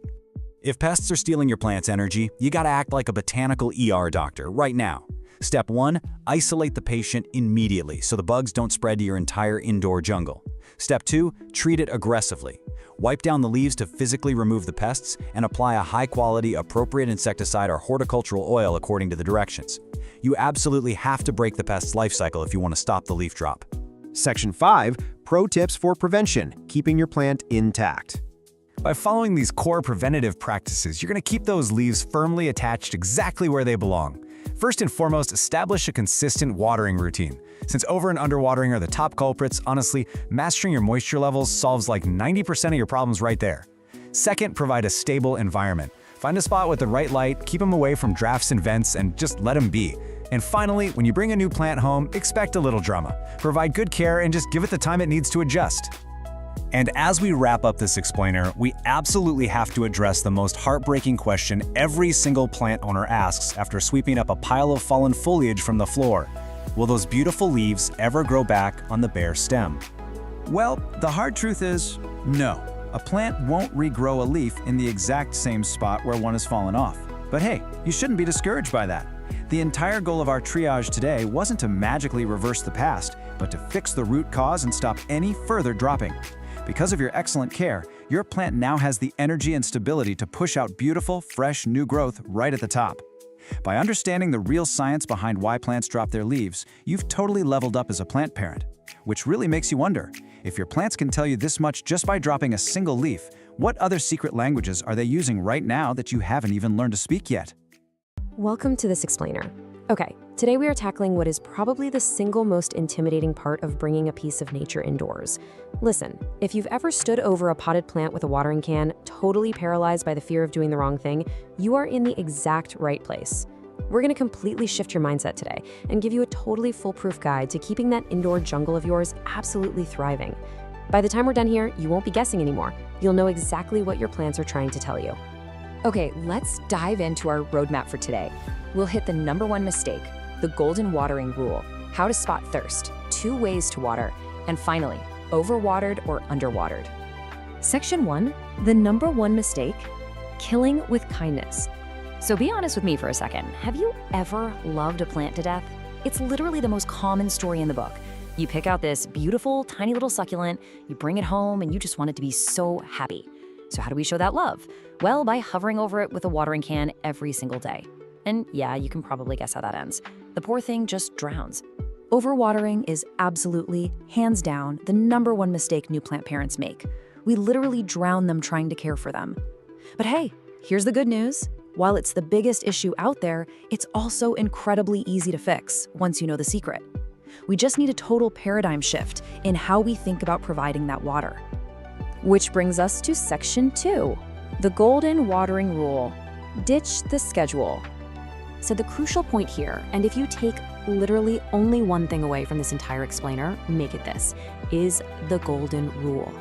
If pests are stealing your plant's energy, you gotta act like a botanical ER doctor right now. Step 1, isolate the patient immediately so the bugs don't spread to your entire indoor jungle. Step 2, treat it aggressively. Wipe down the leaves to physically remove the pests and apply a high-quality, appropriate insecticide or horticultural oil according to the directions. You absolutely have to break the pest's life cycle if you want to stop the leaf drop. Section 5, Pro Tips for Prevention, Keeping Your Plant Intact. By following these core preventative practices, you're going to keep those leaves firmly attached exactly where they belong. First and foremost, establish a consistent watering routine. Since over and underwatering are the top culprits, honestly, mastering your moisture levels solves like 90% of your problems right there. Second, provide a stable environment. Find a spot with the right light, keep them away from drafts and vents, and just let them be. And finally, when you bring a new plant home, expect a little drama. Provide good care and just give it the time it needs to adjust. And as we wrap up this explainer, we absolutely have to address the most heartbreaking question every single plant owner asks after sweeping up a pile of fallen foliage from the floor. Will those beautiful leaves ever grow back on the bare stem? Well, the hard truth is, no. A plant won't regrow a leaf in the exact same spot where one has fallen off. But hey, you shouldn't be discouraged by that. The entire goal of our triage today wasn't to magically reverse the past, but to fix the root cause and stop any further dropping. Because of your excellent care, your plant now has the energy and stability to push out beautiful, fresh, new growth right at the top. By understanding the real science behind why plants drop their leaves, you've totally leveled up as a plant parent. Which really makes you wonder, if your plants can tell you this much just by dropping a single leaf, what other secret languages are they using right now that you haven't even learned to speak yet? Welcome to this explainer. Okay, today we are tackling what is probably the single most intimidating part of bringing a piece of nature indoors. Listen, if you've ever stood over a potted plant with a watering can, totally paralyzed by the fear of doing the wrong thing, you are in the exact right place. We're going to completely shift your mindset today and give you a totally foolproof guide to keeping that indoor jungle of yours absolutely thriving. By the time we're done here, you won't be guessing anymore. You'll know exactly what your plants are trying to tell you. Okay, let's dive into our roadmap for today. We'll hit the #1 mistake, the golden watering rule, how to spot thirst, 2 ways to water, and finally, overwatered or underwatered. Section 1, the #1 mistake, killing with kindness. So be honest with me for a second. Have you ever loved a plant to death? It's literally the most common story in the book. You pick out this beautiful, tiny little succulent, you bring it home, and you just want it to be so happy. So how do we show that love? Well, by hovering over it with a watering can every single day. And yeah, you can probably guess how that ends. The poor thing just drowns. Overwatering is absolutely, hands down, the #1 mistake new plant parents make. We literally drown them trying to care for them. But hey, here's the good news. While it's the biggest issue out there, it's also incredibly easy to fix once you know the secret. We just need a total paradigm shift in how we think about providing that water. Which brings us to Section 2, the golden watering rule. Ditch the schedule. So the crucial point here, and if you take literally only one thing away from this entire explainer, make it this, is the golden rule.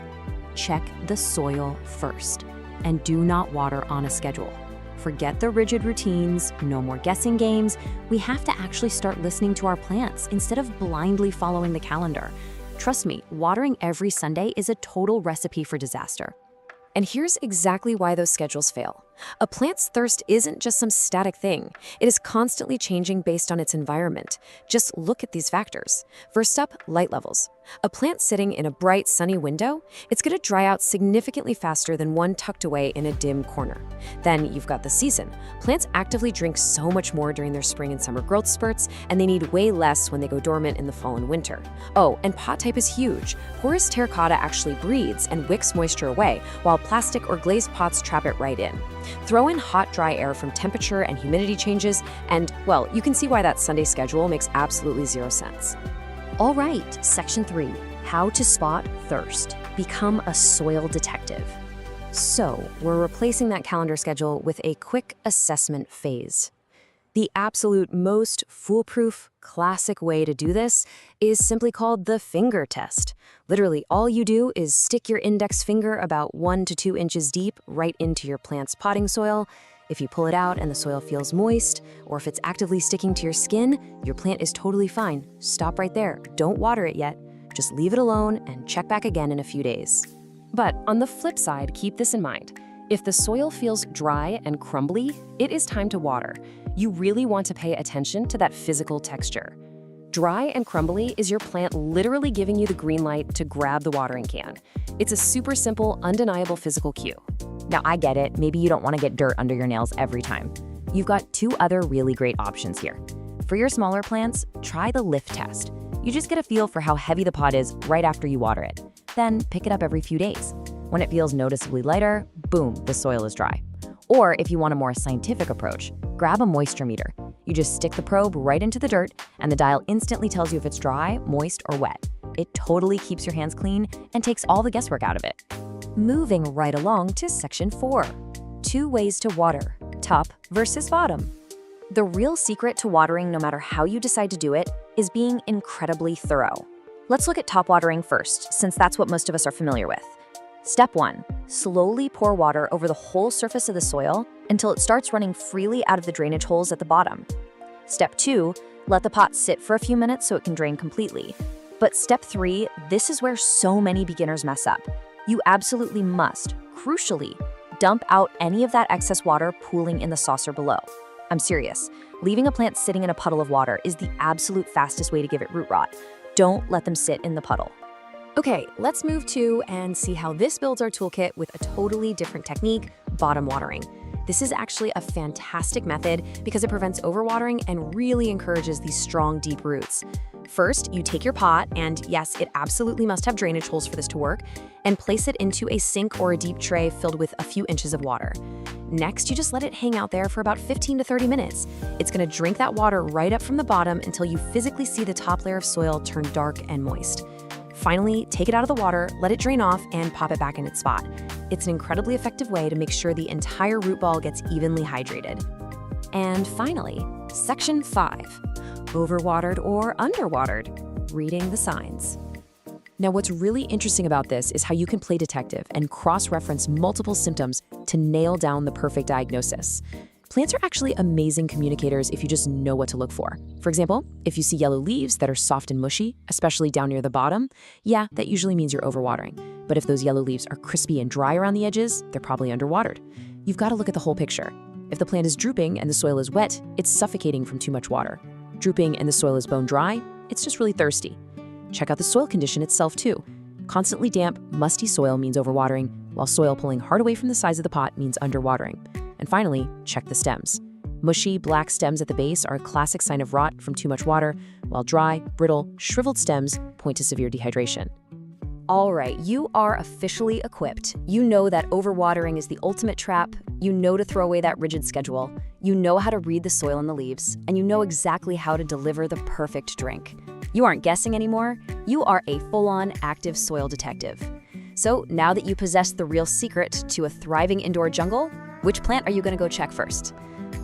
Check the soil first, and do not water on a schedule. Forget the rigid routines, no more guessing games. We have to actually start listening to our plants instead of blindly following the calendar. Trust me, watering every Sunday is a total recipe for disaster. And here's exactly why those schedules fail. A plant's thirst isn't just some static thing. It is constantly changing based on its environment. Just look at these factors. First up, light levels. A plant sitting in a bright, sunny window, it's going to dry out significantly faster than one tucked away in a dim corner. Then you've got the season. Plants actively drink so much more during their spring and summer growth spurts, and they need way less when they go dormant in the fall and winter. Oh, and pot type is huge. Porous terracotta actually breathes and wicks moisture away, while plastic or glazed pots trap it right in. Throw in hot, dry air from temperature and humidity changes, and, well, you can see why that Sunday schedule makes absolutely zero sense. All right, Section 3, how to spot thirst. Become a soil detective. So, we're replacing that calendar schedule with a quick assessment phase. The absolute most foolproof, classic way to do this is simply called the finger test. Literally, all you do is stick your index finger about 1 to 2 inches deep right into your plant's potting soil. If you pull it out and the soil feels moist, or if it's actively sticking to your skin, your plant is totally fine. Stop right there. Don't water it yet. Just leave it alone and check back again in a few days. But on the flip side, keep this in mind. If the soil feels dry and crumbly, it is time to water. You really want to pay attention to that physical texture. Dry and crumbly is your plant literally giving you the green light to grab the watering can. It's a super simple, undeniable physical cue. Now, I get it. Maybe you don't want to get dirt under your nails every time. You've got two other really great options here. For your smaller plants, try the lift test. You just get a feel for how heavy the pot is right after you water it. Then pick it up every few days. When it feels noticeably lighter, boom, the soil is dry. Or if you want a more scientific approach, grab a moisture meter. You just stick the probe right into the dirt, and the dial instantly tells you if it's dry, moist, or wet. It totally keeps your hands clean and takes all the guesswork out of it. Moving right along to section 4. 2 ways to water, top versus bottom. The real secret to watering, no matter how you decide to do it, is being incredibly thorough. Let's look at top watering first, since that's what most of us are familiar with. Step 1. Slowly pour water over the whole surface of the soil until it starts running freely out of the drainage holes at the bottom. Step 2. Let the pot sit for a few minutes so it can drain completely. But step 3, this is where so many beginners mess up. You absolutely must, crucially, dump out any of that excess water pooling in the saucer below. I'm serious. Leaving a plant sitting in a puddle of water is the absolute fastest way to give it root rot. Don't let them sit in the puddle. Okay, let's move to and see how this builds our toolkit with a totally different technique, bottom watering. This is actually a fantastic method because it prevents overwatering and really encourages these strong, deep roots. First, you take your pot, and yes, it absolutely must have drainage holes for this to work, and place it into a sink or a deep tray filled with a few inches of water. Next, you just let it hang out there for about 15 to 30 minutes. It's gonna drink that water right up from the bottom until you physically see the top layer of soil turn dark and moist. Finally, take it out of the water, let it drain off, and pop it back in its spot. It's an incredibly effective way to make sure the entire root ball gets evenly hydrated. And finally, section 5. Overwatered or underwatered, reading the signs. Now, what's really interesting about this is how you can play detective and cross-reference multiple symptoms to nail down the perfect diagnosis. Plants are actually amazing communicators if you just know what to look for. For example, if you see yellow leaves that are soft and mushy, especially down near the bottom, yeah, that usually means you're overwatering. But if those yellow leaves are crispy and dry around the edges, they're probably underwatered. You've got to look at the whole picture. If the plant is drooping and the soil is wet, it's suffocating from too much water. Drooping and the soil is bone dry, it's just really thirsty. Check out the soil condition itself too. Constantly damp, musty soil means overwatering, while soil pulling hard away from the sides of the pot means underwatering. And finally, check the stems. Mushy, black stems at the base are a classic sign of rot from too much water, while dry, brittle, shriveled stems point to severe dehydration. All right, you are officially equipped. You know that overwatering is the ultimate trap. You know to throw away that rigid schedule. You know how to read the soil and the leaves, and you know exactly how to deliver the perfect drink. You aren't guessing anymore. You are a full-on active soil detective. So now that you possess the real secret to a thriving indoor jungle, which plant are you going to go check first?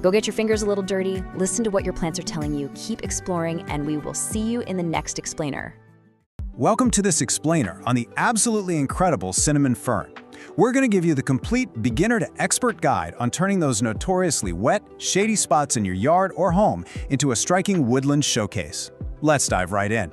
Go get your fingers a little dirty, listen to what your plants are telling you, keep exploring, and we will see you in the next explainer. Welcome to this explainer on the absolutely incredible cinnamon fern. We're going to give you the complete beginner to expert guide on turning those notoriously wet, shady spots in your yard or home into a striking woodland showcase. Let's dive right in.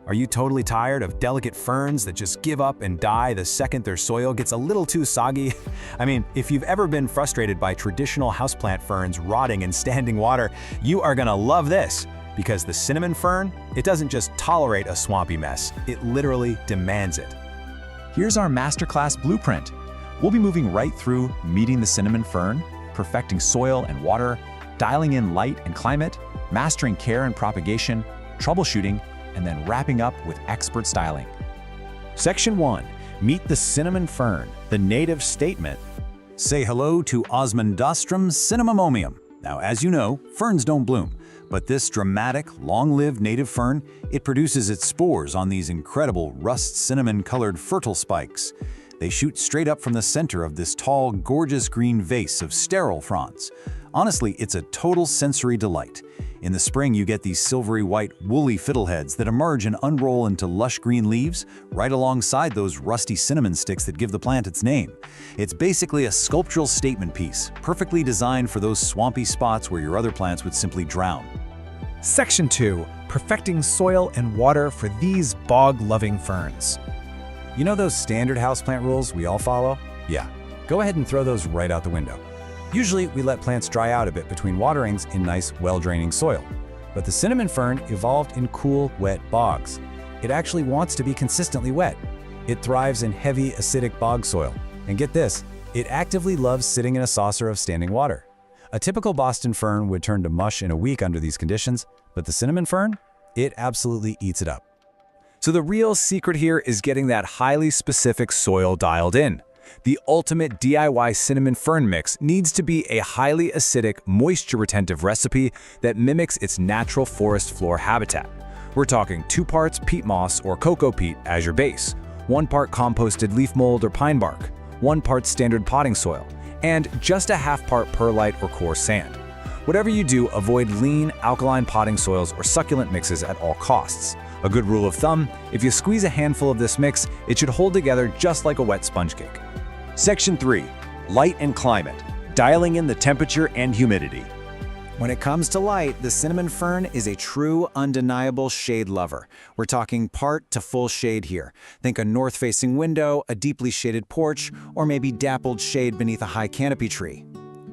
Are you totally tired of delicate ferns that just give up and die the second their soil gets a little too soggy? I mean, if you've ever been frustrated by traditional houseplant ferns rotting in standing water, you are gonna love this. Because the cinnamon fern, it doesn't just tolerate a swampy mess, it literally demands it. Here's our masterclass blueprint. We'll be moving right through meeting the cinnamon fern, perfecting soil and water, dialing in light and climate, mastering care and propagation, troubleshooting, and then wrapping up with expert styling. Section 1. Meet the cinnamon fern, the native statement. Say hello to Osmundastrum cinnamomium. Now, as you know, ferns don't bloom, but this dramatic, long-lived native fern, it produces its spores on these incredible rust cinnamon-colored fertile spikes. They shoot straight up from the center of this tall, gorgeous green vase of sterile fronds. Honestly, it's a total sensory delight. In the spring, you get these silvery white, woolly fiddleheads that emerge and unroll into lush green leaves right alongside those rusty cinnamon sticks that give the plant its name. It's basically a sculptural statement piece, perfectly designed for those swampy spots where your other plants would simply drown. Section 2. Perfecting soil and water for these bog-loving ferns. You know those standard houseplant rules we all follow? Yeah, go ahead and throw those right out the window. Usually, we let plants dry out a bit between waterings in nice, well-draining soil. But the cinnamon fern evolved in cool, wet bogs. It actually wants to be consistently wet. It thrives in heavy, acidic bog soil. And get this, it actively loves sitting in a saucer of standing water. A typical Boston fern would turn to mush in a week under these conditions, but the cinnamon fern, it absolutely eats it up. So the real secret here is getting that highly specific soil dialed in. The ultimate DIY cinnamon fern mix needs to be a highly acidic, moisture-retentive recipe that mimics its natural forest floor habitat. We're talking 2 parts peat moss or cocoa peat as your base, 1 part composted leaf mold or pine bark, 1 part standard potting soil, and just a half part perlite or coarse sand. Whatever you do, avoid lean, alkaline potting soils or succulent mixes at all costs. A good rule of thumb, if you squeeze a handful of this mix, it should hold together just like a wet sponge cake. Section 3. Light and climate. Dialing in the temperature and humidity. When it comes to light, the cinnamon fern is a true, undeniable shade lover. We're talking part to full shade here. Think a north-facing window, a deeply shaded porch, or maybe dappled shade beneath a high canopy tree.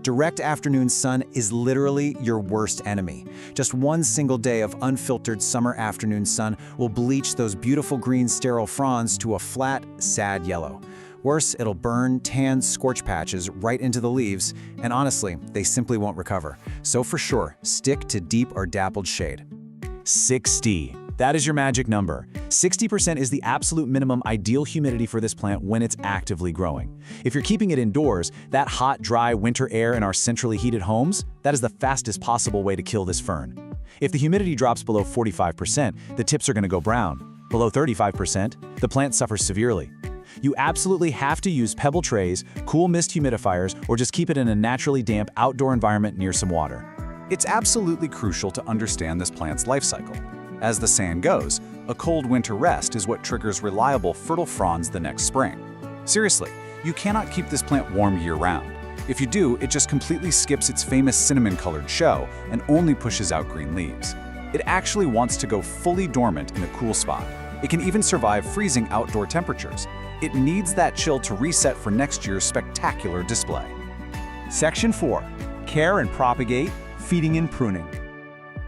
Direct afternoon sun is literally your worst enemy. Just one single day of unfiltered summer afternoon sun will bleach those beautiful green sterile fronds to a flat, sad yellow. Worse, it'll burn, tan scorch patches right into the leaves, and honestly, they simply won't recover. So for sure, stick to deep or dappled shade. 60. That is your magic number. 60% is the absolute minimum ideal humidity for this plant when it's actively growing. If you're keeping it indoors, that hot, dry winter air in our centrally heated homes, that is the fastest possible way to kill this fern. If the humidity drops below 45%, the tips are going to go brown. Below 35%, the plant suffers severely. You absolutely have to use pebble trays, cool mist humidifiers, or just keep it in a naturally damp outdoor environment near some water. It's absolutely crucial to understand this plant's life cycle. As the saying goes, a cold winter rest is what triggers reliable fertile fronds the next spring. Seriously, you cannot keep this plant warm year-round. If you do, it just completely skips its famous cinnamon-colored show and only pushes out green leaves. It actually wants to go fully dormant in a cool spot. It can even survive freezing outdoor temperatures. It needs that chill to reset for next year's spectacular display. Section 4. Care and propagate, feeding and pruning.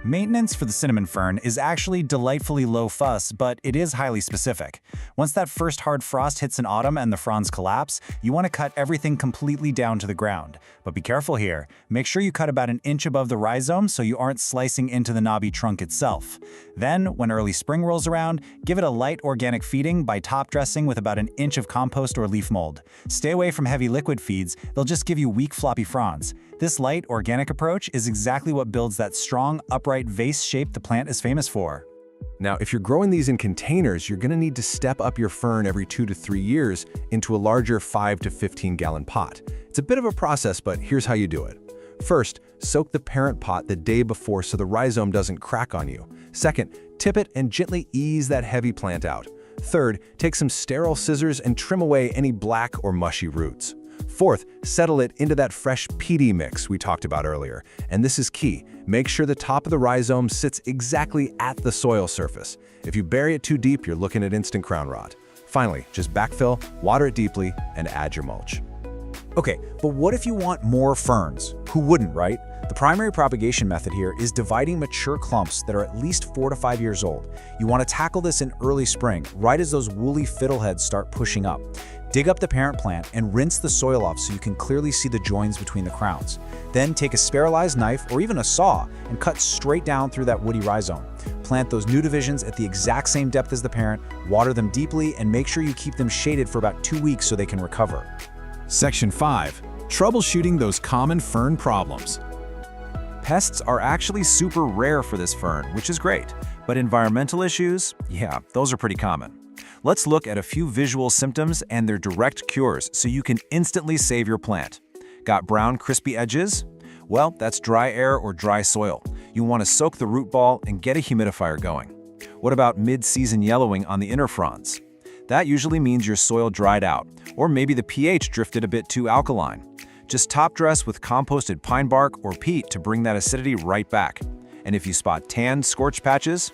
Maintenance for the cinnamon fern is actually delightfully low fuss, but it is highly specific. Once that first hard frost hits in autumn and the fronds collapse, you want to cut everything completely down to the ground. But be careful here. Make sure you cut about an inch above the rhizome so you aren't slicing into the knobby trunk itself. Then, when early spring rolls around, give it a light organic feeding by top dressing with about an inch of compost or leaf mold. Stay away from heavy liquid feeds, they'll just give you weak floppy fronds. This light, organic approach is exactly what builds that strong, upright vase shape the plant is famous for. Now, if you're growing these in containers, you're going to need to step up your fern every 2 to 3 years into a larger 5 to 15-gallon pot. It's a bit of a process, but here's how you do it. First, soak the parent pot the day before so the rhizome doesn't crack on you. Second, tip it and gently ease that heavy plant out. Third, take some sterile scissors and trim away any black or mushy roots. Fourth, settle it into that fresh peaty mix we talked about earlier. And this is key. Make sure the top of the rhizome sits exactly at the soil surface. If you bury it too deep, you're looking at instant crown rot. Finally, just backfill, water it deeply, and add your mulch. Okay, but what if you want more ferns? Who wouldn't, right? The primary propagation method here is dividing mature clumps that are at least 4 to 5 years old. You want to tackle this in early spring, right as those woolly fiddleheads start pushing up. Dig up the parent plant and rinse the soil off so you can clearly see the joins between the crowns. Then take a sterilized knife or even a saw and cut straight down through that woody rhizome. Plant those new divisions at the exact same depth as the parent, water them deeply, and make sure you keep them shaded for about 2 weeks so they can recover. Section 5. Troubleshooting those common fern problems. Pests are actually super rare for this fern, which is great. But environmental issues, yeah, those are pretty common. Let's look at a few visual symptoms and their direct cures so you can instantly save your plant. Got brown, crispy edges? Well, that's dry air or dry soil. You want to soak the root ball and get a humidifier going. What about mid-season yellowing on the inner fronds? That usually means your soil dried out, or maybe the pH drifted a bit too alkaline. Just top dress with composted pine bark or peat to bring that acidity right back. And if you spot tan, scorched patches,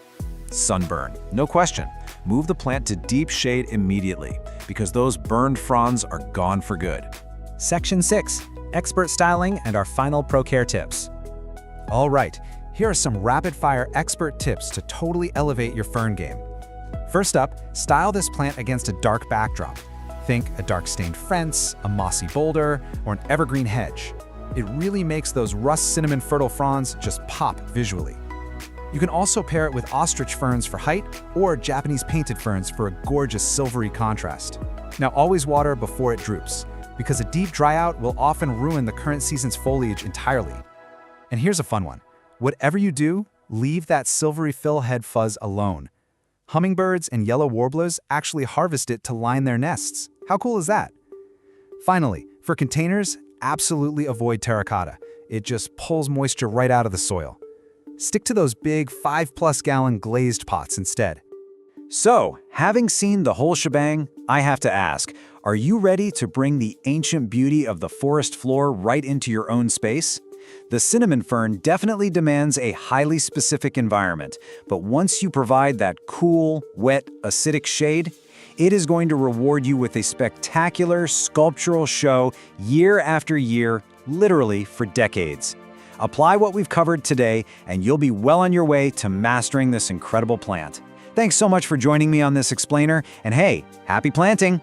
sunburn. No question. Move the plant to deep shade immediately, because those burned fronds are gone for good. Section 6. Expert styling and our final pro care tips. All right, here are some rapid-fire expert tips to totally elevate your fern game. First up, style this plant against a dark backdrop. Think a dark-stained fence, a mossy boulder, or an evergreen hedge. It really makes those rust cinnamon fertile fronds just pop visually. You can also pair it with ostrich ferns for height or Japanese painted ferns for a gorgeous silvery contrast. Now always water before it droops, because a deep dryout will often ruin the current season's foliage entirely. And here's a fun one. Whatever you do, leave that silvery fill head fuzz alone. Hummingbirds and yellow warblers actually harvest it to line their nests. How cool is that? Finally, for containers, absolutely avoid terracotta. It just pulls moisture right out of the soil. Stick to those big 5+ gallon glazed pots instead. So, having seen the whole shebang, I have to ask, are you ready to bring the ancient beauty of the forest floor right into your own space? The cinnamon fern definitely demands a highly specific environment, but once you provide that cool, wet, acidic shade, it is going to reward you with a spectacular sculptural show year after year, literally for decades. Apply what we've covered today, and you'll be well on your way to mastering this incredible plant. Thanks so much for joining me on this explainer, and hey, happy planting!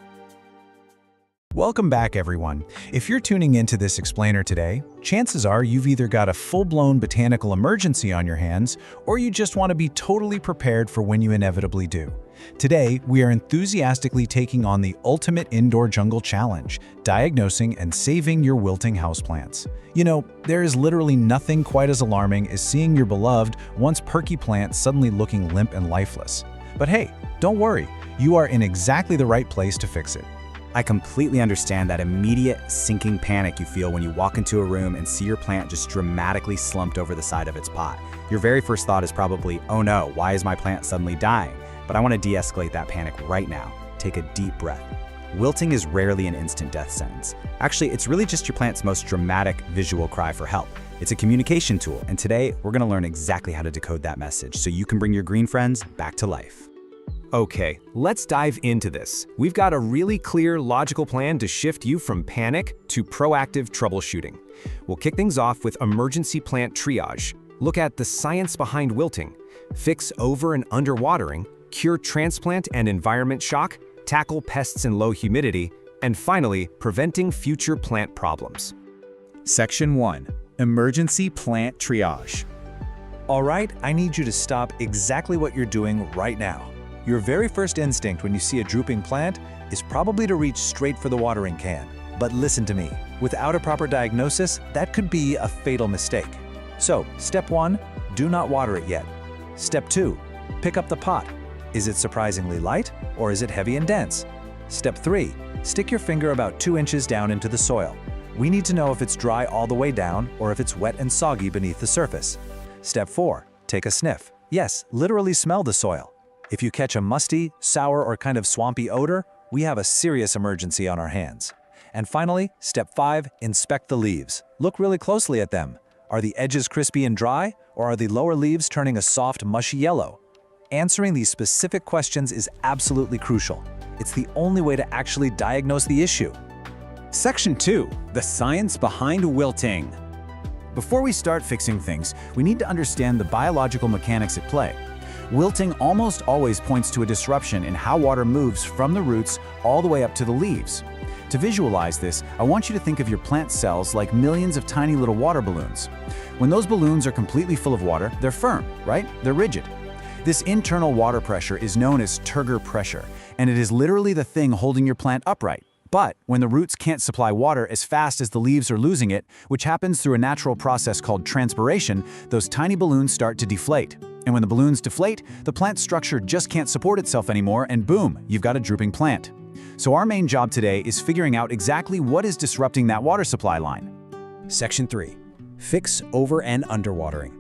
Welcome back, everyone. If you're tuning into this explainer today, chances are you've either got a full-blown botanical emergency on your hands, or you just want to be totally prepared for when you inevitably do. Today, we are enthusiastically taking on the ultimate indoor jungle challenge, diagnosing and saving your wilting houseplants. You know, there is literally nothing quite as alarming as seeing your beloved, once perky plant suddenly looking limp and lifeless. But hey, don't worry, you are in exactly the right place to fix it. I completely understand that immediate sinking panic you feel when you walk into a room and see your plant just dramatically slumped over the side of its pot. Your very first thought is probably, oh no, why is my plant suddenly dying? But I want to de-escalate that panic right now. Take a deep breath. Wilting is rarely an instant death sentence. Actually, it's really just your plant's most dramatic visual cry for help. It's a communication tool, and today we're going to learn exactly how to decode that message so you can bring your green friends back to life. Okay, let's dive into this. We've got a really clear, logical plan to shift you from panic to proactive troubleshooting. We'll kick things off with emergency plant triage. Look at the science behind wilting. Fix over and underwatering, cure transplant and environment shock, tackle pests and low humidity, and finally, preventing future plant problems. Section 1. Emergency Plant Triage. All right, I need you to stop exactly what you're doing right now. Your very first instinct when you see a drooping plant is probably to reach straight for the watering can. But listen to me, without a proper diagnosis, that could be a fatal mistake. So, step 1, do not water it yet. Step 2, pick up the pot. Is it surprisingly light, or is it heavy and dense? Step 3, stick your finger about 2 inches down into the soil. We need to know if it's dry all the way down or if it's wet and soggy beneath the surface. Step 4, take a sniff. Yes, literally smell the soil. If you catch a musty, sour, or kind of swampy odor, we have a serious emergency on our hands. And finally, step 5, inspect the leaves. Look really closely at them. Are the edges crispy and dry, or are the lower leaves turning a soft, mushy yellow? Answering these specific questions is absolutely crucial. It's the only way to actually diagnose the issue. Section 2. The science behind wilting. Before we start fixing things, we need to understand the biological mechanics at play. Wilting almost always points to a disruption in how water moves from the roots all the way up to the leaves. To visualize this, I want you to think of your plant cells like millions of tiny little water balloons. When those balloons are completely full of water, they're firm, right? They're rigid. This internal water pressure is known as turgor pressure, and it is literally the thing holding your plant upright. But when the roots can't supply water as fast as the leaves are losing it, which happens through a natural process called transpiration, those tiny balloons start to deflate. And when the balloons deflate, the plant structure just can't support itself anymore, and boom, you've got a drooping plant. So our main job today is figuring out exactly what is disrupting that water supply line. Section 3. Fix over and underwatering.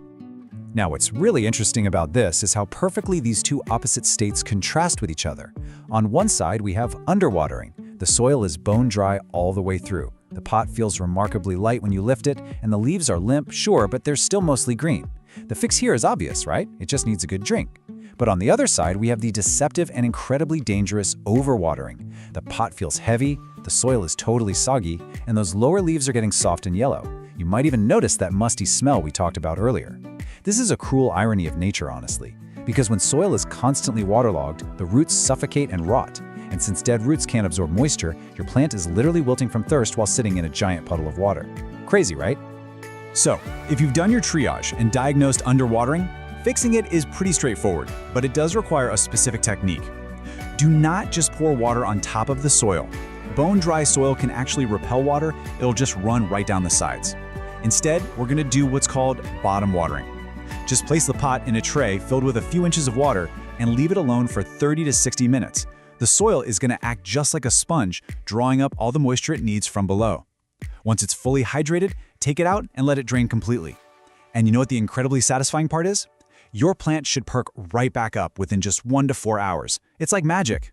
Now, what's really interesting about this is how perfectly these two opposite states contrast with each other. On one side, we have underwatering. The soil is bone dry all the way through. The pot feels remarkably light when you lift it, and the leaves are limp, sure, but they're still mostly green. The fix here is obvious, right? It just needs a good drink. But on the other side, we have the deceptive and incredibly dangerous overwatering. The pot feels heavy, the soil is totally soggy, and those lower leaves are getting soft and yellow. You might even notice that musty smell we talked about earlier. This is a cruel irony of nature, honestly, because when soil is constantly waterlogged, the roots suffocate and rot. And since dead roots can't absorb moisture, your plant is literally wilting from thirst while sitting in a giant puddle of water. Crazy, right? So, if you've done your triage and diagnosed underwatering, fixing it is pretty straightforward, but it does require a specific technique. Do not just pour water on top of the soil. Bone-dry soil can actually repel water, it'll just run right down the sides. Instead, we're gonna do what's called bottom watering. Just place the pot in a tray filled with a few inches of water and leave it alone for 30 to 60 minutes. The soil is gonna act just like a sponge, drawing up all the moisture it needs from below. Once it's fully hydrated, take it out and let it drain completely. And you know what the incredibly satisfying part is? Your plant should perk right back up within just 1 to 4 hours. It's like magic.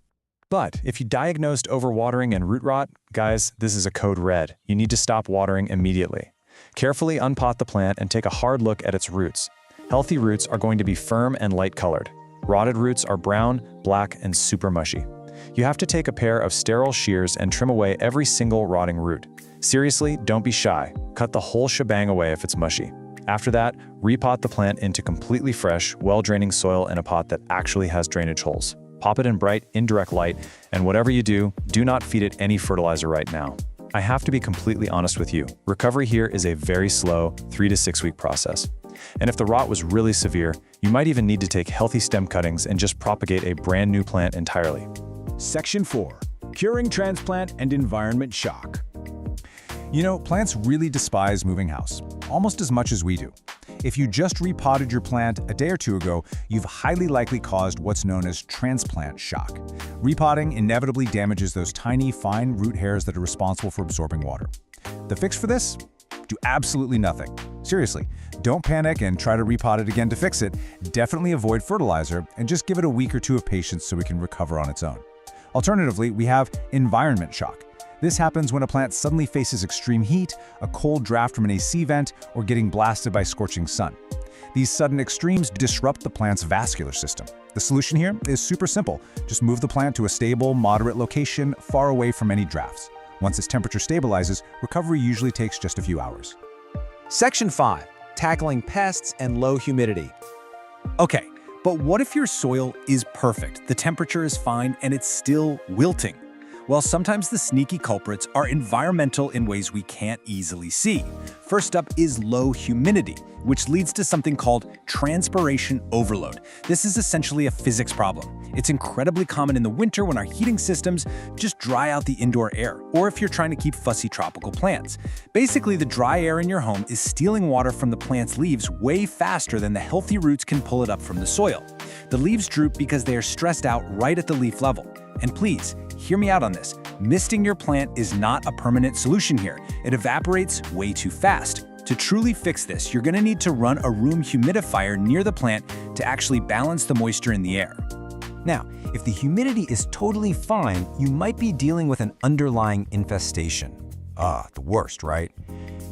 But if you diagnosed overwatering and root rot, guys, this is a code red. You need to stop watering immediately. Carefully unpot the plant and take a hard look at its roots. Healthy roots are going to be firm and light-colored. Rotted roots are brown, black, and super mushy. You have to take a pair of sterile shears and trim away every single rotting root. Seriously, don't be shy. Cut the whole shebang away if it's mushy. After that, repot the plant into completely fresh, well-draining soil in a pot that actually has drainage holes. Pop it in bright, indirect light, and whatever you do, do not feed it any fertilizer right now. I have to be completely honest with you. Recovery here is a very slow 3 to 6 week process. And if the rot was really severe, you might even need to take healthy stem cuttings and just propagate a brand new plant entirely. Section 4. Curing transplant and environment shock. You know, plants really despise moving house, almost as much as we do. If you just repotted your plant a day or two ago, you've highly likely caused what's known as transplant shock. Repotting inevitably damages those tiny, fine root hairs that are responsible for absorbing water. The fix for this? Do absolutely nothing. Seriously, don't panic and try to repot it again to fix it. Definitely avoid fertilizer and just give it a week or two of patience so it can recover on its own. Alternatively, we have environment shock. This happens when a plant suddenly faces extreme heat, a cold draft from an AC vent, or getting blasted by scorching sun. These sudden extremes disrupt the plant's vascular system. The solution here is super simple. Just move the plant to a stable, moderate location far away from any drafts. Once its temperature stabilizes, recovery usually takes just a few hours. Section 5. Tackling pests and low humidity. Okay, but what if your soil is perfect, the temperature is fine, and it's still wilting? Well, sometimes the sneaky culprits are environmental in ways we can't easily see. First up is low humidity, which leads to something called transpiration overload. This is essentially a physics problem. It's incredibly common in the winter when our heating systems just dry out the indoor air, or if you're trying to keep fussy tropical plants. Basically, the dry air in your home is stealing water from the plant's leaves way faster than the healthy roots can pull it up from the soil. The leaves droop because they are stressed out right at the leaf level. And please, hear me out on this. Misting your plant is not a permanent solution here. It evaporates way too fast. To truly fix this, you're going to need to run a room humidifier near the plant to actually balance the moisture in the air. Now, if the humidity is totally fine, you might be dealing with an underlying infestation. The worst, right?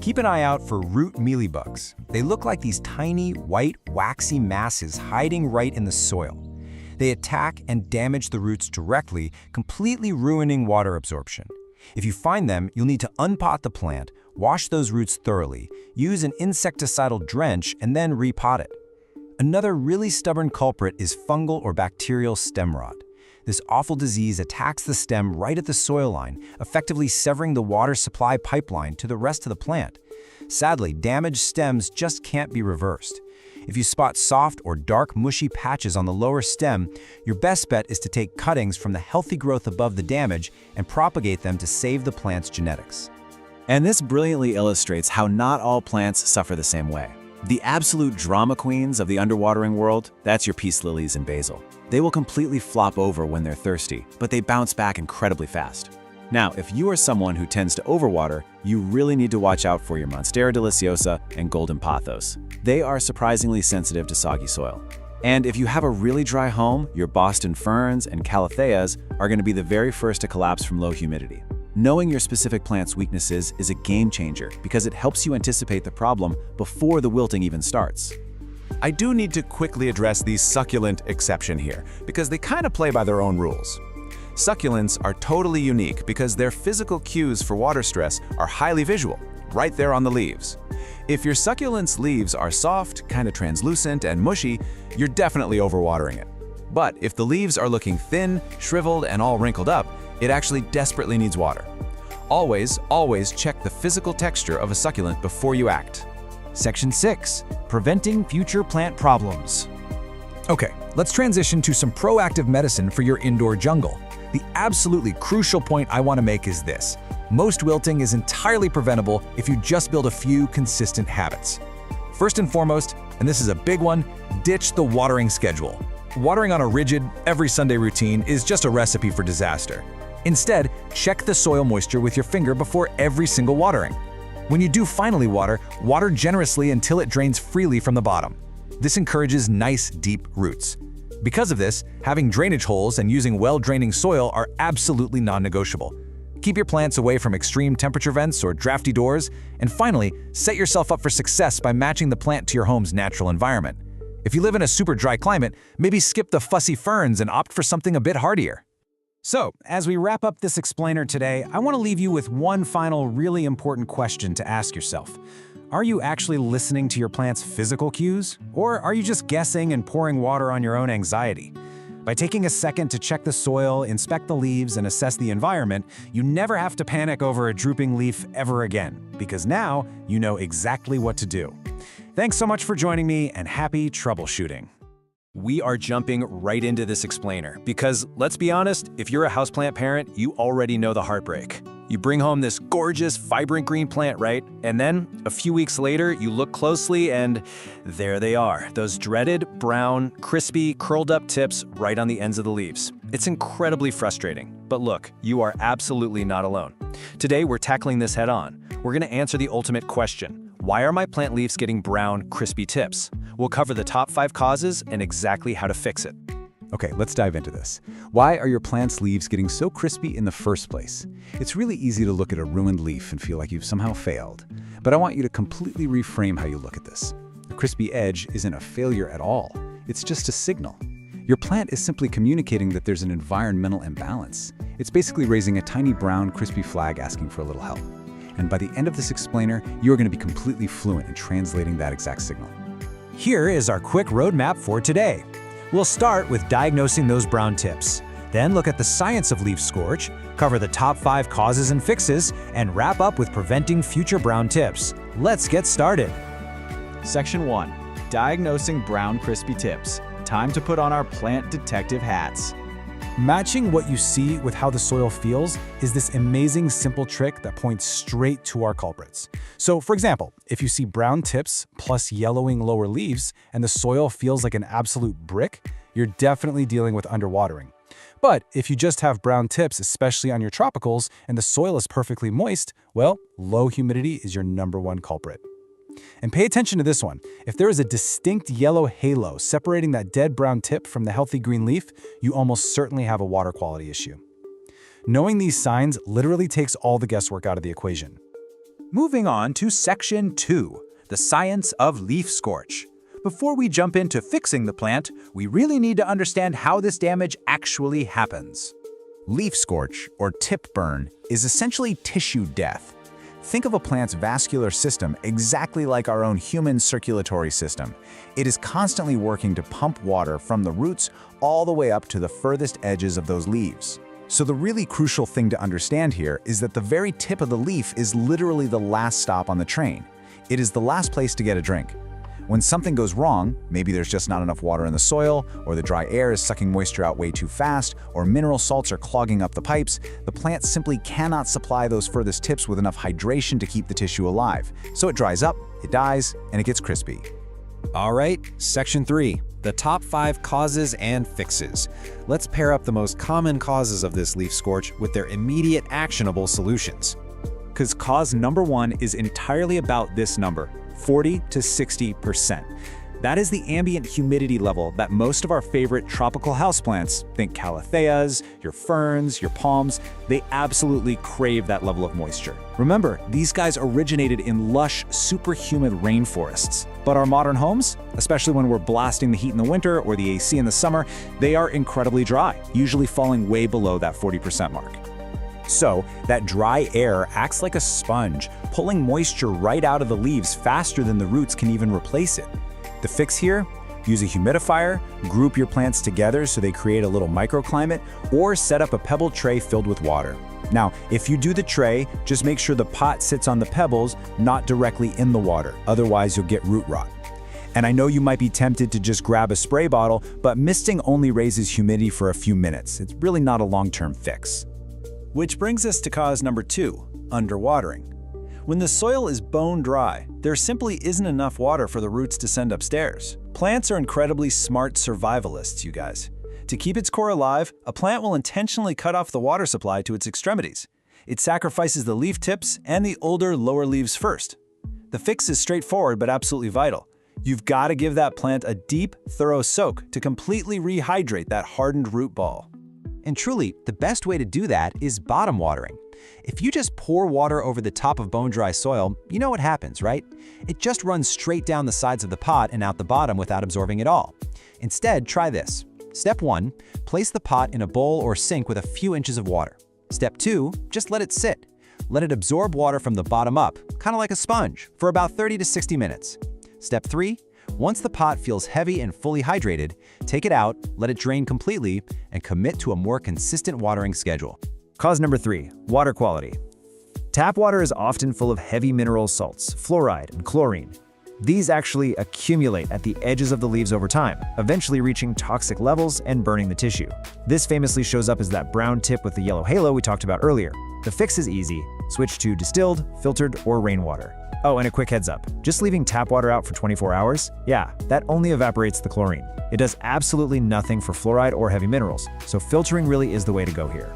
Keep an eye out for root mealybugs. They look like these tiny, white, waxy masses hiding right in the soil. They attack and damage the roots directly, completely ruining water absorption. If you find them, you'll need to unpot the plant, wash those roots thoroughly, use an insecticidal drench, and then repot it. Another really stubborn culprit is fungal or bacterial stem rot. This awful disease attacks the stem right at the soil line, effectively severing the water supply pipeline to the rest of the plant. Sadly, damaged stems just can't be reversed. If you spot soft or dark, mushy patches on the lower stem, your best bet is to take cuttings from the healthy growth above the damage and propagate them to save the plant's genetics. And this brilliantly illustrates how not all plants suffer the same way. The absolute drama queens of the underwatering world, that's your peace lilies and basil. They will completely flop over when they're thirsty, but they bounce back incredibly fast. Now, if you are someone who tends to overwater, you really need to watch out for your Monstera deliciosa and golden pothos. They are surprisingly sensitive to soggy soil. And if you have a really dry home, your Boston ferns and calatheas are going to be the very first to collapse from low humidity. Knowing your specific plant's weaknesses is a game changer because it helps you anticipate the problem before the wilting even starts. I do need to quickly address the succulent exception here, because they kind of play by their own rules. Succulents are totally unique because their physical cues for water stress are highly visual, right there on the leaves. If your succulent's leaves are soft, kind of translucent, and mushy, you're definitely overwatering it. But if the leaves are looking thin, shriveled, and all wrinkled up, it actually desperately needs water. Always check the physical texture of a succulent before you act. Section 6. Preventing future plant problems. Okay, let's transition to some proactive medicine for your indoor jungle. The absolutely crucial point I want to make is this. Most wilting is entirely preventable if you just build a few consistent habits. First and foremost, and this is a big one, ditch the watering schedule. Watering on a rigid, every Sunday routine is just a recipe for disaster. Instead, check the soil moisture with your finger before every single watering. When you do finally water, water generously until it drains freely from the bottom. This encourages nice, deep roots. Because of this, having drainage holes and using well-draining soil are absolutely non-negotiable. Keep your plants away from extreme temperature vents or drafty doors, and finally, set yourself up for success by matching the plant to your home's natural environment. If you live in a super dry climate, maybe skip the fussy ferns and opt for something a bit hardier. So, as we wrap up this explainer today, I want to leave you with one final really important question to ask yourself. Are you actually listening to your plant's physical cues? Or are you just guessing and pouring water on your own anxiety? By taking a second to check the soil, inspect the leaves, and assess the environment, you never have to panic over a drooping leaf ever again, because now you know exactly what to do. Thanks so much for joining me, and happy troubleshooting. We are jumping right into this explainer because, let's be honest, if you're a houseplant parent, you already know the heartbreak. You bring home this gorgeous, vibrant green plant, right? And then, a few weeks later, you look closely and there they are, those dreaded, brown, crispy, curled up tips right on the ends of the leaves. It's incredibly frustrating. But look, you are absolutely not alone. Today, we're tackling this head on. We're going to answer the ultimate question. Why are my plant leaves getting brown, crispy tips? We'll cover the top 5 causes and exactly how to fix it. Okay, let's dive into this. Why are your plant's leaves getting so crispy in the first place? It's really easy to look at a ruined leaf and feel like you've somehow failed. But I want you to completely reframe how you look at this. A crispy edge isn't a failure at all. It's just a signal. Your plant is simply communicating that there's an environmental imbalance. It's basically raising a tiny brown, crispy flag asking for a little help. And by the end of this explainer, you're going to be completely fluent in translating that exact signal. Here is our quick roadmap for today. We'll start with diagnosing those brown tips, then look at the science of leaf scorch, cover the top 5 causes and fixes, and wrap up with preventing future brown tips. Let's get started. Section 1. Diagnosing brown crispy tips. Time to put on our plant detective hats. Matching what you see with how the soil feels is this amazing simple trick that points straight to our culprits. So, for example, if you see brown tips plus yellowing lower leaves and the soil feels like an absolute brick, you're definitely dealing with underwatering. But if you just have brown tips, especially on your tropicals, and the soil is perfectly moist, well, low humidity is your #1 culprit. And pay attention to this one. If there is a distinct yellow halo separating that dead brown tip from the healthy green leaf, you almost certainly have a water quality issue. Knowing these signs literally takes all the guesswork out of the equation. Moving on to Section 2, the science of leaf scorch. Before we jump into fixing the plant, we really need to understand how this damage actually happens. Leaf scorch, or tip burn, is essentially tissue death. Think of a plant's vascular system exactly like our own human circulatory system. It is constantly working to pump water from the roots all the way up to the furthest edges of those leaves. So the really crucial thing to understand here is that the very tip of the leaf is literally the last stop on the train. It is the last place to get a drink. When something goes wrong, maybe there's just not enough water in the soil, or the dry air is sucking moisture out way too fast, or mineral salts are clogging up the pipes, the plant simply cannot supply those furthest tips with enough hydration to keep the tissue alive. So it dries up, it dies, and it gets crispy. All right, Section 3. the top 5 causes and fixes. Let's pair up the most common causes of this leaf scorch with their immediate actionable solutions. Because cause number 1 is entirely about this number, 40 to 60%. That is the ambient humidity level that most of our favorite tropical houseplants, think calatheas, your ferns, your palms, they absolutely crave that level of moisture. Remember, these guys originated in lush, super humid rainforests. But our modern homes, especially when we're blasting the heat in the winter or the AC in the summer, they are incredibly dry, usually falling way below that 40% mark. So, that dry air acts like a sponge, pulling moisture right out of the leaves faster than the roots can even replace it. The fix here? Use a humidifier, group your plants together so they create a little microclimate, or set up a pebble tray filled with water. Now, if you do the tray, just make sure the pot sits on the pebbles, not directly in the water, otherwise you'll get root rot. And I know you might be tempted to just grab a spray bottle, but misting only raises humidity for a few minutes. It's really not a long-term fix. Which brings us to cause number 2, underwatering. When the soil is bone dry, there simply isn't enough water for the roots to send upstairs. Plants are incredibly smart survivalists, you guys. To keep its core alive, a plant will intentionally cut off the water supply to its extremities. It sacrifices the leaf tips and the older, lower leaves first. The fix is straightforward but absolutely vital. You've got to give that plant a deep, thorough soak to completely rehydrate that hardened root ball. And truly, the best way to do that is bottom watering. If you just pour water over the top of bone-dry soil, you know what happens, right? It just runs straight down the sides of the pot and out the bottom without absorbing it all. Instead, try this. Step 1, place the pot in a bowl or sink with a few inches of water. Step 2, just let it sit. Let it absorb water from the bottom up, kind of like a sponge, for about 30 to 60 minutes. Step 3, once the pot feels heavy and fully hydrated, take it out, let it drain completely, and commit to a more consistent watering schedule. Cause number 3, water quality. Tap water is often full of heavy mineral salts, fluoride, and chlorine. These actually accumulate at the edges of the leaves over time, eventually reaching toxic levels and burning the tissue. This famously shows up as that brown tip with the yellow halo we talked about earlier. The fix is easy. Switch to distilled, filtered, or rainwater. Oh, and a quick heads up. Just leaving tap water out for 24 hours? Yeah, that only evaporates the chlorine. It does absolutely nothing for fluoride or heavy minerals, so filtering really is the way to go here.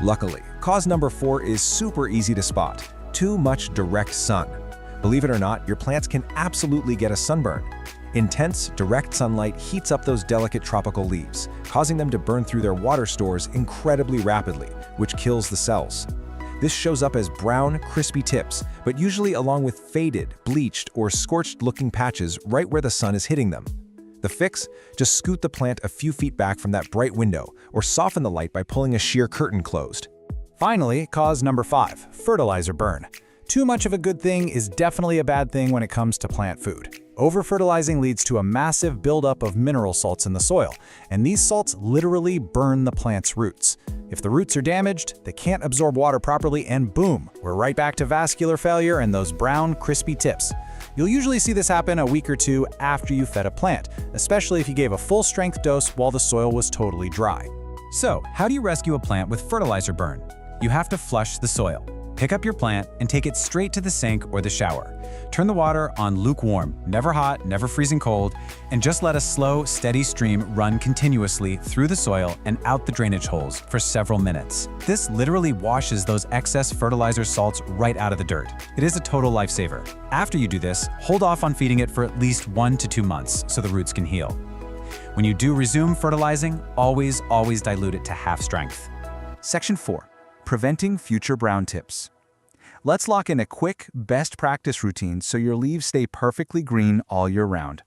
Luckily, cause number 4 is super easy to spot: too much direct sun. Believe it or not, your plants can absolutely get a sunburn. Intense, direct sunlight heats up those delicate tropical leaves, causing them to burn through their water stores incredibly rapidly, which kills the cells. This shows up as brown, crispy tips, but usually along with faded, bleached, or scorched-looking patches right where the sun is hitting them. The fix? Just scoot the plant a few feet back from that bright window, or soften the light by pulling a sheer curtain closed. Finally, cause number 5, fertilizer burn. Too much of a good thing is definitely a bad thing when it comes to plant food. Over-fertilizing leads to a massive buildup of mineral salts in the soil, and these salts literally burn the plant's roots. If the roots are damaged, they can't absorb water properly, and boom, we're right back to vascular failure and those brown, crispy tips. You'll usually see this happen a week or 2 after you fed a plant, especially if you gave a full-strength dose while the soil was totally dry. So, how do you rescue a plant with fertilizer burn? You have to flush the soil. Pick up your plant and take it straight to the sink or the shower. Turn the water on lukewarm, never hot, never freezing cold, and just let a slow, steady stream run continuously through the soil and out the drainage holes for several minutes. This literally washes those excess fertilizer salts right out of the dirt. It is a total lifesaver. After you do this, hold off on feeding it for at least 1 to 2 months so the roots can heal. When you do resume fertilizing, always dilute it to half strength. Section 4. Preventing future brown tips. Let's lock in a quick, best practice routine so your leaves stay perfectly green all year round.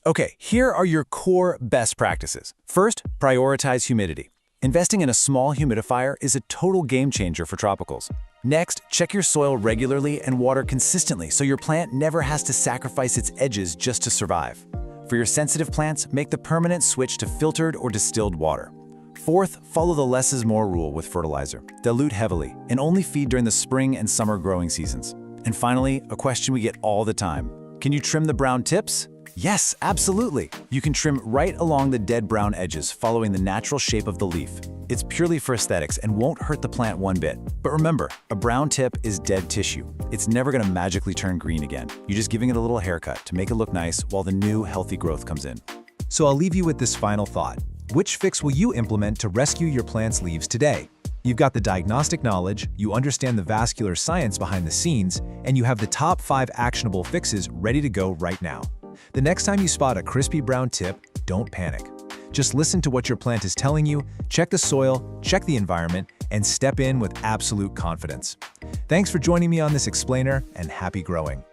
Okay, here are your core best practices. First, prioritize humidity. Investing in a small humidifier is a total game changer for tropicals. Next, check your soil regularly and water consistently so your plant never has to sacrifice its edges just to survive. For your sensitive plants, make the permanent switch to filtered or distilled water. Fourth, follow the less is more rule with fertilizer. Dilute heavily and only feed during the spring and summer growing seasons. And finally, a question we get all the time. Can you trim the brown tips? Yes, absolutely. You can trim right along the dead brown edges, following the natural shape of the leaf. It's purely for aesthetics and won't hurt the plant one bit. But remember, a brown tip is dead tissue. It's never going to magically turn green again. You're just giving it a little haircut to make it look nice while the new, healthy growth comes in. So I'll leave you with this final thought. Which fix will you implement to rescue your plant's leaves today? You've got the diagnostic knowledge, you understand the vascular science behind the scenes, and you have the top 5 actionable fixes ready to go right now. The next time you spot a crispy brown tip, don't panic. Just listen to what your plant is telling you, check the soil, check the environment, and step in with absolute confidence. Thanks for joining me on this explainer, and happy growing.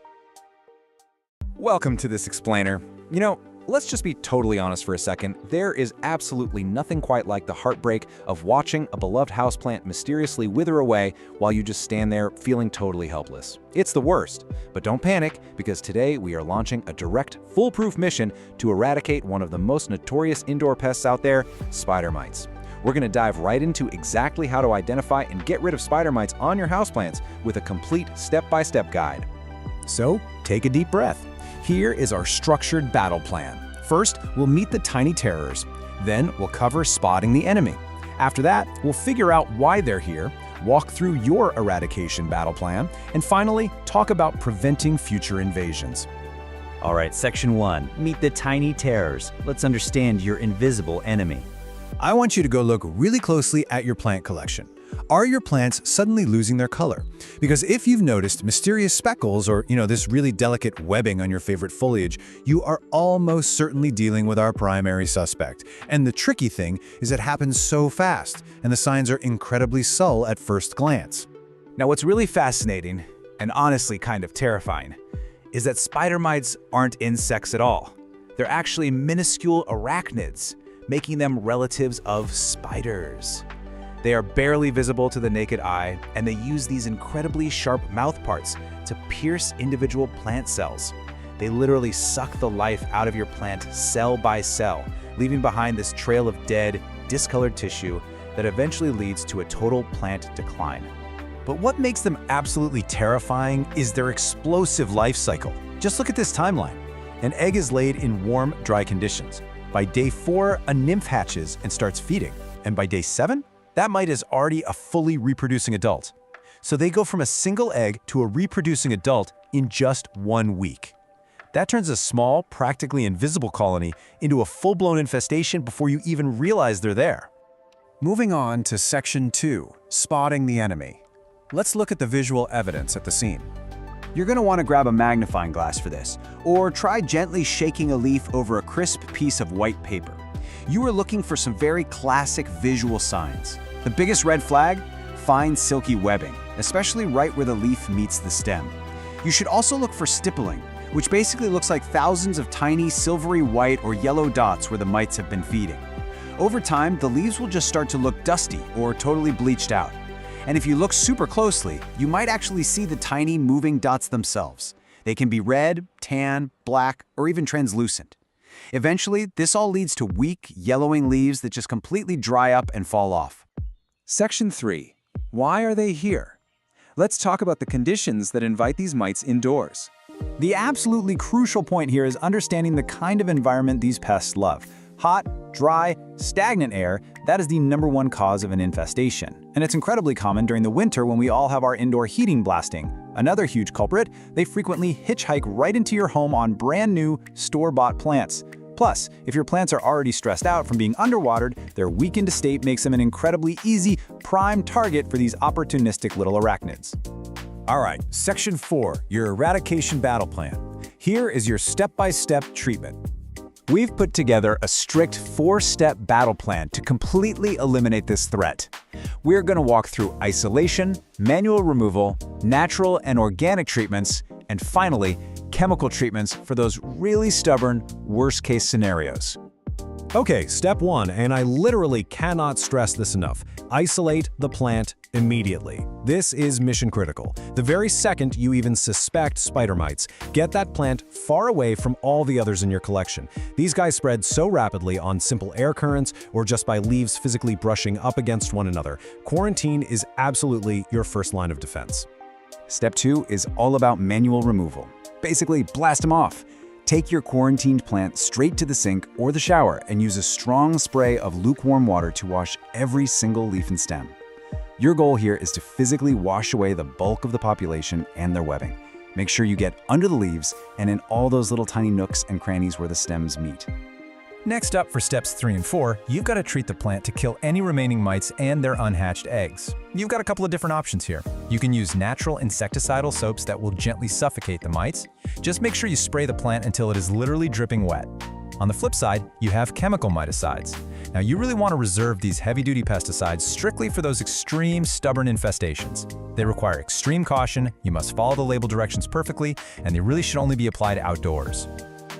Welcome to This Explainer. You know, let's just be totally honest for a second. There is absolutely nothing quite like the heartbreak of watching a beloved houseplant mysteriously wither away while you just stand there feeling totally helpless. It's the worst. But don't panic, because today we are launching a direct, foolproof mission to eradicate one of the most notorious indoor pests out there, spider mites. We're going to dive right into exactly how to identify and get rid of spider mites on your houseplants with a complete step-by-step guide. So, take a deep breath. Here is our structured battle plan. First, we'll meet the tiny terrors. Then, we'll cover spotting the enemy. After that, we'll figure out why they're here, walk through your eradication battle plan, and finally, talk about preventing future invasions. All right, Section 1, meet the tiny terrors. Let's understand your invisible enemy. I want you to go look really closely at your plant collection. Are your plants suddenly losing their color? Because if you've noticed mysterious speckles or, this really delicate webbing on your favorite foliage, you are almost certainly dealing with our primary suspect. And the tricky thing is it happens so fast, and the signs are incredibly subtle at first glance. Now, what's really fascinating, and honestly kind of terrifying, is that spider mites aren't insects at all. They're actually minuscule arachnids, making them relatives of spiders. They are barely visible to the naked eye, and they use these incredibly sharp mouthparts to pierce individual plant cells. They literally suck the life out of your plant cell by cell, leaving behind this trail of dead, discolored tissue that eventually leads to a total plant decline. But what makes them absolutely terrifying is their explosive life cycle. Just look at this timeline. An egg is laid in warm, dry conditions. By day 4, a nymph hatches and starts feeding. And by day 7, that mite is already a fully reproducing adult. So they go from a single egg to a reproducing adult in just 1 week. That turns a small, practically invisible colony into a full-blown infestation before you even realize they're there. Moving on to Section 2, spotting the enemy. Let's look at the visual evidence at the scene. You're going to want to grab a magnifying glass for this, or try gently shaking a leaf over a crisp piece of white paper. You are looking for some very classic visual signs. The biggest red flag? Fine silky webbing, especially right where the leaf meets the stem. You should also look for stippling, which basically looks like thousands of tiny silvery white or yellow dots where the mites have been feeding. Over time, the leaves will just start to look dusty or totally bleached out. And if you look super closely, you might actually see the tiny moving dots themselves. They can be red, tan, black, or even translucent. Eventually, this all leads to weak, yellowing leaves that just completely dry up and fall off. Section 3. Why are they here? Let's talk about the conditions that invite these mites indoors. The absolutely crucial point here is understanding the kind of environment these pests love. Hot, dry, stagnant air, that is the #1 cause of an infestation. And it's incredibly common during the winter when we all have our indoor heating blasting. Another huge culprit, they frequently hitchhike right into your home on brand new, store-bought plants. Plus, if your plants are already stressed out from being underwatered, their weakened state makes them an incredibly easy, prime target for these opportunistic little arachnids. All right, Section 4, your eradication battle plan. Here is your step-by-step treatment. We've put together a strict 4-step battle plan to completely eliminate this threat. We're going to walk through isolation, manual removal, natural and organic treatments, and finally, chemical treatments for those really stubborn, worst-case scenarios. Okay, step 1, and I literally cannot stress this enough. Isolate the plant immediately. This is mission critical. The very second you even suspect spider mites, get that plant far away from all the others in your collection. These guys spread so rapidly on simple air currents or just by leaves physically brushing up against one another. Quarantine is absolutely your first line of defense. Step 2 is all about manual removal. Basically, blast them off. Take your quarantined plant straight to the sink or the shower and use a strong spray of lukewarm water to wash every single leaf and stem. Your goal here is to physically wash away the bulk of the population and their webbing. Make sure you get under the leaves and in all those little tiny nooks and crannies where the stems meet. Next up for steps 3 and 4, you've got to treat the plant to kill any remaining mites and their unhatched eggs. You've got a couple of different options here. You can use natural insecticidal soaps that will gently suffocate the mites. Just make sure you spray the plant until it is literally dripping wet. On the flip side, you have chemical miticides. Now you really want to reserve these heavy-duty pesticides strictly for those extreme, stubborn infestations. They require extreme caution, you must follow the label directions perfectly, and they really should only be applied outdoors.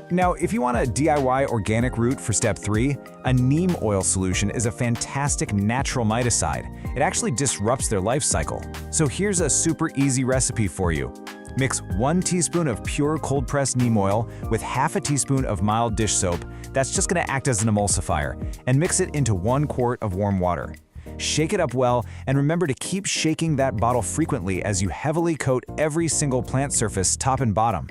Now, if you want a DIY organic route for step 3, a neem oil solution is a fantastic natural miticide. It actually disrupts their life cycle. So here's a super easy recipe for you. Mix 1 teaspoon of pure cold-pressed neem oil with half a teaspoon of mild dish soap. That's just going to act as an emulsifier, and mix it into 1 quart of warm water. Shake it up well, and remember to keep shaking that bottle frequently as you heavily coat every single plant surface top and bottom.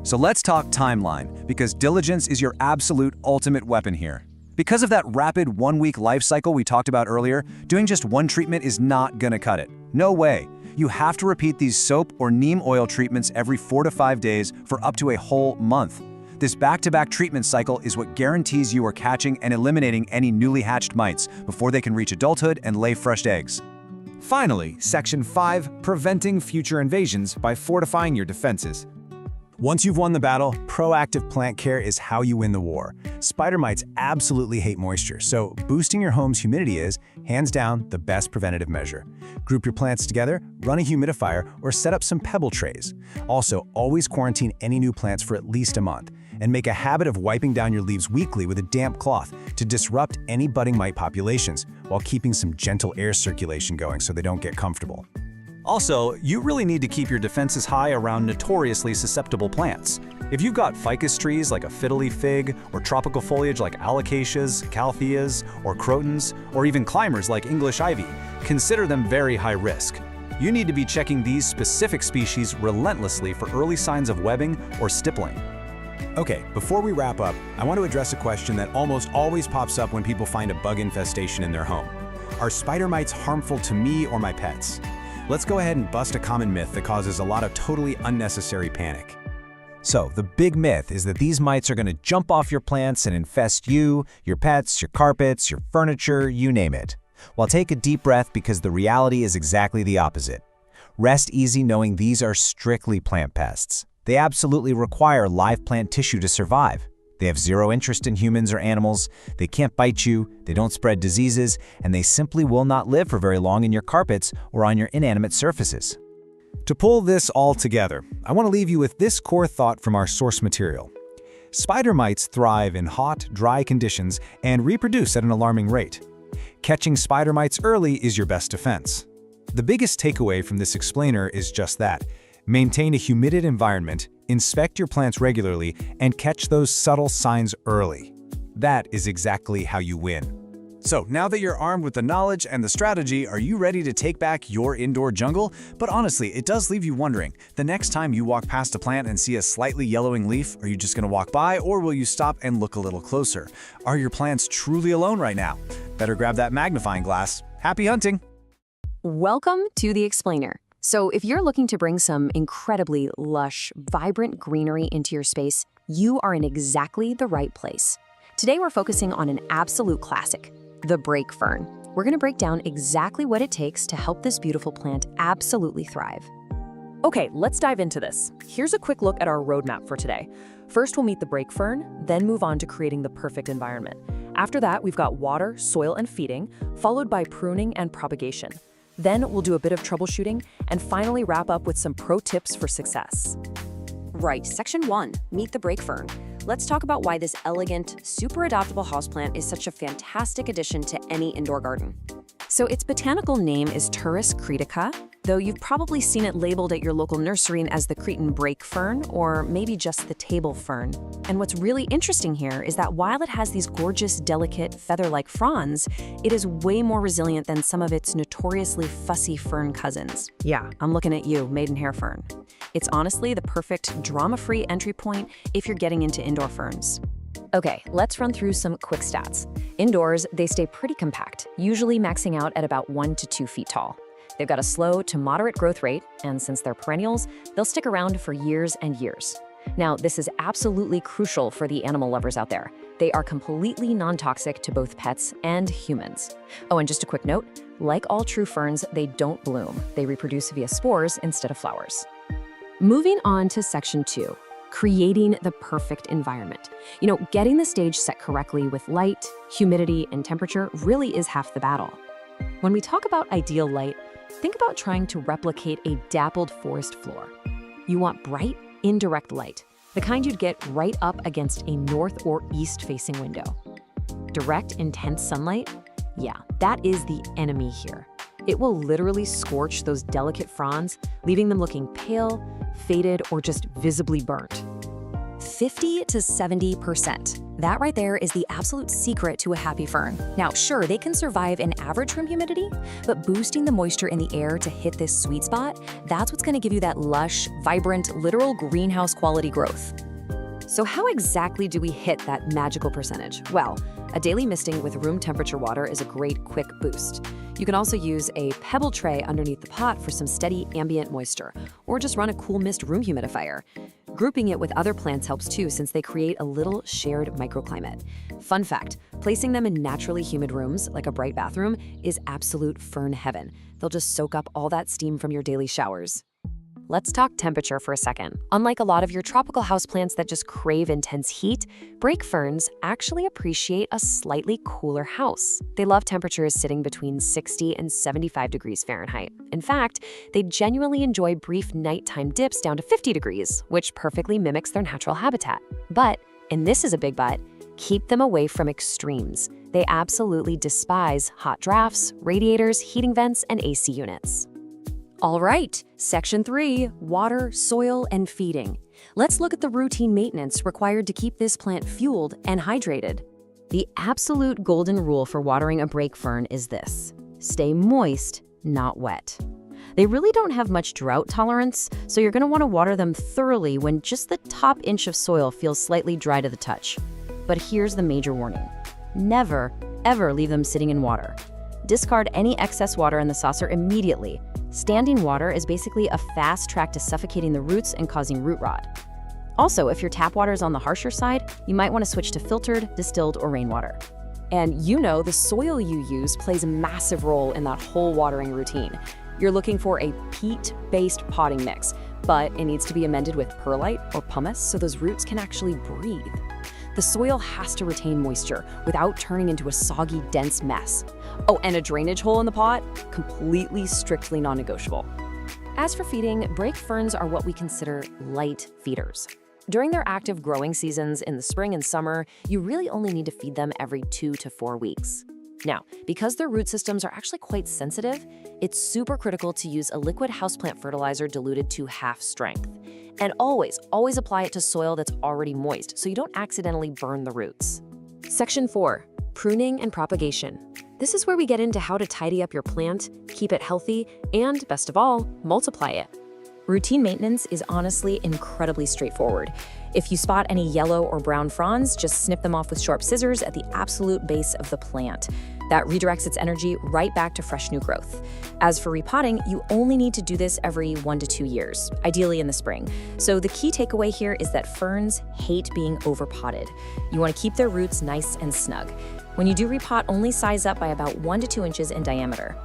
So let's talk timeline, because diligence is your absolute ultimate weapon here. Because of that rapid 1-week life cycle we talked about earlier, doing just 1 treatment is not gonna cut it. No way. You have to repeat these soap or neem oil treatments every 4 to 5 days for up to a whole month. This back-to-back treatment cycle is what guarantees you are catching and eliminating any newly hatched mites before they can reach adulthood and lay fresh eggs. Finally, Section 5, preventing future invasions by fortifying your defenses. Once you've won the battle, proactive plant care is how you win the war. Spider mites absolutely hate moisture, so boosting your home's humidity is, hands down, the best preventative measure. Group your plants together, run a humidifier, or set up some pebble trays. Also, always quarantine any new plants for at least a month, and make a habit of wiping down your leaves weekly with a damp cloth to disrupt any budding mite populations, while keeping some gentle air circulation going so they don't get comfortable. Also, you really need to keep your defenses high around notoriously susceptible plants. If you've got ficus trees like a fiddly fig, or tropical foliage like alocasias, caltheas, or crotons, or even climbers like English ivy, consider them very high risk. You need to be checking these specific species relentlessly for early signs of webbing or stippling. Okay, before we wrap up, I want to address a question that almost always pops up when people find a bug infestation in their home. Are spider mites harmful to me or my pets? Let's go ahead and bust a common myth that causes a lot of totally unnecessary panic. So, the big myth is that these mites are going to jump off your plants and infest you, your pets, your carpets, your furniture, you name it. Well, take a deep breath, because the reality is exactly the opposite. Rest easy knowing these are strictly plant pests. They absolutely require live plant tissue to survive. They have zero interest in humans or animals, they can't bite you, they don't spread diseases, and they simply will not live for very long in your carpets or on your inanimate surfaces. To pull this all together, I want to leave you with this core thought from our source material. Spider mites thrive in hot, dry conditions and reproduce at an alarming rate. Catching spider mites early is your best defense. The biggest takeaway from this explainer is just that. Maintain a humid environment, inspect your plants regularly, and catch those subtle signs early. That is exactly how you win. So now that you're armed with the knowledge and the strategy, are you ready to take back your indoor jungle? But honestly, it does leave you wondering, the next time you walk past a plant and see a slightly yellowing leaf, are you just gonna walk by, or will you stop and look a little closer? Are your plants truly alone right now? Better grab that magnifying glass. Happy hunting! Welcome to The Explainer. So if you're looking to bring some incredibly lush, vibrant greenery into your space, you are in exactly the right place. Today we're focusing on an absolute classic, the brake fern. We're going to break down exactly what it takes to help this beautiful plant absolutely thrive. Okay, let's dive into this. Here's a quick look at our roadmap for today. First, we'll meet the brake fern, then move on to creating the perfect environment. After that, we've got water, soil, and feeding, followed by pruning and propagation. Then we'll do a bit of troubleshooting, and finally wrap up with some pro tips for success. Right, Section 1, meet the brake fern. Let's talk about why this elegant, super adaptable houseplant is such a fantastic addition to any indoor garden. So its botanical name is Turris cretica, though you've probably seen it labeled at your local nursery as the Cretan brake fern, or maybe just the table fern. And what's really interesting here is that while it has these gorgeous, delicate, feather-like fronds, it is way more resilient than some of its notoriously fussy fern cousins. Yeah, I'm looking at you, maidenhair fern. It's honestly the perfect drama-free entry point if you're getting into indoor ferns. Okay, let's run through some quick stats. Indoors, they stay pretty compact, usually maxing out at about 1 to 2 feet tall. They've got a slow to moderate growth rate, and since they're perennials, they'll stick around for years and years. Now, this is absolutely crucial for the animal lovers out there. They are completely non-toxic to both pets and humans. Oh, and just a quick note, like all true ferns, they don't bloom. They reproduce via spores instead of flowers. Moving on to section 2, creating the perfect environment. Getting the stage set correctly with light, humidity, and temperature really is half the battle. When we talk about ideal light, think about trying to replicate a dappled forest floor. You want bright, indirect light, the kind you'd get right up against a north or east-facing window. Direct, intense sunlight? Yeah, that is the enemy here. It will literally scorch those delicate fronds, leaving them looking pale, faded, or just visibly burnt. 50 to 70%. That right there is the absolute secret to a happy fern. Now, sure, they can survive in average room humidity, but boosting the moisture in the air to hit this sweet spot, that's what's gonna give you that lush, vibrant, literal greenhouse quality growth. So how exactly do we hit that magical percentage? Well, a daily misting with room temperature water is a great quick boost. You can also use a pebble tray underneath the pot for some steady ambient moisture, or just run a cool mist room humidifier. Grouping it with other plants helps too, since they create a little shared microclimate. Fun fact, placing them in naturally humid rooms, like a bright bathroom, is absolute fern heaven. They'll just soak up all that steam from your daily showers. Let's talk temperature for a second. Unlike a lot of your tropical houseplants that just crave intense heat, brake ferns actually appreciate a slightly cooler house. They love temperatures sitting between 60 and 75 degrees Fahrenheit. In fact, they genuinely enjoy brief nighttime dips down to 50 degrees, which perfectly mimics their natural habitat. But, and this is a big but, keep them away from extremes. They absolutely despise hot drafts, radiators, heating vents, and AC units. All right, section 3, water, soil, and feeding. Let's look at the routine maintenance required to keep this plant fueled and hydrated. The absolute golden rule for watering a brake fern is this: stay moist, not wet. They really don't have much drought tolerance, so you're gonna wanna water them thoroughly when just the top inch of soil feels slightly dry to the touch. But here's the major warning: never, ever leave them sitting in water. Discard any excess water in the saucer immediately. Standing water is basically a fast track to suffocating the roots and causing root rot. Also, if your tap water is on the harsher side, you might want to switch to filtered, distilled, or rainwater. And the soil you use plays a massive role in that whole watering routine. You're looking for a peat-based potting mix, but it needs to be amended with perlite or pumice so those roots can actually breathe. The soil has to retain moisture without turning into a soggy, dense mess. Oh, and a drainage hole in the pot? Completely, strictly non-negotiable. As for feeding, brake ferns are what we consider light feeders. During their active growing seasons in the spring and summer, you really only need to feed them every 2 to 4 weeks. Now, because their root systems are actually quite sensitive, it's super critical to use a liquid houseplant fertilizer diluted to half strength. And always apply it to soil that's already moist so you don't accidentally burn the roots. Section 4, pruning and propagation. This is where we get into how to tidy up your plant, keep it healthy, and best of all, multiply it. Routine maintenance is honestly incredibly straightforward. If you spot any yellow or brown fronds, just snip them off with sharp scissors at the absolute base of the plant. That redirects its energy right back to fresh new growth. As for repotting, you only need to do this every 1 to 2 years, ideally in the spring. So the key takeaway here is that ferns hate being overpotted. You want to keep their roots nice and snug. When you do repot, only size up by about 1 to 2 inches in diameter.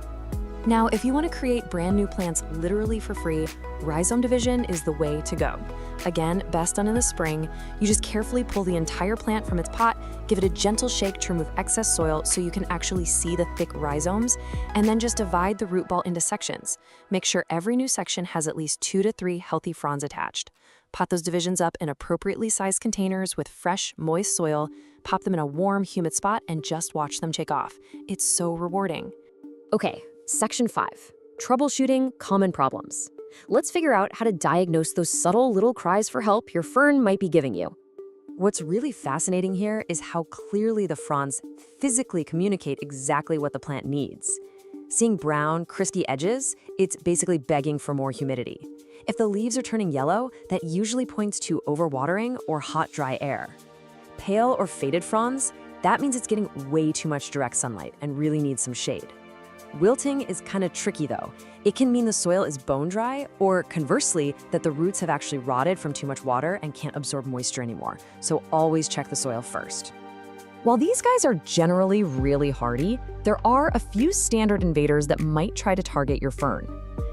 Now, if you want to create brand new plants literally for free, rhizome division is the way to go. Again, best done in the spring. You just carefully pull the entire plant from its pot, give it a gentle shake to remove excess soil so you can actually see the thick rhizomes, and then just divide the root ball into sections. Make sure every new section has at least 2 to 3 healthy fronds attached. Pot those divisions up in appropriately sized containers with fresh, moist soil, pop them in a warm, humid spot, and just watch them take off. It's so rewarding. Okay. Section 5, troubleshooting common problems. Let's figure out how to diagnose those subtle little cries for help your fern might be giving you. What's really fascinating here is how clearly the fronds physically communicate exactly what the plant needs. Seeing brown, crispy edges, it's basically begging for more humidity. If the leaves are turning yellow, that usually points to overwatering or hot, dry air. Pale or faded fronds, that means it's getting way too much direct sunlight and really needs some shade. Wilting is kind of tricky though. It can mean the soil is bone dry, or conversely, that the roots have actually rotted from too much water and can't absorb moisture anymore. So always check the soil first. While these guys are generally really hardy, there are a few standard invaders that might try to target your fern.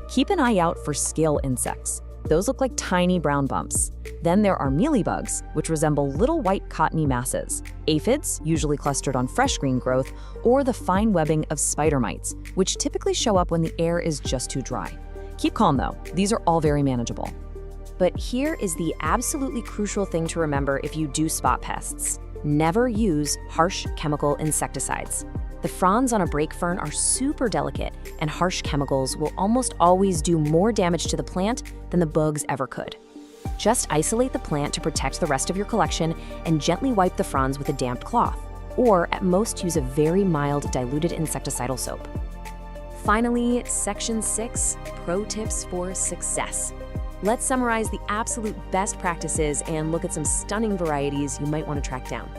Keep an eye out for scale insects. Those look like tiny brown bumps. Then there are mealybugs, which resemble little white cottony masses, aphids, usually clustered on fresh green growth, or the fine webbing of spider mites, which typically show up when the air is just too dry. Keep calm though, these are all very manageable. But here is the absolutely crucial thing to remember if you do spot pests. Never use harsh chemical insecticides. The fronds on a brake fern are super delicate, and harsh chemicals will almost always do more damage to the plant than the bugs ever could. Just isolate the plant to protect the rest of your collection and gently wipe the fronds with a damp cloth, or at most use a very mild diluted insecticidal soap. Finally, Section 6, Pro Tips for Success. Let's summarize the absolute best practices and look at some stunning varieties you might want to track down.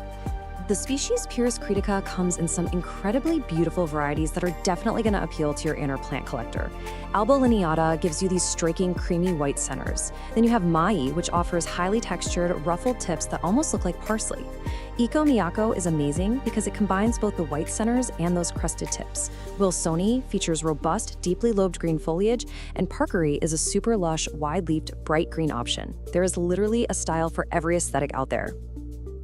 The species Pyrrhus critica comes in some incredibly beautiful varieties that are definitely going to appeal to your inner plant collector. Alba lineata gives you these striking creamy white centers. Then you have Mai, which offers highly textured, ruffled tips that almost look like parsley. Iko Miyako is amazing because it combines both the white centers and those crusted tips. Wilsoni features robust, deeply lobed green foliage, and Parkery is a super lush, wide-leafed, bright green option. There is literally a style for every aesthetic out there.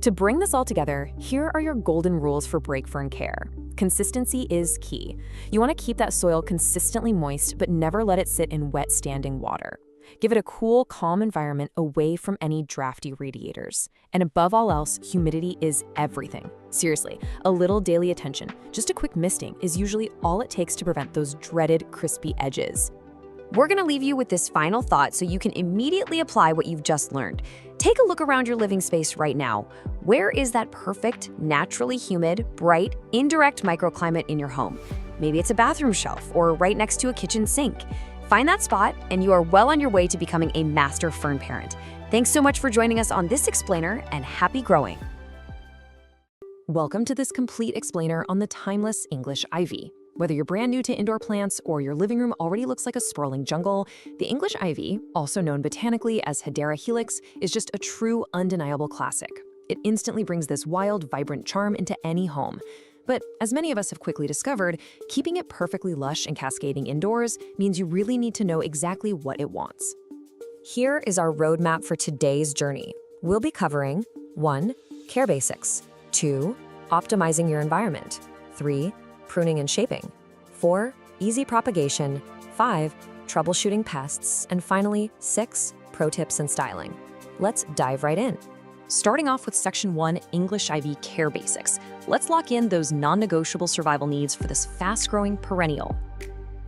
To bring this all together, here are your golden rules for brake fern care. Consistency is key. You want to keep that soil consistently moist, but never let it sit in wet standing water. Give it a cool, calm environment away from any drafty radiators. And above all else, humidity is everything. Seriously, a little daily attention, just a quick misting, is usually all it takes to prevent those dreaded crispy edges. We're going to leave you with this final thought so you can immediately apply what you've just learned. Take a look around your living space right now. Where is that perfect, naturally humid, bright, indirect microclimate in your home? Maybe it's a bathroom shelf or right next to a kitchen sink. Find that spot and you are well on your way to becoming a master fern parent. Thanks so much for joining us on this explainer, and happy growing. Welcome to this complete explainer on the timeless English ivy. Whether you're brand new to indoor plants or your living room already looks like a sprawling jungle, the English ivy, also known botanically as Hedera helix, is just a true, undeniable classic. It instantly brings this wild, vibrant charm into any home. But as many of us have quickly discovered, keeping it perfectly lush and cascading indoors means you really need to know exactly what it wants. Here is our roadmap for today's journey. We'll be covering 1. Care basics. 2. Optimizing your environment. 3. Pruning and shaping. 4. Easy propagation. 5. Troubleshooting pests. And finally, 6. Pro tips and styling. Let's dive right in. Starting off with Section 1, English Ivy Care Basics. Let's lock in those non-negotiable survival needs for this fast-growing perennial.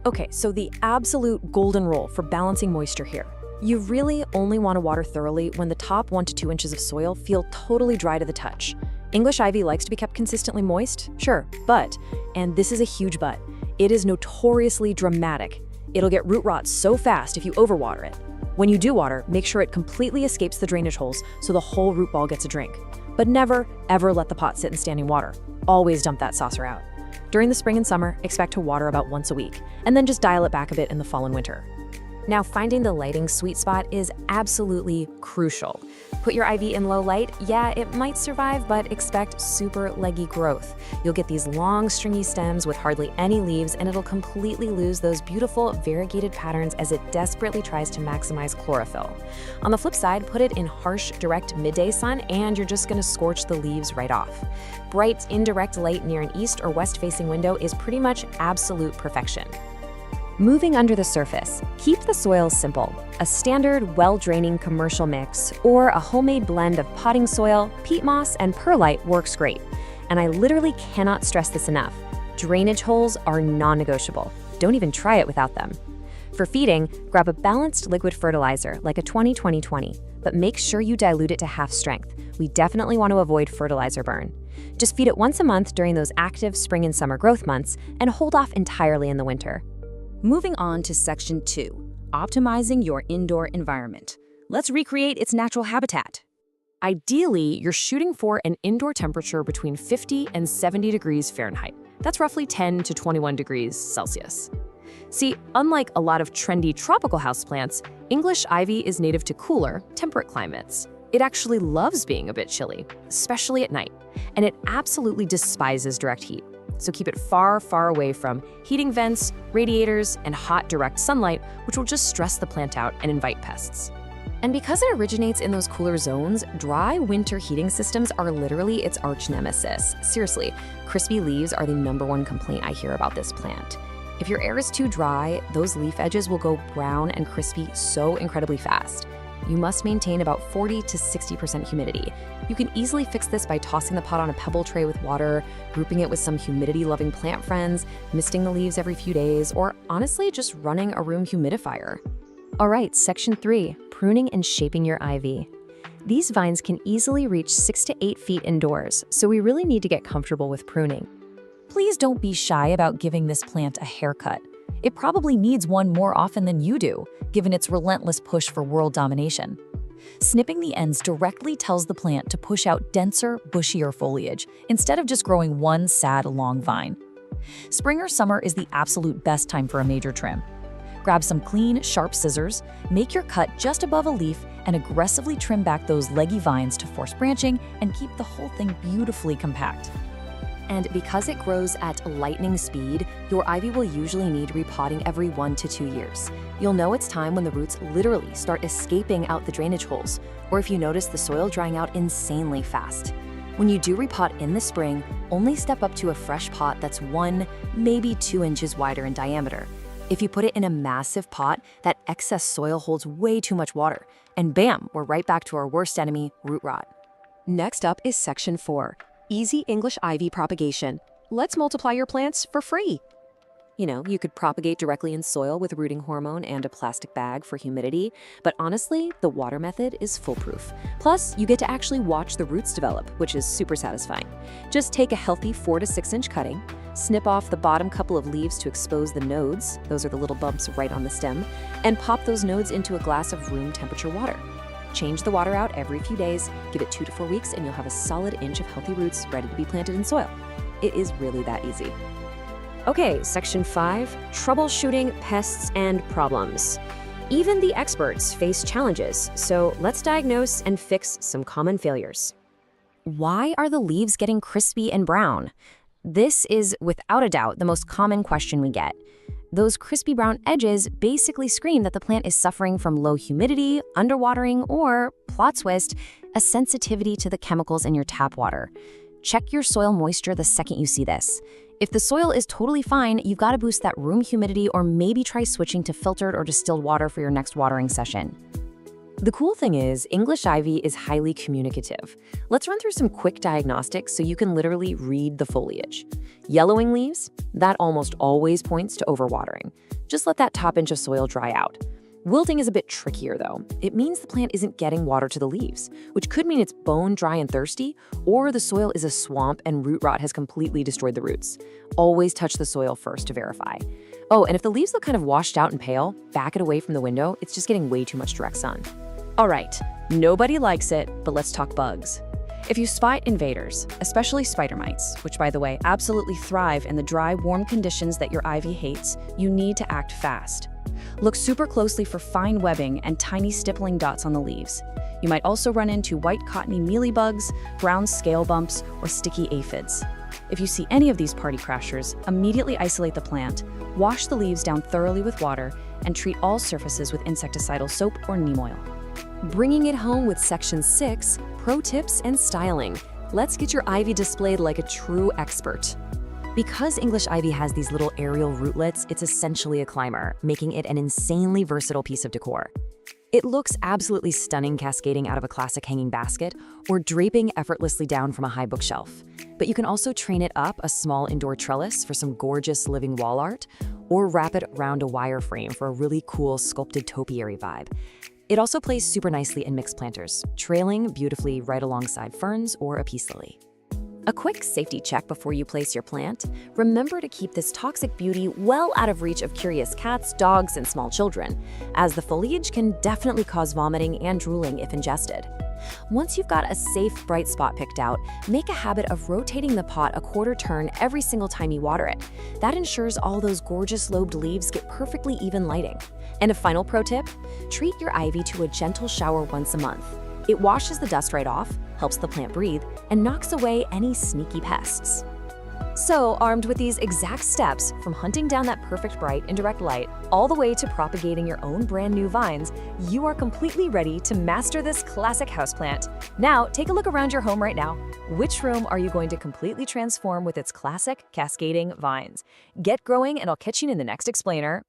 Okay, so the absolute golden rule for balancing moisture here. You really only want to water thoroughly when the top 1 to 2 inches of soil feel totally dry to the touch. English ivy likes to be kept consistently moist, sure, but, and this is a huge but, it is notoriously dramatic. It'll get root rot so fast if you overwater it. When you do water, make sure it completely escapes the drainage holes so the whole root ball gets a drink. But never, ever let the pot sit in standing water. Always dump that saucer out. During the spring and summer, expect to water about once a week, and then just dial it back a bit in the fall and winter. Now, finding the lighting sweet spot is absolutely crucial. Put your ivy in low light, yeah, it might survive, but expect super leggy growth. You'll get these long, stringy stems with hardly any leaves, and it'll completely lose those beautiful, variegated patterns as it desperately tries to maximize chlorophyll. On the flip side, put it in harsh, direct midday sun, and you're just gonna scorch the leaves right off. Bright, indirect light near an east or west-facing window is pretty much absolute perfection. Moving under the surface, keep the soil simple. A standard, well-draining commercial mix or a homemade blend of potting soil, peat moss, and perlite works great. And I literally cannot stress this enough. Drainage holes are non-negotiable. Don't even try it without them. For feeding, grab a balanced liquid fertilizer like a 20-20-20, but make sure you dilute it to half strength. We definitely want to avoid fertilizer burn. Just feed it once a month during those active spring and summer growth months and hold off entirely in the winter. Moving on to Section 2, Optimizing your indoor environment. Let's recreate its natural habitat. Ideally, you're shooting for an indoor temperature between 50 and 70 degrees Fahrenheit. That's roughly 10 to 21 degrees Celsius. See, unlike a lot of trendy tropical houseplants, English ivy is native to cooler, temperate climates. It actually loves being a bit chilly, especially at night, and it absolutely despises direct heat. So keep it far, far away from heating vents, radiators, and hot direct sunlight, which will just stress the plant out and invite pests. And because it originates in those cooler zones, dry winter heating systems are literally its arch nemesis. Seriously, crispy leaves are the #1 complaint I hear about this plant. If your air is too dry, those leaf edges will go brown and crispy so incredibly fast. You must maintain about 40 to 60% humidity. You can easily fix this by tossing the pot on a pebble tray with water, grouping it with some humidity-loving plant friends, misting the leaves every few days, or honestly, just running a room humidifier. All right, section 3, pruning and shaping your ivy. These vines can easily reach 6 to 8 feet indoors, so we really need to get comfortable with pruning. Please don't be shy about giving this plant a haircut. It probably needs one more often than you do, given its relentless push for world domination. Snipping the ends directly tells the plant to push out denser, bushier foliage, instead of just growing one sad, long vine. Spring or summer is the absolute best time for a major trim. Grab some clean, sharp scissors, make your cut just above a leaf, and aggressively trim back those leggy vines to force branching and keep the whole thing beautifully compact. And because it grows at lightning speed, your ivy will usually need repotting every 1 to 2 years. You'll know it's time when the roots literally start escaping out the drainage holes, or if you notice the soil drying out insanely fast. When you do repot in the spring, only step up to a fresh pot that's 1, maybe 2 inches wider in diameter. If you put it in a massive pot, that excess soil holds way too much water, and bam, we're right back to our worst enemy, root rot. Next up is section 4. Easy English ivy propagation. Let's multiply your plants for free. You know, you could propagate directly in soil with rooting hormone and a plastic bag for humidity, but honestly, the water method is foolproof. Plus, you get to actually watch the roots develop, which is super satisfying. Just take a healthy 4 to 6 inch cutting, snip off the bottom couple of leaves to expose the nodes, those are the little bumps right on the stem, and pop those nodes into a glass of room temperature water. Change the water out every few days, give it 2 to 4 weeks, and you'll have a solid inch of healthy roots ready to be planted in soil. It is really that easy. Okay, section 5, troubleshooting pests and problems. Even the experts face challenges, so let's diagnose and fix some common failures. Why are the leaves getting crispy and brown? This is, without a doubt, the most common question we get. Those crispy brown edges basically scream that the plant is suffering from low humidity, underwatering, or, plot twist, a sensitivity to the chemicals in your tap water. Check your soil moisture the second you see this. If the soil is totally fine, you've got to boost that room humidity or maybe try switching to filtered or distilled water for your next watering session. The cool thing is, English ivy is highly communicative. Let's run through some quick diagnostics so you can literally read the foliage. Yellowing leaves? That almost always points to overwatering. Just let that top inch of soil dry out. Wilting is a bit trickier though. It means the plant isn't getting water to the leaves, which could mean it's bone dry and thirsty, or the soil is a swamp and root rot has completely destroyed the roots. Always touch the soil first to verify. Oh, and if the leaves look kind of washed out and pale, back it away from the window. It's just getting way too much direct sun. All right, nobody likes it, but let's talk bugs. If you spot invaders, especially spider mites, which by the way absolutely thrive in the dry, warm conditions that your ivy hates, you need to act fast. Look super closely for fine webbing and tiny stippling dots on the leaves. You might also run into white cottony mealybugs, brown scale bumps, or sticky aphids. If you see any of these party crashers, immediately isolate the plant, wash the leaves down thoroughly with water, and treat all surfaces with insecticidal soap or neem oil. Bringing it home with section 6, pro tips and styling. Let's get your ivy displayed like a true expert. Because English ivy has these little aerial rootlets, it's essentially a climber, making it an insanely versatile piece of decor. It looks absolutely stunning cascading out of a classic hanging basket or draping effortlessly down from a high bookshelf. But you can also train it up a small indoor trellis for some gorgeous living wall art, or wrap it around a wire frame for a really cool sculpted topiary vibe. It also plays super nicely in mixed planters, trailing beautifully right alongside ferns or a peace lily. A quick safety check before you place your plant. Remember to keep this toxic beauty well out of reach of curious cats, dogs, and small children, as the foliage can definitely cause vomiting and drooling if ingested. Once you've got a safe, bright spot picked out, make a habit of rotating the pot a quarter turn every single time you water it. That ensures all those gorgeous lobed leaves get perfectly even lighting. And a final pro tip, treat your ivy to a gentle shower once a month. It washes the dust right off, helps the plant breathe, and knocks away any sneaky pests. So, armed with these exact steps, from hunting down that perfect bright indirect light, all the way to propagating your own brand new vines, you are completely ready to master this classic houseplant. Now, take a look around your home right now. Which room are you going to completely transform with its classic cascading vines? Get growing, and I'll catch you in the next explainer.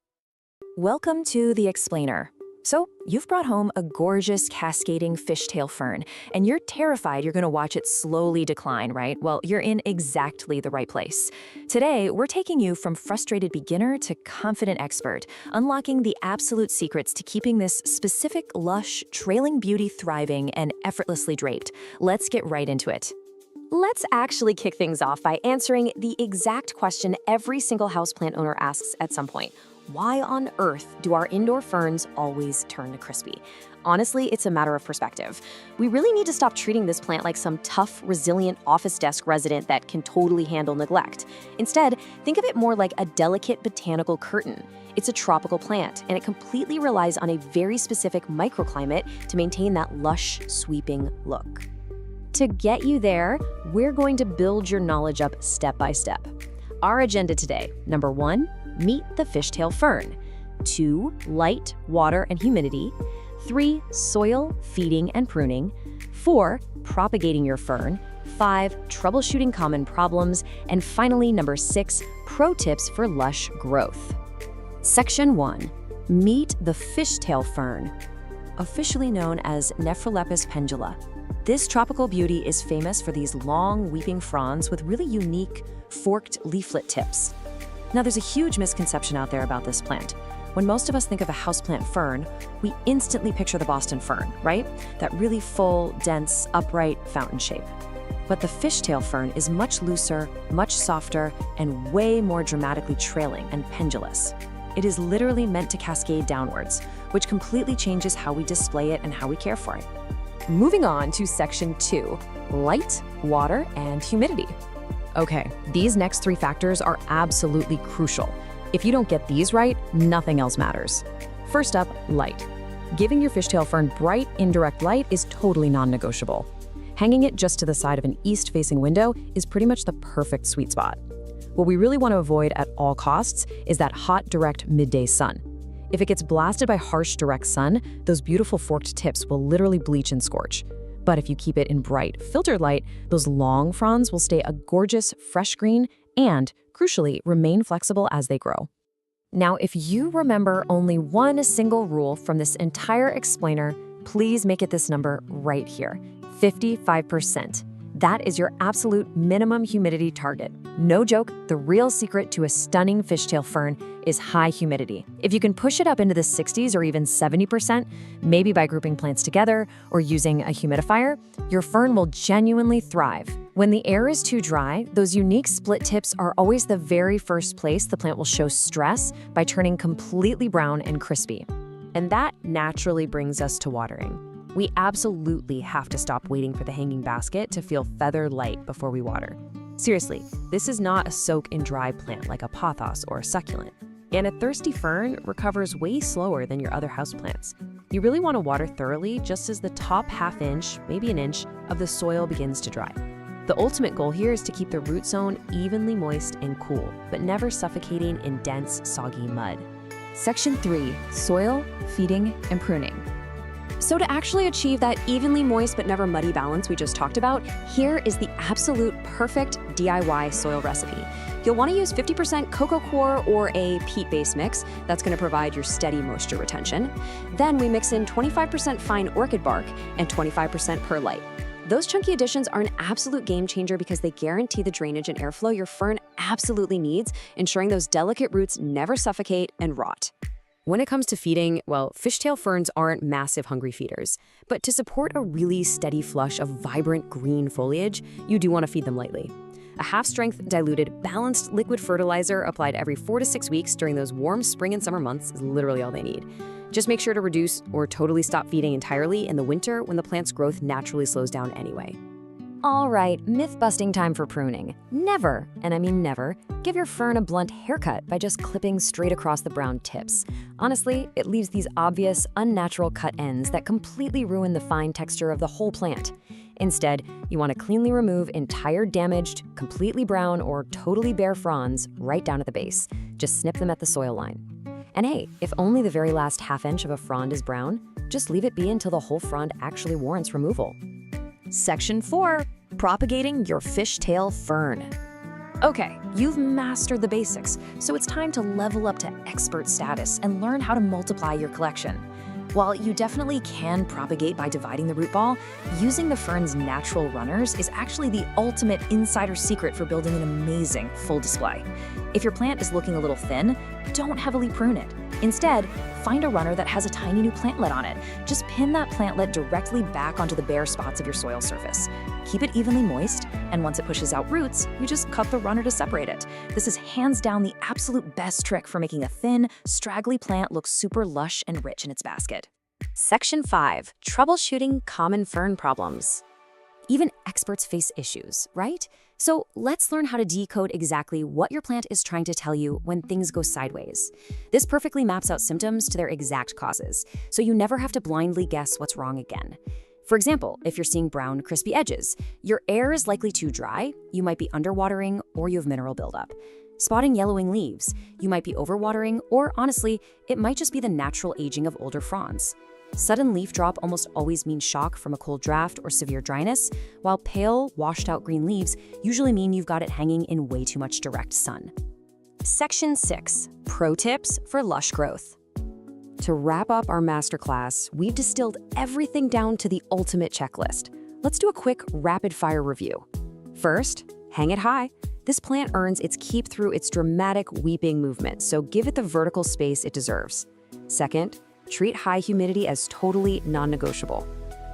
Welcome to the explainer. So, you've brought home a gorgeous cascading fishtail fern, and you're terrified you're going to watch it slowly decline, right? Well, you're in exactly the right place. Today, we're taking you from frustrated beginner to confident expert, unlocking the absolute secrets to keeping this specific, lush, trailing beauty thriving and effortlessly draped. Let's get right into it. Let's actually kick things off by answering the exact question every single houseplant owner asks at some point. Why on earth do our indoor ferns always turn crispy? Honestly, it's a matter of perspective. We really need to stop treating this plant like some tough, resilient office desk resident that can totally handle neglect. Instead, think of it more like a delicate botanical curtain. It's a tropical plant, and it completely relies on a very specific microclimate to maintain that lush, sweeping look. To get you there, we're going to build your knowledge up step by step. Our agenda today: number 1, meet the fishtail fern. 2, light, water, and humidity. 3, soil, feeding, and pruning. 4, propagating your fern. 5, troubleshooting common problems. And finally, number 6, pro tips for lush growth. Section 1, meet the fishtail fern, officially known as Nephrolepis pendula. This tropical beauty is famous for these long, weeping fronds with really unique, forked leaflet tips. Now, there's a huge misconception out there about this plant. When most of us think of a houseplant fern, we instantly picture the Boston fern, right? That really full, dense, upright fountain shape. But the fishtail fern is much looser, much softer, and way more dramatically trailing and pendulous. It is literally meant to cascade downwards, which completely changes how we display it and how we care for it. Moving on to section 2, light, water, and humidity. Okay, these next 3 factors are absolutely crucial. If you don't get these right, nothing else matters. First up, light. Giving your fishtail fern bright, indirect light is totally non-negotiable. Hanging it just to the side of an east-facing window is pretty much the perfect sweet spot. What we really want to avoid at all costs is that hot, direct midday sun. If it gets blasted by harsh, direct sun, those beautiful forked tips will literally bleach and scorch. But if you keep it in bright, filtered light, those long fronds will stay a gorgeous, fresh green and, crucially, remain flexible as they grow. Now, if you remember only one single rule from this entire explainer, please make it this number right here, 55%. That is your absolute minimum humidity target. No joke, the real secret to a stunning fishtail fern is high humidity. If you can push it up into the 60s or even 70%, maybe by grouping plants together or using a humidifier, your fern will genuinely thrive. When the air is too dry, those unique split tips are always the very first place the plant will show stress by turning completely brown and crispy. And that naturally brings us to watering. We absolutely have to stop waiting for the hanging basket to feel feather light before we water. Seriously, this is not a soak in dry plant like a pothos or a succulent. And a thirsty fern recovers way slower than your other houseplants. You really want to water thoroughly just as the top half inch, maybe an inch, of the soil begins to dry. The ultimate goal here is to keep the root zone evenly moist and cool, but never suffocating in dense, soggy mud. Section 3, soil, feeding, and pruning. So to actually achieve that evenly moist but never muddy balance we just talked about, here is the absolute perfect DIY soil recipe. You'll want to use 50% cocoa coir or a peat-based mix. That's going to provide your steady moisture retention. Then we mix in 25% fine orchid bark and 25% perlite. Those chunky additions are an absolute game changer because they guarantee the drainage and airflow your fern absolutely needs, ensuring those delicate roots never suffocate and rot. When it comes to feeding, well, fishtail ferns aren't massive hungry feeders. But to support a really steady flush of vibrant green foliage, you do want to feed them lightly. A half-strength, diluted, balanced liquid fertilizer applied every 4 to 6 weeks during those warm spring and summer months is literally all they need. Just make sure to reduce or totally stop feeding entirely in the winter when the plant's growth naturally slows down anyway. All right, myth-busting time for pruning. Never, and I mean never, give your fern a blunt haircut by just clipping straight across the brown tips. Honestly, it leaves these obvious, unnatural cut ends that completely ruin the fine texture of the whole plant. Instead, you want to cleanly remove entire damaged, completely brown, or totally bare fronds right down at the base. Just snip them at the soil line. And hey, if only the very last half-inch of a frond is brown, just leave it be until the whole frond actually warrants removal. Section 4. Propagating your fishtail fern. Okay, you've mastered the basics, so it's time to level up to expert status and learn how to multiply your collection. While you definitely can propagate by dividing the root ball, using the fern's natural runners is actually the ultimate insider secret for building an amazing full display. If your plant is looking a little thin, don't heavily prune it. Instead, find a runner that has a tiny new plantlet on it. Just pin that plantlet directly back onto the bare spots of your soil surface. Keep it evenly moist, and once it pushes out roots, you just cut the runner to separate it. This is hands down the absolute best trick for making a thin, straggly plant look super lush and rich in its basket. Section 5. Troubleshooting common fern problems. Even experts face issues, right? So let's learn how to decode exactly what your plant is trying to tell you when things go sideways. This perfectly maps out symptoms to their exact causes, so you never have to blindly guess what's wrong again. For example, if you're seeing brown, crispy edges, your air is likely too dry, you might be underwatering, or you have mineral buildup. Spotting yellowing leaves, you might be overwatering, or honestly, it might just be the natural aging of older fronds. Sudden leaf drop almost always means shock from a cold draft or severe dryness, while pale, washed-out green leaves usually mean you've got it hanging in way too much direct sun. Section 6. Pro tips for lush growth. To wrap up our masterclass, we've distilled everything down to the ultimate checklist. Let's do a quick rapid-fire review. First, hang it high. This plant earns its keep through its dramatic weeping movement, so give it the vertical space it deserves. Second, treat high humidity as totally non-negotiable.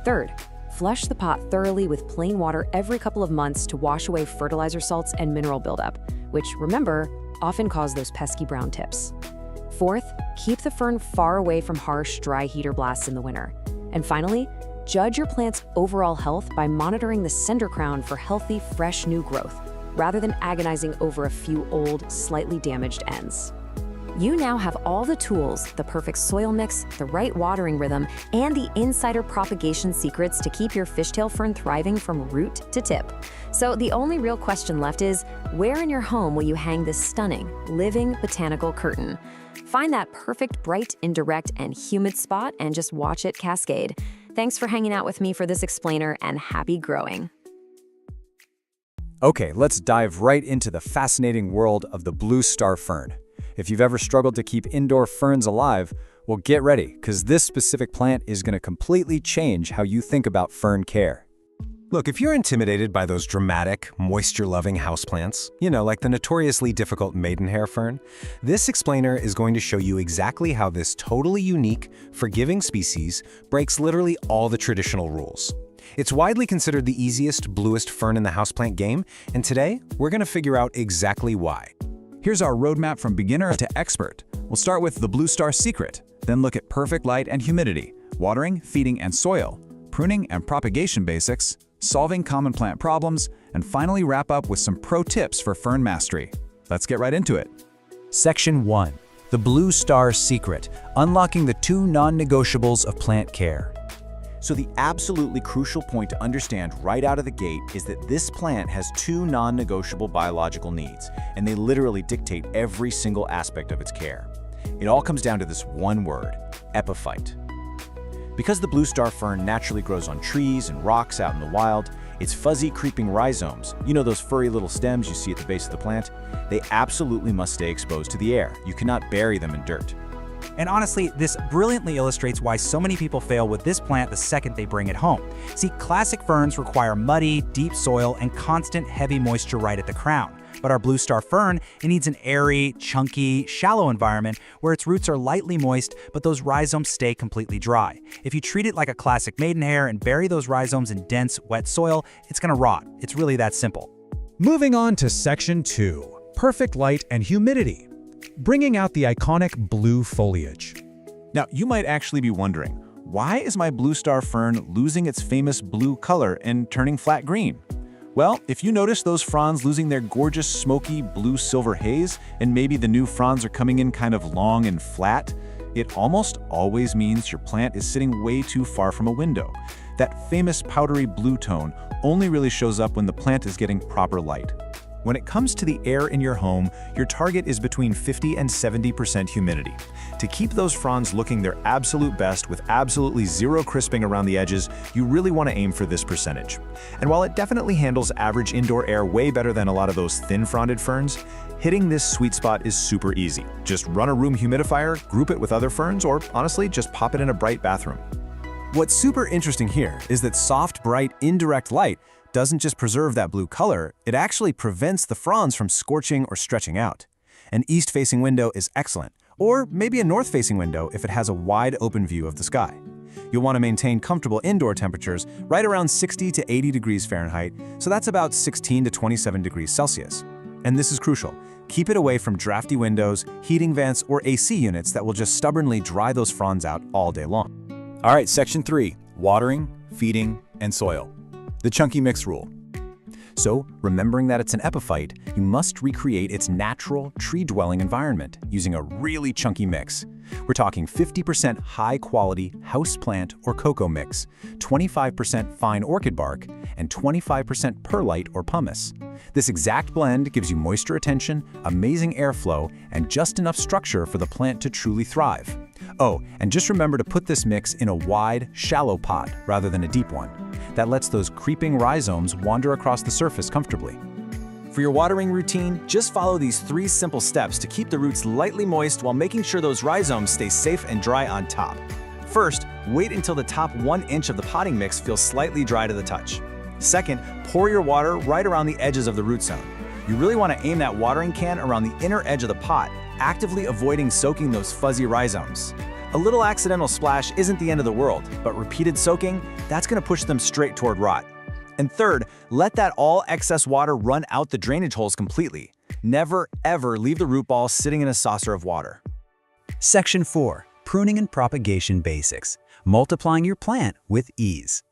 Third, flush the pot thoroughly with plain water every couple of months to wash away fertilizer salts and mineral buildup, which, remember, often cause those pesky brown tips. Fourth, keep the fern far away from harsh, dry heater blasts in the winter. And finally, judge your plant's overall health by monitoring the center crown for healthy, fresh new growth, rather than agonizing over a few old, slightly damaged ends. You now have all the tools, the perfect soil mix, the right watering rhythm, and the insider propagation secrets to keep your fishtail fern thriving from root to tip. So the only real question left is, where in your home will you hang this stunning, living botanical curtain? Find that perfect, bright, indirect, and humid spot and just watch it cascade. Thanks for hanging out with me for this explainer, and happy growing. Okay, let's dive right into the fascinating world of the blue star fern. If you've ever struggled to keep indoor ferns alive, well, get ready, because this specific plant is going to completely change how you think about fern care. Look, if you're intimidated by those dramatic, moisture-loving houseplants, like the notoriously difficult maidenhair fern, this explainer is going to show you exactly how this totally unique, forgiving species breaks literally all the traditional rules. It's widely considered the easiest, bluest fern in the houseplant game, and today, we're going to figure out exactly why. Here's our roadmap from beginner to expert. We'll start with the blue star secret, then look at perfect light and humidity, watering, feeding, and soil, pruning and propagation basics, solving common plant problems, and finally wrap up with some pro tips for fern mastery. Let's get right into it. Section 1. The blue star secret, unlocking the 2 non-negotiables of plant care. So the absolutely crucial point to understand right out of the gate is that this plant has 2 non-negotiable biological needs, and they literally dictate every single aspect of its care. It all comes down to this one word: epiphyte. Because the blue star fern naturally grows on trees and rocks out in the wild, its fuzzy creeping rhizomes, those furry little stems you see at the base of the plant, they absolutely must stay exposed to the air. You cannot bury them in dirt. And honestly, this brilliantly illustrates why so many people fail with this plant the second they bring it home. See, classic ferns require muddy, deep soil and constant heavy moisture right at the crown. But our blue star fern, it needs an airy, chunky, shallow environment where its roots are lightly moist, but those rhizomes stay completely dry. If you treat it like a classic maidenhair and bury those rhizomes in dense, wet soil, it's gonna rot. It's really that simple. Moving on to Section 2, perfect light and humidity, bringing out the iconic blue foliage. Now, you might actually be wondering, why is my blue star fern losing its famous blue color and turning flat green? Well, if you notice those fronds losing their gorgeous smoky blue-silver haze, and maybe the new fronds are coming in kind of long and flat, it almost always means your plant is sitting way too far from a window. That famous powdery blue tone only really shows up when the plant is getting proper light. When it comes to the air in your home, your target is between 50 and 70% humidity. To keep those fronds looking their absolute best with absolutely zero crisping around the edges, you really want to aim for this percentage. And while it definitely handles average indoor air way better than a lot of those thin-fronded ferns, hitting this sweet spot is super easy. Just run a room humidifier, group it with other ferns, or honestly, just pop it in a bright bathroom. What's super interesting here is that soft, bright, indirect light doesn't just preserve that blue color, it actually prevents the fronds from scorching or stretching out. An east-facing window is excellent, or maybe a north-facing window if it has a wide open view of the sky. You'll want to maintain comfortable indoor temperatures right around 60 to 80 degrees Fahrenheit, so that's about 16 to 27 degrees Celsius. And this is crucial. Keep it away from drafty windows, heating vents, or AC units that will just stubbornly dry those fronds out all day long. All right, Section 3, watering, feeding, and soil. The chunky mix rule. So, remembering that it's an epiphyte, you must recreate its natural, tree-dwelling environment using a really chunky mix. We're talking 50% high-quality houseplant or cocoa mix, 25% fine orchid bark, and 25% perlite or pumice. This exact blend gives you moisture retention, amazing airflow, and just enough structure for the plant to truly thrive. Oh, and just remember to put this mix in a wide, shallow pot rather than a deep one. That lets those creeping rhizomes wander across the surface comfortably. For your watering routine, just follow these 3 simple steps to keep the roots lightly moist while making sure those rhizomes stay safe and dry on top. First, wait until the top 1 inch of the potting mix feels slightly dry to the touch. Second, pour your water right around the edges of the root zone. You really want to aim that watering can around the inner edge of the pot, actively avoiding soaking those fuzzy rhizomes. A little accidental splash isn't the end of the world, but repeated soaking, that's going to push them straight toward rot. And third, let that all excess water run out the drainage holes completely. Never, ever leave the root ball sitting in a saucer of water. Section 4, pruning and propagation basics, multiplying your plant with ease.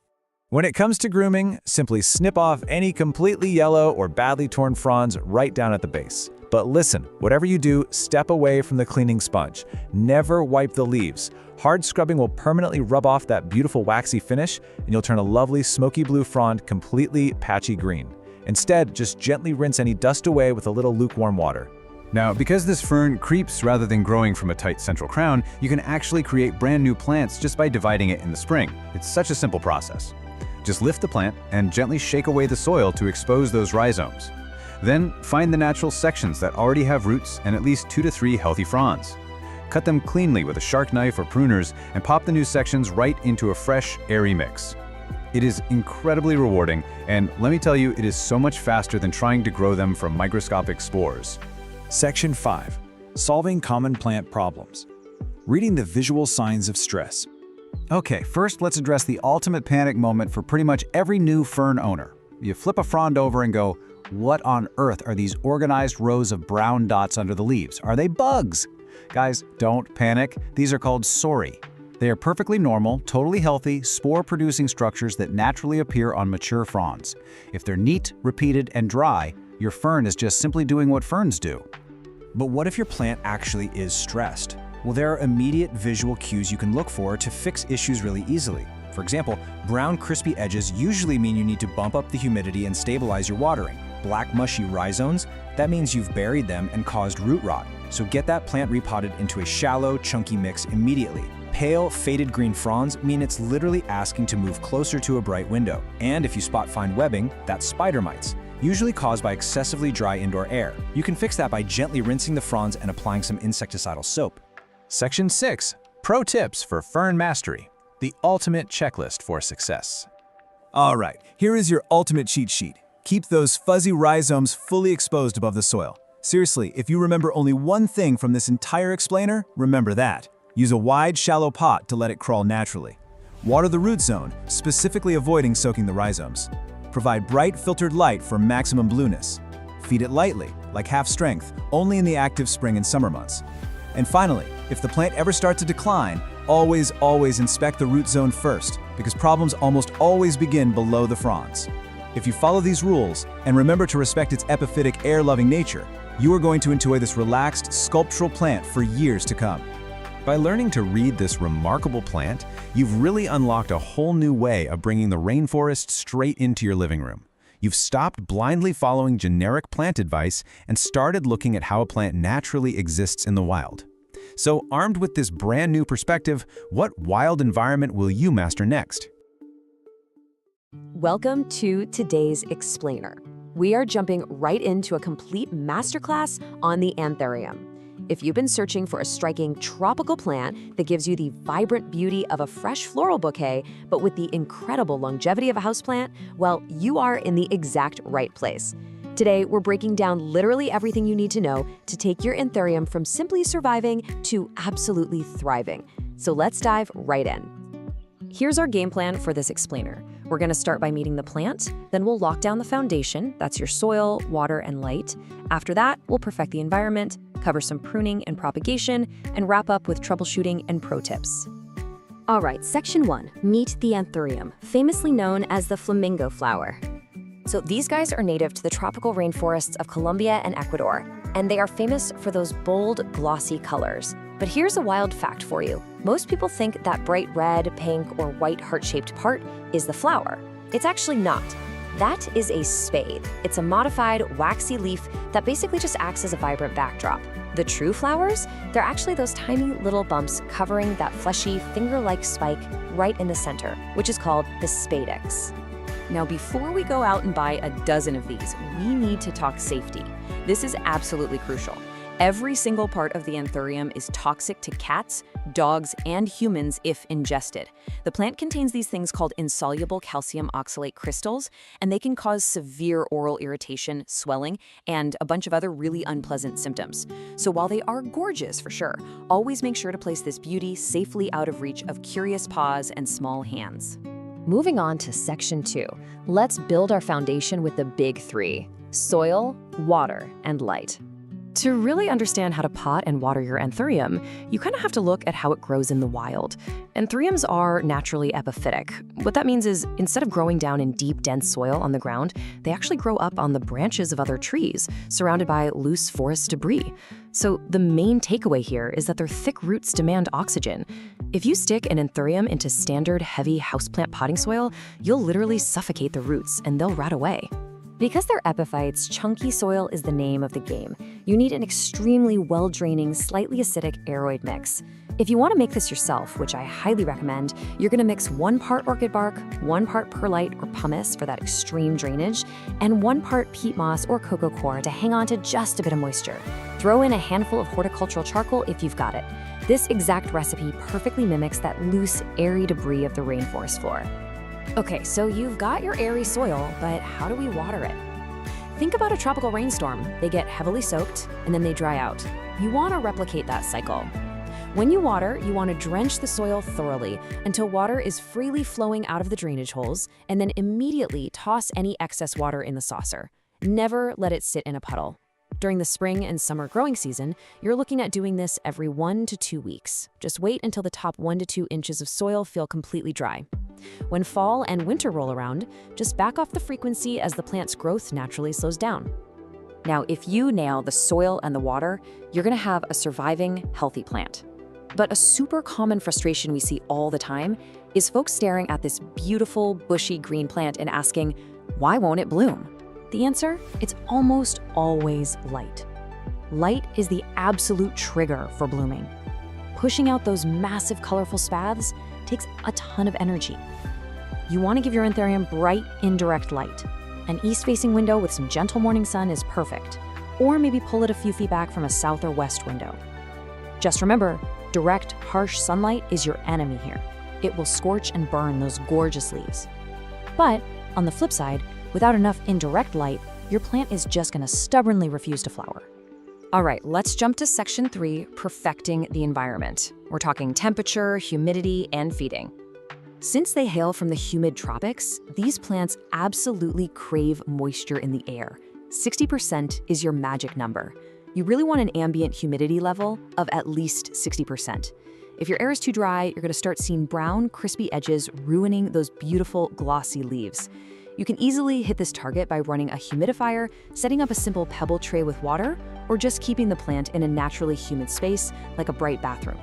When it comes to grooming, simply snip off any completely yellow or badly torn fronds right down at the base. But listen, whatever you do, step away from the cleaning sponge. Never wipe the leaves. Hard scrubbing will permanently rub off that beautiful waxy finish, and you'll turn a lovely smoky blue frond completely patchy green. Instead, just gently rinse any dust away with a little lukewarm water. Now, because this fern creeps rather than growing from a tight central crown, you can actually create brand new plants just by dividing it in the spring. It's such a simple process. Just lift the plant and gently shake away the soil to expose those rhizomes. Then, find the natural sections that already have roots and at least 2 to 3 healthy fronds. Cut them cleanly with a sharp knife or pruners and pop the new sections right into a fresh, airy mix. It is incredibly rewarding, and let me tell you, it is so much faster than trying to grow them from microscopic spores. Section 5, solving common plant problems, reading the visual signs of stress. Okay, first let's address the ultimate panic moment for pretty much every new fern owner. You flip a frond over and go, what on earth are these organized rows of brown dots under the leaves? Are they bugs? Guys, don't panic. These are called sori. They are perfectly normal, totally healthy, spore-producing structures that naturally appear on mature fronds. If they're neat, repeated, and dry, your fern is just simply doing what ferns do. But what if your plant actually is stressed? Well, there are immediate visual cues you can look for to fix issues really easily. For example, brown crispy edges usually mean you need to bump up the humidity and stabilize your watering. Black mushy rhizomes, that means you've buried them and caused root rot. So get that plant repotted into a shallow, chunky mix immediately. Pale, faded green fronds mean it's literally asking to move closer to a bright window. And if you spot fine webbing, that's spider mites, usually caused by excessively dry indoor air. You can fix that by gently rinsing the fronds and applying some insecticidal soap. Section 6, pro tips for fern mastery, the ultimate checklist for success. All right, here is your ultimate cheat sheet. Keep those fuzzy rhizomes fully exposed above the soil. Seriously, if you remember only one thing from this entire explainer, remember that. Use a wide, shallow pot to let it crawl naturally. Water the root zone, specifically avoiding soaking the rhizomes. Provide bright, filtered light for maximum blueness. Feed it lightly, like half strength, only in the active spring and summer months. And finally, if the plant ever starts to decline, always inspect the root zone first, because problems almost always begin below the fronds. If you follow these rules, and remember to respect its epiphytic, air-loving nature, you are going to enjoy this relaxed, sculptural plant for years to come. By learning to read this remarkable plant, you've really unlocked a whole new way of bringing the rainforest straight into your living room. You've stopped blindly following generic plant advice and started looking at how a plant naturally exists in the wild. So, armed with this brand new perspective, what wild environment will you master next? Welcome to today's explainer. We are jumping right into a complete masterclass on the anthurium. If you've been searching for a striking tropical plant that gives you the vibrant beauty of a fresh floral bouquet, but with the incredible longevity of a houseplant, well, you are in the exact right place. Today, we're breaking down literally everything you need to know to take your anthurium from simply surviving to absolutely thriving. So let's dive right in. Here's our game plan for this explainer. We're going to start by meeting the plant, then we'll lock down the foundation, that's your soil, water, and light. After that, we'll perfect the environment, cover some pruning and propagation, and wrap up with troubleshooting and pro tips. All right, section 1, meet the anthurium, famously known as the flamingo flower. So these guys are native to the tropical rainforests of Colombia and Ecuador, and they are famous for those bold, glossy colors. But here's a wild fact for you. Most people think that bright red, pink, or white heart-shaped part is the flower. It's actually not. That is a spathe. It's a modified, waxy leaf that basically just acts as a vibrant backdrop. The true flowers, they're actually those tiny little bumps covering that fleshy, finger-like spike right in the center, which is called the spadix. Now, before we go out and buy a dozen of these, we need to talk safety. This is absolutely crucial. Every single part of the anthurium is toxic to cats, dogs, and humans if ingested. The plant contains these things called insoluble calcium oxalate crystals, and they can cause severe oral irritation, swelling, and a bunch of other really unpleasant symptoms. So while they are gorgeous for sure, always make sure to place this beauty safely out of reach of curious paws and small hands. Moving on to section 2, let's build our foundation with the big 3: soil, water, and light. To really understand how to pot and water your anthurium, you kind of have to look at how it grows in the wild. Anthuriums are naturally epiphytic. What that means is instead of growing down in deep, dense soil on the ground, they actually grow up on the branches of other trees, surrounded by loose forest debris. So the main takeaway here is that their thick roots demand oxygen. If you stick an anthurium into standard, heavy houseplant potting soil, you'll literally suffocate the roots and they'll rot away. Because they're epiphytes, chunky soil is the name of the game. You need an extremely well-draining, slightly acidic aeroid mix. If you want to make this yourself, which I highly recommend, you're going to mix 1 part orchid bark, 1 part perlite or pumice for that extreme drainage, and 1 part peat moss or cocoa coir to hang on to just a bit of moisture. Throw in a handful of horticultural charcoal if you've got it. This exact recipe perfectly mimics that loose, airy debris of the rainforest floor. Okay, so you've got your airy soil, but how do we water it? Think about a tropical rainstorm. They get heavily soaked, and then they dry out. You want to replicate that cycle. When you water, you want to drench the soil thoroughly until water is freely flowing out of the drainage holes, and then immediately toss any excess water in the saucer. Never let it sit in a puddle. During the spring and summer growing season, you're looking at doing this every 1 to 2 weeks. Just wait until the top 1 to 2 inches of soil feel completely dry. When fall and winter roll around, just back off the frequency as the plant's growth naturally slows down. Now, if you nail the soil and the water, you're going to have a surviving, healthy plant. But a super common frustration we see all the time is folks staring at this beautiful, bushy green plant and asking, why won't it bloom? The answer? It's almost always light. Light is the absolute trigger for blooming. Pushing out those massive, colorful spathes takes a ton of energy. You want to give your anthurium bright, indirect light. An east-facing window with some gentle morning sun is perfect, or maybe pull it a few feet back from a south or west window. Just remember, direct, harsh sunlight is your enemy here. It will scorch and burn those gorgeous leaves. But on the flip side, Without enough indirect light, your plant is just going to stubbornly refuse to flower. All right, let's jump to section 3, perfecting the environment. We're talking temperature, humidity, and feeding. Since they hail from the humid tropics, these plants absolutely crave moisture in the air. 60% is your magic number. You really want an ambient humidity level of at least 60%. If your air is too dry, you're going to start seeing brown, crispy edges ruining those beautiful, glossy leaves. You can easily hit this target by running a humidifier, setting up a simple pebble tray with water, or just keeping the plant in a naturally humid space like a bright bathroom.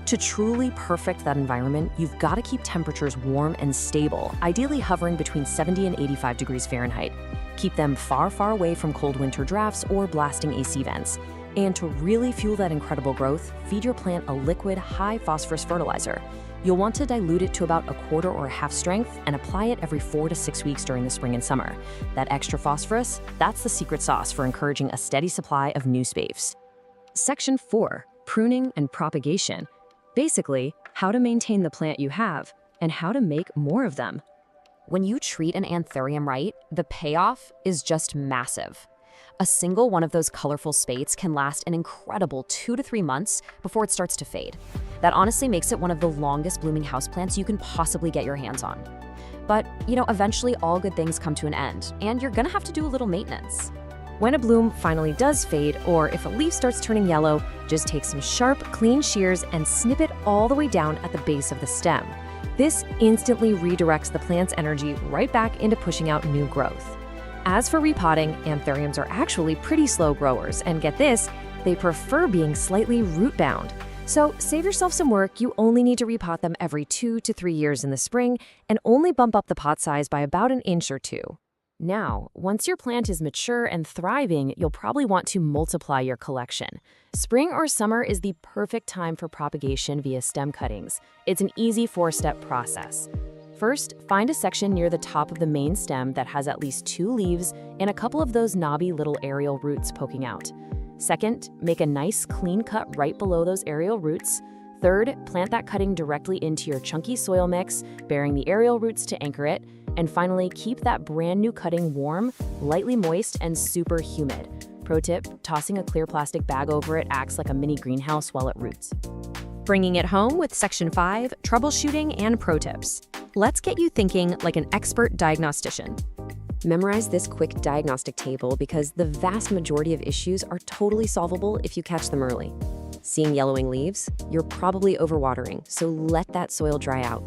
To truly perfect that environment, you've got to keep temperatures warm and stable, ideally hovering between 70 and 85 degrees Fahrenheit. Keep them far, far away from cold winter drafts or blasting AC vents. And to really fuel that incredible growth, feed your plant a liquid, high-phosphorus fertilizer. You'll want to dilute it to about 1/4 or 1/2 strength and apply it every 4 to 6 weeks during the spring and summer. That extra phosphorus, that's the secret sauce for encouraging a steady supply of new spaves. Section 4, pruning and propagation. Basically, how to maintain the plant you have and how to make more of them. When you treat an anthurium right, the payoff is just massive. A single one of those colorful spates can last an incredible 2 to 3 months before it starts to fade. That honestly makes it one of the longest blooming houseplants you can possibly get your hands on. But, eventually all good things come to an end, and you're gonna have to do a little maintenance. When a bloom finally does fade, or if a leaf starts turning yellow, just take some sharp, clean shears and snip it all the way down at the base of the stem. This instantly redirects the plant's energy right back into pushing out new growth. As for repotting, anthuriums are actually pretty slow growers, and get this, they prefer being slightly root-bound. So save yourself some work. You only need to repot them every 2 to 3 years in the spring, and only bump up the pot size by about 1 inch or 2. Now, once your plant is mature and thriving, you'll probably want to multiply your collection. Spring or summer is the perfect time for propagation via stem cuttings. It's an easy 4-step process. First, find a section near the top of the main stem that has at least 2 leaves and a couple of those knobby little aerial roots poking out. Second, make a nice clean cut right below those aerial roots. Third, plant that cutting directly into your chunky soil mix, bearing the aerial roots to anchor it. And finally, keep that brand new cutting warm, lightly moist, and super humid. Pro tip, tossing a clear plastic bag over it acts like a mini greenhouse while it roots. Bringing it home with Section 5, troubleshooting and pro tips. Let's get you thinking like an expert diagnostician. Memorize this quick diagnostic table because the vast majority of issues are totally solvable if you catch them early. Seeing yellowing leaves? You're probably overwatering, so let that soil dry out.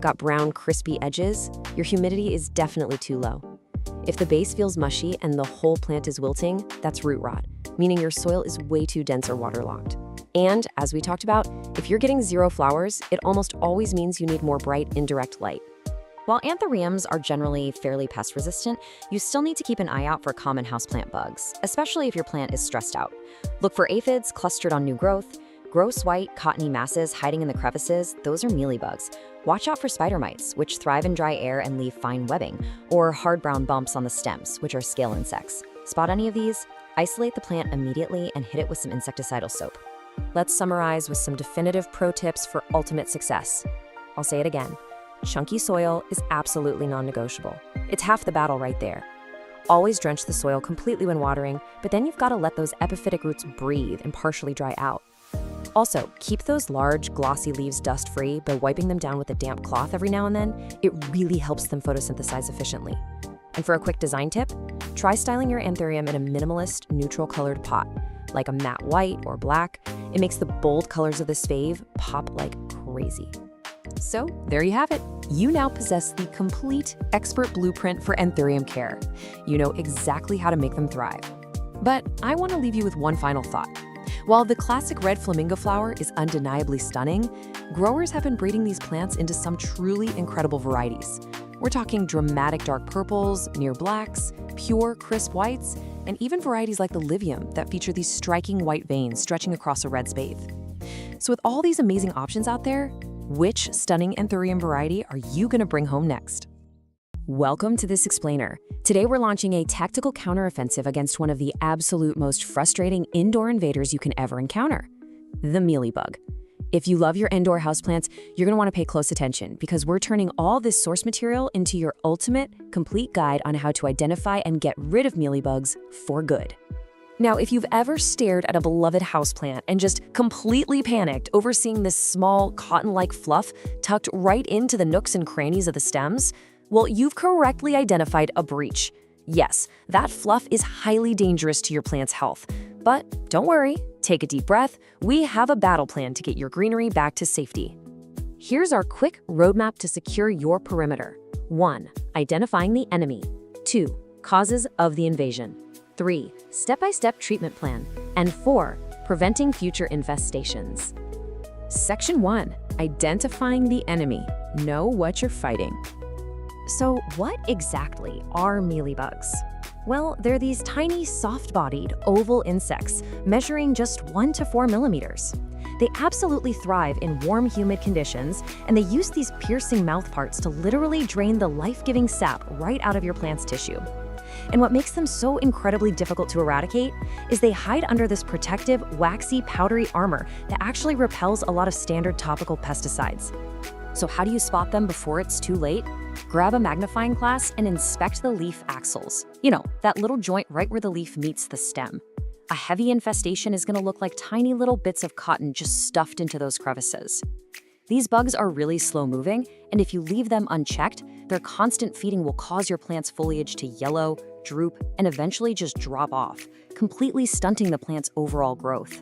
Got brown, crispy edges? Your humidity is definitely too low. If the base feels mushy and the whole plant is wilting, that's root rot, meaning your soil is way too dense or waterlogged. And, as we talked about, if you're getting 0 flowers, it almost always means you need more bright, indirect light. While anthuriums are generally fairly pest resistant, you still need to keep an eye out for common houseplant bugs, especially if your plant is stressed out. Look for aphids clustered on new growth, gross white, cottony masses hiding in the crevices, those are mealybugs. Watch out for spider mites, which thrive in dry air and leave fine webbing, or hard brown bumps on the stems, which are scale insects. Spot any of these? Isolate the plant immediately and hit it with some insecticidal soap. Let's summarize with some definitive pro tips for ultimate success. I'll say it again. Chunky soil is absolutely non-negotiable. It's half the battle right there. Always drench the soil completely when watering, but then you've got to let those epiphytic roots breathe and partially dry out. Also, keep those large, glossy leaves dust-free by wiping them down with a damp cloth every now and then. It really helps them photosynthesize efficiently. And for a quick design tip, try styling your anthurium in a minimalist, neutral-colored pot, like a matte white or black. It makes the bold colors of this fave pop like crazy. So, there you have it. You now possess the complete expert blueprint for anthurium care. You know exactly how to make them thrive. But I want to leave you with one final thought. While the classic red flamingo flower is undeniably stunning, growers have been breeding these plants into some truly incredible varieties. We're talking dramatic dark purples, near blacks, pure crisp whites, and even varieties like the livium that feature these striking white veins stretching across a red spathe. So with all these amazing options out there, which stunning anthurium variety are you going to bring home next? Welcome to This Explainer. Today we're launching a tactical counteroffensive against one of the absolute most frustrating indoor invaders you can ever encounter, the mealybug. If you love your indoor houseplants, you're going to want to pay close attention because we're turning all this source material into your ultimate, complete guide on how to identify and get rid of mealybugs for good. Now, if you've ever stared at a beloved houseplant and just completely panicked over seeing this small, cotton-like fluff tucked right into the nooks and crannies of the stems, well, you've correctly identified a breach. Yes, that fluff is highly dangerous to your plant's health. But don't worry, take a deep breath. We have a battle plan to get your greenery back to safety. Here's our quick roadmap to secure your perimeter. 1. Identifying the enemy. 2. Causes of the invasion. 3. Step-by-step treatment plan. And 4. Preventing future infestations. Section 1. Identifying the enemy. Know what you're fighting. So what exactly are mealybugs? Well, they're these tiny, soft-bodied, oval insects measuring just 1 to 4 millimeters. They absolutely thrive in warm, humid conditions, and they use these piercing mouthparts to literally drain the life-giving sap right out of your plant's tissue. And what makes them so incredibly difficult to eradicate is they hide under this protective, waxy, powdery armor that actually repels a lot of standard topical pesticides. So how do you spot them before it's too late? Grab a magnifying glass and inspect the leaf axils. You know, that little joint right where the leaf meets the stem. A heavy infestation is going to look like tiny little bits of cotton just stuffed into those crevices. These bugs are really slow-moving, and if you leave them unchecked, their constant feeding will cause your plant's foliage to yellow, droop, and eventually just drop off, completely stunting the plant's overall growth.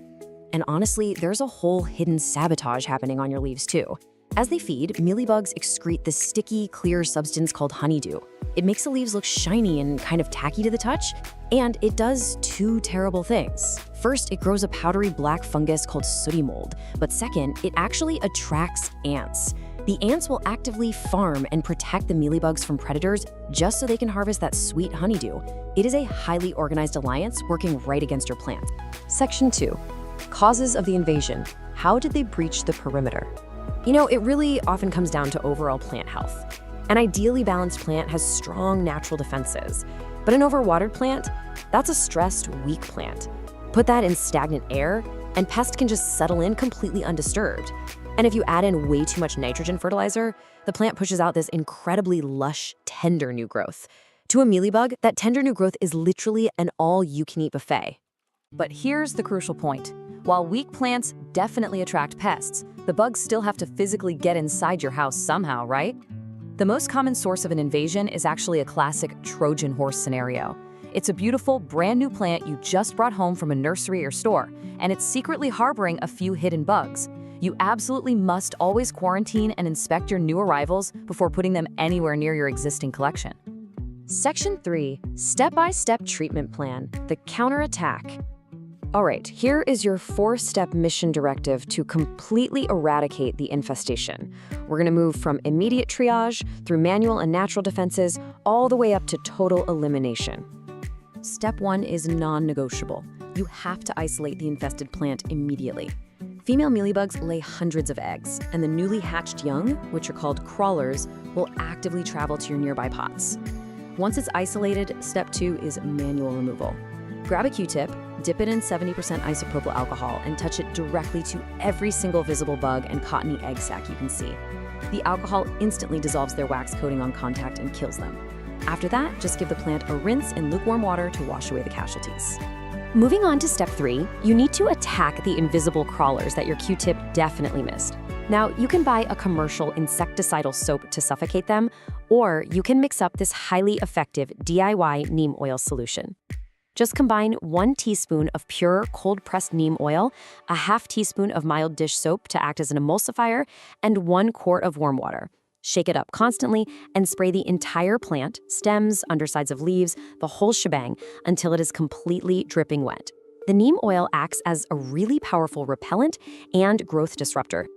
And honestly, there's a whole hidden sabotage happening on your leaves too. As they feed, mealybugs excrete this sticky, clear substance called honeydew. It makes the leaves look shiny and kind of tacky to the touch, and it does 2 terrible things. First, it grows a powdery black fungus called sooty mold, but second, it actually attracts ants. The ants will actively farm and protect the mealybugs from predators just so they can harvest that sweet honeydew. It is a highly organized alliance working right against your plant. Section 2. Causes of the invasion. How did they breach the perimeter? You know, it really often comes down to overall plant health. An ideally balanced plant has strong natural defenses, but an overwatered plant, that's a stressed, weak plant. Put that in stagnant air, and pests can just settle in completely undisturbed. And if you add in way too much nitrogen fertilizer, the plant pushes out this incredibly lush, tender new growth. To a mealybug, that tender new growth is literally an all-you-can-eat buffet. But here's the crucial point. While weak plants definitely attract pests, the bugs still have to physically get inside your house somehow, right? The most common source of an invasion is actually a classic Trojan horse scenario. It's a beautiful, brand new plant you just brought home from a nursery or store, and it's secretly harboring a few hidden bugs. You absolutely must always quarantine and inspect your new arrivals before putting them anywhere near your existing collection. Section 3. Step-by-step treatment plan. The counterattack. All right, here is your 4-step mission directive to completely eradicate the infestation. We're going to move from immediate triage through manual and natural defenses all the way up to total elimination. Step 1 is non-negotiable. You have to isolate the infested plant immediately. Female mealybugs lay hundreds of eggs, and the newly hatched young, which are called crawlers, will actively travel to your nearby pots. Once it's isolated, step 2 is manual removal. Grab a Q-tip, dip it in 70% isopropyl alcohol, and touch it directly to every single visible bug and cottony egg sac you can see. The alcohol instantly dissolves their wax coating on contact and kills them. After that, just give the plant a rinse in lukewarm water to wash away the casualties. Moving on to step 3, you need to attack the invisible crawlers that your Q-tip definitely missed. Now, you can buy a commercial insecticidal soap to suffocate them, or you can mix up this highly effective DIY neem oil solution. Just combine 1 teaspoon of pure cold-pressed neem oil, a ½ teaspoon of mild dish soap to act as an emulsifier, and 1 quart of warm water. Shake it up constantly and spray the entire plant, stems, undersides of leaves, the whole shebang, until it is completely dripping wet. The neem oil acts as a really powerful repellent and growth disruptor.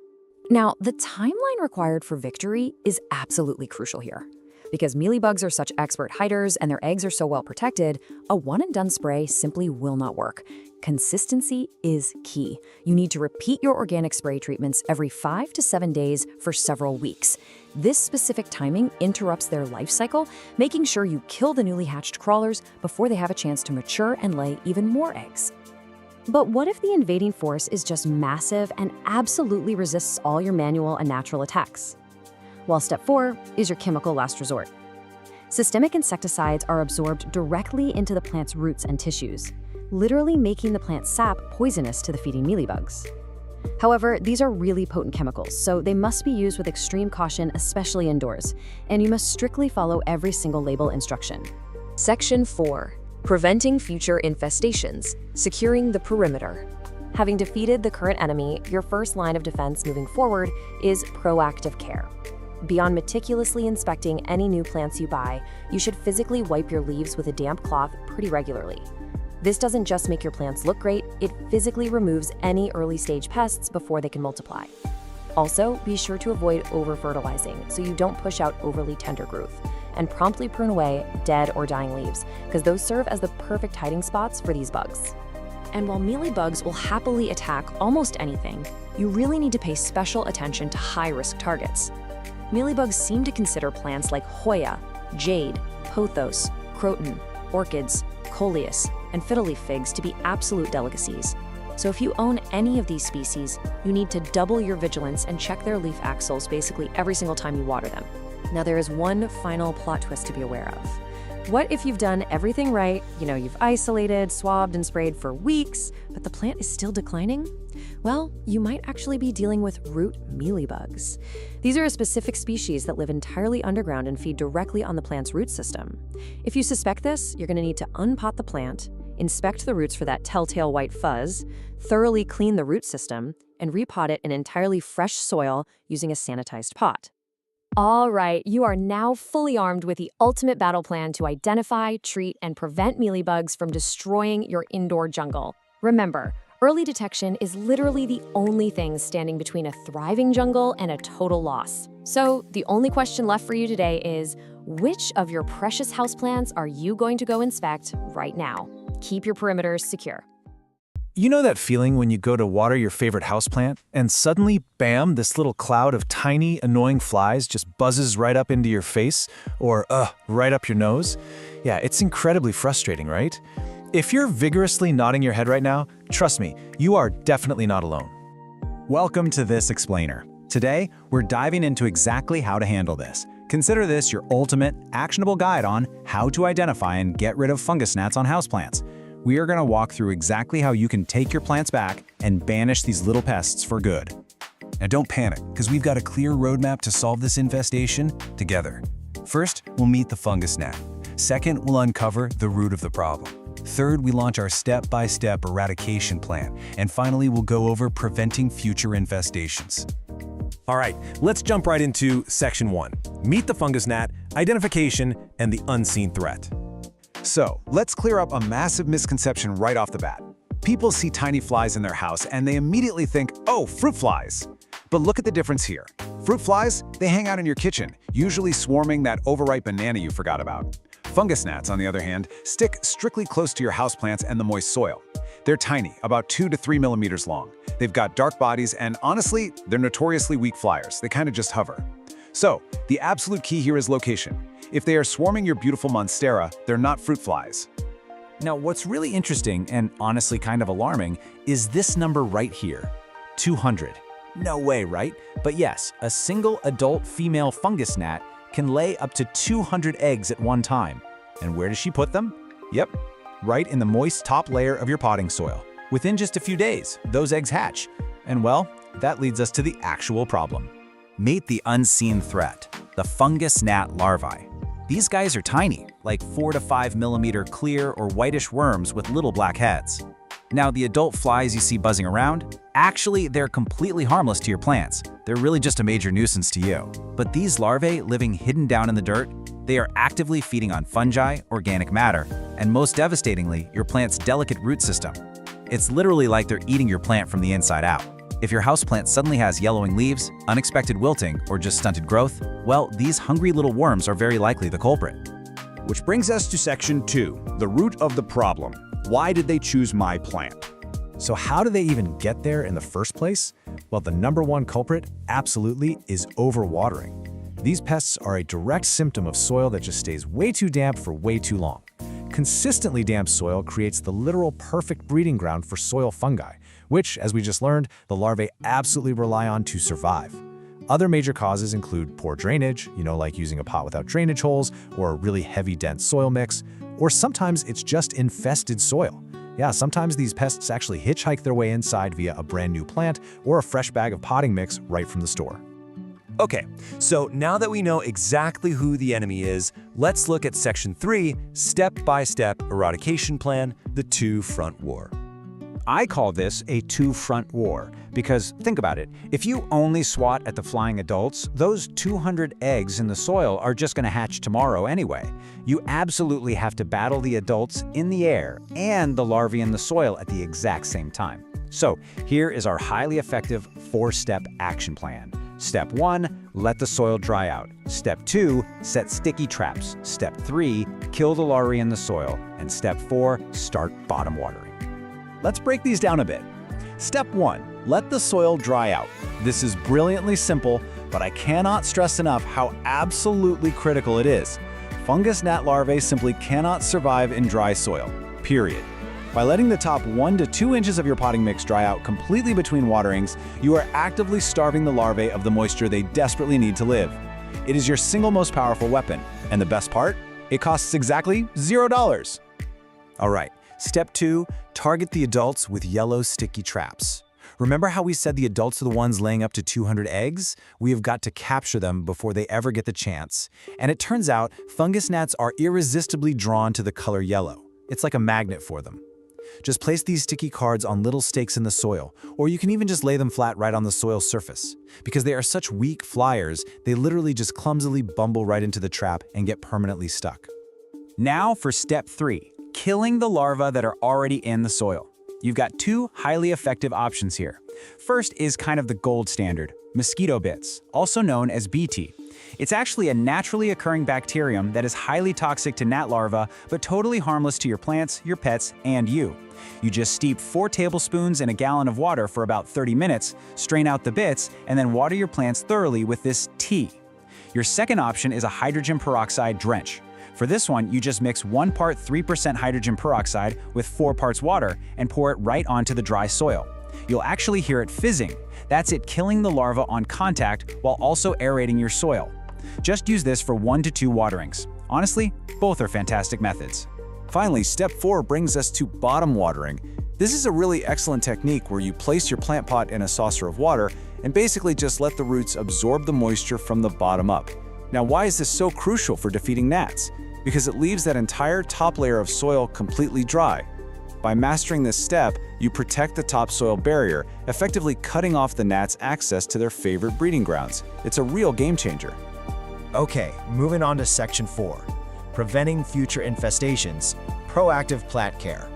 Now, the timeline required for victory is absolutely crucial here. Because mealybugs are such expert hiders and their eggs are so well protected, a one-and-done spray simply will not work. Consistency is key. You need to repeat your organic spray treatments every 5 to 7 days for several weeks. This specific timing interrupts their life cycle, making sure you kill the newly hatched crawlers before they have a chance to mature and lay even more eggs. But what if the invading force is just massive and absolutely resists all your manual and natural attacks? Well, step 4 is your chemical last resort. Systemic insecticides are absorbed directly into the plant's roots and tissues, literally making the plant's sap poisonous to the feeding mealybugs. However, these are really potent chemicals, so they must be used with extreme caution, especially indoors, and you must strictly follow every single label instruction. Section 4. Preventing future infestations, securing the perimeter. Having defeated the current enemy, your first line of defense moving forward is proactive care. Beyond meticulously inspecting any new plants you buy, you should physically wipe your leaves with a damp cloth pretty regularly. This doesn't just make your plants look great, it physically removes any early-stage pests before they can multiply. Also, be sure to avoid over-fertilizing so you don't push out overly tender growth, and promptly prune away dead or dying leaves, because those serve as the perfect hiding spots for these bugs. And while mealybugs will happily attack almost anything, you really need to pay special attention to high-risk targets. Mealybugs seem to consider plants like Hoya, jade, pothos, croton, orchids, coleus, and fiddle-leaf figs to be absolute delicacies. So if you own any of these species, you need to double your vigilance and check their leaf axils basically every single time you water them. Now there is one final plot twist to be aware of. What if you've done everything right, you've isolated, swabbed, and sprayed for weeks, but the plant is still declining? Well, you might actually be dealing with root mealybugs. These are a specific species that live entirely underground and feed directly on the plant's root system. If you suspect this, you're going to need to unpot the plant, inspect the roots for that telltale white fuzz, thoroughly clean the root system, and repot it in entirely fresh soil using a sanitized pot. All right, you are now fully armed with the ultimate battle plan to identify, treat, and prevent mealybugs from destroying your indoor jungle. Remember, early detection is literally the only thing standing between a thriving jungle and a total loss. So the only question left for you today is, which of your precious houseplants are you going to go inspect right now? Keep your perimeters secure. You know that feeling when you go to water your favorite houseplant and suddenly, bam, this little cloud of tiny, annoying flies just buzzes right up into your face or, right up your nose? Yeah, it's incredibly frustrating, right? If you're vigorously nodding your head right now, trust me, you are definitely not alone. Welcome to This Explainer. Today, we're diving into exactly how to handle this. Consider this your ultimate, actionable guide on how to identify and get rid of fungus gnats on houseplants. We are going to walk through exactly how you can take your plants back and banish these little pests for good. Now don't panic, because we've got a clear roadmap to solve this infestation together. First, we'll meet the fungus gnat. Second, we'll uncover the root of the problem. Third, we launch our step-by-step eradication plan. And finally, we'll go over preventing future infestations. All right, let's jump right into Section 1. Meet the fungus gnat, identification, and the unseen threat. So, let's clear up a massive misconception right off the bat. People see tiny flies in their house and they immediately think, oh, fruit flies. But look at the difference here. Fruit flies, they hang out in your kitchen, usually swarming that overripe banana you forgot about. Fungus gnats, on the other hand, stick strictly close to your houseplants and the moist soil. They're tiny, about 2 to 3 millimeters long. They've got dark bodies and honestly, they're notoriously weak flyers. They kind of just hover. So, the absolute key here is location. If they are swarming your beautiful monstera, they're not fruit flies. Now, what's really interesting and honestly kind of alarming is this number right here, 200. No way, right? But yes, a single adult female fungus gnat can lay up to 200 eggs at one time. And where does she put them? Yep, right in the moist top layer of your potting soil. Within just a few days, those eggs hatch. And well, that leads us to the actual problem. Meet the unseen threat, the fungus gnat larvae. These guys are tiny, like 4 to 5 millimeter clear or whitish worms with little black heads. Now, the adult flies you see buzzing around, actually, they're completely harmless to your plants. They're really just a major nuisance to you. But these larvae living hidden down in the dirt, they are actively feeding on fungi, organic matter, and most devastatingly, your plant's delicate root system. It's literally like they're eating your plant from the inside out. If your houseplant suddenly has yellowing leaves, unexpected wilting, or just stunted growth, well, these hungry little worms are very likely the culprit. Which brings us to Section 2, the root of the problem. Why did they choose my plant? So how do they even get there in the first place? Well, the number one culprit, absolutely, is overwatering. These pests are a direct symptom of soil that just stays way too damp for way too long. consistently damp soil creates the literal perfect breeding ground for soil fungi, which, as we just learned, the larvae absolutely rely on to survive. Other major causes include poor drainage, like using a pot without drainage holes, or a really heavy, dense soil mix, or sometimes it's just infested soil. Yeah, sometimes these pests actually hitchhike their way inside via a brand new plant or a fresh bag of potting mix right from the store. Okay, so now that we know exactly who the enemy is, let's look at Section 3, Step-by-Step Eradication Plan, the two-front war. I call this a two-front war because, think about it, if you only swat at the flying adults, those 200 eggs in the soil are just going to hatch tomorrow anyway. You absolutely have to battle the adults in the air and the larvae in the soil at the exact same time. So here is our highly effective 4-step action plan. Step 1, let the soil dry out. Step 2, set sticky traps. Step 3, kill the larvae in the soil. And Step 4, start bottom watering. Let's break these down a bit. Step 1, let the soil dry out. This is brilliantly simple, but I cannot stress enough how absolutely critical it is. Fungus gnat larvae simply cannot survive in dry soil, period. By letting the top 1 to 2 inches of your potting mix dry out completely between waterings, you are actively starving the larvae of the moisture they desperately need to live. It is your single most powerful weapon, and the best part? It costs exactly $0. All right, Step 2, target the adults with yellow sticky traps. Remember how we said the adults are the ones laying up to 200 eggs? We have got to capture them before they ever get the chance. And it turns out fungus gnats are irresistibly drawn to the color yellow. It's like a magnet for them. Just place these sticky cards on little stakes in the soil, or you can even just lay them flat right on the soil surface. Because they are such weak flyers, they literally just clumsily bumble right into the trap and get permanently stuck. Now for Step 3, killing the larvae that are already in the soil. You've got 2 highly effective options here. First is kind of the gold standard, mosquito bits, also known as BT. It's actually a naturally occurring bacterium that is highly toxic to gnat larvae, but totally harmless to your plants, your pets, and you. You just steep 4 tablespoons in a gallon of water for about 30 minutes, strain out the bits, and then water your plants thoroughly with this tea. Your second option is a hydrogen peroxide drench. For this one, you just mix 1 part 3% hydrogen peroxide with 4 parts water and pour it right onto the dry soil. You'll actually hear it fizzing. That's it killing the larva on contact while also aerating your soil. Just use this for 1 to 2 waterings. Honestly, both are fantastic methods. Finally, Step 4 brings us to bottom watering. This is a really excellent technique where you place your plant pot in a saucer of water and basically just let the roots absorb the moisture from the bottom up. Now, why is this so crucial for defeating gnats? Because it leaves that entire top layer of soil completely dry. By mastering this step, you protect the topsoil barrier, effectively cutting off the gnats' access to their favorite breeding grounds. It's a real game changer. Okay, moving on to Section 4, preventing future infestations, proactive plant care.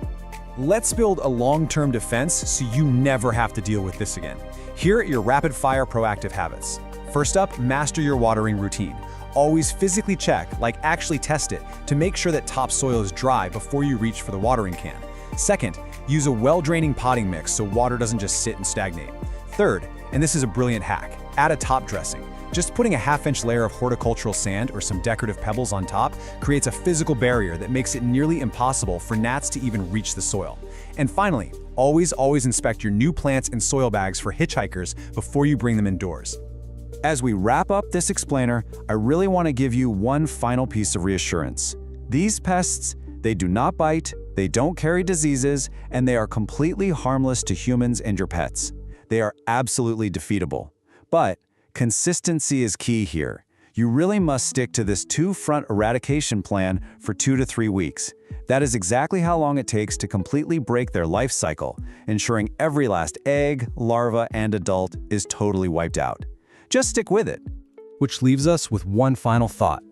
Let's build a long-term defense so you never have to deal with this again. Here are your rapid-fire proactive habits. First up, master your watering routine. Always physically check, like actually test it, to make sure that topsoil is dry before you reach for the watering can. Second, use a well-draining potting mix so water doesn't just sit and stagnate. Third, and this is a brilliant hack, add a top dressing. Just putting a half-inch layer of horticultural sand or some decorative pebbles on top creates a physical barrier that makes it nearly impossible for gnats to even reach the soil. And finally, always inspect your new plants and soil bags for hitchhikers before you bring them indoors. As we wrap up this explainer, I really want to give you one final piece of reassurance. These pests, they do not bite, they don't carry diseases, and they are completely harmless to humans and your pets. They are absolutely defeatable. But consistency is key here. You really must stick to this two-front eradication plan for 2 to 3 weeks. That is exactly how long it takes to completely break their life cycle, ensuring every last egg, larva, and adult is totally wiped out. Just stick with it. Which leaves us with one final thought.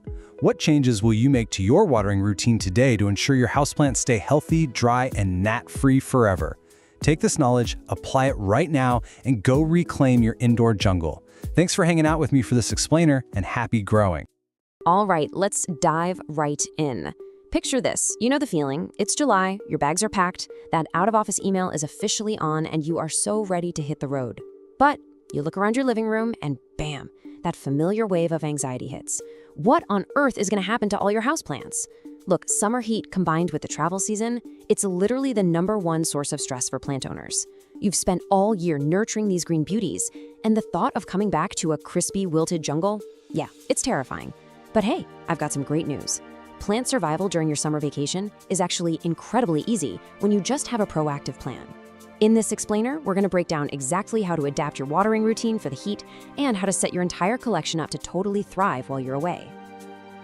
What changes will you make to your watering routine today to ensure your houseplants stay healthy, dry, and gnat-free forever? Take this knowledge, apply it right now, and go reclaim your indoor jungle. Thanks for hanging out with me for this explainer, and happy growing. All right, let's dive right in. Picture this. You know the feeling. It's July, your bags are packed, that out-of-office email is officially on, and you are so ready to hit the road. But you look around your living room, and bam, that familiar wave of anxiety hits. What on earth is going to happen to all your houseplants? Look, summer heat combined with the travel season, it's literally the #1 source of stress for plant owners. You've spent all year nurturing these green beauties, and the thought of coming back to a crispy, wilted jungle? Yeah, it's terrifying. But hey, I've got some great news. Plant survival during your summer vacation is actually incredibly easy when you just have a proactive plan. In this explainer, we're going to break down exactly how to adapt your watering routine for the heat and how to set your entire collection up to totally thrive while you're away.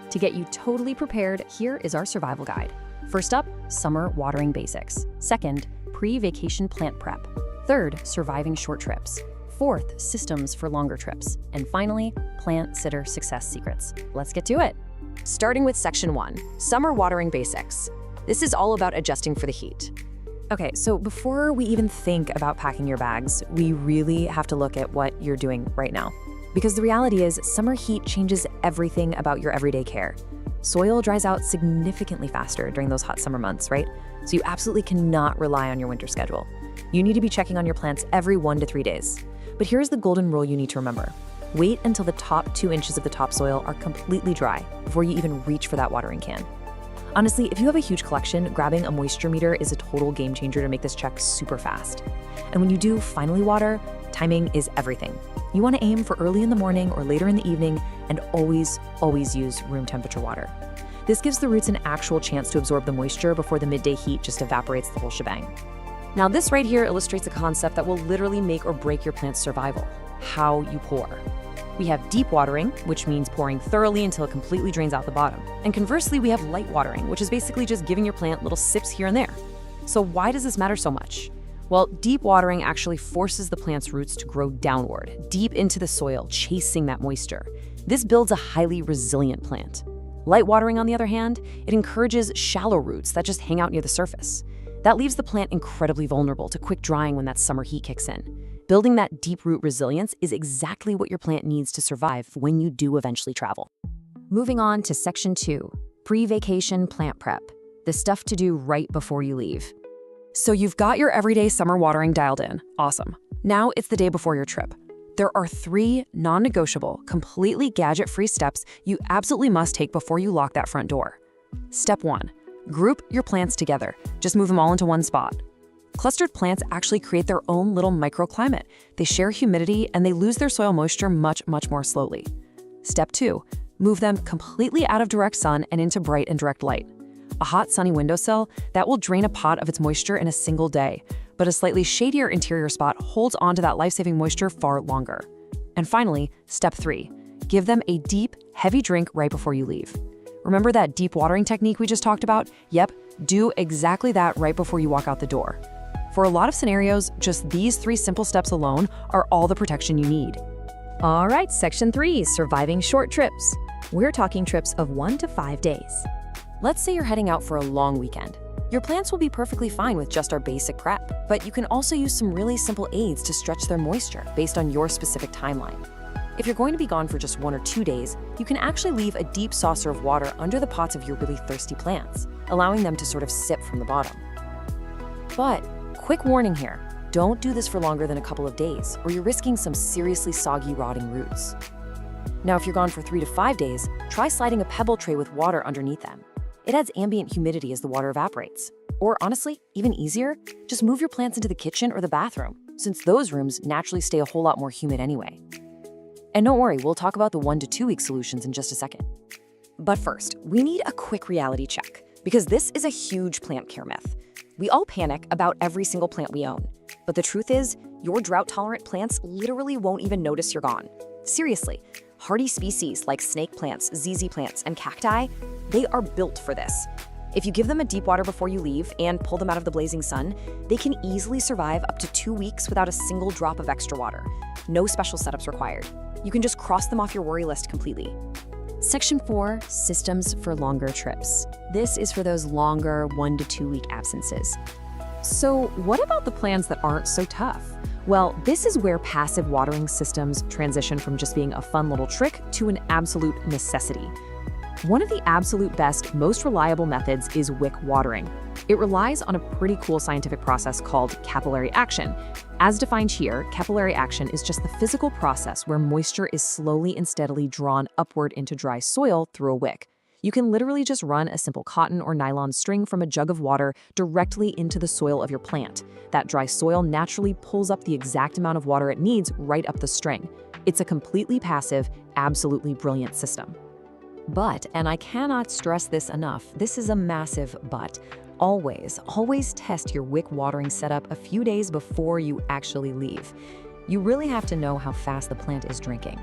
To get you totally prepared, here is our survival guide. First up, summer watering basics. Second, pre-vacation plant prep. Third, surviving short trips. Fourth, systems for longer trips. And finally, plant sitter success secrets. Let's get to it. Starting with Section 1, Summer Watering Basics. This is all about adjusting for the heat. Okay, so before we even think about packing your bags, we really have to look at what you're doing right now. Because the reality is, summer heat changes everything about your everyday care. Soil dries out significantly faster during those hot summer months, right? So you absolutely cannot rely on your winter schedule. You need to be checking on your plants every 1 to 3 days. But here's the golden rule you need to remember. Wait until the top 2 inches of the topsoil are completely dry before you even reach for that watering can. Honestly, if you have a huge collection, grabbing a moisture meter is a total game changer to make this check super fast. And when you do finally water, timing is everything. You want to aim for early in the morning or later in the evening, and always use room temperature water. This gives the roots an actual chance to absorb the moisture before the midday heat just evaporates the whole shebang. Now this right here illustrates a concept that will literally make or break your plant's survival: how you pour. We have deep watering, which means pouring thoroughly until it completely drains out the bottom. And conversely, we have light watering, which is basically just giving your plant little sips here and there. So why does this matter so much? Well, deep watering actually forces the plant's roots to grow downward, deep into the soil, chasing that moisture. This builds a highly resilient plant. Light watering, on the other hand, it encourages shallow roots that just hang out near the surface. That leaves the plant incredibly vulnerable to quick drying when that summer heat kicks in. Building that deep root resilience is exactly what your plant needs to survive when you do eventually travel. Moving on to Section 2, pre-vacation plant prep. The stuff to do right before you leave. So you've got your everyday summer watering dialed in. Awesome. Now it's the day before your trip. There are 3 non-negotiable, completely gadget-free steps you absolutely must take before you lock that front door. Step 1, group your plants together. Just move them all into one spot. Clustered plants actually create their own little microclimate. They share humidity and they lose their soil moisture much more slowly. Step 2, move them completely out of direct sun and into bright and direct light. A hot, sunny windowsill, that will drain a pot of its moisture in a single day, but a slightly shadier interior spot holds onto that life-saving moisture far longer. And finally, Step 3, give them a deep, heavy drink right before you leave. Remember that deep watering technique we just talked about? Yep, do exactly that right before you walk out the door. For a lot of scenarios, just these 3 simple steps alone are all the protection you need. All right, Section 3, surviving short trips. We're talking trips of 1 to 5 days. Let's say you're heading out for a long weekend. Your plants will be perfectly fine with just our basic prep, but you can also use some really simple aids to stretch their moisture based on your specific timeline. If you're going to be gone for just 1 or 2 days, you can actually leave a deep saucer of water under the pots of your really thirsty plants, allowing them to sort of sip from the bottom. But quick warning here, don't do this for longer than a couple of days, or you're risking some seriously soggy, rotting roots. Now, if you're gone for 3 to 5 days, try sliding a pebble tray with water underneath them. It adds ambient humidity as the water evaporates. Or honestly, even easier, just move your plants into the kitchen or the bathroom, since those rooms naturally stay a whole lot more humid anyway. And don't worry, we'll talk about the 1 to 2 week solutions in just a second. But first, we need a quick reality check, because this is a huge plant care myth. We all panic about every single plant we own. But the truth is, your drought-tolerant plants literally won't even notice you're gone. Seriously, hardy species like snake plants, ZZ plants, and cacti, they are built for this. If you give them a deep water before you leave and pull them out of the blazing sun, they can easily survive up to 2 weeks without a single drop of extra water. No special setups required. You can just cross them off your worry list completely. Section 4, systems for longer trips. This is for those longer 1 to 2 week absences. So what about the plants that aren't so tough? Well, this is where passive watering systems transition from just being a fun little trick to an absolute necessity. One of the absolute best, most reliable methods is wick watering. It relies on a pretty cool scientific process called capillary action. As defined here, capillary action is just the physical process where moisture is slowly and steadily drawn upward into dry soil through a wick. You can literally just run a simple cotton or nylon string from a jug of water directly into the soil of your plant. That dry soil naturally pulls up the exact amount of water it needs right up the string. It's a completely passive, absolutely brilliant system. But, and I cannot stress this enough, this is a massive but. Always test your wick watering setup a few days before you actually leave. You really have to know how fast the plant is drinking.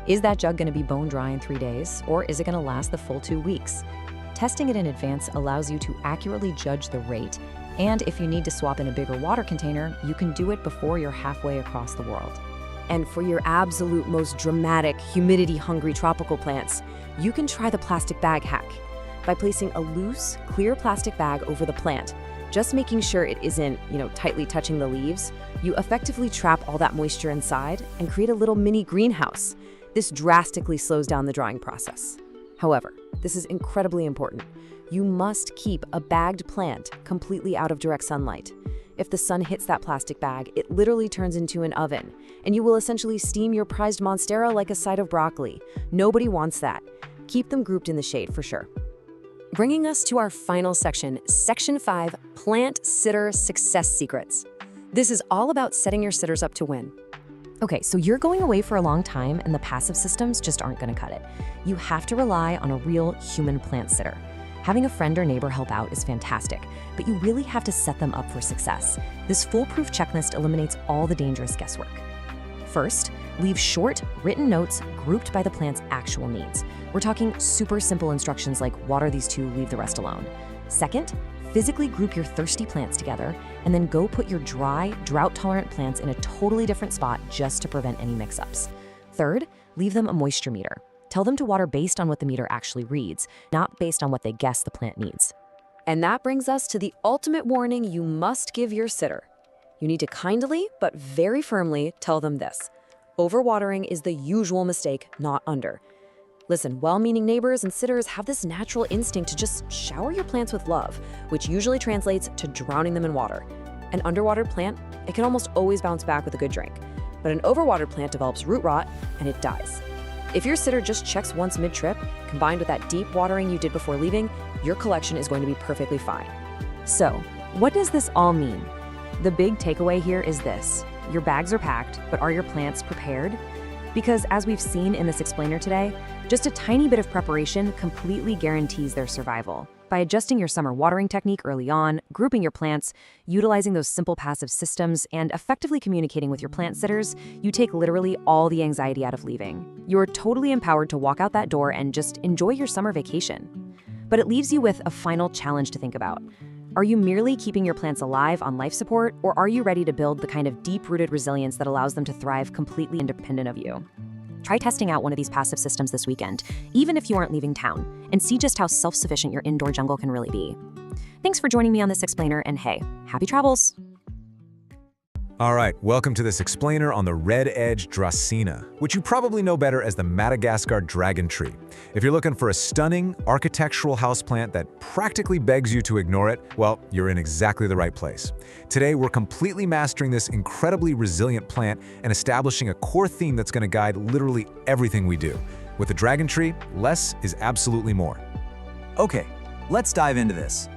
Is that jug going to be bone dry in 3 days, or is it going to last the full 2 weeks? Testing it in advance allows you to accurately judge the rate, and if you need to swap in a bigger water container, you can do it before you're halfway across the world. And for your absolute most dramatic, humidity-hungry tropical plants, you can try the plastic bag hack. By placing a loose, clear plastic bag over the plant, just making sure it isn't, tightly touching the leaves, you effectively trap all that moisture inside and create a little mini greenhouse. This drastically slows down the drying process. However, this is incredibly important. You must keep a bagged plant completely out of direct sunlight. If the sun hits that plastic bag, it literally turns into an oven, and you will essentially steam your prized monstera like a side of broccoli. Nobody wants that. Keep them grouped in the shade for sure. Bringing us to our final section, Section 5, Plant Sitter Success Secrets. This is all about setting your sitters up to win. Okay, so you're going away for a long time and the passive systems just aren't going to cut it. You have to rely on a real human plant sitter. Having a friend or neighbor help out is fantastic, but you really have to set them up for success. This foolproof checklist eliminates all the dangerous guesswork. First, leave short, written notes grouped by the plant's actual needs. We're talking super simple instructions like water these 2, leave the rest alone. Second, physically group your thirsty plants together and then go put your dry, drought-tolerant plants in a totally different spot just to prevent any mix-ups. Third, leave them a moisture meter. Tell them to water based on what the meter actually reads, not based on what they guess the plant needs. And that brings us to the ultimate warning you must give your sitter. You need to kindly, but very firmly, tell them this. Overwatering is the usual mistake, not under. Listen, well-meaning neighbors and sitters have this natural instinct to just shower your plants with love, which usually translates to drowning them in water. An underwatered plant, it can almost always bounce back with a good drink. But an overwatered plant develops root rot, and it dies. If your sitter just checks once mid-trip, combined with that deep watering you did before leaving, your collection is going to be perfectly fine. So, what does this all mean? The big takeaway here is this. Your bags are packed, but are your plants prepared? Because as we've seen in this explainer today, just a tiny bit of preparation completely guarantees their survival. By adjusting your summer watering technique early on, grouping your plants, utilizing those simple passive systems, and effectively communicating with your plant sitters, you take literally all the anxiety out of leaving. You're totally empowered to walk out that door and just enjoy your summer vacation. But it leaves you with a final challenge to think about. Are you merely keeping your plants alive on life support, or are you ready to build the kind of deep-rooted resilience that allows them to thrive completely independent of you? Try testing out one of these passive systems this weekend, even if you aren't leaving town, and see just how self-sufficient your indoor jungle can really be. Thanks for joining me on this explainer, and hey, happy travels! All right, welcome to this explainer on the red-edged Dracena, which you probably know better as the Madagascar dragon tree. If you're looking for a stunning, architectural houseplant that practically begs you to ignore it, well, you're in exactly the right place. Today, we're completely mastering this incredibly resilient plant and establishing a core theme that's going to guide literally everything we do. With the dragon tree, less is absolutely more. Okay, let's dive into this.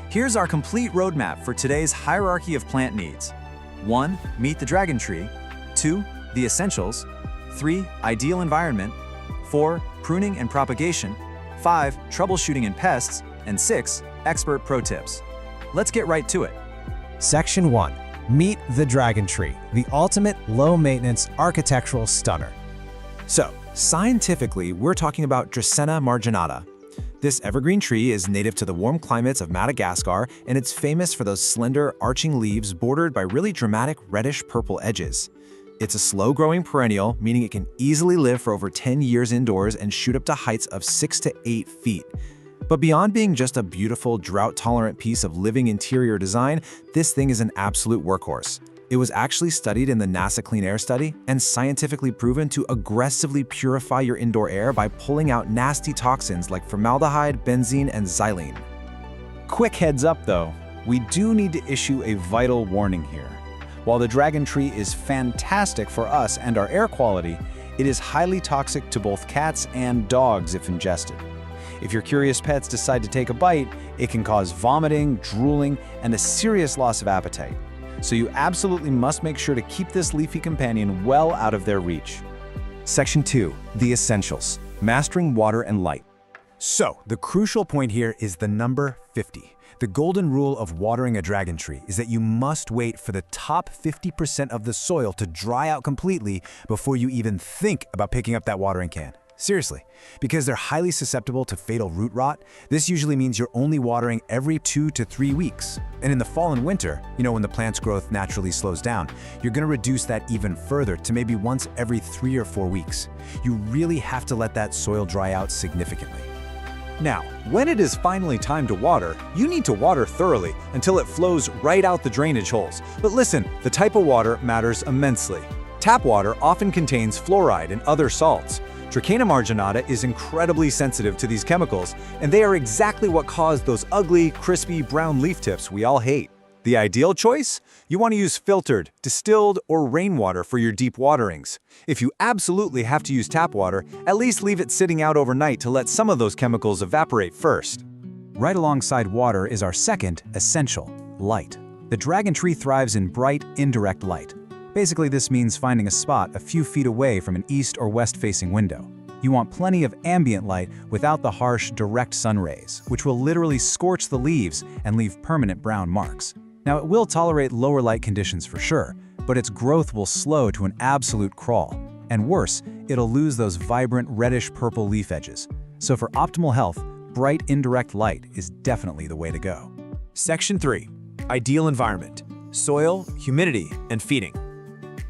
Here's our complete roadmap for today's hierarchy of plant needs. 1. Meet the dragon tree. 2. The essentials. 3. Ideal environment. 4. Pruning and propagation. 5. Troubleshooting and pests. And 6. Expert pro tips. Let's get right to it. Section 1. Meet the dragon tree, the ultimate low-maintenance architectural stunner. So, scientifically, we're talking about Dracena marginata. This evergreen tree is native to the warm climates of Madagascar, and it's famous for those slender, arching leaves bordered by really dramatic reddish-purple edges. It's a slow-growing perennial, meaning it can easily live for over 10 years indoors and shoot up to heights of 6 to 8 feet. But beyond being just a beautiful, drought-tolerant piece of living interior design, this thing is an absolute workhorse. It was actually studied in the NASA Clean Air Study and scientifically proven to aggressively purify your indoor air by pulling out nasty toxins like formaldehyde, benzene, and xylene. Quick heads up though, we do need to issue a vital warning here. While the dragon tree is fantastic for us and our air quality, it is highly toxic to both cats and dogs if ingested. If your curious pets decide to take a bite, it can cause vomiting, drooling, and a serious loss of appetite. So you absolutely must make sure to keep this leafy companion well out of their reach. Section 2. The Essentials. Mastering water and light. So, the crucial point here is the number 50. The golden rule of watering a dragon tree is that you must wait for the top 50% of the soil to dry out completely before you even think about picking up that watering can. Seriously, because they're highly susceptible to fatal root rot, this usually means you're only watering every 2 to 3 weeks. And in the fall and winter, when the plant's growth naturally slows down, you're going to reduce that even further to maybe once every 3 or 4 weeks. You really have to let that soil dry out significantly. Now, when it is finally time to water, you need to water thoroughly until it flows right out the drainage holes. But listen, the type of water matters immensely. Tap water often contains fluoride and other salts. Trichina marginata is incredibly sensitive to these chemicals, and they are exactly what cause those ugly, crispy brown leaf tips we all hate. The ideal choice? You want to use filtered, distilled, or rainwater for your deep waterings. If you absolutely have to use tap water, at least leave it sitting out overnight to let some of those chemicals evaporate first. Right alongside water is our second essential, light. The dragon tree thrives in bright, indirect light. Basically, this means finding a spot a few feet away from an east or west-facing window. You want plenty of ambient light without the harsh, direct sun rays, which will literally scorch the leaves and leave permanent brown marks. Now, it will tolerate lower light conditions for sure, but its growth will slow to an absolute crawl. And worse, it'll lose those vibrant reddish-purple leaf edges. So for optimal health, bright, indirect light is definitely the way to go. Section 3. Ideal environment. Soil, humidity, and feeding.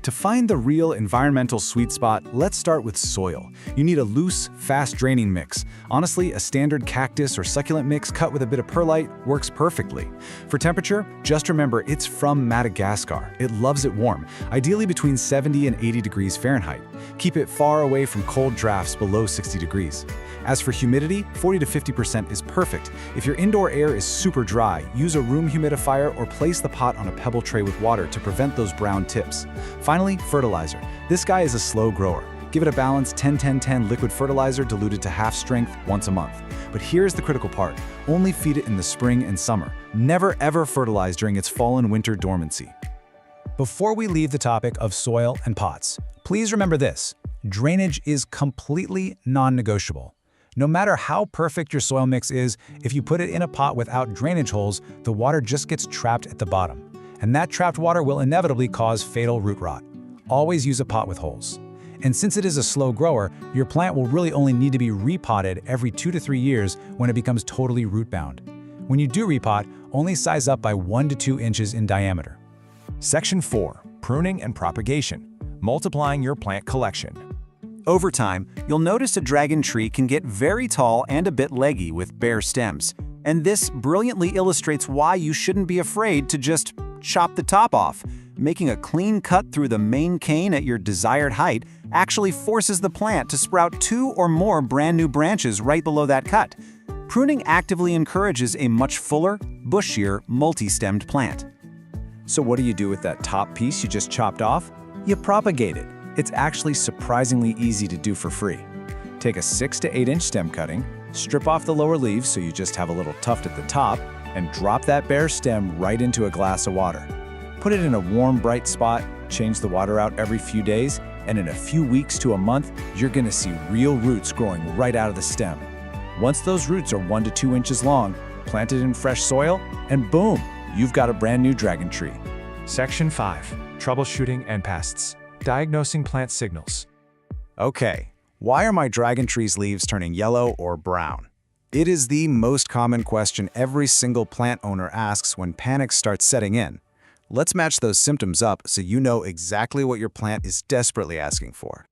To find the real environmental sweet spot, let's start with soil. You need a loose, fast-draining mix. Honestly, a standard cactus or succulent mix cut with a bit of perlite works perfectly. For temperature, just remember it's from Madagascar. It loves it warm, ideally between 70 and 80 degrees Fahrenheit. Keep it far away from cold drafts below 60 degrees. As for humidity, 40 to 50% is perfect. If your indoor air is super dry, use a room humidifier or place the pot on a pebble tray with water to prevent those brown tips. Finally, fertilizer. This guy is a slow grower. Give it a balanced 10-10-10 liquid fertilizer diluted to half strength once a month. But here's the critical part. Only feed it in the spring and summer. Never ever fertilize during its fall and winter dormancy. Before we leave the topic of soil and pots, please remember this. Drainage is completely non-negotiable. No matter how perfect your soil mix is, if you put it in a pot without drainage holes, the water just gets trapped at the bottom. And that trapped water will inevitably cause fatal root rot. Always use a pot with holes. And since it is a slow grower, your plant will really only need to be repotted every 2 to 3 years when it becomes totally root-bound. When you do repot, only size up by 1 to 2 inches in diameter. Section 4. Pruning and propagation. Multiplying your plant collection. Over time, you'll notice a dragon tree can get very tall and a bit leggy with bare stems. And this brilliantly illustrates why you shouldn't be afraid to just chop the top off. Making a clean cut through the main cane at your desired height actually forces the plant to sprout 2 or more brand new branches right below that cut. Pruning actively encourages a much fuller, bushier, multi-stemmed plant. So what do you do with that top piece you just chopped off? You propagate it. It's actually surprisingly easy to do for free. Take a 6 to 8 inch stem cutting, strip off the lower leaves so you just have a little tuft at the top, and drop that bare stem right into a glass of water. Put it in a warm, bright spot, change the water out every few days, and in a few weeks to a month, you're gonna see real roots growing right out of the stem. Once those roots are 1 to 2 inches long, plant it in fresh soil, and boom, you've got a brand new dragon tree. Section 5. Troubleshooting and pests. Diagnosing plant signals. Okay, why are my dragon tree's leaves turning yellow or brown? It is the most common question every single plant owner asks when panic starts setting in. Let's match those symptoms up so you know exactly what your plant is desperately asking for.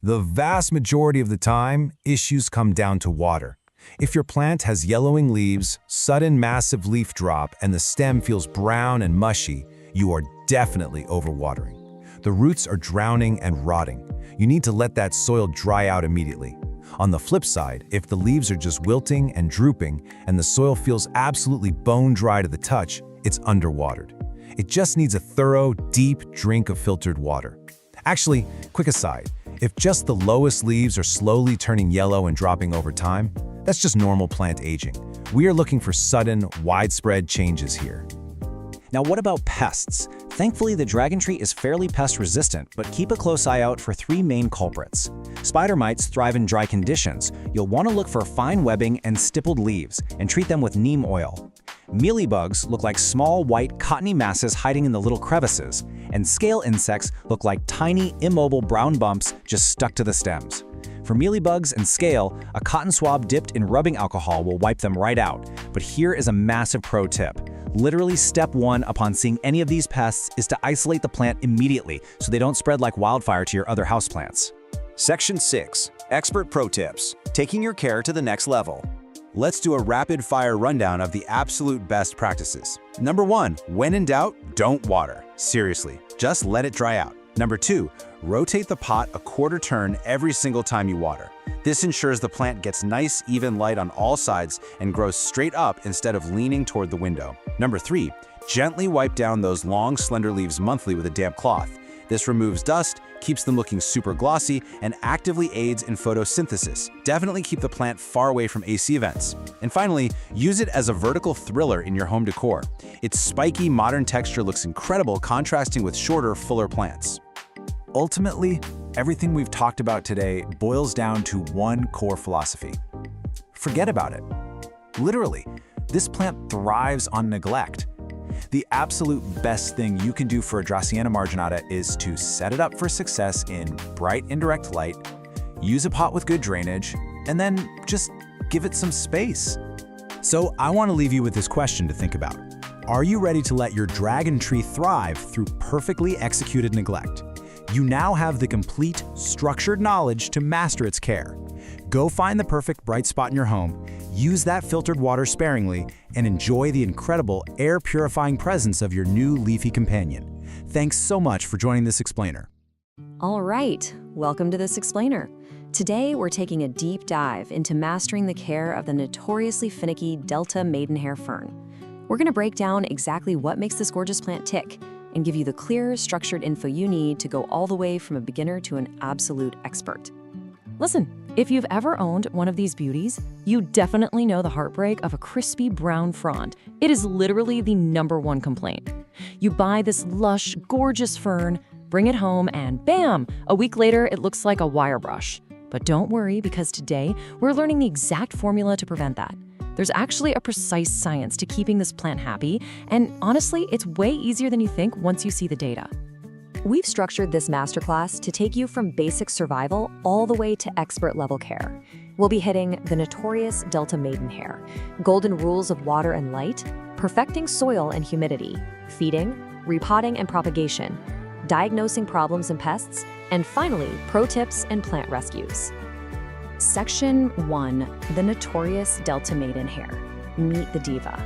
The vast majority of the time, issues come down to water. If your plant has yellowing leaves, sudden massive leaf drop, and the stem feels brown and mushy, you are definitely overwatering. The roots are drowning and rotting. You need to let that soil dry out immediately. On the flip side, if the leaves are just wilting and drooping and the soil feels absolutely bone dry to the touch, it's underwatered. It just needs a thorough, deep drink of filtered water. Actually, quick aside, if just the lowest leaves are slowly turning yellow and dropping over time, That's just normal plant aging. We are looking for sudden, widespread changes here. Now what about pests? Thankfully, the dragon tree is fairly pest resistant, but keep a close eye out for three main culprits. Spider mites thrive in dry conditions. You'll want to look for fine webbing and stippled leaves, and treat them with neem oil. Mealybugs look like small, white, cottony masses hiding in the little crevices, and scale insects look like tiny, immobile brown bumps just stuck to the stems. For mealybugs and scale, a cotton swab dipped in rubbing alcohol will wipe them right out. But here is a massive pro tip. Literally step one upon seeing any of these pests is to isolate the plant immediately so they don't spread like wildfire to your other houseplants. Section 6. Expert Pro Tips. Taking your care to the next level. Let's do a rapid-fire rundown of the absolute best practices. Number 1. When in doubt, don't water. Seriously, just let it dry out. Number 2. Rotate the pot a quarter turn every single time you water. This ensures the plant gets nice, even light on all sides and grows straight up instead of leaning toward the window. Number 3. Gently wipe down those long, slender leaves monthly with a damp cloth. This removes dust, keeps them looking super glossy, and actively aids in photosynthesis. Definitely keep the plant far away from AC vents. And finally, use it as a vertical thriller in your home decor. Its spiky, modern texture looks incredible, contrasting with shorter, fuller plants. Ultimately, everything we've talked about today boils down to one core philosophy. Forget about it. Literally, this plant thrives on neglect. The absolute best thing you can do for a Dracaena marginata is to set it up for success in bright indirect light, use a pot with good drainage, and then just give it some space. So I want to leave you with this question to think about. Are you ready to let your dragon tree thrive through perfectly executed neglect? You now have the complete, structured knowledge to master its care. Go find the perfect bright spot in your home, use that filtered water sparingly, and enjoy the incredible air-purifying presence of your new leafy companion. Thanks so much for joining this explainer. All right, welcome to This Explainer. Today, we're taking a deep dive into mastering the care of the notoriously finicky Delta maidenhair fern. We're going to break down exactly what makes this gorgeous plant tick and give you the clear, structured info you need to go all the way from a beginner to an absolute expert. Listen, if you've ever owned one of these beauties, you definitely know the heartbreak of a crispy brown frond. It is literally the #1 complaint. You buy this lush, gorgeous fern, bring it home, and bam! A week later, it looks like a wire brush. But don't worry, because today, we're learning the exact formula to prevent that. There's actually a precise science to keeping this plant happy, and honestly, it's way easier than you think once you see the data. We've structured this masterclass to take you from basic survival all the way to expert-level care. We'll be hitting the notorious Delta maidenhair, golden rules of water and light, perfecting soil and humidity, feeding, repotting and propagation, diagnosing problems and pests, and finally, pro tips and plant rescues. Section 1, the notorious Delta maidenhair. Meet the diva.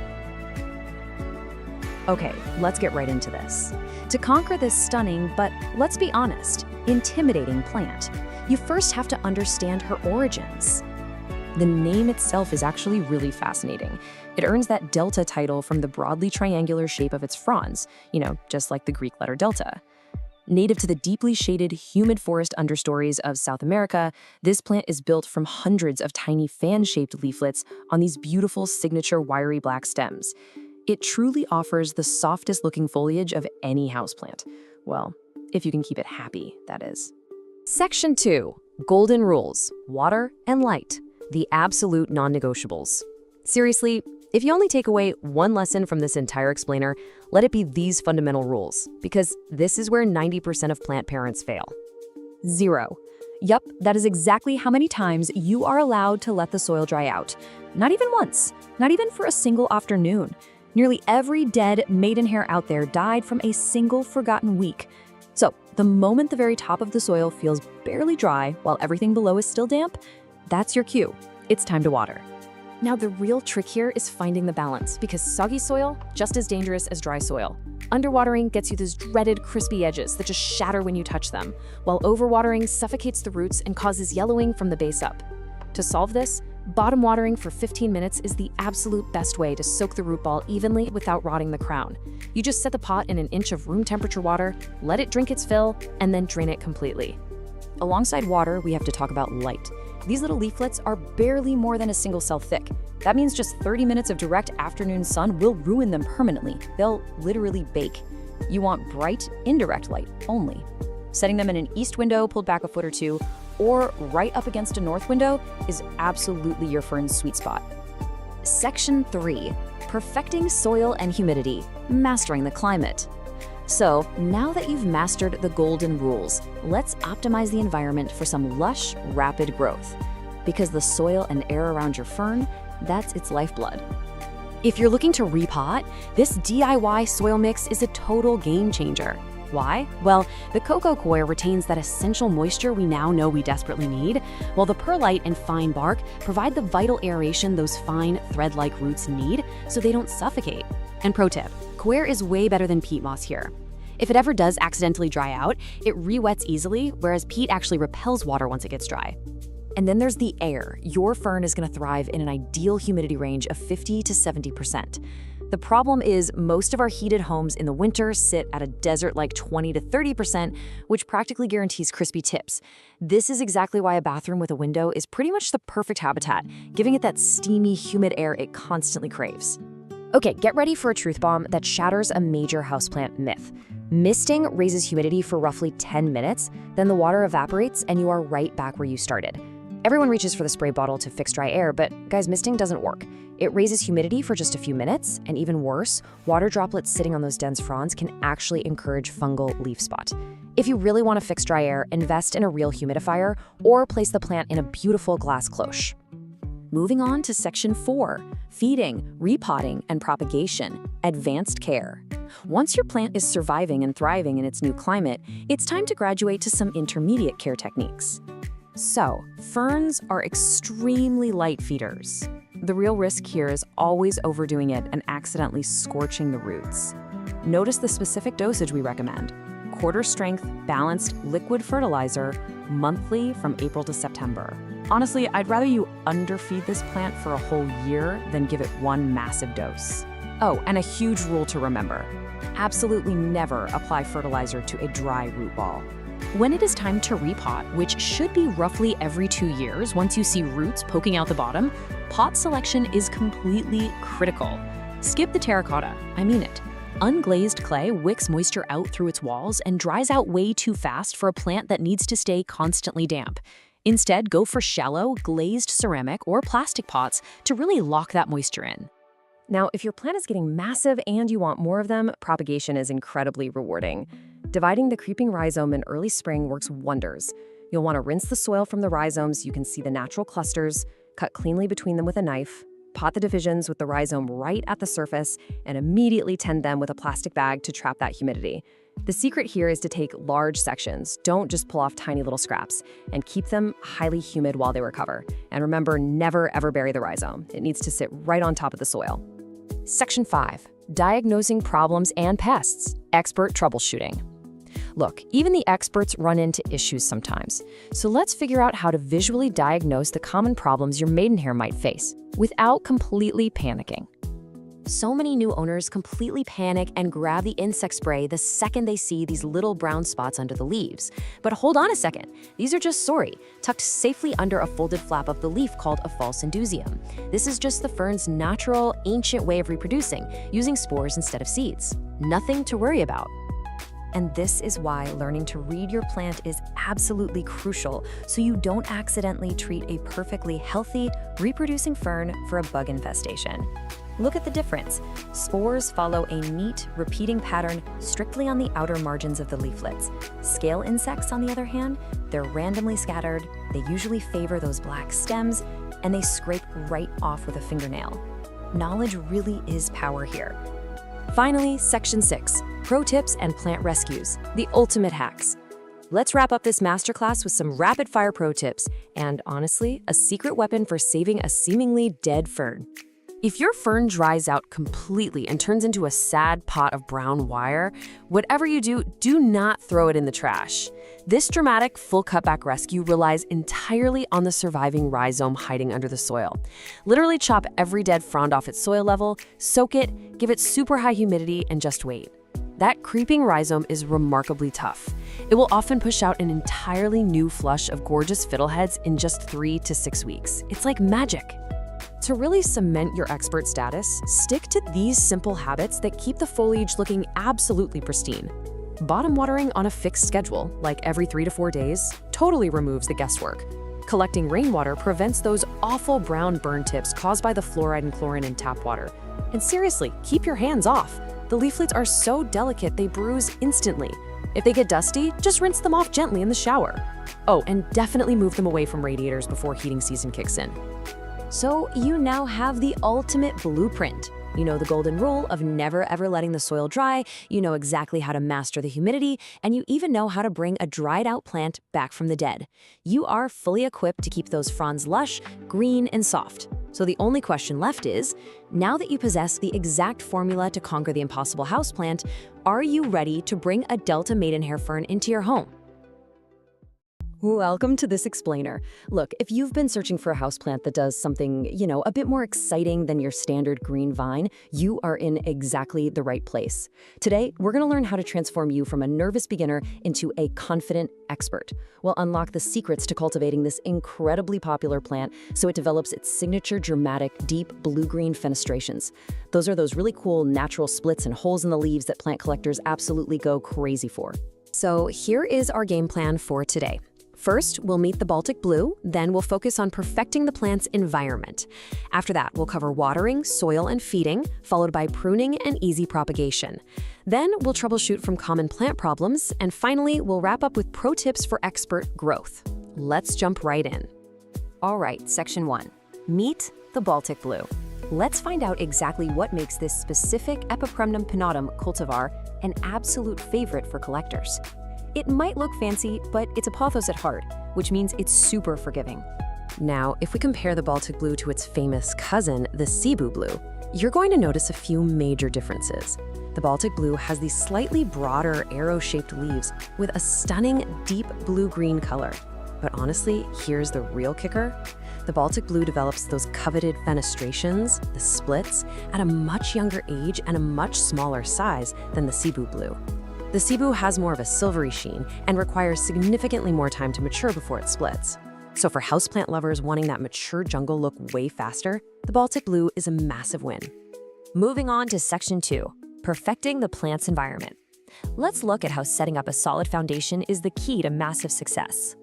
Okay, let's get right into this. To conquer this stunning, but let's be honest, intimidating plant, you first have to understand her origins. The name itself is actually really fascinating. It earns that delta title from the broadly triangular shape of its fronds, just like the Greek letter delta. Native to the deeply shaded, humid forest understories of South America, this plant is built from hundreds of tiny fan-shaped leaflets on these beautiful signature wiry black stems. It truly offers the softest-looking foliage of any houseplant. Well, if you can keep it happy, that is. Section 2, golden rules, water and light, the absolute non-negotiables. Seriously, if you only take away one lesson from this entire explainer, let it be these fundamental rules, because this is where 90% of plant parents fail. 0. Yup, that is exactly how many times you are allowed to let the soil dry out. Not even once, not even for a single afternoon. Nearly every dead maidenhair out there died from a single forgotten week. So, the moment the very top of the soil feels barely dry while everything below is still damp, that's your cue. It's time to water. Now, the real trick here is finding the balance, because soggy soil, just as dangerous as dry soil. Underwatering gets you those dreaded crispy edges that just shatter when you touch them, while overwatering suffocates the roots and causes yellowing from the base up. To solve this, bottom watering for 15 minutes is the absolute best way to soak the root ball evenly without rotting the crown. You just set the pot in an inch of room temperature water, let it drink its fill, and then drain it completely. Alongside water, we have to talk about light. These little leaflets are barely more than a single cell thick. That means just 30 minutes of direct afternoon sun will ruin them permanently. They'll literally bake. You want bright, indirect light only. Setting them in an east window pulled back a foot or two, or right up against a north window is absolutely your fern's sweet spot. Section 3. Perfecting soil and humidity, mastering the climate. So, now that you've mastered the golden rules, let's optimize the environment for some lush, rapid growth. Because the soil and air around your fern, that's its lifeblood. If you're looking to repot, this DIY soil mix is a total game changer. Why? Well, the cocoa coir retains that essential moisture we now know we desperately need, while the perlite and fine bark provide the vital aeration those fine, thread-like roots need so they don't suffocate. And pro tip, coir is way better than peat moss here. If it ever does accidentally dry out, it re-wets easily, whereas peat actually repels water once it gets dry. And then there's the air. Your fern is going to thrive in an ideal humidity range of 50 to 70%. The problem is most of our heated homes in the winter sit at a desert-like 20 to 30%, which practically guarantees crispy tips. This is exactly why a bathroom with a window is pretty much the perfect habitat, giving it that steamy, humid air it constantly craves. Okay, get ready for a truth bomb that shatters a major houseplant myth. Misting raises humidity for roughly 10 minutes, then the water evaporates and you are right back where you started. Everyone reaches for the spray bottle to fix dry air, but guys, misting doesn't work. It raises humidity for just a few minutes, and even worse, water droplets sitting on those dense fronds can actually encourage fungal leaf spot. If you really want to fix dry air, invest in a real humidifier or place the plant in a beautiful glass cloche. Moving on to Section 4, feeding, repotting, and propagation, advanced care. Once your plant is surviving and thriving in its new climate, it's time to graduate to some intermediate care techniques. So, ferns are extremely light feeders. The real risk here is always overdoing it and accidentally scorching the roots. Notice the specific dosage we recommend. Quarter strength, balanced liquid fertilizer, monthly from April to September. Honestly, I'd rather you underfeed this plant for a whole year than give it one massive dose. Oh, and a huge rule to remember. Absolutely never apply fertilizer to a dry root ball. When it is time to repot, which should be roughly every 2 years once you see roots poking out the bottom, pot selection is completely critical. Skip the terracotta, I mean it. Unglazed clay wicks moisture out through its walls and dries out way too fast for a plant that needs to stay constantly damp. Instead, go for shallow, glazed ceramic or plastic pots to really lock that moisture in. Now, if your plant is getting massive and you want more of them, propagation is incredibly rewarding. Dividing the creeping rhizome in early spring works wonders. You'll want to rinse the soil from the rhizomes so you can see the natural clusters, cut cleanly between them with a knife, pot the divisions with the rhizome right at the surface, and immediately tend them with a plastic bag to trap that humidity. The secret here is to take large sections, don't just pull off tiny little scraps, and keep them highly humid while they recover. And remember, never ever bury the rhizome. It needs to sit right on top of the soil. Section 5. Diagnosing problems and pests. Expert troubleshooting. Look, even the experts run into issues sometimes. So let's figure out how to visually diagnose the common problems your maidenhair might face without completely panicking. So many new owners completely panic and grab the insect spray the second they see these little brown spots under the leaves. But hold on a second, these are just sori, tucked safely under a folded flap of the leaf called a false indusium. This is just the fern's natural, ancient way of reproducing, using spores instead of seeds. Nothing to worry about. And this is why learning to read your plant is absolutely crucial, so you don't accidentally treat a perfectly healthy, reproducing fern for a bug infestation. Look at the difference. Spores follow a neat, repeating pattern strictly on the outer margins of the leaflets. Scale insects, on the other hand, they're randomly scattered, they usually favor those black stems, and they scrape right off with a fingernail. Knowledge really is power here. Finally, Section 6, Pro Tips and Plant Rescues, the ultimate hacks. Let's wrap up this masterclass with some rapid-fire pro tips and, honestly, a secret weapon for saving a seemingly dead fern. If your fern dries out completely and turns into a sad pot of brown wire, whatever you do, do not throw it in the trash. This dramatic full cutback rescue relies entirely on the surviving rhizome hiding under the soil. Literally chop every dead frond off its soil level, soak it, give it super high humidity, and just wait. That creeping rhizome is remarkably tough. It will often push out an entirely new flush of gorgeous fiddleheads in just 3 to 6 weeks. It's like magic. To really cement your expert status, stick to these simple habits that keep the foliage looking absolutely pristine. Bottom watering on a fixed schedule, like every 3 to 4 days, totally removes the guesswork. Collecting rainwater prevents those awful brown burn tips caused by the fluoride and chlorine in tap water. And seriously, keep your hands off. The leaflets are so delicate they bruise instantly. If they get dusty, just rinse them off gently in the shower. Oh, and definitely move them away from radiators before heating season kicks in. So you now have the ultimate blueprint. You know the golden rule of never ever letting the soil dry, you know exactly how to master the humidity, and you even know how to bring a dried out plant back from the dead. You are fully equipped to keep those fronds lush, green, and soft. So the only question left is, now that you possess the exact formula to conquer the impossible houseplant, are you ready to bring a Delta maidenhair fern into your home? Welcome to This Explainer. Look, if you've been searching for a houseplant that does something, a bit more exciting than your standard green vine, you are in exactly the right place. Today, we're going to learn how to transform you from a nervous beginner into a confident expert. We'll unlock the secrets to cultivating this incredibly popular plant so it develops its signature dramatic, deep blue-green fenestrations. Those are those really cool natural splits and holes in the leaves that plant collectors absolutely go crazy for. So here is our game plan for today. First, we'll meet the Baltic blue, then we'll focus on perfecting the plant's environment. After that, we'll cover watering, soil, and feeding, followed by pruning and easy propagation. Then we'll troubleshoot from common plant problems, and finally, we'll wrap up with pro tips for expert growth. Let's jump right in. All right, Section 1. Meet the Baltic blue. Let's find out exactly what makes this specific Epipremnum pinnatum cultivar an absolute favorite for collectors. It might look fancy, but it's a pothos at heart, which means it's super forgiving. Now, if we compare the Baltic blue to its famous cousin, the Cebu blue, you're going to notice a few major differences. The Baltic blue has these slightly broader arrow-shaped leaves with a stunning deep blue-green color. But honestly, here's the real kicker. The Baltic blue develops those coveted fenestrations, the splits, at a much younger age and a much smaller size than the Cebu blue. The Cebu has more of a silvery sheen and requires significantly more time to mature before it splits. So for houseplant lovers wanting that mature jungle look way faster, the Baltic blue is a massive win. Moving on to Section 2, perfecting the plant's environment. Let's look at how setting up a solid foundation is the key to massive success.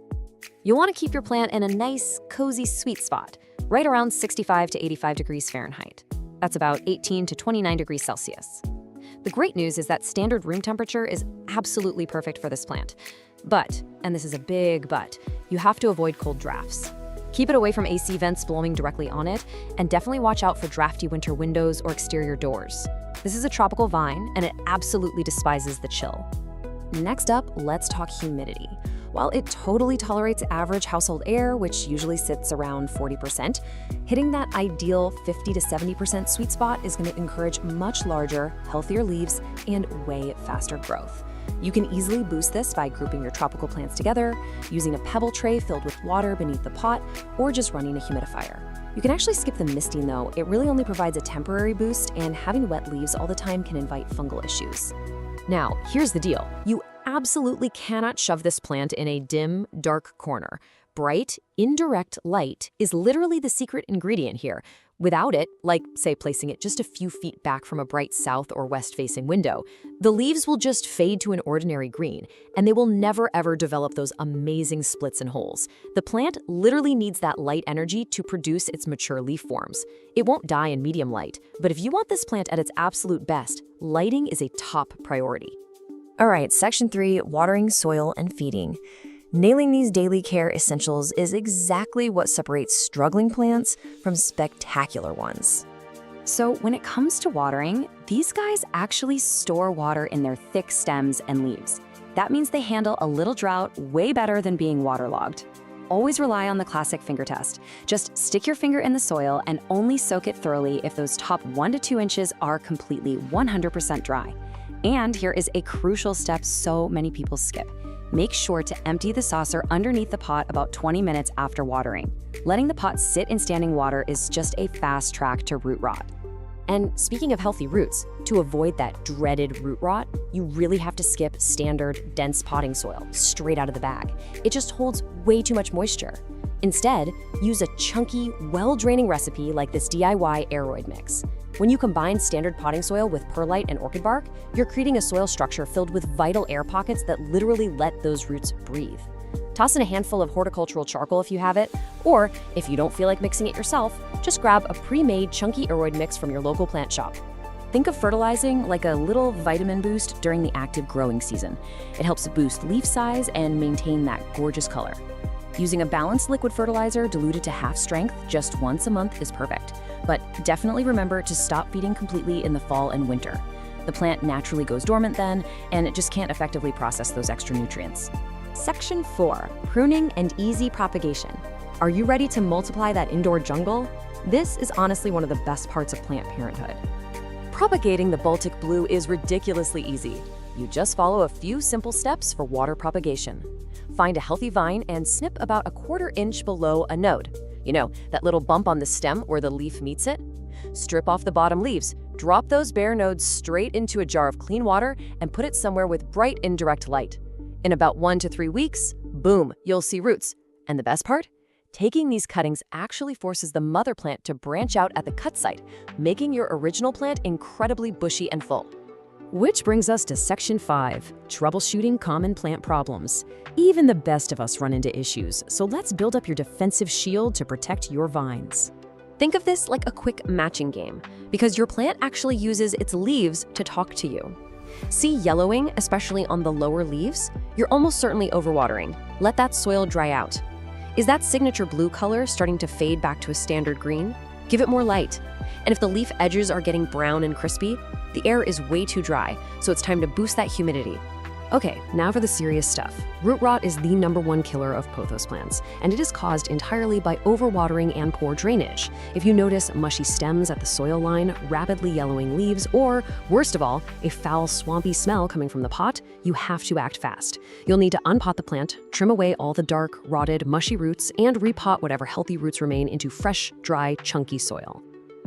You'll want to keep your plant in a nice, cozy sweet spot, right around 65 to 85 degrees Fahrenheit. That's about 18 to 29 degrees Celsius. The great news is that standard room temperature is absolutely perfect for this plant. But, and this is a big but, you have to avoid cold drafts. Keep it away from AC vents blowing directly on it, and definitely watch out for drafty winter windows or exterior doors. This is a tropical vine, and it absolutely despises the chill. Next up, let's talk humidity. While it totally tolerates average household air, which usually sits around 40%, hitting that ideal 50 to 70% sweet spot is going to encourage much larger, healthier leaves and way faster growth. You can easily boost this by grouping your tropical plants together, using a pebble tray filled with water beneath the pot, or just running a humidifier. You can actually skip the misting though. It really only provides a temporary boost, and having wet leaves all the time can invite fungal issues. Now, here's the deal. You absolutely cannot shove this plant in a dim, dark corner. Bright, indirect light is literally the secret ingredient here. Without it, like, say, placing it just a few feet back from a bright south or west-facing window, the leaves will just fade to an ordinary green, and they will never ever develop those amazing splits and holes. The plant literally needs that light energy to produce its mature leaf forms. It won't die in medium light, but if you want this plant at its absolute best, lighting is a top priority. All right, Section 3, watering, soil, and feeding. Nailing these daily care essentials is exactly what separates struggling plants from spectacular ones. So when it comes to watering, these guys actually store water in their thick stems and leaves. That means they handle a little drought way better than being waterlogged. Always rely on the classic finger test. Just stick your finger in the soil and only soak it thoroughly if those top 1 to 2 inches are completely 100% dry. And here is a crucial step so many people skip. Make sure to empty the saucer underneath the pot about 20 minutes after watering. Letting the pot sit in standing water is just a fast track to root rot. And speaking of healthy roots, To avoid that dreaded root rot, you really have to skip standard, dense potting soil straight out of the bag. It just holds way too much moisture. Instead, use a chunky, well-draining recipe like this DIY aeroid mix. When you combine standard potting soil with perlite and orchid bark, you're creating a soil structure filled with vital air pockets that literally let those roots breathe. Toss in a handful of horticultural charcoal if you have it, or if you don't feel like mixing it yourself, just grab a pre-made chunky aeroid mix from your local plant shop. Think of fertilizing like a little vitamin boost during the active growing season. It helps boost leaf size and maintain that gorgeous color. Using a balanced liquid fertilizer diluted to half strength just once a month is perfect. But definitely remember to stop feeding completely in the fall and winter. The plant naturally goes dormant then, and it just can't effectively process those extra nutrients. Section 4, Pruning and Easy Propagation. Are you ready to multiply that indoor jungle? This is honestly one of the best parts of plant parenthood. Propagating the Baltic blue is ridiculously easy. You just follow a few simple steps for water propagation. Find a healthy vine and snip about 1/4 inch below a node. You know, that little bump on the stem where the leaf meets it? Strip off the bottom leaves, drop those bare nodes straight into a jar of clean water, and put it somewhere with bright indirect light. In about 1 to 3 weeks, boom, you'll see roots. And the best part? Taking these cuttings actually forces the mother plant to branch out at the cut site, making your original plant incredibly bushy and full. Which brings us to Section 5, Troubleshooting Common Plant Problems. Even the best of us run into issues, so let's build up your defensive shield to protect your vines. Think of this like a quick matching game, because your plant actually uses its leaves to talk to you. See yellowing, especially on the lower leaves? You're almost certainly overwatering. Let that soil dry out. Is that signature blue color starting to fade back to a standard green? Give it more light. And if the leaf edges are getting brown and crispy, the air is way too dry, so it's time to boost that humidity. Okay, now for the serious stuff. Root rot is the #1 killer of pothos plants, and it is caused entirely by overwatering and poor drainage. If you notice mushy stems at the soil line, rapidly yellowing leaves, or, worst of all, a foul, swampy smell coming from the pot, you have to act fast. You'll need to unpot the plant, trim away all the dark, rotted, mushy roots, and repot whatever healthy roots remain into fresh, dry, chunky soil.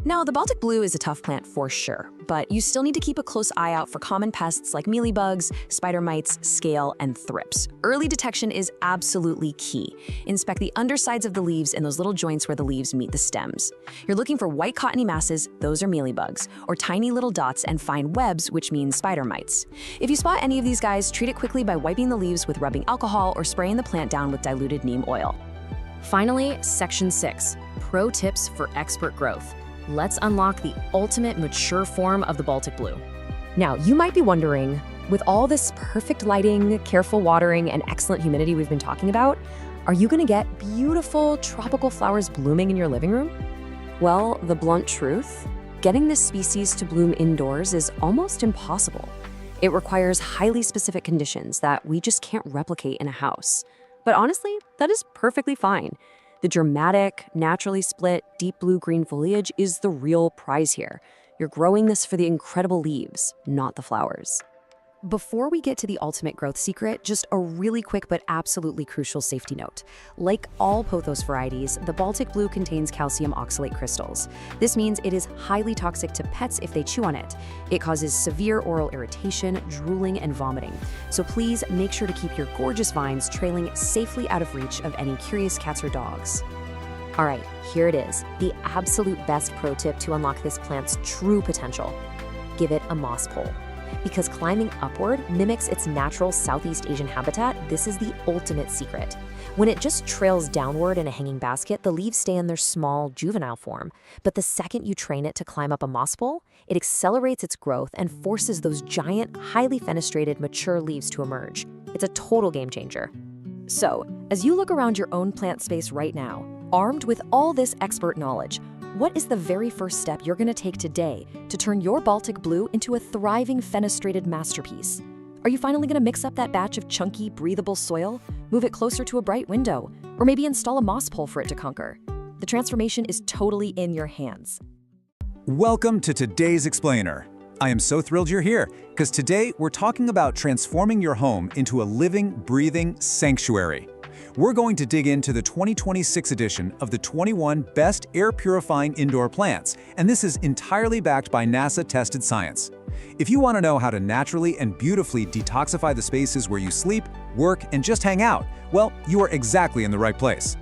Now, the Baltic blue is a tough plant for sure, but you still need to keep a close eye out for common pests like mealybugs, spider mites, scale, and thrips. Early detection is absolutely key. Inspect the undersides of the leaves and those little joints where the leaves meet the stems. You're looking for white cottony masses, those are mealybugs, or tiny little dots and fine webs, which means spider mites. If you spot any of these guys, treat it quickly by wiping the leaves with rubbing alcohol or spraying the plant down with diluted neem oil. Finally, Section 6, Pro Tips for Expert Growth. Let's unlock the ultimate mature form of the Baltic blue. Now, you might be wondering, with all this perfect lighting, careful watering, and excellent humidity we've been talking about, are you gonna get beautiful tropical flowers blooming in your living room? Well, the blunt truth, getting this species to bloom indoors is almost impossible. It requires highly specific conditions that we just can't replicate in a house. But honestly, that is perfectly fine. The dramatic, naturally split, deep blue-green foliage is the real prize here. You're growing this for the incredible leaves, not the flowers. Before we get to the ultimate growth secret, just a really quick but absolutely crucial safety note. Like all pothos varieties, the Baltic blue contains calcium oxalate crystals. This means it is highly toxic to pets if they chew on it. It causes severe oral irritation, drooling, and vomiting. So please make sure to keep your gorgeous vines trailing safely out of reach of any curious cats or dogs. All right, here it is, the absolute best pro tip to unlock this plant's true potential. Give it a moss pole. Because climbing upward mimics its natural Southeast Asian habitat, this is the ultimate secret. When it just trails downward in a hanging basket, the leaves stay in their small, juvenile form. But the second you train it to climb up a moss pole, it accelerates its growth and forces those giant, highly fenestrated, mature leaves to emerge. It's a total game changer. So, as you look around your own plant space right now, armed with all this expert knowledge, what is the very first step you're going to take today to turn your Baltic blue into a thriving fenestrated masterpiece? Are you finally going to mix up that batch of chunky, breathable soil, move it closer to a bright window, or maybe install a moss pole for it to conquer? The transformation is totally in your hands. Welcome to today's Explainer. I am so thrilled you're here, because today we're talking about transforming your home into a living, breathing sanctuary. we're going to dig into the 2026 edition of the 21 Best Air Purifying Indoor Plants, and this is entirely backed by NASA-tested science. If you want to know how to naturally and beautifully detoxify the spaces where you sleep, work, and just hang out, well, you are exactly in the right place.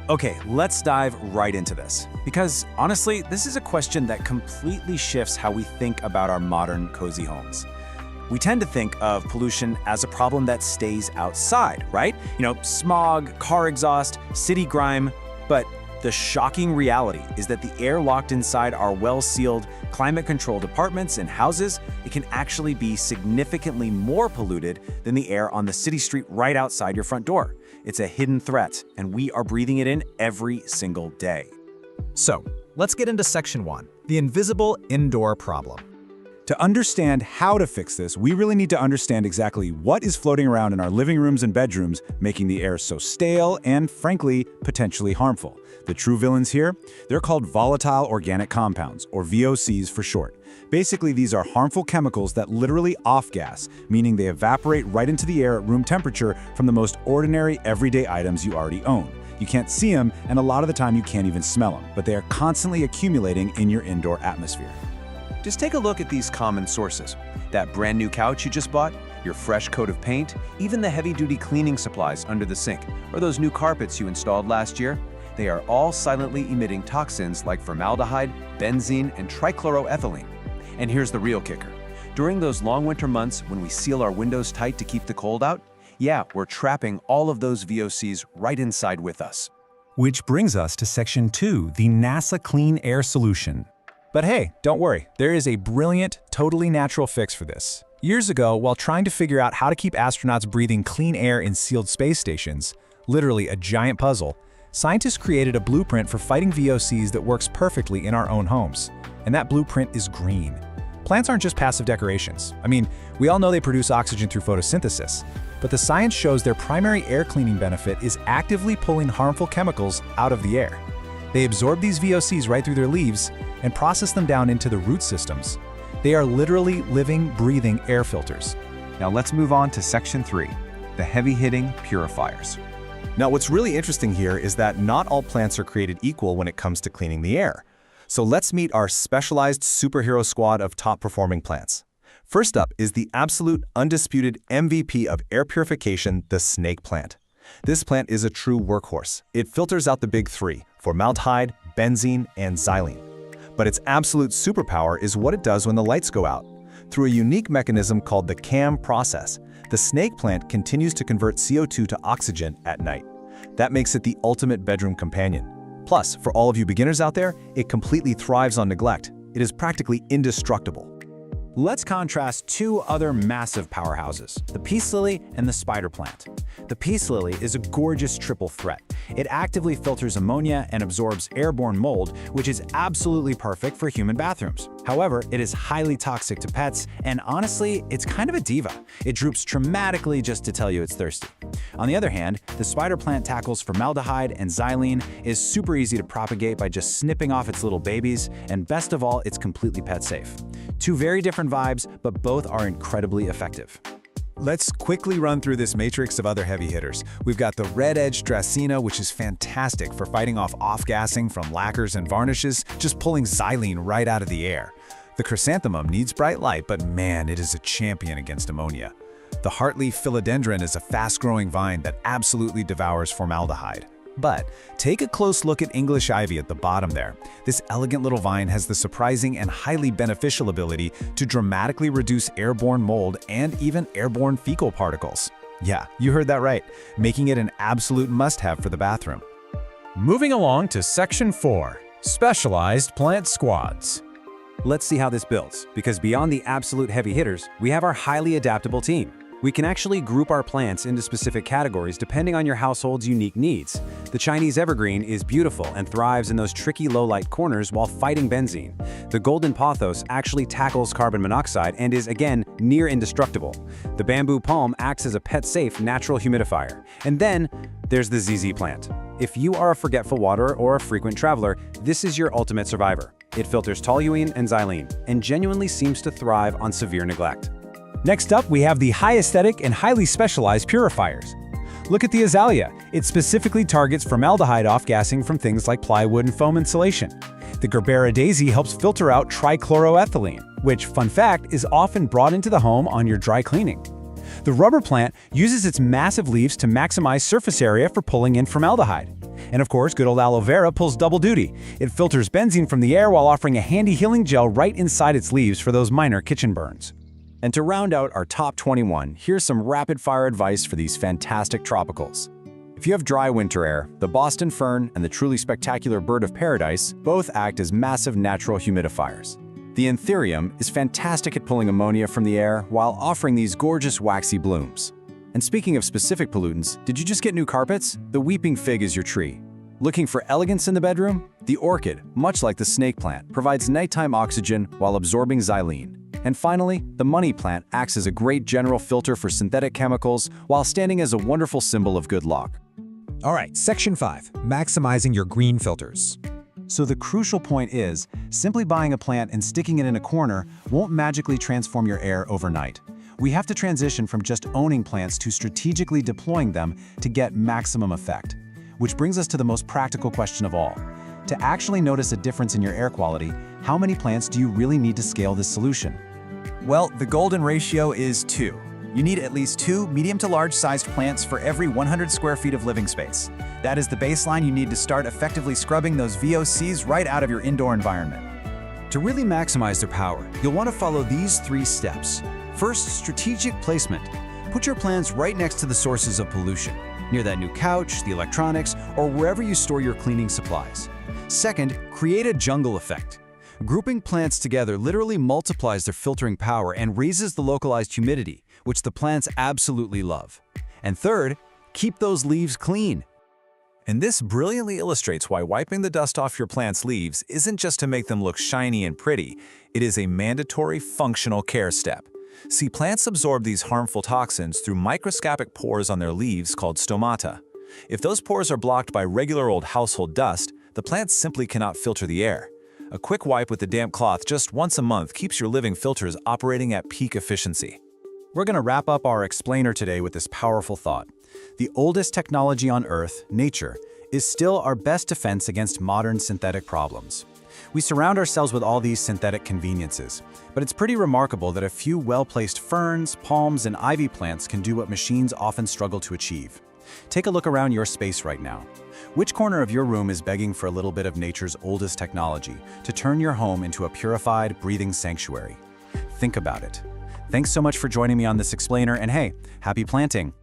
Okay, let's dive right into this. Because honestly, this is a question that completely shifts how we think about our modern, cozy homes. We tend to think of pollution as a problem that stays outside, right? Smog, car exhaust, city grime. But the shocking reality is that the air locked inside our well-sealed, climate-controlled apartments and houses, it can actually be significantly more polluted than the air on the city street right outside your front door. It's a hidden threat, and we are breathing it in every single day. So, let's get into Section 1, the invisible indoor problem. To understand how to fix this, we really need to understand exactly what is floating around in our living rooms and bedrooms, making the air so stale and, frankly, potentially harmful. The true villains here? They're called volatile organic compounds, or VOCs for short. Basically, these are harmful chemicals that literally off-gas, meaning they evaporate right into the air at room temperature from the most ordinary, everyday items you already own. You can't see them, and a lot of the time you can't even smell them, but they are constantly accumulating in your indoor atmosphere. Just take a look at these common sources. That brand new couch you just bought, your fresh coat of paint, even the heavy-duty cleaning supplies under the sink, or those new carpets you installed last year. They are all silently emitting toxins like formaldehyde, benzene, and trichloroethylene. And here's the real kicker. During those long winter months when we seal our windows tight to keep the cold out, yeah, we're trapping all of those VOCs right inside with us. Which brings us to Section 2, the NASA Clean Air Solution. But hey, don't worry, there is a brilliant, totally natural fix for this. Years ago, while trying to figure out how to keep astronauts breathing clean air in sealed space stations, literally a giant puzzle, scientists created a blueprint for fighting VOCs that works perfectly in our own homes. And that blueprint is green. Plants aren't just passive decorations. I mean, we all know they produce oxygen through photosynthesis, but the science shows their primary air cleaning benefit is actively pulling harmful chemicals out of the air. They absorb these VOCs right through their leaves and process them down into the root systems. They are literally living, breathing air filters. Now let's move on to Section 3, the heavy-hitting purifiers. Now, what's really interesting here is that not all plants are created equal when it comes to cleaning the air. So let's meet our specialized superhero squad of top-performing plants. First up is the absolute undisputed MVP of air purification, the snake plant. This plant is a true workhorse. It filters out the big three: formaldehyde, benzene, and xylene. But its absolute superpower is what it does when the lights go out. Through a unique mechanism called the CAM process, the snake plant continues to convert CO2 to oxygen at night. That makes it the ultimate bedroom companion. Plus, for all of you beginners out there, it completely thrives on neglect. It is practically indestructible. Let's contrast two other massive powerhouses, the peace lily and the spider plant. The peace lily is a gorgeous triple threat. It actively filters ammonia and absorbs airborne mold, which is absolutely perfect for human bathrooms. However, it is highly toxic to pets, and honestly, it's kind of a diva. It droops dramatically just to tell you it's thirsty. On the other hand, the spider plant tackles formaldehyde and xylene, is super easy to propagate by just snipping off its little babies, and best of all, it's completely pet safe. Two very different vibes, but both are incredibly effective. Let's quickly run through this matrix of other heavy hitters. We've got the red-edged Dracena, which is fantastic for fighting off-gassing from lacquers and varnishes, just pulling xylene right out of the air. The chrysanthemum needs bright light, but man, it is a champion against ammonia. The heartleaf philodendron is a fast-growing vine that absolutely devours formaldehyde. But take a close look at English ivy at the bottom there. This elegant little vine has the surprising and highly beneficial ability to dramatically reduce airborne mold and even airborne fecal particles. Yeah, you heard that right, making it an absolute must-have for the bathroom. Moving along to Section 4, Specialized Plant Squads. Let's see how this builds, because beyond the absolute heavy hitters, we have our highly adaptable team. We can actually group our plants into specific categories depending on your household's unique needs. The Chinese evergreen is beautiful and thrives in those tricky low-light corners while fighting benzene. The golden pothos actually tackles carbon monoxide and is, again, near indestructible. The bamboo palm acts as a pet-safe natural humidifier. And then there's the ZZ plant. If you are a forgetful waterer or a frequent traveler, this is your ultimate survivor. It filters toluene and xylene and genuinely seems to thrive on severe neglect. Next up, we have the high aesthetic and highly specialized purifiers. Look at the azalea. It specifically targets formaldehyde off-gassing from things like plywood and foam insulation. The Gerbera daisy helps filter out trichloroethylene, which, fun fact, is often brought into the home on your dry cleaning. The rubber plant uses its massive leaves to maximize surface area for pulling in formaldehyde. And of course, good old aloe vera pulls double duty. It filters benzene from the air while offering a handy healing gel right inside its leaves for those minor kitchen burns. And to round out our top 21, here's some rapid-fire advice for these fantastic tropicals. If you have dry winter air, the Boston fern and the truly spectacular bird of paradise both act as massive natural humidifiers. The anthurium is fantastic at pulling ammonia from the air while offering these gorgeous waxy blooms. And speaking of specific pollutants, did you just get new carpets? The weeping fig is your tree. Looking for elegance in the bedroom? The orchid, much like the snake plant, provides nighttime oxygen while absorbing xylene. And finally, the money plant acts as a great general filter for synthetic chemicals while standing as a wonderful symbol of good luck. All right, Section 5, maximizing your green filters. So the crucial point is, simply buying a plant and sticking it in a corner won't magically transform your air overnight. We have to transition from just owning plants to strategically deploying them to get maximum effect. Which brings us to the most practical question of all. To actually notice a difference in your air quality, how many plants do you really need to scale this solution? Well, the golden ratio is 2. You need at least 2 medium to large-sized plants for every 100 square feet of living space. That is the baseline you need to start effectively scrubbing those VOCs right out of your indoor environment. To really maximize their power, you'll want to follow these 3 steps. First, strategic placement. Put your plants right next to the sources of pollution, near that new couch, the electronics, or wherever you store your cleaning supplies. Second, create a jungle effect. Grouping plants together literally multiplies their filtering power and raises the localized humidity, which the plants absolutely love. And third, keep those leaves clean. And this brilliantly illustrates why wiping the dust off your plant's leaves isn't just to make them look shiny and pretty, it is a mandatory functional care step. See, plants absorb these harmful toxins through microscopic pores on their leaves called stomata. If those pores are blocked by regular old household dust, the plants simply cannot filter the air. A quick wipe with a damp cloth just once a month keeps your living filters operating at peak efficiency. We're going to wrap up our explainer today with this powerful thought. The oldest technology on Earth, nature, is still our best defense against modern synthetic problems. We surround ourselves with all these synthetic conveniences, but it's pretty remarkable that a few well-placed ferns, palms, and ivy plants can do what machines often struggle to achieve. Take a look around your space right now. Which corner of your room is begging for a little bit of nature's oldest technology to turn your home into a purified, breathing sanctuary? Think about it. Thanks so much for joining me on this explainer, and hey, happy planting!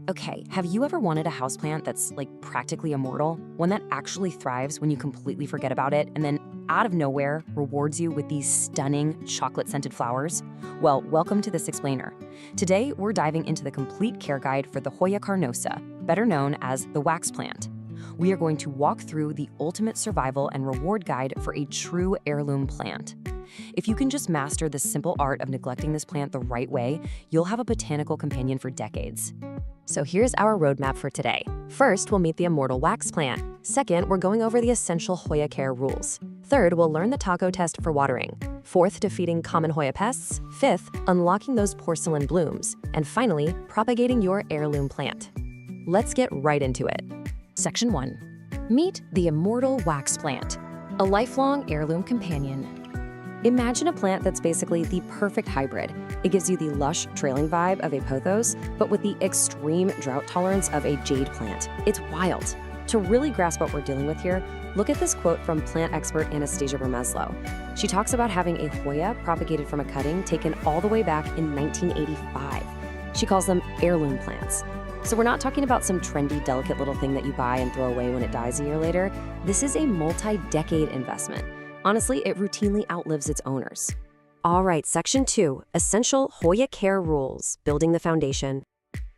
Okay, have you ever wanted a houseplant that's like practically immortal? One that actually thrives when you completely forget about it and then out of nowhere rewards you with these stunning chocolate-scented flowers? Well, welcome to this explainer. Today, we're diving into the complete care guide for the Hoya carnosa, better known as the wax plant. We are going to walk through the ultimate survival and reward guide for a true heirloom plant. If you can just master the simple art of neglecting this plant the right way, you'll have a botanical companion for decades. So here's our roadmap for today. First, we'll meet the immortal wax plant. Second, we're going over the essential Hoya care rules. Third, we'll learn the taco test for watering. Fourth, defeating common Hoya pests. Fifth, unlocking those porcelain blooms. And finally, propagating your heirloom plant. Let's get right into it. Section 1. Meet the immortal wax plant, a lifelong heirloom companion. Imagine a plant that's basically the perfect hybrid. It gives you the lush, trailing vibe of a pothos, but with the extreme drought tolerance of a jade plant. It's wild. To really grasp what we're dealing with here, look at this quote from plant expert Anastasia Bermeslow. She talks about having a Hoya propagated from a cutting taken all the way back in 1985. She calls them heirloom plants. So we're not talking about some trendy, delicate little thing that you buy and throw away when it dies a year later. This is a multi-decade investment. Honestly, it routinely outlives its owners. All right, Section 2, Essential Hoya Care Rules, Building the Foundation.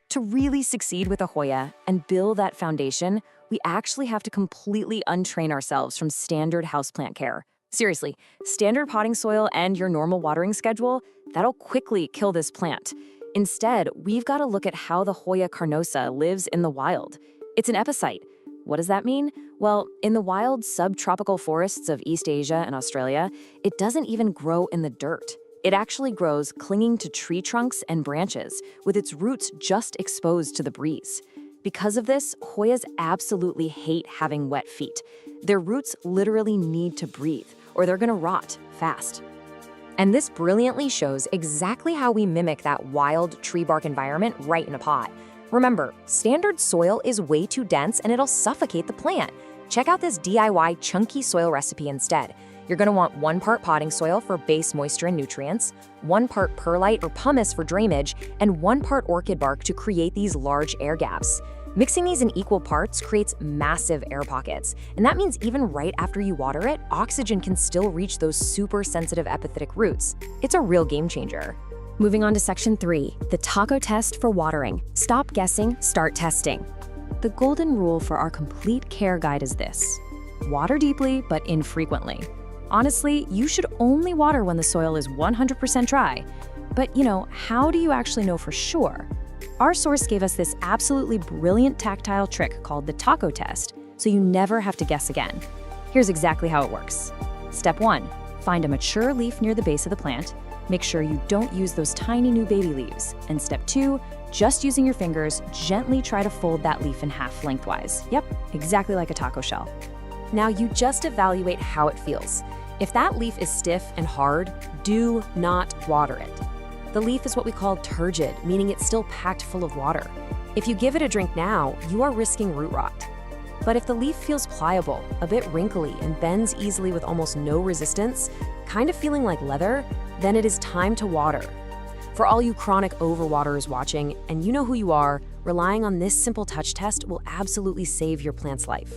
To really succeed with a Hoya and build that foundation, we actually have to completely untrain ourselves from standard houseplant care. Seriously, standard potting soil and your normal watering schedule, that'll quickly kill this plant. Instead, we've got to look at how the Hoya carnosa lives in the wild. It's an epicite. What does that mean? Well, in the wild subtropical forests of East Asia and Australia, it doesn't even grow in the dirt. It actually grows clinging to tree trunks and branches, with its roots just exposed to the breeze. Because of this, Hoyas absolutely hate having wet feet. Their roots literally need to breathe, or they're gonna rot fast. And this brilliantly shows exactly how we mimic that wild tree bark environment right in a pot. Remember, standard soil is way too dense and it'll suffocate the plant. Check out this DIY chunky soil recipe instead. You're gonna want 1 part potting soil for base moisture and nutrients, 1 part perlite or pumice for drainage, and 1 part orchid bark to create these large air gaps. Mixing these in equal parts creates massive air pockets, and that means even right after you water it, oxygen can still reach those super sensitive epiphytic roots. It's a real game changer. Moving on to section 3, the taco test for watering. Stop guessing, start testing. The golden rule for our complete care guide is this: water deeply but infrequently. Honestly, you should only water when the soil is 100% dry. But how do you actually know for sure? Our source gave us this absolutely brilliant tactile trick called the taco test, so you never have to guess again. Here's exactly how it works. Step 1, find a mature leaf near the base of the plant. Make sure you don't use those tiny new baby leaves. And step 2, just using your fingers, gently try to fold that leaf in half lengthwise. Yep, exactly like a taco shell. Now you just evaluate how it feels. If that leaf is stiff and hard, do not water it. The leaf is what we call turgid, meaning it's still packed full of water. If you give it a drink now, you are risking root rot. But if the leaf feels pliable, a bit wrinkly, and bends easily with almost no resistance, kind of feeling like leather, then it is time to water. For all you chronic overwaterers watching, and you know who you are, relying on this simple touch test will absolutely save your plant's life.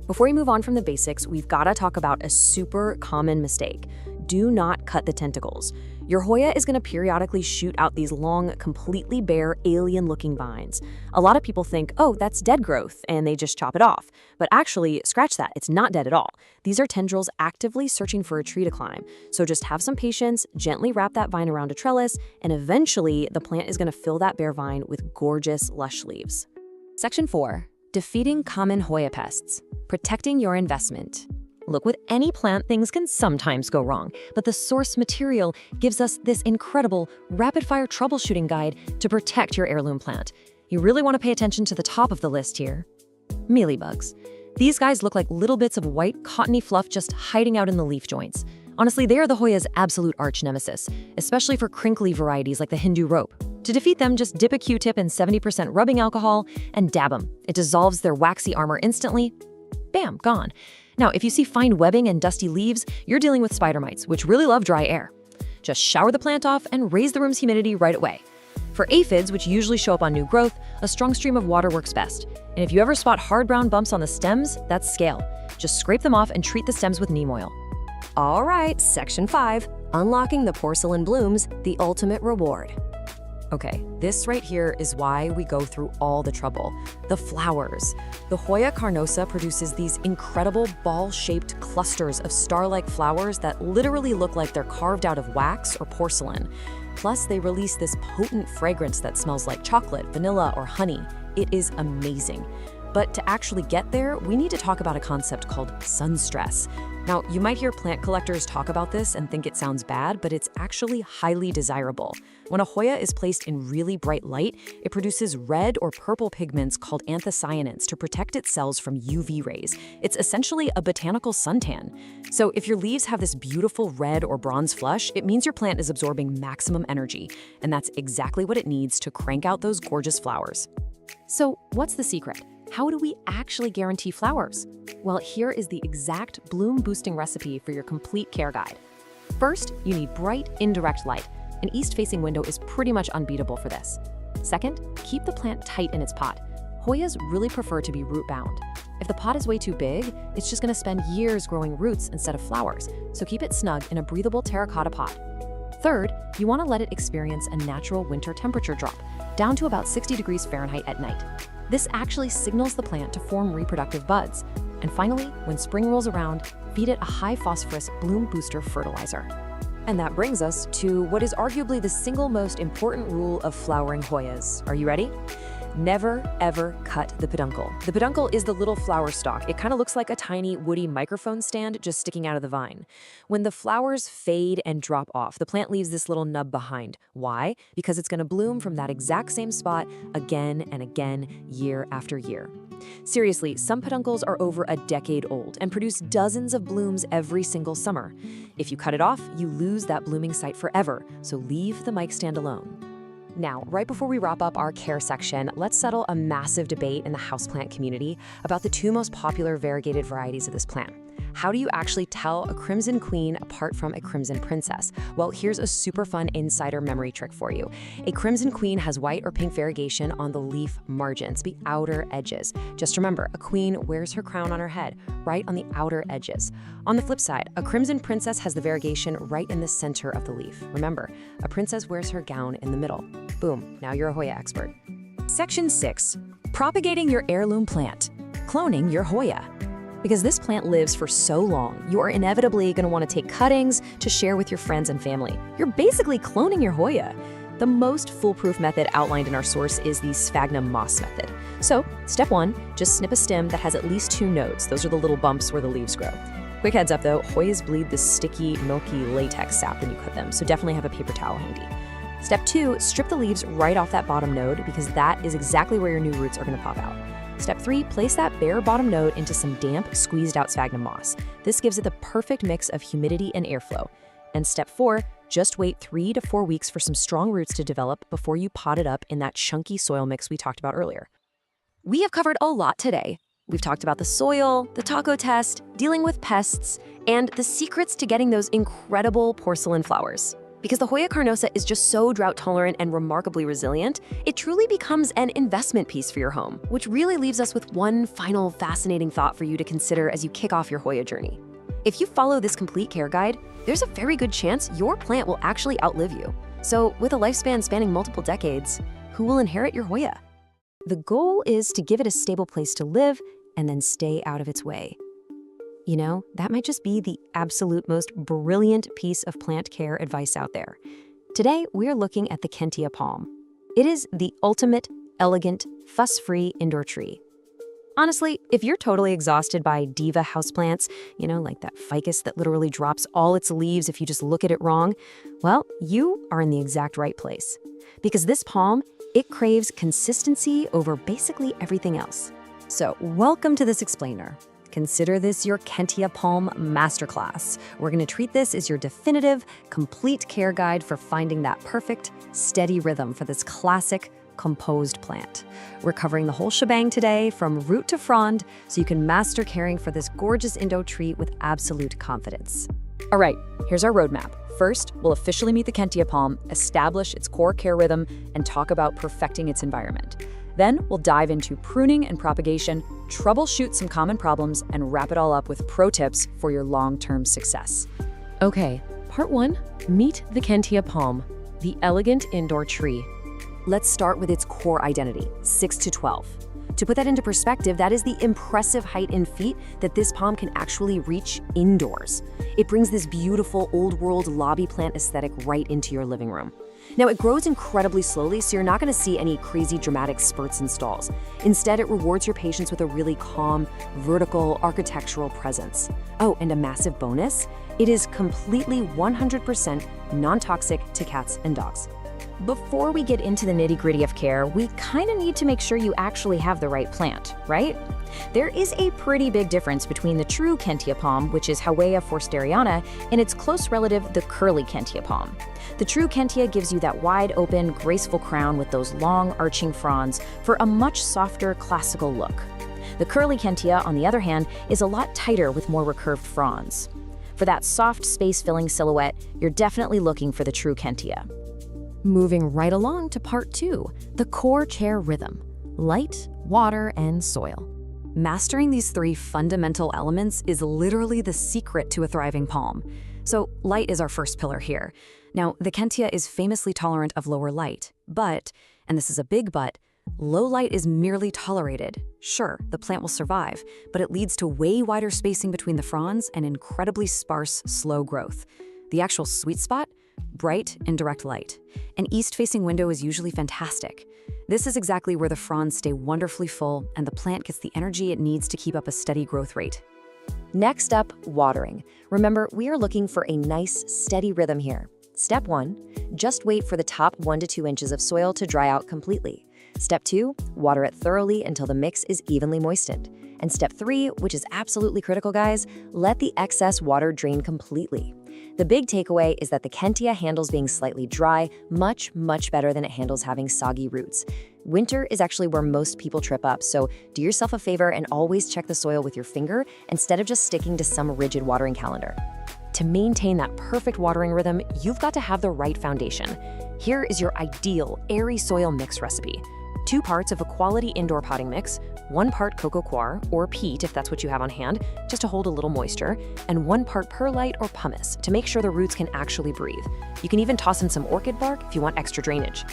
Before we move on from the basics, we've got to talk about a super common mistake. Do not cut the tentacles. Your Hoya is going to periodically shoot out these long, completely bare, alien-looking vines. A lot of people think, oh, that's dead growth, and they just chop it off. But actually, scratch that, it's not dead at all. These are tendrils actively searching for a tree to climb. So just have some patience, gently wrap that vine around a trellis, and eventually the plant is going to fill that bare vine with gorgeous, lush leaves. Section 4. Defeating common Hoya pests. Protecting your investment. Look, with any plant, things can sometimes go wrong, but the source material gives us this incredible rapid-fire troubleshooting guide to protect your heirloom plant. You really want to pay attention to the top of the list here. Mealybugs. These guys look like little bits of white, cottony fluff just hiding out in the leaf joints. Honestly, they are the Hoya's absolute arch nemesis, especially for crinkly varieties like the Hindu rope. To defeat them, just dip a Q-tip in 70% rubbing alcohol and dab them. It dissolves their waxy armor instantly. Bam, gone. Now, if you see fine webbing and dusty leaves, you're dealing with spider mites, which really love dry air. Just shower the plant off and raise the room's humidity right away. For aphids, which usually show up on new growth, a strong stream of water works best. And if you ever spot hard brown bumps on the stems, that's scale. Just scrape them off and treat the stems with neem oil. All right, section 5, unlocking the porcelain blooms, the ultimate reward. Okay, this right here is why we go through all the trouble. The flowers. The Hoya carnosa produces these incredible ball-shaped clusters of star-like flowers that literally look like they're carved out of wax or porcelain. Plus, they release this potent fragrance that smells like chocolate, vanilla, or honey. It is amazing. But to actually get there, we need to talk about a concept called sun stress. Now, you might hear plant collectors talk about this and think it sounds bad, but it's actually highly desirable. When a Hoya is placed in really bright light, it produces red or purple pigments called anthocyanins to protect its cells from UV rays. It's essentially a botanical suntan. So if your leaves have this beautiful red or bronze flush, it means your plant is absorbing maximum energy, and that's exactly what it needs to crank out those gorgeous flowers. So what's the secret? How do we actually guarantee flowers? Well, here is the exact bloom-boosting recipe for your complete care guide. First, you need bright, indirect light. An east-facing window is pretty much unbeatable for this. Second, keep the plant tight in its pot. Hoyas really prefer to be root-bound. If the pot is way too big, it's just going to spend years growing roots instead of flowers, so keep it snug in a breathable terracotta pot. Third, you want to let it experience a natural winter temperature drop, down to about 60 degrees Fahrenheit at night. This actually signals the plant to form reproductive buds. And finally, when spring rolls around, feed it a high phosphorus bloom booster fertilizer. And that brings us to what is arguably the single most important rule of flowering Hoyas. Are you ready? Never, ever cut the peduncle. The peduncle is the little flower stalk. It kind of looks like a tiny woody microphone stand just sticking out of the vine. When the flowers fade and drop off, the plant leaves this little nub behind. Why? Because it's going to bloom from that exact same spot again and again, year after year. Seriously, some peduncles are over a decade old and produce dozens of blooms every single summer. If you cut it off, you lose that blooming site forever, so leave the mic stand alone. Now, right before we wrap up our care section, let's settle a massive debate in the houseplant community about the two most popular variegated varieties of this plant. How do you actually tell a crimson queen apart from a crimson princess? Well, here's a super fun insider memory trick for you. A crimson queen has white or pink variegation on the leaf margins, the outer edges. Just remember, a queen wears her crown on her head, right on the outer edges. On the flip side, a crimson princess has the variegation right in the center of the leaf. Remember, a princess wears her gown in the middle. Boom, now you're a Hoya expert. Section 6. Propagating your heirloom plant. Cloning your Hoya. Because this plant lives for so long, you are inevitably going to want to take cuttings to share with your friends and family. You're basically cloning your Hoya. The most foolproof method outlined in our source is the sphagnum moss method. So, step 1, just snip a stem that has at least 2 nodes. Those are the little bumps where the leaves grow. Quick heads up though, Hoyas bleed this sticky, milky latex sap when you cut them, so definitely have a paper towel handy. Step 2, strip the leaves right off that bottom node because that is exactly where your new roots are going to pop out. Step 3, place that bare bottom node into some damp, squeezed out sphagnum moss. This gives it the perfect mix of humidity and airflow. And step 4, just wait 3 to 4 weeks for some strong roots to develop before you pot it up in that chunky soil mix we talked about earlier. We have covered a lot today. We've talked about the soil, the taco test, dealing with pests, and the secrets to getting those incredible porcelain flowers. Because the Hoya carnosa is just so drought tolerant and remarkably resilient, it truly becomes an investment piece for your home, which really leaves us with one final fascinating thought for you to consider as you kick off your Hoya journey. If you follow this complete care guide, there's a very good chance your plant will actually outlive you. So with a lifespan spanning multiple decades, who will inherit your Hoya? The goal is to give it a stable place to live and then stay out of its way. You know, that might just be the absolute most brilliant piece of plant care advice out there. Today, we're looking at the Kentia palm. It is the ultimate, elegant, fuss-free indoor tree. Honestly, if you're totally exhausted by diva houseplants, you know, like that ficus that literally drops all its leaves if you just look at it wrong, well, you are in the exact right place. Because this palm, it craves consistency over basically everything else. So, welcome to this explainer. Consider this your Kentia Palm Masterclass. We're going to treat this as your definitive, complete care guide for finding that perfect, steady rhythm for this classic, composed plant. We're covering the whole shebang today, from root to frond, so you can master caring for this gorgeous Indo tree with absolute confidence. All right, here's our roadmap. First, we'll officially meet the Kentia palm, establish its core care rhythm, and talk about perfecting its environment. Then we'll dive into pruning and propagation, troubleshoot some common problems, and wrap it all up with pro tips for your long-term success. Okay, part 1, meet the Kentia palm, the elegant indoor tree. Let's start with its core identity, 6 to 12. To put that into perspective, that is the impressive height in feet that this palm can actually reach indoors. It brings this beautiful old-world lobby plant aesthetic right into your living room. Now, it grows incredibly slowly, so you're not going to see any crazy dramatic spurts and stalls. Instead, it rewards your patience with a really calm, vertical, architectural presence. Oh, and a massive bonus, it is completely 100% non-toxic to cats and dogs. Before we get into the nitty-gritty of care, we kind of need to make sure you actually have the right plant, right? There is a pretty big difference between the true Kentia palm, which is Howea forsteriana, and its close relative, the curly Kentia palm. The true Kentia gives you that wide-open, graceful crown with those long, arching fronds for a much softer, classical look. The curly Kentia, on the other hand, is a lot tighter with more recurved fronds. For that soft, space-filling silhouette, you're definitely looking for the true Kentia. Moving right along to part 2, the core care rhythm: light, water, and soil. Mastering these 3 fundamental elements is literally the secret to a thriving palm. So light is our first pillar here. Now, the Kentia is famously tolerant of lower light, but, and this is a big but, low light is merely tolerated. Sure, the plant will survive, but it leads to way wider spacing between the fronds and incredibly sparse, slow growth. The actual sweet spot? Bright and direct light. An east-facing window is usually fantastic. This is exactly where the fronds stay wonderfully full and the plant gets the energy it needs to keep up a steady growth rate. Next up, watering. Remember, we are looking for a nice, steady rhythm here. Step 1, just wait for the top 1 to 2 inches of soil to dry out completely. Step 2, water it thoroughly until the mix is evenly moistened. And step 3, which is absolutely critical, guys, let the excess water drain completely. The big takeaway is that the Kentia handles being slightly dry much, much better than it handles having soggy roots. Winter is actually where most people trip up, so do yourself a favor and always check the soil with your finger instead of just sticking to some rigid watering calendar. To maintain that perfect watering rhythm, you've got to have the right foundation. Here is your ideal airy soil mix recipe. 2 parts of a quality indoor potting mix, 1 part coco coir, or peat if that's what you have on hand, just to hold a little moisture, and 1 part perlite or pumice to make sure the roots can actually breathe. You can even toss in some orchid bark if you want extra drainage.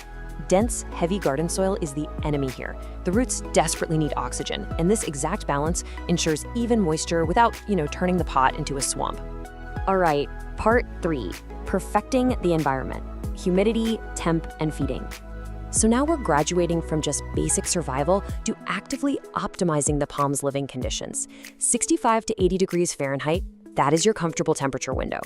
Dense, heavy garden soil is the enemy here. The roots desperately need oxygen, and this exact balance ensures even moisture without, turning the pot into a swamp. All right, part 3, perfecting the environment, humidity, temp, and feeding. So now we're graduating from just basic survival to actively optimizing the palm's living conditions. 65 to 80 degrees Fahrenheit, that is your comfortable temperature window.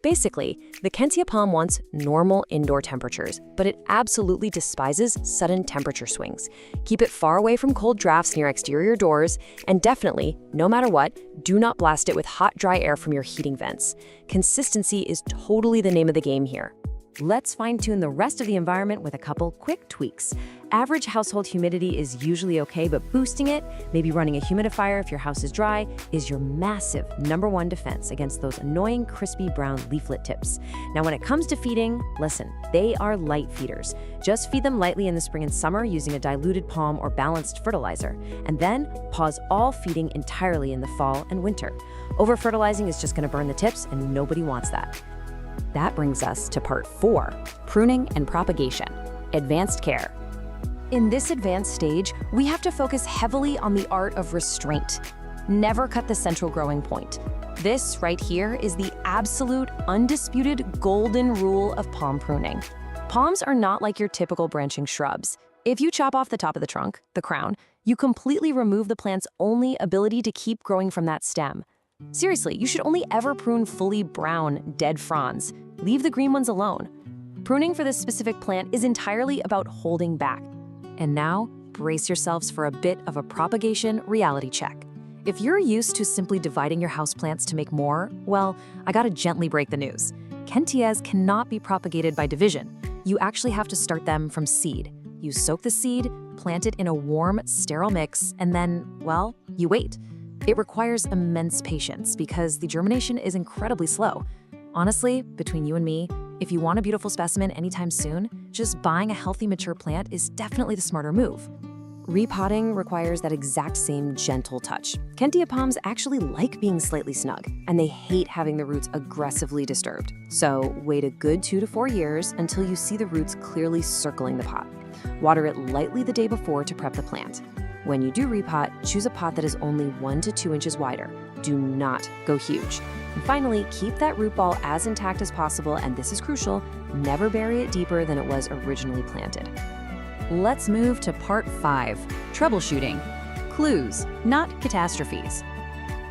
Basically, the Kentia palm wants normal indoor temperatures, but it absolutely despises sudden temperature swings. Keep it far away from cold drafts near exterior doors, and definitely, no matter what, do not blast it with hot, dry air from your heating vents. Consistency is totally the name of the game here. Let's fine-tune the rest of the environment with a couple quick tweaks. Average household humidity is usually okay, but boosting it, maybe running a humidifier if your house is dry, is your massive #1 defense against those annoying crispy brown leaflet tips. Now, when it comes to feeding, listen, they are light feeders. Just feed them lightly in the spring and summer using a diluted palm or balanced fertilizer, and then pause all feeding entirely in the fall and winter. Over-fertilizing is just going to burn the tips, and nobody wants that. That brings us to part 4, pruning and propagation, advanced care. In this advanced stage, we have to focus heavily on the art of restraint. Never cut the central growing point. This right here is the absolute, undisputed golden rule of palm pruning. Palms are not like your typical branching shrubs. If you chop off the top of the trunk, the crown, you completely remove the plant's only ability to keep growing from that stem. Seriously, you should only ever prune fully brown, dead fronds. Leave the green ones alone. Pruning for this specific plant is entirely about holding back. And now, brace yourselves for a bit of a propagation reality check. If you're used to simply dividing your houseplants to make more, well, I gotta gently break the news. Kentias cannot be propagated by division. You actually have to start them from seed. You soak the seed, plant it in a warm, sterile mix, and then, well, you wait. It requires immense patience because the germination is incredibly slow. Honestly, between you and me, if you want a beautiful specimen anytime soon, just buying a healthy mature plant is definitely the smarter move. Repotting requires that exact same gentle touch. Kentia palms actually like being slightly snug, and they hate having the roots aggressively disturbed. So wait a good 2 to 4 years until you see the roots clearly circling the pot. Water it lightly the day before to prep the plant. When you do repot, choose a pot that is only 1 to 2 inches wider. Do not go huge. And finally, keep that root ball as intact as possible, and this is crucial, never bury it deeper than it was originally planted. Let's move to part 5, troubleshooting. Clues, not catastrophes.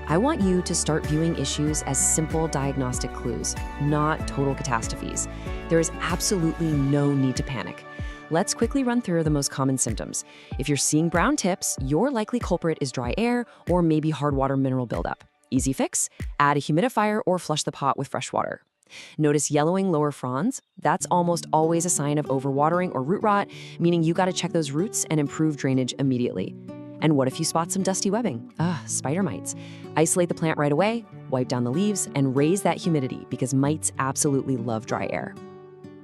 I want you to start viewing issues as simple diagnostic clues, not total catastrophes. There is absolutely no need to panic. Let's quickly run through the most common symptoms. If you're seeing brown tips, your likely culprit is dry air or maybe hard water mineral buildup. Easy fix, add a humidifier or flush the pot with fresh water. Notice yellowing lower fronds? That's almost always a sign of overwatering or root rot, meaning you gotta check those roots and improve drainage immediately. And what if you spot some dusty webbing? Spider mites. Isolate the plant right away, wipe down the leaves, and raise that humidity because mites absolutely love dry air.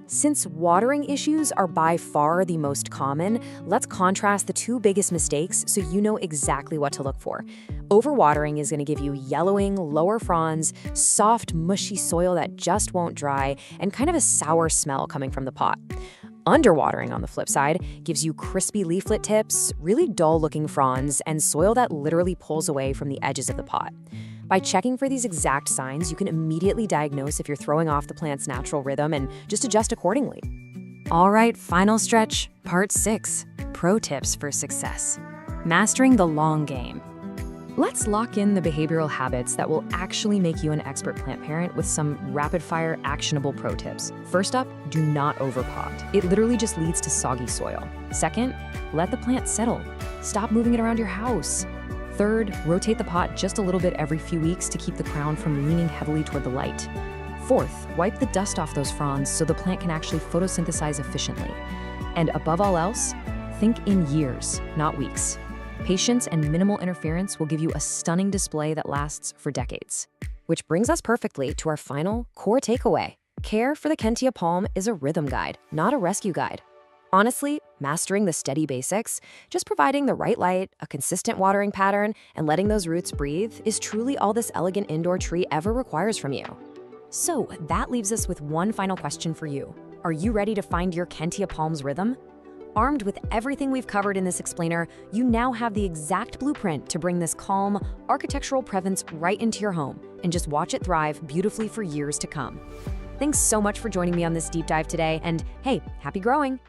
Since watering issues are by far the most common, let's contrast the 2 biggest mistakes so you know exactly what to look for. Overwatering is going to give you yellowing, lower fronds, soft, mushy soil that just won't dry, and kind of a sour smell coming from the pot. Underwatering, on the flip side, gives you crispy leaflet tips, really dull-looking fronds, and soil that literally pulls away from the edges of the pot. By checking for these exact signs, you can immediately diagnose if you're throwing off the plant's natural rhythm and just adjust accordingly. All right, final stretch, part 6, pro tips for success. Mastering the long game. Let's lock in the behavioral habits that will actually make you an expert plant parent with some rapid-fire actionable pro tips. First up, do not overpot. It literally just leads to soggy soil. Second, let the plant settle. Stop moving it around your house. Third, rotate the pot just a little bit every few weeks to keep the crown from leaning heavily toward the light. Fourth, wipe the dust off those fronds so the plant can actually photosynthesize efficiently. And above all else, think in years, not weeks. Patience and minimal interference will give you a stunning display that lasts for decades. Which brings us perfectly to our final core takeaway. Care for the Kentia palm is a rhythm guide, not a rescue guide. Honestly, mastering the steady basics, just providing the right light, a consistent watering pattern, and letting those roots breathe is truly all this elegant indoor tree ever requires from you. So that leaves us with one final question for you. Are you ready to find your Kentia palm's rhythm? Armed with everything we've covered in this explainer, you now have the exact blueprint to bring this calm, architectural presence right into your home and just watch it thrive beautifully for years to come. Thanks so much for joining me on this deep dive today, and hey, happy growing!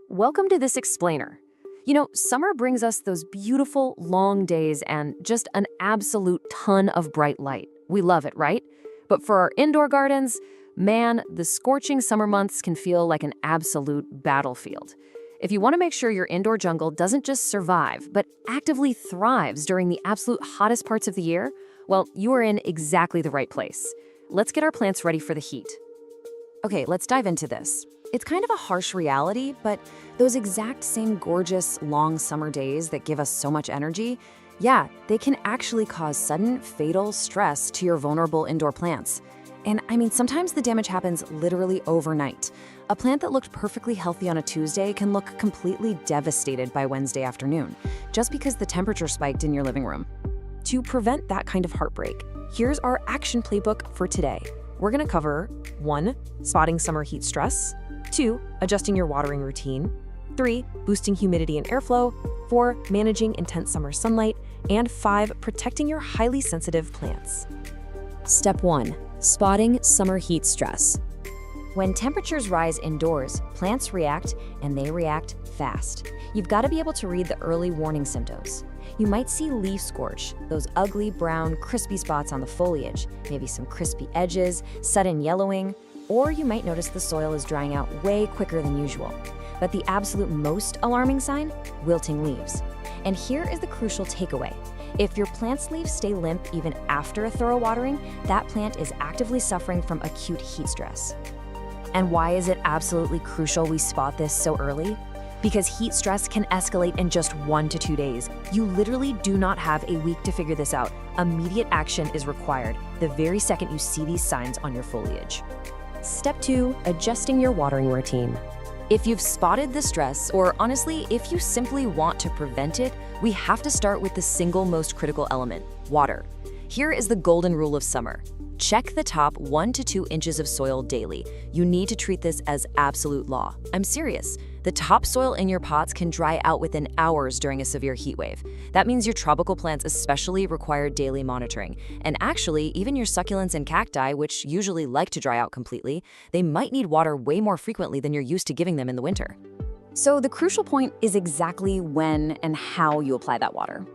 Welcome to this explainer. You know, summer brings us those beautiful, long days and just an absolute ton of bright light. We love it, right? But for our indoor gardens, man, the scorching summer months can feel like an absolute battlefield. If you want to make sure your indoor jungle doesn't just survive, but actively thrives during the absolute hottest parts of the year, well, you are in exactly the right place. Let's get our plants ready for the heat. Okay, let's dive into this. It's kind of a harsh reality, but those exact same gorgeous, long summer days that give us so much energy, yeah, they can actually cause sudden, fatal stress to your vulnerable indoor plants. And I mean, sometimes the damage happens literally overnight. A plant that looked perfectly healthy on a Tuesday can look completely devastated by Wednesday afternoon, just because the temperature spiked in your living room. To prevent that kind of heartbreak, here's our action playbook for today. We're gonna cover 1. Spotting summer heat stress, 2. Adjusting your watering routine, 3. Boosting humidity and airflow, 4. Managing intense summer sunlight, and 5. Protecting your highly sensitive plants. Step 1. Spotting summer heat stress. When temperatures rise indoors, plants react, and they react fast. You've got to be able to read the early warning symptoms. You might see leaf scorch, those ugly brown, crispy spots on the foliage, maybe some crispy edges, sudden yellowing, or you might notice the soil is drying out way quicker than usual. But the absolute most alarming sign? Wilting leaves. And here is the crucial takeaway. If your plant's leaves stay limp even after a thorough watering, that plant is actively suffering from acute heat stress. And why is it absolutely crucial we spot this so early? Because heat stress can escalate in just 1 to 2 days. You literally do not have a week to figure this out. Immediate action is required the very second you see these signs on your foliage. Step 2, adjusting your watering routine. If you've spotted the stress, or honestly, if you simply want to prevent it, we have to start with the single most critical element, water. Here is the golden rule of summer. Check the top 1 to 2 inches of soil daily. You need to treat this as absolute law. I'm serious. The topsoil in your pots can dry out within hours during a severe heat wave. That means your tropical plants especially require daily monitoring. And actually, even your succulents and cacti, which usually like to dry out completely, they might need water way more frequently than you're used to giving them in the winter. So the crucial point is exactly when and how you apply that water.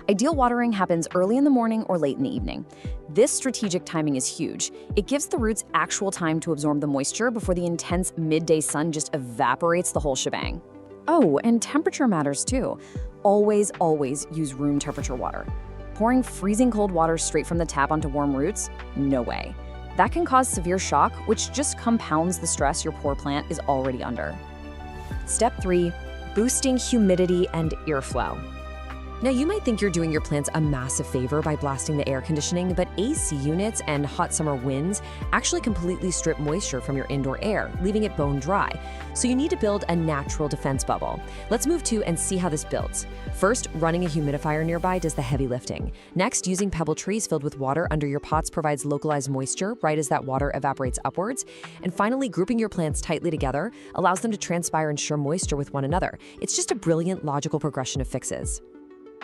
Ideal watering happens early in the morning or late in the evening. This strategic timing is huge. It gives the roots actual time to absorb the moisture before the intense midday sun just evaporates the whole shebang. Oh, and temperature matters too. Always use room temperature water. Pouring freezing cold water straight from the tap onto warm roots? No way. That can cause severe shock, which just compounds the stress your poor plant is already under. Step 3, boosting humidity and airflow. Now, you might think you're doing your plants a massive favor by blasting the air conditioning, but AC units and hot summer winds actually completely strip moisture from your indoor air, leaving it bone dry. So you need to build a natural defense bubble. Let's move to and see how this builds. First, running a humidifier nearby does the heavy lifting. Next, using pebble trees filled with water under your pots provides localized moisture right as that water evaporates upwards. And finally, grouping your plants tightly together allows them to transpire and share moisture with one another. It's just a brilliant logical progression of fixes.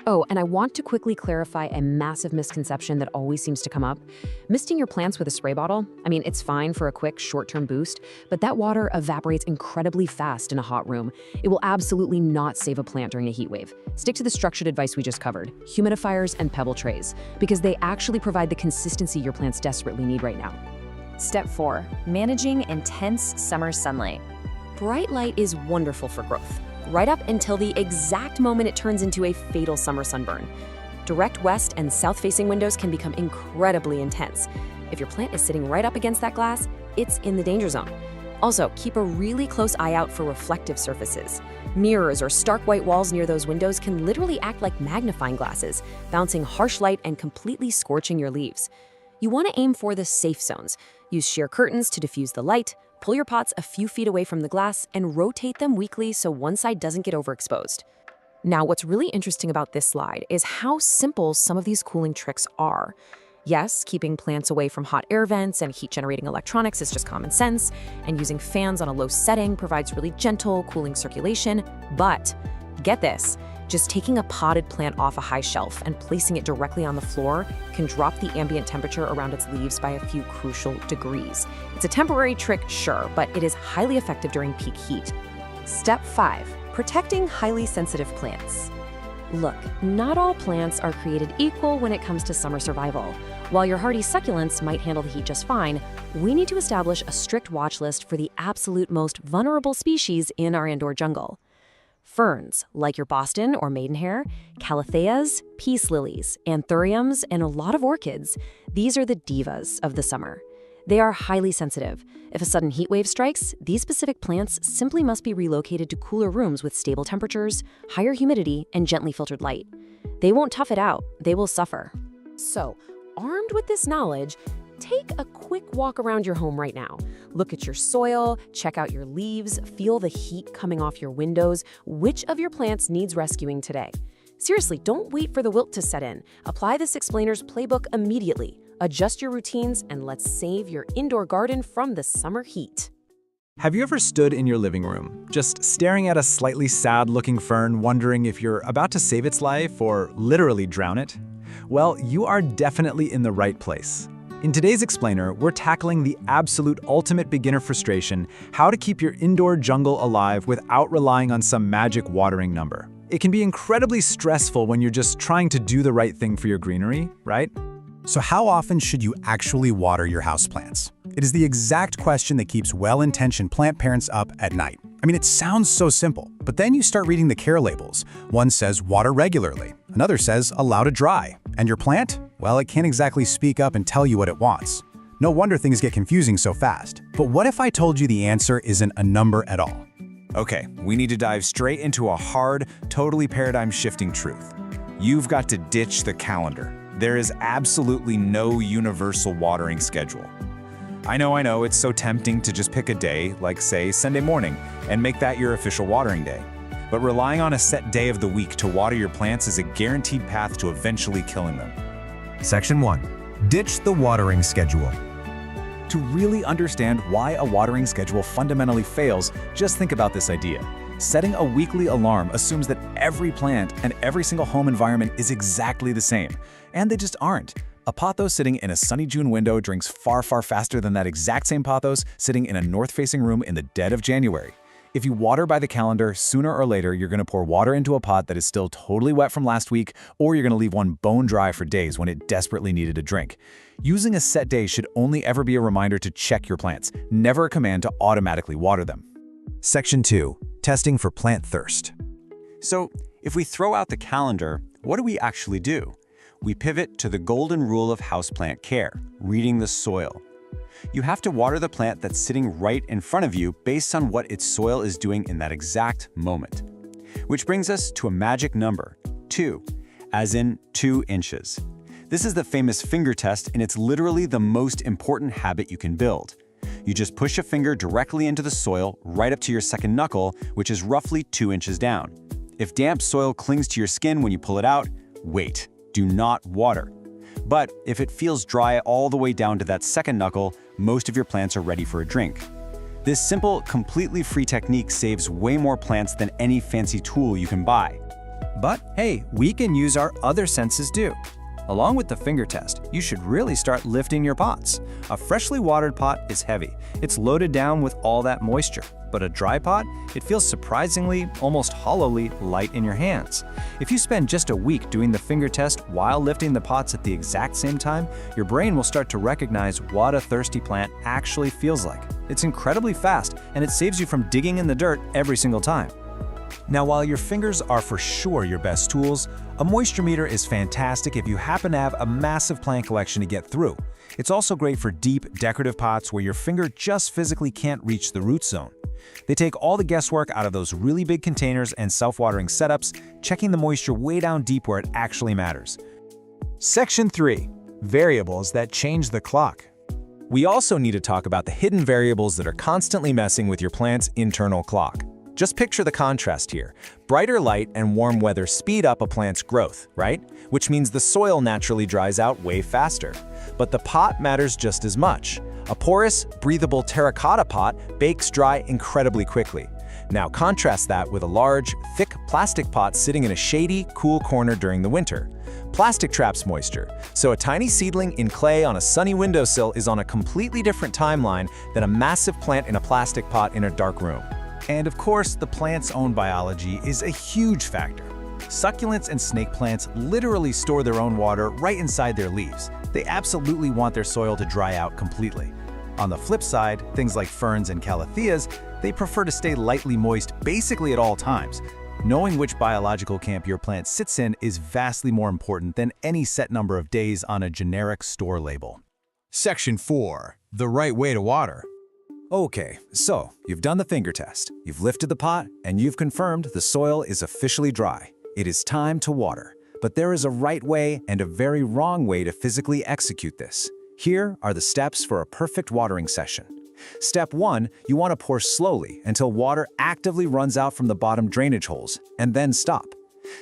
Oh, and I want to quickly clarify a massive misconception that always seems to come up. Misting your plants with a spray bottle, I mean, it's fine for a quick short-term boost, but that water evaporates incredibly fast in a hot room. It will absolutely not save a plant during a heat wave. Stick to the structured advice we just covered, humidifiers and pebble trays, because they actually provide the consistency your plants desperately need right now. Step 4. Managing intense summer sunlight. Bright light is wonderful for growth, right up until the exact moment it turns into a fatal summer sunburn. Direct west and south-facing windows can become incredibly intense. If your plant is sitting right up against that glass, it's in the danger zone. Also, keep a really close eye out for reflective surfaces. Mirrors or stark white walls near those windows can literally act like magnifying glasses, bouncing harsh light and completely scorching your leaves. You want to aim for the safe zones. Use sheer curtains to diffuse the light, pull your pots a few feet away from the glass, and rotate them weekly so one side doesn't get overexposed. Now, what's really interesting about this slide is how simple some of these cooling tricks are. Yes, keeping plants away from hot air vents and heat-generating electronics is just common sense, and using fans on a low setting provides really gentle, cooling circulation. But get this, just taking a potted plant off a high shelf and placing it directly on the floor can drop the ambient temperature around its leaves by a few crucial degrees. It's a temporary trick, sure, but it is highly effective during peak heat. Step 5. Protecting highly sensitive plants. Look, not all plants are created equal when it comes to summer survival. While your hardy succulents might handle the heat just fine, we need to establish a strict watch list for the absolute most vulnerable species in our indoor jungle. Ferns, like your Boston or maidenhair, calatheas, peace lilies, anthuriums, and a lot of orchids, these are the divas of the summer. They are highly sensitive. If a sudden heat wave strikes, these specific plants simply must be relocated to cooler rooms with stable temperatures, higher humidity, and gently filtered light. They won't tough it out, they will suffer. So, armed with this knowledge, take a quick walk around your home right now. Look at your soil, check out your leaves, feel the heat coming off your windows. Which of your plants needs rescuing today? Seriously, don't wait for the wilt to set in. Apply this explainer's playbook immediately. Adjust your routines, and let's save your indoor garden from the summer heat. Have you ever stood in your living room, just staring at a slightly sad-looking fern, wondering if you're about to save its life or literally drown it? Well, you are definitely in the right place. In today's explainer, we're tackling the absolute ultimate beginner frustration, how to keep your indoor jungle alive without relying on some magic watering number. It can be incredibly stressful when you're just trying to do the right thing for your greenery, right? So how often should you actually water your houseplants? It is the exact question that keeps well-intentioned plant parents up at night. I mean, it sounds so simple, but then you start reading the care labels. One says water regularly, another says allow to dry. And your plant? Well, it can't exactly speak up and tell you what it wants. No wonder things get confusing so fast. But what if I told you the answer isn't a number at all? Okay, we need to dive straight into a hard, totally paradigm-shifting truth. You've got to ditch the calendar. There is absolutely no universal watering schedule. I know, it's so tempting to just pick a day, like say Sunday morning, and make that your official watering day. But relying on a set day of the week to water your plants is a guaranteed path to eventually killing them. Section 1. Ditch the watering schedule. To really understand why a watering schedule fundamentally fails, just think about this idea. Setting a weekly alarm assumes that every plant and every single home environment is exactly the same, and they just aren't. A pothos sitting in a sunny June window drinks far, far faster than that exact same pothos sitting in a north-facing room in the dead of January. If you water by the calendar, sooner or later you're going to pour water into a pot that is still totally wet from last week, or you're going to leave one bone dry for days when it desperately needed a drink. Using a set day should only ever be a reminder to check your plants, never a command to automatically water them. Section 2. Testing for plant thirst. So, if we throw out the calendar, what do we actually do? We pivot to the golden rule of houseplant care, reading the soil. You have to water the plant that's sitting right in front of you based on what its soil is doing in that exact moment. Which brings us to a magic number, 2, as in 2 inches. This is the famous finger test, and it's literally the most important habit you can build. You just push a finger directly into the soil right up to your second knuckle, which is roughly 2 inches down. If damp soil clings to your skin when you pull it out, wait, do not water. But if it feels dry all the way down to that second knuckle, most of your plants are ready for a drink. This simple, completely free technique saves way more plants than any fancy tool you can buy. But hey, we can use our other senses too. Along with the finger test, you should really start lifting your pots. A freshly watered pot is heavy. It's loaded down with all that moisture. But a dry pot, it feels surprisingly, almost hollowly light in your hands. If you spend just a week doing the finger test while lifting the pots at the exact same time, your brain will start to recognize what a thirsty plant actually feels like. It's incredibly fast, and it saves you from digging in the dirt every single time. Now, while your fingers are for sure your best tools, a moisture meter is fantastic if you happen to have a massive plant collection to get through. It's also great for deep, decorative pots where your finger just physically can't reach the root zone. They take all the guesswork out of those really big containers and self-watering setups, checking the moisture way down deep where it actually matters. Section 3. Variables that change the clock. We also need to talk about the hidden variables that are constantly messing with your plant's internal clock. Just picture the contrast here. Brighter light and warm weather speed up a plant's growth, right? Which means the soil naturally dries out way faster. But the pot matters just as much. A porous, breathable terracotta pot bakes dry incredibly quickly. Now contrast that with a large, thick plastic pot sitting in a shady, cool corner during the winter. Plastic traps moisture, so a tiny seedling in clay on a sunny windowsill is on a completely different timeline than a massive plant in a plastic pot in a dark room. And of course, the plant's own biology is a huge factor. Succulents and snake plants literally store their own water right inside their leaves. They absolutely want their soil to dry out completely. On the flip side, things like ferns and calatheas, they prefer to stay lightly moist basically at all times. Knowing which biological camp your plant sits in is vastly more important than any set number of days on a generic store label. Section 4. The right way to water. Okay, so you've done the finger test, you've lifted the pot, and you've confirmed the soil is officially dry. It is time to water. But there is a right way and a very wrong way to physically execute this. Here are the steps for a perfect watering session. Step 1, you want to pour slowly until water actively runs out from the bottom drainage holes, and then stop.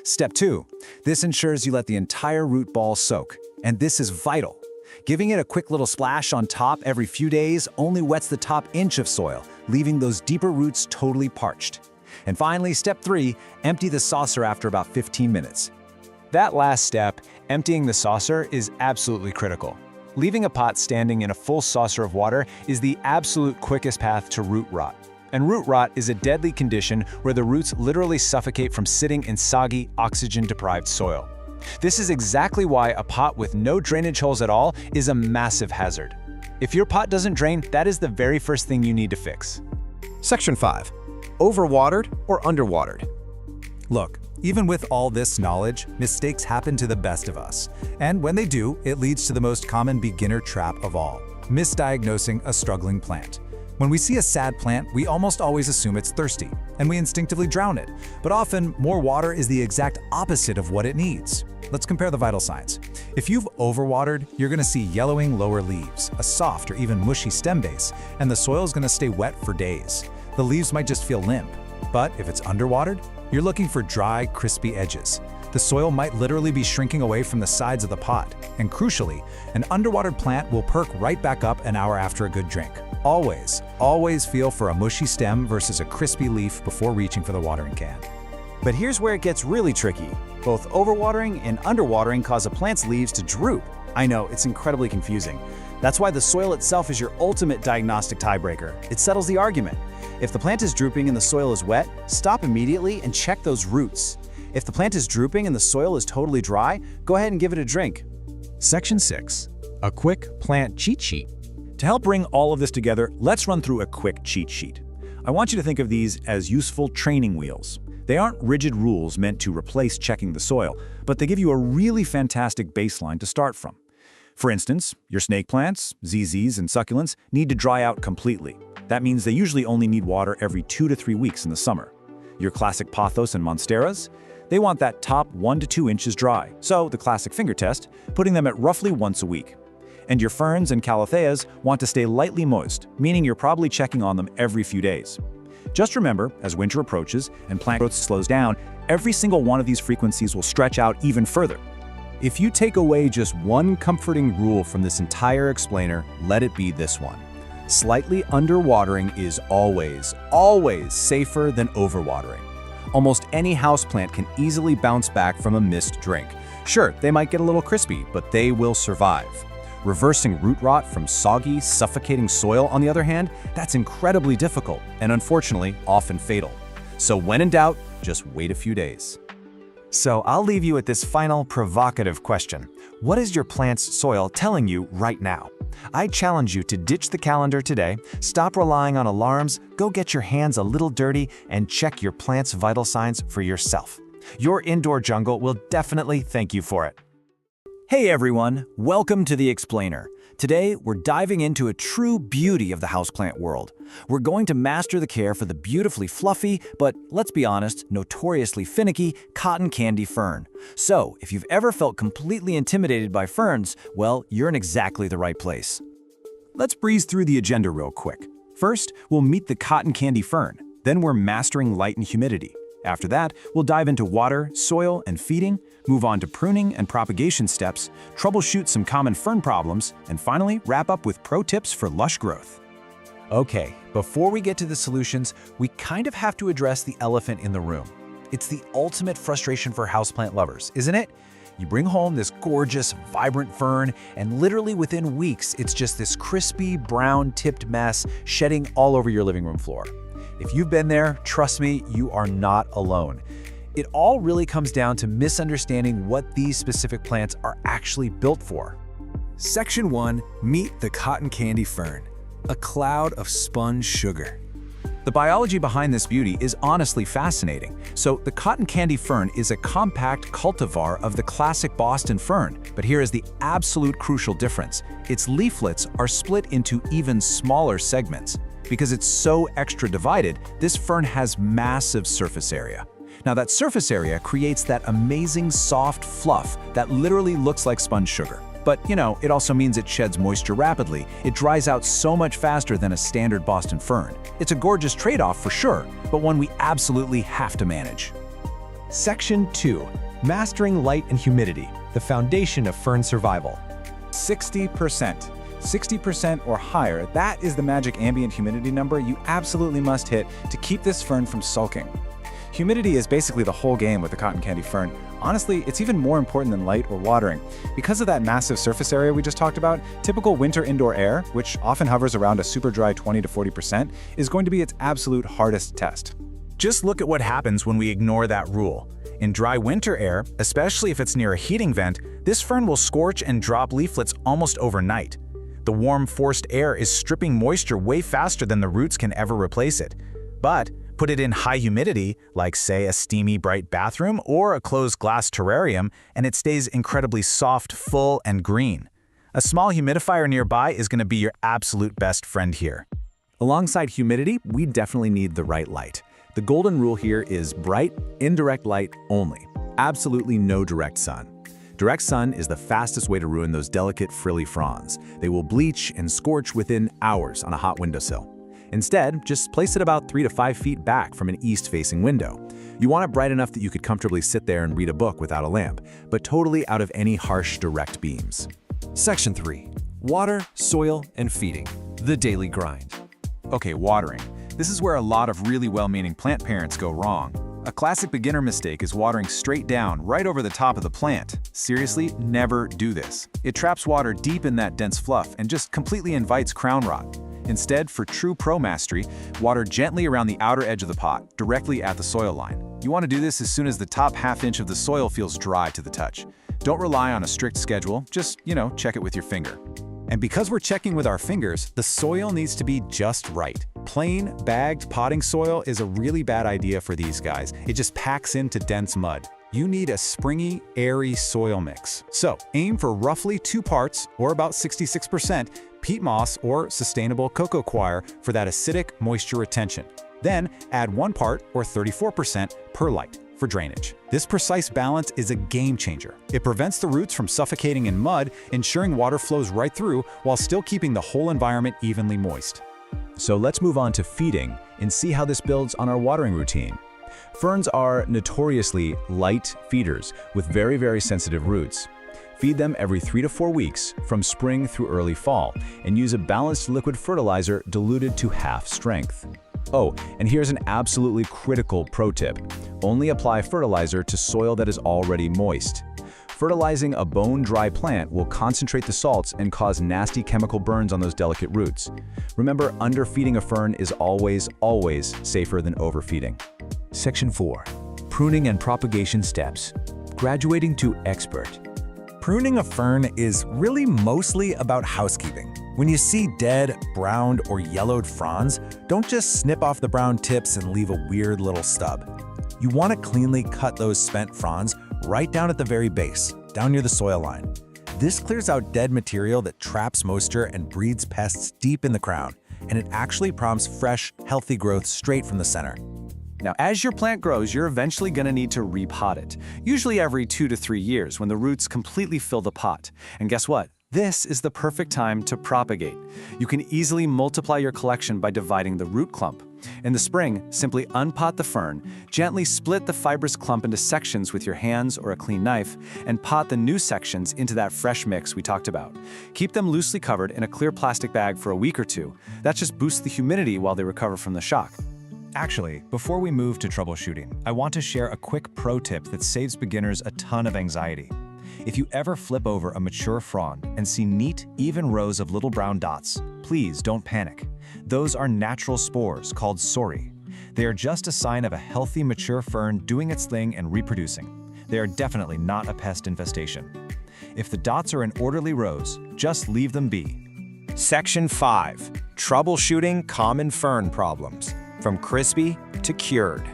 Step 2, this ensures you let the entire root ball soak, and this is vital. Giving it a quick little splash on top every few days only wets the top inch of soil, leaving those deeper roots totally parched. And finally, step 3, empty the saucer after about 15 minutes. That last step, emptying the saucer, is absolutely critical. Leaving a pot standing in a full saucer of water is the absolute quickest path to root rot. And root rot is a deadly condition where the roots literally suffocate from sitting in soggy, oxygen-deprived soil. This is exactly why a pot with no drainage holes at all is a massive hazard. If your pot doesn't drain, that is the very first thing you need to fix. Section 5. Overwatered or underwatered? Look, even with all this knowledge, mistakes happen to the best of us. And when they do, it leads to the most common beginner trap of all: misdiagnosing a struggling plant. When we see a sad plant, we almost always assume it's thirsty, and we instinctively drown it. But often, more water is the exact opposite of what it needs. Let's compare the vital signs. If you've overwatered, you're going to see yellowing lower leaves, a soft or even mushy stem base, and the soil is going to stay wet for days. The leaves might just feel limp. But if it's underwatered, you're looking for dry, crispy edges. The soil might literally be shrinking away from the sides of the pot. And crucially, an underwatered plant will perk right back up an hour after a good drink. Always, always feel for a mushy stem versus a crispy leaf before reaching for the watering can. But here's where it gets really tricky. Both overwatering and underwatering cause a plant's leaves to droop. I know, it's incredibly confusing. That's why the soil itself is your ultimate diagnostic tiebreaker. It settles the argument. If the plant is drooping and the soil is wet, stop immediately and check those roots. If the plant is drooping and the soil is totally dry, go ahead and give it a drink. Section 6. A quick plant cheat sheet. To help bring all of this together, let's run through a quick cheat sheet. I want you to think of these as useful training wheels. They aren't rigid rules meant to replace checking the soil, but they give you a really fantastic baseline to start from. For instance, your snake plants, ZZs, and succulents need to dry out completely. That means they usually only need water every 2 to 3 weeks in the summer. Your classic pothos and monsteras, they want that top 1 to 2 inches dry, so the classic finger test, putting them at roughly once a week. And your ferns and calatheas want to stay lightly moist, meaning you're probably checking on them every few days. Just remember, as winter approaches and plant growth slows down, every single one of these frequencies will stretch out even further. If you take away just one comforting rule from this entire explainer, let it be this one. Slightly underwatering is always, always safer than overwatering. Almost any houseplant can easily bounce back from a missed drink. Sure, they might get a little crispy, but they will survive. Reversing root rot from soggy, suffocating soil, on the other hand, that's incredibly difficult and unfortunately often fatal. So when in doubt, just wait a few days. So I'll leave you with this final provocative question. What is your plant's soil telling you right now? I challenge you to ditch the calendar today, stop relying on alarms, go get your hands a little dirty, and check your plant's vital signs for yourself. Your indoor jungle will definitely thank you for it. Hey everyone, welcome to The Explainer. Today, we're diving into a true beauty of the houseplant world. We're going to master the care for the beautifully fluffy, but let's be honest, notoriously finicky cotton candy fern. So, if you've ever felt completely intimidated by ferns, well, you're in exactly the right place. Let's breeze through the agenda real quick. First, we'll meet the cotton candy fern. Then we're mastering light and humidity. After that, we'll dive into water, soil, and feeding, move on to pruning and propagation steps, troubleshoot some common fern problems, and finally wrap up with pro tips for lush growth. Okay, before we get to the solutions, we kind of have to address the elephant in the room. It's the ultimate frustration for houseplant lovers, isn't it? You bring home this gorgeous, vibrant fern, and literally within weeks, it's just this crispy, brown-tipped mess shedding all over your living room floor. If you've been there, trust me, you are not alone. It all really comes down to misunderstanding what these specific plants are actually built for. Section 1. Meet the cotton candy fern, a cloud of spun sugar. The biology behind this beauty is honestly fascinating. So the cotton candy fern is a compact cultivar of the classic Boston fern, but here is the absolute crucial difference. Its leaflets are split into even smaller segments. Because it's so extra divided, this fern has massive surface area. Now that surface area creates that amazing soft fluff that literally looks like spun sugar. But it also means it sheds moisture rapidly. It dries out so much faster than a standard Boston fern. It's a gorgeous trade-off for sure, but one we absolutely have to manage. Section 2. Mastering light and humidity, the foundation of fern survival. 60%. 60% or higher, that is the magic ambient humidity number you absolutely must hit to keep this fern from sulking. Humidity is basically the whole game with the cotton candy fern. Honestly, it's even more important than light or watering. Because of that massive surface area we just talked about, typical winter indoor air, which often hovers around a super dry 20 to 40%, is going to be its absolute hardest test. Just look at what happens when we ignore that rule. In dry winter air, especially if it's near a heating vent, this fern will scorch and drop leaflets almost overnight. The warm, forced air is stripping moisture way faster than the roots can ever replace it. But put it in high humidity, like say a steamy, bright bathroom or a closed glass terrarium, and it stays incredibly soft, full, and green. A small humidifier nearby is going to be your absolute best friend here. Alongside humidity, we definitely need the right light. The golden rule here is bright, indirect light only. Absolutely no direct sun. Direct sun is the fastest way to ruin those delicate, frilly fronds. They will bleach and scorch within hours on a hot windowsill. Instead, just place it about 3 to 5 feet back from an east-facing window. You want it bright enough that you could comfortably sit there and read a book without a lamp, but totally out of any harsh, direct beams. Section 3. Water, soil, and feeding, the daily grind. Okay, watering. This is where a lot of really well-meaning plant parents go wrong. A classic beginner mistake is watering straight down, right over the top of the plant. Seriously, never do this. It traps water deep in that dense fluff and just completely invites crown rot. Instead, for true pro mastery, water gently around the outer edge of the pot, directly at the soil line. You want to do this as soon as the top half-inch of the soil feels dry to the touch. Don't rely on a strict schedule, just, check it with your finger. And because we're checking with our fingers, the soil needs to be just right. Plain, bagged potting soil is a really bad idea for these guys. It just packs into dense mud. You need a springy, airy soil mix. So aim for roughly 2 parts, or about 66%, peat moss or sustainable cocoa coir for that acidic moisture retention. Then add 1 part, or 34%, perlite for drainage. This precise balance is a game changer. It prevents the roots from suffocating in mud, ensuring water flows right through while still keeping the whole environment evenly moist. So let's move on to feeding and see how this builds on our watering routine. Ferns are notoriously light feeders with very, very sensitive roots. Feed them every 3 to 4 weeks from spring through early fall and use a balanced liquid fertilizer diluted to half strength. Oh, and here's an absolutely critical pro tip. Only apply fertilizer to soil that is already moist. Fertilizing a bone-dry plant will concentrate the salts and cause nasty chemical burns on those delicate roots. Remember, underfeeding a fern is always safer than overfeeding. Section 4. Pruning and propagation steps. Graduating to expert. Pruning a fern is really mostly about housekeeping. When you see dead, browned, or yellowed fronds, don't just snip off the brown tips and leave a weird little stub. You want to cleanly cut those spent fronds right down at the very base, down near the soil line. This clears out dead material that traps moisture and breeds pests deep in the crown, and it actually prompts fresh, healthy growth straight from the center. Now, as your plant grows, you're eventually going to need to repot it, usually every 2 to 3 years when the roots completely fill the pot. And guess what? This is the perfect time to propagate. You can easily multiply your collection by dividing the root clump. In the spring, simply unpot the fern, gently split the fibrous clump into sections with your hands or a clean knife, and pot the new sections into that fresh mix we talked about. Keep them loosely covered in a clear plastic bag for a week or two. That just boosts the humidity while they recover from the shock. Actually, before we move to troubleshooting, I want to share a quick pro tip that saves beginners a ton of anxiety. If you ever flip over a mature frond and see neat, even rows of little brown dots, please don't panic. Those are natural spores called sori. They are just a sign of a healthy, mature fern doing its thing and reproducing. They are definitely not a pest infestation. If the dots are in orderly rows, just leave them be. Section 5. Troubleshooting common fern problems. From crispy to cured.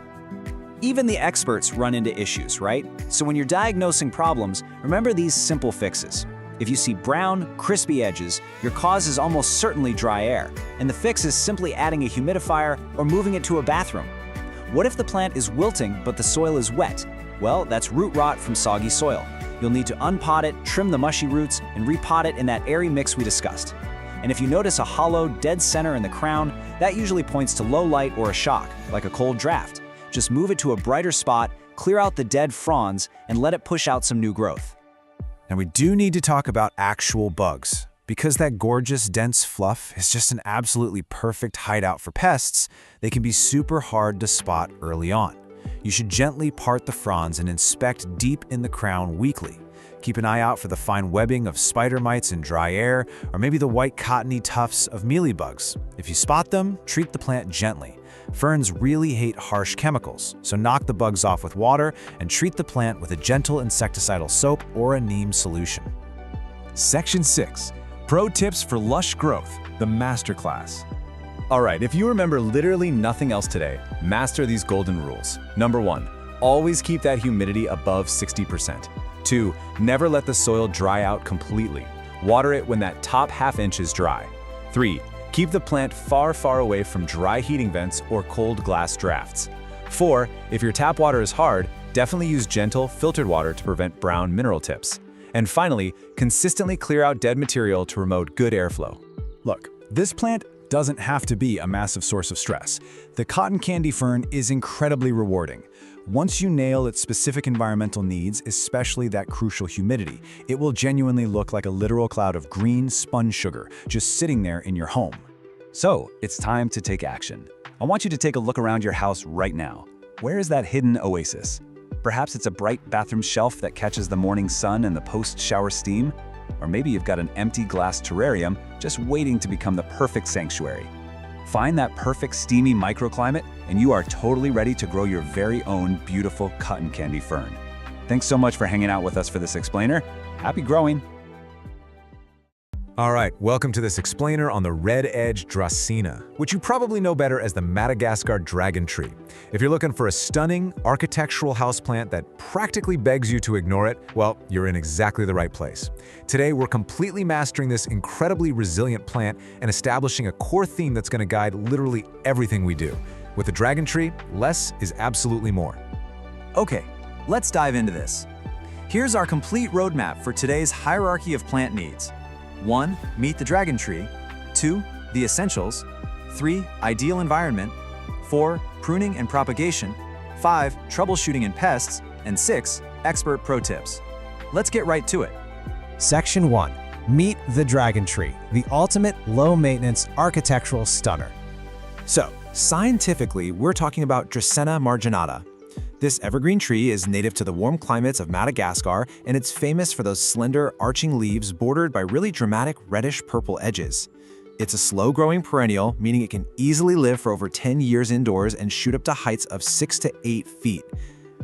Even the experts run into issues, right? So when you're diagnosing problems, remember these simple fixes. If you see brown, crispy edges, your cause is almost certainly dry air, and the fix is simply adding a humidifier or moving it to a bathroom. What if the plant is wilting but the soil is wet? Well, that's root rot from soggy soil. You'll need to unpot it, trim the mushy roots, and repot it in that airy mix we discussed. And if you notice a hollow, dead center in the crown, that usually points to low light or a shock, like a cold draft. Just move it to a brighter spot, clear out the dead fronds, and let it push out some new growth. Now we do need to talk about actual bugs. Because that gorgeous, dense fluff is just an absolutely perfect hideout for pests, they can be super hard to spot early on. You should gently part the fronds and inspect deep in the crown weekly. Keep an eye out for the fine webbing of spider mites in dry air, or maybe the white cottony tufts of mealybugs. If you spot them, treat the plant gently. Ferns really hate harsh chemicals, so knock the bugs off with water and treat the plant with a gentle insecticidal soap or a neem solution. Section 6. Pro Tips for Lush Growth, the Masterclass. All right, if you remember literally nothing else today, master these golden rules. Number 1, always keep that humidity above 60%. 2, never let the soil dry out completely. Water it when that top ½ inch is dry. 3, keep the plant far, far away from dry heating vents or cold glass drafts. 4, if your tap water is hard, definitely use gentle, filtered water to prevent brown mineral tips. And finally, consistently clear out dead material to promote good airflow. Look, this plant doesn't have to be a massive source of stress. The cotton candy fern is incredibly rewarding. Once you nail its specific environmental needs, especially that crucial humidity, it will genuinely look like a literal cloud of green sponge sugar just sitting there in your home. So, it's time to take action. I want you to take a look around your house right now. Where is that hidden oasis? Perhaps it's a bright bathroom shelf that catches the morning sun and the post-shower steam? Or maybe you've got an empty glass terrarium just waiting to become the perfect sanctuary. Find that perfect steamy microclimate, and you are totally ready to grow your very own beautiful cotton candy fern. Thanks so much for hanging out with us for this explainer. Happy growing! All right, welcome to this explainer on the red-edged Dracena, which you probably know better as the Madagascar dragon tree. If you're looking for a stunning architectural houseplant that practically begs you to ignore it, well, you're in exactly the right place. Today, we're completely mastering this incredibly resilient plant and establishing a core theme that's going to guide literally everything we do. With the dragon tree, less is absolutely more. Okay, let's dive into this. Here's our complete roadmap for today's hierarchy of plant needs. 1. Meet the dragon tree. 2. The essentials. 3. Ideal environment. 4. Pruning and propagation. 5. Troubleshooting and pests. And 6. Expert pro tips. Let's get right to it. Section 1. Meet the dragon tree, the ultimate low-maintenance architectural stunner. So, Scientifically, we're talking about Dracaena marginata. This evergreen tree is native to the warm climates of Madagascar, and it's famous for those slender, arching leaves bordered by really dramatic reddish-purple edges. It's a slow-growing perennial, meaning it can easily live for over 10 years indoors and shoot up to heights of 6 to 8 feet.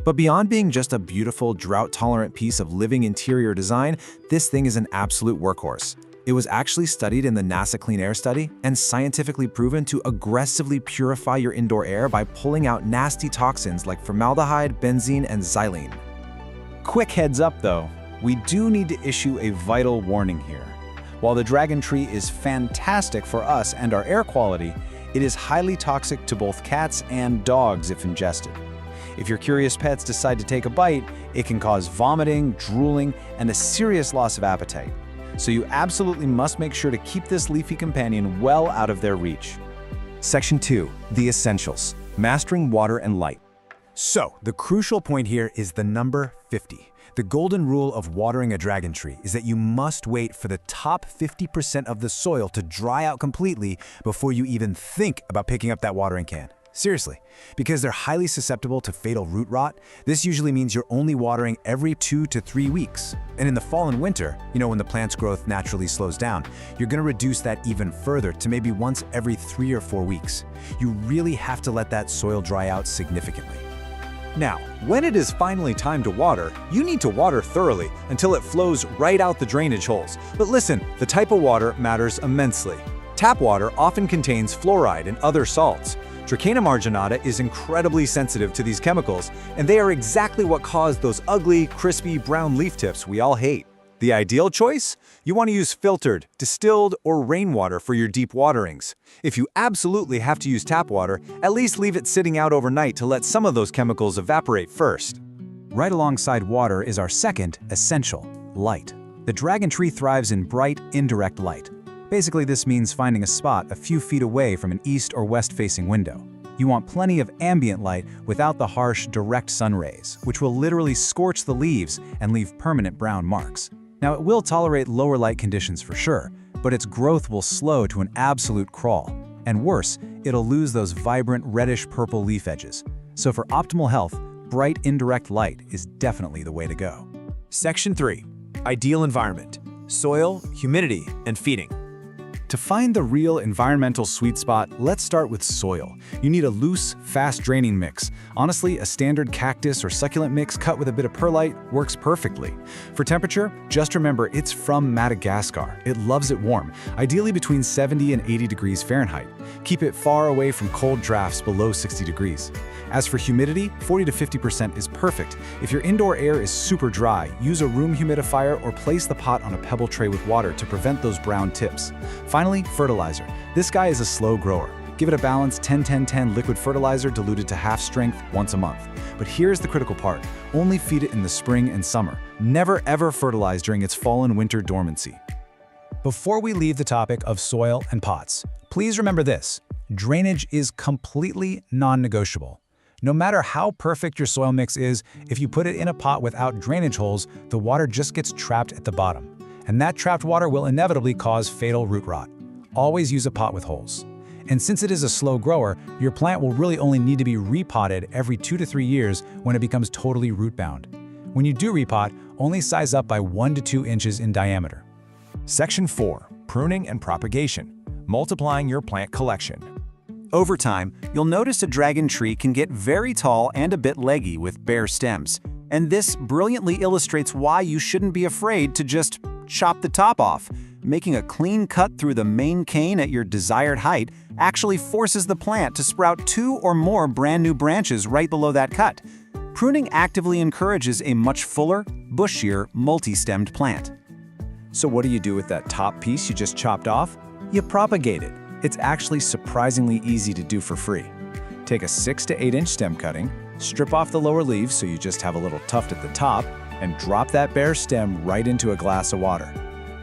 But beyond being just a beautiful, drought-tolerant piece of living interior design, this thing is an absolute workhorse. It was actually studied in the NASA Clean Air Study and scientifically proven to aggressively purify your indoor air by pulling out nasty toxins like formaldehyde, benzene, and xylene. Quick heads up though, we do need to issue a vital warning here. While the dragon tree is fantastic for us and our air quality, it is highly toxic to both cats and dogs if ingested. If your curious pets decide to take a bite, it can cause vomiting, drooling, and a serious loss of appetite. So you absolutely must make sure to keep this leafy companion well out of their reach. Section 2. The Essentials. Mastering Water and Light. So, the crucial point here is the number 50. The golden rule of watering a dragon tree is that you must wait for the top 50% of the soil to dry out completely before you even think about picking up that watering can. Seriously, because they're highly susceptible to fatal root rot, this usually means you're only watering every 2 to 3 weeks. And in the fall and winter, when the plant's growth naturally slows down, you're going to reduce that even further to maybe once every 3 or 4 weeks. You really have to let that soil dry out significantly. Now, when it is finally time to water, you need to water thoroughly until it flows right out the drainage holes. But listen, the type of water matters immensely. Tap water often contains fluoride and other salts. Dracaena marginata is incredibly sensitive to these chemicals, and they are exactly what cause those ugly, crispy brown leaf tips we all hate. The ideal choice? You want to use filtered, distilled, or rainwater for your deep waterings. If you absolutely have to use tap water, at least leave it sitting out overnight to let some of those chemicals evaporate first. Right alongside water is our second essential, light. The dragon tree thrives in bright, indirect light. Basically, this means finding a spot a few feet away from an east or west-facing window. You want plenty of ambient light without the harsh, direct sun rays, which will literally scorch the leaves and leave permanent brown marks. Now, it will tolerate lower light conditions for sure, but its growth will slow to an absolute crawl. And worse, it'll lose those vibrant reddish-purple leaf edges. So for optimal health, bright, indirect light is definitely the way to go. Section 3. Ideal environment. Soil, humidity, and feeding. To find the real environmental sweet spot, let's start with soil. You need a loose, fast-draining mix. Honestly, a standard cactus or succulent mix cut with a bit of perlite works perfectly. For temperature, just remember it's from Madagascar. It loves it warm, ideally between 70 and 80 degrees Fahrenheit. Keep it far away from cold drafts below 60 degrees. As for humidity, 40 to 50% is perfect. If your indoor air is super dry, use a room humidifier or place the pot on a pebble tray with water to prevent those brown tips. Finally, fertilizer. This guy is a slow grower. Give it a balanced 10-10-10 liquid fertilizer diluted to half strength once a month. But here's the critical part. Only feed it in the spring and summer. Never ever fertilize during its fall and winter dormancy. Before we leave the topic of soil and pots, please remember this. Drainage is completely non-negotiable. No matter how perfect your soil mix is, if you put it in a pot without drainage holes, the water just gets trapped at the bottom. And that trapped water will inevitably cause fatal root rot. Always use a pot with holes. And since it is a slow grower, your plant will really only need to be repotted every 2 to 3 years when it becomes totally root bound. When you do repot, only size up by 1 to 2 inches in diameter. Section 4. Pruning and Propagation. Multiplying your plant collection. Over time, you'll notice a dragon tree can get very tall and a bit leggy with bare stems. And this brilliantly illustrates why you shouldn't be afraid to just chop the top off. Making a clean cut through the main cane at your desired height actually forces the plant to sprout 2 or more brand new branches right below that cut. Pruning actively encourages a much fuller, bushier, multi-stemmed plant. So what do you do with that top piece you just chopped off? You propagate it. It's actually surprisingly easy to do for free. Take a 6 to 8 inch stem cutting, strip off the lower leaves so you just have a little tuft at the top, and drop that bare stem right into a glass of water.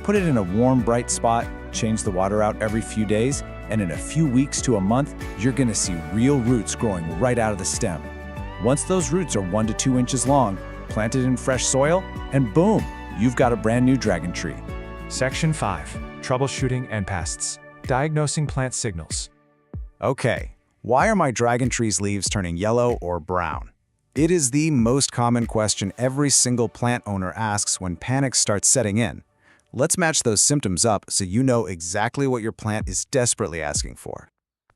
Put it in a warm, bright spot, change the water out every few days, and in a few weeks to a month, you're gonna see real roots growing right out of the stem. Once those roots are 1 to 2 inches long, plant it in fresh soil, and boom, you've got a brand new dragon tree. Section 5. Troubleshooting and Pests. Diagnosing plant signals. Okay, Why are my dragon tree's leaves turning yellow or brown? It is the most common question every single plant owner asks when panic starts setting in. Let's match those symptoms up so you know exactly what your plant is desperately asking for.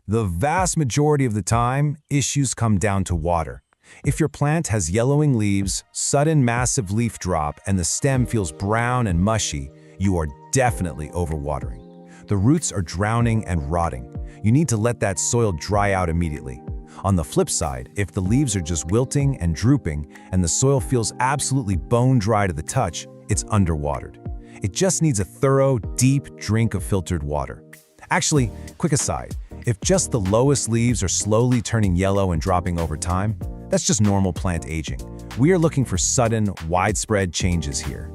The vast majority of the time, issues come down to water. If your plant has yellowing leaves, sudden massive leaf drop, and the stem feels brown and mushy, you are definitely overwatering. The roots are drowning and rotting. You need to let that soil dry out immediately. On the flip side, if the leaves are just wilting and drooping and the soil feels absolutely bone dry to the touch, it's underwatered. It just needs a thorough, deep drink of filtered water. Actually, quick aside, if just the lowest leaves are slowly turning yellow and dropping over time, that's just normal plant aging. We are looking for sudden, widespread changes here.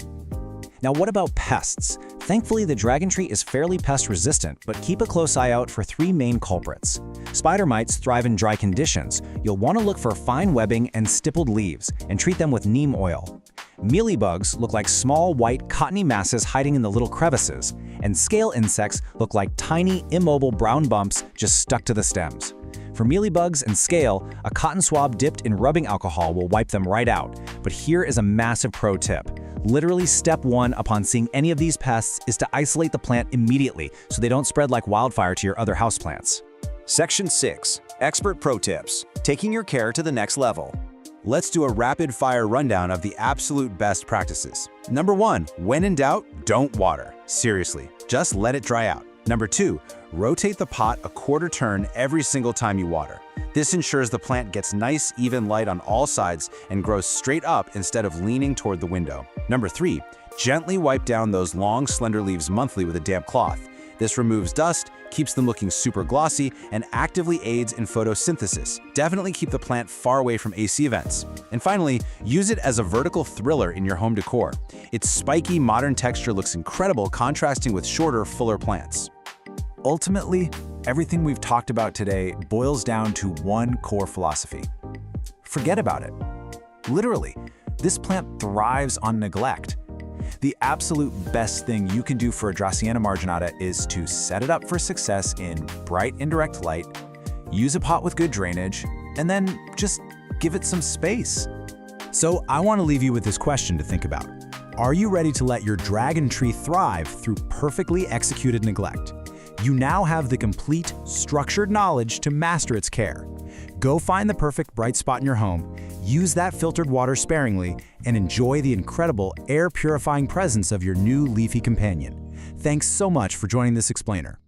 Now what about pests? Thankfully, the dragon tree is fairly pest resistant, but keep a close eye out for 3 main culprits. Spider mites thrive in dry conditions. You'll want to look for fine webbing and stippled leaves and treat them with neem oil. Mealybugs look like small white cottony masses hiding in the little crevices, and scale insects look like tiny immobile brown bumps just stuck to the stems. For mealybugs and scale, a cotton swab dipped in rubbing alcohol will wipe them right out. But here is a massive pro tip. Literally step 1 upon seeing any of these pests is to isolate the plant immediately so they don't spread like wildfire to your other houseplants. Section 6. Expert Pro Tips. Taking your care to the next level. Let's do a rapid-fire rundown of the absolute best practices. Number 1. When in doubt, don't water. Seriously, just let it dry out. Number 2. Rotate the pot a quarter turn every single time you water. This ensures the plant gets nice, even light on all sides and grows straight up instead of leaning toward the window. Number 3. Gently wipe down those long, slender leaves monthly with a damp cloth. This removes dust, keeps them looking super glossy, and actively aids in photosynthesis. Definitely keep the plant far away from AC vents. And finally, use it as a vertical thriller in your home decor. Its spiky, modern texture looks incredible, contrasting with shorter, fuller plants. Ultimately, everything we've talked about today boils down to one core philosophy. Forget about it. Literally, this plant thrives on neglect. The absolute best thing you can do for a Dracaena marginata is to set it up for success in bright indirect light, use a pot with good drainage, and then just give it some space. So I want to leave you with this question to think about. Are you ready to let your dragon tree thrive through perfectly executed neglect? You now have the complete, structured knowledge to master its care. Go find the perfect bright spot in your home, use that filtered water sparingly, and enjoy the incredible air-purifying presence of your new leafy companion. Thanks so much for joining this explainer.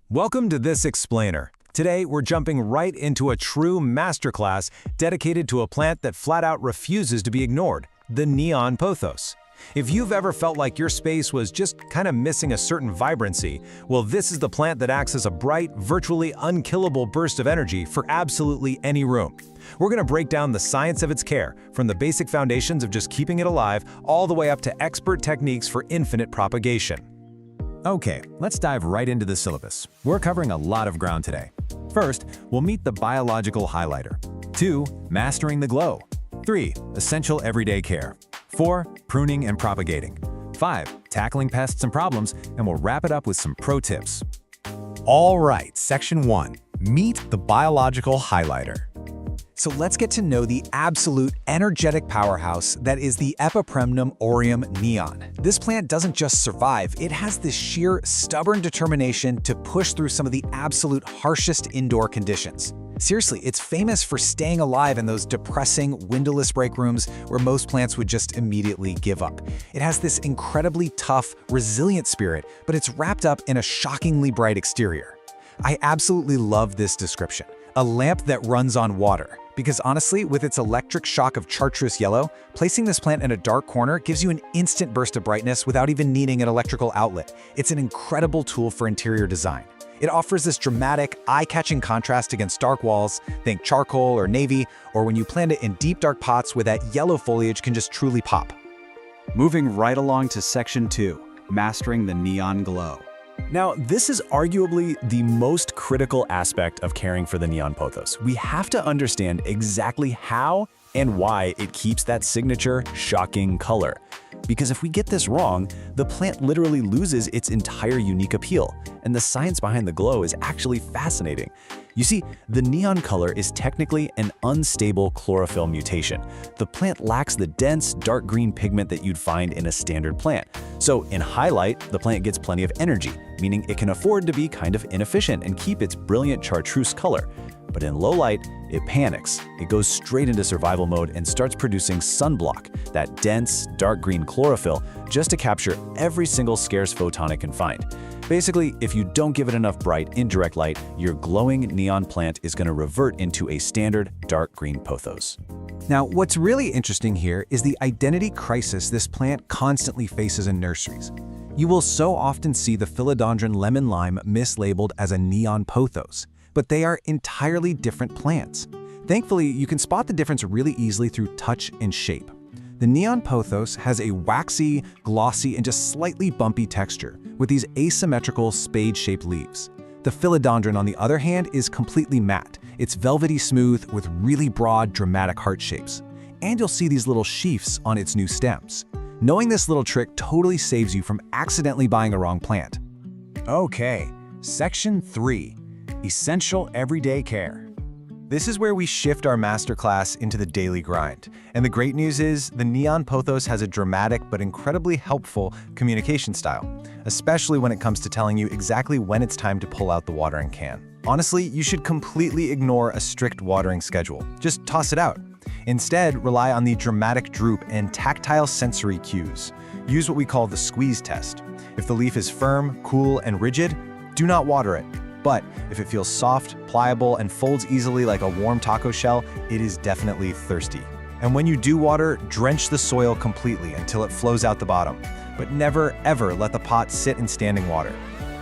Welcome to This Explainer. Today, we're jumping right into a true masterclass dedicated to a plant that flat out refuses to be ignored, the neon pothos. If you've ever felt like your space was just kind of missing a certain vibrancy, well, this is the plant that acts as a bright, virtually unkillable burst of energy for absolutely any room. We're going to break down the science of its care, from the basic foundations of just keeping it alive, all the way up to expert techniques for infinite propagation. Okay, let's dive right into the syllabus. We're covering a lot of ground today. First, we'll meet the biological highlighter. 2. Mastering the glow. 3. Essential everyday care. 4. Pruning and propagating. 5. Tackling pests and problems, and we'll wrap it up with some pro tips. All right, Section 1. Meet the biological highlighter. So let's get to know the absolute energetic powerhouse that is the Epipremnum aureum neon. This plant doesn't just survive, it has this sheer, stubborn determination to push through some of the absolute harshest indoor conditions. Seriously, it's famous for staying alive in those depressing, windowless break rooms where most plants would just immediately give up. It has this incredibly tough, resilient spirit, but it's wrapped up in a shockingly bright exterior. I absolutely love this description. A lamp that runs on water. Because honestly, with its electric shock of chartreuse yellow, placing this plant in a dark corner gives you an instant burst of brightness without even needing an electrical outlet. It's an incredible tool for interior design. It offers this dramatic, eye-catching contrast against dark walls, think charcoal or navy, or when you plant it in deep dark pots where that yellow foliage can just truly pop. Moving right along to Section 2, Mastering the Neon Glow. Now, this is arguably the most critical aspect of caring for the neon pothos. We have to understand exactly how and why it keeps that signature, shocking color. Because if we get this wrong, the plant literally loses its entire unique appeal, and the science behind the glow is actually fascinating. You see, the neon color is technically an unstable chlorophyll mutation. The plant lacks the dense, dark green pigment that you'd find in a standard plant. So in high light, the plant gets plenty of energy, meaning it can afford to be kind of inefficient and keep its brilliant chartreuse color. But in low light, it panics. It goes straight into survival mode and starts producing sunblock, that dense, dark green chlorophyll, just to capture every single scarce photon it can find. Basically, if you don't give it enough bright, indirect light, your glowing neon plant is going to revert into a standard dark green pothos. Now, what's really interesting here is the identity crisis this plant constantly faces in nurseries. You will so often see the philodendron lemon lime mislabeled as a neon pothos, but they are entirely different plants. Thankfully, you can spot the difference really easily through touch and shape. The neon pothos has a waxy, glossy, and just slightly bumpy texture with these asymmetrical spade-shaped leaves. The philodendron, on the other hand, is completely matte. It's velvety smooth with really broad, dramatic heart shapes. And you'll see these little sheaths on its new stems. Knowing this little trick totally saves you from accidentally buying a wrong plant. Okay, Section 3. Essential everyday care. This is where we shift our masterclass into the daily grind. And the great news is, the neon pothos has a dramatic but incredibly helpful communication style, especially when it comes to telling you exactly when it's time to pull out the watering can. Honestly, you should completely ignore a strict watering schedule. Just toss it out. Instead, rely on the dramatic droop and tactile sensory cues. Use what we call the squeeze test. If the leaf is firm, cool, and rigid, do not water it. But if it feels soft, pliable, and folds easily like a warm taco shell, it is definitely thirsty. And when you do water, drench the soil completely until it flows out the bottom. But never, ever let the pot sit in standing water.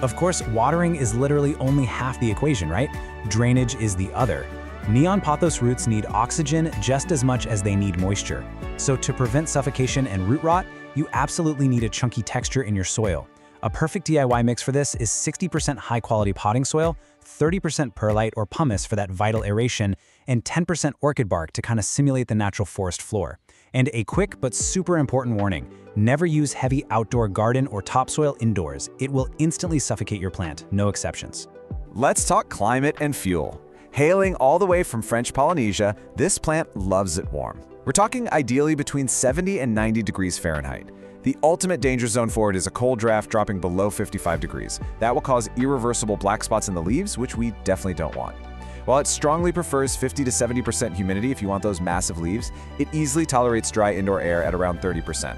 Of course, watering is literally only half the equation, right? Drainage is the other. Neon pothos roots need oxygen just as much as they need moisture. So to prevent suffocation and root rot, you absolutely need a chunky texture in your soil. A perfect DIY mix for this is 60% high-quality potting soil, 30% perlite or pumice for that vital aeration, and 10% orchid bark to kind of simulate the natural forest floor. And a quick but super important warning, never use heavy outdoor garden or topsoil indoors. It will instantly suffocate your plant, no exceptions. Let's talk climate and fuel. Hailing all the way from French Polynesia, this plant loves it warm. We're talking ideally between 70 and 90 degrees Fahrenheit. The ultimate danger zone for it is a cold draft dropping below 55 degrees. That will cause irreversible black spots in the leaves, which we definitely don't want. While it strongly prefers 50 to 70% humidity if you want those massive leaves, it easily tolerates dry indoor air at around 30%.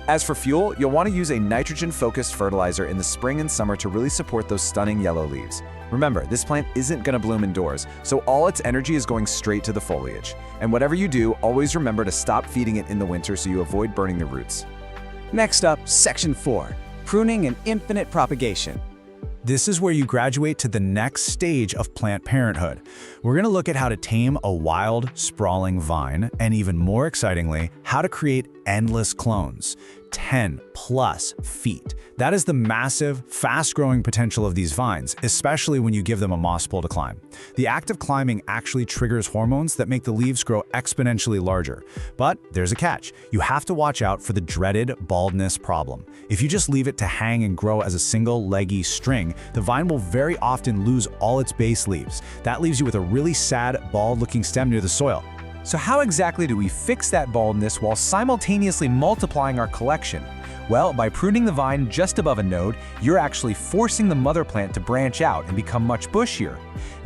As for fuel, you'll want to use a nitrogen-focused fertilizer in the spring and summer to really support those stunning yellow leaves. Remember, this plant isn't going to bloom indoors, so all its energy is going straight to the foliage. And whatever you do, always remember to stop feeding it in the winter so you avoid burning the roots. Next up, Section 4. Pruning and infinite propagation. This is where you graduate to the next stage of plant parenthood. We're going to look at how to tame a wild, sprawling vine, and even more excitingly, how to create endless clones. 10+ feet. That is the massive, fast-growing potential of these vines, especially when you give them a moss pole to climb. The act of climbing actually triggers hormones that make the leaves grow exponentially larger. But there's a catch. You have to watch out for the dreaded baldness problem. If you just leave it to hang and grow as a single leggy string, the vine will very often lose all its base leaves. That leaves you with a really sad, bald-looking stem near the soil. So how exactly do we fix that baldness while simultaneously multiplying our collection? Well, by pruning the vine just above a node, you're actually forcing the mother plant to branch out and become much bushier.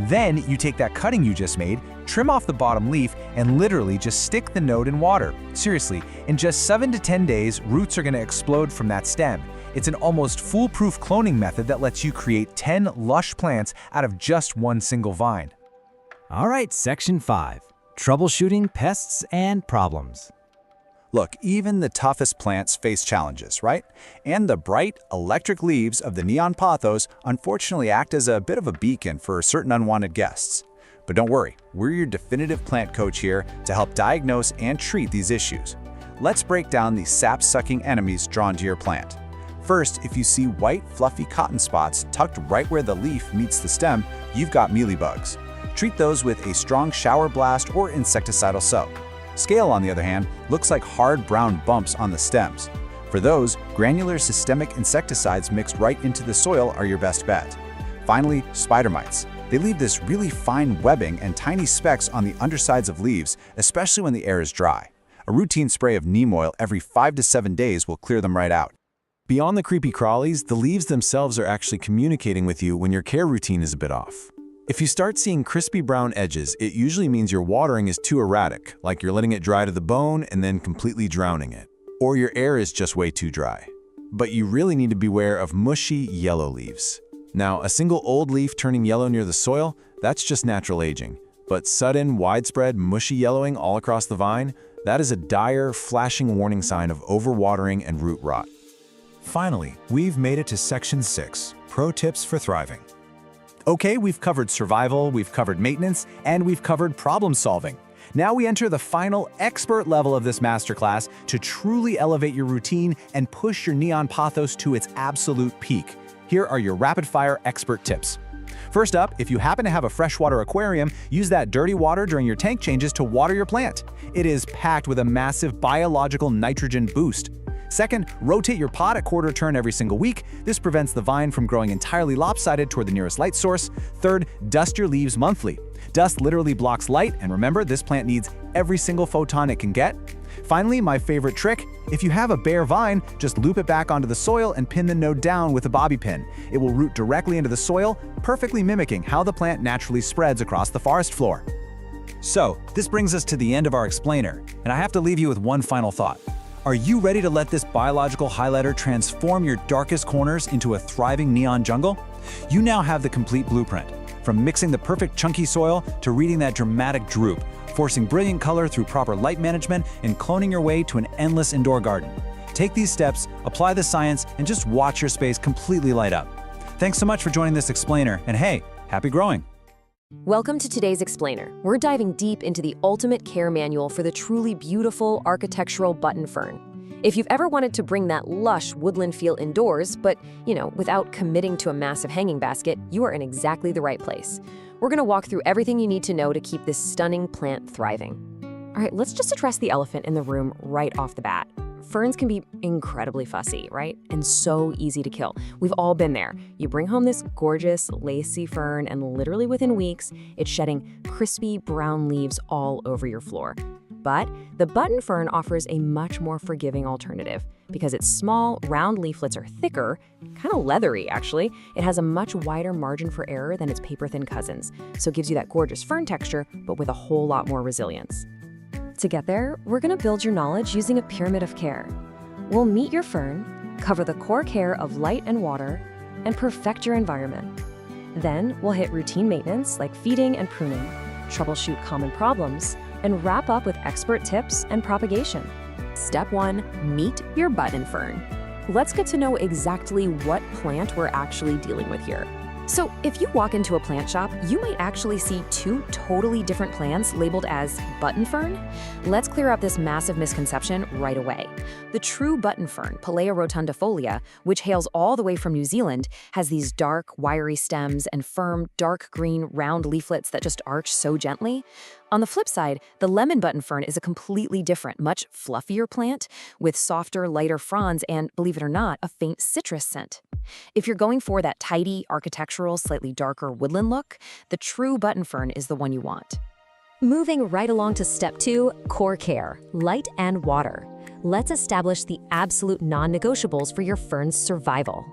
Then you take that cutting you just made, trim off the bottom leaf, and literally just stick the node in water. Seriously, in just 7 to 10 days, roots are going to explode from that stem. It's an almost foolproof cloning method that lets you create 10 lush plants out of just one single vine. All right, Section 5. Troubleshooting pests and problems. Look, even the toughest plants face challenges, right? And the bright, electric leaves of the neon pothos unfortunately act as a bit of a beacon for certain unwanted guests. But don't worry, we're your definitive plant coach here to help diagnose and treat these issues. Let's break down the sap-sucking enemies drawn to your plant. First, if you see white, fluffy cotton spots tucked right where the leaf meets the stem, you've got mealybugs. Treat those with a strong shower blast or insecticidal soap. Scale, on the other hand, looks like hard brown bumps on the stems. For those, granular systemic insecticides mixed right into the soil are your best bet. Finally, spider mites. They leave this really fine webbing and tiny specks on the undersides of leaves, especially when the air is dry. A routine spray of neem oil every 5 to 7 days will clear them right out. Beyond the creepy crawlies, the leaves themselves are actually communicating with you when your care routine is a bit off. If you start seeing crispy brown edges, it usually means your watering is too erratic, like you're letting it dry to the bone and then completely drowning it. Or your air is just way too dry. But you really need to beware of mushy yellow leaves. Now, a single old leaf turning yellow near the soil, that's just natural aging. But sudden, widespread, mushy yellowing all across the vine, that is a dire, flashing warning sign of overwatering and root rot. Finally, we've made it to Section 6, Pro Tips for Thriving. Okay, we've covered survival, we've covered maintenance, and we've covered problem solving. Now we enter the final expert level of this masterclass to truly elevate your routine and push your neon pathos to its absolute peak. Here are your rapid-fire expert tips. First up, if you happen to have a freshwater aquarium, use that dirty water during your tank changes to water your plant. It is packed with a massive biological nitrogen boost. Second, rotate your pot a quarter turn every single week. This prevents the vine from growing entirely lopsided toward the nearest light source. Third, dust your leaves monthly. Dust literally blocks light, and remember, this plant needs every single photon it can get. Finally, my favorite trick, if you have a bare vine, just loop it back onto the soil and pin the node down with a bobby pin. It will root directly into the soil, perfectly mimicking how the plant naturally spreads across the forest floor. So, this brings us to the end of our explainer, and I have to leave you with one final thought. Are you ready to let this biological highlighter transform your darkest corners into a thriving neon jungle? You now have the complete blueprint, from mixing the perfect chunky soil to reading that dramatic droop, forcing brilliant color through proper light management, and cloning your way to an endless indoor garden. Take these steps, apply the science, and just watch your space completely light up. Thanks so much for joining this explainer, and hey, happy growing! Welcome to today's explainer. We're diving deep into the ultimate care manual for the truly beautiful architectural button fern. If you've ever wanted to bring that lush woodland feel indoors, but, without committing to a massive hanging basket, you are in exactly the right place. We're going to walk through everything you need to know to keep this stunning plant thriving. All right, let's just address the elephant in the room right off the bat. Ferns can be incredibly fussy, right? And so easy to kill. We've all been there. You bring home this gorgeous, lacy fern, and literally within weeks, it's shedding crispy brown leaves all over your floor. But the button fern offers a much more forgiving alternative. Because its small, round leaflets are thicker, kind of leathery actually, it has a much wider margin for error than its paper-thin cousins, so it gives you that gorgeous fern texture, but with a whole lot more resilience. To get there, we're going to build your knowledge using a pyramid of care. We'll meet your fern, cover the core care of light and water, and perfect your environment. Then we'll hit routine maintenance like feeding and pruning, troubleshoot common problems, and wrap up with expert tips and propagation. Step 1, meet your button fern. Let's get to know exactly what plant we're actually dealing with here. So if you walk into a plant shop, you might actually see 2 totally different plants labeled as button fern. Let's clear up this massive misconception right away. The true button fern, Pelea rotundifolia, which hails all the way from New Zealand, has these dark, wiry stems and firm, dark green, round leaflets that just arch so gently. On the flip side, the lemon button fern is a completely different, much fluffier plant with softer, lighter fronds and, believe it or not, a faint citrus scent. If you're going for that tidy, architectural, slightly darker woodland look, the true button fern is the one you want. Moving right along to step 2, core care, light and water. Let's establish the absolute non-negotiables for your fern's survival.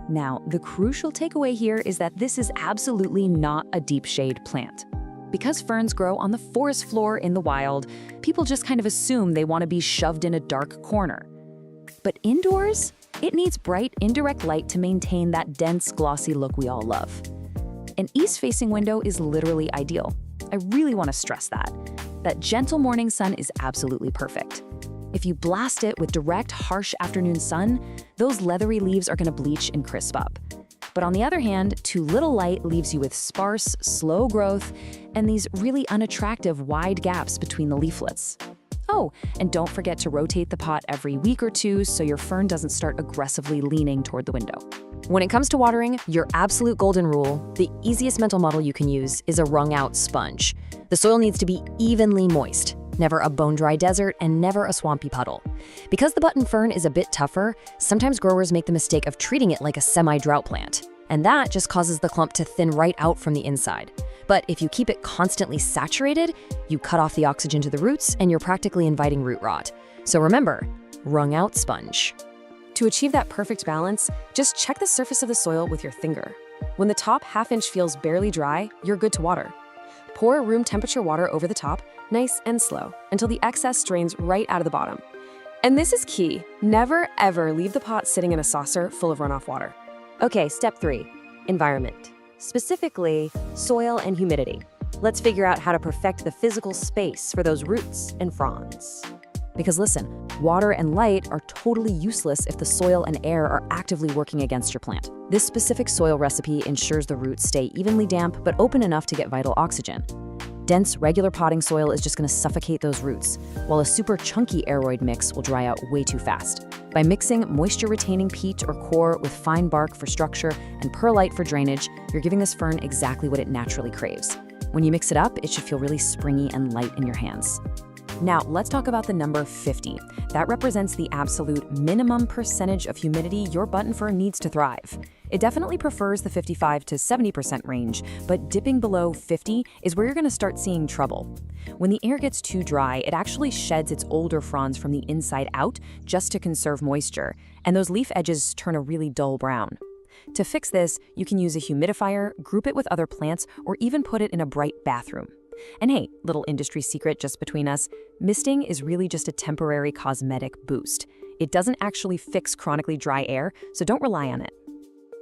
Now, the crucial takeaway here is that this is absolutely not a deep shade plant. Because ferns grow on the forest floor in the wild, people just kind of assume they want to be shoved in a dark corner. But indoors, it needs bright, indirect light to maintain that dense, glossy look we all love. An east-facing window is literally ideal. I really want to stress that. That gentle morning sun is absolutely perfect. If you blast it with direct, harsh afternoon sun, those leathery leaves are going to bleach and crisp up. But on the other hand, too little light leaves you with sparse, slow growth and these really unattractive wide gaps between the leaflets. Oh, and don't forget to rotate the pot every week or 2 so your fern doesn't start aggressively leaning toward the window. When it comes to watering, your absolute golden rule, the easiest mental model you can use, is a wrung-out sponge. The soil needs to be evenly moist, never a bone-dry desert, and never a swampy puddle. Because the button fern is a bit tougher, sometimes growers make the mistake of treating it like a semi-drought plant. and that just causes the clump to thin right out from the inside. But if you keep it constantly saturated, you cut off the oxygen to the roots and you're practically inviting root rot. So remember, wrung out sponge. To achieve that perfect balance, just check the surface of the soil with your finger. When the top half-inch feels barely dry, you're good to water. Pour room temperature water over the top, nice and slow, until the excess drains right out of the bottom. And this is key. Never, ever leave the pot sitting in a saucer full of runoff water. Okay, step 3, environment. Specifically, soil and humidity. Let's figure out how to perfect the physical space for those roots and fronds. Because listen, water and light are totally useless if the soil and air are actively working against your plant. This specific soil recipe ensures the roots stay evenly damp but open enough to get vital oxygen. Dense, regular potting soil is just going to suffocate those roots, while a super chunky aeroid mix will dry out way too fast. By mixing moisture-retaining peat or coir with fine bark for structure and perlite for drainage, you're giving this fern exactly what it naturally craves. When you mix it up, it should feel really springy and light in your hands. Now, let's talk about the number 50. That represents the absolute minimum percentage of humidity your button fern needs to thrive. It definitely prefers the 55 to 70% range, but dipping below 50 is where you're going to start seeing trouble. When the air gets too dry, it actually sheds its older fronds from the inside out just to conserve moisture, and those leaf edges turn a really dull brown. To fix this, you can use a humidifier, group it with other plants, or even put it in a bright bathroom. And hey, little industry secret just between us, misting is really just a temporary cosmetic boost. It doesn't actually fix chronically dry air, so don't rely on it.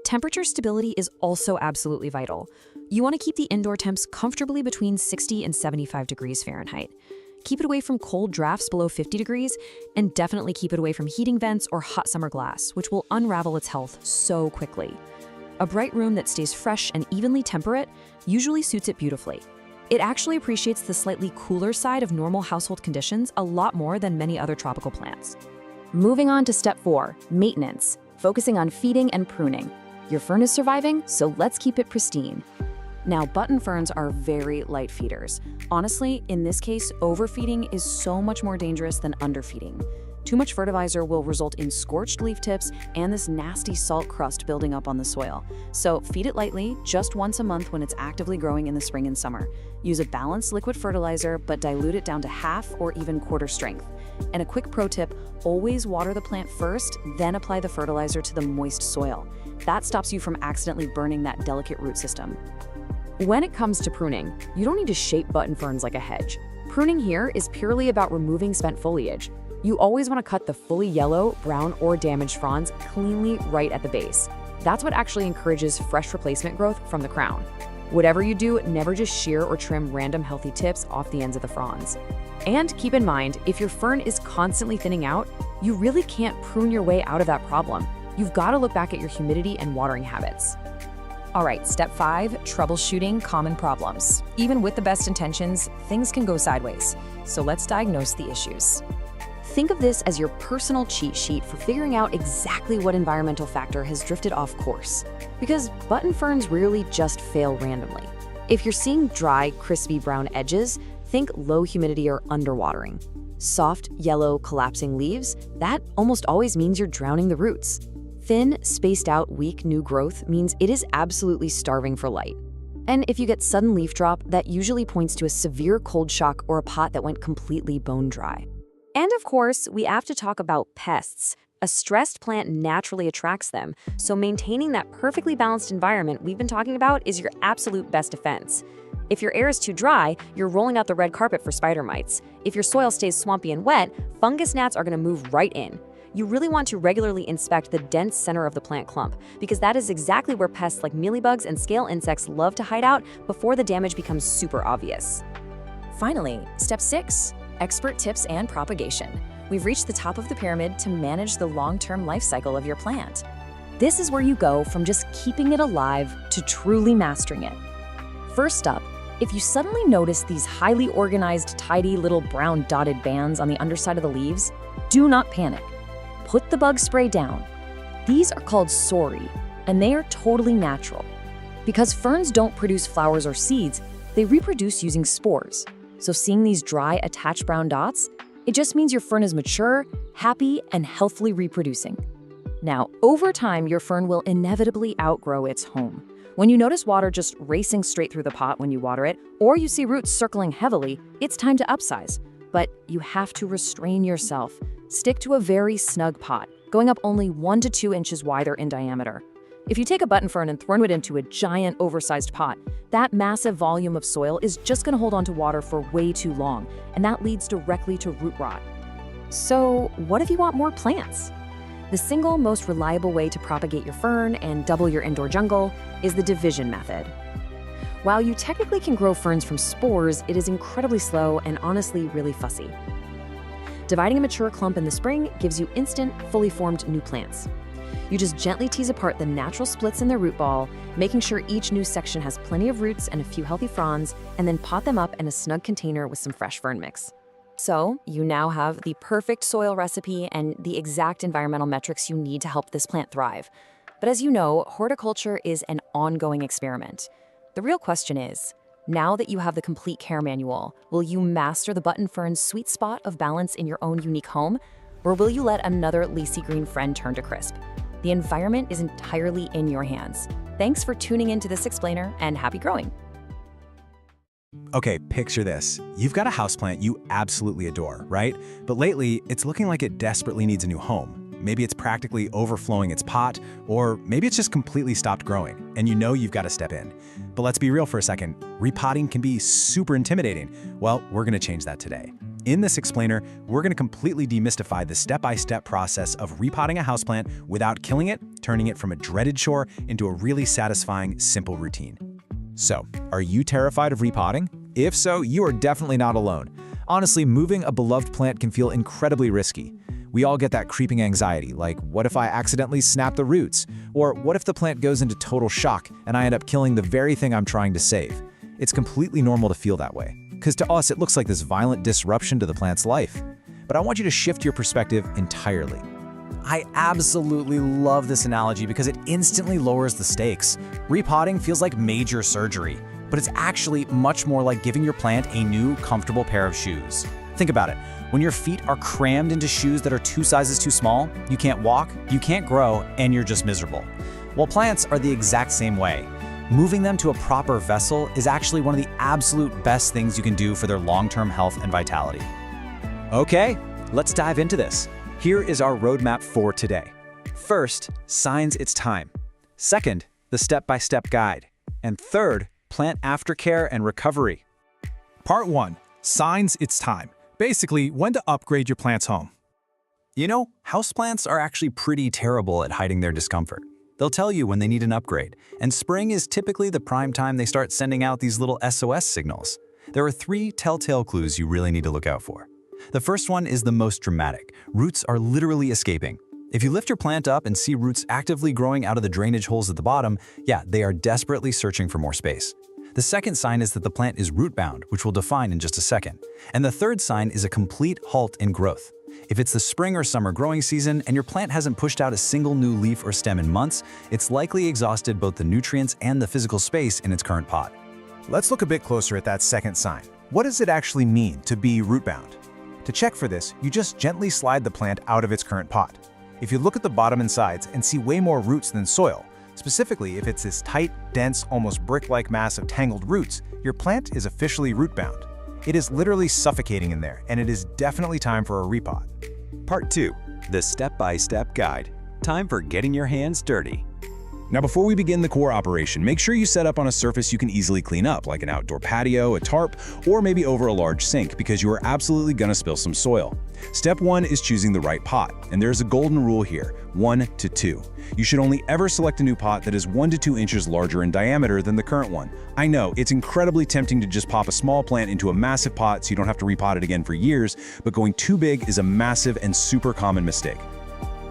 Temperature stability is also absolutely vital. You want to keep the indoor temps comfortably between 60 and 75 degrees Fahrenheit. Keep it away from cold drafts below 50 degrees, and definitely keep it away from heating vents or hot summer glass, which will unravel its health so quickly. A bright room that stays fresh and evenly temperate usually suits it beautifully. It actually appreciates the slightly cooler side of normal household conditions a lot more than many other tropical plants. Moving on to step 4, maintenance, focusing on feeding and pruning. Your fern is surviving, so let's keep it pristine. Now, button ferns are very light feeders. Honestly, in this case, overfeeding is so much more dangerous than underfeeding. Too much fertilizer will result in scorched leaf tips and this nasty salt crust building up on the soil. So feed it lightly, just once a month when it's actively growing in the spring and summer. Use a balanced liquid fertilizer, but dilute it down to half or even quarter strength. And a quick pro tip, always water the plant first, then apply the fertilizer to the moist soil. That stops you from accidentally burning that delicate root system. When it comes to pruning, you don't need to shape button ferns like a hedge. Pruning here is purely about removing spent foliage. You always want to cut the fully yellow, brown, or damaged fronds cleanly right at the base. That's what actually encourages fresh replacement growth from the crown. Whatever you do, never just shear or trim random healthy tips off the ends of the fronds. And keep in mind, if your fern is constantly thinning out, you really can't prune your way out of that problem. You've got to look back at your humidity and watering habits. All right, step 5, troubleshooting common problems. Even with the best intentions, things can go sideways. So let's diagnose the issues. Think of this as your personal cheat sheet for figuring out exactly what environmental factor has drifted off course. Because button ferns rarely just fail randomly. If you're seeing dry, crispy brown edges, think low humidity or underwatering. Soft, yellow, collapsing leaves, that almost always means you're drowning the roots. Thin, spaced out, weak new growth means it is absolutely starving for light. And if you get sudden leaf drop, that usually points to a severe cold shock or a pot that went completely bone dry. And of course, we have to talk about pests. A stressed plant naturally attracts them, so maintaining that perfectly balanced environment we've been talking about is your absolute best defense. If your air is too dry, you're rolling out the red carpet for spider mites. If your soil stays swampy and wet, fungus gnats are going to move right in. You really want to regularly inspect the dense center of the plant clump, because that is exactly where pests like mealybugs and scale insects love to hide out before the damage becomes super obvious. Finally, step 6. Expert tips and propagation. We've reached the top of the pyramid to manage the long-term life cycle of your plant. This is where you go from just keeping it alive to truly mastering it. First up, if you suddenly notice these highly organized, tidy little brown dotted bands on the underside of the leaves, do not panic. Put the bug spray down. These are called sori, and they are totally natural. Because ferns don't produce flowers or seeds, they reproduce using spores. So seeing these dry, attached brown dots, it just means your fern is mature, happy, and healthily reproducing. Now, over time, your fern will inevitably outgrow its home. When you notice water just racing straight through the pot when you water it, or you see roots circling heavily, it's time to upsize. But you have to restrain yourself. Stick to a very snug pot, going up only 1 to 2 inches wider in diameter. If you take a button fern and throw it into a giant, oversized pot, that massive volume of soil is just going to hold on to water for way too long, and that leads directly to root rot. So, what if you want more plants? The single most reliable way to propagate your fern and double your indoor jungle is the division method. While you technically can grow ferns from spores, it is incredibly slow and honestly really fussy. Dividing a mature clump in the spring gives you instant, fully formed new plants. You just gently tease apart the natural splits in the root ball, making sure each new section has plenty of roots and a few healthy fronds, and then pot them up in a snug container with some fresh fern mix. So, you now have the perfect soil recipe and the exact environmental metrics you need to help this plant thrive. But as you know, horticulture is an ongoing experiment. The real question is, now that you have the complete care manual, will you master the button fern's sweet spot of balance in your own unique home? Or will you let another leafy green friend turn to crisp? The environment is entirely in your hands. Thanks for tuning into this explainer, and happy growing. Okay, picture this. You've got a houseplant you absolutely adore, right? But lately, it's looking like it desperately needs a new home. Maybe it's practically overflowing its pot, or maybe it's just completely stopped growing, and you know you've got to step in. But let's be real for a second. Repotting can be super intimidating. Well, we're going to change that today. In this explainer, we're going to completely demystify the step-by-step process of repotting a houseplant without killing it, turning it from a dreaded chore into a really satisfying, simple routine. So, are you terrified of repotting? If so, you are definitely not alone. Honestly, moving a beloved plant can feel incredibly risky. We all get that creeping anxiety, like what if I accidentally snap the roots? Or what if the plant goes into total shock and I end up killing the very thing I'm trying to save? It's completely normal to feel that way, because to us it looks like this violent disruption to the plant's life. But I want you to shift your perspective entirely. I absolutely love this analogy because it instantly lowers the stakes. Repotting feels like major surgery, but it's actually much more like giving your plant a new, comfortable pair of shoes. Think about it. When your feet are crammed into shoes that are 2 sizes too small, you can't walk, you can't grow, and you're just miserable. Well, plants are the exact same way. Moving them to a proper vessel is actually one of the absolute best things you can do for their long-term health and vitality. Okay, let's dive into this. Here is our roadmap for today. First, signs it's time. Second, the step-by-step guide. And third, plant aftercare and recovery. Part 1. Signs it's time. Basically, when to upgrade your plant's home. You know, houseplants are actually pretty terrible at hiding their discomfort. They'll tell you when they need an upgrade, and spring is typically the prime time they start sending out these little SOS signals. There are 3 telltale clues you really need to look out for. The first one is the most dramatic. Roots are literally escaping. If you lift your plant up and see roots actively growing out of the drainage holes at the bottom, yeah, they are desperately searching for more space. The second sign is that the plant is root-bound, which we'll define in just a second. And the third sign is a complete halt in growth. If it's the spring or summer growing season and your plant hasn't pushed out a single new leaf or stem in months, it's likely exhausted both the nutrients and the physical space in its current pot. Let's look a bit closer at that second sign. What does it actually mean to be root-bound? To check for this, you just gently slide the plant out of its current pot. If you look at the bottom and sides and see way more roots than soil, specifically if it's this tight, dense, almost brick-like mass of tangled roots, your plant is officially root-bound. It is literally suffocating in there, and it is definitely time for a repot. Part 2. The step-by-step guide. Time for getting your hands dirty. Now, before we begin the core operation, make sure you set up on a surface you can easily clean up, like an outdoor patio, a tarp, or maybe over a large sink, because you are absolutely going to spill some soil. Step 1 is choosing the right pot, and there's a golden rule here, 1 to 2. You should only ever select a new pot that is 1 to 2 inches larger in diameter than the current one. I know, it's incredibly tempting to just pop a small plant into a massive pot so you don't have to repot it again for years, but going too big is a massive and super common mistake.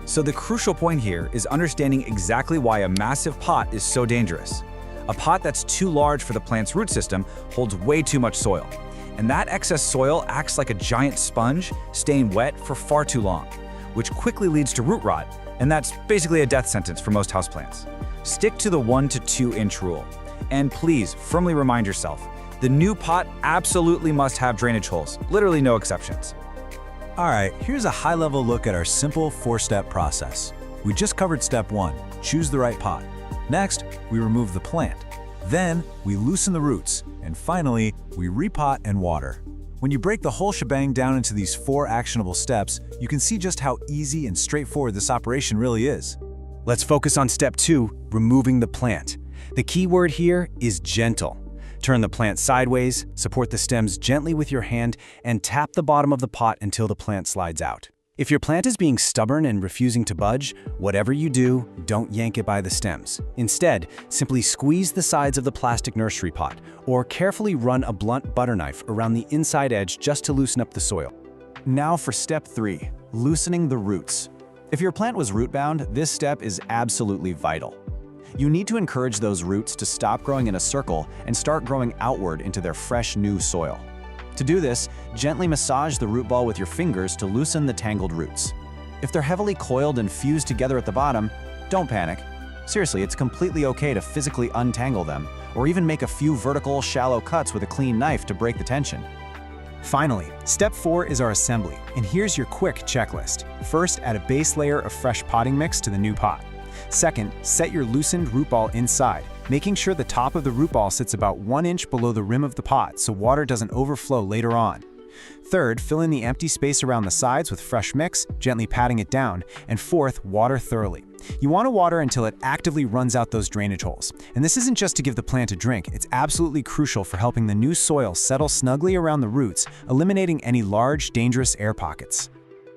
So the crucial point here is understanding exactly why a massive pot is so dangerous. A pot that's too large for the plant's root system holds way too much soil. And that excess soil acts like a giant sponge, staying wet for far too long, which quickly leads to root rot, and that's basically a death sentence for most houseplants. Stick to the 1 to 2 inch rule. And please, firmly remind yourself, the new pot absolutely must have drainage holes, literally no exceptions. All right, here's a high-level look at our simple 4-step process. We just covered step 1, choose the right pot. Next, we remove the plant. Then, we loosen the roots. And finally, we repot and water. When you break the whole shebang down into these 4 actionable steps, you can see just how easy and straightforward this operation really is. Let's focus on step 2, removing the plant. The key word here is gentle. Turn the plant sideways, support the stems gently with your hand, and tap the bottom of the pot until the plant slides out. If your plant is being stubborn and refusing to budge, whatever you do, don't yank it by the stems. Instead, simply squeeze the sides of the plastic nursery pot, or carefully run a blunt butter knife around the inside edge just to loosen up the soil. Now for step 3, loosening the roots. If your plant was root-bound, this step is absolutely vital. You need to encourage those roots to stop growing in a circle and start growing outward into their fresh new soil. To do this, gently massage the root ball with your fingers to loosen the tangled roots. If they're heavily coiled and fused together at the bottom, don't panic. Seriously, it's completely okay to physically untangle them, or even make a few vertical, shallow cuts with a clean knife to break the tension. Finally, step 4 is our assembly, and here's your quick checklist. First, add a base layer of fresh potting mix to the new pot. Second, set your loosened root ball inside, making sure the top of the root ball sits about 1 inch below the rim of the pot so water doesn't overflow later on. Third, fill in the empty space around the sides with fresh mix, gently patting it down. And fourth, water thoroughly. You want to water until it actively runs out those drainage holes. And this isn't just to give the plant a drink, it's absolutely crucial for helping the new soil settle snugly around the roots, eliminating any large, dangerous air pockets.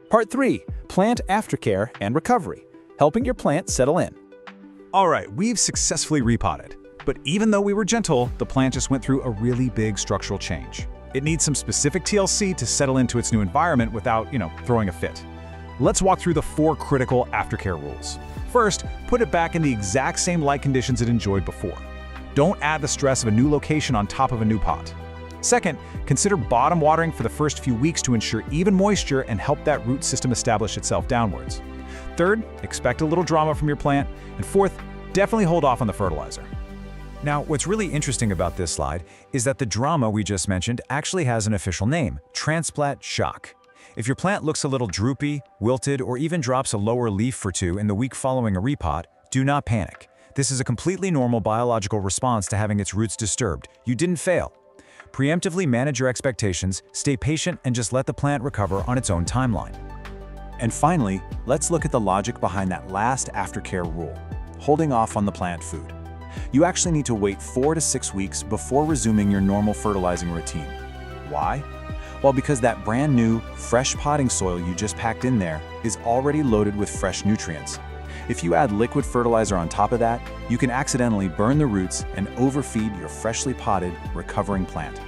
Part 3, plant aftercare and recovery, helping your plant settle in. All right, we've successfully repotted. But even though we were gentle, the plant just went through a really big structural change. It needs some specific TLC to settle into its new environment without, throwing a fit. Let's walk through the 4 critical aftercare rules. First, put it back in the exact same light conditions it enjoyed before. Don't add the stress of a new location on top of a new pot. Second, consider bottom watering for the first few weeks to ensure even moisture and help that root system establish itself downwards. Third, expect a little drama from your plant. And fourth, definitely hold off on the fertilizer. Now, what's really interesting about this slide is that the drama we just mentioned actually has an official name, transplant shock. If your plant looks a little droopy, wilted, or even drops a lower leaf or two in the week following a repot, do not panic. This is a completely normal biological response to having its roots disturbed. You didn't fail. Preemptively manage your expectations, stay patient, and just let the plant recover on its own timeline. And finally, let's look at the logic behind that last aftercare rule, holding off on the plant food. You actually need to wait 4 to 6 weeks before resuming your normal fertilizing routine. Why? Well, because that brand new, fresh potting soil you just packed in there is already loaded with fresh nutrients. If you add liquid fertilizer on top of that, you can accidentally burn the roots and overfeed your freshly potted, recovering plant.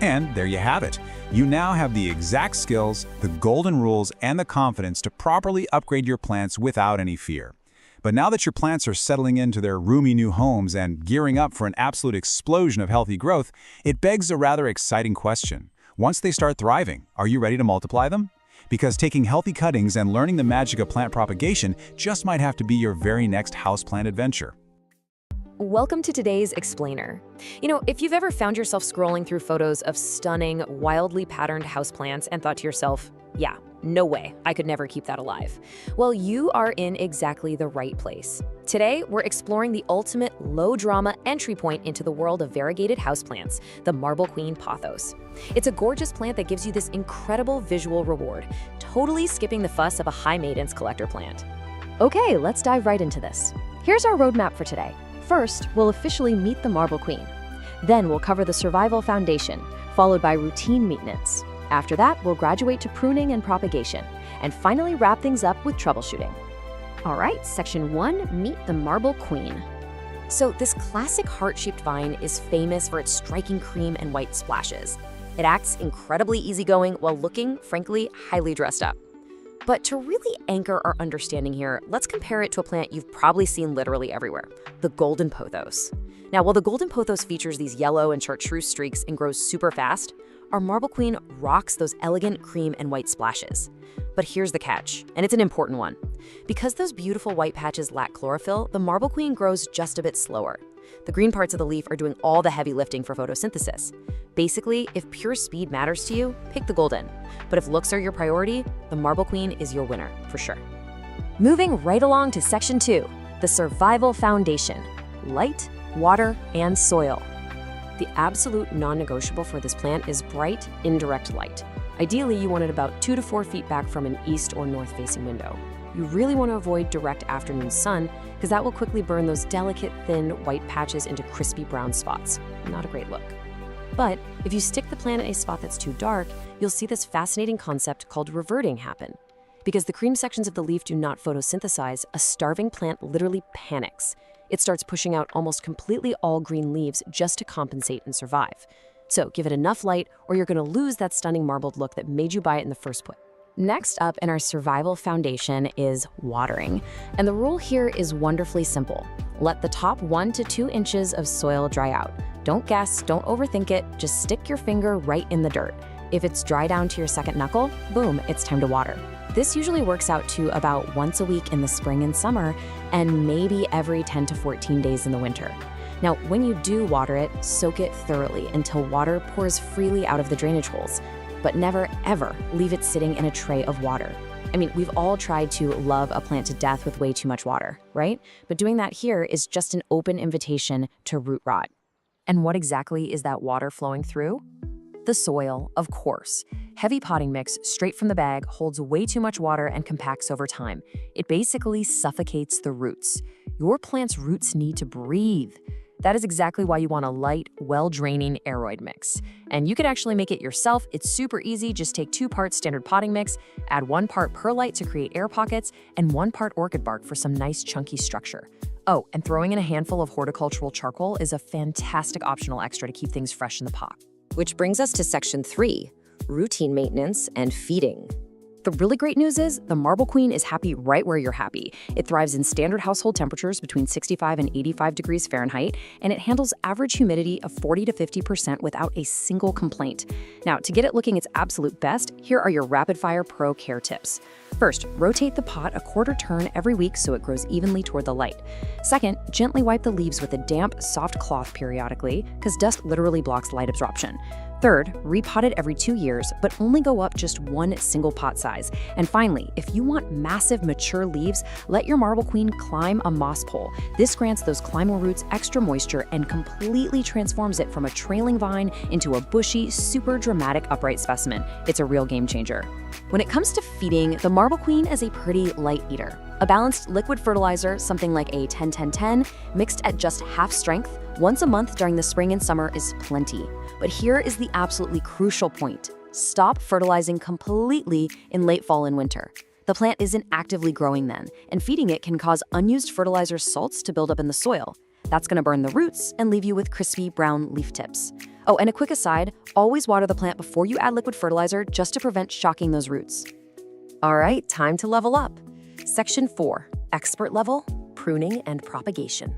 And there you have it. You now have the exact skills, the golden rules, and the confidence to properly upgrade your plants without any fear. But now that your plants are settling into their roomy new homes and gearing up for an absolute explosion of healthy growth, it begs a rather exciting question. Once they start thriving, are you ready to multiply them? Because taking healthy cuttings and learning the magic of plant propagation just might have to be your very next houseplant adventure. Welcome to today's Explainer. If you've ever found yourself scrolling through photos of stunning, wildly patterned houseplants and thought to yourself, yeah, no way, I could never keep that alive. Well, you are in exactly the right place. Today, we're exploring the ultimate low-drama entry point into the world of variegated houseplants, the Marble Queen pothos. It's a gorgeous plant that gives you this incredible visual reward, totally skipping the fuss of a high-maintenance collector plant. Okay, let's dive right into this. Here's our roadmap for today. First, we'll officially meet the Marble Queen. Then we'll cover the survival foundation, followed by routine maintenance. After that, we'll graduate to pruning and propagation, and finally wrap things up with troubleshooting. All right, section 1, meet the Marble Queen. So this classic heart-shaped vine is famous for its striking cream and white splashes. It acts incredibly easygoing while looking, frankly, highly dressed up. But to really anchor our understanding here, let's compare it to a plant you've probably seen literally everywhere, the golden pothos. Now, while the golden pothos features these yellow and chartreuse streaks and grows super fast, our Marble Queen rocks those elegant cream and white splashes. But here's the catch, and it's an important one. Because those beautiful white patches lack chlorophyll, the Marble Queen grows just a bit slower. The green parts of the leaf are doing all the heavy lifting for photosynthesis. Basically, if pure speed matters to you, pick the golden. But if looks are your priority, the Marble Queen is your winner, for sure. Moving right along to Section 2, the survival foundation: light, water, and soil. The absolute non-negotiable for this plant is bright, indirect light. Ideally, you want it about 2 to 4 feet back from an east or north-facing window. You really want to avoid direct afternoon sun because that will quickly burn those delicate, thin, white patches into crispy brown spots. Not a great look. But if you stick the plant in a spot that's too dark, you'll see this fascinating concept called reverting happen. Because the cream sections of the leaf do not photosynthesize, a starving plant literally panics. It starts pushing out almost completely all green leaves just to compensate and survive. So give it enough light or you're going to lose that stunning marbled look that made you buy it in the first place. Next up in our survival foundation is watering. And the rule here is wonderfully simple. Let the top 1 to 2 inches of soil dry out. Don't guess, don't overthink it, just stick your finger right in the dirt. If it's dry down to your second knuckle, boom, it's time to water. This usually works out to about once a week in the spring and summer, and maybe every 10 to 14 days in the winter. Now, when you do water it, soak it thoroughly until water pours freely out of the drainage holes. But never, ever leave it sitting in a tray of water. I mean, we've all tried to love a plant to death with way too much water, right? But doing that here is just an open invitation to root rot. And what exactly is that water flowing through? The soil, of course. Heavy potting mix straight from the bag holds way too much water and compacts over time. It basically suffocates the roots. Your plant's roots need to breathe. That is exactly why you want a light, well-draining aeroid mix. And you can actually make it yourself. It's super easy. Just take 2 parts standard potting mix, add 1 part perlite to create air pockets, and 1 part orchid bark for some nice chunky structure. Oh, and throwing in a handful of horticultural charcoal is a fantastic optional extra to keep things fresh in the pot. Which brings us to Section 3, routine maintenance and feeding. The really great news is the Marble Queen is happy right where you're happy. It thrives in standard household temperatures between 65 and 85 degrees Fahrenheit, and it handles average humidity of 40 to 50% without a single complaint. Now, to get it looking its absolute best, here are your rapid-fire pro care tips. First, rotate the pot a quarter turn every week so it grows evenly toward the light. Second, gently wipe the leaves with a damp, soft cloth periodically, because dust literally blocks light absorption. Third, repot it every 2 years, but only go up just 1 single pot size. And finally, if you want massive, mature leaves, let your Marble Queen climb a moss pole. This grants those climbing roots extra moisture and completely transforms it from a trailing vine into a bushy, super dramatic upright specimen. It's a real game changer. When it comes to feeding, the Marble Queen is a pretty light eater. A balanced liquid fertilizer, something like a 10-10-10, mixed at just half strength, once a month during the spring and summer is plenty. But here is the absolutely crucial point. Stop fertilizing completely in late fall and winter. The plant isn't actively growing then, and feeding it can cause unused fertilizer salts to build up in the soil. That's going to burn the roots and leave you with crispy brown leaf tips. Oh, and a quick aside, always water the plant before you add liquid fertilizer just to prevent shocking those roots. All right, time to level up. Section 4, expert level, pruning and propagation.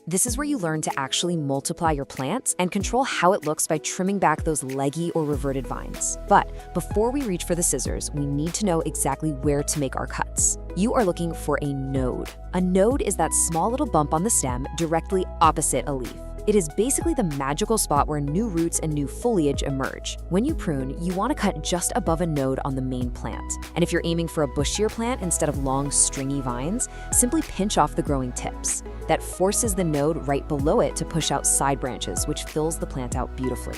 This is where you learn to actually multiply your plants and control how it looks by trimming back those leggy or reverted vines. But before we reach for the scissors, we need to know exactly where to make our cuts. You are looking for a node. A node is that small little bump on the stem directly opposite a leaf. It is basically the magical spot where new roots and new foliage emerge. When you prune, you want to cut just above a node on the main plant. And if you're aiming for a bushier plant instead of long, stringy vines, simply pinch off the growing tips. That forces the node right below it to push out side branches, which fills the plant out beautifully.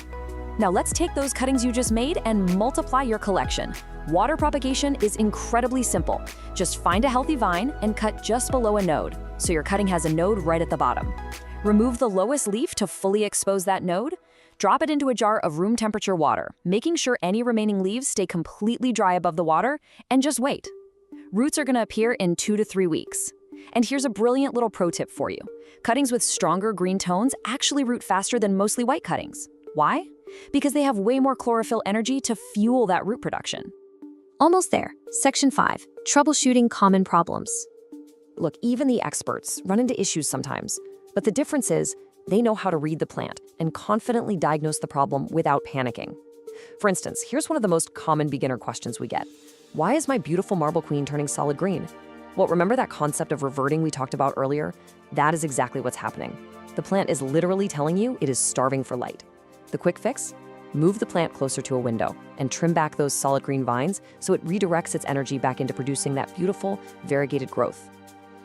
Now let's take those cuttings you just made and multiply your collection. Water propagation is incredibly simple. Just find a healthy vine and cut just below a node, so your cutting has a node right at the bottom. Remove the lowest leaf to fully expose that node. Drop it into a jar of room temperature water, making sure any remaining leaves stay completely dry above the water, and just wait. Roots are going to appear in 2 to 3 weeks. And here's a brilliant little pro tip for you. Cuttings with stronger green tones actually root faster than mostly white cuttings. Why? Because they have way more chlorophyll energy to fuel that root production. Almost there. Section 5, troubleshooting common problems. Look, even the experts run into issues sometimes. But the difference is, they know how to read the plant and confidently diagnose the problem without panicking. For instance, here's one of the most common beginner questions we get. Why is my beautiful Marble Queen turning solid green? Well, remember that concept of reverting we talked about earlier? That is exactly what's happening. The plant is literally telling you it is starving for light. The quick fix? move the plant closer to a window and trim back those solid green vines so it redirects its energy back into producing that beautiful, variegated growth.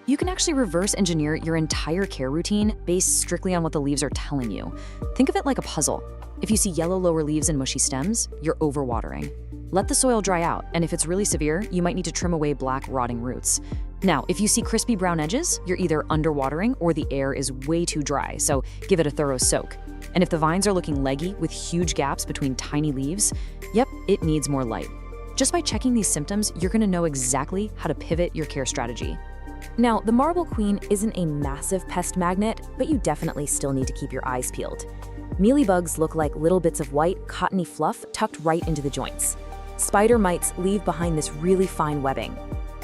You can actually reverse engineer your entire care routine based strictly on what the leaves are telling you. Think of it like a puzzle. If you see yellow lower leaves and mushy stems, you're overwatering. Let the soil dry out, and if it's really severe, you might need to trim away black, rotting roots. Now, if you see crispy brown edges, you're either underwatering or the air is way too dry, so give it a thorough soak. And if the vines are looking leggy with huge gaps between tiny leaves, yep, it needs more light. Just by checking these symptoms, you're gonna know exactly how to pivot your care strategy. Now, the marble queen isn't a massive pest magnet, but you definitely still need to keep your eyes peeled. Mealybugs look like little bits of white, cottony fluff tucked right into the joints. Spider mites leave behind this really fine webbing.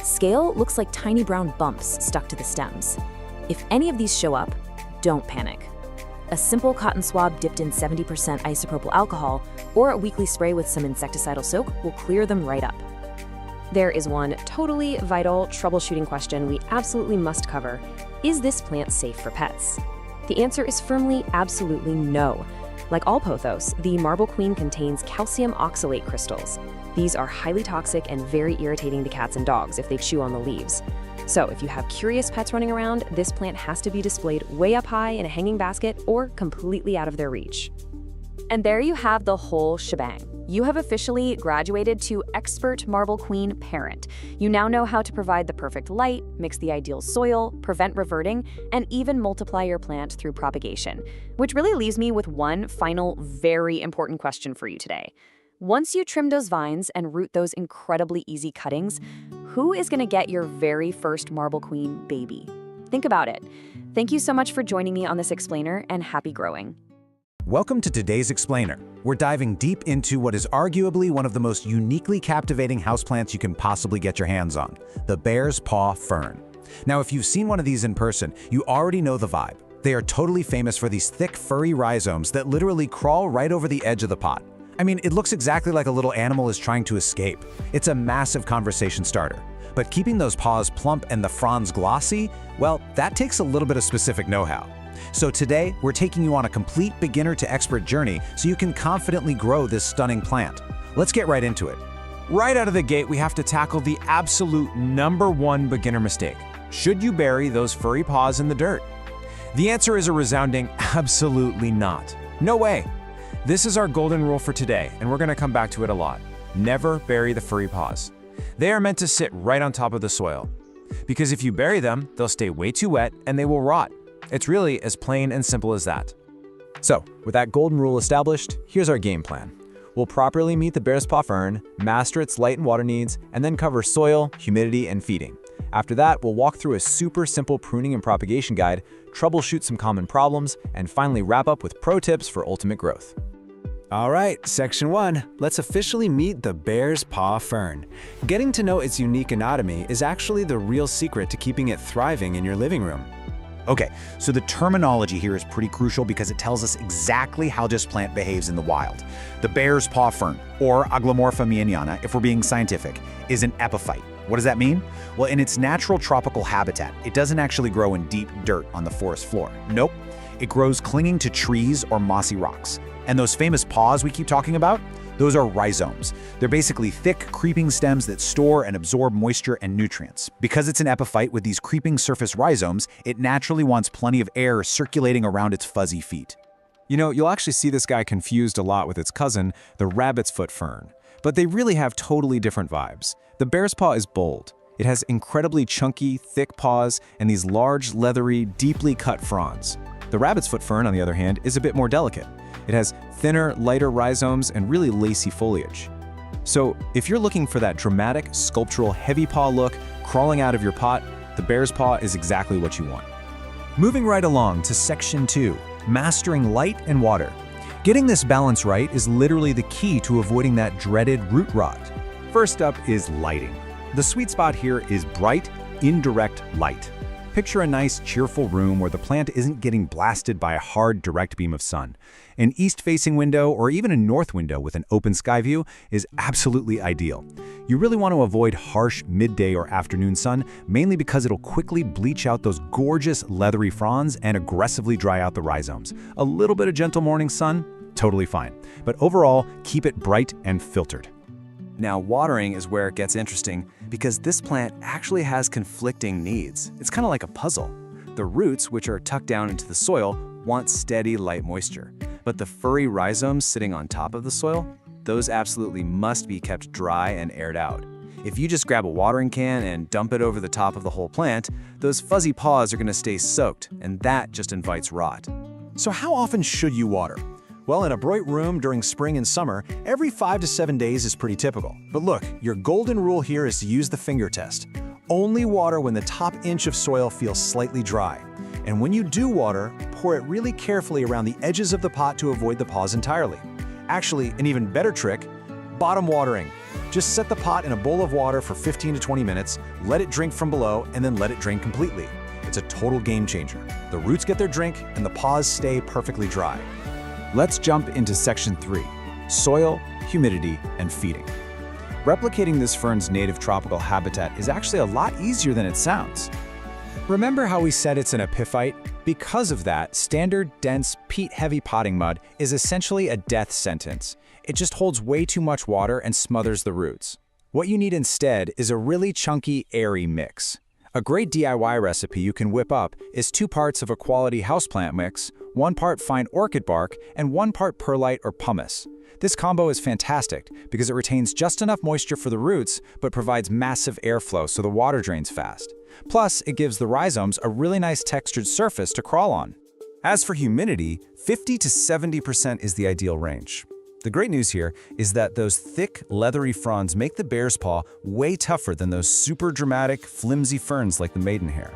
Scale looks like tiny brown bumps stuck to the stems. If any of these show up, don't panic. A simple cotton swab dipped in 70% isopropyl alcohol or a weekly spray with some insecticidal soak will clear them right up. There is one totally vital troubleshooting question we absolutely must cover. Is this plant safe for pets? The answer is firmly absolutely no. Like all pothos, the marble queen contains calcium oxalate crystals. These are highly toxic and very irritating to cats and dogs if they chew on the leaves. So if you have curious pets running around, this plant has to be displayed way up high in a hanging basket or completely out of their reach. And there you have the whole shebang. You have officially graduated to expert marble queen parent. You now know how to provide the perfect light, mix the ideal soil, prevent reverting, and even multiply your plant through propagation. Which really leaves me with one final, very important question for you today. Once you trim those vines and root those incredibly easy cuttings, who is going to get your very first marble queen baby? Think about it. Thank you so much for joining me on this explainer, and happy growing. Welcome to today's Explainer. We're diving deep into what is arguably one of the most uniquely captivating houseplants you can possibly get your hands on, the bear's paw fern. Now, if you've seen one of these in person, you already know the vibe. They are totally famous for these thick, furry rhizomes that literally crawl right over the edge of the pot. I mean, it looks exactly like a little animal is trying to escape. It's a massive conversation starter. But keeping those paws plump and the fronds glossy, well, that takes a little bit of specific know-how. So today, we're taking you on a complete beginner to expert journey so you can confidently grow this stunning plant. Let's get right into it. Right out of the gate, we have to tackle the absolute #1 beginner mistake. Should you bury those furry paws in the dirt? The answer is a resounding absolutely not. No way. This is our golden rule for today, and we're going to come back to it a lot. Never bury the furry paws. They are meant to sit right on top of the soil. Because if you bury them, they'll stay way too wet and they will rot. It's really as plain and simple as that. So, with that golden rule established, here's our game plan. We'll properly meet the bear's paw fern, master its light and water needs, and then cover soil, humidity, and feeding. After that, we'll walk through a super simple pruning and propagation guide, troubleshoot some common problems, and finally wrap up with pro tips for ultimate growth. All right, section 1, let's officially meet the bear's paw fern. Getting to know its unique anatomy is actually the real secret to keeping it thriving in your living room. Okay, so the terminology here is pretty crucial because it tells us exactly how this plant behaves in the wild. The bear's paw fern, or Aglamorpha meianiana, if we're being scientific, is an epiphyte. What does that mean? Well, in its natural tropical habitat, it doesn't actually grow in deep dirt on the forest floor. Nope, it grows clinging to trees or mossy rocks. And those famous paws we keep talking about, those are rhizomes. They're basically thick, creeping stems that store and absorb moisture and nutrients. Because it's an epiphyte with these creeping surface rhizomes, it naturally wants plenty of air circulating around its fuzzy feet. You know, you'll actually see this guy confused a lot with its cousin, the rabbit's foot fern. But they really have totally different vibes. The bear's paw is bold. It has incredibly chunky, thick paws and these large, leathery, deeply cut fronds. The rabbit's foot fern, on the other hand, is a bit more delicate. It has thinner, lighter rhizomes and really lacy foliage. So if you're looking for that dramatic, sculptural, heavy paw look crawling out of your pot, the bear's paw is exactly what you want. Moving right along to section 2, mastering light and water. Getting this balance right is literally the key to avoiding that dreaded root rot. First up is lighting. The sweet spot here is bright, indirect light. Picture a nice, cheerful room where the plant isn't getting blasted by a hard, direct beam of sun. An east-facing window or even a north window with an open sky view is absolutely ideal. You really want to avoid harsh midday or afternoon sun, mainly because it'll quickly bleach out those gorgeous, leathery fronds and aggressively dry out the rhizomes. A little bit of gentle morning sun, totally fine. But overall, keep it bright and filtered. Now, watering is where it gets interesting because this plant actually has conflicting needs. It's kind of like a puzzle. The roots, which are tucked down into the soil, want steady, light moisture. But the furry rhizomes sitting on top of the soil, those absolutely must be kept dry and aired out. If you just grab a watering can and dump it over the top of the whole plant, those fuzzy paws are going to stay soaked, and that just invites rot. So how often should you water? Well, in a bright room during spring and summer, every 5 to 7 days is pretty typical. But look, your golden rule here is to use the finger test. Only water when the top inch of soil feels slightly dry. And when you do water, pour it really carefully around the edges of the pot to avoid the paws entirely. Actually, an even better trick, bottom watering. Just set the pot in a bowl of water for 15 to 20 minutes, let it drink from below, and then let it drain completely. It's a total game changer. The roots get their drink, and the paws stay perfectly dry. Let's jump into Section 3, soil, humidity, and feeding. Replicating this fern's native tropical habitat is actually a lot easier than it sounds. Remember how we said it's an epiphyte? Because of that, standard, dense, peat-heavy potting mud is essentially a death sentence. It just holds way too much water and smothers the roots. What you need instead is a really chunky, airy mix. A great DIY recipe you can whip up is 2 parts of a quality houseplant mix, 1 part fine orchid bark, and 1 part perlite or pumice. This combo is fantastic because it retains just enough moisture for the roots but provides massive airflow so the water drains fast. Plus, it gives the rhizomes a really nice textured surface to crawl on. As for humidity, 50 to 70% is the ideal range. The great news here is that those thick, leathery fronds make the bear's paw way tougher than those super dramatic, flimsy ferns like the maidenhair.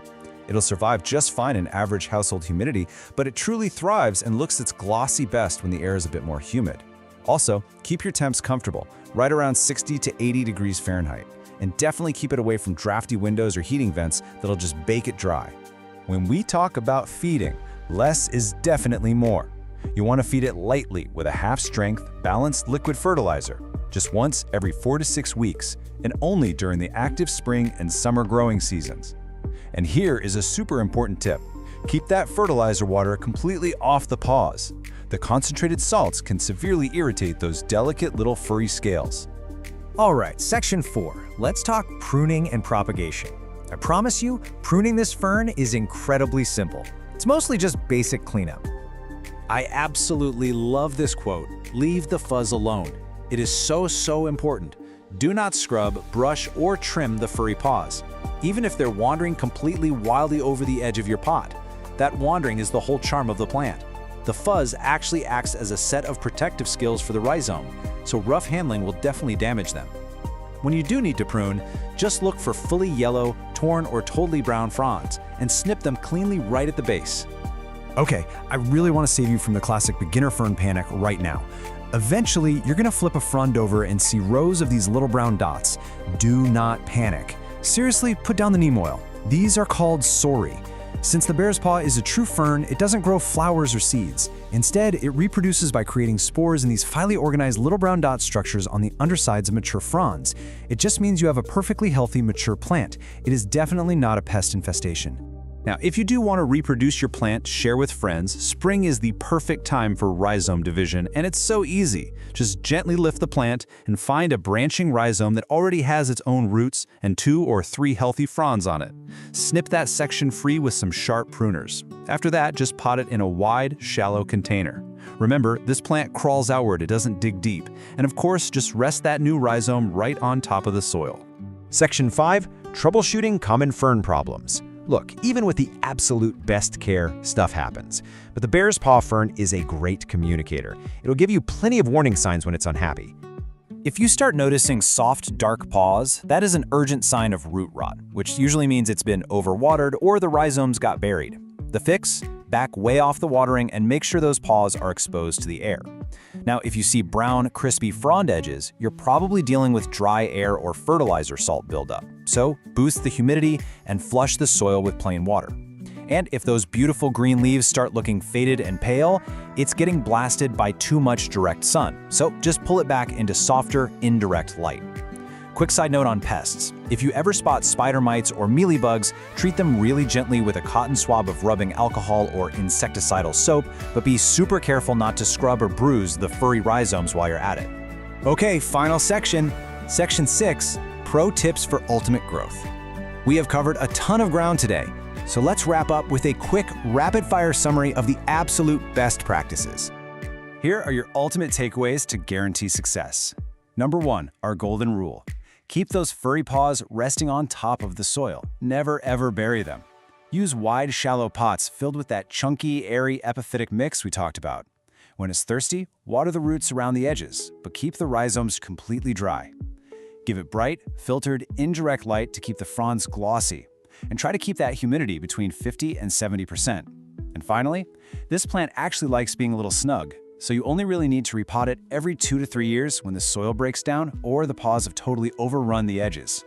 It'll survive just fine in average household humidity, but it truly thrives and looks its glossy best when the air is a bit more humid. Also, keep your temps comfortable, right around 60 to 80 degrees Fahrenheit, and definitely keep it away from drafty windows or heating vents that'll just bake it dry. When we talk about feeding, less is definitely more. You want to feed it lightly with a half-strength, balanced liquid fertilizer, just once every 4 to 6 weeks, and only during the active spring and summer growing seasons. And here is a super important tip. Keep that fertilizer water completely off the paws. The concentrated salts can severely irritate those delicate little furry scales. All right, Section 4. Let's talk pruning and propagation. I promise you, pruning this fern is incredibly simple. It's mostly just basic cleanup. I absolutely love this quote, "Leave the fuzz alone." It is so important. Do not scrub, brush, or trim the furry paws, even if they're wandering completely wildly over the edge of your pot. That wandering is the whole charm of the plant. The fuzz actually acts as a set of protective skills for the rhizome, so rough handling will definitely damage them. When you do need to prune, just look for fully yellow, torn, or totally brown fronds, and snip them cleanly right at the base. Okay, I really want to save you from the classic beginner fern panic right now. Eventually, you're gonna flip a frond over and see rows of these little brown dots. Do not panic. Seriously, put down the neem oil. These are called sori. Since the bear's paw is a true fern, it doesn't grow flowers or seeds. Instead, it reproduces by creating spores in these finely organized little brown dot structures on the undersides of mature fronds. It just means you have a perfectly healthy, mature plant. It is definitely not a pest infestation. Now, if you do want to reproduce your plant, share with friends, spring is the perfect time for rhizome division, and it's so easy. Just gently lift the plant and find a branching rhizome that already has its own roots and 2 or 3 healthy fronds on it. Snip that section free with some sharp pruners. After that, just pot it in a wide, shallow container. Remember, this plant crawls outward, it doesn't dig deep. And of course, just rest that new rhizome right on top of the soil. Section 5, troubleshooting common fern problems. Look, even with the absolute best care, stuff happens. But the bear's paw fern is a great communicator. It'll give you plenty of warning signs when it's unhappy. If you start noticing soft, dark paws, that is an urgent sign of root rot, which usually means it's been overwatered or the rhizomes got buried. The fix? Back way off the watering and make sure those paws are exposed to the air. Now, if you see brown, crispy frond edges, you're probably dealing with dry air or fertilizer salt buildup. So boost the humidity and flush the soil with plain water. And if those beautiful green leaves start looking faded and pale, it's getting blasted by too much direct sun. So just pull it back into softer, indirect light. Quick side note on pests. If you ever spot spider mites or mealybugs, treat them really gently with a cotton swab of rubbing alcohol or insecticidal soap, but be super careful not to scrub or bruise the furry rhizomes while you're at it. Okay, final section. Section 6, Pro Tips for Ultimate Growth. We have covered a ton of ground today, so let's wrap up with a quick, rapid-fire summary of the absolute best practices. Here are your ultimate takeaways to guarantee success. Number 1, our golden rule. Keep those furry paws resting on top of the soil. Never ever bury them. Use wide, shallow pots filled with that chunky, airy epiphytic mix we talked about. When it's thirsty, water the roots around the edges, but keep the rhizomes completely dry. Give it bright, filtered, indirect light to keep the fronds glossy, and try to keep that humidity between 50 and 70%. And finally, this plant actually likes being a little snug, so you only really need to repot it every 2 to 3 years when the soil breaks down or the paws have totally overrun the edges.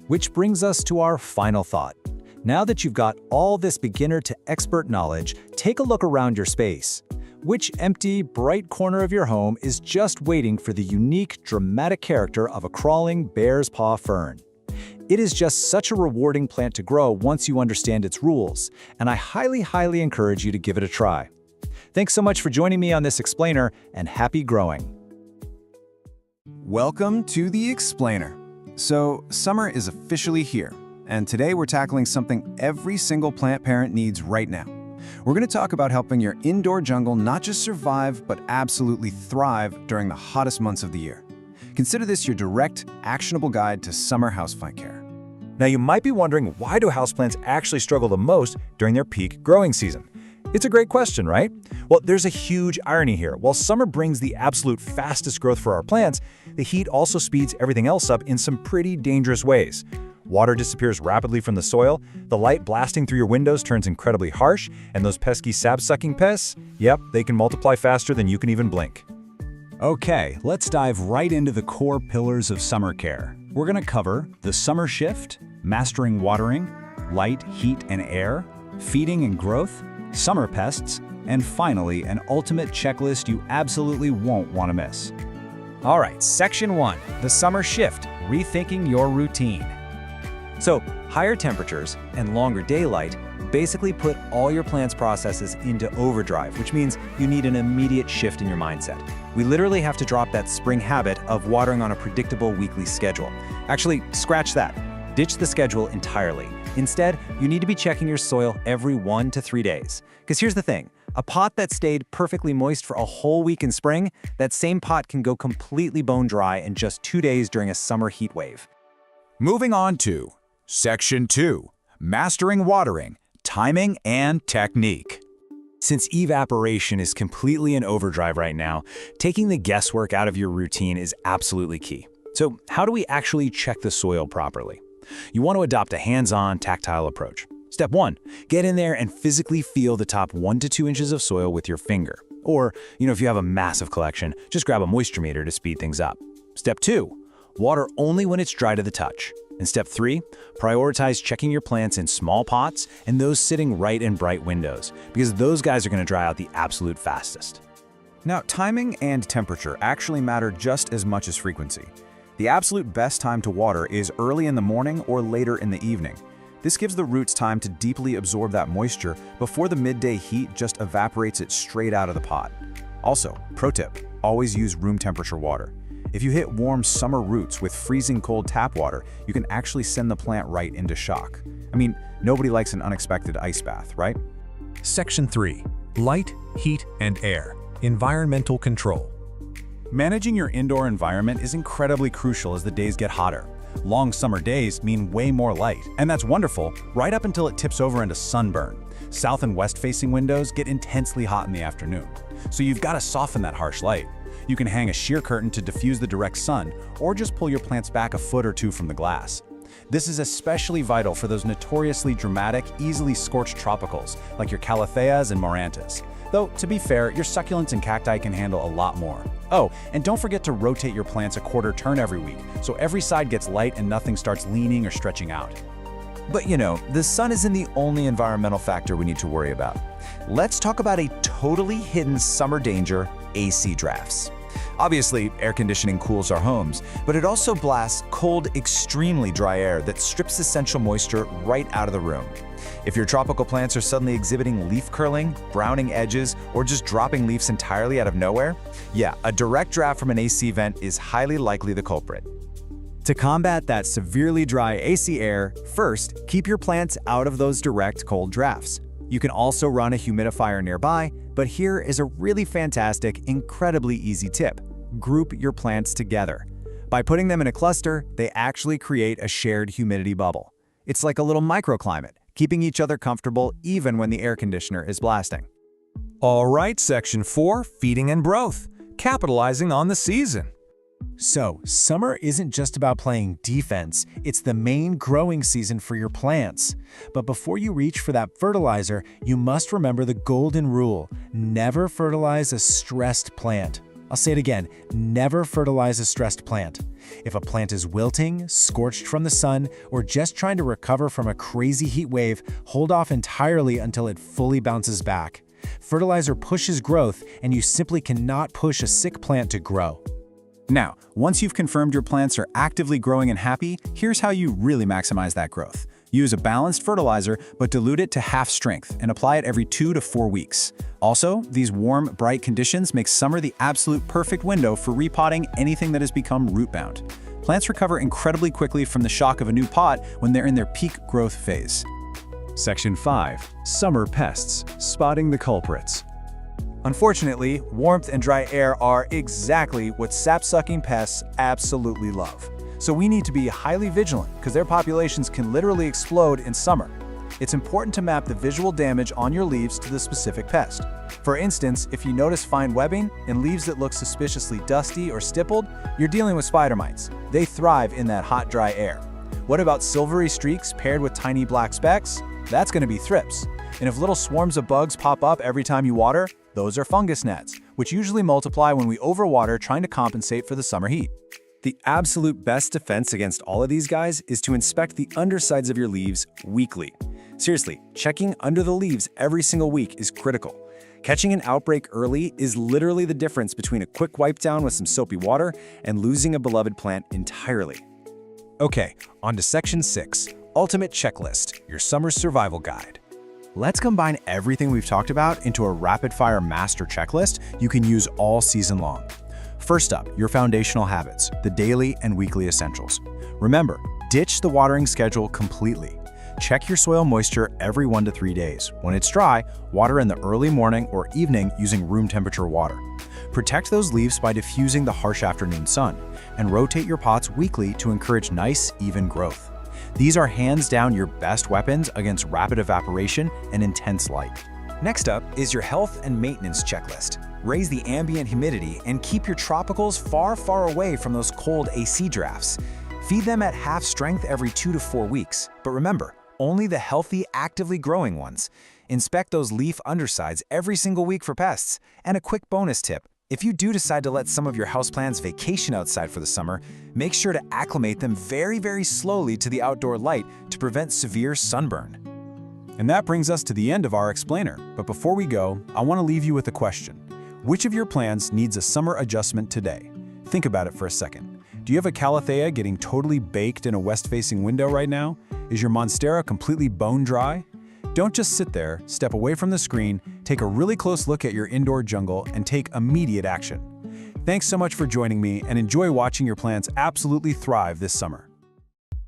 Which brings us to our final thought. Now that you've got all this beginner to expert knowledge, take a look around your space. Which empty, bright corner of your home is just waiting for the unique, dramatic character of a crawling bear's paw fern? It is just such a rewarding plant to grow once you understand its rules, and I highly encourage you to give it a try. Thanks so much for joining me on this explainer, and happy growing. Welcome to the Explainer. So, summer is officially here, and today we're tackling something every single plant parent needs right now. We're going to talk about helping your indoor jungle not just survive, but absolutely thrive during the hottest months of the year. Consider this your direct, actionable guide to summer houseplant care. Now you might be wondering, why do houseplants actually struggle the most during their peak growing season? It's a great question, right? Well, there's a huge irony here. While summer brings the absolute fastest growth for our plants, the heat also speeds everything else up in some pretty dangerous ways. Water disappears rapidly from the soil, the light blasting through your windows turns incredibly harsh, and those pesky sap-sucking pests, yep, they can multiply faster than you can even blink. Okay, let's dive right into the core pillars of summer care. We're going to cover the summer shift, mastering watering, light, heat, and air, feeding and growth, summer pests, and finally, an ultimate checklist you absolutely won't want to miss. All right, Section 1, the summer shift, rethinking your routine. So, higher temperatures and longer daylight basically put all your plant's processes into overdrive, which means you need an immediate shift in your mindset. We literally have to drop that spring habit of watering on a predictable weekly schedule. Actually, scratch that. Ditch the schedule entirely. Instead, you need to be checking your soil every 1 to 3 days. Because here's the thing, a pot that stayed perfectly moist for a whole week in spring, that same pot can go completely bone dry in just 2 days during a summer heat wave. Moving on to Section 2, Mastering Watering, Timing and Technique. Since evaporation is completely in overdrive right now, taking the guesswork out of your routine is absolutely key. So how do we actually check the soil properly? You want to adopt a hands-on, tactile approach. Step 1, get in there and physically feel the top 1 to 2 inches of soil with your finger. Or, if you have a massive collection, just grab a moisture meter to speed things up. Step 2, water only when it's dry to the touch. And step 3, prioritize checking your plants in small pots and those sitting right in bright windows, because those guys are going to dry out the absolute fastest. Now, timing and temperature actually matter just as much as frequency. The absolute best time to water is early in the morning or later in the evening. This gives the roots time to deeply absorb that moisture before the midday heat just evaporates it straight out of the pot. Also, pro tip, always use room temperature water. If you hit warm summer roots with freezing cold tap water, you can actually send the plant right into shock. I mean, nobody likes an unexpected ice bath, right? Section 3, Light, Heat, and Air, Environmental Control. Managing your indoor environment is incredibly crucial as the days get hotter. Long summer days mean way more light, and that's wonderful right up until it tips over into sunburn. South and west-facing windows get intensely hot in the afternoon, so you've got to soften that harsh light. You can hang a sheer curtain to diffuse the direct sun, or just pull your plants back a foot or two from the glass. This is especially vital for those notoriously dramatic, easily scorched tropicals, like your calatheas and morantas. Though, to be fair, your succulents and cacti can handle a lot more. Oh, and don't forget to rotate your plants a quarter turn every week, so every side gets light and nothing starts leaning or stretching out. But the sun isn't the only environmental factor we need to worry about. Let's talk about a totally hidden summer danger, AC drafts. Obviously, air conditioning cools our homes, but it also blasts cold, extremely dry air that strips essential moisture right out of the room. If your tropical plants are suddenly exhibiting leaf curling, browning edges, or just dropping leaves entirely out of nowhere, yeah, a direct draft from an AC vent is highly likely the culprit. To combat that severely dry AC air, first, keep your plants out of those direct cold drafts. You can also run a humidifier nearby, but here is a really fantastic, incredibly easy tip. Group your plants together. By putting them in a cluster, they actually create a shared humidity bubble. It's like a little microclimate, keeping each other comfortable even when the air conditioner is blasting. All right, Section 4, Feeding and Growth, capitalizing on the season. So, summer isn't just about playing defense, it's the main growing season for your plants. But before you reach for that fertilizer, you must remember the golden rule: never fertilize a stressed plant. I'll say it again, never fertilize a stressed plant. If a plant is wilting, scorched from the sun, or just trying to recover from a crazy heat wave, hold off entirely until it fully bounces back. Fertilizer pushes growth, and you simply cannot push a sick plant to grow. Now, once you've confirmed your plants are actively growing and happy, here's how you really maximize that growth. Use a balanced fertilizer, but dilute it to half strength and apply it every 2 to 4 weeks. Also, these warm, bright conditions make summer the absolute perfect window for repotting anything that has become root-bound. Plants recover incredibly quickly from the shock of a new pot when they're in their peak growth phase. Section 5, Summer Pests, Spotting the Culprits. Unfortunately, warmth and dry air are exactly what sap-sucking pests absolutely love. So we need to be highly vigilant because their populations can literally explode in summer. It's important to map the visual damage on your leaves to the specific pest. For instance, if you notice fine webbing and leaves that look suspiciously dusty or stippled, you're dealing with spider mites. They thrive in that hot, dry air. What about silvery streaks paired with tiny black specks? That's going to be thrips. And if little swarms of bugs pop up every time you water, those are fungus gnats, which usually multiply when we overwater trying to compensate for the summer heat. The absolute best defense against all of these guys is to inspect the undersides of your leaves weekly. Seriously, checking under the leaves every single week is critical. Catching an outbreak early is literally the difference between a quick wipe down with some soapy water and losing a beloved plant entirely. Okay, on to Section 6, Ultimate Checklist, your summer survival guide. Let's combine everything we've talked about into a rapid-fire master checklist you can use all season long. First up, your foundational habits, the daily and weekly essentials. Remember, ditch the watering schedule completely. Check your soil moisture every 1 to 3 days. When it's dry, water in the early morning or evening using room temperature water. Protect those leaves by diffusing the harsh afternoon sun, and rotate your pots weekly to encourage nice, even growth. These are hands down your best weapons against rapid evaporation and intense light. Next up is your health and maintenance checklist. Raise the ambient humidity and keep your tropicals far, far away from those cold AC drafts. Feed them at half strength every 2 to 4 weeks. But remember, only the healthy, actively growing ones. Inspect those leaf undersides every single week for pests. And a quick bonus tip: if you do decide to let some of your houseplants vacation outside for the summer, make sure to acclimate them very, very slowly to the outdoor light to prevent severe sunburn. And that brings us to the end of our explainer. But before we go, I want to leave you with a question. Which of your plants needs a summer adjustment today? Think about it for a second. Do you have a calathea getting totally baked in a west-facing window right now? Is your monstera completely bone dry? Don't just sit there, step away from the screen, take a really close look at your indoor jungle, and take immediate action. Thanks so much for joining me, and enjoy watching your plants absolutely thrive this summer.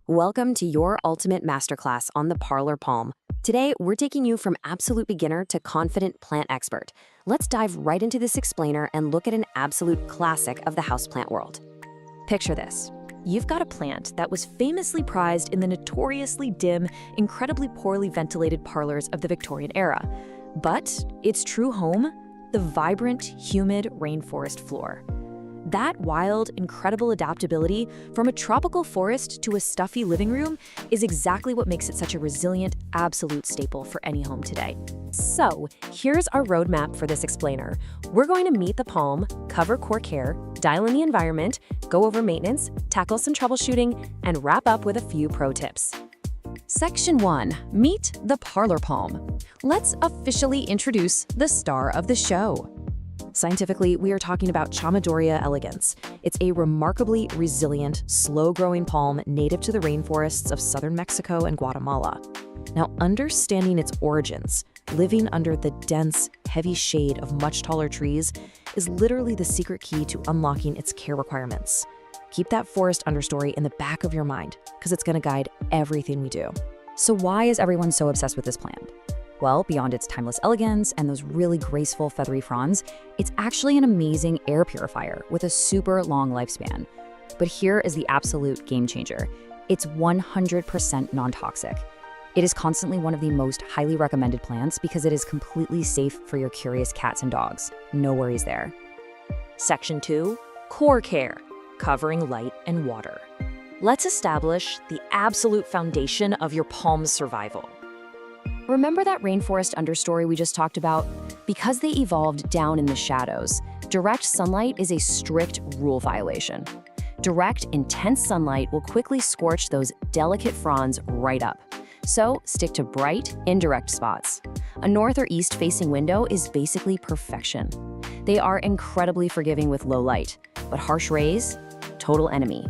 Welcome to your ultimate masterclass on the parlor palm. Today, we're taking you from absolute beginner to confident plant expert. Let's dive right into this explainer and look at an absolute classic of the houseplant world. Picture this. You've got a plant that was famously prized in the notoriously dim, incredibly poorly ventilated parlors of the Victorian era. But its true home? The vibrant, humid rainforest floor. That wild, incredible adaptability from a tropical forest to a stuffy living room is exactly what makes it such a resilient, absolute staple for any home today. So, here's our roadmap for this explainer. We're going to meet the palm, cover core care, dial in the environment, go over maintenance, tackle some troubleshooting, and wrap up with a few pro tips. Section 1. Meet the parlor palm. Let's officially introduce the star of the show. Scientifically, we are talking about Chamaedorea elegans. It's a remarkably resilient, slow-growing palm native to the rainforests of southern Mexico and Guatemala. Now, understanding its origins, living under the dense, heavy shade of much taller trees, is literally the secret key to unlocking its care requirements. Keep that forest understory in the back of your mind, because it's going to guide everything we do. So why is everyone so obsessed with this plant? Well, beyond its timeless elegance and those really graceful feathery fronds, it's actually an amazing air purifier with a super long lifespan. But here is the absolute game changer. It's 100% non-toxic. It is constantly one of the most highly recommended plants because it is completely safe for your curious cats and dogs. No worries there. Section 2, Core Care, covering light and water. Let's establish the absolute foundation of your palm's survival. Remember that rainforest understory we just talked about? Because they evolved down in the shadows, direct sunlight is a strict rule violation. Direct, intense sunlight will quickly scorch those delicate fronds right up. So stick to bright, indirect spots. A north or east-facing window is basically perfection. They are incredibly forgiving with low light, but harsh rays, total enemy.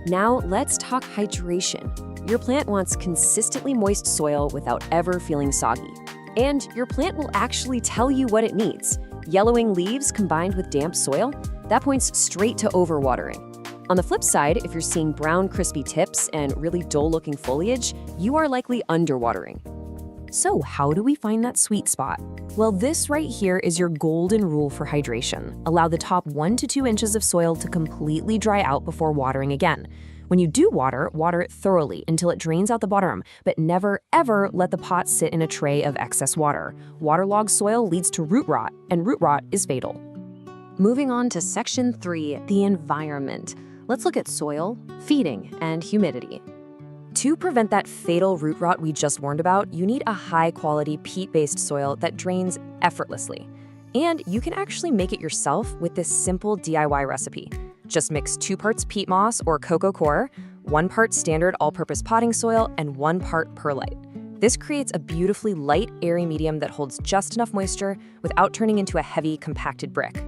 Now let's talk hydration. Your plant wants consistently moist soil without ever feeling soggy. And your plant will actually tell you what it needs. Yellowing leaves combined with damp soil, that points straight to overwatering. On the flip side, if you're seeing brown crispy tips and really dull-looking foliage, you are likely underwatering. So how do we find that sweet spot? Well, this right here is your golden rule for hydration. Allow the top 1 to 2 inches of soil to completely dry out before watering again. When you do water, water it thoroughly until it drains out the bottom, but never, ever let the pot sit in a tray of excess water. Waterlogged soil leads to root rot, and root rot is fatal. Moving on to Section 3, the environment. Let's look at soil, feeding, and humidity. To prevent that fatal root rot we just warned about, you need a high-quality peat-based soil that drains effortlessly. And you can actually make it yourself with this simple DIY recipe. Just mix 2 parts peat moss or coco coir, 1 part standard all-purpose potting soil, and 1 part perlite. This creates a beautifully light, airy medium that holds just enough moisture without turning into a heavy, compacted brick.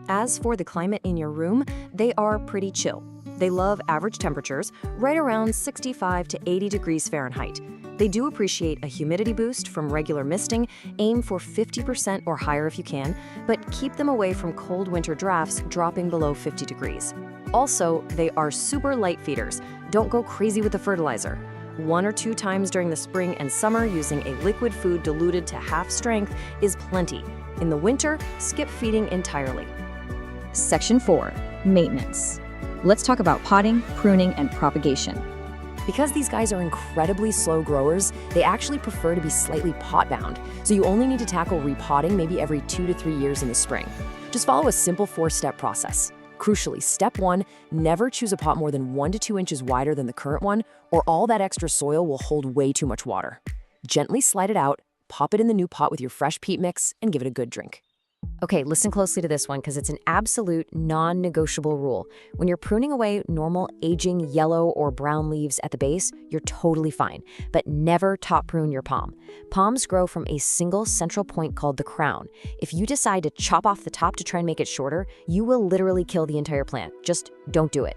As for the climate in your room, they are pretty chill. They love average temperatures, right around 65 to 80 degrees Fahrenheit. They do appreciate a humidity boost from regular misting. Aim for 50% or higher if you can, but keep them away from cold winter drafts dropping below 50 degrees. Also, they are super light feeders. Don't go crazy with the fertilizer. 1 or 2 times during the spring and summer using a liquid food diluted to half strength is plenty. In the winter, skip feeding entirely. Section 4, maintenance. Let's talk about potting, pruning, and propagation. Because these guys are incredibly slow growers, they actually prefer to be slightly pot-bound, so you only need to tackle repotting maybe every 2 to 3 years in the spring. Just follow a simple 4-step process. Crucially, step 1, never choose a pot more than 1 to 2 inches wider than the current one, or all that extra soil will hold way too much water. Gently slide it out, pop it in the new pot with your fresh peat mix, and give it a good drink. Okay, listen closely to this one because it's an absolute non-negotiable rule. When you're pruning away normal aging yellow or brown leaves at the base, you're totally fine, but never top prune your palm. Palms grow from a single central point called the crown. If you decide to chop off the top to try and make it shorter, you will literally kill the entire plant. Just don't do it.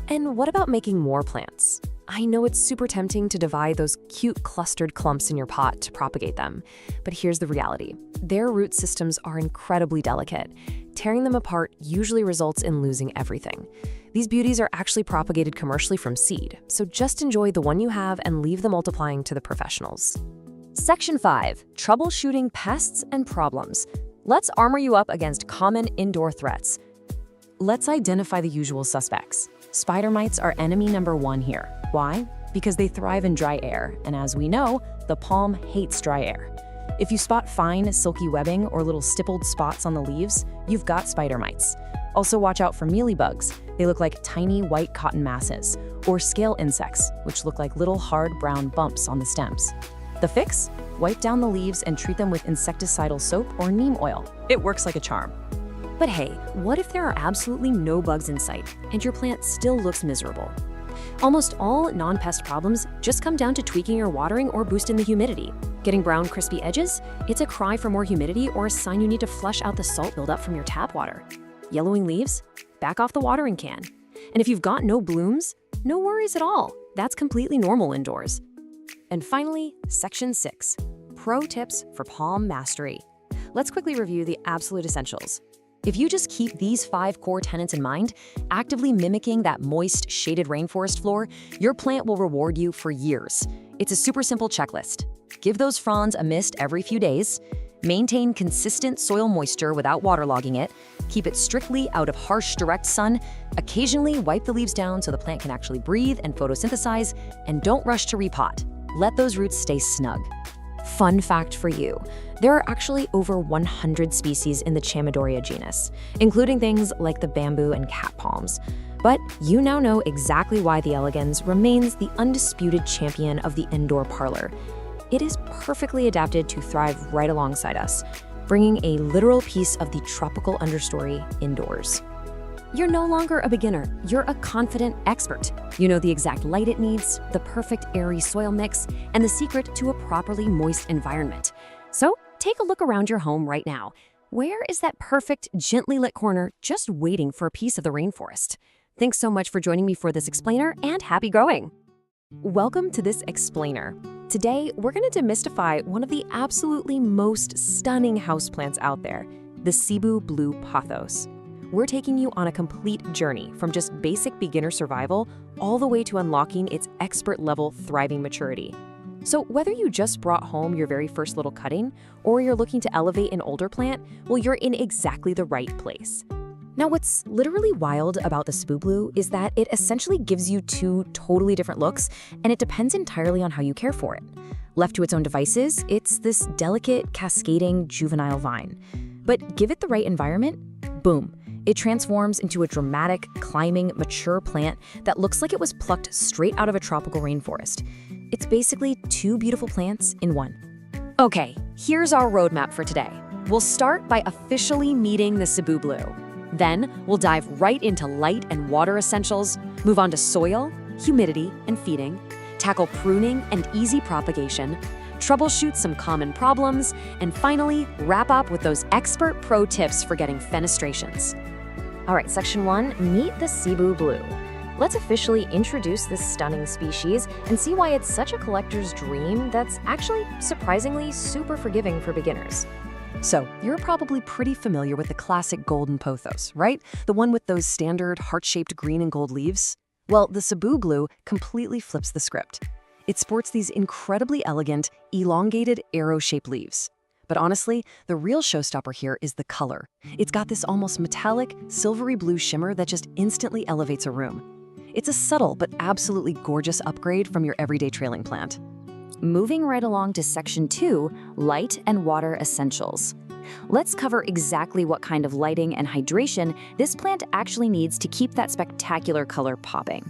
And what about making more plants? I know it's super tempting to divide those cute clustered clumps in your pot to propagate them, but here's the reality. Their root systems are incredibly delicate. Tearing them apart usually results in losing everything. These beauties are actually propagated commercially from seed, so just enjoy the one you have and leave the multiplying to the professionals. Section 5, troubleshooting pests and problems. Let's armor you up against common indoor threats. Let's identify the usual suspects. Spider mites are enemy number 1 here. Why? Because they thrive in dry air, and as we know, the palm hates dry air. If you spot fine, silky webbing or little stippled spots on the leaves, you've got spider mites. Also watch out for mealybugs. They look like tiny white cotton masses, or scale insects, which look like little hard brown bumps on the stems. The fix? Wipe down the leaves and treat them with insecticidal soap or neem oil. It works like a charm. But hey, what if there are absolutely no bugs in sight and your plant still looks miserable? Almost all non-pest problems just come down to tweaking your watering or boosting the humidity. Getting brown, crispy edges? It's a cry for more humidity or a sign you need to flush out the salt buildup from your tap water. Yellowing leaves? Back off the watering can. And if you've got no blooms, no worries at all. That's completely normal indoors. And finally, Section 6, Pro Tips for Palm Mastery. Let's quickly review the absolute essentials. If you just keep these 5 core tenets in mind, actively mimicking that moist, shaded rainforest floor, your plant will reward you for years. It's a super simple checklist. Give those fronds a mist every few days, maintain consistent soil moisture without waterlogging it, keep it strictly out of harsh, direct sun, occasionally wipe the leaves down so the plant can actually breathe and photosynthesize, and don't rush to repot. Let those roots stay snug. Fun fact for you, there are actually over 100 species in the Chamaedorea genus, including things like the bamboo and cat palms. But you now know exactly why the elegans remains the undisputed champion of the indoor parlor. It is perfectly adapted to thrive right alongside us, bringing a literal piece of the tropical understory indoors. You're no longer a beginner, you're a confident expert. You know the exact light it needs, the perfect airy soil mix, and the secret to a properly moist environment. So take a look around your home right now. Where is that perfect, gently lit corner just waiting for a piece of the rainforest? Thanks so much for joining me for this explainer, and happy growing! Welcome to this explainer. Today, we're going to demystify one of the absolutely most stunning houseplants out there, the Cebu Blue Pothos. We're taking you on a complete journey from just basic beginner survival all the way to unlocking its expert-level thriving maturity. So whether you just brought home your very first little cutting or you're looking to elevate an older plant, well, you're in exactly the right place. Now, what's literally wild about the Cebu Blue is that it essentially gives you 2 totally different looks, and it depends entirely on how you care for it. Left to its own devices, it's this delicate, cascading, juvenile vine. But give it the right environment, boom. It transforms into a dramatic, climbing, mature plant that looks like it was plucked straight out of a tropical rainforest. It's basically 2 beautiful plants in one. Okay, here's our roadmap for today. We'll start by officially meeting the Cebu Blue. Then, we'll dive right into light and water essentials, move on to soil, humidity, and feeding, tackle pruning and easy propagation, troubleshoot some common problems, and finally, wrap up with those expert pro tips for getting fenestrations. All right, Section 1, meet the Cebu Blue. Let's officially introduce this stunning species and see why it's such a collector's dream that's actually surprisingly super forgiving for beginners. So, you're probably pretty familiar with the classic golden pothos, right? The one with those standard heart-shaped green and gold leaves? Well, the Cebu Blue completely flips the script. It sports these incredibly elegant, elongated, arrow-shaped leaves. But honestly, the real showstopper here is the color. It's got this almost metallic, silvery blue shimmer that just instantly elevates a room. It's a subtle but absolutely gorgeous upgrade from your everyday trailing plant. Moving right along to Section 2, light and water essentials. Let's cover exactly what kind of lighting and hydration this plant actually needs to keep that spectacular color popping.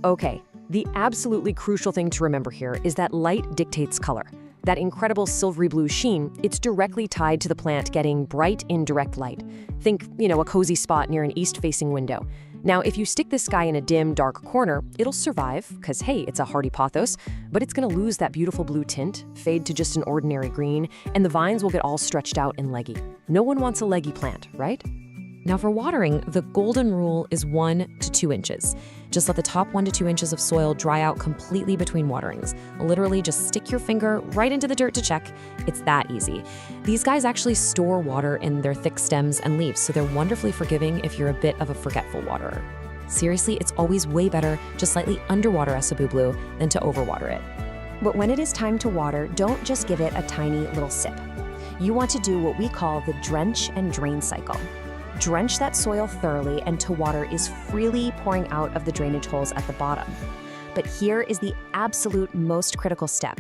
Okay, the absolutely crucial thing to remember here is that light dictates color. That incredible silvery blue sheen, it's directly tied to the plant getting bright, indirect light. Think, a cozy spot near an east-facing window. Now, if you stick this guy in a dim, dark corner, it'll survive, because hey, it's a hardy pothos, but it's gonna lose that beautiful blue tint, fade to just an ordinary green, and the vines will get all stretched out and leggy. No one wants a leggy plant, right? Now for watering, the golden rule is 1 to 2 inches. Just let the top 1 to 2 inches of soil dry out completely between waterings. Literally just stick your finger right into the dirt to check. It's that easy. These guys actually store water in their thick stems and leaves, so they're wonderfully forgiving if you're a bit of a forgetful waterer. Seriously, it's always way better to slightly underwater a Cebu Blue than to overwater it. But when it is time to water, don't just give it a tiny little sip. You want to do what we call the drench and drain cycle. Drench that soil thoroughly until water is freely pouring out of the drainage holes at the bottom. But here is the absolute most critical step.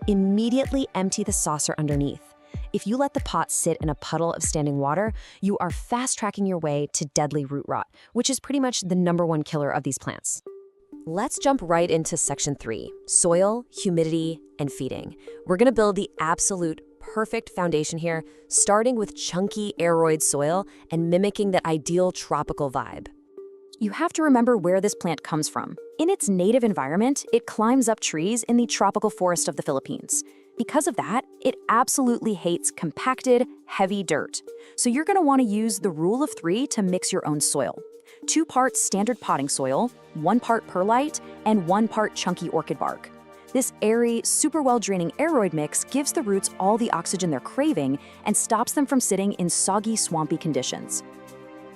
Immediately empty the saucer underneath. If you let the pot sit in a puddle of standing water, you are fast-tracking your way to deadly root rot, which is pretty much the #1 killer of these plants. Let's jump right into Section 3, soil, humidity, and feeding. We're gonna build the absolute perfect foundation here, starting with chunky aeroid soil and mimicking that ideal tropical vibe. You have to remember where this plant comes from. In its native environment, it climbs up trees in the tropical forest of the Philippines. Because of that, it absolutely hates compacted, heavy dirt. So you're going to want to use the rule of 3 to mix your own soil. 2 parts standard potting soil, 1 part perlite, and 1 part chunky orchid bark. This airy, super well-draining aeroid mix gives the roots all the oxygen they're craving and stops them from sitting in soggy, swampy conditions.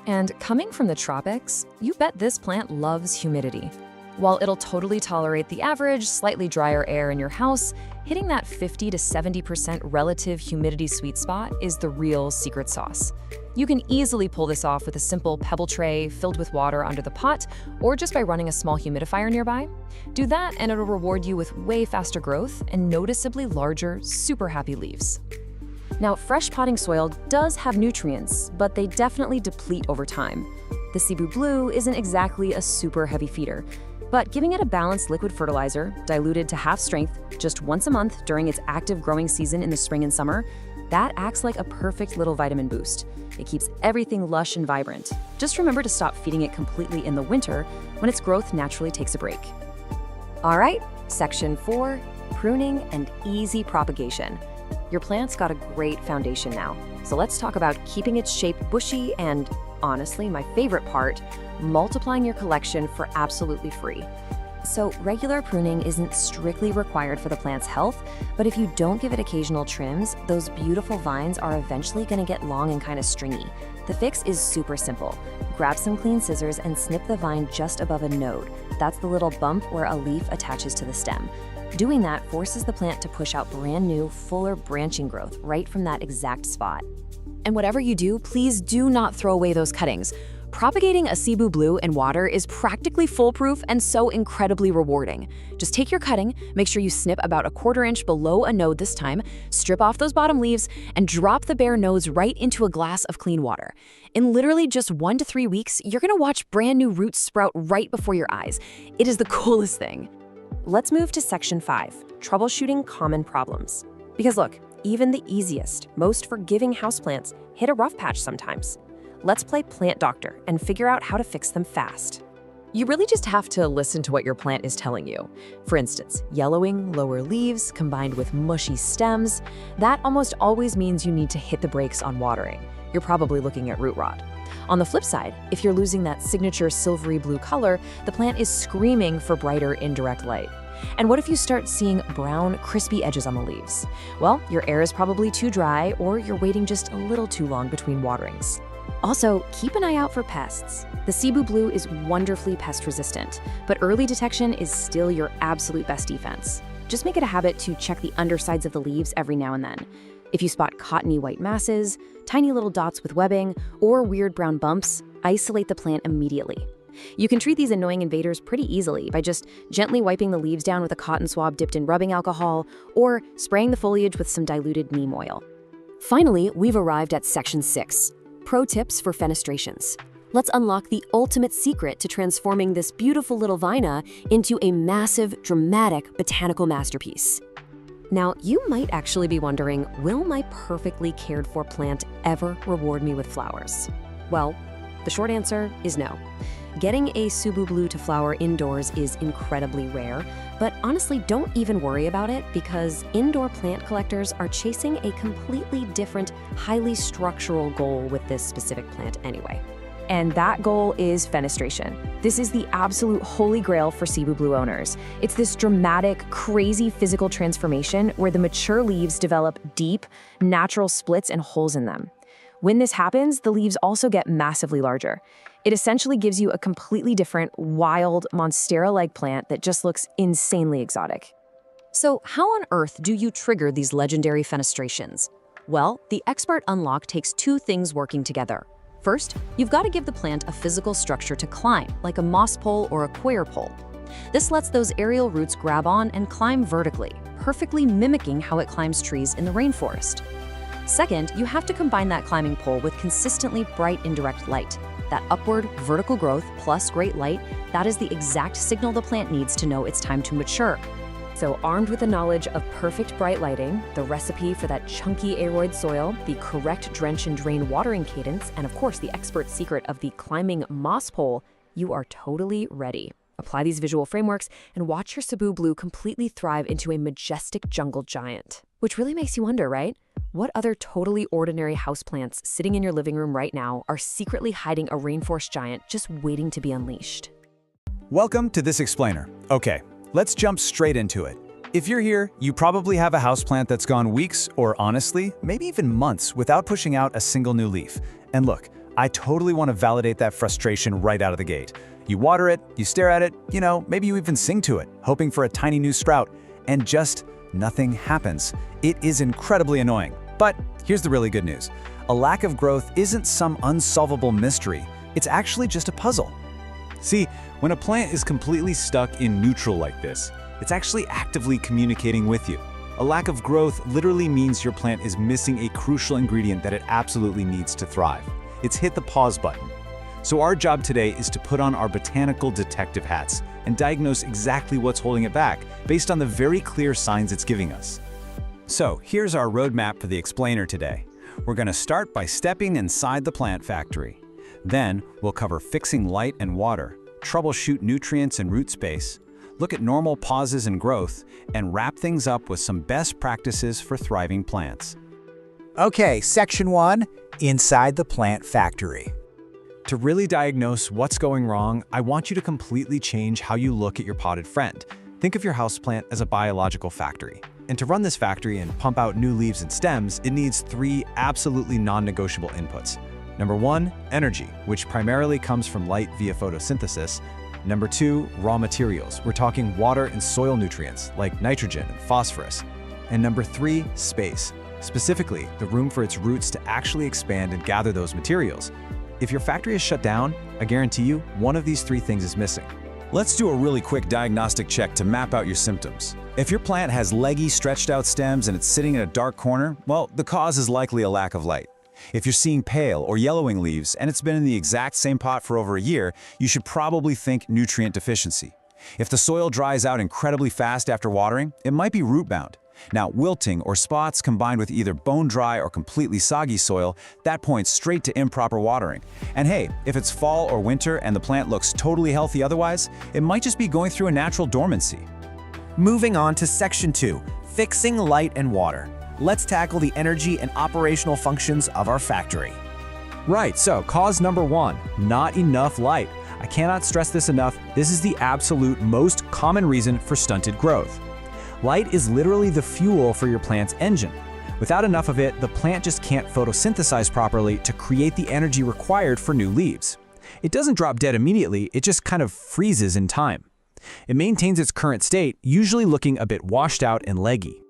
And coming from the tropics, you bet this plant loves humidity. While it'll totally tolerate the average, slightly drier air in your house, hitting that 50 to 70% relative humidity sweet spot is the real secret sauce. You can easily pull this off with a simple pebble tray filled with water under the pot, or just by running a small humidifier nearby. Do that and it'll reward you with way faster growth and noticeably larger, super happy leaves. Now, fresh potting soil does have nutrients, but they definitely deplete over time. The Cebu Blue isn't exactly a super heavy feeder, but giving it a balanced liquid fertilizer, diluted to half strength, just once a month during its active growing season in the spring and summer, that acts like a perfect little vitamin boost. It keeps everything lush and vibrant. Just remember to stop feeding it completely in the winter when its growth naturally takes a break. All right, section 4, pruning and easy propagation. Your plant's got a great foundation now, so let's talk about keeping its shape bushy and, honestly, my favorite part, multiplying your collection for absolutely free. So regular pruning isn't strictly required for the plant's health, but if you don't give it occasional trims, those beautiful vines are eventually going to get long and kind of stringy. The fix is super simple. Grab some clean scissors and snip the vine just above a node. That's the little bump where a leaf attaches to the stem. Doing that forces the plant to push out brand new, fuller branching growth right from that exact spot. And whatever you do, please do not throw away those cuttings. Propagating a Cebu Blue in water is practically foolproof and so incredibly rewarding. Just take your cutting, make sure you snip about a 1/4 inch below a node this time, strip off those bottom leaves, and drop the bare nodes right into a glass of clean water. In literally just 1 to 3 weeks, you're gonna watch brand new roots sprout right before your eyes. It is the coolest thing. Let's move to section 5, troubleshooting common problems. Because look, even the easiest, most forgiving houseplants hit a rough patch sometimes. Let's play plant doctor and figure out how to fix them fast. You really just have to listen to what your plant is telling you. For instance, yellowing, lower leaves combined with mushy stems, that almost always means you need to hit the brakes on watering. You're probably looking at root rot. On the flip side, if you're losing that signature silvery blue color, the plant is screaming for brighter indirect light. And what if you start seeing brown, crispy edges on the leaves? Well, your air is probably too dry or you're waiting just a little too long between waterings. Also, keep an eye out for pests. The Cebu Blue is wonderfully pest resistant, but early detection is still your absolute best defense. Just make it a habit to check the undersides of the leaves every now and then. If you spot cottony white masses, tiny little dots with webbing, or weird brown bumps, isolate the plant immediately. You can treat these annoying invaders pretty easily by just gently wiping the leaves down with a cotton swab dipped in rubbing alcohol, or spraying the foliage with some diluted neem oil. Finally, we've arrived at section 6. Pro tips for fenestrations. Let's unlock the ultimate secret to transforming this beautiful little vina into a massive, dramatic botanical masterpiece. Now, you might actually be wondering, will my perfectly cared for plant ever reward me with flowers? Well, the short answer is no. Getting a Cebu Blue to flower indoors is incredibly rare, but honestly, don't even worry about it because indoor plant collectors are chasing a completely different, highly structural goal with this specific plant anyway. And that goal is fenestration. This is the absolute holy grail for Cebu Blue owners. It's this dramatic, crazy physical transformation where the mature leaves develop deep, natural splits and holes in them. When this happens, the leaves also get massively larger. It essentially gives you a completely different, wild, monstera-like plant that just looks insanely exotic. So how on earth do you trigger these legendary fenestrations? Well, the expert unlock takes 2 things working together. First, you've got to give the plant a physical structure to climb, like a moss pole or a quail pole. This lets those aerial roots grab on and climb vertically, perfectly mimicking how it climbs trees in the rainforest. Second, you have to combine that climbing pole with consistently bright indirect light. That upward, vertical growth plus great light, that is the exact signal the plant needs to know it's time to mature. So armed with the knowledge of perfect bright lighting, the recipe for that chunky aeroid soil, the correct drench and drain watering cadence, and of course the expert secret of the climbing moss pole, you are totally ready. Apply these visual frameworks and watch your Cebu Blue completely thrive into a majestic jungle giant. Which really makes you wonder, right? What other totally ordinary houseplants sitting in your living room right now are secretly hiding a rainforest giant just waiting to be unleashed? Welcome to This Explainer. Okay, let's jump straight into it. If you're here, you probably have a houseplant that's gone weeks or honestly, maybe even months without pushing out a single new leaf. And look, I totally want to validate that frustration right out of the gate. You water it, you stare at it, maybe you even sing to it, hoping for a tiny new sprout, and just nothing happens. It is incredibly annoying. But here's the really good news. A lack of growth isn't some unsolvable mystery. It's actually just a puzzle. See, when a plant is completely stuck in neutral like this, it's actually actively communicating with you. A lack of growth literally means your plant is missing a crucial ingredient that it absolutely needs to thrive. It's hit the pause button. So our job today is to put on our botanical detective hats and diagnose exactly what's holding it back based on the very clear signs it's giving us. So here's our roadmap for the explainer today. We're going to start by stepping inside the plant factory. Then we'll cover fixing light and water, troubleshoot nutrients and root space, look at normal pauses in growth, and wrap things up with some best practices for thriving plants. Okay, Section 1, Inside the Plant Factory. To really diagnose what's going wrong, I want you to completely change how you look at your potted friend. Think of your houseplant as a biological factory. And to run this factory and pump out new leaves and stems, it needs 3 absolutely non-negotiable inputs. Number 1, energy, which primarily comes from light via photosynthesis. Number 2, raw materials. We're talking water and soil nutrients like nitrogen and phosphorus. And number 3, space. Specifically, the room for its roots to actually expand and gather those materials. If your factory is shut down, I guarantee you, one of these 3 things is missing. Let's do a really quick diagnostic check to map out your symptoms. If your plant has leggy, stretched out stems and it's sitting in a dark corner, well, the cause is likely a lack of light. If you're seeing pale or yellowing leaves and it's been in the exact same pot for over a year, you should probably think nutrient deficiency. If the soil dries out incredibly fast after watering, it might be root-bound. Now, wilting or spots combined with either bone-dry or completely soggy soil, that points straight to improper watering. And hey, if it's fall or winter and the plant looks totally healthy otherwise, it might just be going through a natural dormancy. Moving on to Section 2, Fixing Light and Water. Let's tackle the energy and operational functions of our factory. Right, so cause number 1, not enough light. I cannot stress this enough, this is the absolute most common reason for stunted growth. Light is literally the fuel for your plant's engine. Without enough of it, the plant just can't photosynthesize properly to create the energy required for new leaves. It doesn't drop dead immediately, it just kind of freezes in time. It maintains its current state, usually looking a bit washed out and leggy.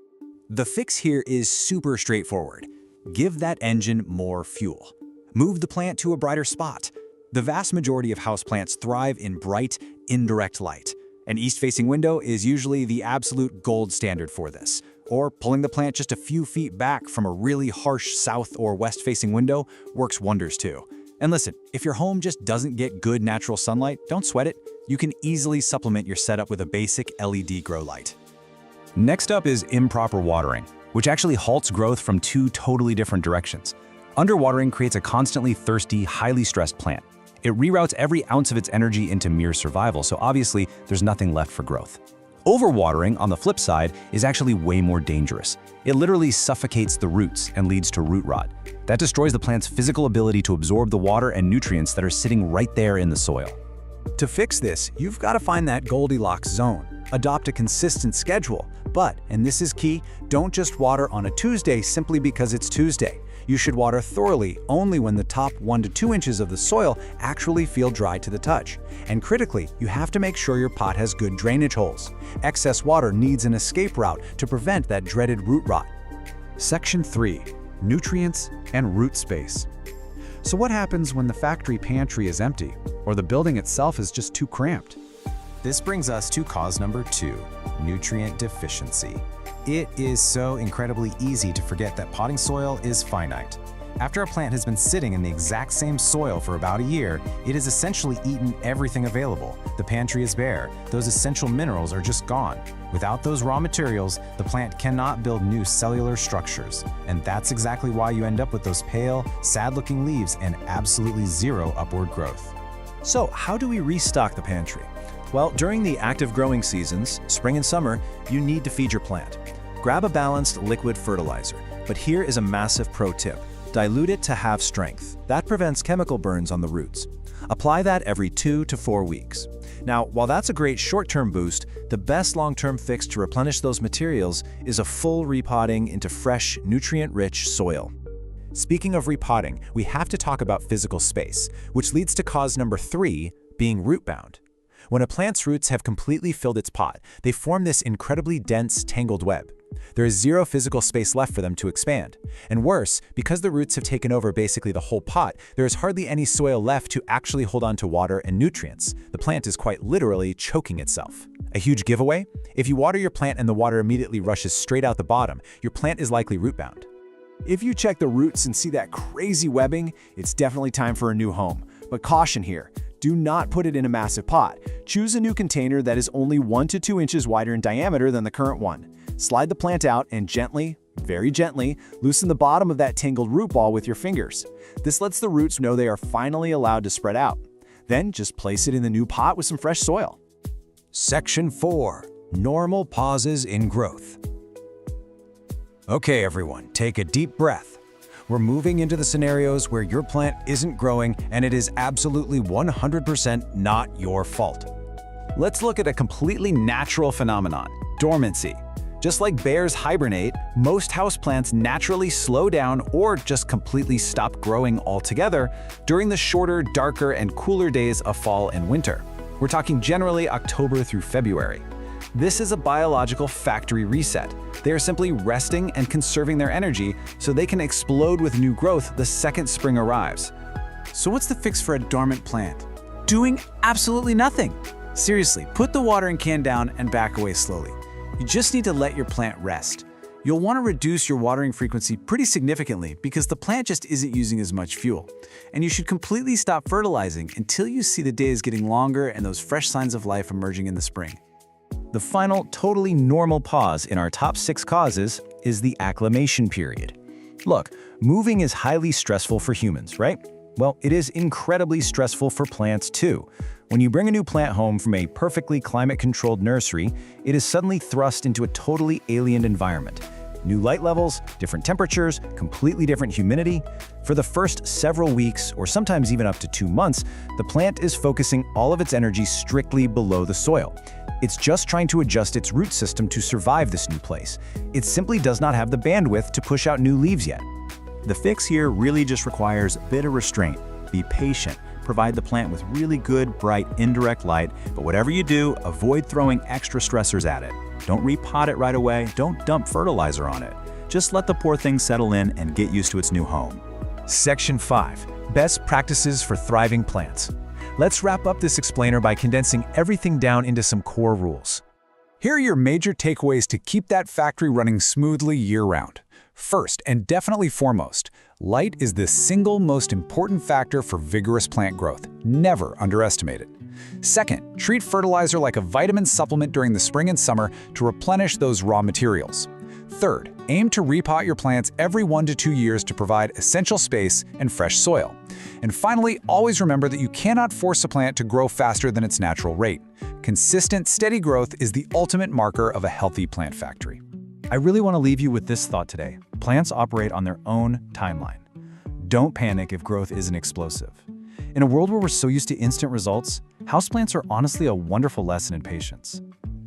The fix here is super straightforward. Give that engine more fuel. Move the plant to a brighter spot. The vast majority of houseplants thrive in bright, indirect light. An east-facing window is usually the absolute gold standard for this. Or pulling the plant just a few feet back from a really harsh south or west-facing window works wonders too. And listen, if your home just doesn't get good natural sunlight, don't sweat it. You can easily supplement your setup with a basic LED grow light. Next up is improper watering, which actually halts growth from 2 totally different directions. Underwatering creates a constantly thirsty, highly stressed plant. It reroutes every ounce of its energy into mere survival, so obviously there's nothing left for growth. Overwatering, on the flip side, is actually way more dangerous. It literally suffocates the roots and leads to root rot. That destroys the plant's physical ability to absorb the water and nutrients that are sitting right there in the soil. To fix this, you've got to find that Goldilocks zone. Adopt a consistent schedule, but, and this is key, don't just water on a Tuesday simply because it's Tuesday. You should water thoroughly only when the top 1 to 2 inches of the soil actually feel dry to the touch. And critically, you have to make sure your pot has good drainage holes. Excess water needs an escape route to prevent that dreaded root rot. Section 3, Nutrients and Root Space. So what happens when the factory pantry is empty, or the building itself is just too cramped? This brings us to cause number 2, nutrient deficiency. It is so incredibly easy to forget that potting soil is finite. After a plant has been sitting in the exact same soil for about a year, it has essentially eaten everything available. The pantry is bare. Those essential minerals are just gone. Without those raw materials, the plant cannot build new cellular structures. And that's exactly why you end up with those pale, sad-looking leaves and absolutely zero upward growth. So how do we restock the pantry? Well, during the active growing seasons, spring and summer, you need to feed your plant. Grab a balanced liquid fertilizer, but here is a massive pro tip. Dilute it to half strength. That prevents chemical burns on the roots. Apply that every 2 to 4 weeks. Now, while that's a great short-term boost, the best long-term fix to replenish those materials is a full repotting into fresh, nutrient-rich soil. Speaking of repotting, we have to talk about physical space, which leads to cause number 3, being root-bound. When a plant's roots have completely filled its pot, they form this incredibly dense, tangled web. There is zero physical space left for them to expand. And worse, because the roots have taken over basically the whole pot, there is hardly any soil left to actually hold on to water and nutrients. The plant is quite literally choking itself. A huge giveaway? If you water your plant and the water immediately rushes straight out the bottom, your plant is likely root-bound. If you check the roots and see that crazy webbing, it's definitely time for a new home. But caution here. Do not put it in a massive pot. Choose a new container that is only 1 to 2 inches wider in diameter than the current one. Slide the plant out and gently, very gently, loosen the bottom of that tangled root ball with your fingers. This lets the roots know they are finally allowed to spread out. Then just place it in the new pot with some fresh soil. Section 4. Normal pauses in growth. Okay, everyone, take a deep breath. We're moving into the scenarios where your plant isn't growing and it is absolutely 100% not your fault. Let's look at a completely natural phenomenon, dormancy. Just like bears hibernate, most houseplants naturally slow down or just completely stop growing altogether during the shorter, darker, and cooler days of fall and winter. We're talking generally October through February. This is a biological factory reset. They are simply resting and conserving their energy so they can explode with new growth the second spring arrives. So what's the fix for a dormant plant? Doing absolutely nothing. Seriously, put the watering can down and back away slowly. You just need to let your plant rest. You'll want to reduce your watering frequency pretty significantly because the plant just isn't using as much fuel. And you should completely stop fertilizing until you see the days getting longer and those fresh signs of life emerging in the spring. The final, totally normal pause in our top 6 causes is the acclimation period. Look, moving is highly stressful for humans, right? Well, it is incredibly stressful for plants too. When you bring a new plant home from a perfectly climate-controlled nursery, it is suddenly thrust into a totally alien environment. New light levels, different temperatures, completely different humidity. For the first several weeks, or sometimes even up to 2 months, the plant is focusing all of its energy strictly below the soil. It's just trying to adjust its root system to survive this new place. It simply does not have the bandwidth to push out new leaves yet. The fix here really just requires a bit of restraint. Be patient. Provide the plant with really good, bright, indirect light, but whatever you do, avoid throwing extra stressors at it. Don't repot it right away, don't dump fertilizer on it. Just let the poor thing settle in and get used to its new home. Section 5. Best practices for thriving plants. Let's wrap up this explainer by condensing everything down into some core rules. Here are your major takeaways to keep that factory running smoothly year-round. First, and definitely foremost, light is the single most important factor for vigorous plant growth. Never underestimate it. Second, treat fertilizer like a vitamin supplement during the spring and summer to replenish those raw materials. Third, aim to repot your plants every 1 to 2 years to provide essential space and fresh soil. And finally, always remember that you cannot force a plant to grow faster than its natural rate. Consistent, steady growth is the ultimate marker of a healthy plant factory. I really want to leave you with this thought today. Plants operate on their own timeline. Don't panic if growth isn't explosive. In a world where we're so used to instant results, houseplants are honestly a wonderful lesson in patience.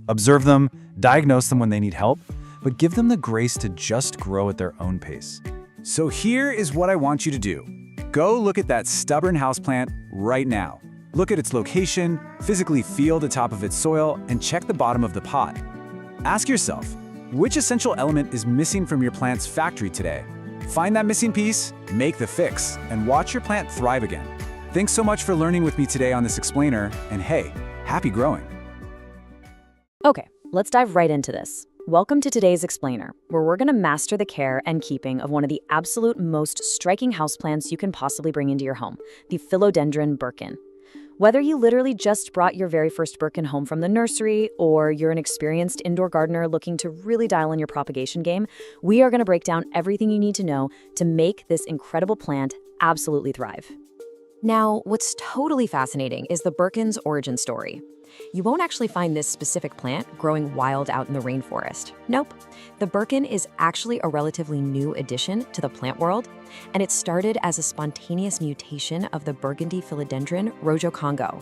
Observe them, diagnose them when they need help, but give them the grace to just grow at their own pace. So here is what I want you to do. Go look at that stubborn houseplant right now. Look at its location, physically feel the top of its soil, and check the bottom of the pot. Ask yourself, which essential element is missing from your plant's factory today? Find that missing piece, make the fix, and watch your plant thrive again. Thanks so much for learning with me today on this explainer, and hey, happy growing. Okay, let's dive right into this. Welcome to today's explainer, where we're going to master the care and keeping of one of the absolute most striking houseplants you can possibly bring into your home, the philodendron birkin. Whether you literally just brought your very first birkin home from the nursery, or you're an experienced indoor gardener looking to really dial in your propagation game, we are going to break down everything you need to know to make this incredible plant absolutely thrive. Now, what's totally fascinating is the Birkin's origin story. You won't actually find this specific plant growing wild out in the rainforest. Nope. The Birkin is actually a relatively new addition to the plant world, and it started as a spontaneous mutation of the burgundy philodendron Rojo Congo.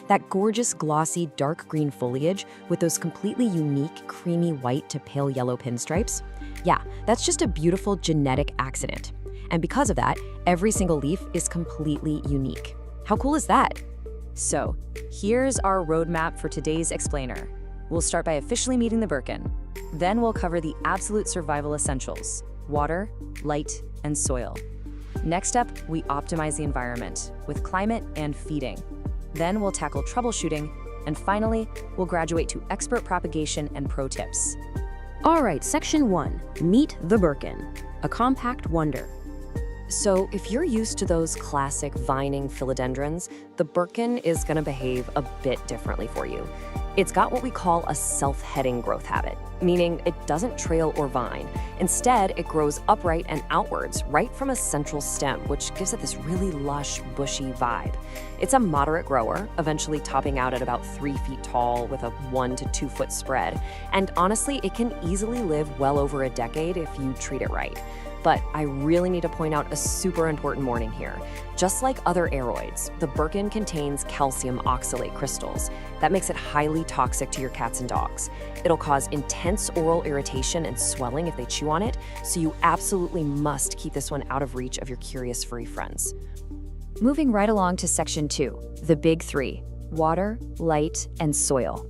That gorgeous, glossy, dark green foliage with those completely unique, creamy white to pale yellow pinstripes. Yeah, that's just a beautiful genetic accident. And because of that, every single leaf is completely unique. How cool is that? So, here's our roadmap for today's explainer. We'll start by officially meeting the Birkin. Then we'll cover the absolute survival essentials: water, light, and soil. Next up, we optimize the environment with climate and feeding. Then we'll tackle troubleshooting, and finally, we'll graduate to expert propagation and pro tips. All right, section 1, meet the Birkin, a compact wonder. So if you're used to those classic vining philodendrons, the Birkin is going to behave a bit differently for you. It's got what we call a self-heading growth habit, meaning it doesn't trail or vine. Instead, it grows upright and outwards, right from a central stem, which gives it this really lush, bushy vibe. It's a moderate grower, eventually topping out at about 3 feet tall with a 1 to 2 foot spread. And honestly, it can easily live well over a decade if you treat it right. But I really need to point out a super important warning here. Just like other aroids, the Birkin contains calcium oxalate crystals. That makes it highly toxic to your cats and dogs. It'll cause intense oral irritation and swelling if they chew on it, so you absolutely must keep this one out of reach of your curious furry friends. Moving right along to section 2, the big 3, water, light, and soil.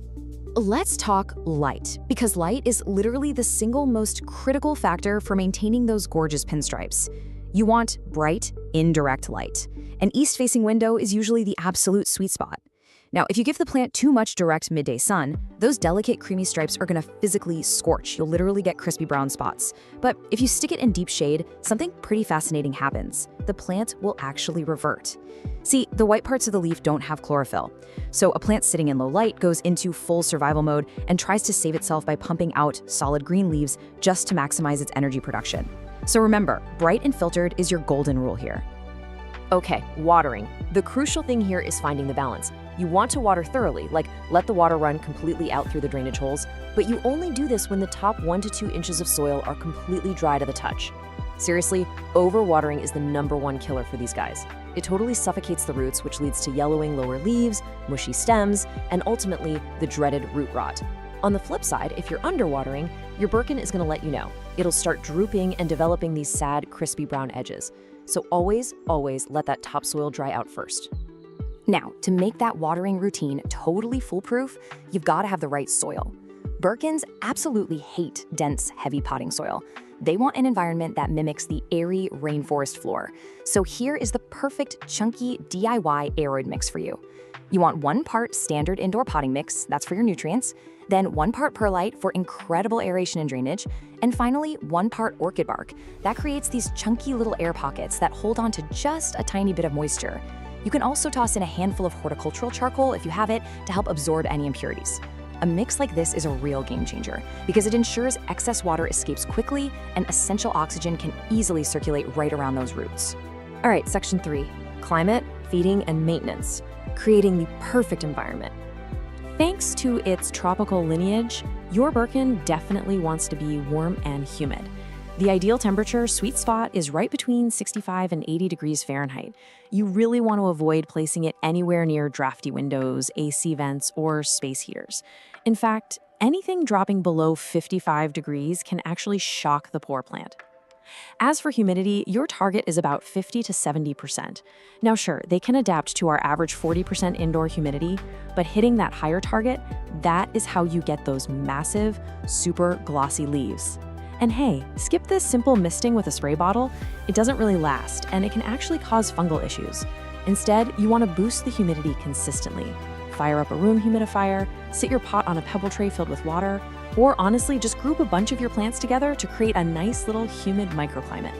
Let's talk light, because light is literally the single most critical factor for maintaining those gorgeous pinstripes. You want bright, indirect light. An east-facing window is usually the absolute sweet spot. Now, if you give the plant too much direct midday sun, those delicate creamy stripes are gonna physically scorch. You'll literally get crispy brown spots. But if you stick it in deep shade, something pretty fascinating happens. The plant will actually revert. See, the white parts of the leaf don't have chlorophyll. So a plant sitting in low light goes into full survival mode and tries to save itself by pumping out solid green leaves just to maximize its energy production. So remember, bright and filtered is your golden rule here. Okay, watering. The crucial thing here is finding the balance. You want to water thoroughly, like let the water run completely out through the drainage holes, but you only do this when the top 1 to 2 inches of soil are completely dry to the touch. Seriously, overwatering is the #1 killer for these guys. It totally suffocates the roots, which leads to yellowing lower leaves, mushy stems, and ultimately the dreaded root rot. On the flip side, if you're underwatering, your Birkin is going to let you know. It'll start drooping and developing these sad, crispy brown edges. So always, always let that topsoil dry out first. Now, to make that watering routine totally foolproof, you've got to have the right soil. Birkins absolutely hate dense, heavy potting soil. They want an environment that mimics the airy rainforest floor. So here is the perfect chunky DIY aroid mix for you. You want 1 part standard indoor potting mix, that's for your nutrients, then 1 part perlite for incredible aeration and drainage, and finally 1 part orchid bark. That creates these chunky little air pockets that hold on to just a tiny bit of moisture. You can also toss in a handful of horticultural charcoal if you have it to help absorb any impurities. A mix like this is a real game changer because it ensures excess water escapes quickly and essential oxygen can easily circulate right around those roots. All right, section 3, climate, feeding, and maintenance, creating the perfect environment. Thanks to its tropical lineage, your Birkin definitely wants to be warm and humid. The ideal temperature sweet spot is right between 65 and 80 degrees Fahrenheit. You really want to avoid placing it anywhere near drafty windows, AC vents, or space heaters. In fact, anything dropping below 55 degrees can actually shock the poor plant. As for humidity, your target is about 50 to 70%. Now sure, they can adapt to our average 40% indoor humidity, but hitting that higher target, that is how you get those massive, super glossy leaves. And hey, skip this simple misting with a spray bottle. It doesn't really last, and it can actually cause fungal issues. Instead, you want to boost the humidity consistently. Fire up a room humidifier, sit your pot on a pebble tray filled with water, or honestly, just group a bunch of your plants together to create a nice little humid microclimate.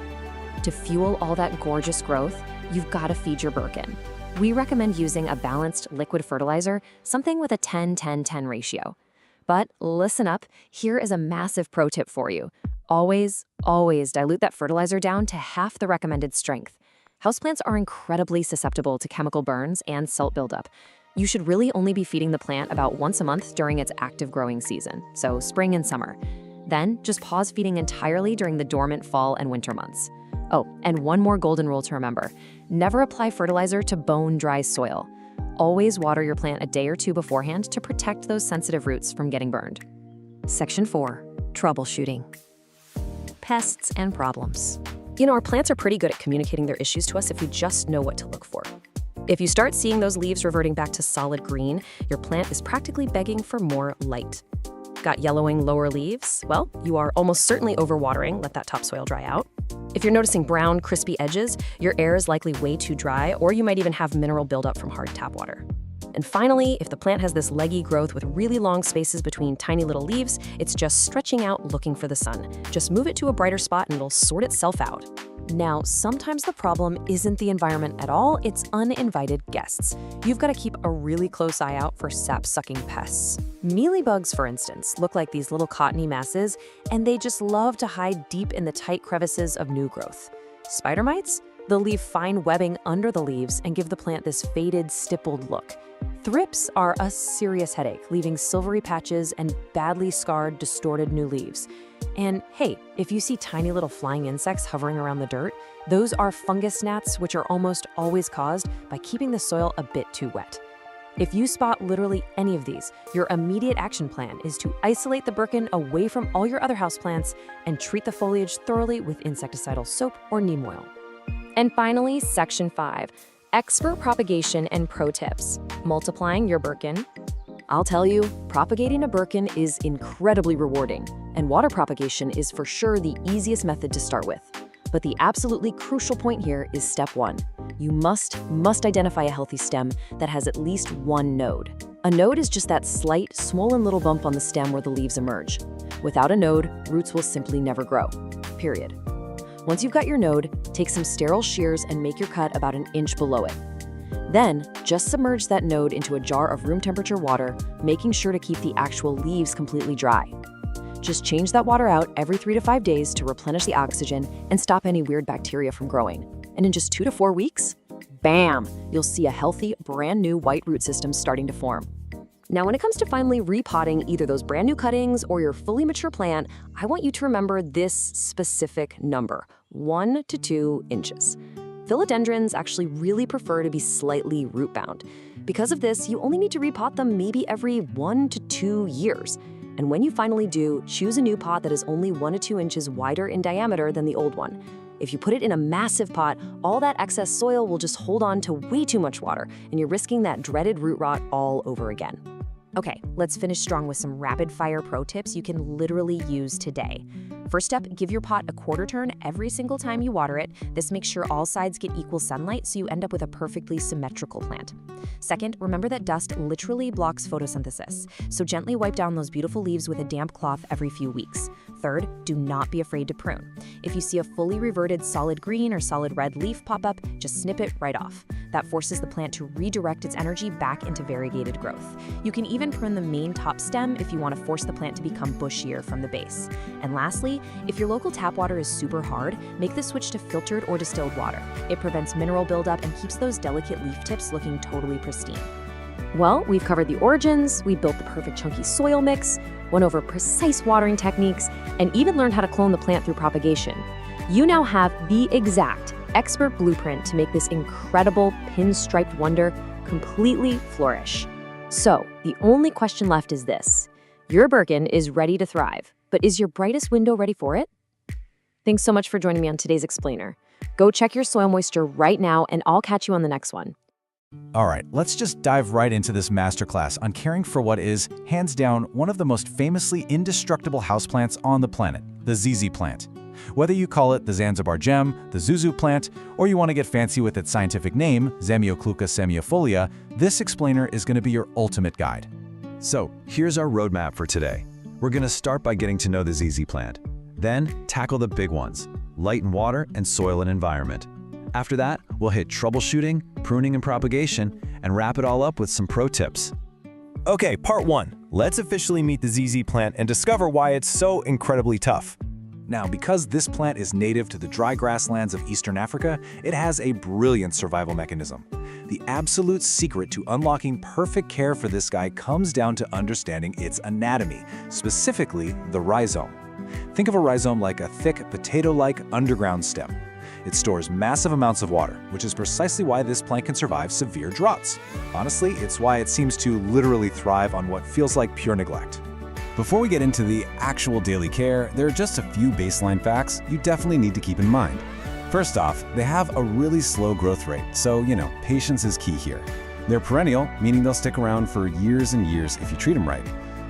To fuel all that gorgeous growth, you've got to feed your Birkin. We recommend using a balanced liquid fertilizer, something with a 10-10-10 ratio. But listen up, here is a massive pro tip for you. Always, always dilute that fertilizer down to half the recommended strength. Houseplants are incredibly susceptible to chemical burns and silt buildup. You should really only be feeding the plant about once a month during its active growing season, so spring and summer. Then, just pause feeding entirely during the dormant fall and winter months. Oh, and one more golden rule to remember. Never apply fertilizer to bone-dry soil. Always water your plant a day or two beforehand to protect those sensitive roots from getting burned. Section 4. Troubleshooting. Pests and problems. You know, our plants are pretty good at communicating their issues to us if we just know what to look for. If you start seeing those leaves reverting back to solid green, your plant is practically begging for more light. Got yellowing lower leaves? Well, you are almost certainly overwatering. Let that topsoil dry out. If you're noticing brown, crispy edges, your air is likely way too dry, or you might even have mineral buildup from hard tap water. And finally, if the plant has this leggy growth with really long spaces between tiny little leaves, it's just stretching out looking for the sun. Just move it to a brighter spot and it'll sort itself out. Now, sometimes the problem isn't the environment at all, it's uninvited guests. You've got to keep a really close eye out for sap-sucking pests. Mealybugs, for instance, look like these little cottony masses, and they just love to hide deep in the tight crevices of new growth. Spider mites? They'll leave fine webbing under the leaves and give the plant this faded, stippled look. Thrips are a serious headache, leaving silvery patches and badly scarred, distorted new leaves. And hey, if you see tiny little flying insects hovering around the dirt, those are fungus gnats, which are almost always caused by keeping the soil a bit too wet. If you spot literally any of these, your immediate action plan is to isolate the Birkin away from all your other houseplants and treat the foliage thoroughly with insecticidal soap or neem oil. And finally, Section 5. Expert propagation and pro tips. Multiplying your Birkin. I'll tell you, propagating a Birkin is incredibly rewarding, and water propagation is for sure the easiest method to start with. But the absolutely crucial point here is step 1. You must identify a healthy stem that has at least one node. A node is just that slight, swollen little bump on the stem where the leaves emerge. Without a node, roots will simply never grow. Period. Once you've got your node, take some sterile shears and make your cut about an inch below it. Then, just submerge that node into a jar of room temperature water, making sure to keep the actual leaves completely dry. Just change that water out every 3 to 5 days to replenish the oxygen and stop any weird bacteria from growing. And in just 2 to 4 weeks, bam, you'll see a healthy, brand new white root system starting to form. Now, when it comes to finally repotting either those brand new cuttings or your fully mature plant, I want you to remember this specific number, 1 to 2 inches. Philodendrons actually really prefer to be slightly root-bound. Because of this, you only need to repot them maybe every 1 to 2 years. And when you finally do, choose a new pot that is only 1 to 2 inches wider in diameter than the old one. If you put it in a massive pot, all that excess soil will just hold on to way too much water, and you're risking that dreaded root rot all over again. Okay, let's finish strong with some rapid-fire pro tips you can literally use today. First step, give your pot a quarter turn every single time you water it. This makes sure all sides get equal sunlight so you end up with a perfectly symmetrical plant. Second, remember that dust literally blocks photosynthesis, so gently wipe down those beautiful leaves with a damp cloth every few weeks. Third, do not be afraid to prune. If you see a fully reverted solid green or solid red leaf pop up, just snip it right off. That forces the plant to redirect its energy back into variegated growth. You can even prune the main top stem if you want to force the plant to become bushier from the base. And lastly, if your local tap water is super hard, make the switch to filtered or distilled water. It prevents mineral buildup and keeps those delicate leaf tips looking totally pristine. Well, we've covered the origins, we built the perfect chunky soil mix, went over precise watering techniques, and even learned how to clone the plant through propagation. You now have the exact expert blueprint to make this incredible pinstriped wonder completely flourish. So, the only question left is this. Your Birkin is ready to thrive, but is your brightest window ready for it? Thanks so much for joining me on today's Explainer. Go check your soil moisture right now, and I'll catch you on the next one. All right, let's just dive right into this masterclass on caring for what is, hands down, one of the most famously indestructible houseplants on the planet, the ZZ plant. Whether you call it the Zanzibar gem, the Zuzu plant, or you want to get fancy with its scientific name, Zamioculca semiifolia, this explainer is going to be your ultimate guide. So, here's our roadmap for today. We're going to start by getting to know the ZZ plant. Then, tackle the big ones, light and water and soil and environment. After that, we'll hit troubleshooting, pruning and propagation, and wrap it all up with some pro tips. Okay, part 1. Let's officially meet the ZZ plant and discover why it's so incredibly tough. Now, because this plant is native to the dry grasslands of Eastern Africa, it has a brilliant survival mechanism. The absolute secret to unlocking perfect care for this guy comes down to understanding its anatomy, specifically the rhizome. Think of a rhizome like a thick, potato-like underground stem. It stores massive amounts of water, which is precisely why this plant can survive severe droughts. Honestly, it's why it seems to literally thrive on what feels like pure neglect. Before we get into the actual daily care, there are just a few baseline facts you definitely need to keep in mind. First off, they have a really slow growth rate, so, patience is key here. They're perennial, meaning they'll stick around for years and years if you treat them right.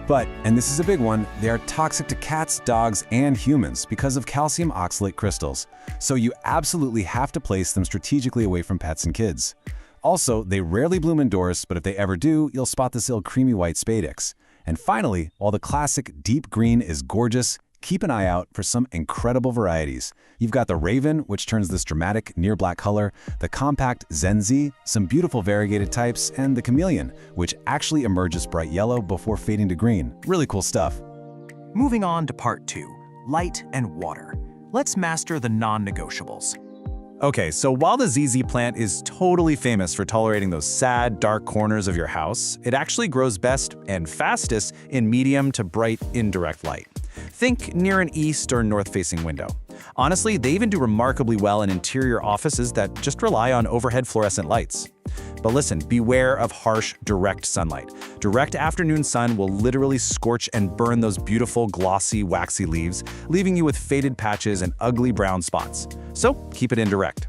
But, and this is a big one, they are toxic to cats, dogs, and humans because of calcium oxalate crystals, so you absolutely have to place them strategically away from pets and kids. Also, they rarely bloom indoors, but if they ever do, you'll spot this little creamy white spadix. And finally, while the classic deep green is gorgeous, keep an eye out for some incredible varieties. You've got the Raven, which turns this dramatic near black color, the compact Zenzi, some beautiful variegated types, and the Chameleon, which actually emerges bright yellow before fading to green. Really cool stuff. Moving on to part 2, light and water. Let's master the non-negotiables. Okay, so while the ZZ plant is totally famous for tolerating those sad, dark corners of your house, it actually grows best and fastest in medium to bright indirect light. Think near an east or north-facing window. Honestly, they even do remarkably well in interior offices that just rely on overhead fluorescent lights. But listen, beware of harsh, direct sunlight. Direct afternoon sun will literally scorch and burn those beautiful, glossy, waxy leaves, leaving you with faded patches and ugly brown spots. So keep it indirect.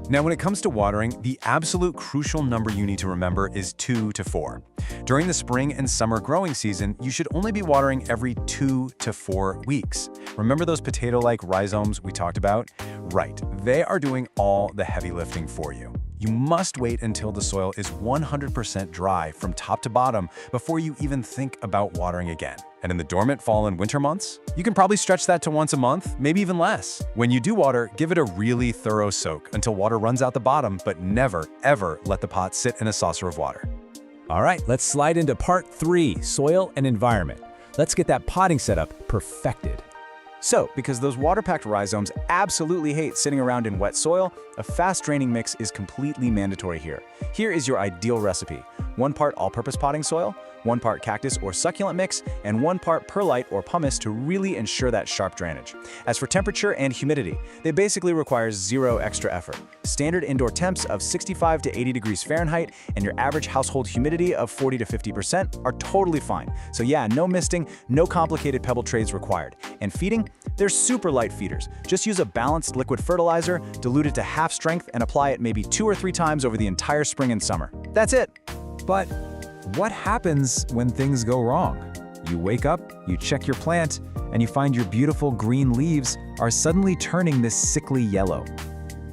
Now, when it comes to watering, the absolute crucial number you need to remember is 2 to 4. During the spring and summer growing season, you should only be watering every 2 to 4 weeks. Remember those potato-like rhizomes we talked about? Right, they are doing all the heavy lifting for you. You must wait until the soil is 100% dry from top to bottom before you even think about watering again. And in the dormant fall and winter months, you can probably stretch that to once a month, maybe even less. When you do water, give it a really thorough soak until water runs out the bottom, but never, ever let the pot sit in a saucer of water. All right, let's slide into part 3, soil and environment. Let's get that potting setup perfected. So, because those water-packed rhizomes absolutely hate sitting around in wet soil, a fast-draining mix is completely mandatory here. Here is your ideal recipe: 1 part all-purpose potting soil, 1 part cactus or succulent mix, and 1 part perlite or pumice to really ensure that sharp drainage. As for temperature and humidity, they basically require 0 extra effort. Standard indoor temps of 65 to 80 degrees Fahrenheit and your average household humidity of 40 to 50% are totally fine. So yeah, no misting, no complicated pebble trays required. And feeding? They're super light feeders. Just use a balanced liquid fertilizer, dilute it to half strength, and apply it maybe 2 or 3 times over the entire spring and summer. That's it. But what happens when things go wrong? You wake up, you check your plant, and you find your beautiful green leaves are suddenly turning this sickly yellow.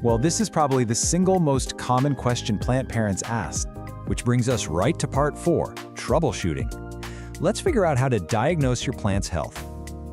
Well, this is probably the single most common question plant parents ask, which brings us right to part 4, troubleshooting. Let's figure out how to diagnose your plant's health.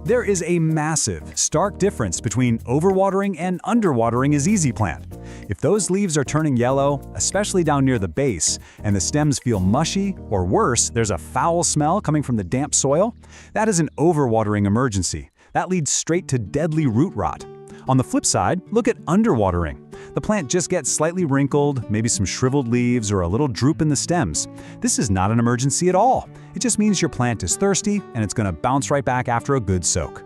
There is a massive, stark difference between overwatering and underwatering a ZZ plant. If those leaves are turning yellow, especially down near the base, and the stems feel mushy, or worse, there's a foul smell coming from the damp soil, that is an overwatering emergency. That leads straight to deadly root rot. On the flip side, look at underwatering. The plant just gets slightly wrinkled, maybe some shriveled leaves or a little droop in the stems. This is not an emergency at all. It just means your plant is thirsty and it's going to bounce right back after a good soak.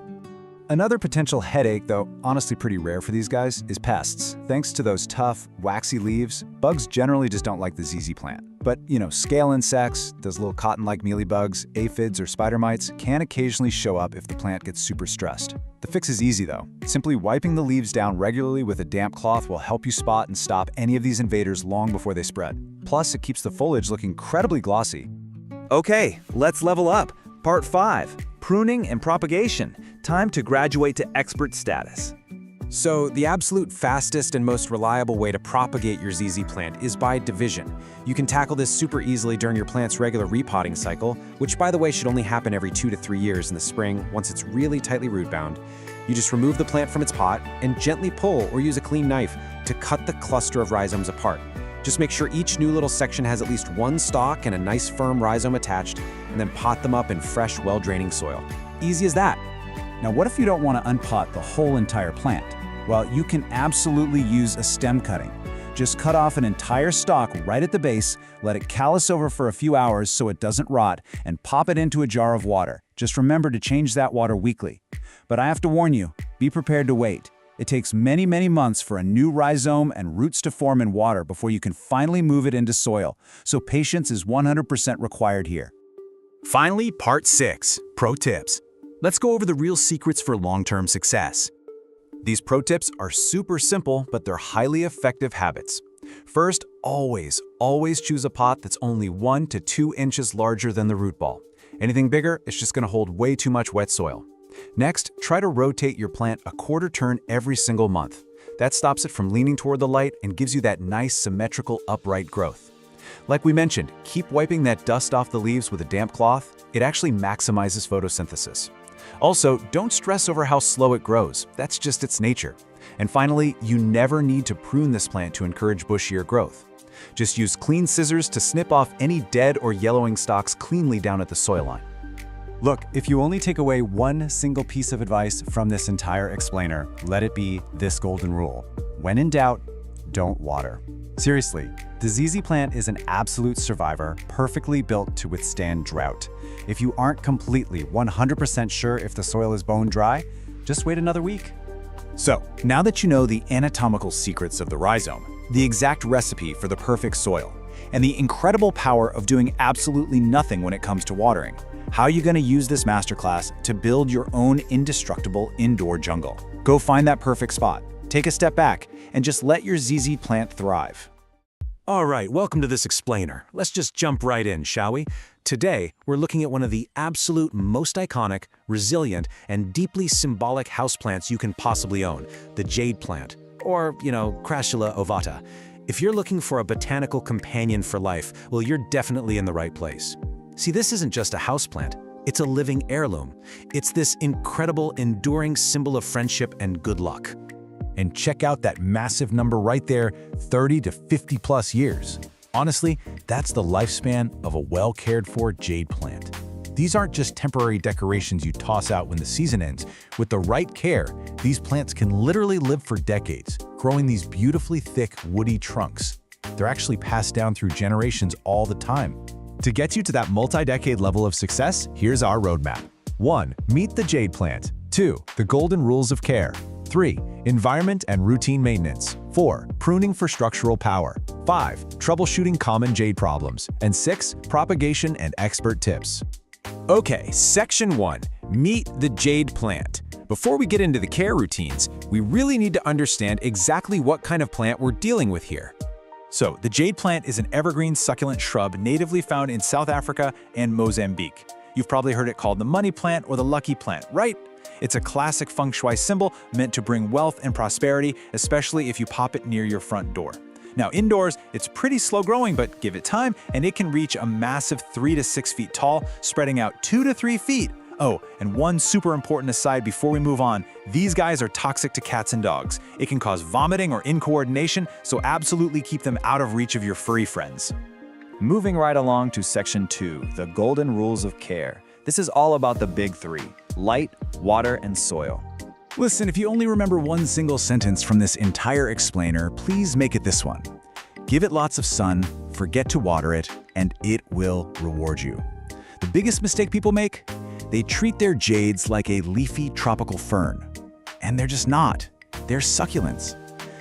Another potential headache, though honestly pretty rare for these guys, is pests. Thanks to those tough, waxy leaves, bugs generally just don't like the ZZ plant. But, scale insects, those little cotton-like mealybugs, aphids, or spider mites can occasionally show up if the plant gets super stressed. The fix is easy, though. Simply wiping the leaves down regularly with a damp cloth will help you spot and stop any of these invaders long before they spread. Plus, it keeps the foliage looking incredibly glossy. Okay, let's level up. Part 5, pruning and propagation. Time to graduate to expert status. So, the absolute fastest and most reliable way to propagate your ZZ plant is by division. You can tackle this super easily during your plant's regular repotting cycle, which by the way should only happen every 2 to 3 years in the spring once it's really tightly root bound. You just remove the plant from its pot and gently pull or use a clean knife to cut the cluster of rhizomes apart. Just make sure each new little section has at least 1 stalk and a nice firm rhizome attached, and then pot them up in fresh, well-draining soil. Easy as that. Now, what if you don't want to unpot the whole entire plant? Well, you can absolutely use a stem cutting. Just cut off an entire stalk right at the base, let it callus over for a few hours so it doesn't rot, and pop it into a jar of water. Just remember to change that water weekly. But I have to warn you, be prepared to wait. It takes many, many months for a new rhizome and roots to form in water before you can finally move it into soil, so patience is 100% required here. Finally, part 6, Pro Tips. Let's go over the real secrets for long-term success. These pro tips are super simple, but they're highly effective habits. First, always choose a pot that's only 1 to 2 inches larger than the root ball. Anything bigger, it's just going to hold way too much wet soil. Next, try to rotate your plant a quarter turn every single month. That stops it from leaning toward the light and gives you that nice, symmetrical, upright growth. Like we mentioned, keep wiping that dust off the leaves with a damp cloth. It actually maximizes photosynthesis. Also, don't stress over how slow it grows. That's just its nature. And finally, you never need to prune this plant to encourage bushier growth. Just use clean scissors to snip off any dead or yellowing stalks cleanly down at the soil line. Look, if you only take away one single piece of advice from this entire explainer, let it be this golden rule. When in doubt, don't water. Seriously, the ZZ plant is an absolute survivor, perfectly built to withstand drought. If you aren't completely 100% sure if the soil is bone dry, just wait another week. So, now that you know the anatomical secrets of the rhizome, the exact recipe for the perfect soil, and the incredible power of doing absolutely nothing when it comes to watering, how are you going to use this masterclass to build your own indestructible indoor jungle? Go find that perfect spot, take a step back, and just let your ZZ plant thrive. All right, welcome to this explainer. Let's just jump right in, shall we? Today, we're looking at one of the absolute most iconic, resilient, and deeply symbolic houseplants you can possibly own, the jade plant, or, Crassula ovata. If you're looking for a botanical companion for life, well, you're definitely in the right place. See, this isn't just a houseplant, it's a living heirloom. It's this incredible, enduring symbol of friendship and good luck. And check out that massive number right there, 30 to 50 plus years. Honestly, that's the lifespan of a well-cared-for jade plant. These aren't just temporary decorations you toss out when the season ends. With the right care, these plants can literally live for decades, growing these beautifully thick, woody trunks. They're actually passed down through generations all the time. To get you to that multi-decade level of success, here's our roadmap. 1. Meet the jade plant. 2. The golden rules of care. 3. Environment and routine maintenance. 4. Pruning for structural power. 5. Troubleshooting common jade problems. And 6. Propagation and expert tips. Okay, section 1, meet the jade plant. Before we get into the care routines, we really need to understand exactly what kind of plant we're dealing with here. So, the jade plant is an evergreen succulent shrub natively found in South Africa and Mozambique. You've probably heard it called the money plant or the lucky plant, right? It's a classic feng shui symbol meant to bring wealth and prosperity, especially if you pop it near your front door. Now, indoors, it's pretty slow growing, but give it time, and it can reach a massive 3 to 6 feet tall, spreading out 2 to 3 feet. Oh, and one super important aside before we move on, these guys are toxic to cats and dogs. It can cause vomiting or incoordination, so absolutely keep them out of reach of your furry friends. Moving right along to section 2, the golden rules of care. This is all about the big 3, light, water, and soil. Listen, if you only remember one single sentence from this entire explainer, please make it this one. Give it lots of sun, forget to water it, and it will reward you. The biggest mistake people make? They treat their jades like a leafy tropical fern. And they're just not. They're succulents.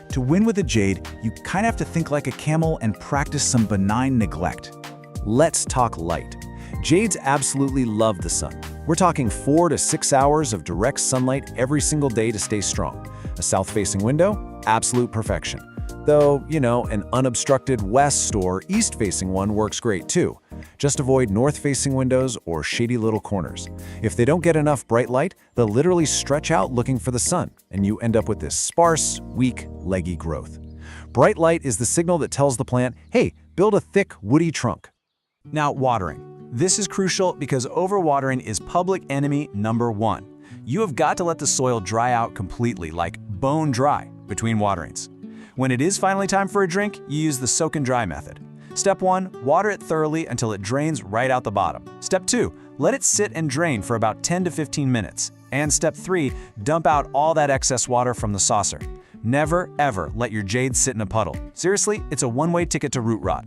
To win with a jade, you kind of have to think like a camel and practice some benign neglect. Let's talk light. Jades absolutely love the sun. We're talking 4 to 6 hours of direct sunlight every single day to stay strong. A south-facing window? Absolute perfection. Though, an unobstructed west or east-facing one works great too. Just avoid north-facing windows or shady little corners. If they don't get enough bright light, they'll literally stretch out looking for the sun, and you end up with this sparse, weak, leggy growth. Bright light is the signal that tells the plant, hey, build a thick, woody trunk. Now, watering. This is crucial because overwatering is public enemy number 1. You have got to let the soil dry out completely, like bone dry, between waterings. When it is finally time for a drink, you use the soak and dry method. Step 1, water it thoroughly until it drains right out the bottom. Step 2, let it sit and drain for about 10 to 15 minutes. And Step 3, dump out all that excess water from the saucer. Never, ever let your jade sit in a puddle. Seriously, it's a one-way ticket to root rot.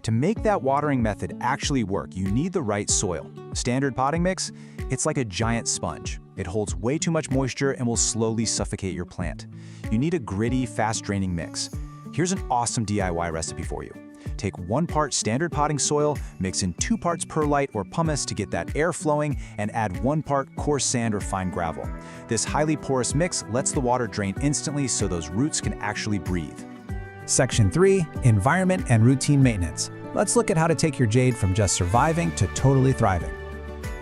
To make that watering method actually work, you need the right soil. Standard potting mix? It's like a giant sponge. It holds way too much moisture and will slowly suffocate your plant. You need a gritty, fast-draining mix. Here's an awesome DIY recipe for you. Take 1 part standard potting soil, mix in 2 parts perlite or pumice to get that air flowing, and add 1 part coarse sand or fine gravel. This highly porous mix lets the water drain instantly so those roots can actually breathe. Section 3, Environment and Routine Maintenance. Let's look at how to take your jade from just surviving to totally thriving.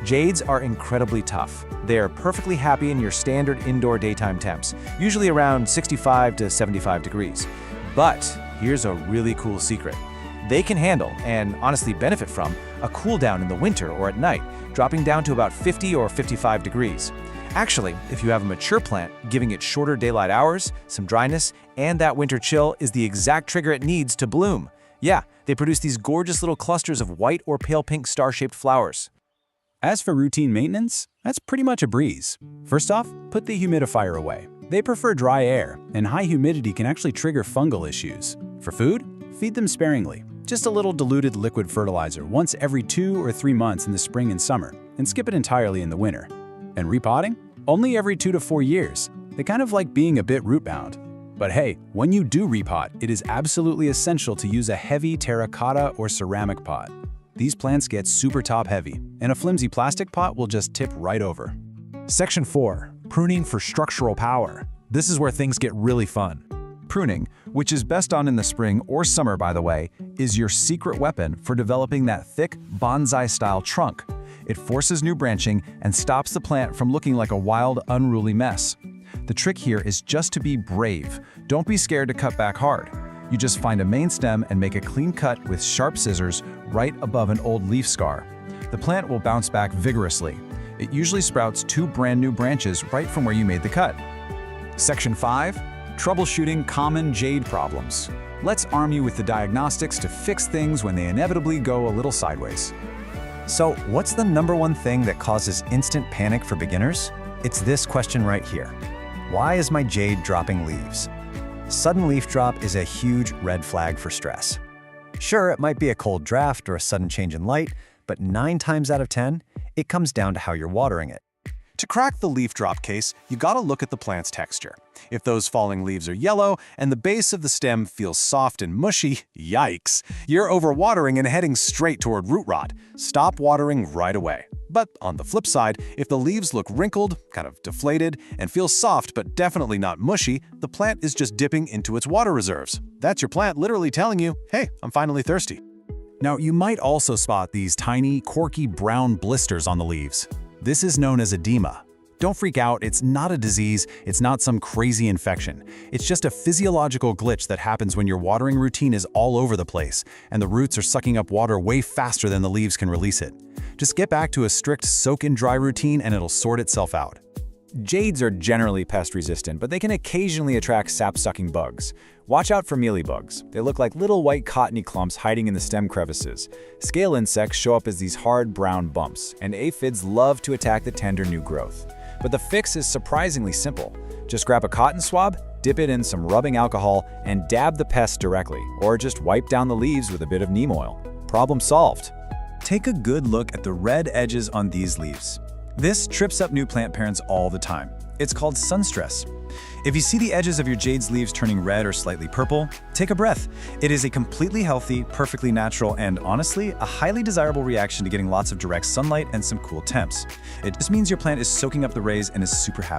Jades are incredibly tough. They are perfectly happy in your standard indoor daytime temps, usually around 65 to 75 degrees. But here's a really cool secret. They can handle, and honestly benefit from, a cool down in the winter or at night, dropping down to about 50 or 55 degrees. Actually, if you have a mature plant, giving it shorter daylight hours, some dryness, and that winter chill is the exact trigger it needs to bloom. Yeah, they produce these gorgeous little clusters of white or pale pink star-shaped flowers. As for routine maintenance, that's pretty much a breeze. First off, put the humidifier away. They prefer dry air, and high humidity can actually trigger fungal issues. For food, feed them sparingly. Just a little diluted liquid fertilizer once every 2 or 3 months in the spring and summer, and skip it entirely in the winter. And repotting? Only every 2 to 4 years. They kind of like being a bit root-bound. But hey, when you do repot, it is absolutely essential to use a heavy terracotta or ceramic pot. These plants get super top-heavy, and a flimsy plastic pot will just tip right over. Section 4, Pruning for structural power. This is where things get really fun. Pruning, which is best done in the spring or summer by the way, is your secret weapon for developing that thick, bonsai-style trunk. It forces new branching and stops the plant from looking like a wild, unruly mess. The trick here is just to be brave. Don't be scared to cut back hard. You just find a main stem and make a clean cut with sharp scissors right above an old leaf scar. The plant will bounce back vigorously. It usually sprouts 2 brand new branches right from where you made the cut. Section 5, Troubleshooting common jade problems. Let's arm you with the diagnostics to fix things when they inevitably go a little sideways. So, what's the #1 thing that causes instant panic for beginners? It's this question right here. Why is my jade dropping leaves? Sudden leaf drop is a huge red flag for stress. Sure, it might be a cold draft or a sudden change in light, but 9 times out of 10, it comes down to how you're watering it. To crack the leaf drop case, you gotta look at the plant's texture. If those falling leaves are yellow and the base of the stem feels soft and mushy, yikes, you're overwatering and heading straight toward root rot. Stop watering right away. But on the flip side, if the leaves look wrinkled, kind of deflated, and feel soft but definitely not mushy, the plant is just dipping into its water reserves. That's your plant literally telling you, hey, I'm finally thirsty. Now, you might also spot these tiny, corky brown blisters on the leaves. This is known as edema. Don't freak out, it's not a disease, it's not some crazy infection. It's just a physiological glitch that happens when your watering routine is all over the place, and the roots are sucking up water way faster than the leaves can release it. Just get back to a strict soak and dry routine and it'll sort itself out. Jades are generally pest resistant, but they can occasionally attract sap-sucking bugs. Watch out for mealybugs. They look like little white cottony clumps hiding in the stem crevices. Scale insects show up as these hard brown bumps, and aphids love to attack the tender new growth. But the fix is surprisingly simple. Just grab a cotton swab, dip it in some rubbing alcohol, and dab the pest directly, or just wipe down the leaves with a bit of neem oil. Problem solved. Take a good look at the red edges on these leaves. This trips up new plant parents all the time. It's called sun stress. If you see the edges of your jade's leaves turning red or slightly purple, take a breath. It is a completely healthy, perfectly natural, and honestly, a highly desirable reaction to getting lots of direct sunlight and some cool temps. It just means your plant is soaking up the rays and is super happy.